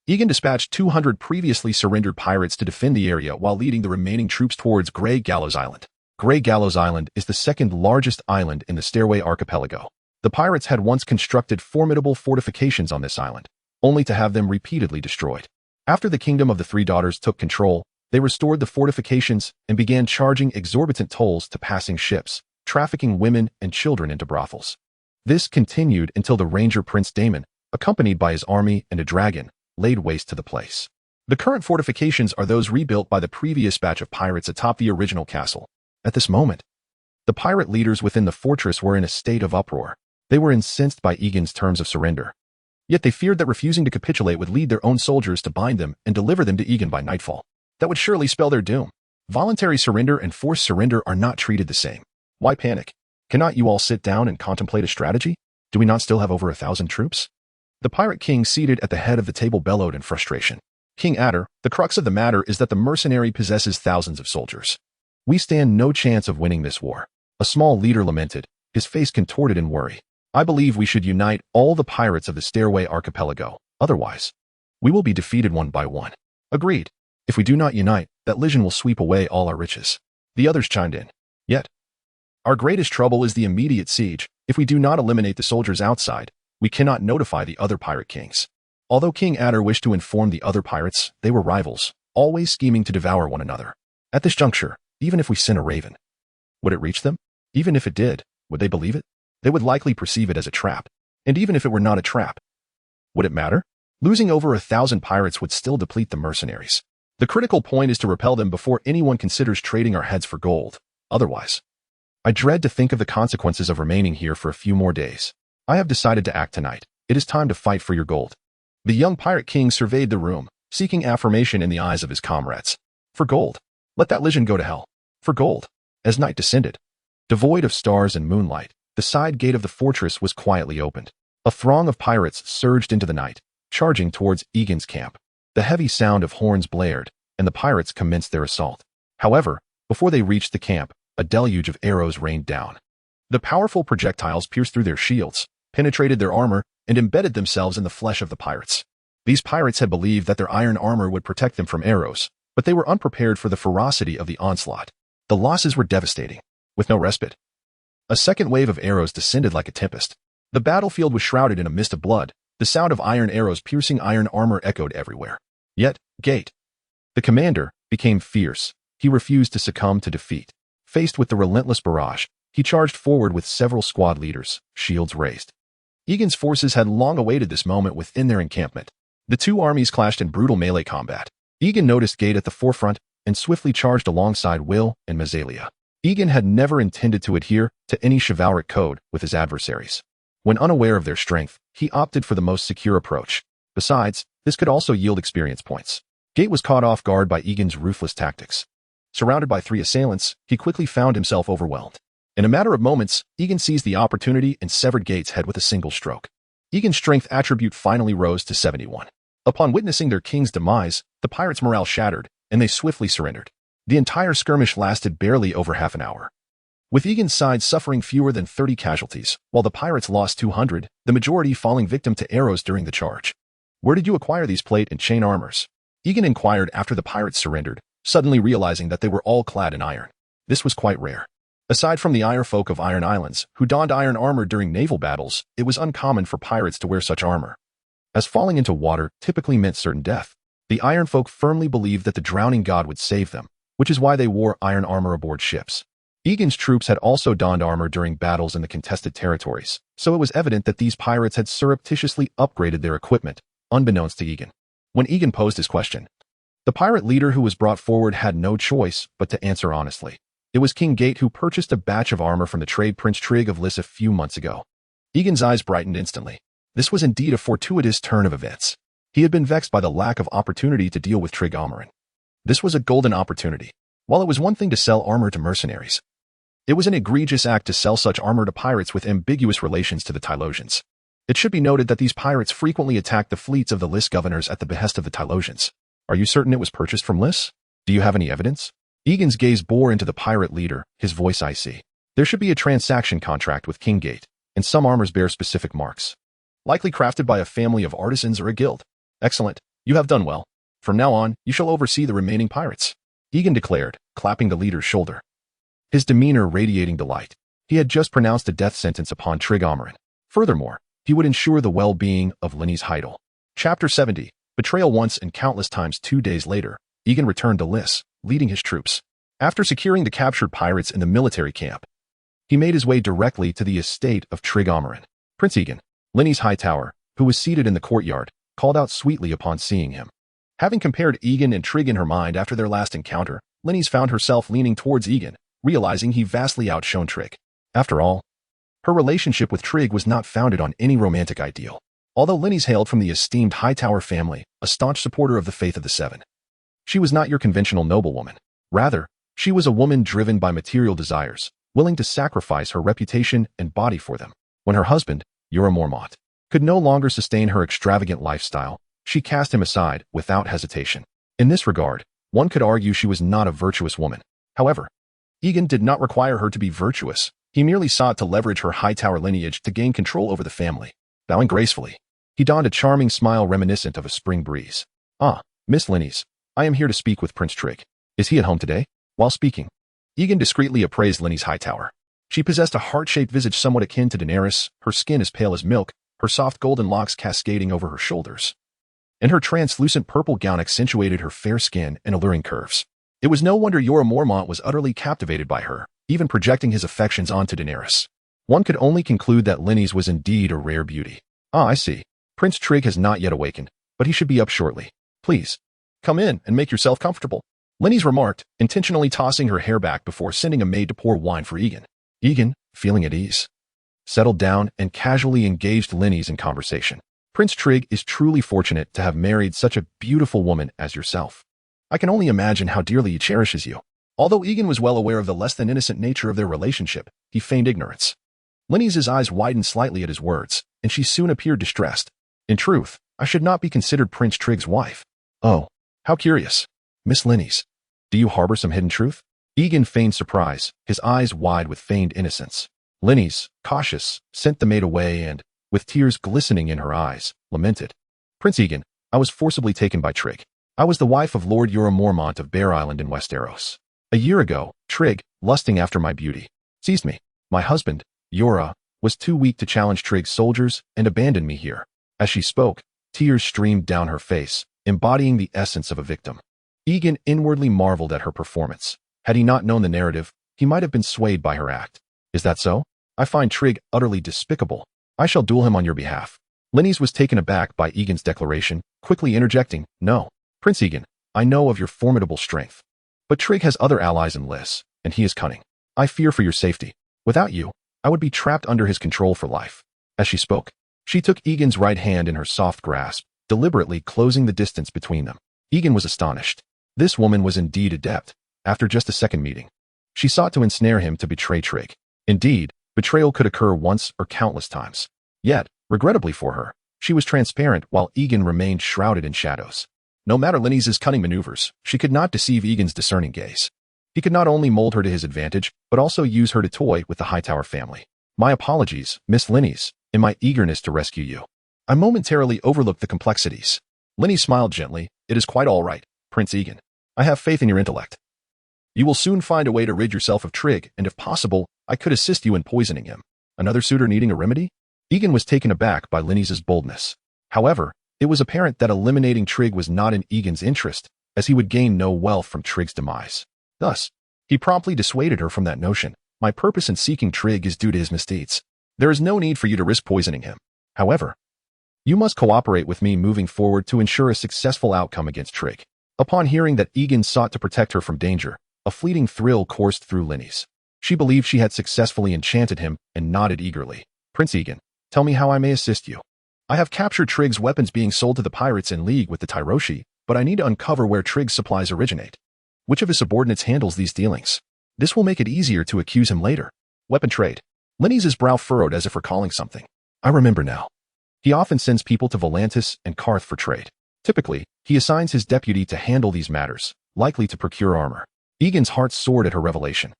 Egan dispatched 200 previously surrendered pirates to defend the area while leading the remaining troops towards Grey Gallows Island. Grey Gallows Island is the second largest island in the Stairway Archipelago. The pirates had once constructed formidable fortifications on this island, only to have them repeatedly destroyed. After the Kingdom of the Three Daughters took control, they restored the fortifications and began charging exorbitant tolls to passing ships, trafficking women and children into brothels. This continued until the Ranger Prince Damon, accompanied by his army and a dragon, laid waste to the place. The current fortifications are those rebuilt by the previous batch of pirates atop the original castle. At this moment, the pirate leaders within the fortress were in a state of uproar. They were incensed by Egan's terms of surrender. Yet they feared that refusing to capitulate would lead their own soldiers to bind them and deliver them to Egan by nightfall. That would surely spell their doom. Voluntary surrender and forced surrender are not treated the same. Why panic? Cannot you all sit down and contemplate a strategy? Do we not still have over 1,000 troops? The pirate king seated at the head of the table bellowed in frustration. King Adder, the crux of the matter is that the mercenary possesses thousands of soldiers. We stand no chance of winning this war. A small leader lamented, his face contorted in worry. I believe we should unite all the pirates of the Stairway Archipelago. Otherwise, we will be defeated one by one. Agreed. If we do not unite, that legion will sweep away all our riches. The others chimed in. Yet, our greatest trouble is the immediate siege. If we do not eliminate the soldiers outside, we cannot notify the other pirate kings. Although King Adder wished to inform the other pirates, they were rivals, always scheming to devour one another. At this juncture, even if we sent a raven, would it reach them? Even if it did, would they believe it? They would likely perceive it as a trap. And even if it were not a trap, would it matter? Losing over 1,000 pirates would still deplete the mercenaries. The critical point is to repel them before anyone considers trading our heads for gold. Otherwise, I dread to think of the consequences of remaining here for a few more days. I have decided to act tonight. It is time to fight for your gold. The young pirate king surveyed the room, seeking affirmation in the eyes of his comrades. For gold. Let that legion go to hell. For gold. As night descended, devoid of stars and moonlight, the side gate of the fortress was quietly opened. A throng of pirates surged into the night, charging towards Egan's camp. The heavy sound of horns blared, and the pirates commenced their assault. However, before they reached the camp, a deluge of arrows rained down. The powerful projectiles pierced through their shields, penetrated their armor, and embedded themselves in the flesh of the pirates. These pirates had believed that their iron armor would protect them from arrows, but they were unprepared for the ferocity of the onslaught. The losses were devastating, with no respite. A second wave of arrows descended like a tempest. The battlefield was shrouded in a mist of blood. The sound of iron arrows piercing iron armor echoed everywhere. Yet, the commander, became fierce. He refused to succumb to defeat. Faced with the relentless barrage, he charged forward with several squad leaders, shields raised. Egan's forces had long awaited this moment within their encampment. The two armies clashed in brutal melee combat. Egan noticed Gate at the forefront and swiftly charged alongside Will and Mazalia. Egan had never intended to adhere to any chivalric code with his adversaries. When unaware of their strength, he opted for the most secure approach. Besides, This could also yield experience points. Gate was caught off guard by Egan's ruthless tactics. Surrounded by 3 assailants, he quickly found himself overwhelmed. In a matter of moments, Egan seized the opportunity and severed Gate's head with a single stroke. Egan's strength attribute finally rose to 71. Upon witnessing their king's demise, the pirates' morale shattered, and they swiftly surrendered. The entire skirmish lasted barely over half an hour. With Egan's side suffering fewer than 30 casualties, while the pirates lost 200, the majority falling victim to arrows during the charge. Where did you acquire these plate and chain armors? Egan inquired after the pirates surrendered, suddenly realizing that they were all clad in iron. This was quite rare. Aside from the Iron folk of Iron Islands, who donned iron armor during naval battles, it was uncommon for pirates to wear such armor. As falling into water typically meant certain death, the Iron folk firmly believed that the drowning god would save them, which is why they wore iron armor aboard ships. Egan's troops had also donned armor during battles in the contested territories, so it was evident that these pirates had surreptitiously upgraded their equipment, unbeknownst to Egan. When Egan posed his question, the pirate leader who was brought forward had no choice but to answer honestly. It was King Gate who purchased a batch of armor from the trade Prince Trig of Lys a few months ago. Egan's eyes brightened instantly. This was indeed a fortuitous turn of events. He had been vexed by the lack of opportunity to deal with Trig Amarin. This was a golden opportunity. While it was one thing to sell armor to mercenaries, it was an egregious act to sell such armor to pirates with ambiguous relations to the Tylosians. It should be noted that these pirates frequently attacked the fleets of the Lys governors at the behest of the Tylosians. Are you certain it was purchased from Lys? Do you have any evidence? Egan's gaze bore into the pirate leader, his voice icy. There should be a transaction contract with King Gate, and some armors bear specific marks. Likely crafted by a family of artisans or a guild. Excellent. You have done well. From now on, you shall oversee the remaining pirates, Egan declared, clapping the leader's shoulder. His demeanor radiating delight. He had just pronounced a death sentence upon Trig Amarin. Furthermore, he would ensure the well-being of Linny's Heidel. Chapter 70. Betrayal. Once and countless times 2 days later, Egan returned to Lys, leading his troops. After securing the captured pirates in the military camp, he made his way directly to the estate of Trig Amarin. Prince Egan, Linny's High Tower, who was seated in the courtyard, called out sweetly upon seeing him. Having compared Egan and Trig in her mind after their last encounter, Linny's found herself leaning towards Egan, realizing he vastly outshone Trig. After all, her relationship with Trig was not founded on any romantic ideal. Although Linny's hailed from the esteemed Hightower family, a staunch supporter of the Faith of the Seven, she was not your conventional noblewoman. Rather, she was a woman driven by material desires, willing to sacrifice her reputation and body for them. When her husband, Ura Mormont, could no longer sustain her extravagant lifestyle, she cast him aside without hesitation. In this regard, one could argue she was not a virtuous woman. However, Egan did not require her to be virtuous. He merely sought to leverage her Hightower lineage to gain control over the family. Bowing gracefully, he donned a charming smile reminiscent of a spring breeze. Ah, Miss Linny's, I am here to speak with Prince Trig. Is he at home today? While speaking, Egan discreetly appraised Linny's Hightower. She possessed a heart-shaped visage somewhat akin to Daenerys, her skin as pale as milk, her soft golden locks cascading over her shoulders, and her translucent purple gown accentuated her fair skin and alluring curves. It was no wonder Ura Mormont was utterly captivated by her, even projecting his affections onto Daenerys. One could only conclude that Linny's was indeed a rare beauty. Ah, I see. Prince Trig has not yet awakened, but he should be up shortly. Please, come in and make yourself comfortable, Linny's remarked, intentionally tossing her hair back before sending a maid to pour wine for Egan. Egan, feeling at ease, settled down and casually engaged Linny's in conversation. Prince Trig is truly fortunate to have married such a beautiful woman as yourself. I can only imagine how dearly he cherishes you. Although Egan was well aware of the less than innocent nature of their relationship, he feigned ignorance. Linny's eyes widened slightly at his words, and she soon appeared distressed. In truth, I should not be considered Prince Trig's wife. Oh, how curious. Miss Linny's, do you harbor some hidden truth? Egan feigned surprise, his eyes wide with feigned innocence. Linny's, cautious, sent the maid away and, with tears glistening in her eyes, lamented. Prince Egan, I was forcibly taken by Trig. I was the wife of Lord Ura Mormont of Bear Island in Westeros. A year ago, Trig, lusting after my beauty, seized me. My husband, Ura, was too weak to challenge Trig's soldiers and abandoned me here. As she spoke, tears streamed down her face, embodying the essence of a victim. Egan inwardly marveled at her performance. Had he not known the narrative, he might have been swayed by her act. Is that so? I find Trig utterly despicable. I shall duel him on your behalf. Linny's was taken aback by Egan's declaration, quickly interjecting, No, Prince Egan, I know of your formidable strength. But Trig has other allies in Lys, and he is cunning. I fear for your safety. Without you, I would be trapped under his control for life. As she spoke, she took Egan's right hand in her soft grasp, deliberately closing the distance between them. Egan was astonished. This woman was indeed adept. After just a second meeting, she sought to ensnare him to betray Trig. Indeed, betrayal could occur once or countless times. Yet, regrettably for her, she was transparent while Egan remained shrouded in shadows. No matter Linny's cunning maneuvers, she could not deceive Egan's discerning gaze. He could not only mold her to his advantage, but also use her to toy with the Hightower family. My apologies, Miss Linny's, in my eagerness to rescue you. I momentarily overlooked the complexities. Linny smiled gently. It is quite all right, Prince Egan. I have faith in your intellect. You will soon find a way to rid yourself of Trig, and if possible, I could assist you in poisoning him. Another suitor needing a remedy? Egan was taken aback by Linny's boldness. However, it was apparent that eliminating Trig was not in Egan's interest, as he would gain no wealth from Trig's demise. Thus, he promptly dissuaded her from that notion. My purpose in seeking Trig is due to his misdeeds. There is no need for you to risk poisoning him. However, you must cooperate with me moving forward to ensure a successful outcome against Trig. Upon hearing that Egan sought to protect her from danger, a fleeting thrill coursed through Linny's. She believed she had successfully enchanted him and nodded eagerly. Prince Egan, tell me how I may assist you. I have captured Trig's weapons being sold to the pirates in league with the Tyroshi, but I need to uncover where Trig's supplies originate. Which of his subordinates handles these dealings? This will make it easier to accuse him later. Weapon trade. Linny's brow furrowed as if recalling something. I remember now. He often sends people to Volantis and Karth for trade. Typically, he assigns his deputy to handle these matters, likely to procure armor. Egan's heart soared at her revelation,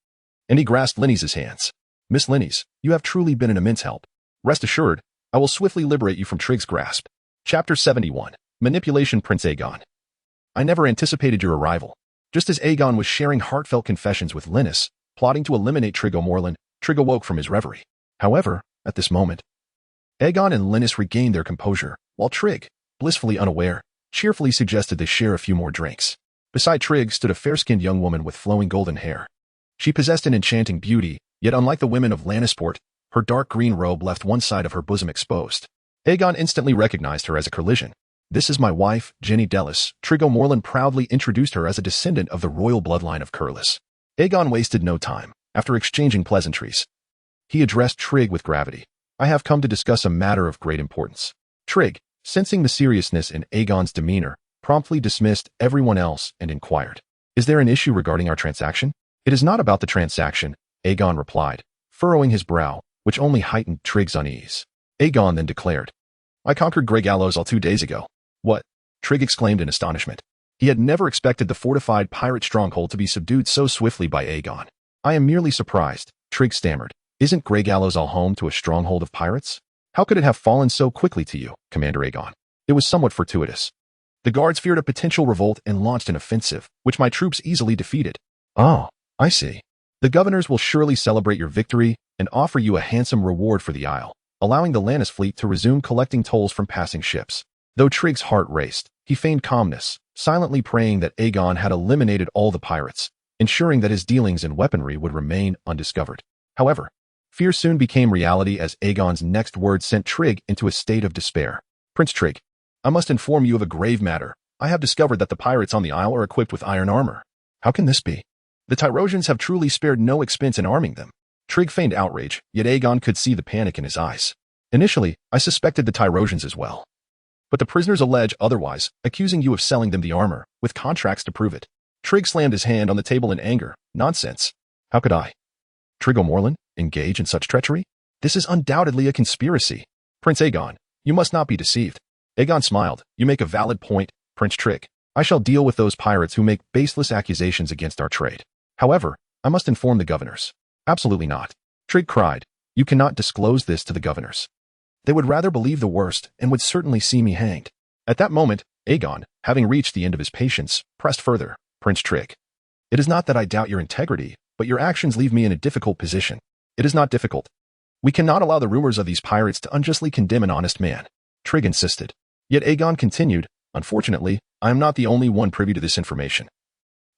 and he grasped Linny's hands. Miss Linny's, you have truly been an immense help. Rest assured, I will swiftly liberate you from Trig's grasp. Chapter 71. Manipulation. Prince Aegon. I never anticipated your arrival. Just as Aegon was sharing heartfelt confessions with Linus, plotting to eliminate Trig O'Morland, Trig awoke from his reverie. However, at this moment, Aegon and Linus regained their composure, while Trig, blissfully unaware, cheerfully suggested they share a few more drinks. Beside Trig stood a fair-skinned young woman with flowing golden hair. She possessed an enchanting beauty, yet unlike the women of Lannisport, her dark green robe left one side of her bosom exposed. Aegon instantly recognized her as a collision. This is my wife, Jenny Dellis. Trig O'Morland proudly introduced her as a descendant of the royal bloodline of Curlis. Aegon wasted no time. After exchanging pleasantries, he addressed Trig with gravity. I have come to discuss a matter of great importance. Trig, sensing the seriousness in Aegon's demeanor, promptly dismissed everyone else and inquired, is there an issue regarding our transaction? It is not about the transaction, Aegon replied, furrowing his brow, which only heightened Trig's unease. Aegon then declared, I conquered Grey Gallows all 2 days ago. What? Trig exclaimed in astonishment. He had never expected the fortified pirate stronghold to be subdued so swiftly by Aegon. I am merely surprised, Trig stammered. Isn't Grey Gallows all home to a stronghold of pirates? How could it have fallen so quickly to you, Commander Aegon? It was somewhat fortuitous. The guards feared a potential revolt and launched an offensive, which my troops easily defeated. Oh, I see. The governors will surely celebrate your victory and offer you a handsome reward for the Isle, allowing the Lannis fleet to resume collecting tolls from passing ships. Though Trig's heart raced, he feigned calmness, silently praying that Aegon had eliminated all the pirates, ensuring that his dealings in weaponry would remain undiscovered. However, fear soon became reality as Aegon's next words sent Trig into a state of despair. Prince Trig, I must inform you of a grave matter. I have discovered that the pirates on the Isle are equipped with iron armor. How can this be? The Tyrosians have truly spared no expense in arming them. Trig feigned outrage, yet Aegon could see the panic in his eyes. Initially, I suspected the Tyrosians as well. But the prisoners allege otherwise, accusing you of selling them the armor, with contracts to prove it. Trig slammed his hand on the table in anger. Nonsense. How could I, Trig O'Morland, engage in such treachery? This is undoubtedly a conspiracy. Prince Aegon, you must not be deceived. Aegon smiled. You make a valid point, Prince Trig. I shall deal with those pirates who make baseless accusations against our trade. However, I must inform the governors. Absolutely not. Trig cried. You cannot disclose this to the governors. They would rather believe the worst and would certainly see me hanged. At that moment, Aegon, having reached the end of his patience, pressed further. Prince Trig, it is not that I doubt your integrity, but your actions leave me in a difficult position. It is not difficult. We cannot allow the rumors of these pirates to unjustly condemn an honest man. Trig insisted. Yet Aegon continued, unfortunately, I am not the only one privy to this information.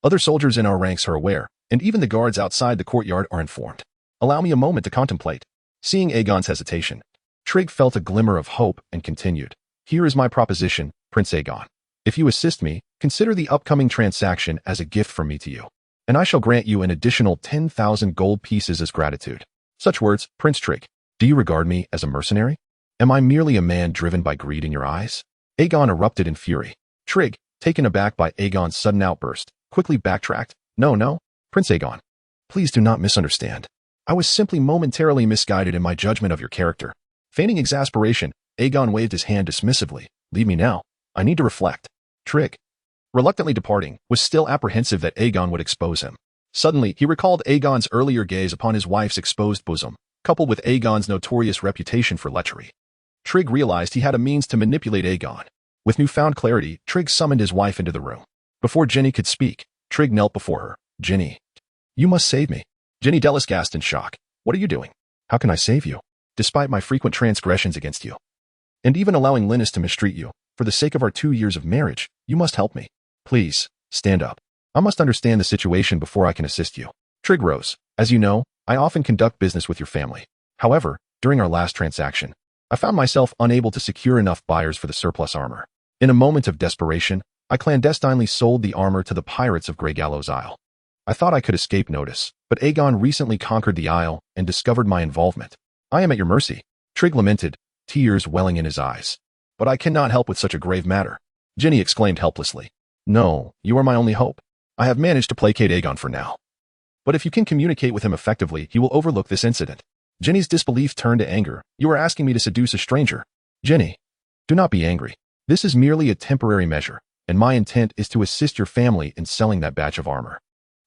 Other soldiers in our ranks are aware, and even the guards outside the courtyard are informed. Allow me a moment to contemplate. Seeing Aegon's hesitation, Trig felt a glimmer of hope and continued. Here is my proposition, Prince Aegon. If you assist me, consider the upcoming transaction as a gift from me to you, and I shall grant you an additional 10,000 gold pieces as gratitude. Such words, Prince Trig. Do you regard me as a mercenary? Am I merely a man driven by greed in your eyes? Aegon erupted in fury. Trig, taken aback by Aegon's sudden outburst, quickly backtracked. No, Prince Aegon. Please do not misunderstand. I was simply momentarily misguided in my judgment of your character. Feigning exasperation, Aegon waved his hand dismissively. Leave me now. I need to reflect. Trig, reluctantly departing, was still apprehensive that Aegon would expose him. Suddenly, he recalled Aegon's earlier gaze upon his wife's exposed bosom, coupled with Aegon's notorious reputation for lechery. Trig realized he had a means to manipulate Aegon. With newfound clarity, Trig summoned his wife into the room. Before Ginny could speak, Trig knelt before her. Ginny, you must save me. Ginny Dellis gasped in shock. What are you doing? How can I save you? Despite my frequent transgressions against you, and even allowing Linus to mistreat you, for the sake of our 2 years of marriage, you must help me. Please, stand up. I must understand the situation before I can assist you. Trig rose. As you know, I often conduct business with your family. However, during our last transaction, I found myself unable to secure enough buyers for the surplus armor. In a moment of desperation, I clandestinely sold the armor to the pirates of Grey Gallows Isle. I thought I could escape notice, but Aegon recently conquered the isle and discovered my involvement. I am at your mercy. Trig lamented, tears welling in his eyes. But I cannot help with such a grave matter. Ginny exclaimed helplessly. No, you are my only hope. I have managed to placate Aegon for now. But if you can communicate with him effectively, he will overlook this incident. Ginny's disbelief turned to anger. You are asking me to seduce a stranger. Ginny, do not be angry. This is merely a temporary measure, and my intent is to assist your family in selling that batch of armor.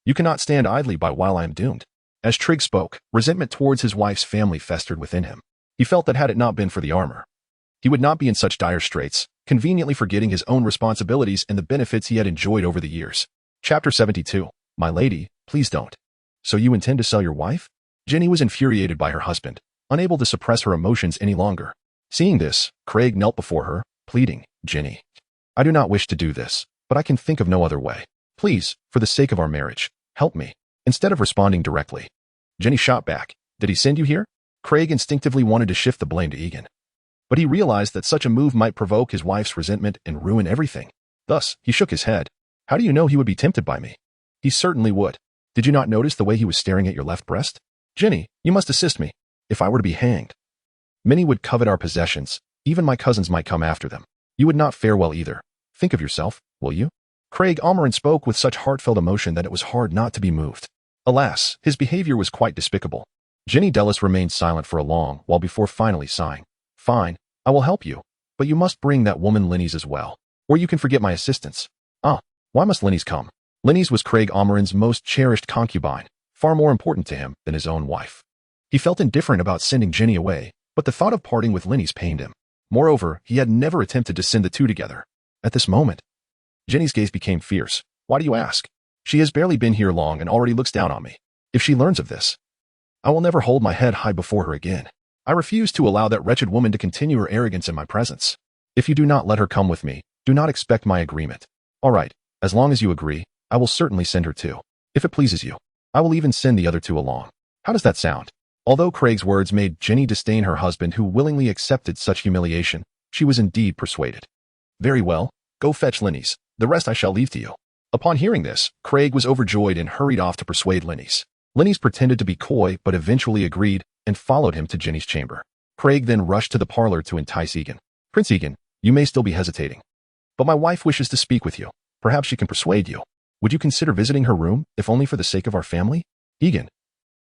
You cannot stand idly by while I am doomed. As Trig spoke, resentment towards his wife's family festered within him. He felt that had it not been for the armor, he would not be in such dire straits, conveniently forgetting his own responsibilities and the benefits he had enjoyed over the years. Chapter 72. My lady, please don't. So you intend to sell your wife? Ginny was infuriated by her husband, unable to suppress her emotions any longer. Seeing this, Craig knelt before her, pleading, Ginny, I do not wish to do this, but I can think of no other way. Please, for the sake of our marriage, help me. Instead of responding directly, Ginny shot back. Did he send you here? Craig instinctively wanted to shift the blame to Egan. But he realized that such a move might provoke his wife's resentment and ruin everything. Thus, he shook his head. How do you know he would be tempted by me? He certainly would. Did you not notice the way he was staring at your left breast? Ginny, you must assist me. If I were to be hanged, many would covet our possessions. Even my cousins might come after them. You would not fare well either. Think of yourself, will you? Craig Almerin spoke with such heartfelt emotion that it was hard not to be moved. Alas, his behavior was quite despicable. Ginny Dellis remained silent for a long while before finally sighing. Fine, I will help you, but you must bring that woman Linny's as well, or you can forget my assistance. Why must Linny's come? Linny's was Craig Almerin's most cherished concubine, far more important to him than his own wife. He felt indifferent about sending Ginny away, but the thought of parting with Linny's pained him. Moreover, he had never attempted to send the two together. At this moment, Ginny's gaze became fierce. Why do you ask? She has barely been here long and already looks down on me. If she learns of this, I will never hold my head high before her again. I refuse to allow that wretched woman to continue her arrogance in my presence. If you do not let her come with me, do not expect my agreement. All right, as long as you agree, I will certainly send her too. If it pleases you, I will even send the other two along. How does that sound? Although Craig's words made Ginny disdain her husband who willingly accepted such humiliation, she was indeed persuaded. Very well, go fetch Linny's. The rest I shall leave to you. Upon hearing this, Craig was overjoyed and hurried off to persuade Linny's. Linny's pretended to be coy but eventually agreed and followed him to Ginny's chamber. Craig then rushed to the parlor to entice Egan. Prince Egan, you may still be hesitating, but my wife wishes to speak with you. Perhaps she can persuade you. Would you consider visiting her room, if only for the sake of our family? Egan,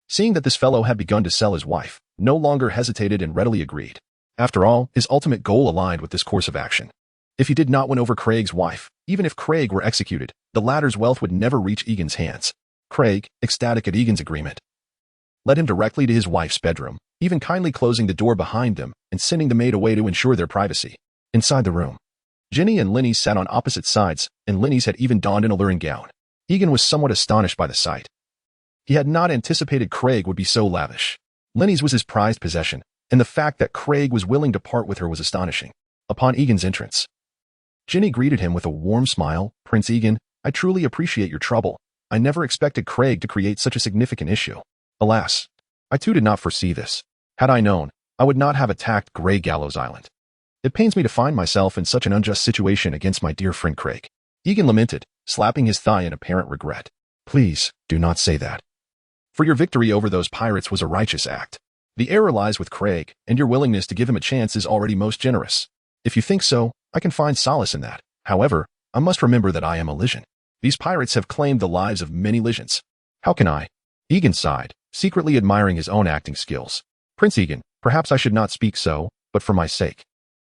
seeing that this fellow had begun to sell his wife, no longer hesitated and readily agreed. After all, his ultimate goal aligned with this course of action. If he did not win over Craig's wife, even if Craig were executed, the latter's wealth would never reach Egan's hands. Craig, ecstatic at Egan's agreement, led him directly to his wife's bedroom, even kindly closing the door behind them and sending the maid away to ensure their privacy. Inside the room, Ginny and Linny sat on opposite sides, and Linny's had even donned an alluring gown. Egan was somewhat astonished by the sight. He had not anticipated Craig would be so lavish. Linny's was his prized possession, and the fact that Craig was willing to part with her was astonishing. Upon Egan's entrance, Ginny greeted him with a warm smile. Prince Egan, I truly appreciate your trouble. I never expected Craig to create such a significant issue. Alas, I too did not foresee this. Had I known, I would not have attacked Grey Gallows Island. It pains me to find myself in such an unjust situation against my dear friend Craig. Egan lamented, slapping his thigh in apparent regret. Please, do not say that. For your victory over those pirates was a righteous act. The error lies with Craig, and your willingness to give him a chance is already most generous. If you think so, I can find solace in that. However, I must remember that I am a Lysian. These pirates have claimed the lives of many Lysians. How can I? Egan sighed, secretly admiring his own acting skills. Prince Egan, perhaps I should not speak so, but for my sake.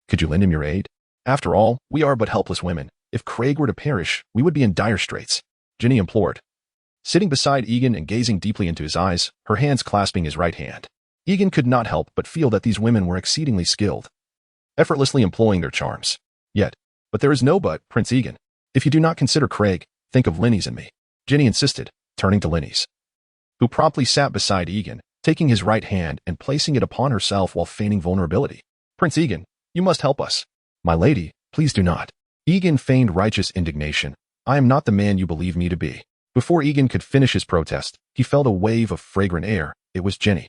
Could you lend him your aid? After all, we are but helpless women. If Craig were to perish, we would be in dire straits. Ginny implored. Sitting beside Egan and gazing deeply into his eyes, her hands clasping his right hand. Egan could not help but feel that these women were exceedingly skilled, effortlessly employing their charms. But there is no but, Prince Egan. If you do not consider Craig, think of Linny's and me. Ginny insisted, turning to Linny's, who promptly sat beside Egan, taking his right hand and placing it upon herself while feigning vulnerability. Prince Egan, you must help us. My lady, please do not. Egan feigned righteous indignation. I am not the man you believe me to be. Before Egan could finish his protest, he felt a wave of fragrant air. It was Ginny.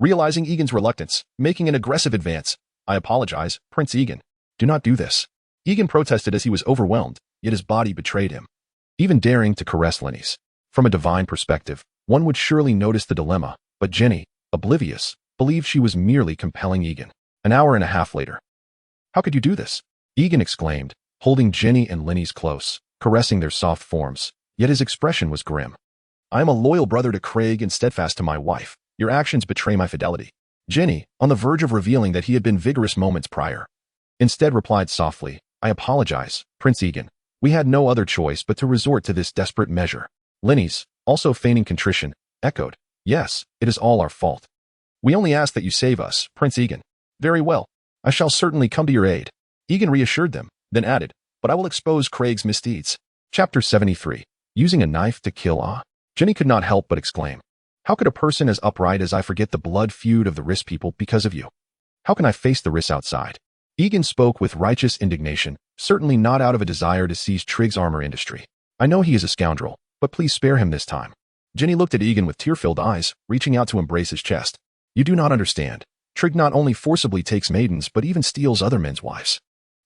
Realizing Egan's reluctance, making an aggressive advance. I apologize, Prince Egan. Do not do this. Egan protested as he was overwhelmed, yet his body betrayed him. Even daring to caress Linny's. From a divine perspective, one would surely notice the dilemma, but Ginny, oblivious, believed she was merely compelling Egan. An hour and a half later. How could you do this? Egan exclaimed, holding Ginny and Linny's close, caressing their soft forms, yet his expression was grim. I am a loyal brother to Craig and steadfast to my wife. Your actions betray my fidelity. Ginny, on the verge of revealing that he had been vigorous moments prior, instead replied softly, I apologize, Prince Egan. We had no other choice but to resort to this desperate measure. Linny's, also feigning contrition, echoed, yes, it is all our fault. We only ask that you save us, Prince Egan. Very well. I shall certainly come to your aid. Egan reassured them, then added, but I will expose Craig's misdeeds. Chapter 73. Using a knife to kill Ah. Ginny could not help but exclaim, how could a person as upright as I forget the blood feud of the Riss people because of you? How can I face the Riss outside? Egan spoke with righteous indignation, certainly not out of a desire to seize Trigg's armor industry. I know he is a scoundrel, but please spare him this time. Ginny looked at Egan with tear-filled eyes, reaching out to embrace his chest. You do not understand. Trigg not only forcibly takes maidens but even steals other men's wives.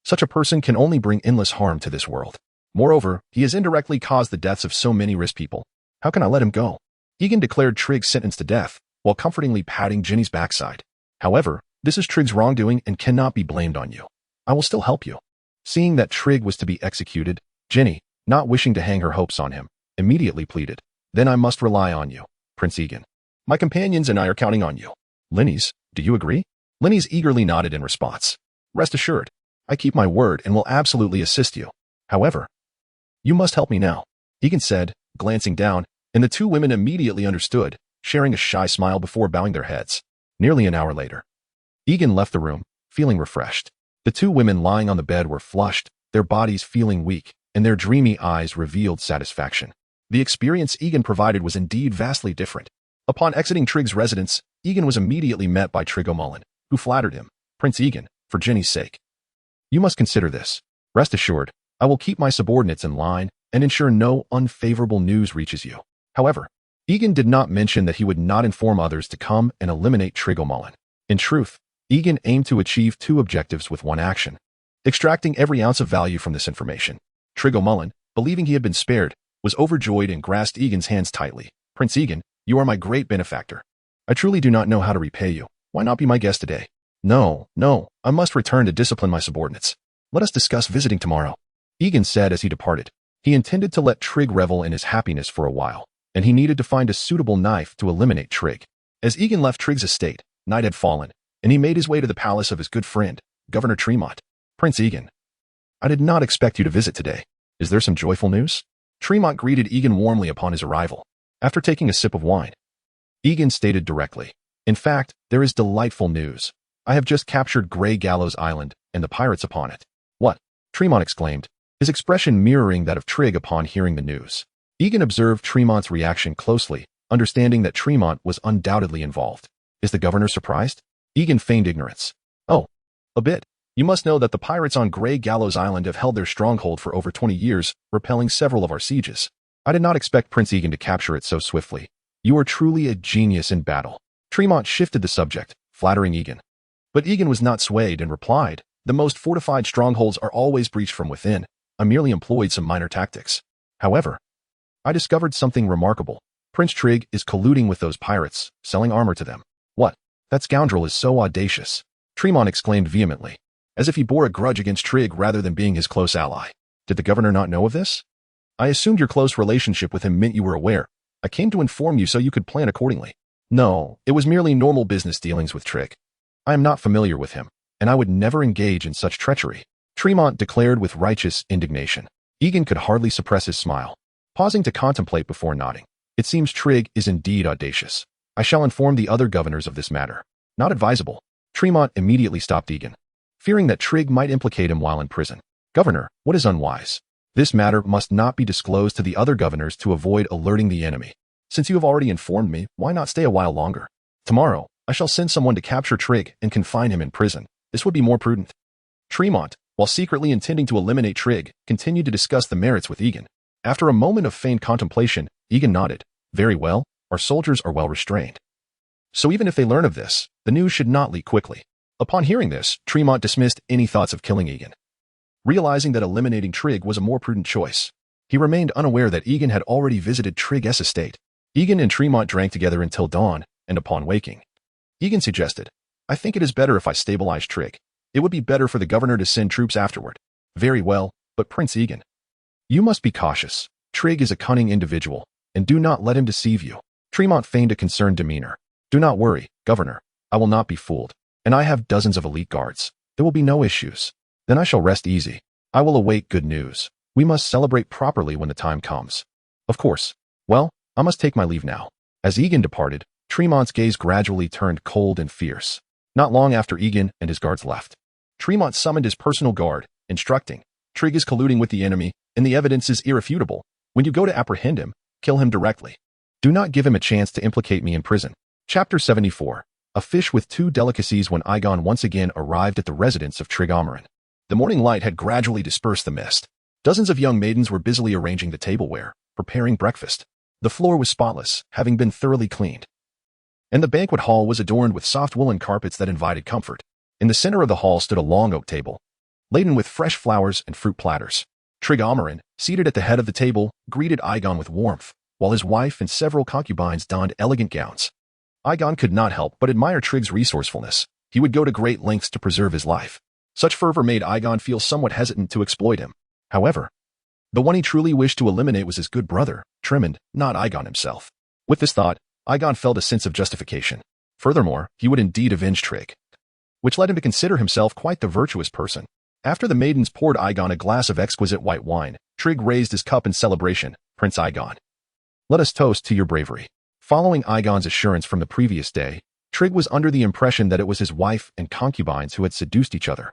Such a person can only bring endless harm to this world. Moreover, he has indirectly caused the deaths of so many Riss people. How can I let him go? Egan declared Trigg sentenced to death, while comfortingly patting Ginny's backside. However, this is Trigg's wrongdoing and cannot be blamed on you. I will still help you. Seeing that Trigg was to be executed, Ginny, not wishing to hang her hopes on him, immediately pleaded, then I must rely on you, Prince Egan. My companions and I are counting on you. Linny's, do you agree? Linny's eagerly nodded in response. Rest assured, I keep my word and will absolutely assist you. However, you must help me now, Egan said, glancing down, and the two women immediately understood, sharing a shy smile before bowing their heads. Nearly an hour later, Egan left the room, feeling refreshed. The two women lying on the bed were flushed, their bodies feeling weak, and their dreamy eyes revealed satisfaction. The experience Egan provided was indeed vastly different. Upon exiting Trigg's residence, Egan was immediately met by Trigg O'Mullen, who flattered him, Prince Egan, for Ginny's sake. You must consider this. Rest assured, I will keep my subordinates in line and ensure no unfavorable news reaches you. However, Egan did not mention that he would not inform others to come and eliminate Trigg O'Mullen. In truth, Egan aimed to achieve two objectives with one action, extracting every ounce of value from this information. Trigg O'Mullen, believing he had been spared, was overjoyed and grasped Egan's hands tightly. Prince Egan, you are my great benefactor. I truly do not know how to repay you. Why not be my guest today? No, I must return to discipline my subordinates. Let us discuss visiting tomorrow, Egan said as he departed. He intended to let Trigg revel in his happiness for a while, and he needed to find a suitable knife to eliminate Trigg. As Egan left Trigg's estate, night had fallen, and he made his way to the palace of his good friend, Governor Tremont. Prince Egan, I did not expect you to visit today. Is there some joyful news? Tremont greeted Egan warmly upon his arrival. After taking a sip of wine, Egan stated directly, in fact, there is delightful news. I have just captured Grey Gallows Island and the pirates upon it. What? Tremont exclaimed, his expression mirroring that of Trigg upon hearing the news. Egan observed Tremont's reaction closely, understanding that Tremont was undoubtedly involved. Is the governor surprised? Egan feigned ignorance. Oh, a bit. You must know that the pirates on Grey Gallows Island have held their stronghold for over 20 years, repelling several of our sieges. I did not expect Prince Egan to capture it so swiftly. You are truly a genius in battle. Tremont shifted the subject, flattering Egan. But Egan was not swayed and replied, the most fortified strongholds are always breached from within. I merely employed some minor tactics. However, I discovered something remarkable. Prince Trigg is colluding with those pirates, selling armor to them. What? That scoundrel is so audacious, Tremont exclaimed vehemently. as if he bore a grudge against Trig rather than being his close ally. Did the governor not know of this? I assumed your close relationship with him meant you were aware. I came to inform you so you could plan accordingly. No, it was merely normal business dealings with Trig. I am not familiar with him, and I would never engage in such treachery, Tremont declared with righteous indignation. Egan could hardly suppress his smile, pausing to contemplate before nodding. It seems Trig is indeed audacious. I shall inform the other governors of this matter. Not advisable. Tremont immediately stopped Egan, fearing that Trig might implicate him while in prison. Governor, what is unwise? This matter must not be disclosed to the other governors to avoid alerting the enemy. Since you have already informed me, why not stay a while longer? Tomorrow, I shall send someone to capture Trig and confine him in prison. This would be more prudent. Tremont, while secretly intending to eliminate Trig, continued to discuss the merits with Egan. After a moment of feigned contemplation, Egan nodded. Very well, our soldiers are well restrained. So even if they learn of this, the news should not leak quickly. Upon hearing this, Tremont dismissed any thoughts of killing Egan, realizing that eliminating Trig was a more prudent choice. He remained unaware that Egan had already visited Trig's estate. Egan and Tremont drank together until dawn, and upon waking, Egan suggested, I think it is better if I stabilize Trig. It would be better for the governor to send troops afterward. Very well, but Prince Egan, you must be cautious. Trig is a cunning individual, and do not let him deceive you. Tremont feigned a concerned demeanor. Do not worry, Governor. I will not be fooled, and I have dozens of elite guards. There will be no issues. Then I shall rest easy. I will await good news. We must celebrate properly when the time comes. Of course. Well, I must take my leave now. As Egan departed, Tremont's gaze gradually turned cold and fierce. Not long after Egan and his guards left, Tremont summoned his personal guard, instructing, Trig is colluding with the enemy, and the evidence is irrefutable. When you go to apprehend him, kill him directly. Do not give him a chance to implicate me in prison. Chapter 74. A fish with two delicacies. When Igon once again arrived at the residence of Trig Amarin, the morning light had gradually dispersed the mist. Dozens of young maidens were busily arranging the tableware, preparing breakfast. The floor was spotless, having been thoroughly cleaned, and the banquet hall was adorned with soft woolen carpets that invited comfort. In the center of the hall stood a long oak table, laden with fresh flowers and fruit platters. Trig Amarin, seated at the head of the table, greeted Igon with warmth, while his wife and several concubines donned elegant gowns. Igon could not help but admire Trig's resourcefulness. He would go to great lengths to preserve his life. Such fervor made Igon feel somewhat hesitant to exploit him. However, the one he truly wished to eliminate was his good brother, Tremond, not Igon himself. With this thought, Igon felt a sense of justification. Furthermore, he would indeed avenge Trig, which led him to consider himself quite the virtuous person. After the maidens poured Igon a glass of exquisite white wine, Trig raised his cup in celebration. Prince Igon, let us toast to your bravery. Following Igon's assurance from the previous day, Trig was under the impression that it was his wife and concubines who had seduced each other.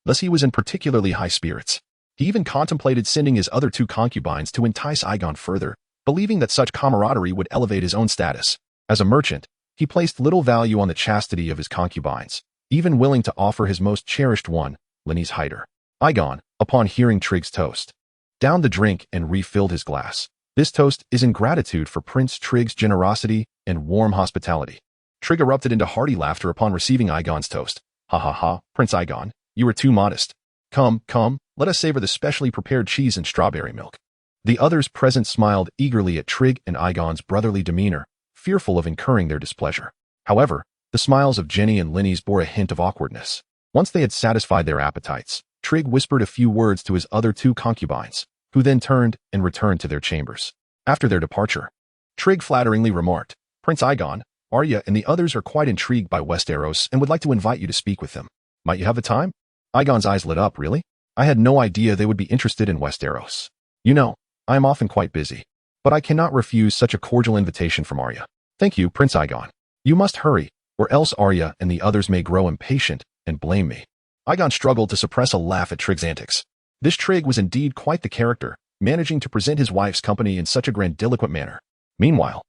Thus he was in particularly high spirits. He even contemplated sending his other two concubines to entice Igon further, believing that such camaraderie would elevate his own status. As a merchant, he placed little value on the chastity of his concubines, even willing to offer his most cherished one, Lenny's Hyder. Igon, upon hearing Trig's toast, downed the drink and refilled his glass. This toast is in gratitude for Prince Trig's generosity and warm hospitality. Trig erupted into hearty laughter upon receiving Igon's toast. Ha ha ha, Prince Igon, you are too modest. Come, come, let us savor the specially prepared cheese and strawberry milk. The others present smiled eagerly at Trig and Igon's brotherly demeanor, fearful of incurring their displeasure. However, the smiles of Jenny and Lenny's bore a hint of awkwardness. Once they had satisfied their appetites, Trig whispered a few words to his other two concubines, who then turned and returned to their chambers. After their departure, Trig flatteringly remarked, Prince Igon, Arya and the others are quite intrigued by Westeros and would like to invite you to speak with them. Might you have the time? Igon's eyes lit up. Really? I had no idea they would be interested in Westeros. You know, I am often quite busy, but I cannot refuse such a cordial invitation from Arya. Thank you, Prince Igon. You must hurry, or else Arya and the others may grow impatient and blame me. Igon struggled to suppress a laugh at Trig's antics. This Trig was indeed quite the character, managing to present his wife's company in such a grandiloquent manner. Meanwhile,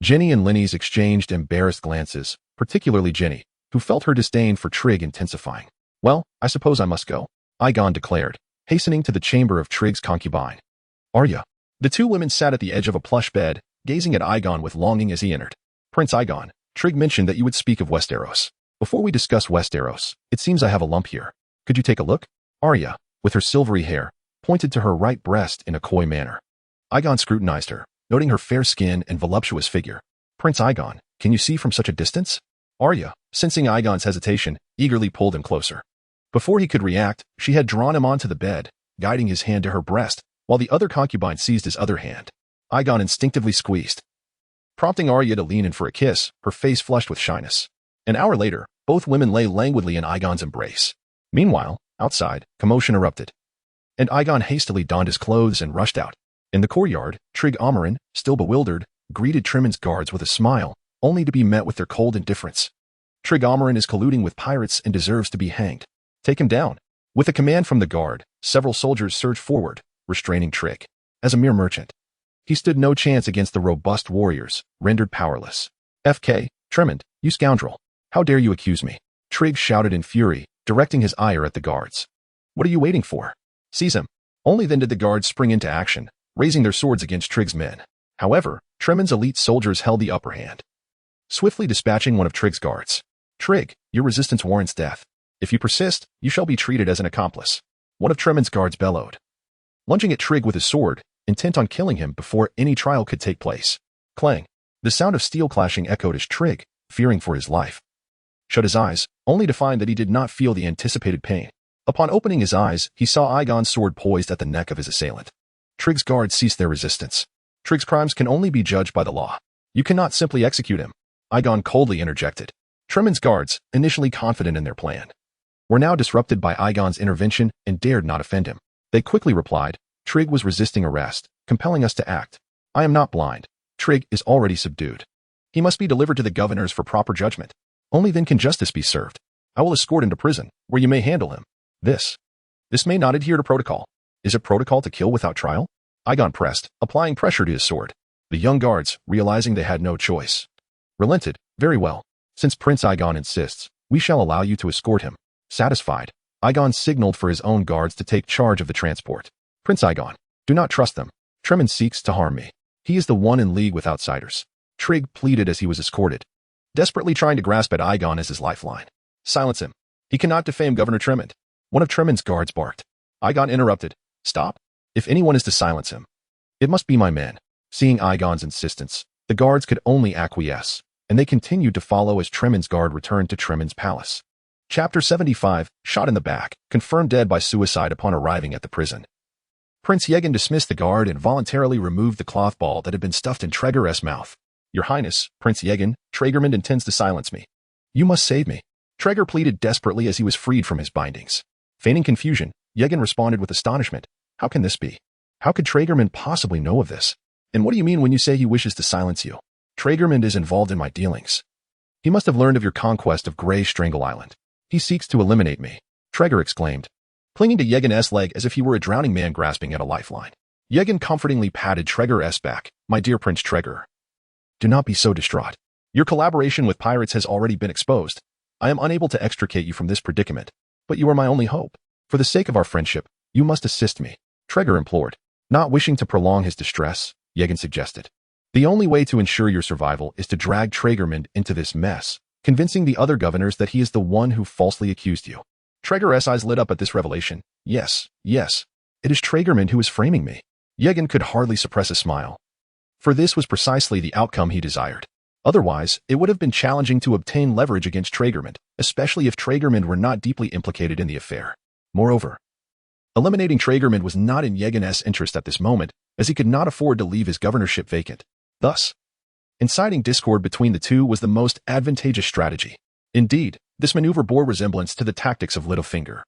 Jenny and Lenny's exchanged embarrassed glances, particularly Jenny, who felt her disdain for Trig intensifying. Well, I suppose I must go, Igon declared, hastening to the chamber of Trig's concubine, Arya. The two women sat at the edge of a plush bed, gazing at Igon with longing as he entered. Prince Igon, Trig mentioned that you would speak of Westeros. Before we discuss Westeros, it seems I have a lump here. Could you take a look? Arya, with her silvery hair, pointed to her right breast in a coy manner. Igon scrutinized her, noting her fair skin and voluptuous figure. Prince Igon, can you see from such a distance? Arya, sensing Igon's hesitation, eagerly pulled him closer. Before he could react, she had drawn him onto the bed, guiding his hand to her breast, while the other concubine seized his other hand. Aegon instinctively squeezed, prompting Arya to lean in for a kiss, her face flushed with shyness. An hour later, both women lay languidly in Aegon's embrace. Meanwhile, outside, commotion erupted, and Aegon hastily donned his clothes and rushed out. In the courtyard, Trig Amorin, still bewildered, greeted Trement's guards with a smile, only to be met with their cold indifference. Trig Amorin is colluding with pirates and deserves to be hanged. Take him down. With a command from the guard, several soldiers surged forward, restraining Trig. As a mere merchant, he stood no chance against the robust warriors, rendered powerless. FK, Tremend, you scoundrel. How dare you accuse me? Trig shouted in fury, directing his ire at the guards. What are you waiting for? Seize him. Only then did the guards spring into action, raising their swords against Trig's men. However, Tremend's elite soldiers held the upper hand, swiftly dispatching one of Trig's guards. Trig, your resistance warrants death. If you persist, you shall be treated as an accomplice. One of Tremend's guards bellowed, lunging at Trig with his sword, intent on killing him before any trial could take place. Clang. The sound of steel clashing echoed as Trig, fearing for his life, shut his eyes, only to find that he did not feel the anticipated pain. Upon opening his eyes, he saw Aegon's sword poised at the neck of his assailant. Trig's guards ceased their resistance. Trig's crimes can only be judged by the law. You cannot simply execute him. Aegon coldly interjected. Tremend's guards, initially confident in their plan, were now disrupted by Aegon's intervention and dared not offend him. They quickly replied, Trig was resisting arrest, compelling us to act. I am not blind. Trig is already subdued. He must be delivered to the governors for proper judgment. Only then can justice be served. I will escort him to prison, where you may handle him. This may not adhere to protocol. Is it protocol to kill without trial? Aegon pressed, applying pressure to his sword. The young guards, realizing they had no choice, relented. Very well. Since Prince Aegon insists, we shall allow you to escort him. Satisfied, Aegon signaled for his own guards to take charge of the transport. Prince Aegon, do not trust them. Tremend seeks to harm me. He is the one in league with outsiders. Trig pleaded as he was escorted, desperately trying to grasp at Aegon as his lifeline. Silence him. He cannot defame Governor Tremend. One of Tremend's guards barked. Aegon interrupted. Stop. If anyone is to silence him, it must be my men. Seeing Aegon's insistence, the guards could only acquiesce, and they continued to follow as Tremend's guard returned to Tremend's palace. Chapter 75, shot in the back, confirmed dead by suicide upon arriving at the prison. Prince Yegan dismissed the guard and voluntarily removed the cloth ball that had been stuffed in Traeger's mouth. Your Highness, Prince Yegan, Traegerman intends to silence me. You must save me. Traeger pleaded desperately as he was freed from his bindings. Feigning confusion, Yegan responded with astonishment. How can this be? How could Traegerman possibly know of this? And what do you mean when you say he wishes to silence you? Traegerman is involved in my dealings. He must have learned of your conquest of Grey Strangle Island. He seeks to eliminate me, Traeger exclaimed, clinging to Yegan's leg as if he were a drowning man grasping at a lifeline. Yegan comfortingly patted Traeger's back. My dear Prince Traeger, do not be so distraught. Your collaboration with pirates has already been exposed. I am unable to extricate you from this predicament, but you are my only hope. For the sake of our friendship, you must assist me, Traeger implored. Not wishing to prolong his distress, Yegan suggested. The only way to ensure your survival is to drag Traegerman into this mess, convincing the other governors that he is the one who falsely accused you. Traeger's eyes lit up at this revelation. Yes, it is Traegerman who is framing me. Yegan could hardly suppress a smile, for this was precisely the outcome he desired. Otherwise, it would have been challenging to obtain leverage against Traegerman, especially if Traegerman were not deeply implicated in the affair. Moreover, eliminating Traegerman was not in Yegan's interest at this moment, as he could not afford to leave his governorship vacant. Thus, inciting discord between the two was the most advantageous strategy. Indeed, this maneuver bore resemblance to the tactics of Littlefinger,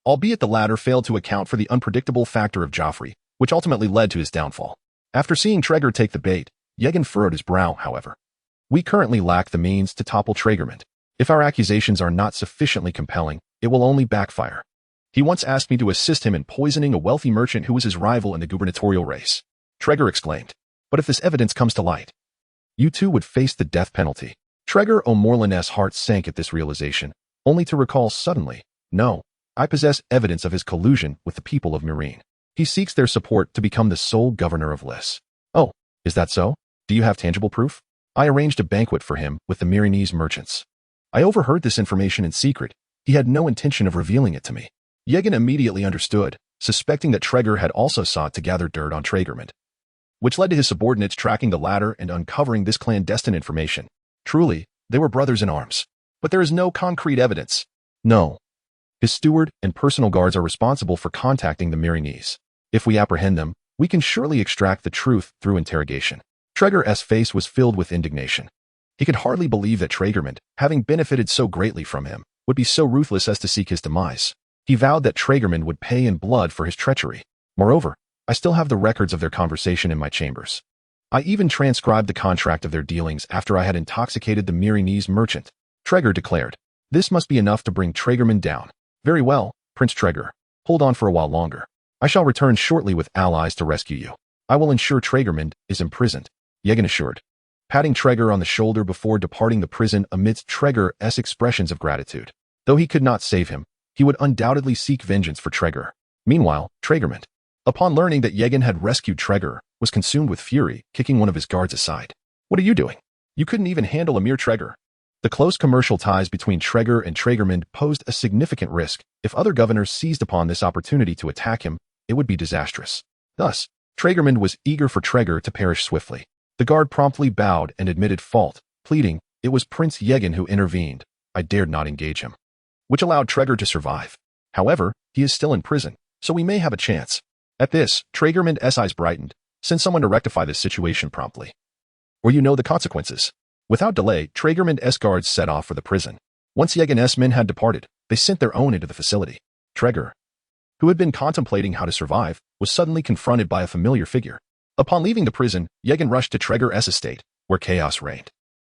albeit the latter failed to account for the unpredictable factor of Joffrey, which ultimately led to his downfall. After seeing Traeger take the bait, Yegan furrowed his brow, however. We currently lack the means to topple Traegerman. If our accusations are not sufficiently compelling, it will only backfire. He once asked me to assist him in poisoning a wealthy merchant who was his rival in the gubernatorial race. Traeger exclaimed. But if this evidence comes to light, you too would face the death penalty. Traeger O'Morland's heart sank at this realization, only to recall suddenly, no, I possess evidence of his collusion with the people of Meereen. He seeks their support to become the sole governor of Lys. Oh, is that so? Do you have tangible proof? I arranged a banquet for him with the Meereenese merchants. I overheard this information in secret. He had no intention of revealing it to me. Yegan immediately understood, suspecting that Traeger had also sought to gather dirt on Traegerman, which led to his subordinates tracking the latter and uncovering this clandestine information. Truly, they were brothers in arms. But there is no concrete evidence. No. His steward and personal guards are responsible for contacting the Mirinese. If we apprehend them, we can surely extract the truth through interrogation. Traeger's face was filled with indignation. He could hardly believe that Traegermund, having benefited so greatly from him, would be so ruthless as to seek his demise. He vowed that Traegermund would pay in blood for his treachery. Moreover, I still have the records of their conversation in my chambers. I even transcribed the contract of their dealings after I had intoxicated the Mirinese merchant. Traeger declared, "This must be enough to bring Traegermund down." "Very well, Prince Traeger. Hold on for a while longer. I shall return shortly with allies to rescue you. I will ensure Traegermund is imprisoned," Yegin assured, patting Traeger on the shoulder before departing the prison amidst Traeger's expressions of gratitude. Though he could not save him, he would undoubtedly seek vengeance for Traeger. Meanwhile, Traegermund, upon learning that Yegin had rescued Traeger, was consumed with fury, kicking one of his guards aside. "What are you doing? You couldn't even handle a mere Traeger." The close commercial ties between Traeger and Traegermund posed a significant risk. If other governors seized upon this opportunity to attack him, it would be disastrous. Thus, Traegermund was eager for Traeger to perish swiftly. The guard promptly bowed and admitted fault, pleading, "It was Prince Yegin who intervened. I dared not engage him," which allowed Traeger to survive. However, he is still in prison, so we may have a chance. At this, Traegermund's eyes brightened. "Send someone to rectify this situation promptly, or you know the consequences." Without delay, Traegermund's guards set off for the prison. Once Yegin's men had departed, they sent their own into the facility. Traeger, who had been contemplating how to survive, was suddenly confronted by a familiar figure. Upon leaving the prison, Yegin rushed to Traeger's estate, where chaos reigned.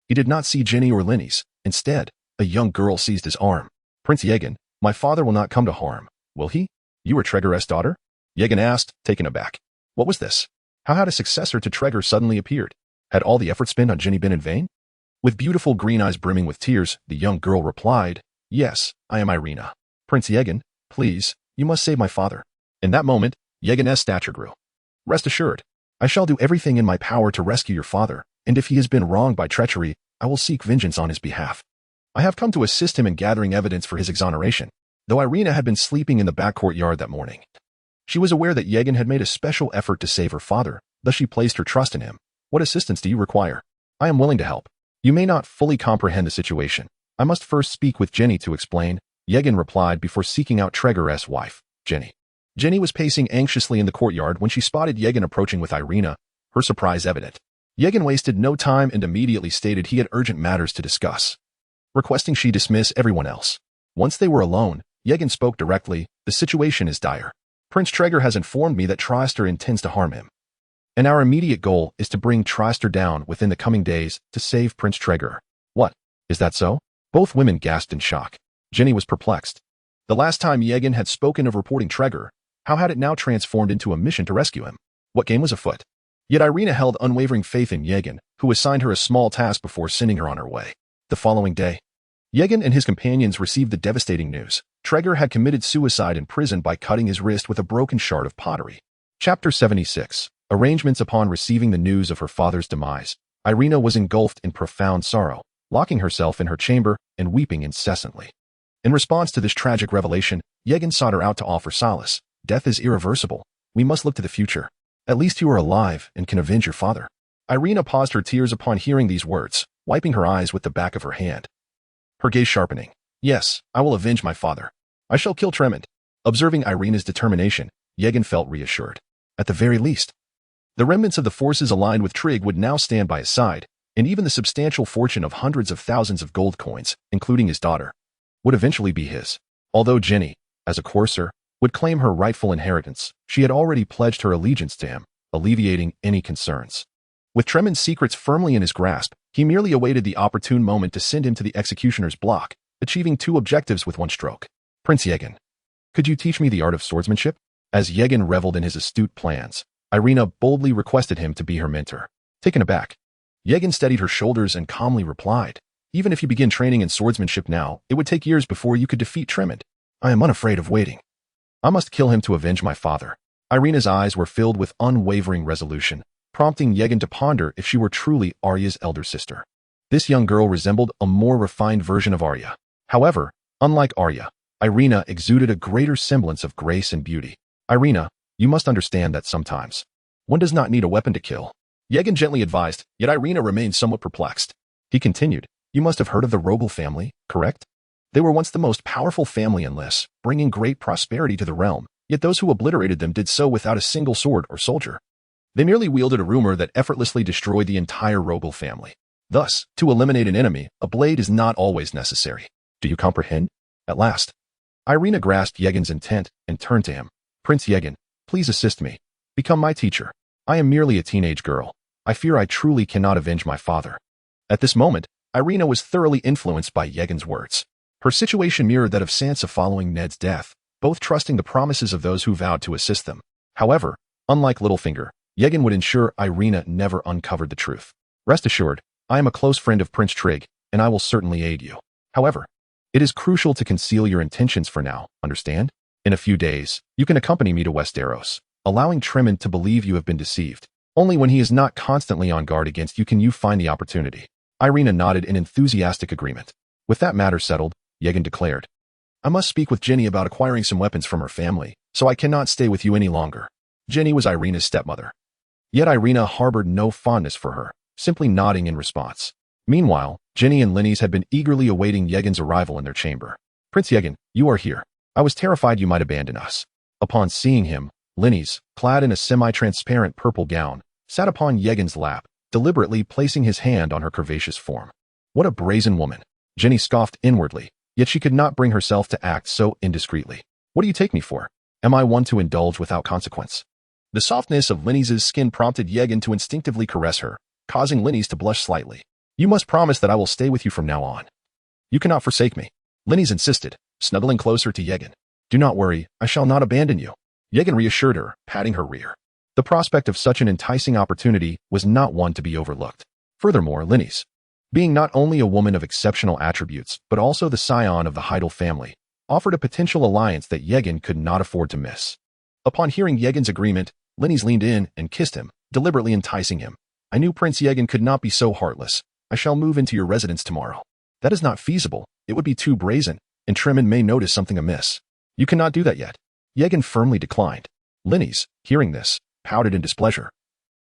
He did not see Jenny or Linny's. Instead, a young girl seized his arm. "Prince Yegin, my father will not come to harm, will he? You are Traeger's daughter?" Yegin asked, taken aback. What was this? How had a successor to Traeger suddenly appeared? Had all the effort spent on Jenny been in vain? With beautiful green eyes brimming with tears, the young girl replied, "Yes, I am Irina. Prince Yegin, please, you must save my father." In that moment, Yegin's stature grew. "Rest assured, I shall do everything in my power to rescue your father, and if he has been wronged by treachery, I will seek vengeance on his behalf. I have come to assist him in gathering evidence for his exoneration." Though Irina had been sleeping in the back courtyard that morning, she was aware that Yegin had made a special effort to save her father, thus she placed her trust in him. "What assistance do you require? I am willing to help. You may not fully comprehend the situation. I must first speak with Jenny to explain," Yegin replied before seeking out Traeger's wife, Jenny. Jenny was pacing anxiously in the courtyard when she spotted Yegin approaching with Irina, her surprise evident. Yegin wasted no time and immediately stated he had urgent matters to discuss, requesting she dismiss everyone else. Once they were alone, Yegin spoke directly, "The situation is dire. Prince Traeger has informed me that Trister intends to harm him, and our immediate goal is to bring Trister down within the coming days to save Prince Traeger." "What? Is that so?" Both women gasped in shock. Jenny was perplexed. The last time Yegin had spoken of reporting Traeger, how had it now transformed into a mission to rescue him? What game was afoot? Yet Irina held unwavering faith in Yegin, who assigned her a small task before sending her on her way. The following day, Yegin and his companions received the devastating news. Traeger had committed suicide in prison by cutting his wrist with a broken shard of pottery. Chapter 76. Arrangements. Upon receiving the news of her father's demise, Irina was engulfed in profound sorrow, locking herself in her chamber and weeping incessantly. In response to this tragic revelation, Yegin sought her out to offer solace. "Death is irreversible. We must look to the future. At least you are alive and can avenge your father." Irina paused her tears upon hearing these words, wiping her eyes with the back of her hand, her gaze sharpening. "Yes, I will avenge my father. I shall kill Tremend." Observing Irina's determination, Yegin felt reassured. At the very least, the remnants of the forces aligned with Trig would now stand by his side, and even the substantial fortune of hundreds of thousands of gold coins, including his daughter, would eventually be his. Although Jenny, as a courser, would claim her rightful inheritance, she had already pledged her allegiance to him, alleviating any concerns. With Tremend's secrets firmly in his grasp, he merely awaited the opportune moment to send him to the executioner's block, achieving two objectives with one stroke. "Prince Yegin, could you teach me the art of swordsmanship?" As Yegin reveled in his astute plans, Irina boldly requested him to be her mentor. Taken aback, Yegin steadied her shoulders and calmly replied, "Even if you begin training in swordsmanship now, it would take years before you could defeat Tremend. I am unafraid of waiting. I must kill him to avenge my father." Irina's eyes were filled with unwavering resolution, prompting Yegin to ponder if she were truly Arya's elder sister. This young girl resembled a more refined version of Arya. However, unlike Arya, Irina exuded a greater semblance of grace and beauty. "Irina, you must understand that sometimes one does not need a weapon to kill," Yegin gently advised, yet Irina remained somewhat perplexed. He continued, "You must have heard of the Rogel family, correct? They were once the most powerful family in Lys, bringing great prosperity to the realm, yet those who obliterated them did so without a single sword or soldier. They merely wielded a rumor that effortlessly destroyed the entire Rogel family. Thus, to eliminate an enemy, a blade is not always necessary. Do you comprehend? At last, Irina grasped Yegan's intent and turned to him. Prince Yegan, please assist me. Become my teacher. I am merely a teenage girl. I fear I truly cannot avenge my father. At this moment, Irina was thoroughly influenced by Yegan's words. Her situation mirrored that of Sansa following Ned's death, both trusting the promises of those who vowed to assist them. However, unlike Littlefinger, Yegan would ensure Irina never uncovered the truth. Rest assured, I am a close friend of Prince Trigg, and I will certainly aid you. However, it is crucial to conceal your intentions for now, understand? In a few days, you can accompany me to Westeros, allowing Tremond to believe you have been deceived. Only when he is not constantly on guard against you can you find the opportunity. Irina nodded in enthusiastic agreement. With that matter settled, Yegan declared, I must speak with Jenny about acquiring some weapons from her family, so I cannot stay with you any longer. Jenny was Irina's stepmother. Yet Irina harbored no fondness for her, simply nodding in response. Meanwhile, Jenny and Linnes had been eagerly awaiting Yegan's arrival in their chamber. Prince Yegan, you are here. I was terrified you might abandon us. Upon seeing him, Linnes, clad in a semi-transparent purple gown, sat upon Yegan's lap, deliberately placing his hand on her curvaceous form. What a brazen woman. Jenny scoffed inwardly, yet she could not bring herself to act so indiscreetly. What do you take me for? Am I one to indulge without consequence? The softness of Linnes' skin prompted Yegan to instinctively caress her, causing Linnes to blush slightly. You must promise that I will stay with you from now on. You cannot forsake me. Linnes insisted, snuggling closer to Yegan. Do not worry, I shall not abandon you. Yegan reassured her, patting her rear. The prospect of such an enticing opportunity was not one to be overlooked. Furthermore, Linnes, being not only a woman of exceptional attributes, but also the scion of the Heidel family, offered a potential alliance that Yegan could not afford to miss. Upon hearing Yegan's agreement, Linnes leaned in and kissed him, deliberately enticing him. I knew Prince Yegan could not be so heartless. I shall move into your residence tomorrow. That is not feasible. It would be too brazen, and Tremond may notice something amiss. You cannot do that yet. Yegan firmly declined. Linnes, hearing this, pouted in displeasure.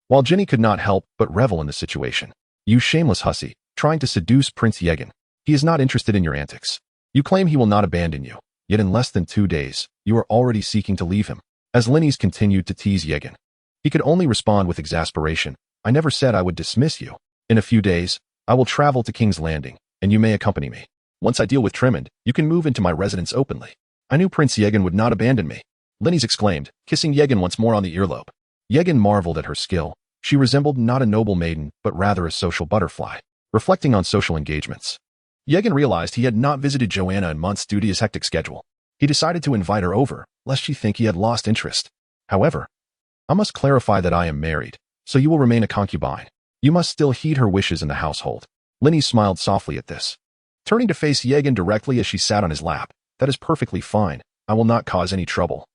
While Jenny could not help but revel in the situation. You shameless hussy, trying to seduce Prince Yegan. He is not interested in your antics. You claim he will not abandon you, yet in less than 2 days, you are already seeking to leave him. As Linnes continued to tease Yegan, he could only respond with exasperation. I never said I would dismiss you. In a few days, I will travel to King's Landing, and you may accompany me. Once I deal with Tremond, you can move into my residence openly. I knew Prince Yegan would not abandon me. Linnes exclaimed, kissing Yegan once more on the earlobe. Yegan marveled at her skill. She resembled not a noble maiden, but rather a social butterfly. Reflecting on social engagements, Yegan realized he had not visited Joanna in months due to his hectic schedule. He decided to invite her over, lest she think he had lost interest. However, I must clarify that I am married, so you will remain a concubine. You must still heed her wishes in the household. Linnes smiled softly at this. Turning to face Yegan directly as she sat on his lap, that is perfectly fine. I will not cause any trouble.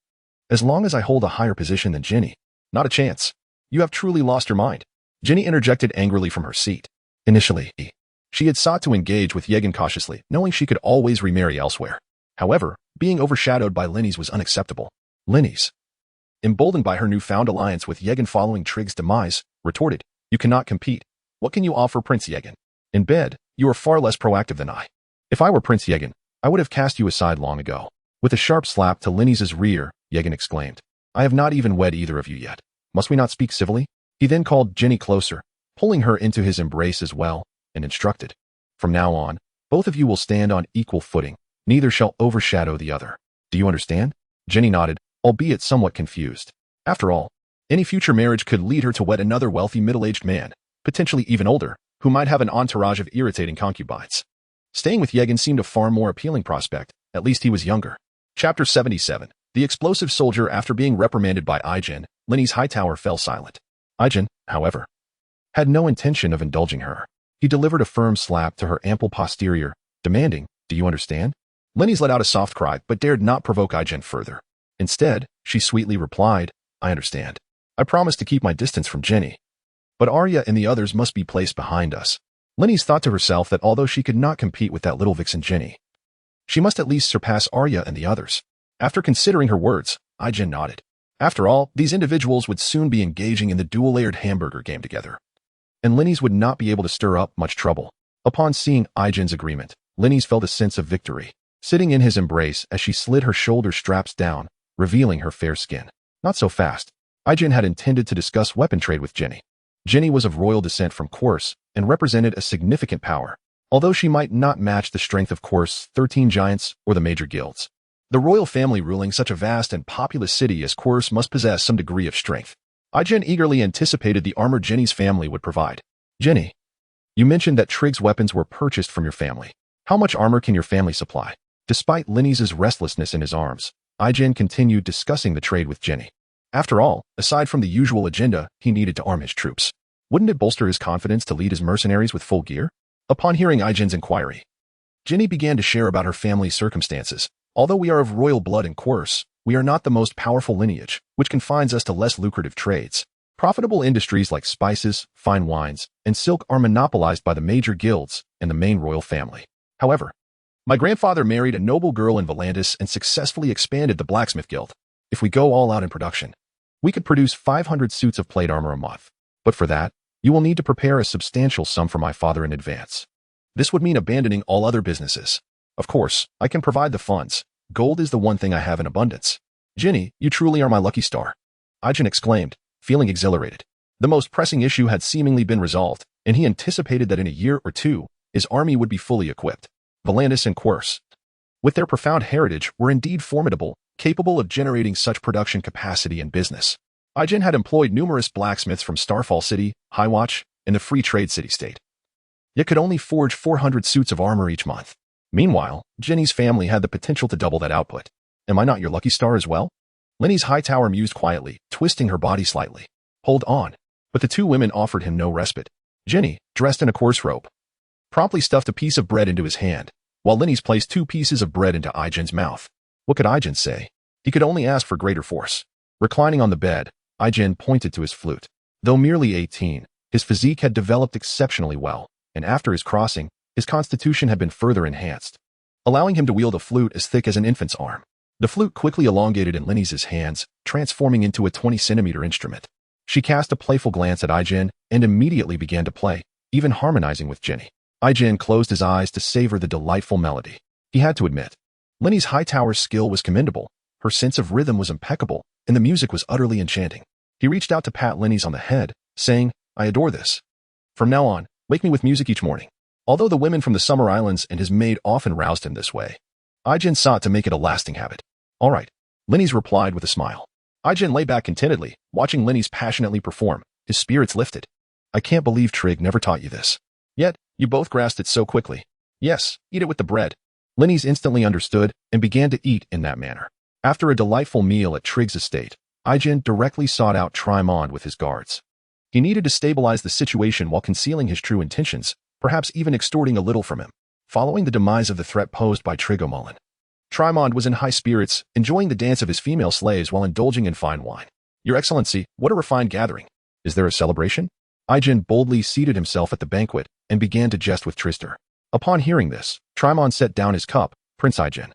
As long as I hold a higher position than Jenny. Not a chance. You have truly lost your mind. Jenny interjected angrily from her seat. Initially, she had sought to engage with Yegan cautiously, knowing she could always remarry elsewhere. However, being overshadowed by Linnes was unacceptable. Linnes, emboldened by her newfound alliance with Yegan following Trigg's demise, retorted, You cannot compete. What can you offer Prince Yegan? In bed, you are far less proactive than I. If I were Prince Yegan, I would have cast you aside long ago. With a sharp slap to Linnes' rear, Yegan exclaimed, I have not even wed either of you yet. Must we not speak civilly? He then called Jenny closer, pulling her into his embrace as well, and instructed, From now on, both of you will stand on equal footing. Neither shall overshadow the other. Do you understand? Jenny nodded, albeit somewhat confused. After all, any future marriage could lead her to wed another wealthy middle-aged man, potentially even older, who might have an entourage of irritating concubines. Staying with Yegan seemed a far more appealing prospect, at least he was younger. Chapter 77. The explosive soldier. After being reprimanded by Ijen, Linnes Hightower fell silent. Ijen, however, had no intention of indulging her. He delivered a firm slap to her ample posterior, demanding, Do you understand? Linnes let out a soft cry but dared not provoke Ijen further. Instead, she sweetly replied, I understand. I promise to keep my distance from Jenny. But Arya and the others must be placed behind us. Linnes thought to herself that although she could not compete with that little vixen Jenny, she must at least surpass Arya and the others. After considering her words, Ijen nodded. After all, these individuals would soon be engaging in the dual-layered hamburger game together, and Linnes would not be able to stir up much trouble. Upon seeing Ijen's agreement, Linny's felt a sense of victory, sitting in his embrace as she slid her shoulder straps down, revealing her fair skin. Not so fast. Aijin had intended to discuss weapon trade with Jenny. Jenny was of royal descent from Kors and represented a significant power, although she might not match the strength of Kors' 13 giants or the major guilds. The royal family ruling such a vast and populous city as Kors must possess some degree of strength. Aijin eagerly anticipated the armor Jenny's family would provide. Jenny, you mentioned that Trig's weapons were purchased from your family. How much armor can your family supply? Despite Linny's restlessness in his arms, Aijin continued discussing the trade with Jenny. After all, aside from the usual agenda, he needed to arm his troops. Wouldn't it bolster his confidence to lead his mercenaries with full gear? Upon hearing Aijin's inquiry, Jenny began to share about her family's circumstances. Although we are of royal blood and Kors, we are not the most powerful lineage, which confines us to less lucrative trades. Profitable industries like spices, fine wines, and silk are monopolized by the major guilds and the main royal family. However, my grandfather married a noble girl in Volantis and successfully expanded the blacksmith guild. If we go all out in production, we could produce 500 suits of plate armor a month. But for that, you will need to prepare a substantial sum for my father in advance. This would mean abandoning all other businesses. Of course, I can provide the funds. Gold is the one thing I have in abundance. Jenny, you truly are my lucky star. Aijin exclaimed, feeling exhilarated. The most pressing issue had seemingly been resolved, and he anticipated that in a year or two, his army would be fully equipped. Volantis and Kors, with their profound heritage, were indeed formidable, capable of generating such production capacity and business. Aijin had employed numerous blacksmiths from Starfall City, Highwatch, and the Free Trade City-State, yet could only forge 400 suits of armor each month. Meanwhile, Jenny's family had the potential to double that output. Am I not your lucky star as well? Linny's Hightower mused quietly, twisting her body slightly. Hold on. But the two women offered him no respite. Jenny, dressed in a coarse robe, promptly stuffed a piece of bread into his hand, while Linny's placed 2 pieces of bread into Aijin's mouth. What could Aijin say? He could only ask for greater force. Reclining on the bed, Aijin pointed to his flute. Though merely 18, his physique had developed exceptionally well, and after his crossing, his constitution had been further enhanced, allowing him to wield a flute as thick as an infant's arm. The flute quickly elongated in Linny's hands, transforming into a 20-centimeter instrument. She cast a playful glance at Aijin and immediately began to play, even harmonizing with Jenny. Aijin closed his eyes to savor the delightful melody. He had to admit, Linny's Hightower's skill was commendable, her sense of rhythm was impeccable, and the music was utterly enchanting. He reached out to pat Linny's on the head, saying, I adore this. From now on, wake me with music each morning. Although the women from the Summer Islands and his maid often roused him this way, Aijin sought to make it a lasting habit. All right, Linny's replied with a smile. Aijin lay back contentedly, watching Linny's passionately perform, his spirits lifted. I can't believe Trig never taught you this. Yet, you both grasped it so quickly. Yes, eat it with the bread. Linny's instantly understood and began to eat in that manner. After a delightful meal at Trig's estate, Aijin directly sought out Trimond with his guards. He needed to stabilize the situation while concealing his true intentions, perhaps even extorting a little from him. Following the demise of the threat posed by Trigomulin, Trimond was in high spirits, enjoying the dance of his female slaves while indulging in fine wine. Your Excellency, what a refined gathering. Is there a celebration? Aijin boldly seated himself at the banquet and began to jest with Tristar. Upon hearing this, Trimond set down his cup. Prince Aijin,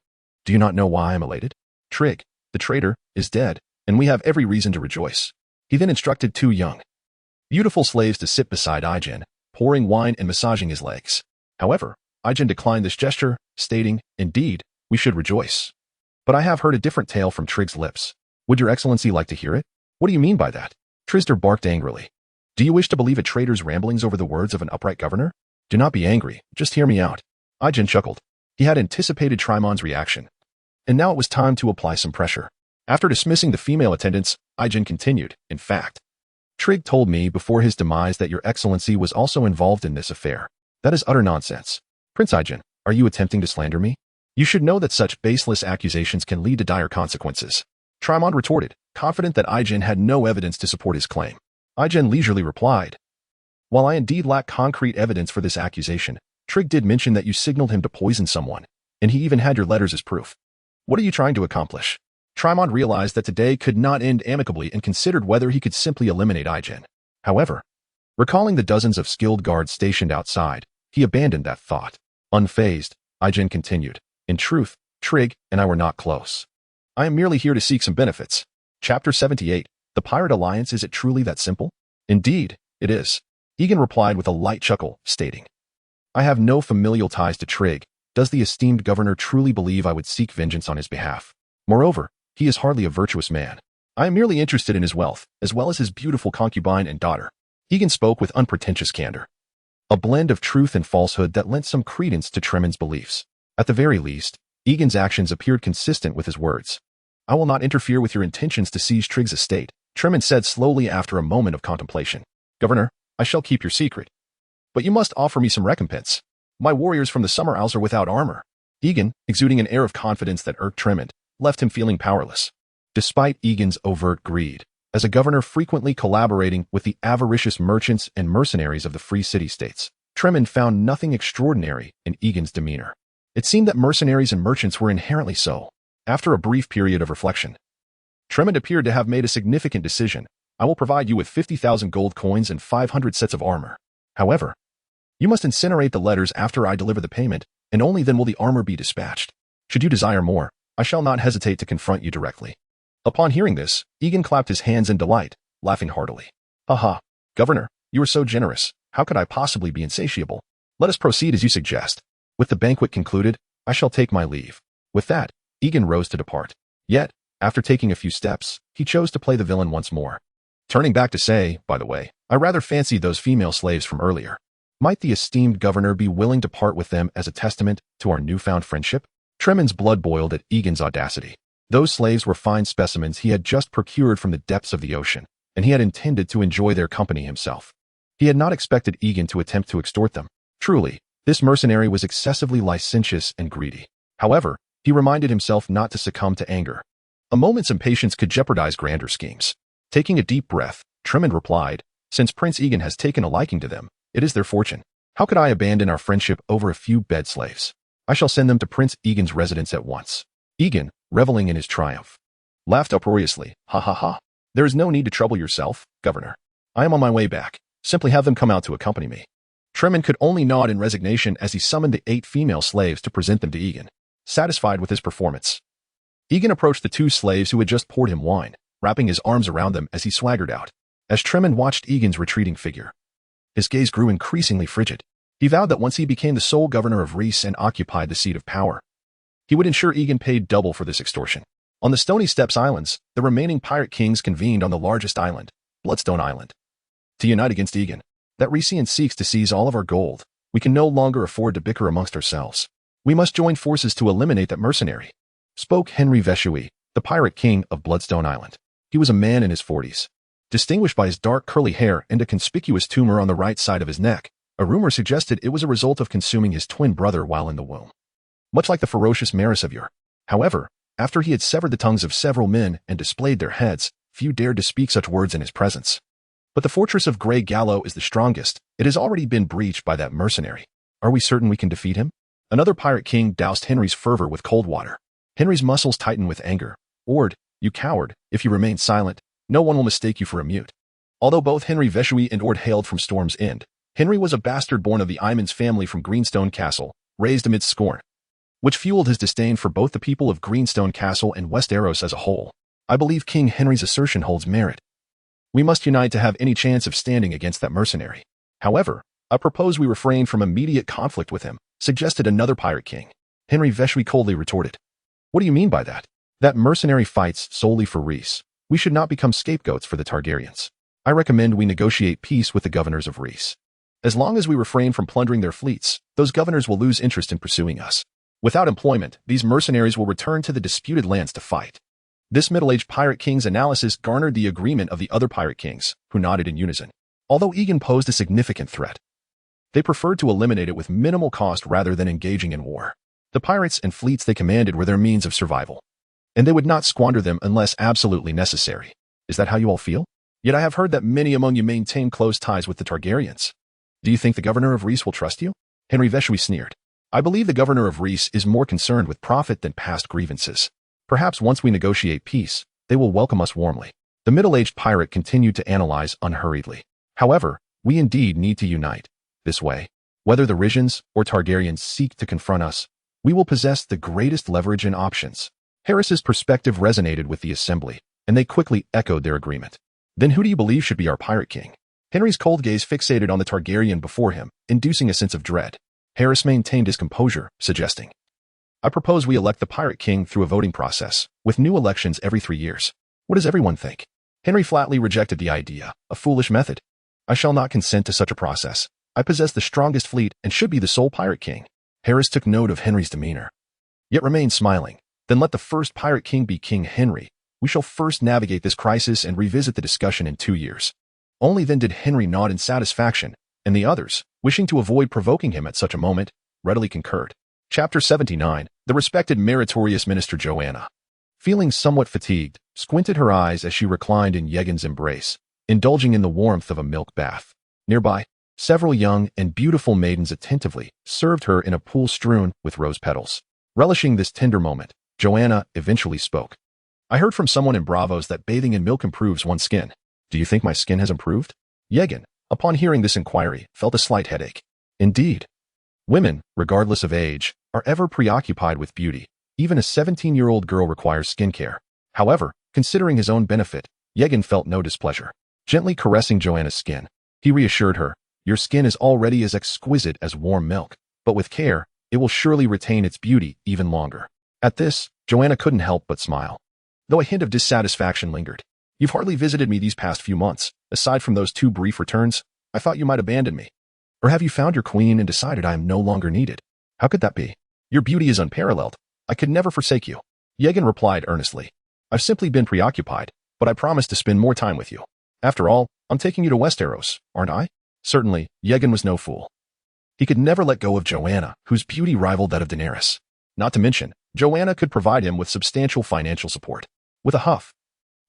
do you not know why I am elated? Trig, the traitor, is dead, and we have every reason to rejoice. He then instructed 2 young, beautiful slaves to sit beside Aijin, pouring wine and massaging his legs. However, Aijin declined this gesture, stating, Indeed, we should rejoice. But I have heard a different tale from Trig's lips. Would your Excellency like to hear it? What do you mean by that? Tristar barked angrily. Do you wish to believe a traitor's ramblings over the words of an upright governor? Do not be angry, just hear me out. Aijin chuckled. He had anticipated Trimond's reaction, and now it was time to apply some pressure. After dismissing the female attendants, Aijin continued, In fact, Trig told me before his demise that your Excellency was also involved in this affair. That is utter nonsense. Prince Aijin, are you attempting to slander me? You should know that such baseless accusations can lead to dire consequences. Trimond retorted, confident that Aijin had no evidence to support his claim. Aijin leisurely replied, While I indeed lack concrete evidence for this accusation, Trig did mention that you signaled him to poison someone, and he even had your letters as proof. What are you trying to accomplish? Trimond realized that today could not end amicably and considered whether he could simply eliminate Aijin. However, recalling the dozens of skilled guards stationed outside, he abandoned that thought. Unfazed, Aijin continued, In truth, Trig and I were not close. I am merely here to seek some benefits. Chapter 78, The Pirate Alliance. Is it truly that simple? Indeed, it is. Egan replied with a light chuckle, stating, I have no familial ties to Trig, Does the esteemed governor truly believe I would seek vengeance on his behalf? Moreover, he is hardly a virtuous man. I am merely interested in his wealth, as well as his beautiful concubine and daughter. Egan spoke with unpretentious candor, a blend of truth and falsehood that lent some credence to Tremin's beliefs. At the very least, Egan's actions appeared consistent with his words. I will not interfere with your intentions to seize Trigg's estate, Tremin said slowly after a moment of contemplation. Governor, I shall keep your secret. But you must offer me some recompense. My warriors from the Summer Isles are without armor. Egan, exuding an air of confidence that irked Tremin, left him feeling powerless. Despite Egan's overt greed, as a governor frequently collaborating with the avaricious merchants and mercenaries of the free city-states, Tremin found nothing extraordinary in Egan's demeanor. It seemed that mercenaries and merchants were inherently so. After a brief period of reflection, Tremin appeared to have made a significant decision. I will provide you with 50,000 gold coins and 500 sets of armor. However, you must incinerate the letters after I deliver the payment, and only then will the armor be dispatched. Should you desire more, I shall not hesitate to confront you directly. Upon hearing this, Egan clapped his hands in delight, laughing heartily. Haha, Governor, you are so generous. How could I possibly be insatiable? Let us proceed as you suggest. With the banquet concluded, I shall take my leave. With that, Egan rose to depart. Yet, after taking a few steps, he chose to play the villain once more. Turning back to say, by the way, I rather fancied those female slaves from earlier. Might the esteemed governor be willing to part with them as a testament to our newfound friendship? Tremin's blood boiled at Egan's audacity. Those slaves were fine specimens he had just procured from the depths of the ocean, and he had intended to enjoy their company himself. He had not expected Egan to attempt to extort them. Truly, this mercenary was excessively licentious and greedy. However, he reminded himself not to succumb to anger. A moment's impatience could jeopardize grander schemes. Taking a deep breath, Tremin replied, Since Prince Egan has taken a liking to them, it is their fortune. How could I abandon our friendship over a few bed slaves? I shall send them to Prince Egan's residence at once. Egan, reveling in his triumph, laughed uproariously. Ha ha ha. There is no need to trouble yourself, Governor. I am on my way back. Simply have them come out to accompany me. Tremin could only nod in resignation as he summoned the 8 female slaves to present them to Egan. Satisfied with his performance, Egan approached the 2 slaves who had just poured him wine, wrapping his arms around them as he swaggered out. As Tremin watched Egan's retreating figure, his gaze grew increasingly frigid. He vowed that once he became the sole governor of Reese and occupied the seat of power, he would ensure Egan paid double for this extortion. On the Stony Steps Islands, the remaining pirate kings convened on the largest island, Bloodstone Island, to unite against Egan. That Reesian seeks to seize all of our gold. We can no longer afford to bicker amongst ourselves. We must join forces to eliminate that mercenary, spoke Henry Veshui, the pirate king of Bloodstone Island. He was a man in his 40s. Distinguished by his dark curly hair and a conspicuous tumor on the right side of his neck, a rumor suggested it was a result of consuming his twin brother while in the womb. Much like the ferocious Mercenary. However, after he had severed the tongues of several men and displayed their heads, few dared to speak such words in his presence. But the fortress of Grey Gallow is the strongest. It has already been breached by that mercenary. Are we certain we can defeat him? Another pirate king doused Henry's fervor with cold water. Henry's muscles tightened with anger. Ord, you coward, if you remain silent, no one will mistake you for a mute. Although both Henry Veshui and Ord hailed from Storm's End, Henry was a bastard born of the Imans family from Greenstone Castle, raised amidst scorn, which fueled his disdain for both the people of Greenstone Castle and Westeros as a whole. I believe King Henry's assertion holds merit. We must unite to have any chance of standing against that mercenary. However, I propose we refrain from immediate conflict with him, suggested another pirate king. Henry Veshui coldly retorted. What do you mean by that? That mercenary fights solely for Reese. We should not become scapegoats for the Targaryens. I recommend we negotiate peace with the governors of Reese. As long as we refrain from plundering their fleets, those governors will lose interest in pursuing us. Without employment, these mercenaries will return to the disputed lands to fight. This middle-aged pirate king's analysis garnered the agreement of the other pirate kings, who nodded in unison. Although Egan posed a significant threat, they preferred to eliminate it with minimal cost rather than engaging in war. The pirates and fleets they commanded were their means of survival, and they would not squander them unless absolutely necessary. Is that how you all feel? Yet I have heard that many among you maintain close ties with the Targaryens. Do you think the governor of Reese will trust you? Henry Veshui sneered. I believe the governor of Reese is more concerned with profit than past grievances. Perhaps once we negotiate peace, they will welcome us warmly. The middle-aged pirate continued to analyze unhurriedly. However, we indeed need to unite. This way, whether the Risians or Targaryens seek to confront us, we will possess the greatest leverage and options. Harris's perspective resonated with the assembly, and they quickly echoed their agreement. Then who do you believe should be our pirate king? Henry's cold gaze fixated on the Targaryen before him, inducing a sense of dread. Harris maintained his composure, suggesting, I propose we elect the Pirate King through a voting process, with new elections every 3 years. What does everyone think? Henry flatly rejected the idea, a foolish method. I shall not consent to such a process. I possess the strongest fleet and should be the sole Pirate King. Harris took note of Henry's demeanor, yet remained smiling. Then let the first Pirate King be King Henry. We shall first navigate this crisis and revisit the discussion in 2 years. Only then did Henry nod in satisfaction, and the others, wishing to avoid provoking him at such a moment, readily concurred. Chapter 79. The respected meritorious Minister Joanna, feeling somewhat fatigued, squinted her eyes as she reclined in Yegan's embrace, indulging in the warmth of a milk bath. Nearby, several young and beautiful maidens attentively served her in a pool strewn with rose petals. Relishing this tender moment, Joanna eventually spoke. I heard from someone in Bravos that bathing in milk improves one's skin. Do you think my skin has improved? Yegan, upon hearing this inquiry, felt a slight headache. Indeed. Women, regardless of age, are ever preoccupied with beauty. Even a 17-year-old girl requires skincare. However, considering his own benefit, Yegan felt no displeasure. Gently caressing Joanna's skin, he reassured her, your skin is already as exquisite as warm milk, but with care, it will surely retain its beauty even longer. At this, Joanna couldn't help but smile, though a hint of dissatisfaction lingered. You've hardly visited me these past few months. Aside from those 2 brief returns, I thought you might abandon me. Or have you found your queen and decided I am no longer needed? How could that be? Your beauty is unparalleled. I could never forsake you. Yegan replied earnestly. I've simply been preoccupied, but I promise to spend more time with you. After all, I'm taking you to Westeros, aren't I? Certainly, Yegan was no fool. He could never let go of Joanna, whose beauty rivaled that of Daenerys. Not to mention, Joanna could provide him with substantial financial support. With a huff,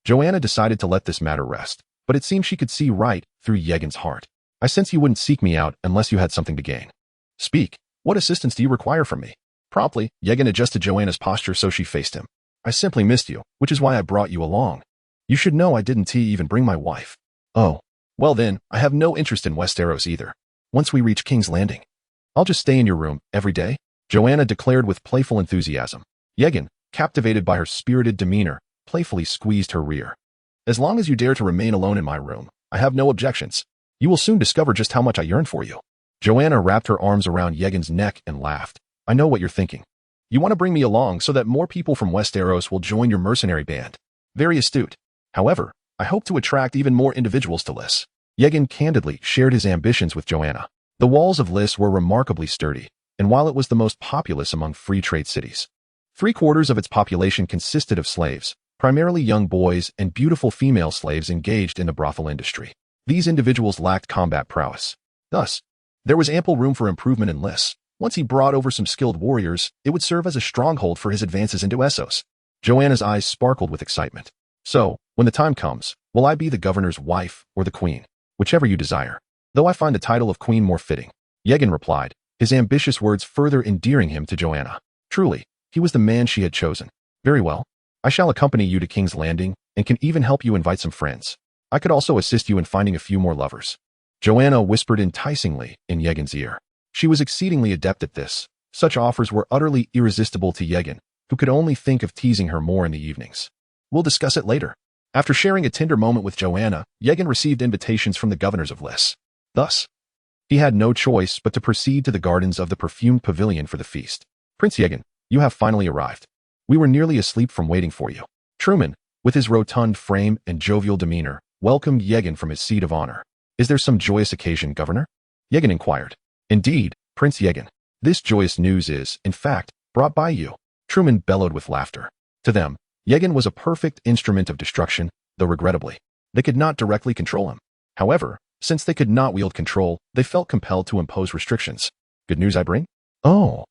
Joanna decided to let this matter rest, but it seemed she could see right through Yegan's heart. I sense you wouldn't seek me out unless you had something to gain. Speak. What assistance do you require from me? Promptly, Yegan adjusted Joanna's posture so she faced him. I simply missed you, which is why I brought you along. You should know I didn't even bring my wife. Oh. Well then, I have no interest in Westeros either. Once we reach King's Landing, I'll just stay in your room every day, Joanna declared with playful enthusiasm. Yegan, captivated by her spirited demeanor, playfully squeezed her rear. As long as you dare to remain alone in my room, I have no objections. You will soon discover just how much I yearn for you. Joanna wrapped her arms around Yegan's neck and laughed. I know what you're thinking. You want to bring me along so that more people from Westeros will join your mercenary band. Very astute. However, I hope to attract even more individuals to Lys. Yegan candidly shared his ambitions with Joanna. The walls of Lys were remarkably sturdy, and while it was the most populous among free trade cities, 3/4 of its population consisted of slaves, primarily young boys and beautiful female slaves engaged in the brothel industry. These individuals lacked combat prowess. Thus, there was ample room for improvement in Lys. Once he brought over some skilled warriors, it would serve as a stronghold for his advances into Essos. Joanna's eyes sparkled with excitement. So, when the time comes, will I be the governor's wife or the queen? Whichever you desire. Though I find the title of queen more fitting, Yegan replied, his ambitious words further endearing him to Joanna. Truly, he was the man she had chosen. Very well. I shall accompany you to King's Landing and can even help you invite some friends. I could also assist you in finding a few more lovers. Joanna whispered enticingly in Yegan's ear. She was exceedingly adept at this. Such offers were utterly irresistible to Yegan, who could only think of teasing her more in the evenings. We'll discuss it later. After sharing a tender moment with Joanna, Yegan received invitations from the governors of Lys. Thus, he had no choice but to proceed to the gardens of the perfumed pavilion for the feast. Prince Yegan, you have finally arrived. We were nearly asleep from waiting for you. Truman, with his rotund frame and jovial demeanor, welcomed Yegan from his seat of honor. Is there some joyous occasion, Governor? Yegan inquired. Indeed, Prince Yegan. This joyous news is, in fact, brought by you. Truman bellowed with laughter. To them, Yegan was a perfect instrument of destruction, though regrettably, they could not directly control him. However, since they could not wield control, they felt compelled to impose restrictions. Good news I bring? Oh.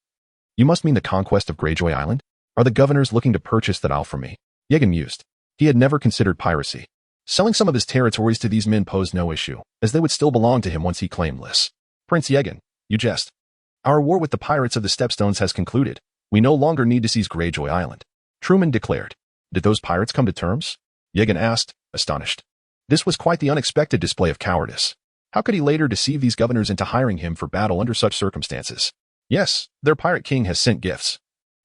You must mean the conquest of Greyjoy Island? Are the governors looking to purchase that isle from me? Yegan mused. He had never considered piracy. Selling some of his territories to these men posed no issue, as they would still belong to him once he claimed Lys. Prince Yegan, you jest. Our war with the pirates of the Stepstones has concluded. We no longer need to seize Greyjoy Island. Truman declared. Did those pirates come to terms? Yegan asked, astonished. This was quite the unexpected display of cowardice. How could he later deceive these governors into hiring him for battle under such circumstances? Yes, their pirate king has sent gifts.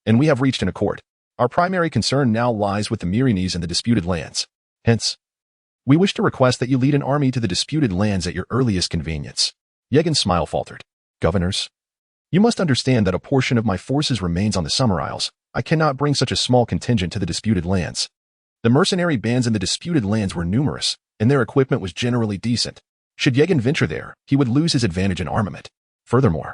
And we have reached an accord. Our primary concern now lies with the Myrianes and the disputed lands. Hence, we wish to request that you lead an army to the disputed lands at your earliest convenience. Yegan's smile faltered. Governors? You must understand that a portion of my forces remains on the Summer Isles. I cannot bring such a small contingent to the disputed lands. The mercenary bands in the disputed lands were numerous, and their equipment was generally decent. Should Awaken venture there, he would lose his advantage in armament. Furthermore,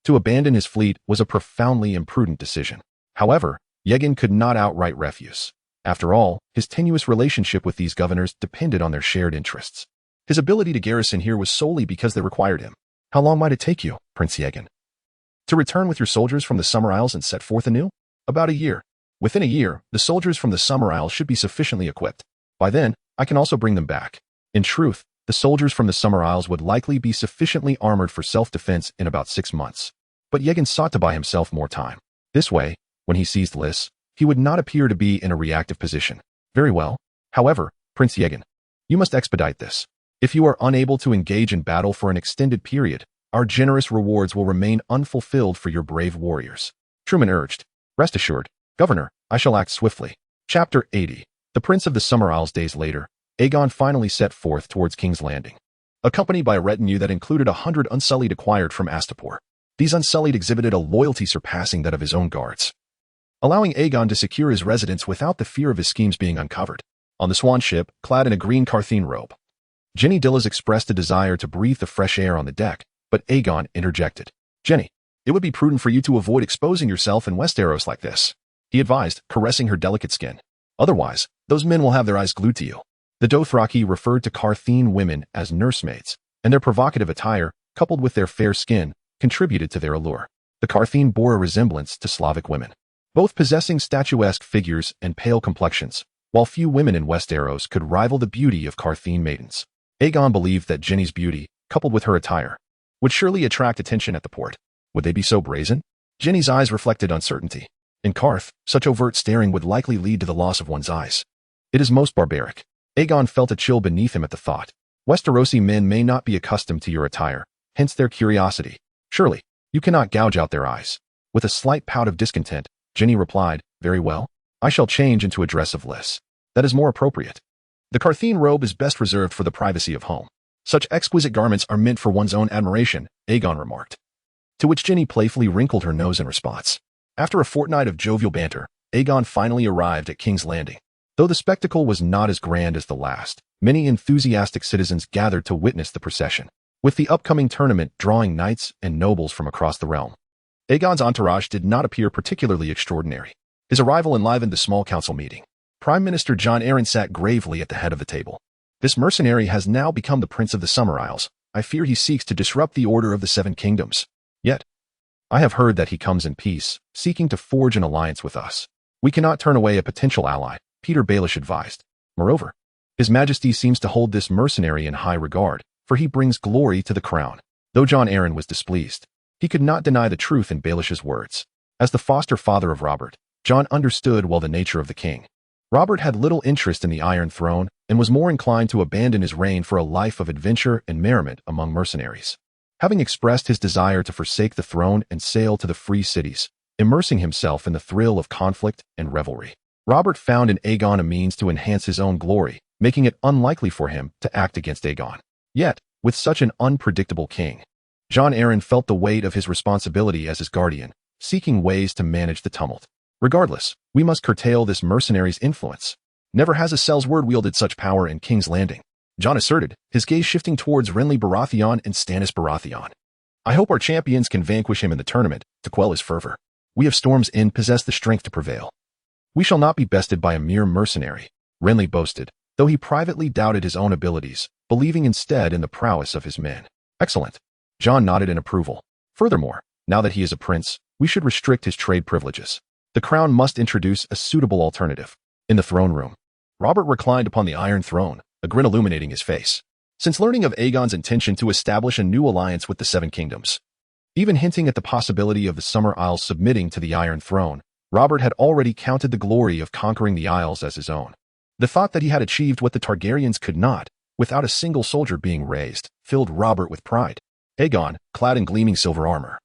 to abandon his fleet was a profoundly imprudent decision. However, Awaken could not outright refuse. After all, his tenuous relationship with these governors depended on their shared interests. His ability to garrison here was solely because they required him. How long might it take you, Prince Awaken, to return with your soldiers from the Summer Isles and set forth anew? About a year. Within a year, the soldiers from the Summer Isles should be sufficiently equipped. By then, I can also bring them back. In truth, the soldiers from the Summer Isles would likely be sufficiently armored for self-defense in about 6 months. But Awaken sought to buy himself more time. This way, when he seized Lys, he would not appear to be in a reactive position. Very well. However, Prince Awaken, you must expedite this. If you are unable to engage in battle for an extended period, our generous rewards will remain unfulfilled for your brave warriors. Truman urged. Rest assured, Governor, I shall act swiftly. Chapter 80. The Prince of the Summer Isles. Days later, Aegon finally set forth towards King's Landing, accompanied by a retinue that included 100 Unsullied acquired from Astapor. These Unsullied exhibited a loyalty surpassing that of his own guards, allowing Aegon to secure his residence without the fear of his schemes being uncovered. On the Swan ship, clad in a green Carthene robe, Jenny Dillas expressed a desire to breathe the fresh air on the deck, but Aegon interjected. Jenny, it would be prudent for you to avoid exposing yourself in Westeros like this, he advised, caressing her delicate skin. Otherwise, those men will have their eyes glued to you. The Dothraki referred to Carthene women as nursemaids, and their provocative attire, coupled with their fair skin, contributed to their allure. The Carthene bore a resemblance to Slavic women, both possessing statuesque figures and pale complexions, while few women in Westeros could rival the beauty of Carthene maidens. Aegon believed that Jenny's beauty, coupled with her attire, would surely attract attention at the port. Would they be so brazen? Jenny's eyes reflected uncertainty. In Qarth, such overt staring would likely lead to the loss of one's eyes. It is most barbaric. Aegon felt a chill beneath him at the thought. Westerosi men may not be accustomed to your attire, hence their curiosity. Surely, you cannot gouge out their eyes. With a slight pout of discontent, Jenny replied, Very well. I shall change into a dress of Lys. That is more appropriate. The Carthene robe is best reserved for the privacy of home. Such exquisite garments are meant for one's own admiration, Aegon remarked. To which Jenny playfully wrinkled her nose in response. After a fortnight of jovial banter, Aegon finally arrived at King's Landing. Though the spectacle was not as grand as the last, many enthusiastic citizens gathered to witness the procession, with the upcoming tournament drawing knights and nobles from across the realm. Aegon's entourage did not appear particularly extraordinary. His arrival enlivened the small council meeting. Prime Minister Jon Arryn sat gravely at the head of the table. This mercenary has now become the Prince of the Summer Isles. I fear he seeks to disrupt the order of the Seven Kingdoms. Yet, I have heard that he comes in peace, seeking to forge an alliance with us. We cannot turn away a potential ally, Peter Baelish advised. Moreover, His Majesty seems to hold this mercenary in high regard, for he brings glory to the crown. Though Jon Arryn was displeased, he could not deny the truth in Baelish's words. As the foster father of Robert, Jon understood well the nature of the king. Robert had little interest in the Iron Throne and was more inclined to abandon his reign for a life of adventure and merriment among mercenaries. Having expressed his desire to forsake the throne and sail to the free cities, immersing himself in the thrill of conflict and revelry, Robert found in Aegon a means to enhance his own glory, making it unlikely for him to act against Aegon. Yet, with such an unpredictable king, Jon Arryn felt the weight of his responsibility as his guardian, seeking ways to manage the tumult. Regardless, we must curtail this mercenary's influence. Never has a Sellsword wielded such power in King's Landing, Jon asserted, his gaze shifting towards Renly Baratheon and Stannis Baratheon. I hope our champions can vanquish him in the tournament, to quell his fervor. We of Storm's End possess the strength to prevail. We shall not be bested by a mere mercenary, Renly boasted, though he privately doubted his own abilities, believing instead in the prowess of his men. Excellent. Jon nodded in approval. Furthermore, now that he is a prince, we should restrict his trade privileges. The crown must introduce a suitable alternative. In the throne room, Robert reclined upon the Iron Throne, a grin illuminating his face. Since learning of Aegon's intention to establish a new alliance with the Seven Kingdoms, even hinting at the possibility of the Summer Isles submitting to the Iron Throne, Robert had already counted the glory of conquering the Isles as his own. The thought that he had achieved what the Targaryens could not, without a single soldier being raised, filled Robert with pride. Aegon, clad in gleaming silver armor,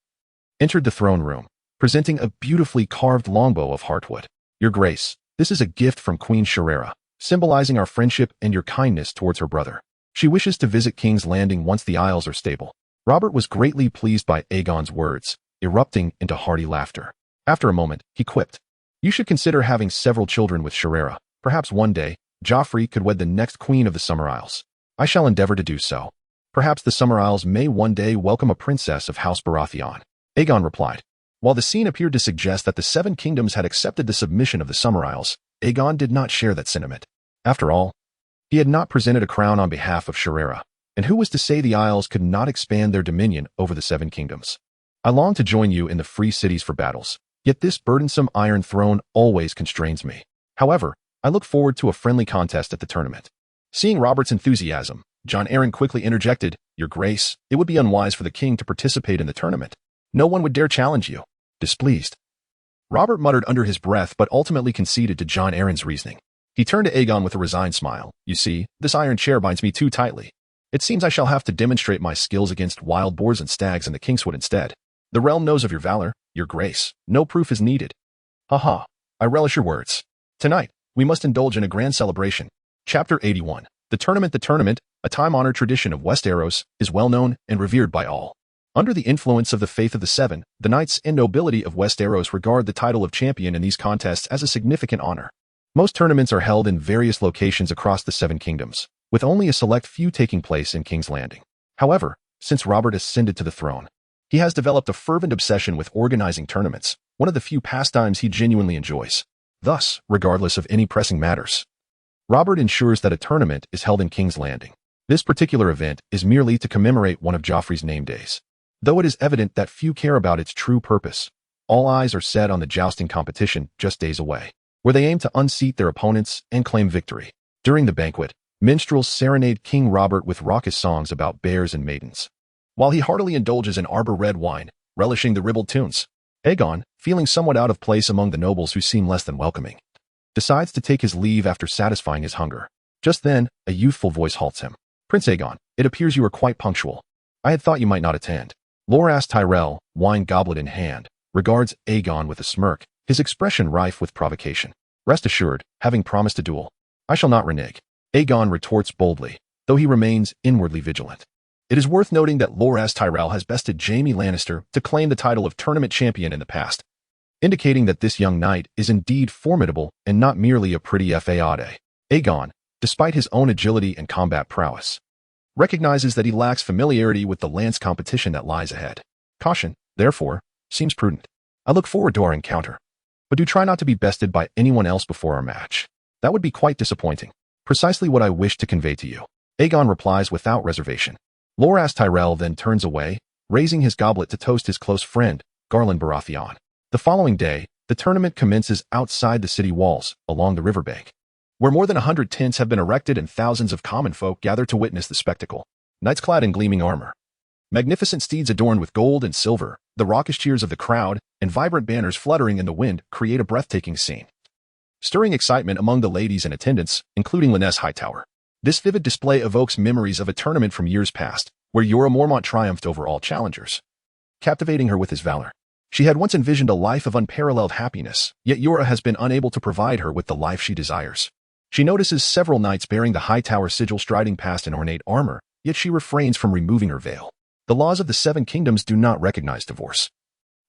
entered the throne room, presenting a beautifully carved longbow of heartwood. Your Grace, this is a gift from Queen Sharera, symbolizing our friendship and your kindness towards her brother. She wishes to visit King's Landing once the Isles are stable. Robert was greatly pleased by Aegon's words, erupting into hearty laughter. After a moment, he quipped, "You should consider having several children with Sharera. Perhaps one day, Joffrey could wed the next queen of the Summer Isles. I shall endeavor to do so. Perhaps the Summer Isles may one day welcome a princess of House Baratheon." Aegon replied. While the scene appeared to suggest that the Seven Kingdoms had accepted the submission of the Summer Isles, Aegon did not share that sentiment. After all, he had not presented a crown on behalf of Sharera, and who was to say the Isles could not expand their dominion over the Seven Kingdoms? "I long to join you in the free cities for battles, yet this burdensome Iron Throne always constrains me. However, I look forward to a friendly contest at the tournament." Seeing Robert's enthusiasm, Jon Arryn quickly interjected, "Your Grace, it would be unwise for the king to participate in the tournament. No one would dare challenge you." Displeased, Robert muttered under his breath but ultimately conceded to Jon Arryn's reasoning. He turned to Aegon with a resigned smile. "You see, this iron chair binds me too tightly. It seems I shall have to demonstrate my skills against wild boars and stags in the Kingswood instead. The realm knows of your valor, Your Grace. No proof is needed." "Haha, I relish your words. Tonight, we must indulge in a grand celebration." Chapter 81. The tournament, a time-honored tradition of Westeros, is well known and revered by all. Under the influence of the faith of the Seven, the knights and nobility of Westeros regard the title of champion in these contests as a significant honor. Most tournaments are held in various locations across the Seven Kingdoms, with only a select few taking place in King's Landing. However, since Robert ascended to the throne, he has developed a fervent obsession with organizing tournaments, one of the few pastimes he genuinely enjoys. Thus, regardless of any pressing matters, Robert ensures that a tournament is held in King's Landing. This particular event is merely to commemorate one of Joffrey's name days. Though it is evident that few care about its true purpose, all eyes are set on the jousting competition just days away, where they aim to unseat their opponents and claim victory. During the banquet, minstrels serenade King Robert with raucous songs about bears and maidens, while he heartily indulges in arbor red wine, relishing the ribald tunes. Aegon, feeling somewhat out of place among the nobles who seem less than welcoming, decides to take his leave after satisfying his hunger. Just then, a youthful voice halts him. "Prince Aegon, it appears you are quite punctual. I had thought you might not attend." Loras Tyrell, wine goblet in hand, regards Aegon with a smirk, his expression rife with provocation. "Rest assured, having promised a duel, I shall not renege," Aegon retorts boldly, though he remains inwardly vigilant. It is worth noting that Loras Tyrell has bested Jaime Lannister to claim the title of tournament champion in the past, indicating that this young knight is indeed formidable and not merely a pretty fade. Aegon, despite his own agility and combat prowess, recognizes that he lacks familiarity with the lance competition that lies ahead. Caution, therefore, seems prudent. "I look forward to our encounter, but do try not to be bested by anyone else before our match. That would be quite disappointing." "Precisely what I wish to convey to you," Aegon replies without reservation. Loras Tyrell then turns away, raising his goblet to toast his close friend, Garland Baratheon. The following day, the tournament commences outside the city walls, along the riverbank, where more than 100 tents have been erected and thousands of common folk gather to witness the spectacle. Knights clad in gleaming armor, magnificent steeds adorned with gold and silver, the raucous cheers of the crowd, and vibrant banners fluttering in the wind create a breathtaking scene, stirring excitement among the ladies in attendance, including Lynesse Hightower. This vivid display evokes memories of a tournament from years past, where Jorah Mormont triumphed over all challengers, captivating her with his valor. She had once envisioned a life of unparalleled happiness, yet Jorah has been unable to provide her with the life she desires. She notices several knights bearing the Hightower sigil striding past in ornate armor, yet she refrains from removing her veil. The laws of the Seven Kingdoms do not recognize divorce.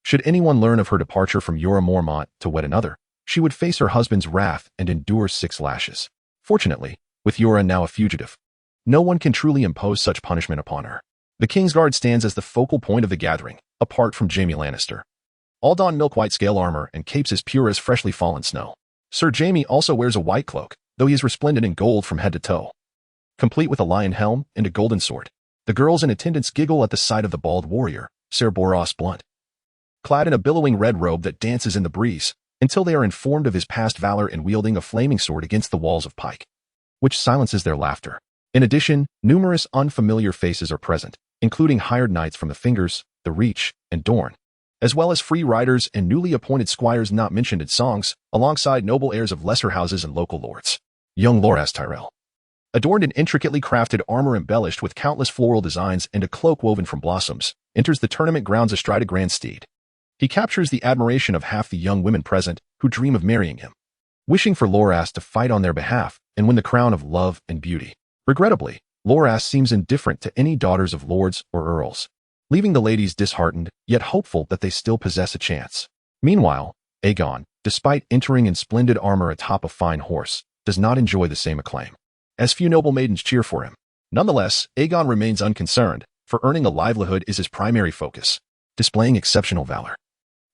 Should anyone learn of her departure from Jorah Mormont to wed another, she would face her husband's wrath and endure 6 lashes. Fortunately, with Jorah now a fugitive, no one can truly impose such punishment upon her. The Kingsguard stands as the focal point of the gathering, apart from Jaime Lannister. All don milk-white scale armor and capes as pure as freshly fallen snow. Sir Jaime also wears a white cloak, though he is resplendent in gold from head to toe, complete with a lion helm and a golden sword. The girls in attendance giggle at the sight of the bald warrior, Ser Boros Blunt, clad in a billowing red robe that dances in the breeze, until they are informed of his past valor in wielding a flaming sword against the walls of Pike, which silences their laughter. In addition, numerous unfamiliar faces are present, including hired knights from the Fingers, the Reach, and Dorne, as well as free riders and newly appointed squires not mentioned in songs, alongside noble heirs of lesser houses and local lords. Young Loras Tyrell, adorned in intricately crafted armor embellished with countless floral designs and a cloak woven from blossoms, enters the tournament grounds astride a grand steed. He captures the admiration of half the young women present who dream of marrying him, wishing for Loras to fight on their behalf and win the crown of love and beauty. Regrettably, Loras seems indifferent to any daughters of lords or earls, leaving the ladies disheartened, yet hopeful that they still possess a chance. Meanwhile, Aegon, despite entering in splendid armor atop a fine horse, does not enjoy the same acclaim, as few noble maidens cheer for him. Nonetheless, Aegon remains unconcerned, for earning a livelihood is his primary focus, displaying exceptional valor.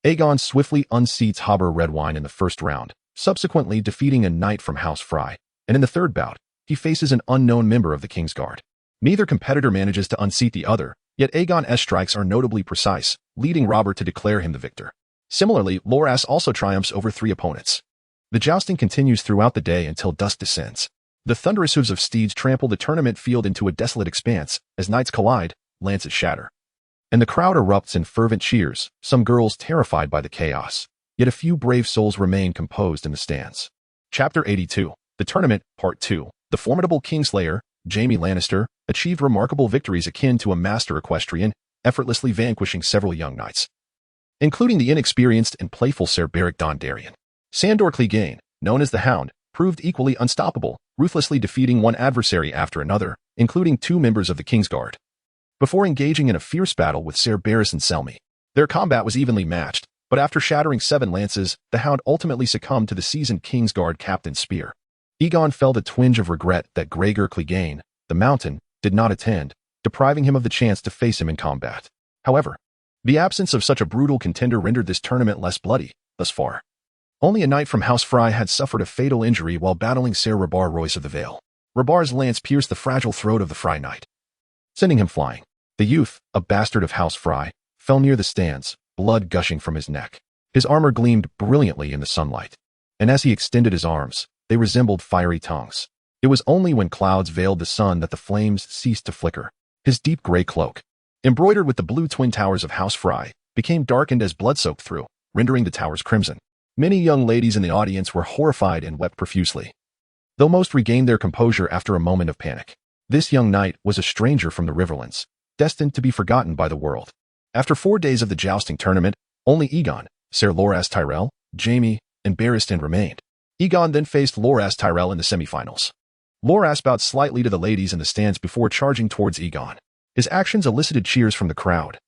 Aegon swiftly unseats Haber Redwine in the first round, subsequently defeating a knight from House Frey, and in the third bout, he faces an unknown member of the Kingsguard. Neither competitor manages to unseat the other, yet Aegon's strikes are notably precise, leading Robert to declare him the victor. Similarly, Loras also triumphs over 3 opponents. The jousting continues throughout the day until dusk descends. The thunderous hooves of steeds trample the tournament field into a desolate expanse as knights collide, lances shatter. And the crowd erupts in fervent cheers, some girls terrified by the chaos. Yet a few brave souls remain composed in the stands. Chapter 82, The Tournament, Part 2. The formidable Kingslayer, Jaime Lannister, achieved remarkable victories akin to a master equestrian, effortlessly vanquishing several young knights, including the inexperienced and playful Ser Beric Dondarrion. Sandor Clegane, known as the Hound, proved equally unstoppable, ruthlessly defeating one adversary after another, including 2 members of the Kingsguard. Before engaging in a fierce battle with Ser Barristan Selmy, their combat was evenly matched, but after shattering 7 lances, the Hound ultimately succumbed to the seasoned Kingsguard captain's spear. Aegon felt a twinge of regret that Gregor Clegane, the Mountain, did not attend, depriving him of the chance to face him in combat. However, the absence of such a brutal contender rendered this tournament less bloody, thus far. Only a knight from House Frey had suffered a fatal injury while battling Ser Rabar Royce of the Vale. Rabar's lance pierced the fragile throat of the Frey knight, sending him flying. The youth, a bastard of House Frey, fell near the stands, blood gushing from his neck. His armor gleamed brilliantly in the sunlight, and as he extended his arms, they resembled fiery tongues. It was only when clouds veiled the sun that the flames ceased to flicker. His deep gray cloak, embroidered with the blue twin towers of House Frey, became darkened as blood soaked through, rendering the towers crimson. Many young ladies in the audience were horrified and wept profusely, though most regained their composure after a moment of panic. This young knight was a stranger from the Riverlands, destined to be forgotten by the world. After 4 days of the jousting tournament, only Aegon, Ser Loras Tyrell, Jaime, and Barristan remained. Aegon then faced Loras Tyrell in the semifinals. Loras bowed slightly to the ladies in the stands before charging towards Aegon. His actions elicited cheers from the crowd,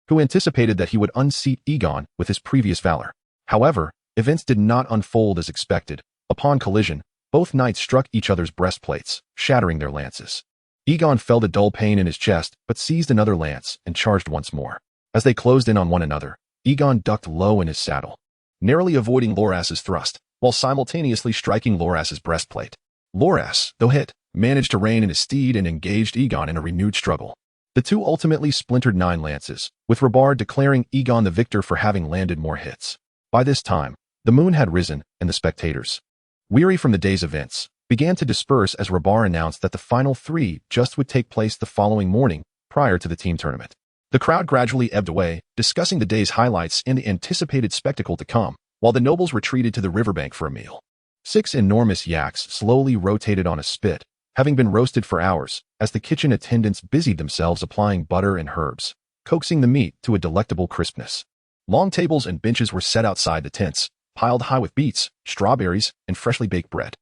who anticipated that he would unseat Aegon with his previous valor. However, events did not unfold as expected. Upon collision, both knights struck each other's breastplates, shattering their lances. Aegon felt a dull pain in his chest, but seized another lance and charged once more. As they closed in on one another, Aegon ducked low in his saddle, narrowly avoiding Loras's thrust, while simultaneously striking Loras's breastplate. Loras, though hit, managed to rein in his steed and engaged Aegon in a renewed struggle. The two ultimately splintered 9 lances, with Rabar declaring Aegon the victor for having landed more hits. By this time, the moon had risen, and the spectators, weary from the day's events, began to disperse as Rabar announced that the final 3 just would take place the following morning, prior to the team tournament. The crowd gradually ebbed away, discussing the day's highlights and the anticipated spectacle to come, while the nobles retreated to the riverbank for a meal. 6 enormous yaks slowly rotated on a spit, having been roasted for hours, as the kitchen attendants busied themselves applying butter and herbs, coaxing the meat to a delectable crispness. Long tables and benches were set outside the tents, piled high with beets, strawberries, and freshly baked bread.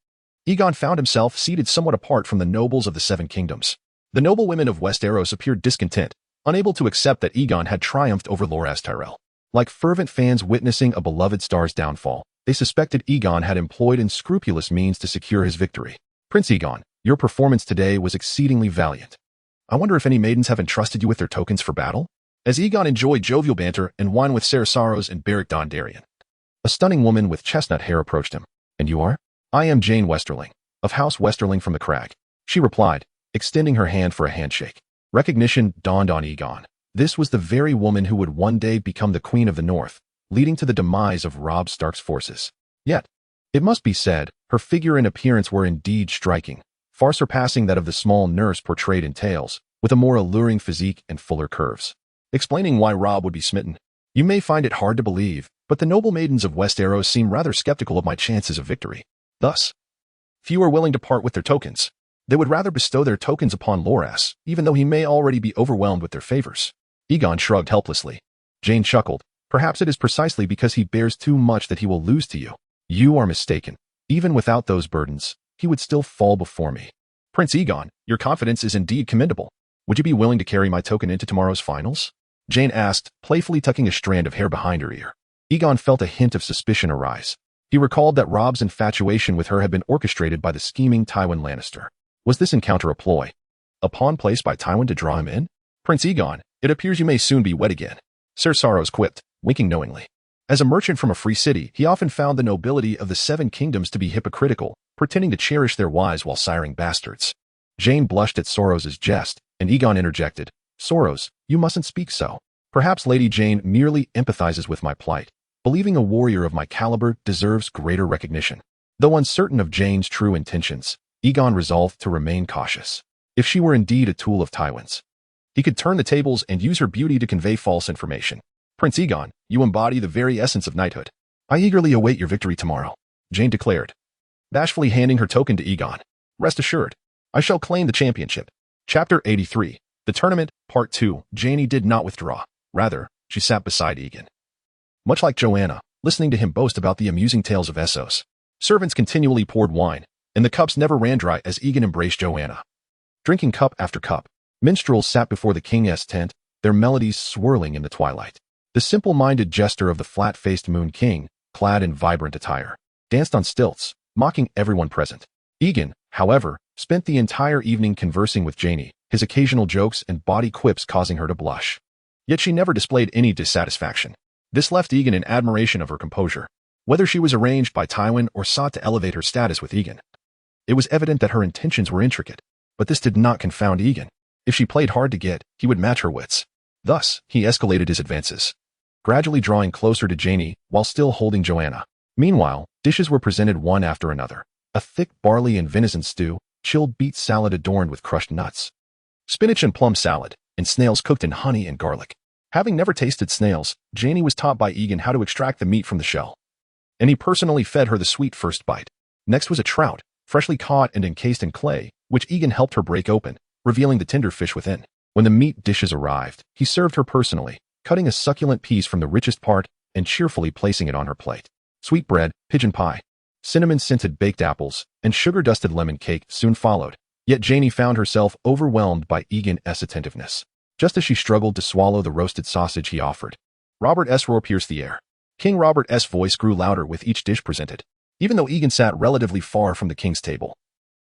Aegon found himself seated somewhat apart from the nobles of the 7 kingdoms. The noblewomen of Westeros appeared discontent, unable to accept that Aegon had triumphed over Loras Tyrell. Like fervent fans witnessing a beloved star's downfall, they suspected Aegon had employed unscrupulous means to secure his victory. Prince Aegon, your performance today was exceedingly valiant. I wonder if any maidens have entrusted you with their tokens for battle? As Aegon enjoyed jovial banter and wine with Ser Saros and Beric Dondarrion, a stunning woman with chestnut hair approached him. And you are? I am Jane Westerling, of House Westerling from the Crag, she replied, extending her hand for a handshake. Recognition dawned on Aegon. This was the very woman who would one day become the Queen of the North, leading to the demise of Robb Stark's forces. Yet, it must be said, her figure and appearance were indeed striking, far surpassing that of the small nurse portrayed in tales, with a more alluring physique and fuller curves. Explaining why Robb would be smitten. You may find it hard to believe, but the noble maidens of Westeros seem rather skeptical of my chances of victory. Thus, few are willing to part with their tokens. They would rather bestow their tokens upon Loras, even though he may already be overwhelmed with their favors. Aegon shrugged helplessly. Jane chuckled. Perhaps it is precisely because he bears too much that he will lose to you. You are mistaken. Even without those burdens, he would still fall before me. Prince Aegon, your confidence is indeed commendable. Would you be willing to carry my token into tomorrow's finals? Jane asked, playfully tucking a strand of hair behind her ear. Egon felt a hint of suspicion arise. He recalled that Rob's infatuation with her had been orchestrated by the scheming Tywin Lannister. Was this encounter a ploy? A pawn placed by Tywin to draw him in? Prince Egon, it appears you may soon be wed again, Sir Sorrows quipped, winking knowingly. As a merchant from a free city, he often found the nobility of the Seven Kingdoms to be hypocritical, pretending to cherish their wives while siring bastards. Jane blushed at Sorrows's jest, and Egon interjected, Sorrows, you mustn't speak so. Perhaps Lady Jane merely empathizes with my plight, believing a warrior of my caliber deserves greater recognition. Though uncertain of Jane's true intentions, Egon resolved to remain cautious. If she were indeed a tool of Tywin's, he could turn the tables and use her beauty to convey false information. Prince Egon, you embody the very essence of knighthood. I eagerly await your victory tomorrow, Jane declared, bashfully handing her token to Egon. Rest assured, I shall claim the championship. Chapter 83, The Tournament, Part 2. Janie did not withdraw. Rather, she sat beside Egon. Much like Joanna, listening to him boast about the amusing tales of Essos. Servants continually poured wine, and the cups never ran dry as Egon embraced Joanna. Drinking cup after cup, minstrels sat before the king's tent, their melodies swirling in the twilight. The simple-minded jester of the flat-faced Moon King, clad in vibrant attire, danced on stilts, mocking everyone present. Egon, however, spent the entire evening conversing with Janie, his occasional jokes and body quips causing her to blush. Yet she never displayed any dissatisfaction. This left Egon in admiration of her composure. Whether she was arranged by Tywin or sought to elevate her status with Egon, it was evident that her intentions were intricate, but this did not confound Egon. If she played hard to get, he would match her wits. Thus, he escalated his advances, gradually drawing closer to Janie while still holding Joanna. Meanwhile, dishes were presented one after another. A thick barley and venison stew, chilled beet salad adorned with crushed nuts, spinach and plum salad, and snails cooked in honey and garlic. Having never tasted snails, Janie was taught by Egon how to extract the meat from the shell, and he personally fed her the sweet first bite. Next was a trout, freshly caught and encased in clay, which Egon helped her break open, revealing the tender fish within. When the meat dishes arrived, he served her personally, cutting a succulent piece from the richest part and cheerfully placing it on her plate. Sweetbread, pigeon pie, cinnamon-scented baked apples, and sugar-dusted lemon cake soon followed. Yet Janie found herself overwhelmed by Egon's attentiveness, just as she struggled to swallow the roasted sausage he offered. Robert's roar pierced the air. King Robert's voice grew louder with each dish presented. Even though Egon sat relatively far from the king's table,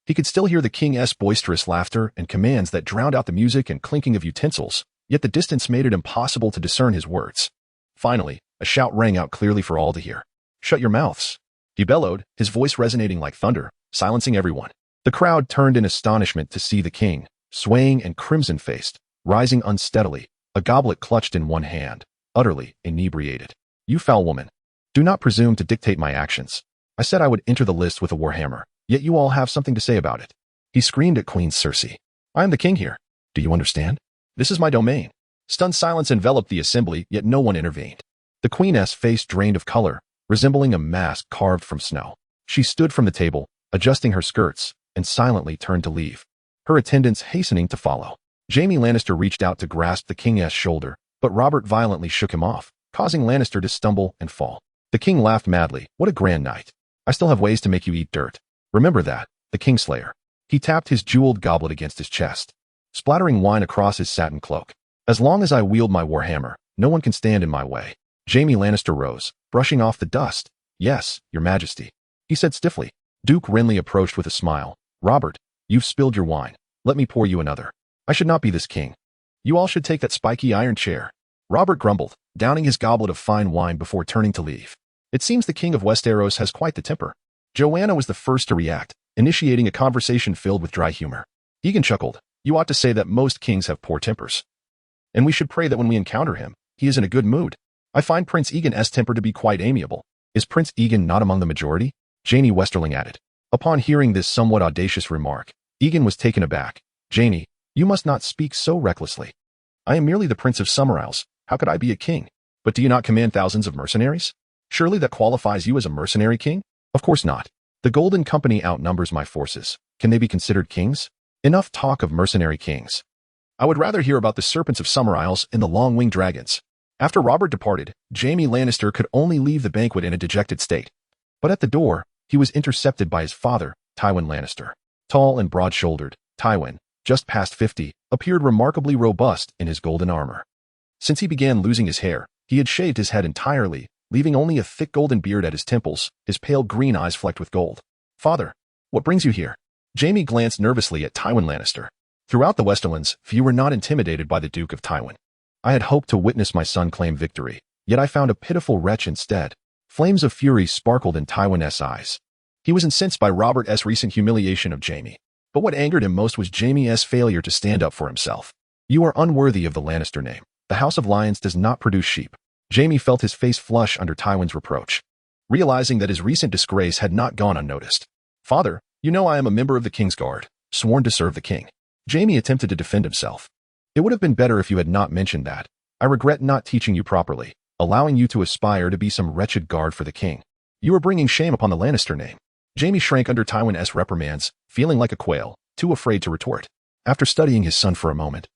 he could still hear the king's boisterous laughter and commands that drowned out the music and clinking of utensils, yet the distance made it impossible to discern his words. Finally, a shout rang out clearly for all to hear. "Shut your mouths," he bellowed, his voice resonating like thunder, silencing everyone. The crowd turned in astonishment to see the king, swaying and crimson-faced, rising unsteadily, a goblet clutched in one hand, utterly inebriated. "You foul woman, do not presume to dictate my actions. I said I would enter the list with a warhammer, yet you all have something to say about it." He screamed at Queen Cersei. "I am the king here. Do you understand? This is my domain." Stunned silence enveloped the assembly, yet no one intervened. The queen's face drained of color, resembling a mask carved from snow. She stood from the table, adjusting her skirts, and silently turned to leave, her attendants hastening to follow. Jaime Lannister reached out to grasp the king's shoulder, but Robert violently shook him off, causing Lannister to stumble and fall. The king laughed madly. "What a grand night. I still have ways to make you eat dirt. Remember that, the Kingslayer." He tapped his jeweled goblet against his chest, splattering wine across his satin cloak. "As long as I wield my warhammer, no one can stand in my way." Jaime Lannister rose, brushing off the dust. "Yes, your majesty," he said stiffly. Duke Renly approached with a smile. "Robert, you've spilled your wine. Let me pour you another. I should not be this king. You all should take that spiky iron chair." Robert grumbled, downing his goblet of fine wine before turning to leave. It seems the king of Westeros has quite the temper. Joanna was the first to react, initiating a conversation filled with dry humor. Egon chuckled. "You ought to say that most kings have poor tempers, and we should pray that when we encounter him, he is in a good mood. I find Prince Egon's temper to be quite amiable. Is Prince Egon not among the majority?" Janie Westerling added. Upon hearing this somewhat audacious remark, Egon was taken aback. "Janie, you must not speak so recklessly. I am merely the Prince of Summerisle. How could I be a king? But do you not command thousands of mercenaries? Surely that qualifies you as a mercenary king?" "Of course not. The Golden Company outnumbers my forces. Can they be considered kings? Enough talk of mercenary kings. I would rather hear about the serpents of Summerisle and the long-winged dragons." After Robert departed, Jaime Lannister could only leave the banquet in a dejected state. But at the door, he was intercepted by his father, Tywin Lannister. Tall and broad-shouldered, Tywin, just past 50, appeared remarkably robust in his golden armor. Since he began losing his hair, he had shaved his head entirely, leaving only a thick golden beard at his temples, his pale green eyes flecked with gold. "Father, what brings you here?" Jaime glanced nervously at Tywin Lannister. Throughout the Westerlands, few were not intimidated by the Duke of Tywin. "I had hoped to witness my son claim victory, yet I found a pitiful wretch instead." Flames of fury sparkled in Tywin's eyes. He was incensed by Robert's recent humiliation of Jaime. But what angered him most was Jaime's failure to stand up for himself. "You are unworthy of the Lannister name. The House of Lions does not produce sheep." Jaime felt his face flush under Tywin's reproach, realizing that his recent disgrace had not gone unnoticed. "Father, you know I am a member of the King's Guard, sworn to serve the king." Jaime attempted to defend himself. "It would have been better if you had not mentioned that. I regret not teaching you properly, allowing you to aspire to be some wretched guard for the king. You are bringing shame upon the Lannister name." Jaime shrank under Tywin's reprimands, feeling like a quail, too afraid to retort. After studying his son for a moment,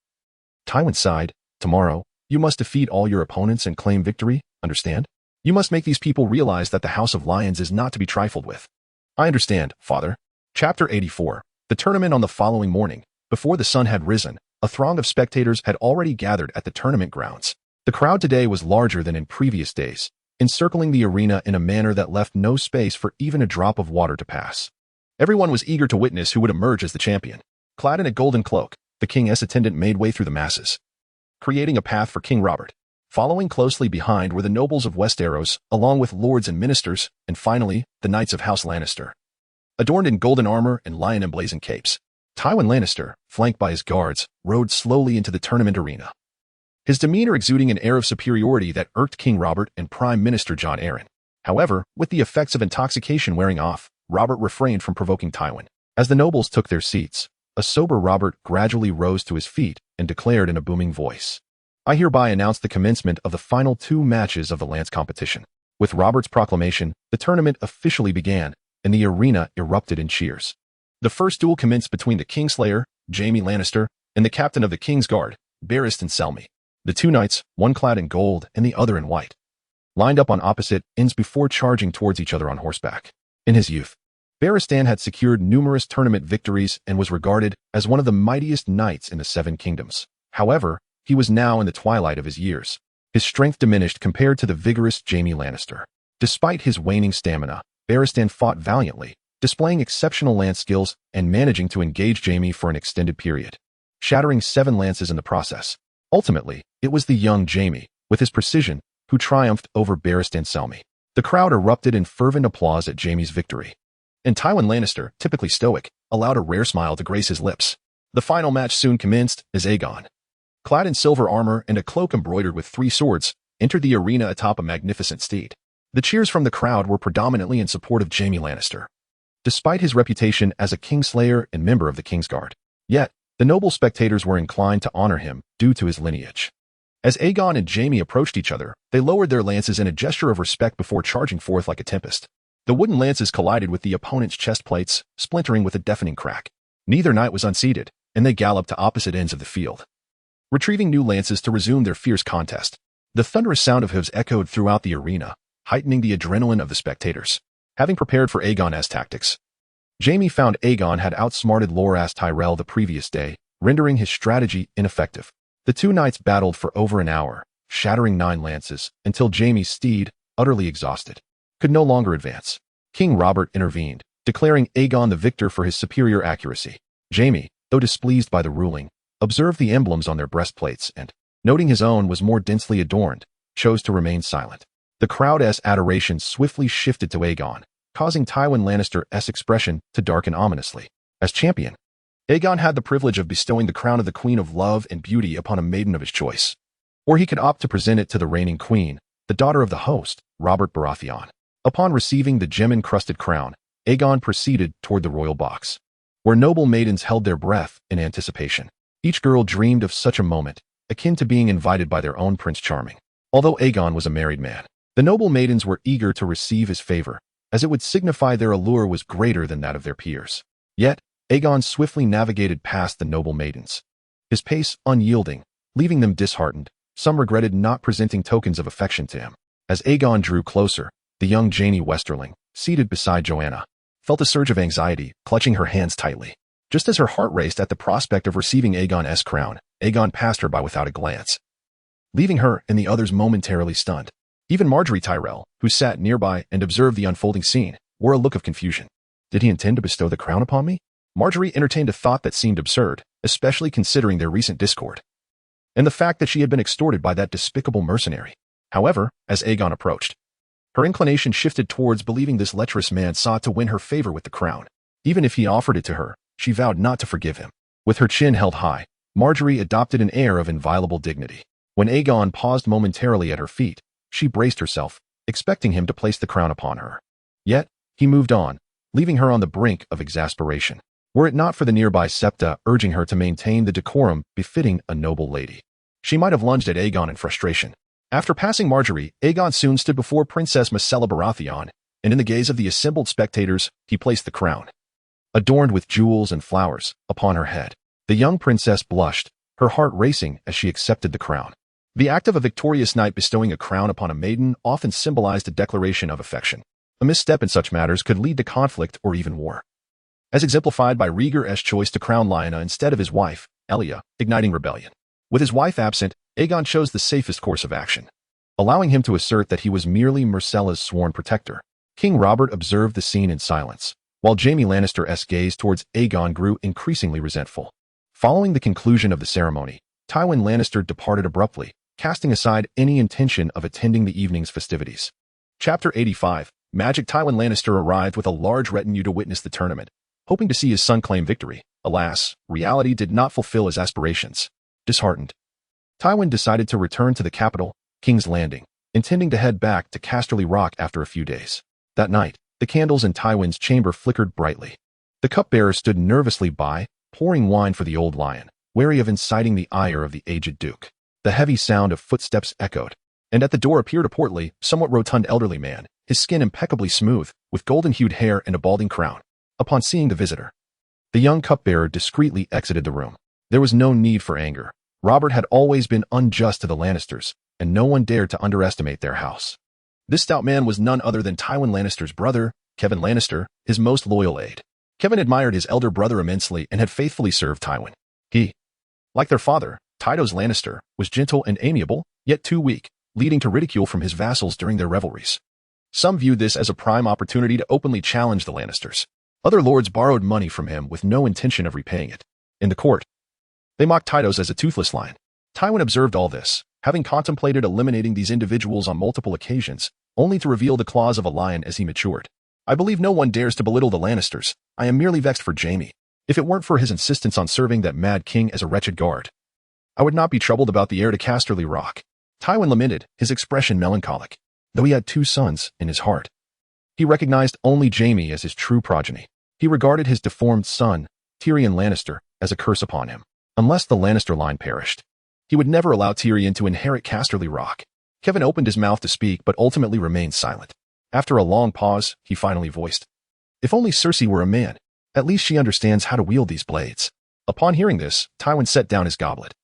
Tywin sighed. "Tomorrow, you must defeat all your opponents and claim victory, understand? You must make these people realize that the House of Lions is not to be trifled with." "I understand, father." Chapter 84. The tournament. On the following morning, before the sun had risen, a throng of spectators had already gathered at the tournament grounds. The crowd today was larger than in previous days, encircling the arena in a manner that left no space for even a drop of water to pass. Everyone was eager to witness who would emerge as the champion. Clad in a golden cloak, the king's attendant made way through the masses, creating a path for King Robert. Following closely behind were the nobles of Westeros, along with lords and ministers, and finally, the knights of House Lannister, adorned in golden armor and lion-emblazoned capes. Tywin Lannister, flanked by his guards, rode slowly into the tournament arena, his demeanor exuding an air of superiority that irked King Robert and Prime Minister Jon Arryn. However, with the effects of intoxication wearing off, Robert refrained from provoking Tywin. As the nobles took their seats, a sober Robert gradually rose to his feet and declared in a booming voice, "I hereby announce the commencement of the final 2 matches of the Lance competition." With Robert's proclamation, the tournament officially began, and the arena erupted in cheers. The first duel commenced between the Kingslayer, Jaime Lannister, and the captain of the King's Guard, Barristan Selmy. The 2 knights, one clad in gold and the other in white, lined up on opposite ends before charging towards each other on horseback. In his youth, Barristan had secured numerous tournament victories and was regarded as one of the mightiest knights in the 7 kingdoms. However, he was now in the twilight of his years. His strength diminished compared to the vigorous Jaime Lannister. Despite his waning stamina, Barristan fought valiantly, displaying exceptional lance skills and managing to engage Jaime for an extended period, shattering 7 lances in the process. Ultimately, it was the young Jaime, with his precision, who triumphed over Barristan Selmy. The crowd erupted in fervent applause at Jaime's victory, and Tywin Lannister, typically stoic, allowed a rare smile to grace his lips. The final match soon commenced as Aegon, clad in silver armor and a cloak embroidered with 3 swords, entered the arena atop a magnificent steed. The cheers from the crowd were predominantly in support of Jaime Lannister, despite his reputation as a Kingslayer and member of the Kingsguard. Yet, the noble spectators were inclined to honor him due to his lineage. As Aegon and Jaime approached each other, they lowered their lances in a gesture of respect before charging forth like a tempest. The wooden lances collided with the opponent's chest plates, splintering with a deafening crack. Neither knight was unseated, and they galloped to opposite ends of the field, retrieving new lances to resume their fierce contest. The thunderous sound of hooves echoed throughout the arena, heightening the adrenaline of the spectators. Having prepared for Aegon's tactics, Jaime found Aegon had outsmarted Loras Tyrell the previous day, rendering his strategy ineffective. The 2 knights battled for over an hour, shattering 9 lances, until Jaime's steed, utterly exhausted, could no longer advance. King Robert intervened, declaring Aegon the victor for his superior accuracy. Jaime, though displeased by the ruling, observed the emblems on their breastplates and, noting his own was more densely adorned, chose to remain silent. The crowd's adoration swiftly shifted to Aegon, causing Tywin Lannister's expression to darken ominously. As champion, Aegon had the privilege of bestowing the crown of the Queen of Love and Beauty upon a maiden of his choice, or he could opt to present it to the reigning queen, the daughter of the host, Robert Baratheon. Upon receiving the gem-encrusted crown, Aegon proceeded toward the royal box, where noble maidens held their breath in anticipation. Each girl dreamed of such a moment, akin to being invited by their own Prince Charming. Although Aegon was a married man, the noble maidens were eager to receive his favor, as it would signify their allure was greater than that of their peers. Yet, Aegon swiftly navigated past the noble maidens, his pace unyielding, leaving them disheartened. Some regretted not presenting tokens of affection to him. As Aegon drew closer, the young Jaime Westerling, seated beside Joanna, felt a surge of anxiety, clutching her hands tightly. Just as her heart raced at the prospect of receiving Aegon's crown, Aegon passed her by without a glance. leaving her and the others momentarily stunned. Even Marjorie Tyrell, who sat nearby and observed the unfolding scene, wore a look of confusion. Did he intend to bestow the crown upon me? Marjorie entertained a thought that seemed absurd, especially considering their recent discord, and the fact that she had been extorted by that despicable mercenary. However, as Aegon approached, her inclination shifted towards believing this lecherous man sought to win her favor with the crown. Even if he offered it to her, she vowed not to forgive him. With her chin held high, Marjorie adopted an air of inviolable dignity. When Aegon paused momentarily at her feet, she braced herself, expecting him to place the crown upon her. Yet, he moved on, leaving her on the brink of exasperation. Were it not for the nearby septa urging her to maintain the decorum befitting a noble lady, she might have lunged at Aegon in frustration. After passing Marjorie, Aegon soon stood before Princess Myrcella Baratheon, and in the gaze of the assembled spectators, he placed the crown, adorned with jewels and flowers, upon her head. The young princess blushed, her heart racing as she accepted the crown. The act of a victorious knight bestowing a crown upon a maiden often symbolized a declaration of affection. A misstep in such matters could lead to conflict or even war, as exemplified by Rhaegar's choice to crown Lyanna instead of his wife, Elia, igniting rebellion. With his wife absent, Aegon chose the safest course of action, allowing him to assert that he was merely Myrcella's sworn protector. King Robert observed the scene in silence, while Jaime Lannister's gaze towards Aegon grew increasingly resentful. Following the conclusion of the ceremony, Tywin Lannister departed abruptly, casting aside any intention of attending the evening's festivities. Chapter 85. Magic. Tywin Lannister arrived with a large retinue to witness the tournament, hoping to see his son claim victory. Alas, reality did not fulfill his aspirations. Disheartened, Tywin decided to return to the capital, King's Landing, intending to head back to Casterly Rock after a few days. That night, the candles in Tywin's chamber flickered brightly. The cupbearer stood nervously by, pouring wine for the old lion, wary of inciting the ire of the aged duke. The heavy sound of footsteps echoed, and at the door appeared a portly, somewhat rotund elderly man, his skin impeccably smooth, with golden-hued hair and a balding crown. Upon seeing the visitor, the young cupbearer discreetly exited the room. There was no need for anger. Robert had always been unjust to the Lannisters, and no one dared to underestimate their house. This stout man was none other than Tywin Lannister's brother, Kevan Lannister, his most loyal aide. Kevan admired his elder brother immensely and had faithfully served Tywin. He, like their father, Tytos Lannister, was gentle and amiable, yet too weak, leading to ridicule from his vassals during their revelries. Some viewed this as a prime opportunity to openly challenge the Lannisters. Other lords borrowed money from him with no intention of repaying it. In the court, they mocked Tytos as a toothless lion. Tywin observed all this, having contemplated eliminating these individuals on multiple occasions, only to reveal the claws of a lion as he matured. I believe no one dares to belittle the Lannisters. I am merely vexed for Jaime. If it weren't for his insistence on serving that mad king as a wretched guard, I would not be troubled about the heir to Casterly Rock. Tywin lamented, his expression melancholic. Though he had two sons in his heart, he recognized only Jaime as his true progeny. He regarded his deformed son, Tyrion Lannister, as a curse upon him. Unless the Lannister line perished, he would never allow Tyrion to inherit Casterly Rock. Kevan opened his mouth to speak but ultimately remained silent. After a long pause, he finally voiced, "If only Cersei were a man. At least she understands how to wield these blades." Upon hearing this, Tywin set down his goblet.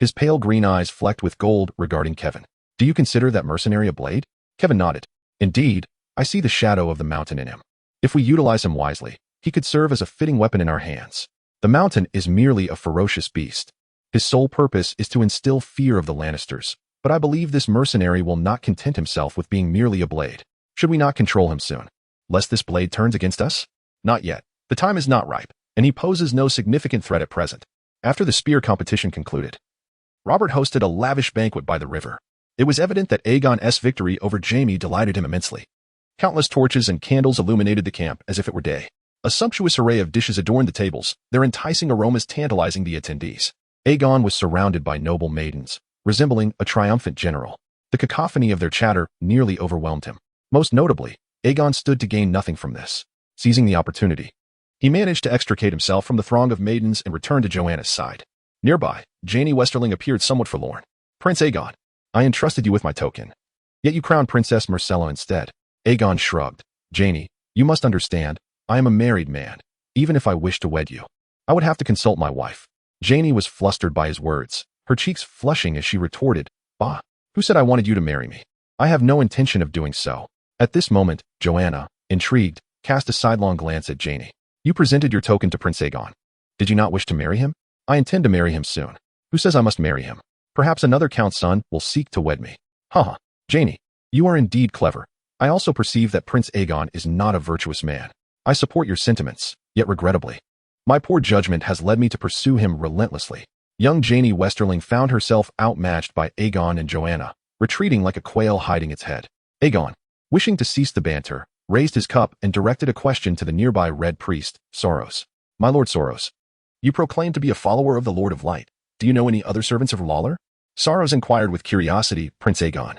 His pale green eyes flecked with gold regarding Kevan. "Do you consider that mercenary a blade?" Kevan nodded. "Indeed, I see the shadow of the mountain in him. If we utilize him wisely, he could serve as a fitting weapon in our hands. The mountain is merely a ferocious beast. His sole purpose is to instill fear of the Lannisters, but I believe this mercenary will not content himself with being merely a blade. Should we not control him soon, lest this blade turns against us? Not yet. The time is not ripe, and he poses no significant threat at present." After the spear competition concluded, Robert hosted a lavish banquet by the river. It was evident that Aegon's victory over Jaime delighted him immensely. Countless torches and candles illuminated the camp as if it were day. A sumptuous array of dishes adorned the tables, their enticing aromas tantalizing the attendees. Aegon was surrounded by noble maidens, resembling a triumphant general. The cacophony of their chatter nearly overwhelmed him. Most notably, Aegon stood to gain nothing from this. Seizing the opportunity, he managed to extricate himself from the throng of maidens and return to Joanna's side. Nearby, Jaime Westerling appeared somewhat forlorn. "Prince Aegon, I entrusted you with my token, yet you crowned Princess Myrcella instead." Aegon shrugged. "Jaime, you must understand, I am a married man. Even if I wished to wed you, I would have to consult my wife." Jaime was flustered by his words, her cheeks flushing as she retorted, "Bah, who said I wanted you to marry me? I have no intention of doing so." At this moment, Joanna, intrigued, cast a sidelong glance at Jaime. "You presented your token to Prince Aegon. Did you not wish to marry him?" "I intend to marry him soon." "Who says I must marry him?" Perhaps another count's son will seek to wed me. Haha, Janie, you are indeed clever. I also perceive that Prince Aegon is not a virtuous man. I support your sentiments, yet regrettably, my poor judgment has led me to pursue him relentlessly. Young Janie Westerling found herself outmatched by Aegon and Joanna, retreating like a quail hiding its head. Aegon, wishing to cease the banter, raised his cup and directed a question to the nearby Red Priest, Soros. My Lord Soros, you proclaim to be a follower of the Lord of Light. Do you know any other servants of Lawler? Soros inquired with curiosity. Prince Aegon,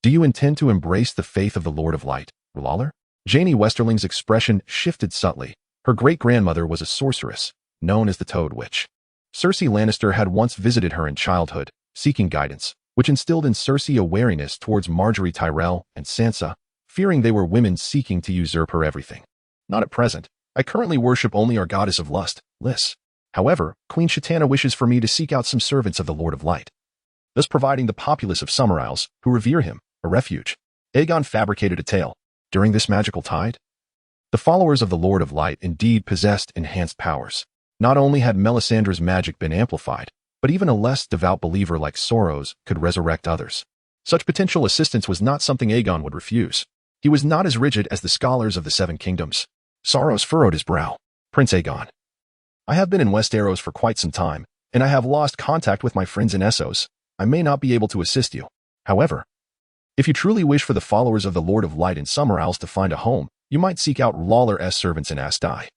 do you intend to embrace the faith of the Lord of Light, Lawler? Janie Westerling's expression shifted subtly. Her great-grandmother was a sorceress, known as the Toad Witch. Cersei Lannister had once visited her in childhood, seeking guidance, which instilled in Cersei a wariness towards Marjorie Tyrell and Sansa, fearing they were women seeking to usurp her everything. Not at present. I currently worship only our goddess of lust, Lys. However, Queen Shatana wishes for me to seek out some servants of the Lord of Light, thus providing the populace of Summer Isles, who revere him, a refuge. Aegon fabricated a tale. During this magical tide, the followers of the Lord of Light indeed possessed enhanced powers. Not only had Melisandre's magic been amplified, but even a less devout believer like Soros could resurrect others. Such potential assistance was not something Aegon would refuse. He was not as rigid as the scholars of the Seven Kingdoms. Soros furrowed his brow. Prince Aegon, I have been in Westeros for quite some time, and I have lost contact with my friends in Essos. I may not be able to assist you. However, if you truly wish for the followers of the Lord of Light in Summer Isles to find a home, you might seek out Lawler's servants in Asdai.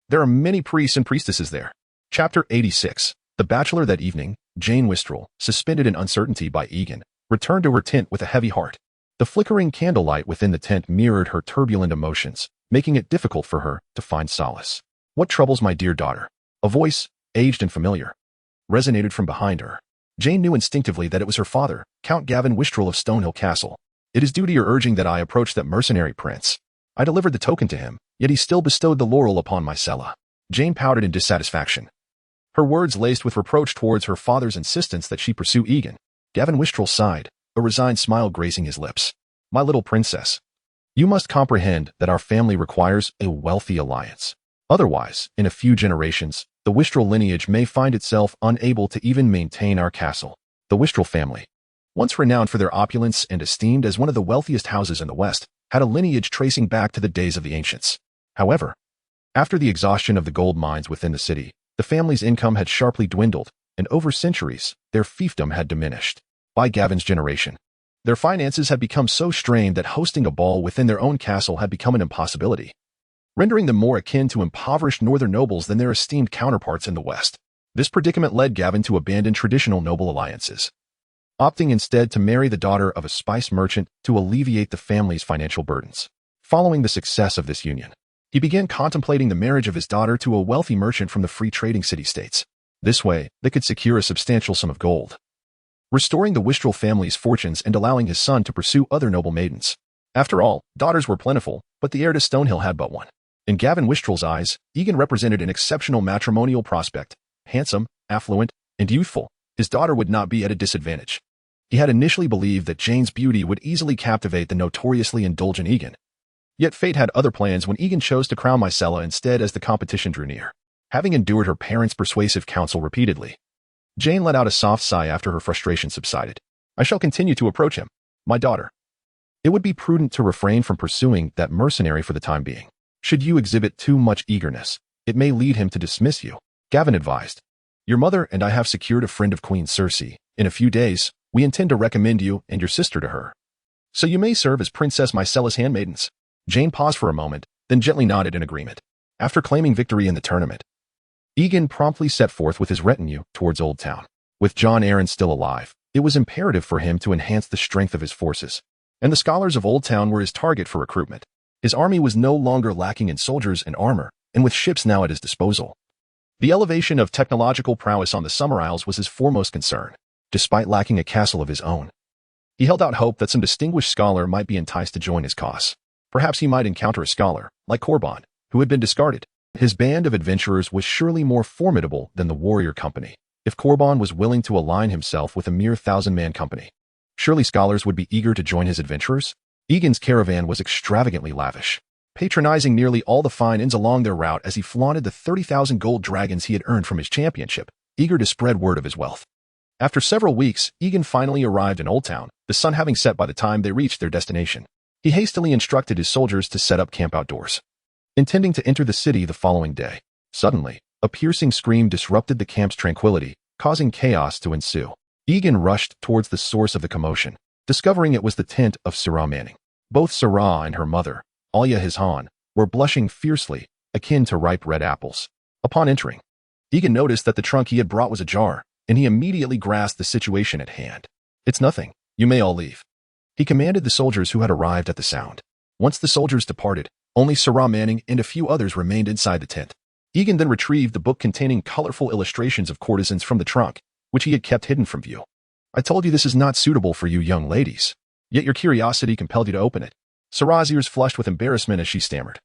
There are many priests and priestesses there. Chapter 86. The Bachelor. That evening, Jane Wistrel, suspended in uncertainty by Egan, returned to her tent with a heavy heart. The flickering candlelight within the tent mirrored her turbulent emotions, making it difficult for her to find solace. What troubles my dear daughter? A voice, aged and familiar, resonated from behind her. Jane knew instinctively that it was her father, Count Gavin Wistrel of Stonehill Castle. It is due to your urging that I approached that mercenary prince. I delivered the token to him, yet he still bestowed the laurel upon my Sella. Jane pouted in dissatisfaction, her words laced with reproach towards her father's insistence that she pursue Egan. Gavin Wistrel sighed, a resigned smile gracing his lips. My little princess, you must comprehend that our family requires a wealthy alliance. Otherwise, in a few generations, the Wistrel lineage may find itself unable to even maintain our castle. The Wistrel family, once renowned for their opulence and esteemed as one of the wealthiest houses in the West, had a lineage tracing back to the days of the ancients. However, after the exhaustion of the gold mines within the city, the family's income had sharply dwindled, and over centuries, their fiefdom had diminished. By Gavin's generation, their finances had become so strained that hosting a ball within their own castle had become an impossibility, rendering them more akin to impoverished northern nobles than their esteemed counterparts in the West. This predicament led Gavin to abandon traditional noble alliances, opting instead to marry the daughter of a spice merchant to alleviate the family's financial burdens. Following the success of this union, he began contemplating the marriage of his daughter to a wealthy merchant from the free trading city-states. This way, they could secure a substantial sum of gold, restoring the Wistrel family's fortunes and allowing his son to pursue other noble maidens. After all, daughters were plentiful, but the heir to Stonehill had but one. In Gavin Wistrel's eyes, Egan represented an exceptional matrimonial prospect. Handsome, affluent, and youthful, his daughter would not be at a disadvantage. He had initially believed that Jane's beauty would easily captivate the notoriously indulgent Egan. Yet fate had other plans when Egan chose to crown Myrcella instead as the competition drew near. Having endured her parents' persuasive counsel repeatedly, Jane let out a soft sigh after her frustration subsided. I shall continue to approach him, my daughter. It would be prudent to refrain from pursuing that mercenary for the time being. Should you exhibit too much eagerness, it may lead him to dismiss you, Gavin advised. Your mother and I have secured a friend of Queen Cersei. In a few days, we intend to recommend you and your sister to her, so you may serve as Princess Myrcella's handmaidens. Jane paused for a moment, then gently nodded in agreement. After claiming victory in the tournament, Egan promptly set forth with his retinue towards Old Town. With Jon Arryn still alive, it was imperative for him to enhance the strength of his forces, and the scholars of Old Town were his target for recruitment. His army was no longer lacking in soldiers and armor, and with ships now at his disposal, the elevation of technological prowess on the Summer Isles was his foremost concern. Despite lacking a castle of his own, he held out hope that some distinguished scholar might be enticed to join his cause. Perhaps he might encounter a scholar, like Korban, who had been discarded. His band of adventurers was surely more formidable than the warrior company. If Korban was willing to align himself with a mere 1,000-man company, surely scholars would be eager to join his adventurers. Egan's caravan was extravagantly lavish, patronizing nearly all the fine inns along their route as he flaunted the 30,000 gold dragons he had earned from his championship, eager to spread word of his wealth. After several weeks, Egan finally arrived in Old Town, the sun having set by the time they reached their destination. He hastily instructed his soldiers to set up camp outdoors, intending to enter the city the following day. Suddenly, a piercing scream disrupted the camp's tranquility, causing chaos to ensue. Egan rushed towards the source of the commotion, discovering it was the tent of Sarah Manning. Both Sarah and her mother, Alia his Han, were blushing fiercely, akin to ripe red apples. Upon entering, Egan noticed that the trunk he had brought was ajar, and he immediately grasped the situation at hand. "It's nothing. You may all leave," he commanded the soldiers who had arrived at the sound. Once the soldiers departed, only Sarah Manning and a few others remained inside the tent. Egan then retrieved the book containing colorful illustrations of courtesans from the trunk, which he had kept hidden from view. "I told you this is not suitable for you young ladies. Yet your curiosity compelled you to open it." Sarah's ears flushed with embarrassment as she stammered.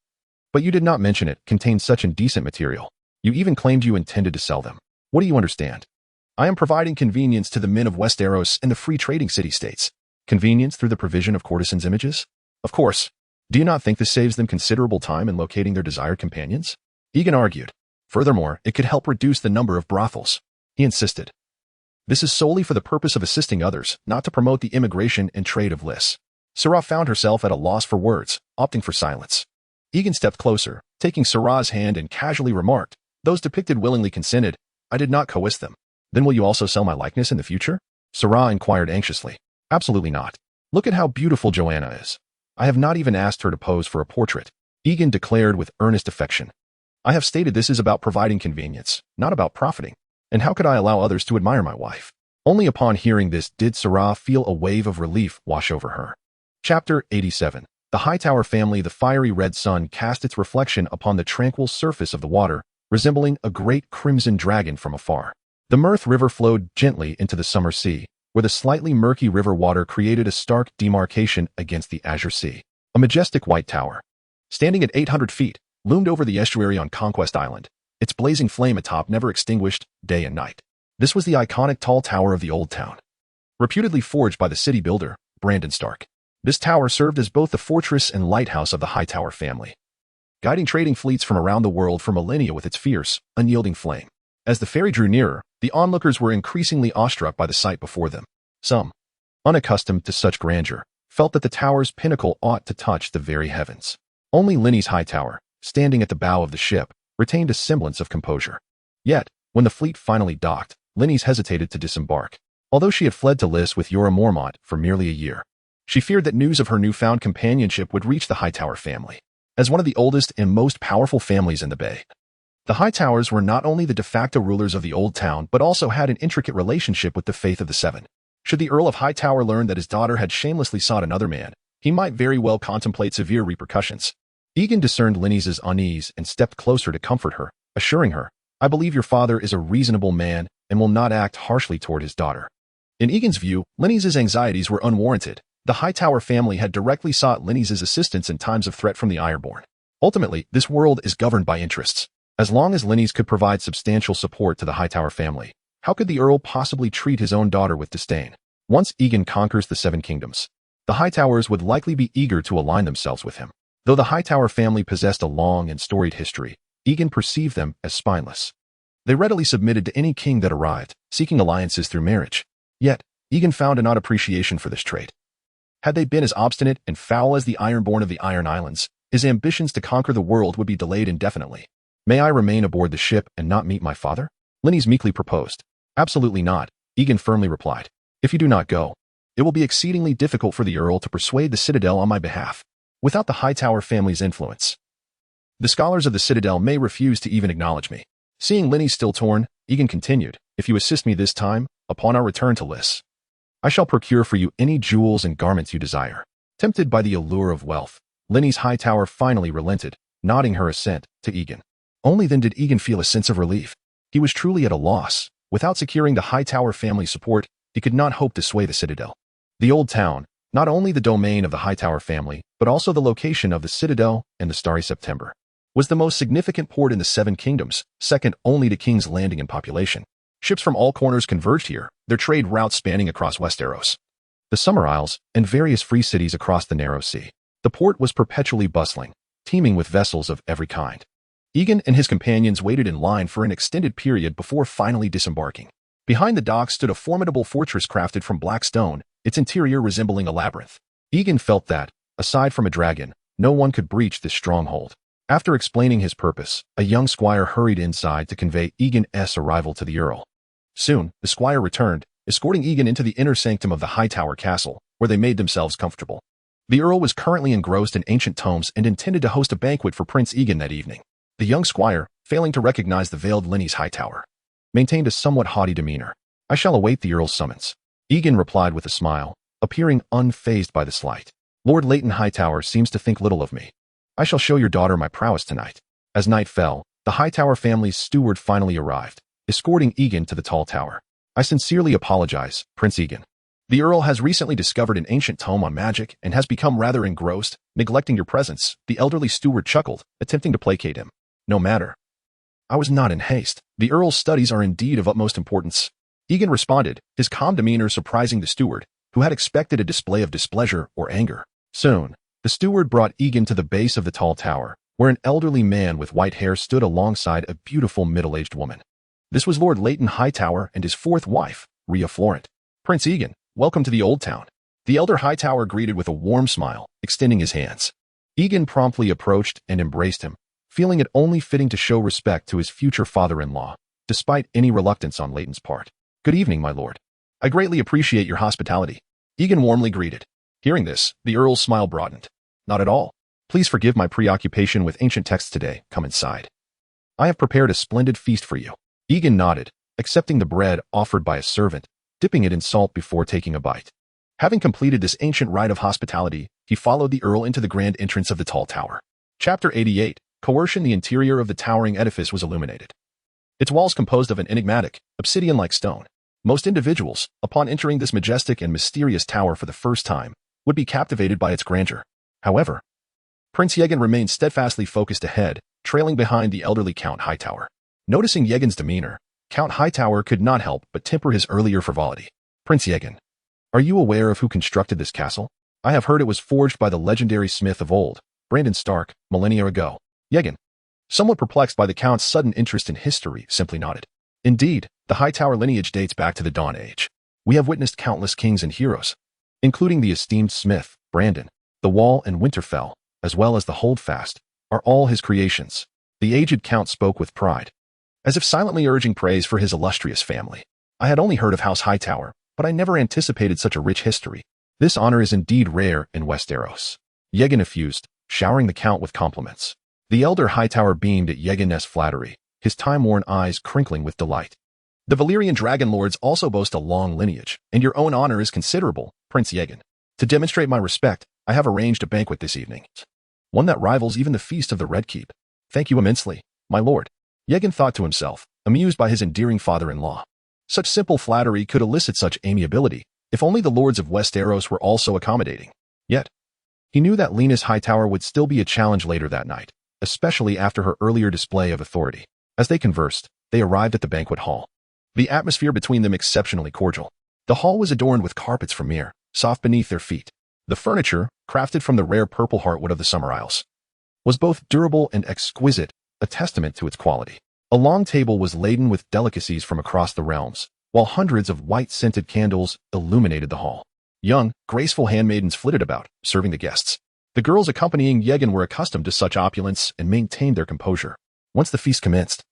"But you did not mention it contained such indecent material. You even claimed you intended to sell them. What do you understand? I am providing convenience to the men of Westeros and the free trading city-states. Convenience through the provision of courtesans' images? Of course. Do you not think this saves them considerable time in locating their desired companions?" Egan argued. "Furthermore, it could help reduce the number of brothels," he insisted. "This is solely for the purpose of assisting others, not to promote the immigration and trade of lists." Sarah found herself at a loss for words, opting for silence. Egan stepped closer, taking Sarah's hand and casually remarked, "Those depicted willingly consented. I did not coerce them." "Then will you also sell my likeness in the future?" Sarah inquired anxiously. "Absolutely not. Look at how beautiful Joanna is. I have not even asked her to pose for a portrait," Egan declared with earnest affection. "I have stated this is about providing convenience, not about profiting. And how could I allow others to admire my wife?" Only upon hearing this did Sarah feel a wave of relief wash over her. Chapter 87. The Hightower family. The fiery red sun cast its reflection upon the tranquil surface of the water, resembling a great crimson dragon from afar. The Mirth River flowed gently into the summer sea, where the slightly murky river water created a stark demarcation against the azure sea. A majestic white tower, standing at 800 feet, loomed over the estuary on Conquest Island, its blazing flame atop never extinguished day and night. This was the iconic tall tower of the Old Town, reputedly forged by the city builder, Brandon Stark. This tower served as both the fortress and lighthouse of the Hightower family, guiding trading fleets from around the world for millennia with its fierce, unyielding flame. As the ferry drew nearer, the onlookers were increasingly awestruck by the sight before them. Some, unaccustomed to such grandeur, felt that the tower's pinnacle ought to touch the very heavens. Only Lenny's Hightower, standing at the bow of the ship, retained a semblance of composure. Yet, when the fleet finally docked, Lenny's hesitated to disembark. Although she had fled to Lys with Jorah Mormont for merely a year, she feared that news of her newfound companionship would reach the Hightower family. As one of the oldest and most powerful families in the Bay, the Hightowers were not only the de facto rulers of the Old Town, but also had an intricate relationship with the Faith of the Seven. Should the Earl of Hightower learn that his daughter had shamelessly sought another man, he might very well contemplate severe repercussions. Egan discerned Lenny's unease and stepped closer to comfort her, assuring her, "I believe your father is a reasonable man and will not act harshly toward his daughter." In Egan's view, Lenny's anxieties were unwarranted. The Hightower family had directly sought Lenny's assistance in times of threat from the Ironborn. Ultimately, this world is governed by interests. As long as Lenny's could provide substantial support to the Hightower family, how could the Earl possibly treat his own daughter with disdain? Once Egan conquers the Seven Kingdoms, the Hightowers would likely be eager to align themselves with him. Though the Hightower family possessed a long and storied history, Egan perceived them as spineless. They readily submitted to any king that arrived, seeking alliances through marriage. Yet, Egan found an odd appreciation for this trait. Had they been as obstinate and foul as the Ironborn of the Iron Islands, his ambitions to conquer the world would be delayed indefinitely. "May I remain aboard the ship and not meet my father?" Lenny's meekly proposed. "Absolutely not," Egan firmly replied. "If you do not go, it will be exceedingly difficult for the Earl to persuade the Citadel on my behalf. Without the Hightower family's influence, the scholars of the Citadel may refuse to even acknowledge me." Seeing Lenny still torn, Egan continued, "If you assist me this time, upon our return to Lys, I shall procure for you any jewels and garments you desire." Tempted by the allure of wealth, Lenny's Hightower finally relented, nodding her assent to Egan. Only then did Egan feel a sense of relief. He was truly at a loss. Without securing the Hightower family's support, he could not hope to sway the Citadel. The Old Town, not only the domain of the Hightower family, but also the location of the Citadel and the Starry September, was the most significant port in the Seven Kingdoms, second only to King's Landing in population. Ships from all corners converged here, their trade routes spanning across Westeros, the Summer Isles, and various free cities across the Narrow Sea. The port was perpetually bustling, teeming with vessels of every kind. Egan and his companions waited in line for an extended period before finally disembarking. Behind the dock stood a formidable fortress crafted from black stone, its interior resembling a labyrinth. Egan felt that, aside from a dragon, no one could breach this stronghold. After explaining his purpose, a young squire hurried inside to convey Egan's arrival to the Earl. Soon, the squire returned, escorting Egan into the inner sanctum of the Hightower Castle, where they made themselves comfortable. The Earl was currently engrossed in ancient tomes and intended to host a banquet for Prince Egan that evening. The young squire, failing to recognize the veiled Linny's Hightower, maintained a somewhat haughty demeanor. "I shall await the Earl's summons," Egan replied with a smile, appearing unfazed by the slight. "Lord Leighton Hightower seems to think little of me. I shall show your daughter my prowess tonight." As night fell, the Hightower family's steward finally arrived, escorting Egan to the tall tower. "I sincerely apologize, Prince Egan. The Earl has recently discovered an ancient tome on magic and has become rather engrossed, neglecting your presence," the elderly steward chuckled, attempting to placate him. "No matter. I was not in haste. The Earl's studies are indeed of utmost importance," Egan responded, his calm demeanor surprising the steward, who had expected a display of displeasure or anger. Soon, the steward brought Egan to the base of the tall tower, where an elderly man with white hair stood alongside a beautiful middle-aged woman. This was Lord Leighton Hightower and his fourth wife, Rhea Florent. "Prince Egan, welcome to the Old Town." The elder Hightower greeted with a warm smile, extending his hands. Egan promptly approached and embraced him, feeling it only fitting to show respect to his future father-in-law, despite any reluctance on Leighton's part. "Good evening, my lord. I greatly appreciate your hospitality," Egan warmly greeted. Hearing this, the Earl's smile broadened. "Not at all. Please forgive my preoccupation with ancient texts today. Come inside. I have prepared a splendid feast for you." Egan nodded, accepting the bread offered by a servant, dipping it in salt before taking a bite. Having completed this ancient rite of hospitality, he followed the Earl into the grand entrance of the tall tower. Chapter 88. Coercion. The interior of the towering edifice was illuminated. Its walls composed of an enigmatic, obsidian-like stone. Most individuals, upon entering this majestic and mysterious tower for the first time, would be captivated by its grandeur. However, Prince Yegan remained steadfastly focused ahead, trailing behind the elderly Count Hightower. Noticing Yegan's demeanor, Count Hightower could not help but temper his earlier frivolity. "Prince Yegan, are you aware of who constructed this castle? I have heard it was forged by the legendary smith of old, Brandon Stark, millennia ago." Yegan, somewhat perplexed by the Count's sudden interest in history, simply nodded. "Indeed, the Hightower lineage dates back to the Dawn Age. We have witnessed countless kings and heroes, including the esteemed smith, Brandon. The Wall and Winterfell, as well as the Holdfast, are all his creations." The aged Count spoke with pride, as if silently urging praise for his illustrious family. "I had only heard of House Hightower, but I never anticipated such a rich history. This honor is indeed rare in Westeros." Yegan effused, showering the Count with compliments. The elder Hightower beamed at Yegan's flattery, his time-worn eyes crinkling with delight. "The Valyrian Dragon Lords also boast a long lineage, and your own honor is considerable, Prince Yegan. To demonstrate my respect, I have arranged a banquet this evening, one that rivals even the feast of the Red Keep. Thank you immensely, my lord." Yegan thought to himself, amused by his endearing father-in-law. Such simple flattery could elicit such amiability, if only the lords of Westeros were also accommodating. Yet, he knew that Lena's Hightower would still be a challenge later that night, especially after her earlier display of authority. As they conversed, they arrived at the banquet hall. The atmosphere between them exceptionally cordial. The hall was adorned with carpets from Myr, soft beneath their feet. The furniture, crafted from the rare purple heartwood of the Summer Isles, was both durable and exquisite, a testament to its quality. A long table was laden with delicacies from across the realms, while hundreds of white-scented candles illuminated the hall. Young, graceful handmaidens flitted about, serving the guests. The girls accompanying Yegan were accustomed to such opulence and maintained their composure. Once the feast commenced,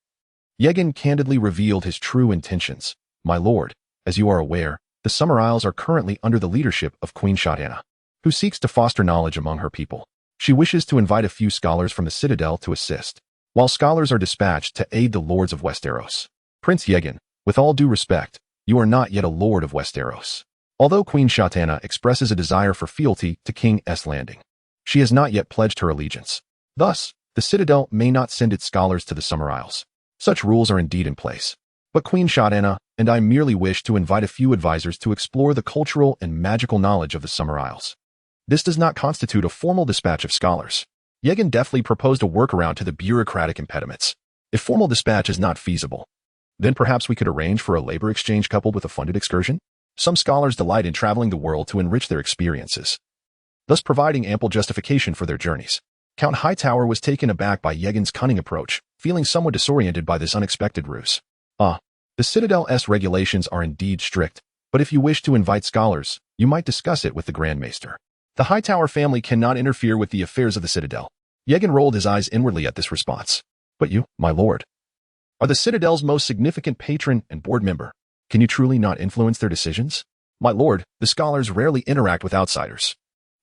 Yegan candidly revealed his true intentions. "My lord, as you are aware, the Summer Isles are currently under the leadership of Queen Shotana, who seeks to foster knowledge among her people. She wishes to invite a few scholars from the Citadel to assist, while scholars are dispatched to aid the lords of Westeros. Prince Yegan, with all due respect, you are not yet a lord of Westeros. Although Queen Shotana expresses a desire for fealty to King S. Landing, she has not yet pledged her allegiance. Thus, the Citadel may not send its scholars to the Summer Isles. Such rules are indeed in place. But Queen Shotana and I merely wish to invite a few advisors to explore the cultural and magical knowledge of the Summer Isles. This does not constitute a formal dispatch of scholars." Yegan deftly proposed a workaround to the bureaucratic impediments. "If formal dispatch is not feasible, then perhaps we could arrange for a labor exchange coupled with a funded excursion? Some scholars delight in traveling the world to enrich their experiences, thus providing ample justification for their journeys." Count Hightower was taken aback by Yegan's cunning approach, feeling somewhat disoriented by this unexpected ruse. The Citadel's regulations are indeed strict, but if you wish to invite scholars, you might discuss it with the Grand Maester. The Hightower family cannot interfere with the affairs of the Citadel. Yegan rolled his eyes inwardly at this response. But you, my lord, are the Citadel's most significant patron and board member. Can you truly not influence their decisions? My lord, the scholars rarely interact with outsiders.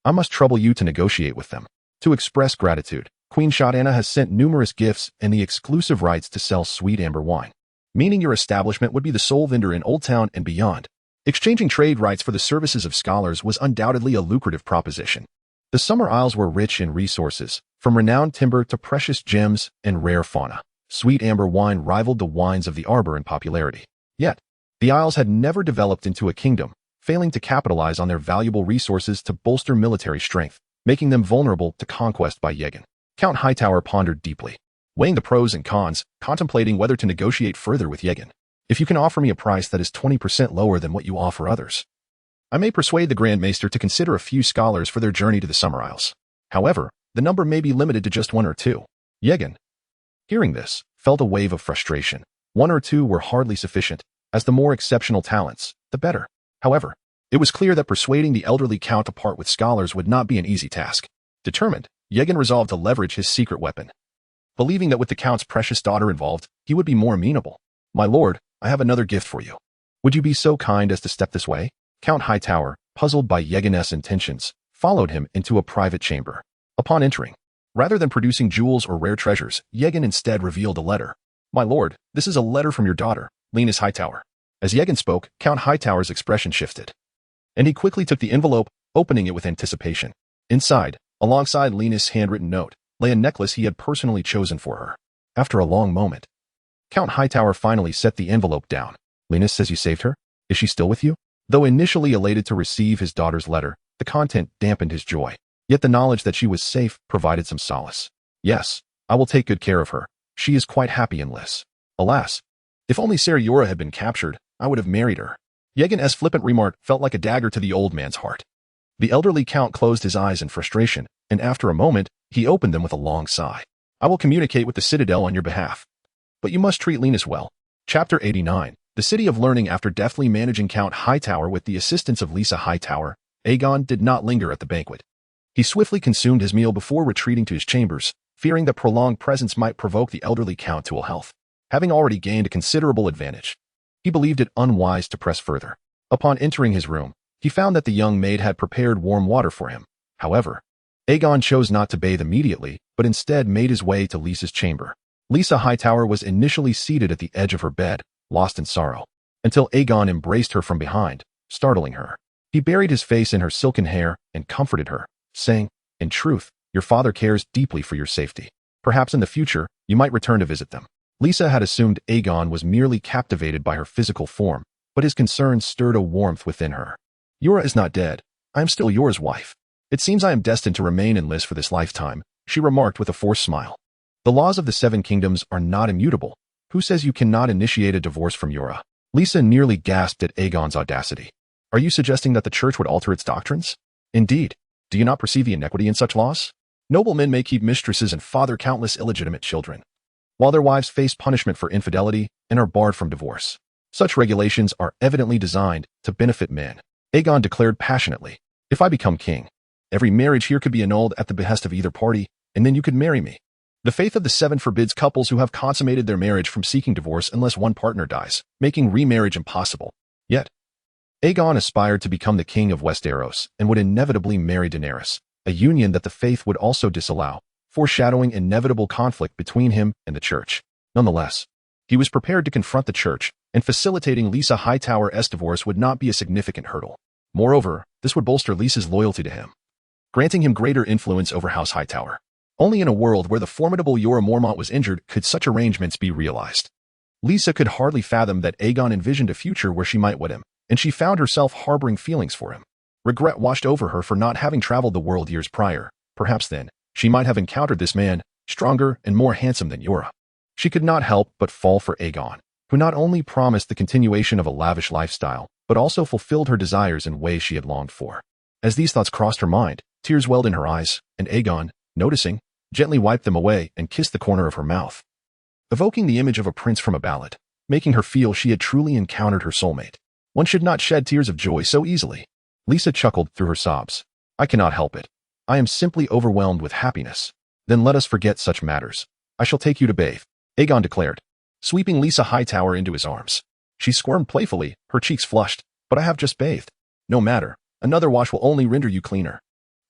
I must trouble you to negotiate with them. To express gratitude, Queen Shadana has sent numerous gifts and the exclusive rights to sell sweet amber wine, meaning your establishment would be the sole vendor in Old Town and beyond. Exchanging trade rights for the services of scholars was undoubtedly a lucrative proposition. The Summer Isles were rich in resources, from renowned timber to precious gems and rare fauna. Sweet amber wine rivaled the wines of the Arbor in popularity. Yet, the Isles had never developed into a kingdom, failing to capitalize on their valuable resources to bolster military strength, making them vulnerable to conquest by Yegan. Count Hightower pondered deeply, weighing the pros and cons, contemplating whether to negotiate further with Yegan. If you can offer me a price that is 20% lower than what you offer others, I may persuade the Grand Maester to consider a few scholars for their journey to the Summer Isles. However, the number may be limited to just 1 or 2. Yegan, hearing this, felt a wave of frustration. 1 or 2 were hardly sufficient, as the more exceptional talents, the better. However, it was clear that persuading the elderly count to part with scholars would not be an easy task. Determined, Yegan resolved to leverage his secret weapon, believing that with the count's precious daughter involved, he would be more amenable. My lord, I have another gift for you. Would you be so kind as to step this way? Count Hightower, puzzled by Yegan's intentions, followed him into a private chamber. Upon entering, rather than producing jewels or rare treasures, Yegan instead revealed a letter. My lord, this is a letter from your daughter, Linus Hightower. As Yegan spoke, Count Hightower's expression shifted, and he quickly took the envelope, opening it with anticipation. Inside, alongside Linus' handwritten note, lay a necklace he had personally chosen for her. After a long moment, Count Hightower finally set the envelope down. Linus says you saved her? Is she still with you? Though initially elated to receive his daughter's letter, the content dampened his joy. Yet the knowledge that she was safe provided some solace. Yes, I will take good care of her. She is quite happy in Liss. Alas, if only Seriora had been captured, I would have married her. Yegan's flippant remark felt like a dagger to the old man's heart. The elderly count closed his eyes in frustration, and after a moment, he opened them with a long sigh. I will communicate with the Citadel on your behalf. But you must treat Linus well. Chapter 89. The City of Learning. After deftly managing Count Hightower with the assistance of Lisa Hightower, Aegon did not linger at the banquet. He swiftly consumed his meal before retreating to his chambers, fearing that prolonged presence might provoke the elderly count to ill health. Having already gained a considerable advantage, he believed it unwise to press further. Upon entering his room, he found that the young maid had prepared warm water for him. However, Aegon chose not to bathe immediately, but instead made his way to Lisa's chamber. Lisa Hightower was initially seated at the edge of her bed, lost in sorrow, until Aegon embraced her from behind, startling her. He buried his face in her silken hair and comforted her, saying, in truth, your father cares deeply for your safety. Perhaps in the future, you might return to visit them. Lisa had assumed Aegon was merely captivated by her physical form, but his concerns stirred a warmth within her. Yura is not dead. I am still Yura's wife. It seems I am destined to remain in Liss for this lifetime, she remarked with a forced smile. The laws of the Seven Kingdoms are not immutable. Who says you cannot initiate a divorce from Yura? Lisa nearly gasped at Aegon's audacity. Are you suggesting that the church would alter its doctrines? Indeed. Do you not perceive the inequity in such laws? Noblemen may keep mistresses and father countless illegitimate children, while their wives face punishment for infidelity and are barred from divorce. Such regulations are evidently designed to benefit men. Aegon declared passionately, if I become king, every marriage here could be annulled at the behest of either party, and then you could marry me. The faith of the Seven forbids couples who have consummated their marriage from seeking divorce unless one partner dies, making remarriage impossible. Yet, Aegon aspired to become the king of Westeros and would inevitably marry Daenerys, a union that the faith would also disallow, foreshadowing inevitable conflict between him and the church. Nonetheless, he was prepared to confront the church, and facilitating Lisa Hightower's divorce would not be a significant hurdle. Moreover, this would bolster Lisa's loyalty to him, granting him greater influence over House Hightower. Only in a world where the formidable Jorah Mormont was injured could such arrangements be realized. Lisa could hardly fathom that Aegon envisioned a future where she might wed him, and she found herself harboring feelings for him. Regret washed over her for not having traveled the world years prior. Perhaps then, she might have encountered this man, stronger and more handsome than Jorah. She could not help but fall for Aegon, who not only promised the continuation of a lavish lifestyle, but also fulfilled her desires in ways she had longed for. As these thoughts crossed her mind, tears welled in her eyes, and Aegon, noticing, gently wiped them away and kissed the corner of her mouth, evoking the image of a prince from a ballad. making her feel she had truly encountered her soulmate. One should not shed tears of joy so easily. Lisa chuckled through her sobs. I cannot help it. I am simply overwhelmed with happiness. Then let us forget such matters. I shall take you to bathe, Aegon declared, sweeping Lisa Hightower into his arms. She squirmed playfully, her cheeks flushed. But I have just bathed. No matter. Another wash will only render you cleaner.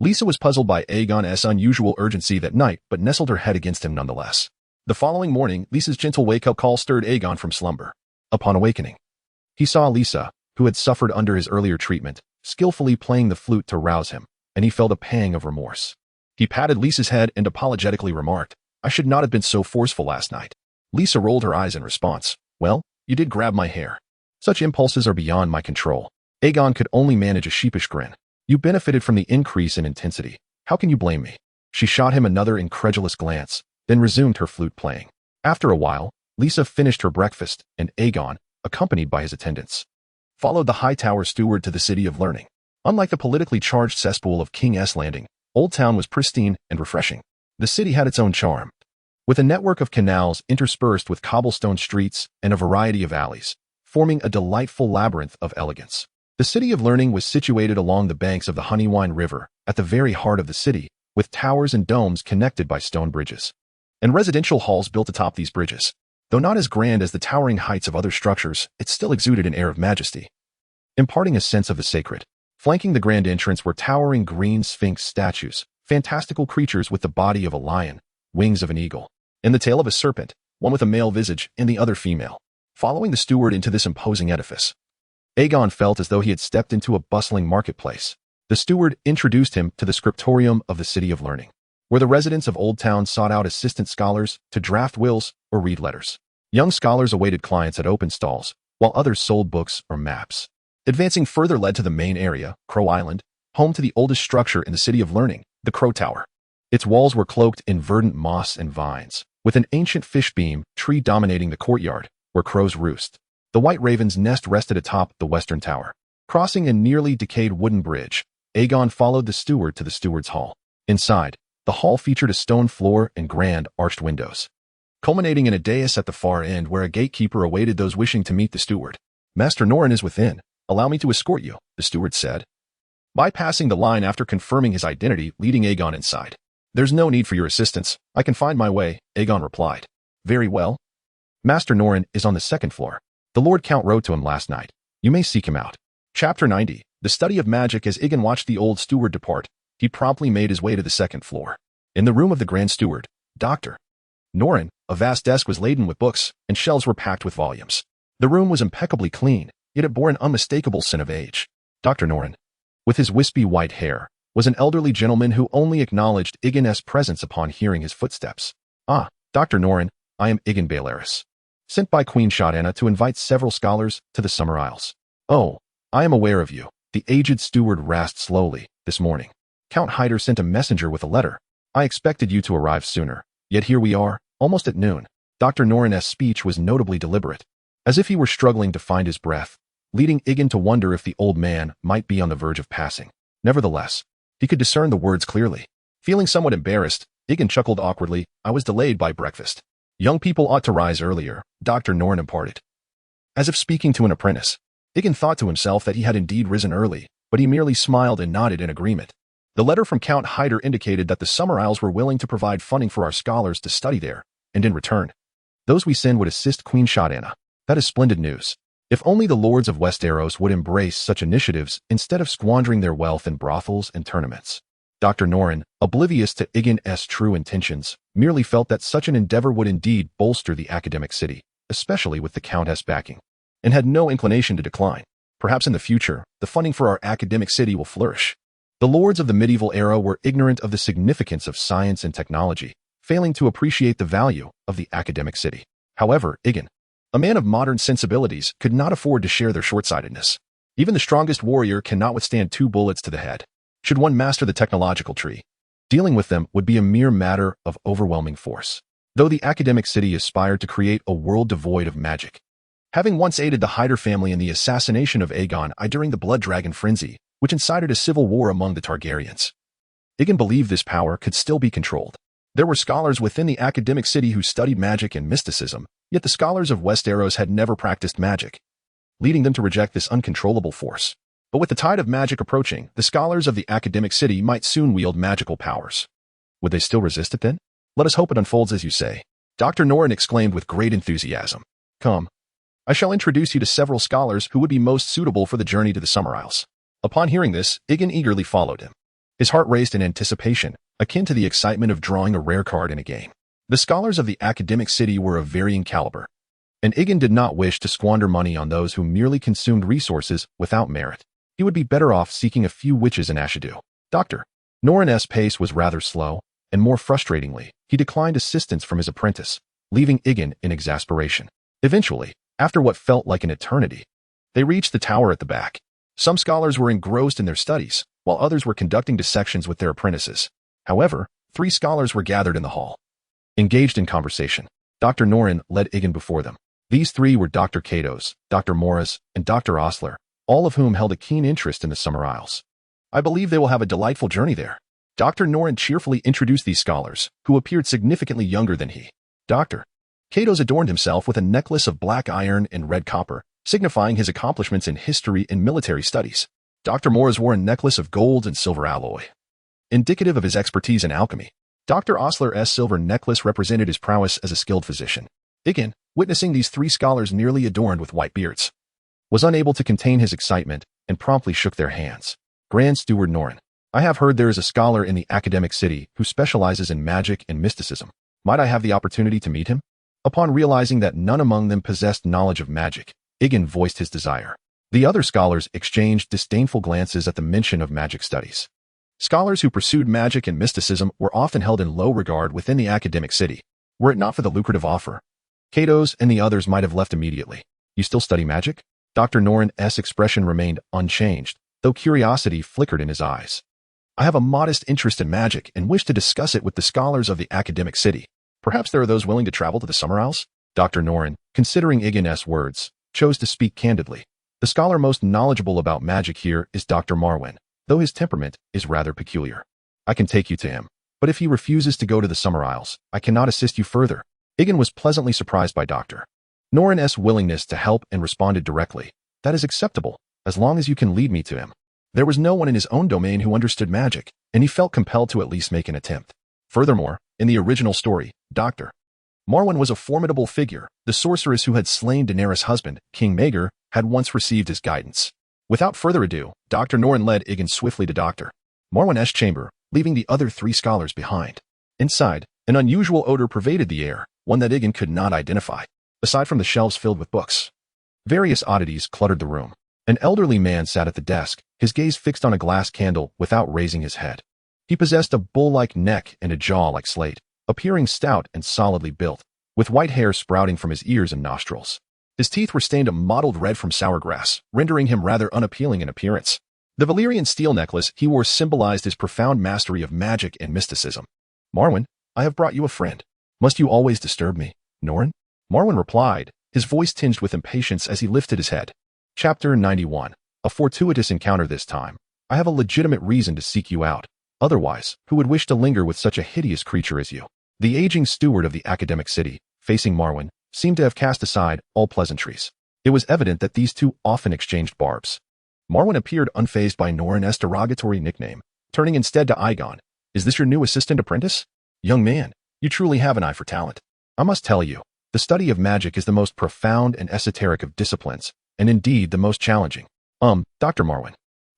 Lisa was puzzled by Aegon's unusual urgency that night, but nestled her head against him nonetheless. The following morning, Lisa's gentle wake-up call stirred Aegon from slumber. Upon awakening, he saw Lisa, who had suffered under his earlier treatment, skillfully playing the flute to rouse him, and he felt a pang of remorse. He patted Lisa's head and apologetically remarked, I should not have been so forceful last night. Lisa rolled her eyes in response. Well, you did grab my hair. Such impulses are beyond my control. Aegon could only manage a sheepish grin. You benefited from the increase in intensity. How can you blame me? She shot him another incredulous glance, then resumed her flute playing. After a while, Lisa finished her breakfast, and Aegon, accompanied by his attendants, followed the Hightower steward to the City of Learning. Unlike the politically charged cesspool of King's Landing, Old Town was pristine and refreshing. The city had its own charm. With a network of canals interspersed with cobblestone streets and a variety of alleys, forming a delightful labyrinth of elegance. The City of Learning was situated along the banks of the Honeywine River, at the very heart of the city, with towers and domes connected by stone bridges, and residential halls built atop these bridges. Though not as grand as the towering heights of other structures, it still exuded an air of majesty, imparting a sense of the sacred. Flanking the grand entrance were towering green sphinx statues, fantastical creatures with the body of a lion, wings of an eagle, and the tail of a serpent, one with a male visage and the other female. Following the steward into this imposing edifice, Aegon felt as though he had stepped into a bustling marketplace. The steward introduced him to the scriptorium of the City of Learning, where the residents of Old Town sought out assistant scholars to draft wills or read letters. Young scholars awaited clients at open stalls, while others sold books or maps. Advancing further led to the main area, Crow Island, home to the oldest structure in the City of Learning, the Crow Tower. Its walls were cloaked in verdant moss and vines, with an ancient fishbeam tree dominating the courtyard, where crows roost. The White Raven's nest rested atop the western tower. Crossing a nearly decayed wooden bridge, Aegon followed the steward to the steward's hall. Inside, the hall featured a stone floor and grand arched windows, culminating in a dais at the far end where a gatekeeper awaited those wishing to meet the steward. Master Norrin is within. Allow me to escort you, the steward said, bypassing the line after confirming his identity, leading Aegon inside. There's no need for your assistance. I can find my way, Aegon replied. Very well. Master Norrin is on the second floor. The Lord Count wrote to him last night. You may seek him out. Chapter 90. The Study of Magic. As Aegon watched the old steward depart, he promptly made his way to the second floor. In the room of the Grand Steward, Dr. Norrin, a vast desk was laden with books, and shelves were packed with volumes. The room was impeccably clean, yet it bore an unmistakable scent of age. Dr. Norrin, with his wispy white hair, was an elderly gentleman who only acknowledged Aegon's presence upon hearing his footsteps. Ah, Dr. Norrin, I am Aegon Baelaris, sent by Queen Shadana to invite several scholars to the Summer Isles. Oh, I am aware of you, the aged steward rasped slowly. This morning, Count Hyder sent a messenger with a letter. I expected you to arrive sooner, yet here we are, almost at noon. Dr. Norrin's speech was notably deliberate, as if he were struggling to find his breath, leading Aegon to wonder if the old man might be on the verge of passing. Nevertheless, he could discern the words clearly. Feeling somewhat embarrassed, Aegon chuckled awkwardly. I was delayed by breakfast. Young people ought to rise earlier, Dr. Norrin imparted, as if speaking to an apprentice. Aegon thought to himself that he had indeed risen early, but he merely smiled and nodded in agreement. The letter from Count Hyder indicated that the Summer Isles were willing to provide funding for our scholars to study there, and in return, those we send would assist Queen Shadana. That is splendid news. If only the lords of Westeros would embrace such initiatives instead of squandering their wealth in brothels and tournaments. Dr. Norrin, oblivious to Aegon's true intentions, merely felt that such an endeavor would indeed bolster the academic city, especially with the Countess backing, and had no inclination to decline. Perhaps in the future, the funding for our academic city will flourish. The lords of the medieval era were ignorant of the significance of science and technology, failing to appreciate the value of the academic city. However, Aegon, a man of modern sensibilities, could not afford to share their short-sightedness. Even the strongest warrior cannot withstand 2 bullets to the head. Should one master the technological tree, dealing with them would be a mere matter of overwhelming force. Though the academic city aspired to create a world devoid of magic, having once aided the Hyder family in the assassination of Aegon I during the Blood Dragon Frenzy, which incited a civil war among the Targaryens, Aegon believed this power could still be controlled. There were scholars within the academic city who studied magic and mysticism, Yet the scholars of Westeros had never practiced magic, leading them to reject this uncontrollable force. But with the tide of magic approaching, the scholars of the academic city might soon wield magical powers. Would they still resist it then? Let us hope it unfolds as you say. Dr. Norrin exclaimed with great enthusiasm. Come. I shall introduce you to several scholars who would be most suitable for the journey to the Summer Isles. Upon hearing this, Aegon eagerly followed him. His heart raced in anticipation, akin to the excitement of drawing a rare card in a game. The scholars of the academic city were of varying caliber, and Aegon did not wish to squander money on those who merely consumed resources without merit. He would be better off seeking a few witches in Ashadu. Dr. Norrin's pace was rather slow, and more frustratingly, he declined assistance from his apprentice, leaving Aegon in exasperation. Eventually, after what felt like an eternity, they reached the tower at the back. Some scholars were engrossed in their studies, while others were conducting dissections with their apprentices. However, 3 scholars were gathered in the hall. Engaged in conversation, Dr. Norrin led Aegon before them. These 3 were Dr. Katos, Dr. Morris, and Dr. Osler, all of whom held a keen interest in the Summer Isles. I believe they will have a delightful journey there. Dr. Norrin cheerfully introduced these scholars, who appeared significantly younger than he. Dr. Katos adorned himself with a necklace of black iron and red copper, signifying his accomplishments in history and military studies. Dr. Morris wore a necklace of gold and silver alloy, indicative of his expertise in alchemy. Dr. Osler's silver necklace represented his prowess as a skilled physician. Aegon, witnessing these 3 scholars nearly adorned with white beards, was unable to contain his excitement and promptly shook their hands. Grand Steward Norrin, I have heard there is a scholar in the academic city who specializes in magic and mysticism. Might I have the opportunity to meet him? Upon realizing that none among them possessed knowledge of magic, Aegon voiced his desire. The other scholars exchanged disdainful glances at the mention of magic studies. Scholars who pursued magic and mysticism were often held in low regard within the academic city. Were it not for the lucrative offer, Katos and the others might have left immediately. You still study magic? Dr. Norrin's expression remained unchanged, though curiosity flickered in his eyes. I have a modest interest in magic and wish to discuss it with the scholars of the academic city. Perhaps there are those willing to travel to the Summer Isles? Dr. Norrin, considering Aegon's words, chose to speak candidly. The scholar most knowledgeable about magic here is Dr. Marwyn, though his temperament is rather peculiar. I can take you to him, but if he refuses to go to the Summer Isles, I cannot assist you further. Aegon was pleasantly surprised by Dr. Norrin's willingness to help and responded directly. That is acceptable, as long as you can lead me to him. There was no one in his own domain who understood magic, and he felt compelled to at least make an attempt. Furthermore, in the original story, Dr. Marwyn was a formidable figure. The sorceress who had slain Daenerys' husband, King Maegor, had once received his guidance. Without further ado, Dr. Norrin led Aegon swiftly to Dr. Marwyn's chamber, leaving the other 3 scholars behind. Inside, an unusual odor pervaded the air, one that Aegon could not identify. Aside from the shelves filled with books, various oddities cluttered the room. An elderly man sat at the desk, his gaze fixed on a glass candle without raising his head. He possessed a bull-like neck and a jaw like slate, appearing stout and solidly built, with white hair sprouting from his ears and nostrils. His teeth were stained a mottled red from sour grass, rendering him rather unappealing in appearance. The Valyrian steel necklace he wore symbolized his profound mastery of magic and mysticism. Marwyn, I have brought you a friend. Must you always disturb me, Norrin? Marwyn replied, his voice tinged with impatience as he lifted his head. Chapter 91. A fortuitous encounter this time. I have a legitimate reason to seek you out. Otherwise, who would wish to linger with such a hideous creature as you? The aging steward of the academic city, facing Marwyn, seemed to have cast aside all pleasantries. It was evident that these 2 often exchanged barbs. Marwyn appeared unfazed by Norrin's derogatory nickname, turning instead to Aegon. Is this your new assistant apprentice? Young man, you truly have an eye for talent. I must tell you, the study of magic is the most profound and esoteric of disciplines, and indeed the most challenging. Dr. Marwyn.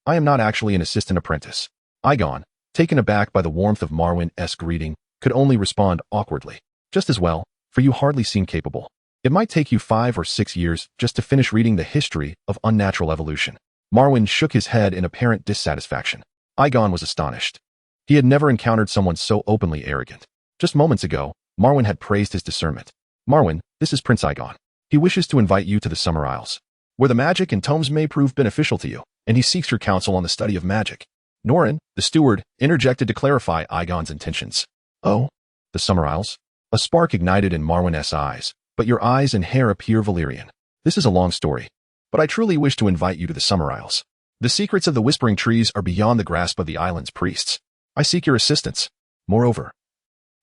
I am not actually an assistant apprentice. Aegon, taken aback by the warmth of Marwyn's greeting, could only respond awkwardly. Just as well, for you hardly seem capable. It might take you 5 or 6 years just to finish reading the history of unnatural evolution. Marwyn shook his head in apparent dissatisfaction. Aegon was astonished. He had never encountered someone so openly arrogant. Just moments ago, Marwyn had praised his discernment. Marwyn, this is Prince Aegon. He wishes to invite you to the Summer Isles, where the magic and tomes may prove beneficial to you, and he seeks your counsel on the study of magic. Norrin, the steward, interjected to clarify Aegon's intentions. Oh, the Summer Isles? A spark ignited in Marwyn's eyes, but your eyes and hair appear Valyrian. This is a long story, but I truly wish to invite you to the Summer Isles. The secrets of the Whispering Trees are beyond the grasp of the island's priests. I seek your assistance. Moreover,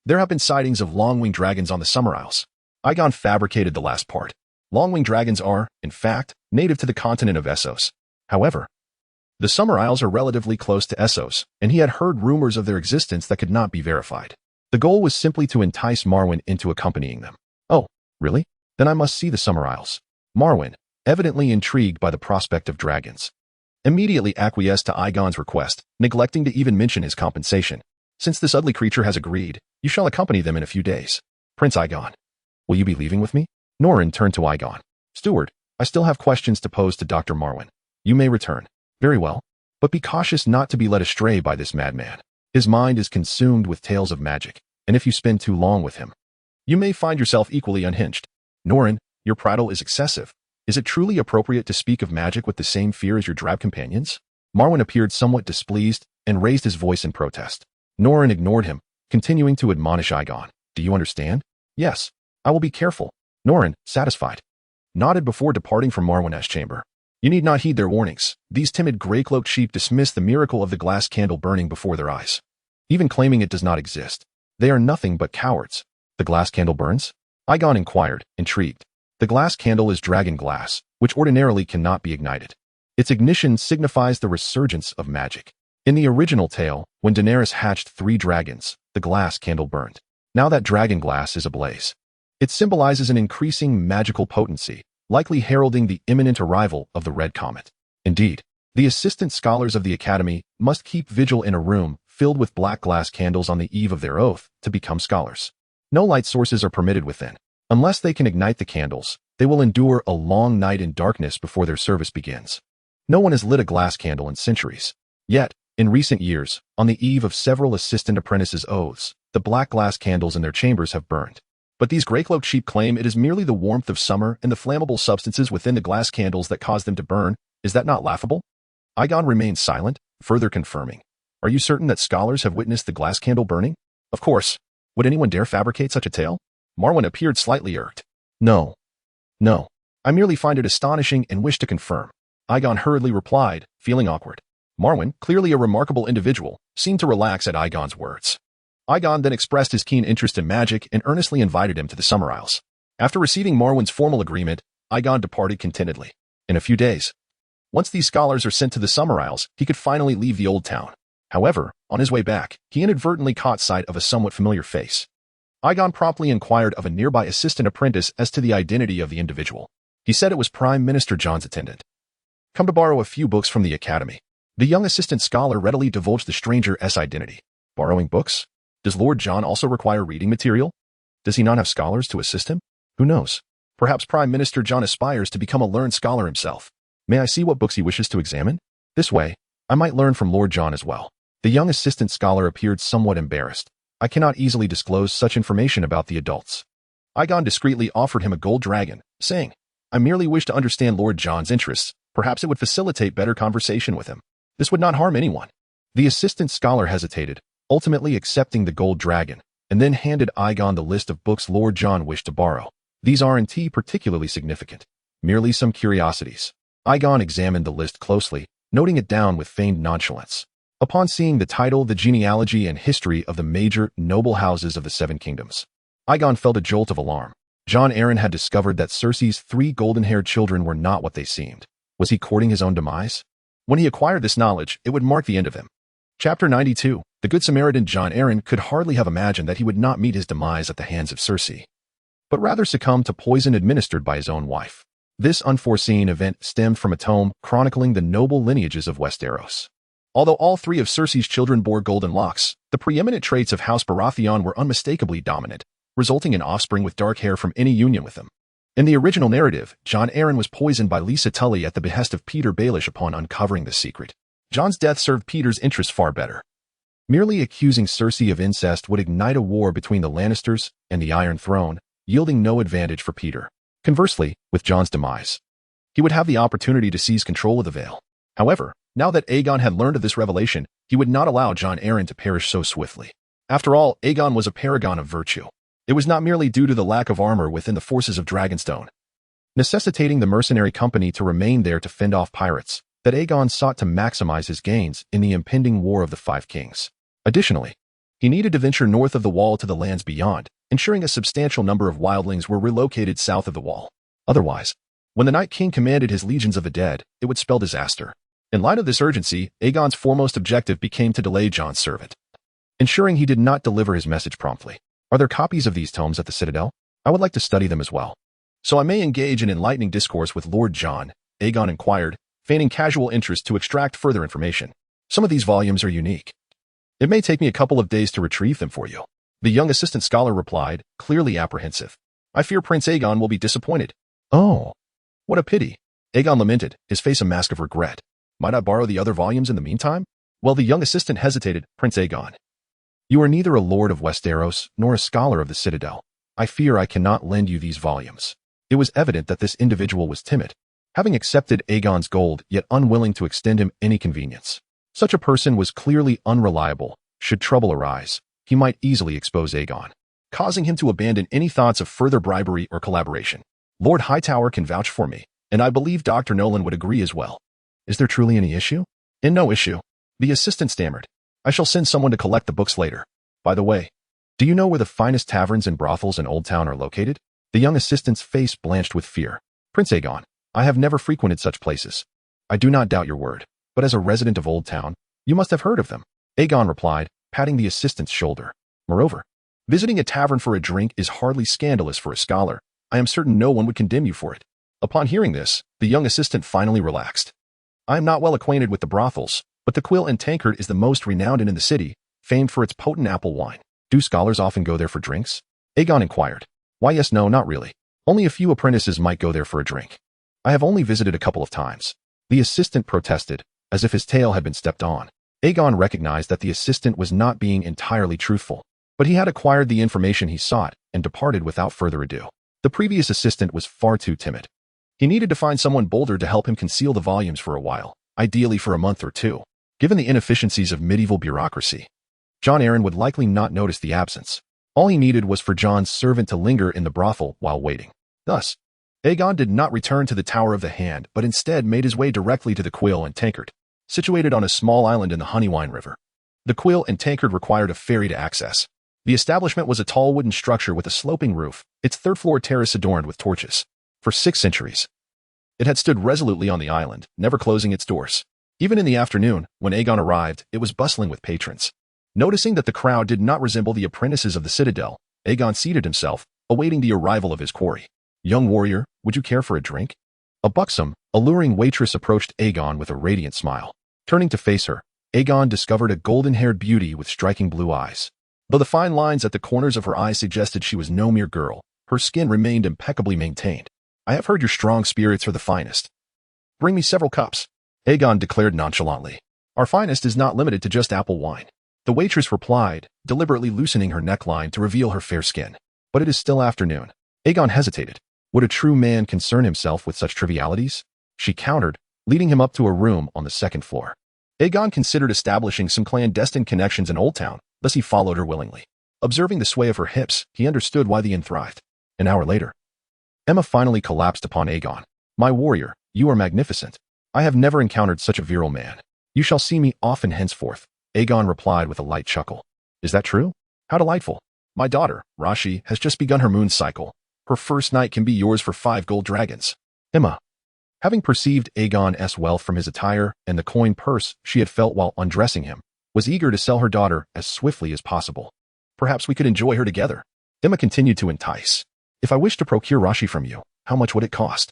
there have been sightings of long-winged dragons on the Summer Isles. Aegon fabricated the last part. Long-winged dragons are, in fact, native to the continent of Essos. However, the Summer Isles are relatively close to Essos, and he had heard rumors of their existence that could not be verified. The goal was simply to entice Marwyn into accompanying them. Oh, really? Then I must see the Summer Isles. Marwyn, evidently intrigued by the prospect of dragons, immediately acquiesced to Aegon's request, neglecting to even mention his compensation. Since this ugly creature has agreed, you shall accompany them in a few days. Prince Aegon, will you be leaving with me? Norrin turned to Aegon. Steward, I still have questions to pose to Dr. Marwyn. You may return. Very well. But be cautious not to be led astray by this madman. His mind is consumed with tales of magic, and if you spend too long with him, you may find yourself equally unhinged. Norrin, your prattle is excessive. Is it truly appropriate to speak of magic with the same fear as your drab companions? Marwyn appeared somewhat displeased and raised his voice in protest. Norrin ignored him, continuing to admonish Aegon. Do you understand? Yes. I will be careful. Norrin, satisfied, nodded before departing from Marwyn's chamber. You need not heed their warnings. These timid grey-cloaked sheep dismiss the miracle of the glass candle burning before their eyes, even claiming it does not exist. They are nothing but cowards. The glass candle burns? Aegon inquired, intrigued. The glass candle is dragon glass, which ordinarily cannot be ignited. Its ignition signifies the resurgence of magic. In the original tale, when Daenerys hatched 3 dragons, the glass candle burned. Now that dragon glass is ablaze. It symbolizes an increasing magical potency, likely heralding the imminent arrival of the Red Comet. Indeed, the assistant scholars of the Academy must keep vigil in a room filled with black glass candles on the eve of their oath to become scholars. No light sources are permitted within. Unless they can ignite the candles, they will endure a long night in darkness before their service begins. No one has lit a glass candle in centuries. Yet, in recent years, on the eve of several assistant apprentices' oaths, the black glass candles in their chambers have burned. But these grey-cloaked sheep claim it is merely the warmth of summer and the flammable substances within the glass candles that cause them to burn. Is that not laughable? Aegon remained silent, further confirming. Are you certain that scholars have witnessed the glass candle burning? Of course. Would anyone dare fabricate such a tale? Marwyn appeared slightly irked. No. I merely find it astonishing and wish to confirm. Aegon hurriedly replied, feeling awkward. Marwyn, clearly a remarkable individual, seemed to relax at Aegon's words. Aegon then expressed his keen interest in magic and earnestly invited him to the Summer Isles. After receiving Marwyn's formal agreement, Aegon departed contentedly. In a few days, once these scholars are sent to the Summer Isles, he could finally leave the old town. However, on his way back, he inadvertently caught sight of a somewhat familiar face. Aegon promptly inquired of a nearby assistant apprentice as to the identity of the individual. He said it was Prime Minister Jon's attendant, come to borrow a few books from the Academy. The young assistant scholar readily divulged the stranger's identity. Borrowing books? Does Lord Jon also require reading material? Does he not have scholars to assist him? Who knows? Perhaps Prime Minister Jon aspires to become a learned scholar himself. May I see what books he wishes to examine? This way, I might learn from Lord Jon as well. The young assistant scholar appeared somewhat embarrassed. I cannot easily disclose such information about the adults. Aegon discreetly offered him a gold dragon, saying, I merely wish to understand Lord Jon's interests. Perhaps it would facilitate better conversation with him. This would not harm anyone. The assistant scholar hesitated, ultimately accepting the gold dragon, and then handed Aegon the list of books Lord Jon wished to borrow. These aren't particularly significant, merely some curiosities. Aegon examined the list closely, noting it down with feigned nonchalance. Upon seeing the title, the genealogy and history of the major noble houses of the Seven Kingdoms, Aegon felt a jolt of alarm. Jon Arryn had discovered that Cersei's 3 golden-haired children were not what they seemed. Was he courting his own demise? When he acquired this knowledge, it would mark the end of him. Chapter 92. The Good Samaritan Jon Arryn could hardly have imagined that he would not meet his demise at the hands of Cersei, but rather succumb to poison administered by his own wife. This unforeseen event stemmed from a tome chronicling the noble lineages of Westeros. Although all 3 of Cersei's children bore golden locks, the preeminent traits of House Baratheon were unmistakably dominant, resulting in offspring with dark hair from any union with them. In the original narrative, Jon Arryn was poisoned by Lisa Tully at the behest of Peter Baelish upon uncovering the secret. Jon's death served Peter's interests far better. Merely accusing Cersei of incest would ignite a war between the Lannisters and the Iron Throne, yielding no advantage for Peter. Conversely, with Jon's demise, he would have the opportunity to seize control of the Vale. However, now that Aegon had learned of this revelation, he would not allow Jon Arryn to perish so swiftly. After all, Aegon was a paragon of virtue. It was not merely due to the lack of armor within the forces of Dragonstone, necessitating the mercenary company to remain there to fend off pirates, that Aegon sought to maximize his gains in the impending War of the Five Kings. Additionally, he needed to venture north of the Wall to the lands beyond, ensuring a substantial number of wildlings were relocated south of the wall. Otherwise, when the Night King commanded his legions of the dead, it would spell disaster. In light of this urgency, Aegon's foremost objective became to delay Jon's servant, ensuring he did not deliver his message promptly. Are there copies of these tomes at the Citadel? I would like to study them as well. So I may engage in enlightening discourse with Lord Jon, Aegon inquired, feigning casual interest to extract further information. Some of these volumes are unique. It may take me a couple of days to retrieve them for you. The young assistant scholar replied, clearly apprehensive. I fear Prince Aegon will be disappointed. Oh, what a pity. Aegon lamented, his face a mask of regret. Might I borrow the other volumes in the meantime? Well, the young assistant hesitated. Prince Aegon, you are neither a lord of Westeros nor a scholar of the Citadel. I fear I cannot lend you these volumes. It was evident that this individual was timid, having accepted Aegon's gold yet unwilling to extend him any convenience. Such a person was clearly unreliable. Should trouble arise, he might easily expose Aegon, causing him to abandon any thoughts of further bribery or collaboration. Lord Hightower can vouch for me, and I believe Dr. Nolan would agree as well. Is there truly any issue? No issue. The assistant stammered. I shall send someone to collect the books later. By the way, do you know where the finest taverns and brothels in Old Town are located? The young assistant's face blanched with fear. Prince Aegon, I have never frequented such places. I do not doubt your word, but as a resident of Old Town, you must have heard of them. Aegon replied, patting the assistant's shoulder. Moreover, visiting a tavern for a drink is hardly scandalous for a scholar. I am certain no one would condemn you for it. Upon hearing this, the young assistant finally relaxed. I am not well acquainted with the brothels, but the Quill and Tankard is the most renowned inn in the city, famed for its potent apple wine. Do scholars often go there for drinks? Aegon inquired. Why yes, no, not really. Only a few apprentices might go there for a drink. I have only visited a couple of times. The assistant protested, as if his tail had been stepped on. Aegon recognized that the assistant was not being entirely truthful, but he had acquired the information he sought and departed without further ado. The previous assistant was far too timid. He needed to find someone bolder to help him conceal the volumes for a while, ideally for a month or two. Given the inefficiencies of medieval bureaucracy, Jon Arryn would likely not notice the absence. All he needed was for Jon's servant to linger in the brothel while waiting. Thus, Aegon did not return to the Tower of the Hand, but instead made his way directly to the Quill and Tankard, situated on a small island in the Honeywine River. The Quill and Tankard required a ferry to access. The establishment was a tall wooden structure with a sloping roof, its third-floor terrace adorned with torches. For 6 centuries, it had stood resolutely on the island, never closing its doors. Even in the afternoon, when Aegon arrived, it was bustling with patrons. Noticing that the crowd did not resemble the apprentices of the Citadel, Aegon seated himself, awaiting the arrival of his quarry. Young warrior, would you care for a drink? A buxom, alluring waitress approached Aegon with a radiant smile. Turning to face her, Aegon discovered a golden-haired beauty with striking blue eyes. Though the fine lines at the corners of her eyes suggested she was no mere girl, her skin remained impeccably maintained. I have heard your strong spirits are the finest. Bring me several cups, Aegon declared nonchalantly. Our finest is not limited to just apple wine. The waitress replied, deliberately loosening her neckline to reveal her fair skin. But it is still afternoon. Aegon hesitated. Would a true man concern himself with such trivialities? She countered, leading him up to a room on the 2nd floor. Aegon considered establishing some clandestine connections in Old Town, thus he followed her willingly. Observing the sway of her hips, he understood why the inn thrived. An hour later, Emma finally collapsed upon Aegon. My warrior, you are magnificent. I have never encountered such a virile man. You shall see me often henceforth, Aegon replied with a light chuckle. Is that true? How delightful. My daughter, Rashi, has just begun her moon cycle. Her first night can be yours for 5 gold dragons. Emma, having perceived Aegon's wealth from his attire and the coin purse she had felt while undressing him, was eager to sell her daughter as swiftly as possible. Perhaps we could enjoy her together. Emma continued to entice. If I wish to procure Rashi from you, how much would it cost?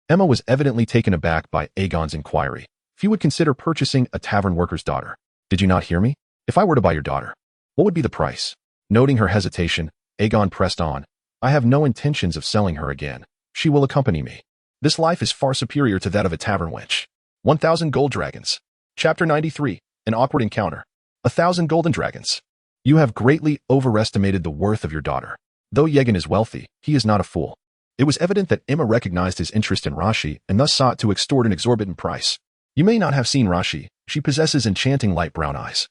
Emma was evidently taken aback by Aegon's inquiry. If you would consider purchasing a tavern worker's daughter. Did you not hear me? If I were to buy your daughter, what would be the price? Noting her hesitation, Aegon pressed on. I have no intentions of selling her again. She will accompany me. This life is far superior to that of a tavern wench. 1,000 gold dragons. Chapter 93. An awkward encounter. 1,000 golden dragons. You have greatly overestimated the worth of your daughter. Though Aegon is wealthy, he is not a fool. It was evident that Emma recognized his interest in Rashi and thus sought to extort an exorbitant price. You may not have seen Rashi. She possesses enchanting light brown eyes,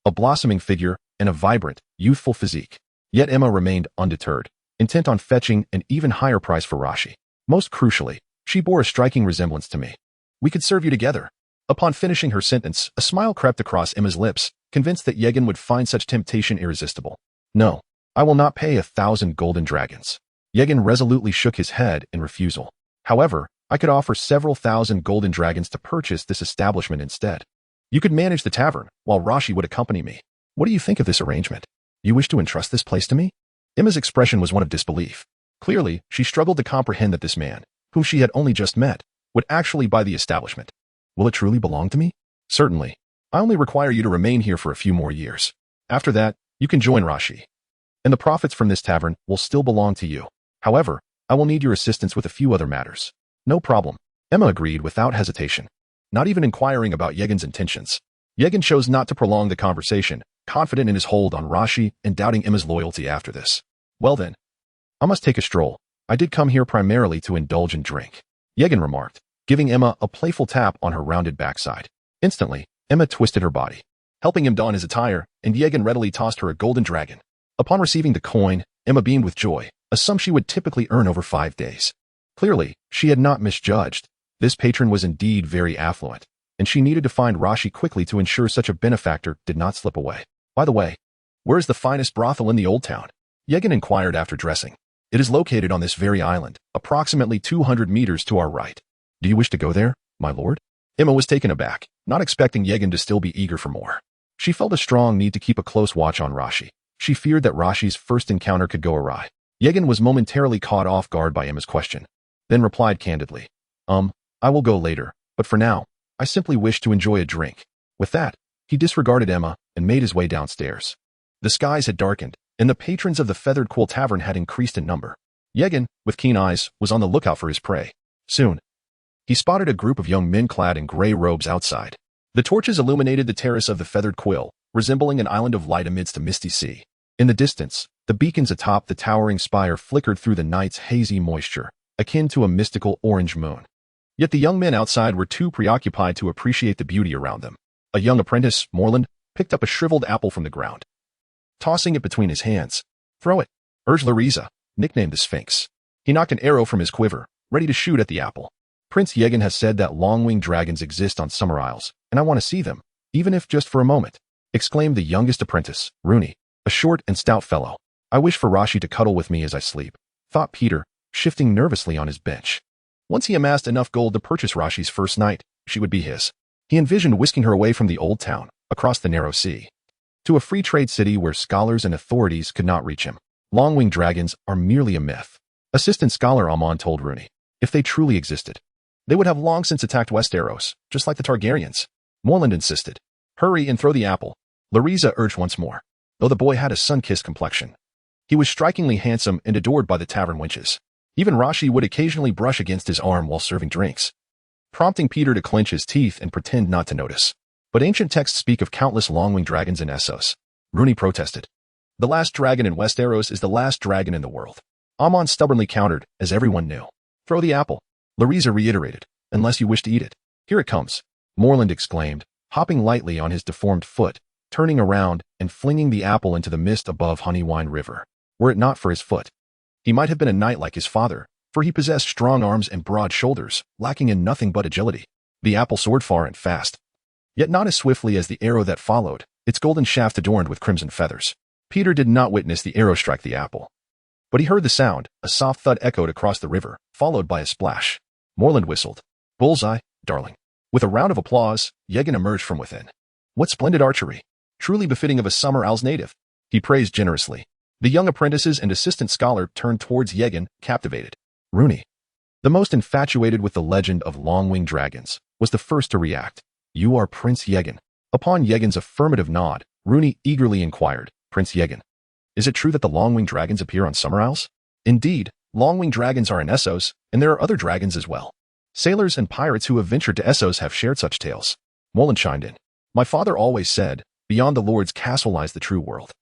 a blossoming figure, and a vibrant, youthful physique. Yet Emma remained undeterred, intent on fetching an even higher price for Rashi. Most crucially, she bore a striking resemblance to me. We could serve you together. Upon finishing her sentence, a smile crept across Emma's lips, convinced that Aegon would find such temptation irresistible. No, I will not pay 1,000 golden dragons. Yegin resolutely shook his head in refusal. However, I could offer several thousand golden dragons to purchase this establishment instead. You could manage the tavern, while Rashi would accompany me. What do you think of this arrangement? You wish to entrust this place to me? Emma's expression was one of disbelief. Clearly, she struggled to comprehend that this man, whom she had only just met, would actually buy the establishment. Will it truly belong to me? Certainly. I only require you to remain here for a few more years. After that, you can join Rashi. And the profits from this tavern will still belong to you. However, I will need your assistance with a few other matters. No problem. Emma agreed without hesitation, not even inquiring about Yegin's intentions. Yegin chose not to prolong the conversation, confident in his hold on Rashi and doubting Emma's loyalty after this. Well then, I must take a stroll. I did come here primarily to indulge and drink, Yegin remarked, giving Emma a playful tap on her rounded backside. Instantly, Emma twisted her body, helping him don his attire, and Yegin readily tossed her a golden dragon. Upon receiving the coin, Emma beamed with joy, a sum she would typically earn over 5 days. Clearly, she had not misjudged. This patron was indeed very affluent, and she needed to find Rashi quickly to ensure such a benefactor did not slip away. By the way, where is the finest brothel in the old town? Yegin inquired after dressing. It is located on this very island, approximately 200 meters to our right. Do you wish to go there, my lord? Emma was taken aback, not expecting Yegin to still be eager for more. She felt a strong need to keep a close watch on Rashi. She feared that Rashi's first encounter could go awry. Yegin was momentarily caught off guard by Emma's question, then replied candidly, I will go later, but for now, I simply wish to enjoy a drink. With that, he disregarded Emma and made his way downstairs. The skies had darkened, and the patrons of the Feathered Quill Tavern had increased in number. Yegin, with keen eyes, was on the lookout for his prey. Soon, he spotted a group of young men clad in gray robes outside. The torches illuminated the terrace of the Feathered Quill, resembling an island of light amidst a misty sea. In the distance, the beacons atop the towering spire flickered through the night's hazy moisture, akin to a mystical orange moon. Yet the young men outside were too preoccupied to appreciate the beauty around them. A young apprentice, Morland, picked up a shriveled apple from the ground, tossing it between his hands. Throw it, urged Lariza, nicknamed the Sphinx. He knocked an arrow from his quiver, ready to shoot at the apple. Prince Yegin has said that long-winged dragons exist on Summer Isles, and I want to see them, even if just for a moment, exclaimed the youngest apprentice, Rooney, a short and stout fellow. I wish for Rashi to cuddle with me as I sleep, thought Peter, shifting nervously on his bench. Once he amassed enough gold to purchase Rashi's first night, she would be his. He envisioned whisking her away from the old town, across the narrow sea, to a free trade city where scholars and authorities could not reach him. Long-winged dragons are merely a myth. Assistant scholar Amon told Rooney, if they truly existed, they would have long since attacked Westeros, just like the Targaryens. Morland insisted. Hurry and throw the apple. Lariza urged once more, though the boy had a sun-kissed complexion. He was strikingly handsome and adored by the tavern wenches. Even Rashi would occasionally brush against his arm while serving drinks, prompting Peter to clench his teeth and pretend not to notice. But ancient texts speak of countless long-winged dragons in Essos. Rooney protested. The last dragon in Westeros is the last dragon in the world. Amon stubbornly countered, as everyone knew. Throw the apple. Lariza reiterated, unless you wish to eat it. Here it comes, Morland exclaimed, hopping lightly on his deformed foot, turning around and flinging the apple into the mist above Honeywine River. Were it not for his foot, he might have been a knight like his father, for he possessed strong arms and broad shoulders, lacking in nothing but agility. The apple soared far and fast, yet not as swiftly as the arrow that followed, its golden shaft adorned with crimson feathers. Peter did not witness the arrow strike the apple, but he heard the sound. A soft thud echoed across the river, followed by a splash. Morland whistled. Bullseye, darling. With a round of applause, Yegin emerged from within. What splendid archery! Truly befitting of a Summer Isles native, he praised generously. The young apprentices and assistant scholar turned towards Yegin, captivated. Rooney, the most infatuated with the legend of long-winged dragons, was the first to react. You are Prince Yegin. Upon Yegin's affirmative nod, Rooney eagerly inquired, Prince Yegin, is it true that the long-winged dragons appear on Summer Isles? Indeed, long-winged dragons are in Essos, and there are other dragons as well. Sailors and pirates who have ventured to Essos have shared such tales. Morland chimed in. My father always said, beyond the Lord's castle lies the true world.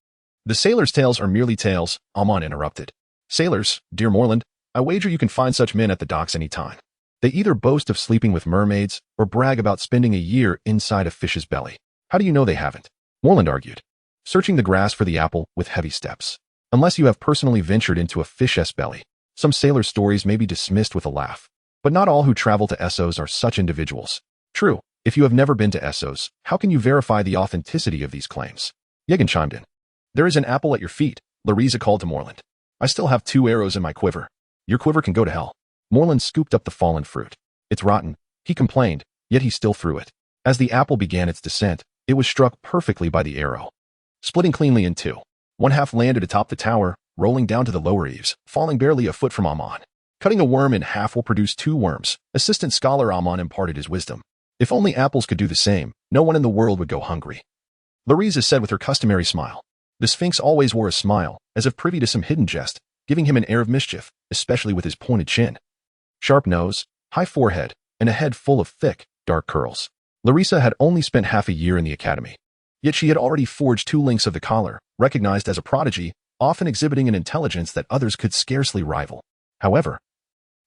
The sailors' tales are merely tales, Amon interrupted. Sailors, dear Morland, I wager you can find such men at the docks any time. They either boast of sleeping with mermaids or brag about spending a year inside a fish's belly. How do you know they haven't? Morland argued, searching the grass for the apple with heavy steps. Unless you have personally ventured into a fish's belly, some sailor stories may be dismissed with a laugh. But not all who travel to Essos are such individuals. True, if you have never been to Essos, how can you verify the authenticity of these claims? Yegin chimed in. There is an apple at your feet, Larisa called to Morland. I still have 2 arrows in my quiver. Your quiver can go to hell. Morland scooped up the fallen fruit. It's rotten, he complained, yet he still threw it. As the apple began its descent, it was struck perfectly by the arrow, splitting cleanly in 2. One half landed atop the tower, rolling down to the lower eaves, falling barely a foot from Amon. Cutting a worm in half will produce 2 worms, Assistant Scholar Amon imparted his wisdom. If only apples could do the same, no one in the world would go hungry. Larisa said with her customary smile. The Sphinx always wore a smile, as if privy to some hidden jest, giving him an air of mischief, especially with his pointed chin. Sharp nose, high forehead, and a head full of thick, dark curls. Larisa had only spent half a year in the academy. Yet she had already forged 2 links of the collar, recognized as a prodigy, often exhibiting an intelligence that others could scarcely rival. However,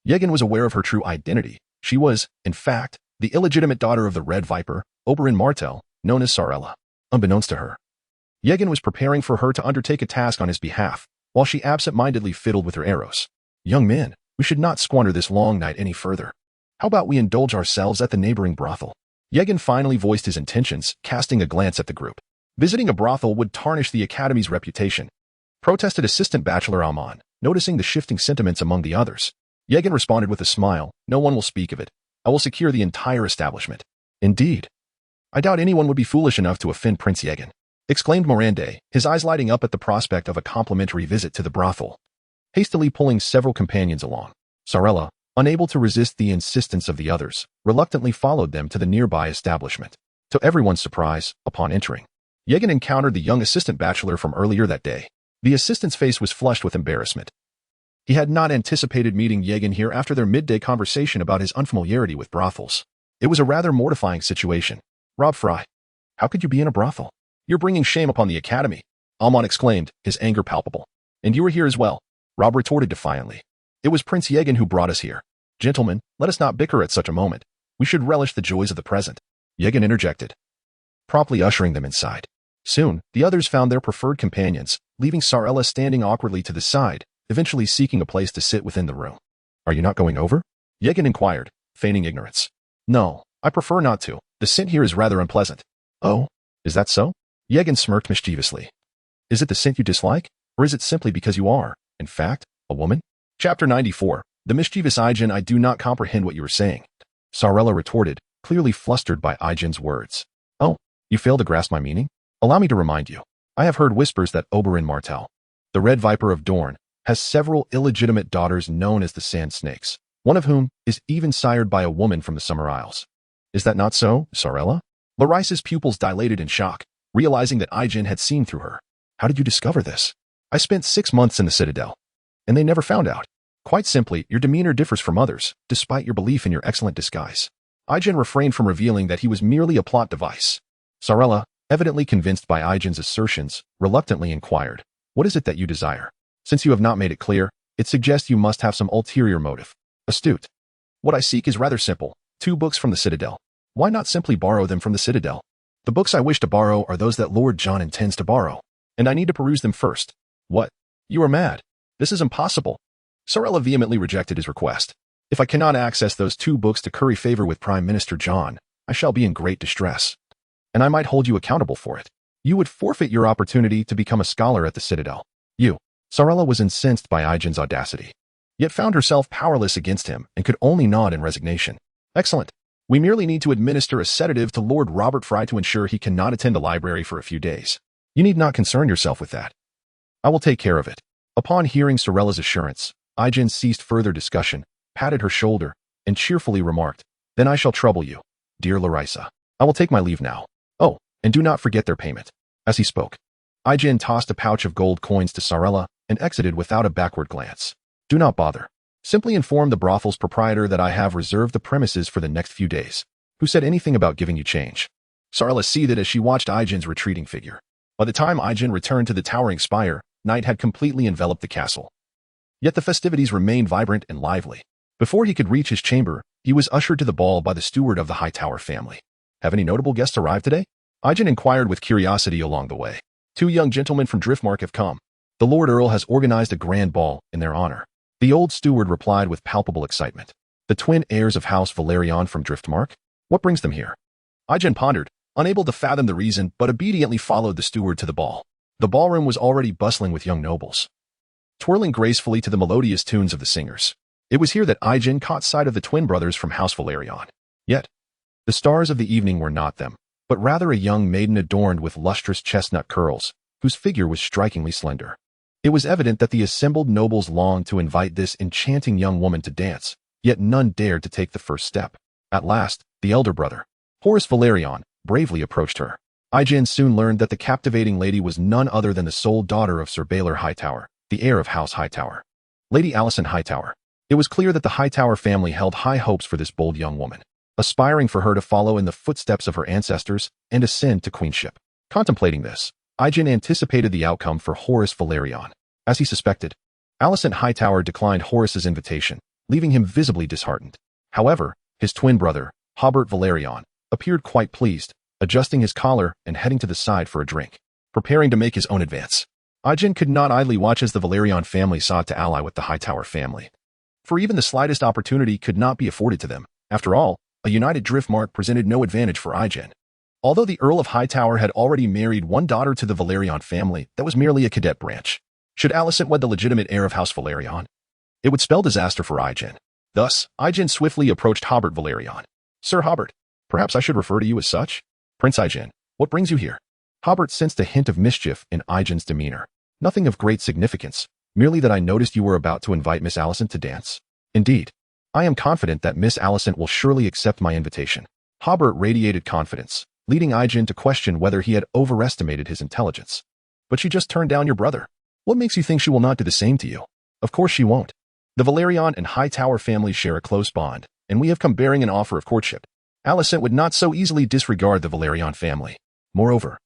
Yegin was aware of her true identity. She was, in fact, the illegitimate daughter of the Red Viper, Oberyn Martell, known as Sarella. Unbeknownst to her, Yegin was preparing for her to undertake a task on his behalf, while she absent-mindedly fiddled with her arrows. Young men, we should not squander this long night any further. How about we indulge ourselves at the neighboring brothel? Yegin finally voiced his intentions, casting a glance at the group. Visiting a brothel would tarnish the academy's reputation, protested Assistant Bachelor Amon, noticing the shifting sentiments among the others. Yegin responded with a smile, no one will speak of it. I will secure the entire establishment. Indeed. I doubt anyone would be foolish enough to offend Prince Yegin, exclaimed Morande, his eyes lighting up at the prospect of a complimentary visit to the brothel. Hastily pulling several companions along, Sarella, unable to resist the insistence of the others, reluctantly followed them to the nearby establishment. To everyone's surprise, upon entering, Yegin encountered the young assistant bachelor from earlier that day. The assistant's face was flushed with embarrassment. He had not anticipated meeting Yegin here after their midday conversation about his unfamiliarity with brothels. It was a rather mortifying situation. Rob Fry, how could you be in a brothel? You're bringing shame upon the academy, Almon exclaimed, his anger palpable. And you were here as well, Rob retorted defiantly. It was Prince Yegin who brought us here. Gentlemen, let us not bicker at such a moment. We should relish the joys of the present. Yegin interjected, promptly ushering them inside. Soon, the others found their preferred companions, leaving Sarella standing awkwardly to the side, eventually seeking a place to sit within the room. Are you not going over? Yegin inquired, feigning ignorance. No, I prefer not to. The scent here is rather unpleasant. Oh, is that so? Yegin smirked mischievously. Is it the scent you dislike, or is it simply because you are, in fact, a woman? Chapter 94. The mischievous Aijin, I do not comprehend what you are saying. Sarella retorted, clearly flustered by Aijin's words. Oh, you fail to grasp my meaning? Allow me to remind you. I have heard whispers that Oberyn Martell, the Red Viper of Dorne, has several illegitimate daughters known as the Sand Snakes, one of whom is even sired by a woman from the Summer Isles. Is that not so, Sarella? Larisa's pupils dilated in shock, realizing that Aijin had seen through her. How did you discover this? I spent 6 months in the Citadel, and they never found out. Quite simply, your demeanor differs from others, despite your belief in your excellent disguise. Aijin refrained from revealing that he was merely a plot device. Sarella, evidently convinced by Aijin's assertions, reluctantly inquired, what is it that you desire? Since you have not made it clear, it suggests you must have some ulterior motive. Astute. What I seek is rather simple. 2 books from the Citadel. Why not simply borrow them from the Citadel? The books I wish to borrow are those that Lord John intends to borrow, and I need to peruse them first. What? You are mad. This is impossible. Sarella vehemently rejected his request. If I cannot access those 2 books to curry favor with Prime Minister John, I shall be in great distress, and I might hold you accountable for it. You would forfeit your opportunity to become a scholar at the Citadel. Sarella was incensed by Aijin's audacity, yet found herself powerless against him and could only nod in resignation. Excellent. We merely need to administer a sedative to Lord Robert Fry to ensure he cannot attend the library for a few days. You need not concern yourself with that. I will take care of it. Upon hearing Sarella's assurance, Aijin ceased further discussion, patted her shoulder, and cheerfully remarked, Then I shall trouble you, dear Larisa. I will take my leave now. Oh, and do not forget their payment. As he spoke, Aijin tossed a pouch of gold coins to Sarella and exited without a backward glance. Do not bother. Simply inform the brothel's proprietor that I have reserved the premises for the next few days. Who said anything about giving you change? Sarella seethed as she watched Aijin's retreating figure. By the time Aijin returned to the towering spire, night had completely enveloped the castle. Yet the festivities remained vibrant and lively. Before he could reach his chamber, he was ushered to the ball by the steward of the Hightower family. Have any notable guests arrived today? Aijin inquired with curiosity along the way. 2 young gentlemen from Driftmark have come. The Lord Earl has organized a grand ball in their honor. The old steward replied with palpable excitement. The twin heirs of House Valerion from Driftmark? What brings them here? Aijin pondered, unable to fathom the reason, but obediently followed the steward to the ball. The ballroom was already bustling with young nobles, twirling gracefully to the melodious tunes of the singers. It was here that Aijin caught sight of the twin brothers from House Valerion. Yet, the stars of the evening were not them, but rather a young maiden adorned with lustrous chestnut curls, whose figure was strikingly slender. It was evident that the assembled nobles longed to invite this enchanting young woman to dance, yet none dared to take the first step. At last, the elder brother, Horace Valerion, bravely approached her. Aijin soon learned that the captivating lady was none other than the sole daughter of Sir Baylor Hightower, the heir of House Hightower, Lady Alicent Hightower. It was clear that the Hightower family held high hopes for this bold young woman, aspiring for her to follow in the footsteps of her ancestors and ascend to queenship. Contemplating this, Aijin anticipated the outcome for Horace Valerion. As he suspected, Alicent Hightower declined Horace's invitation, leaving him visibly disheartened. However, his twin brother, Hobart Valerion, appeared quite pleased, adjusting his collar and heading to the side for a drink, preparing to make his own advance. Aijin could not idly watch as the Valerion family sought to ally with the Hightower family, for even the slightest opportunity could not be afforded to them. After all, a united Driftmark presented no advantage for Aijin. Although the Earl of Hightower had already married one daughter to the Valerion family, that was merely a cadet branch. Should Alicent wed the legitimate heir of House Valerion, it would spell disaster for Aijin. Thus, Aijin swiftly approached Hobart Valerion. Sir Hobart, perhaps I should refer to you as such? Prince Aijin, what brings you here? Hobart sensed a hint of mischief in Aijin's demeanor. Nothing of great significance, merely that I noticed you were about to invite Miss Alicent to dance. Indeed, I am confident that Miss Alicent will surely accept my invitation. Hobart radiated confidence, leading Aijin to question whether he had overestimated his intelligence. But she just turned down your brother. What makes you think she will not do the same to you? Of course she won't. The Valerion and Hightower families share a close bond, and we have come bearing an offer of courtship. Alicent would not so easily disregard the Valerion family. Moreover,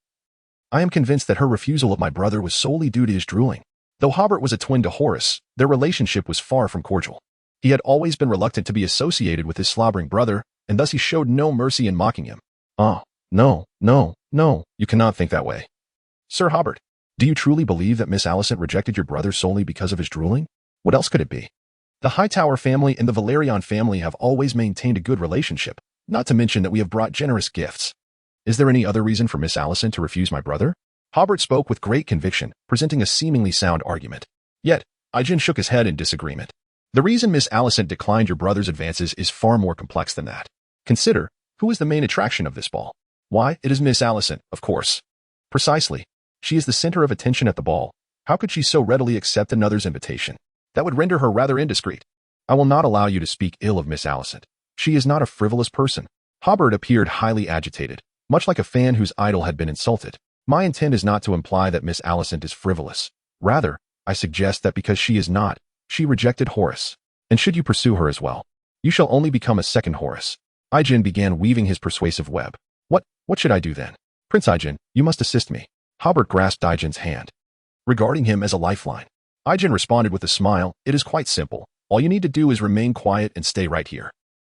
I am convinced that her refusal of my brother was solely due to his drooling. Though Hobart was a twin to Horace, their relationship was far from cordial. He had always been reluctant to be associated with his slobbering brother, and thus he showed no mercy in mocking him. Oh, no, you cannot think that way. Sir Hobart, do you truly believe that Miss Alicent rejected your brother solely because of his drooling? What else could it be? The Hightower family and the Valerion family have always maintained a good relationship, not to mention that we have brought generous gifts. Is there any other reason for Miss Alicent to refuse my brother? Hobart spoke with great conviction, presenting a seemingly sound argument. Yet, Aijin shook his head in disagreement. The reason Miss Alicent declined your brother's advances is far more complex than that. Consider, who is the main attraction of this ball? Why, it is Miss Alicent, of course. Precisely. She is the center of attention at the ball. How could she so readily accept another's invitation? That would render her rather indiscreet. I will not allow you to speak ill of Miss Alicent. She is not a frivolous person. Hobart appeared highly agitated, much like a fan whose idol had been insulted. My intent is not to imply that Miss Alicent is frivolous. Rather, I suggest that because she is not, she rejected Horace. And should you pursue her as well, you shall only become a second Horace. Aijin began weaving his persuasive web. What should I do then? Prince Aijin, you must assist me. Hobart grasped Aijin's hand, regarding him as a lifeline. Aijin responded with a smile. It is quite simple. All you need to do is remain quiet and stay right here.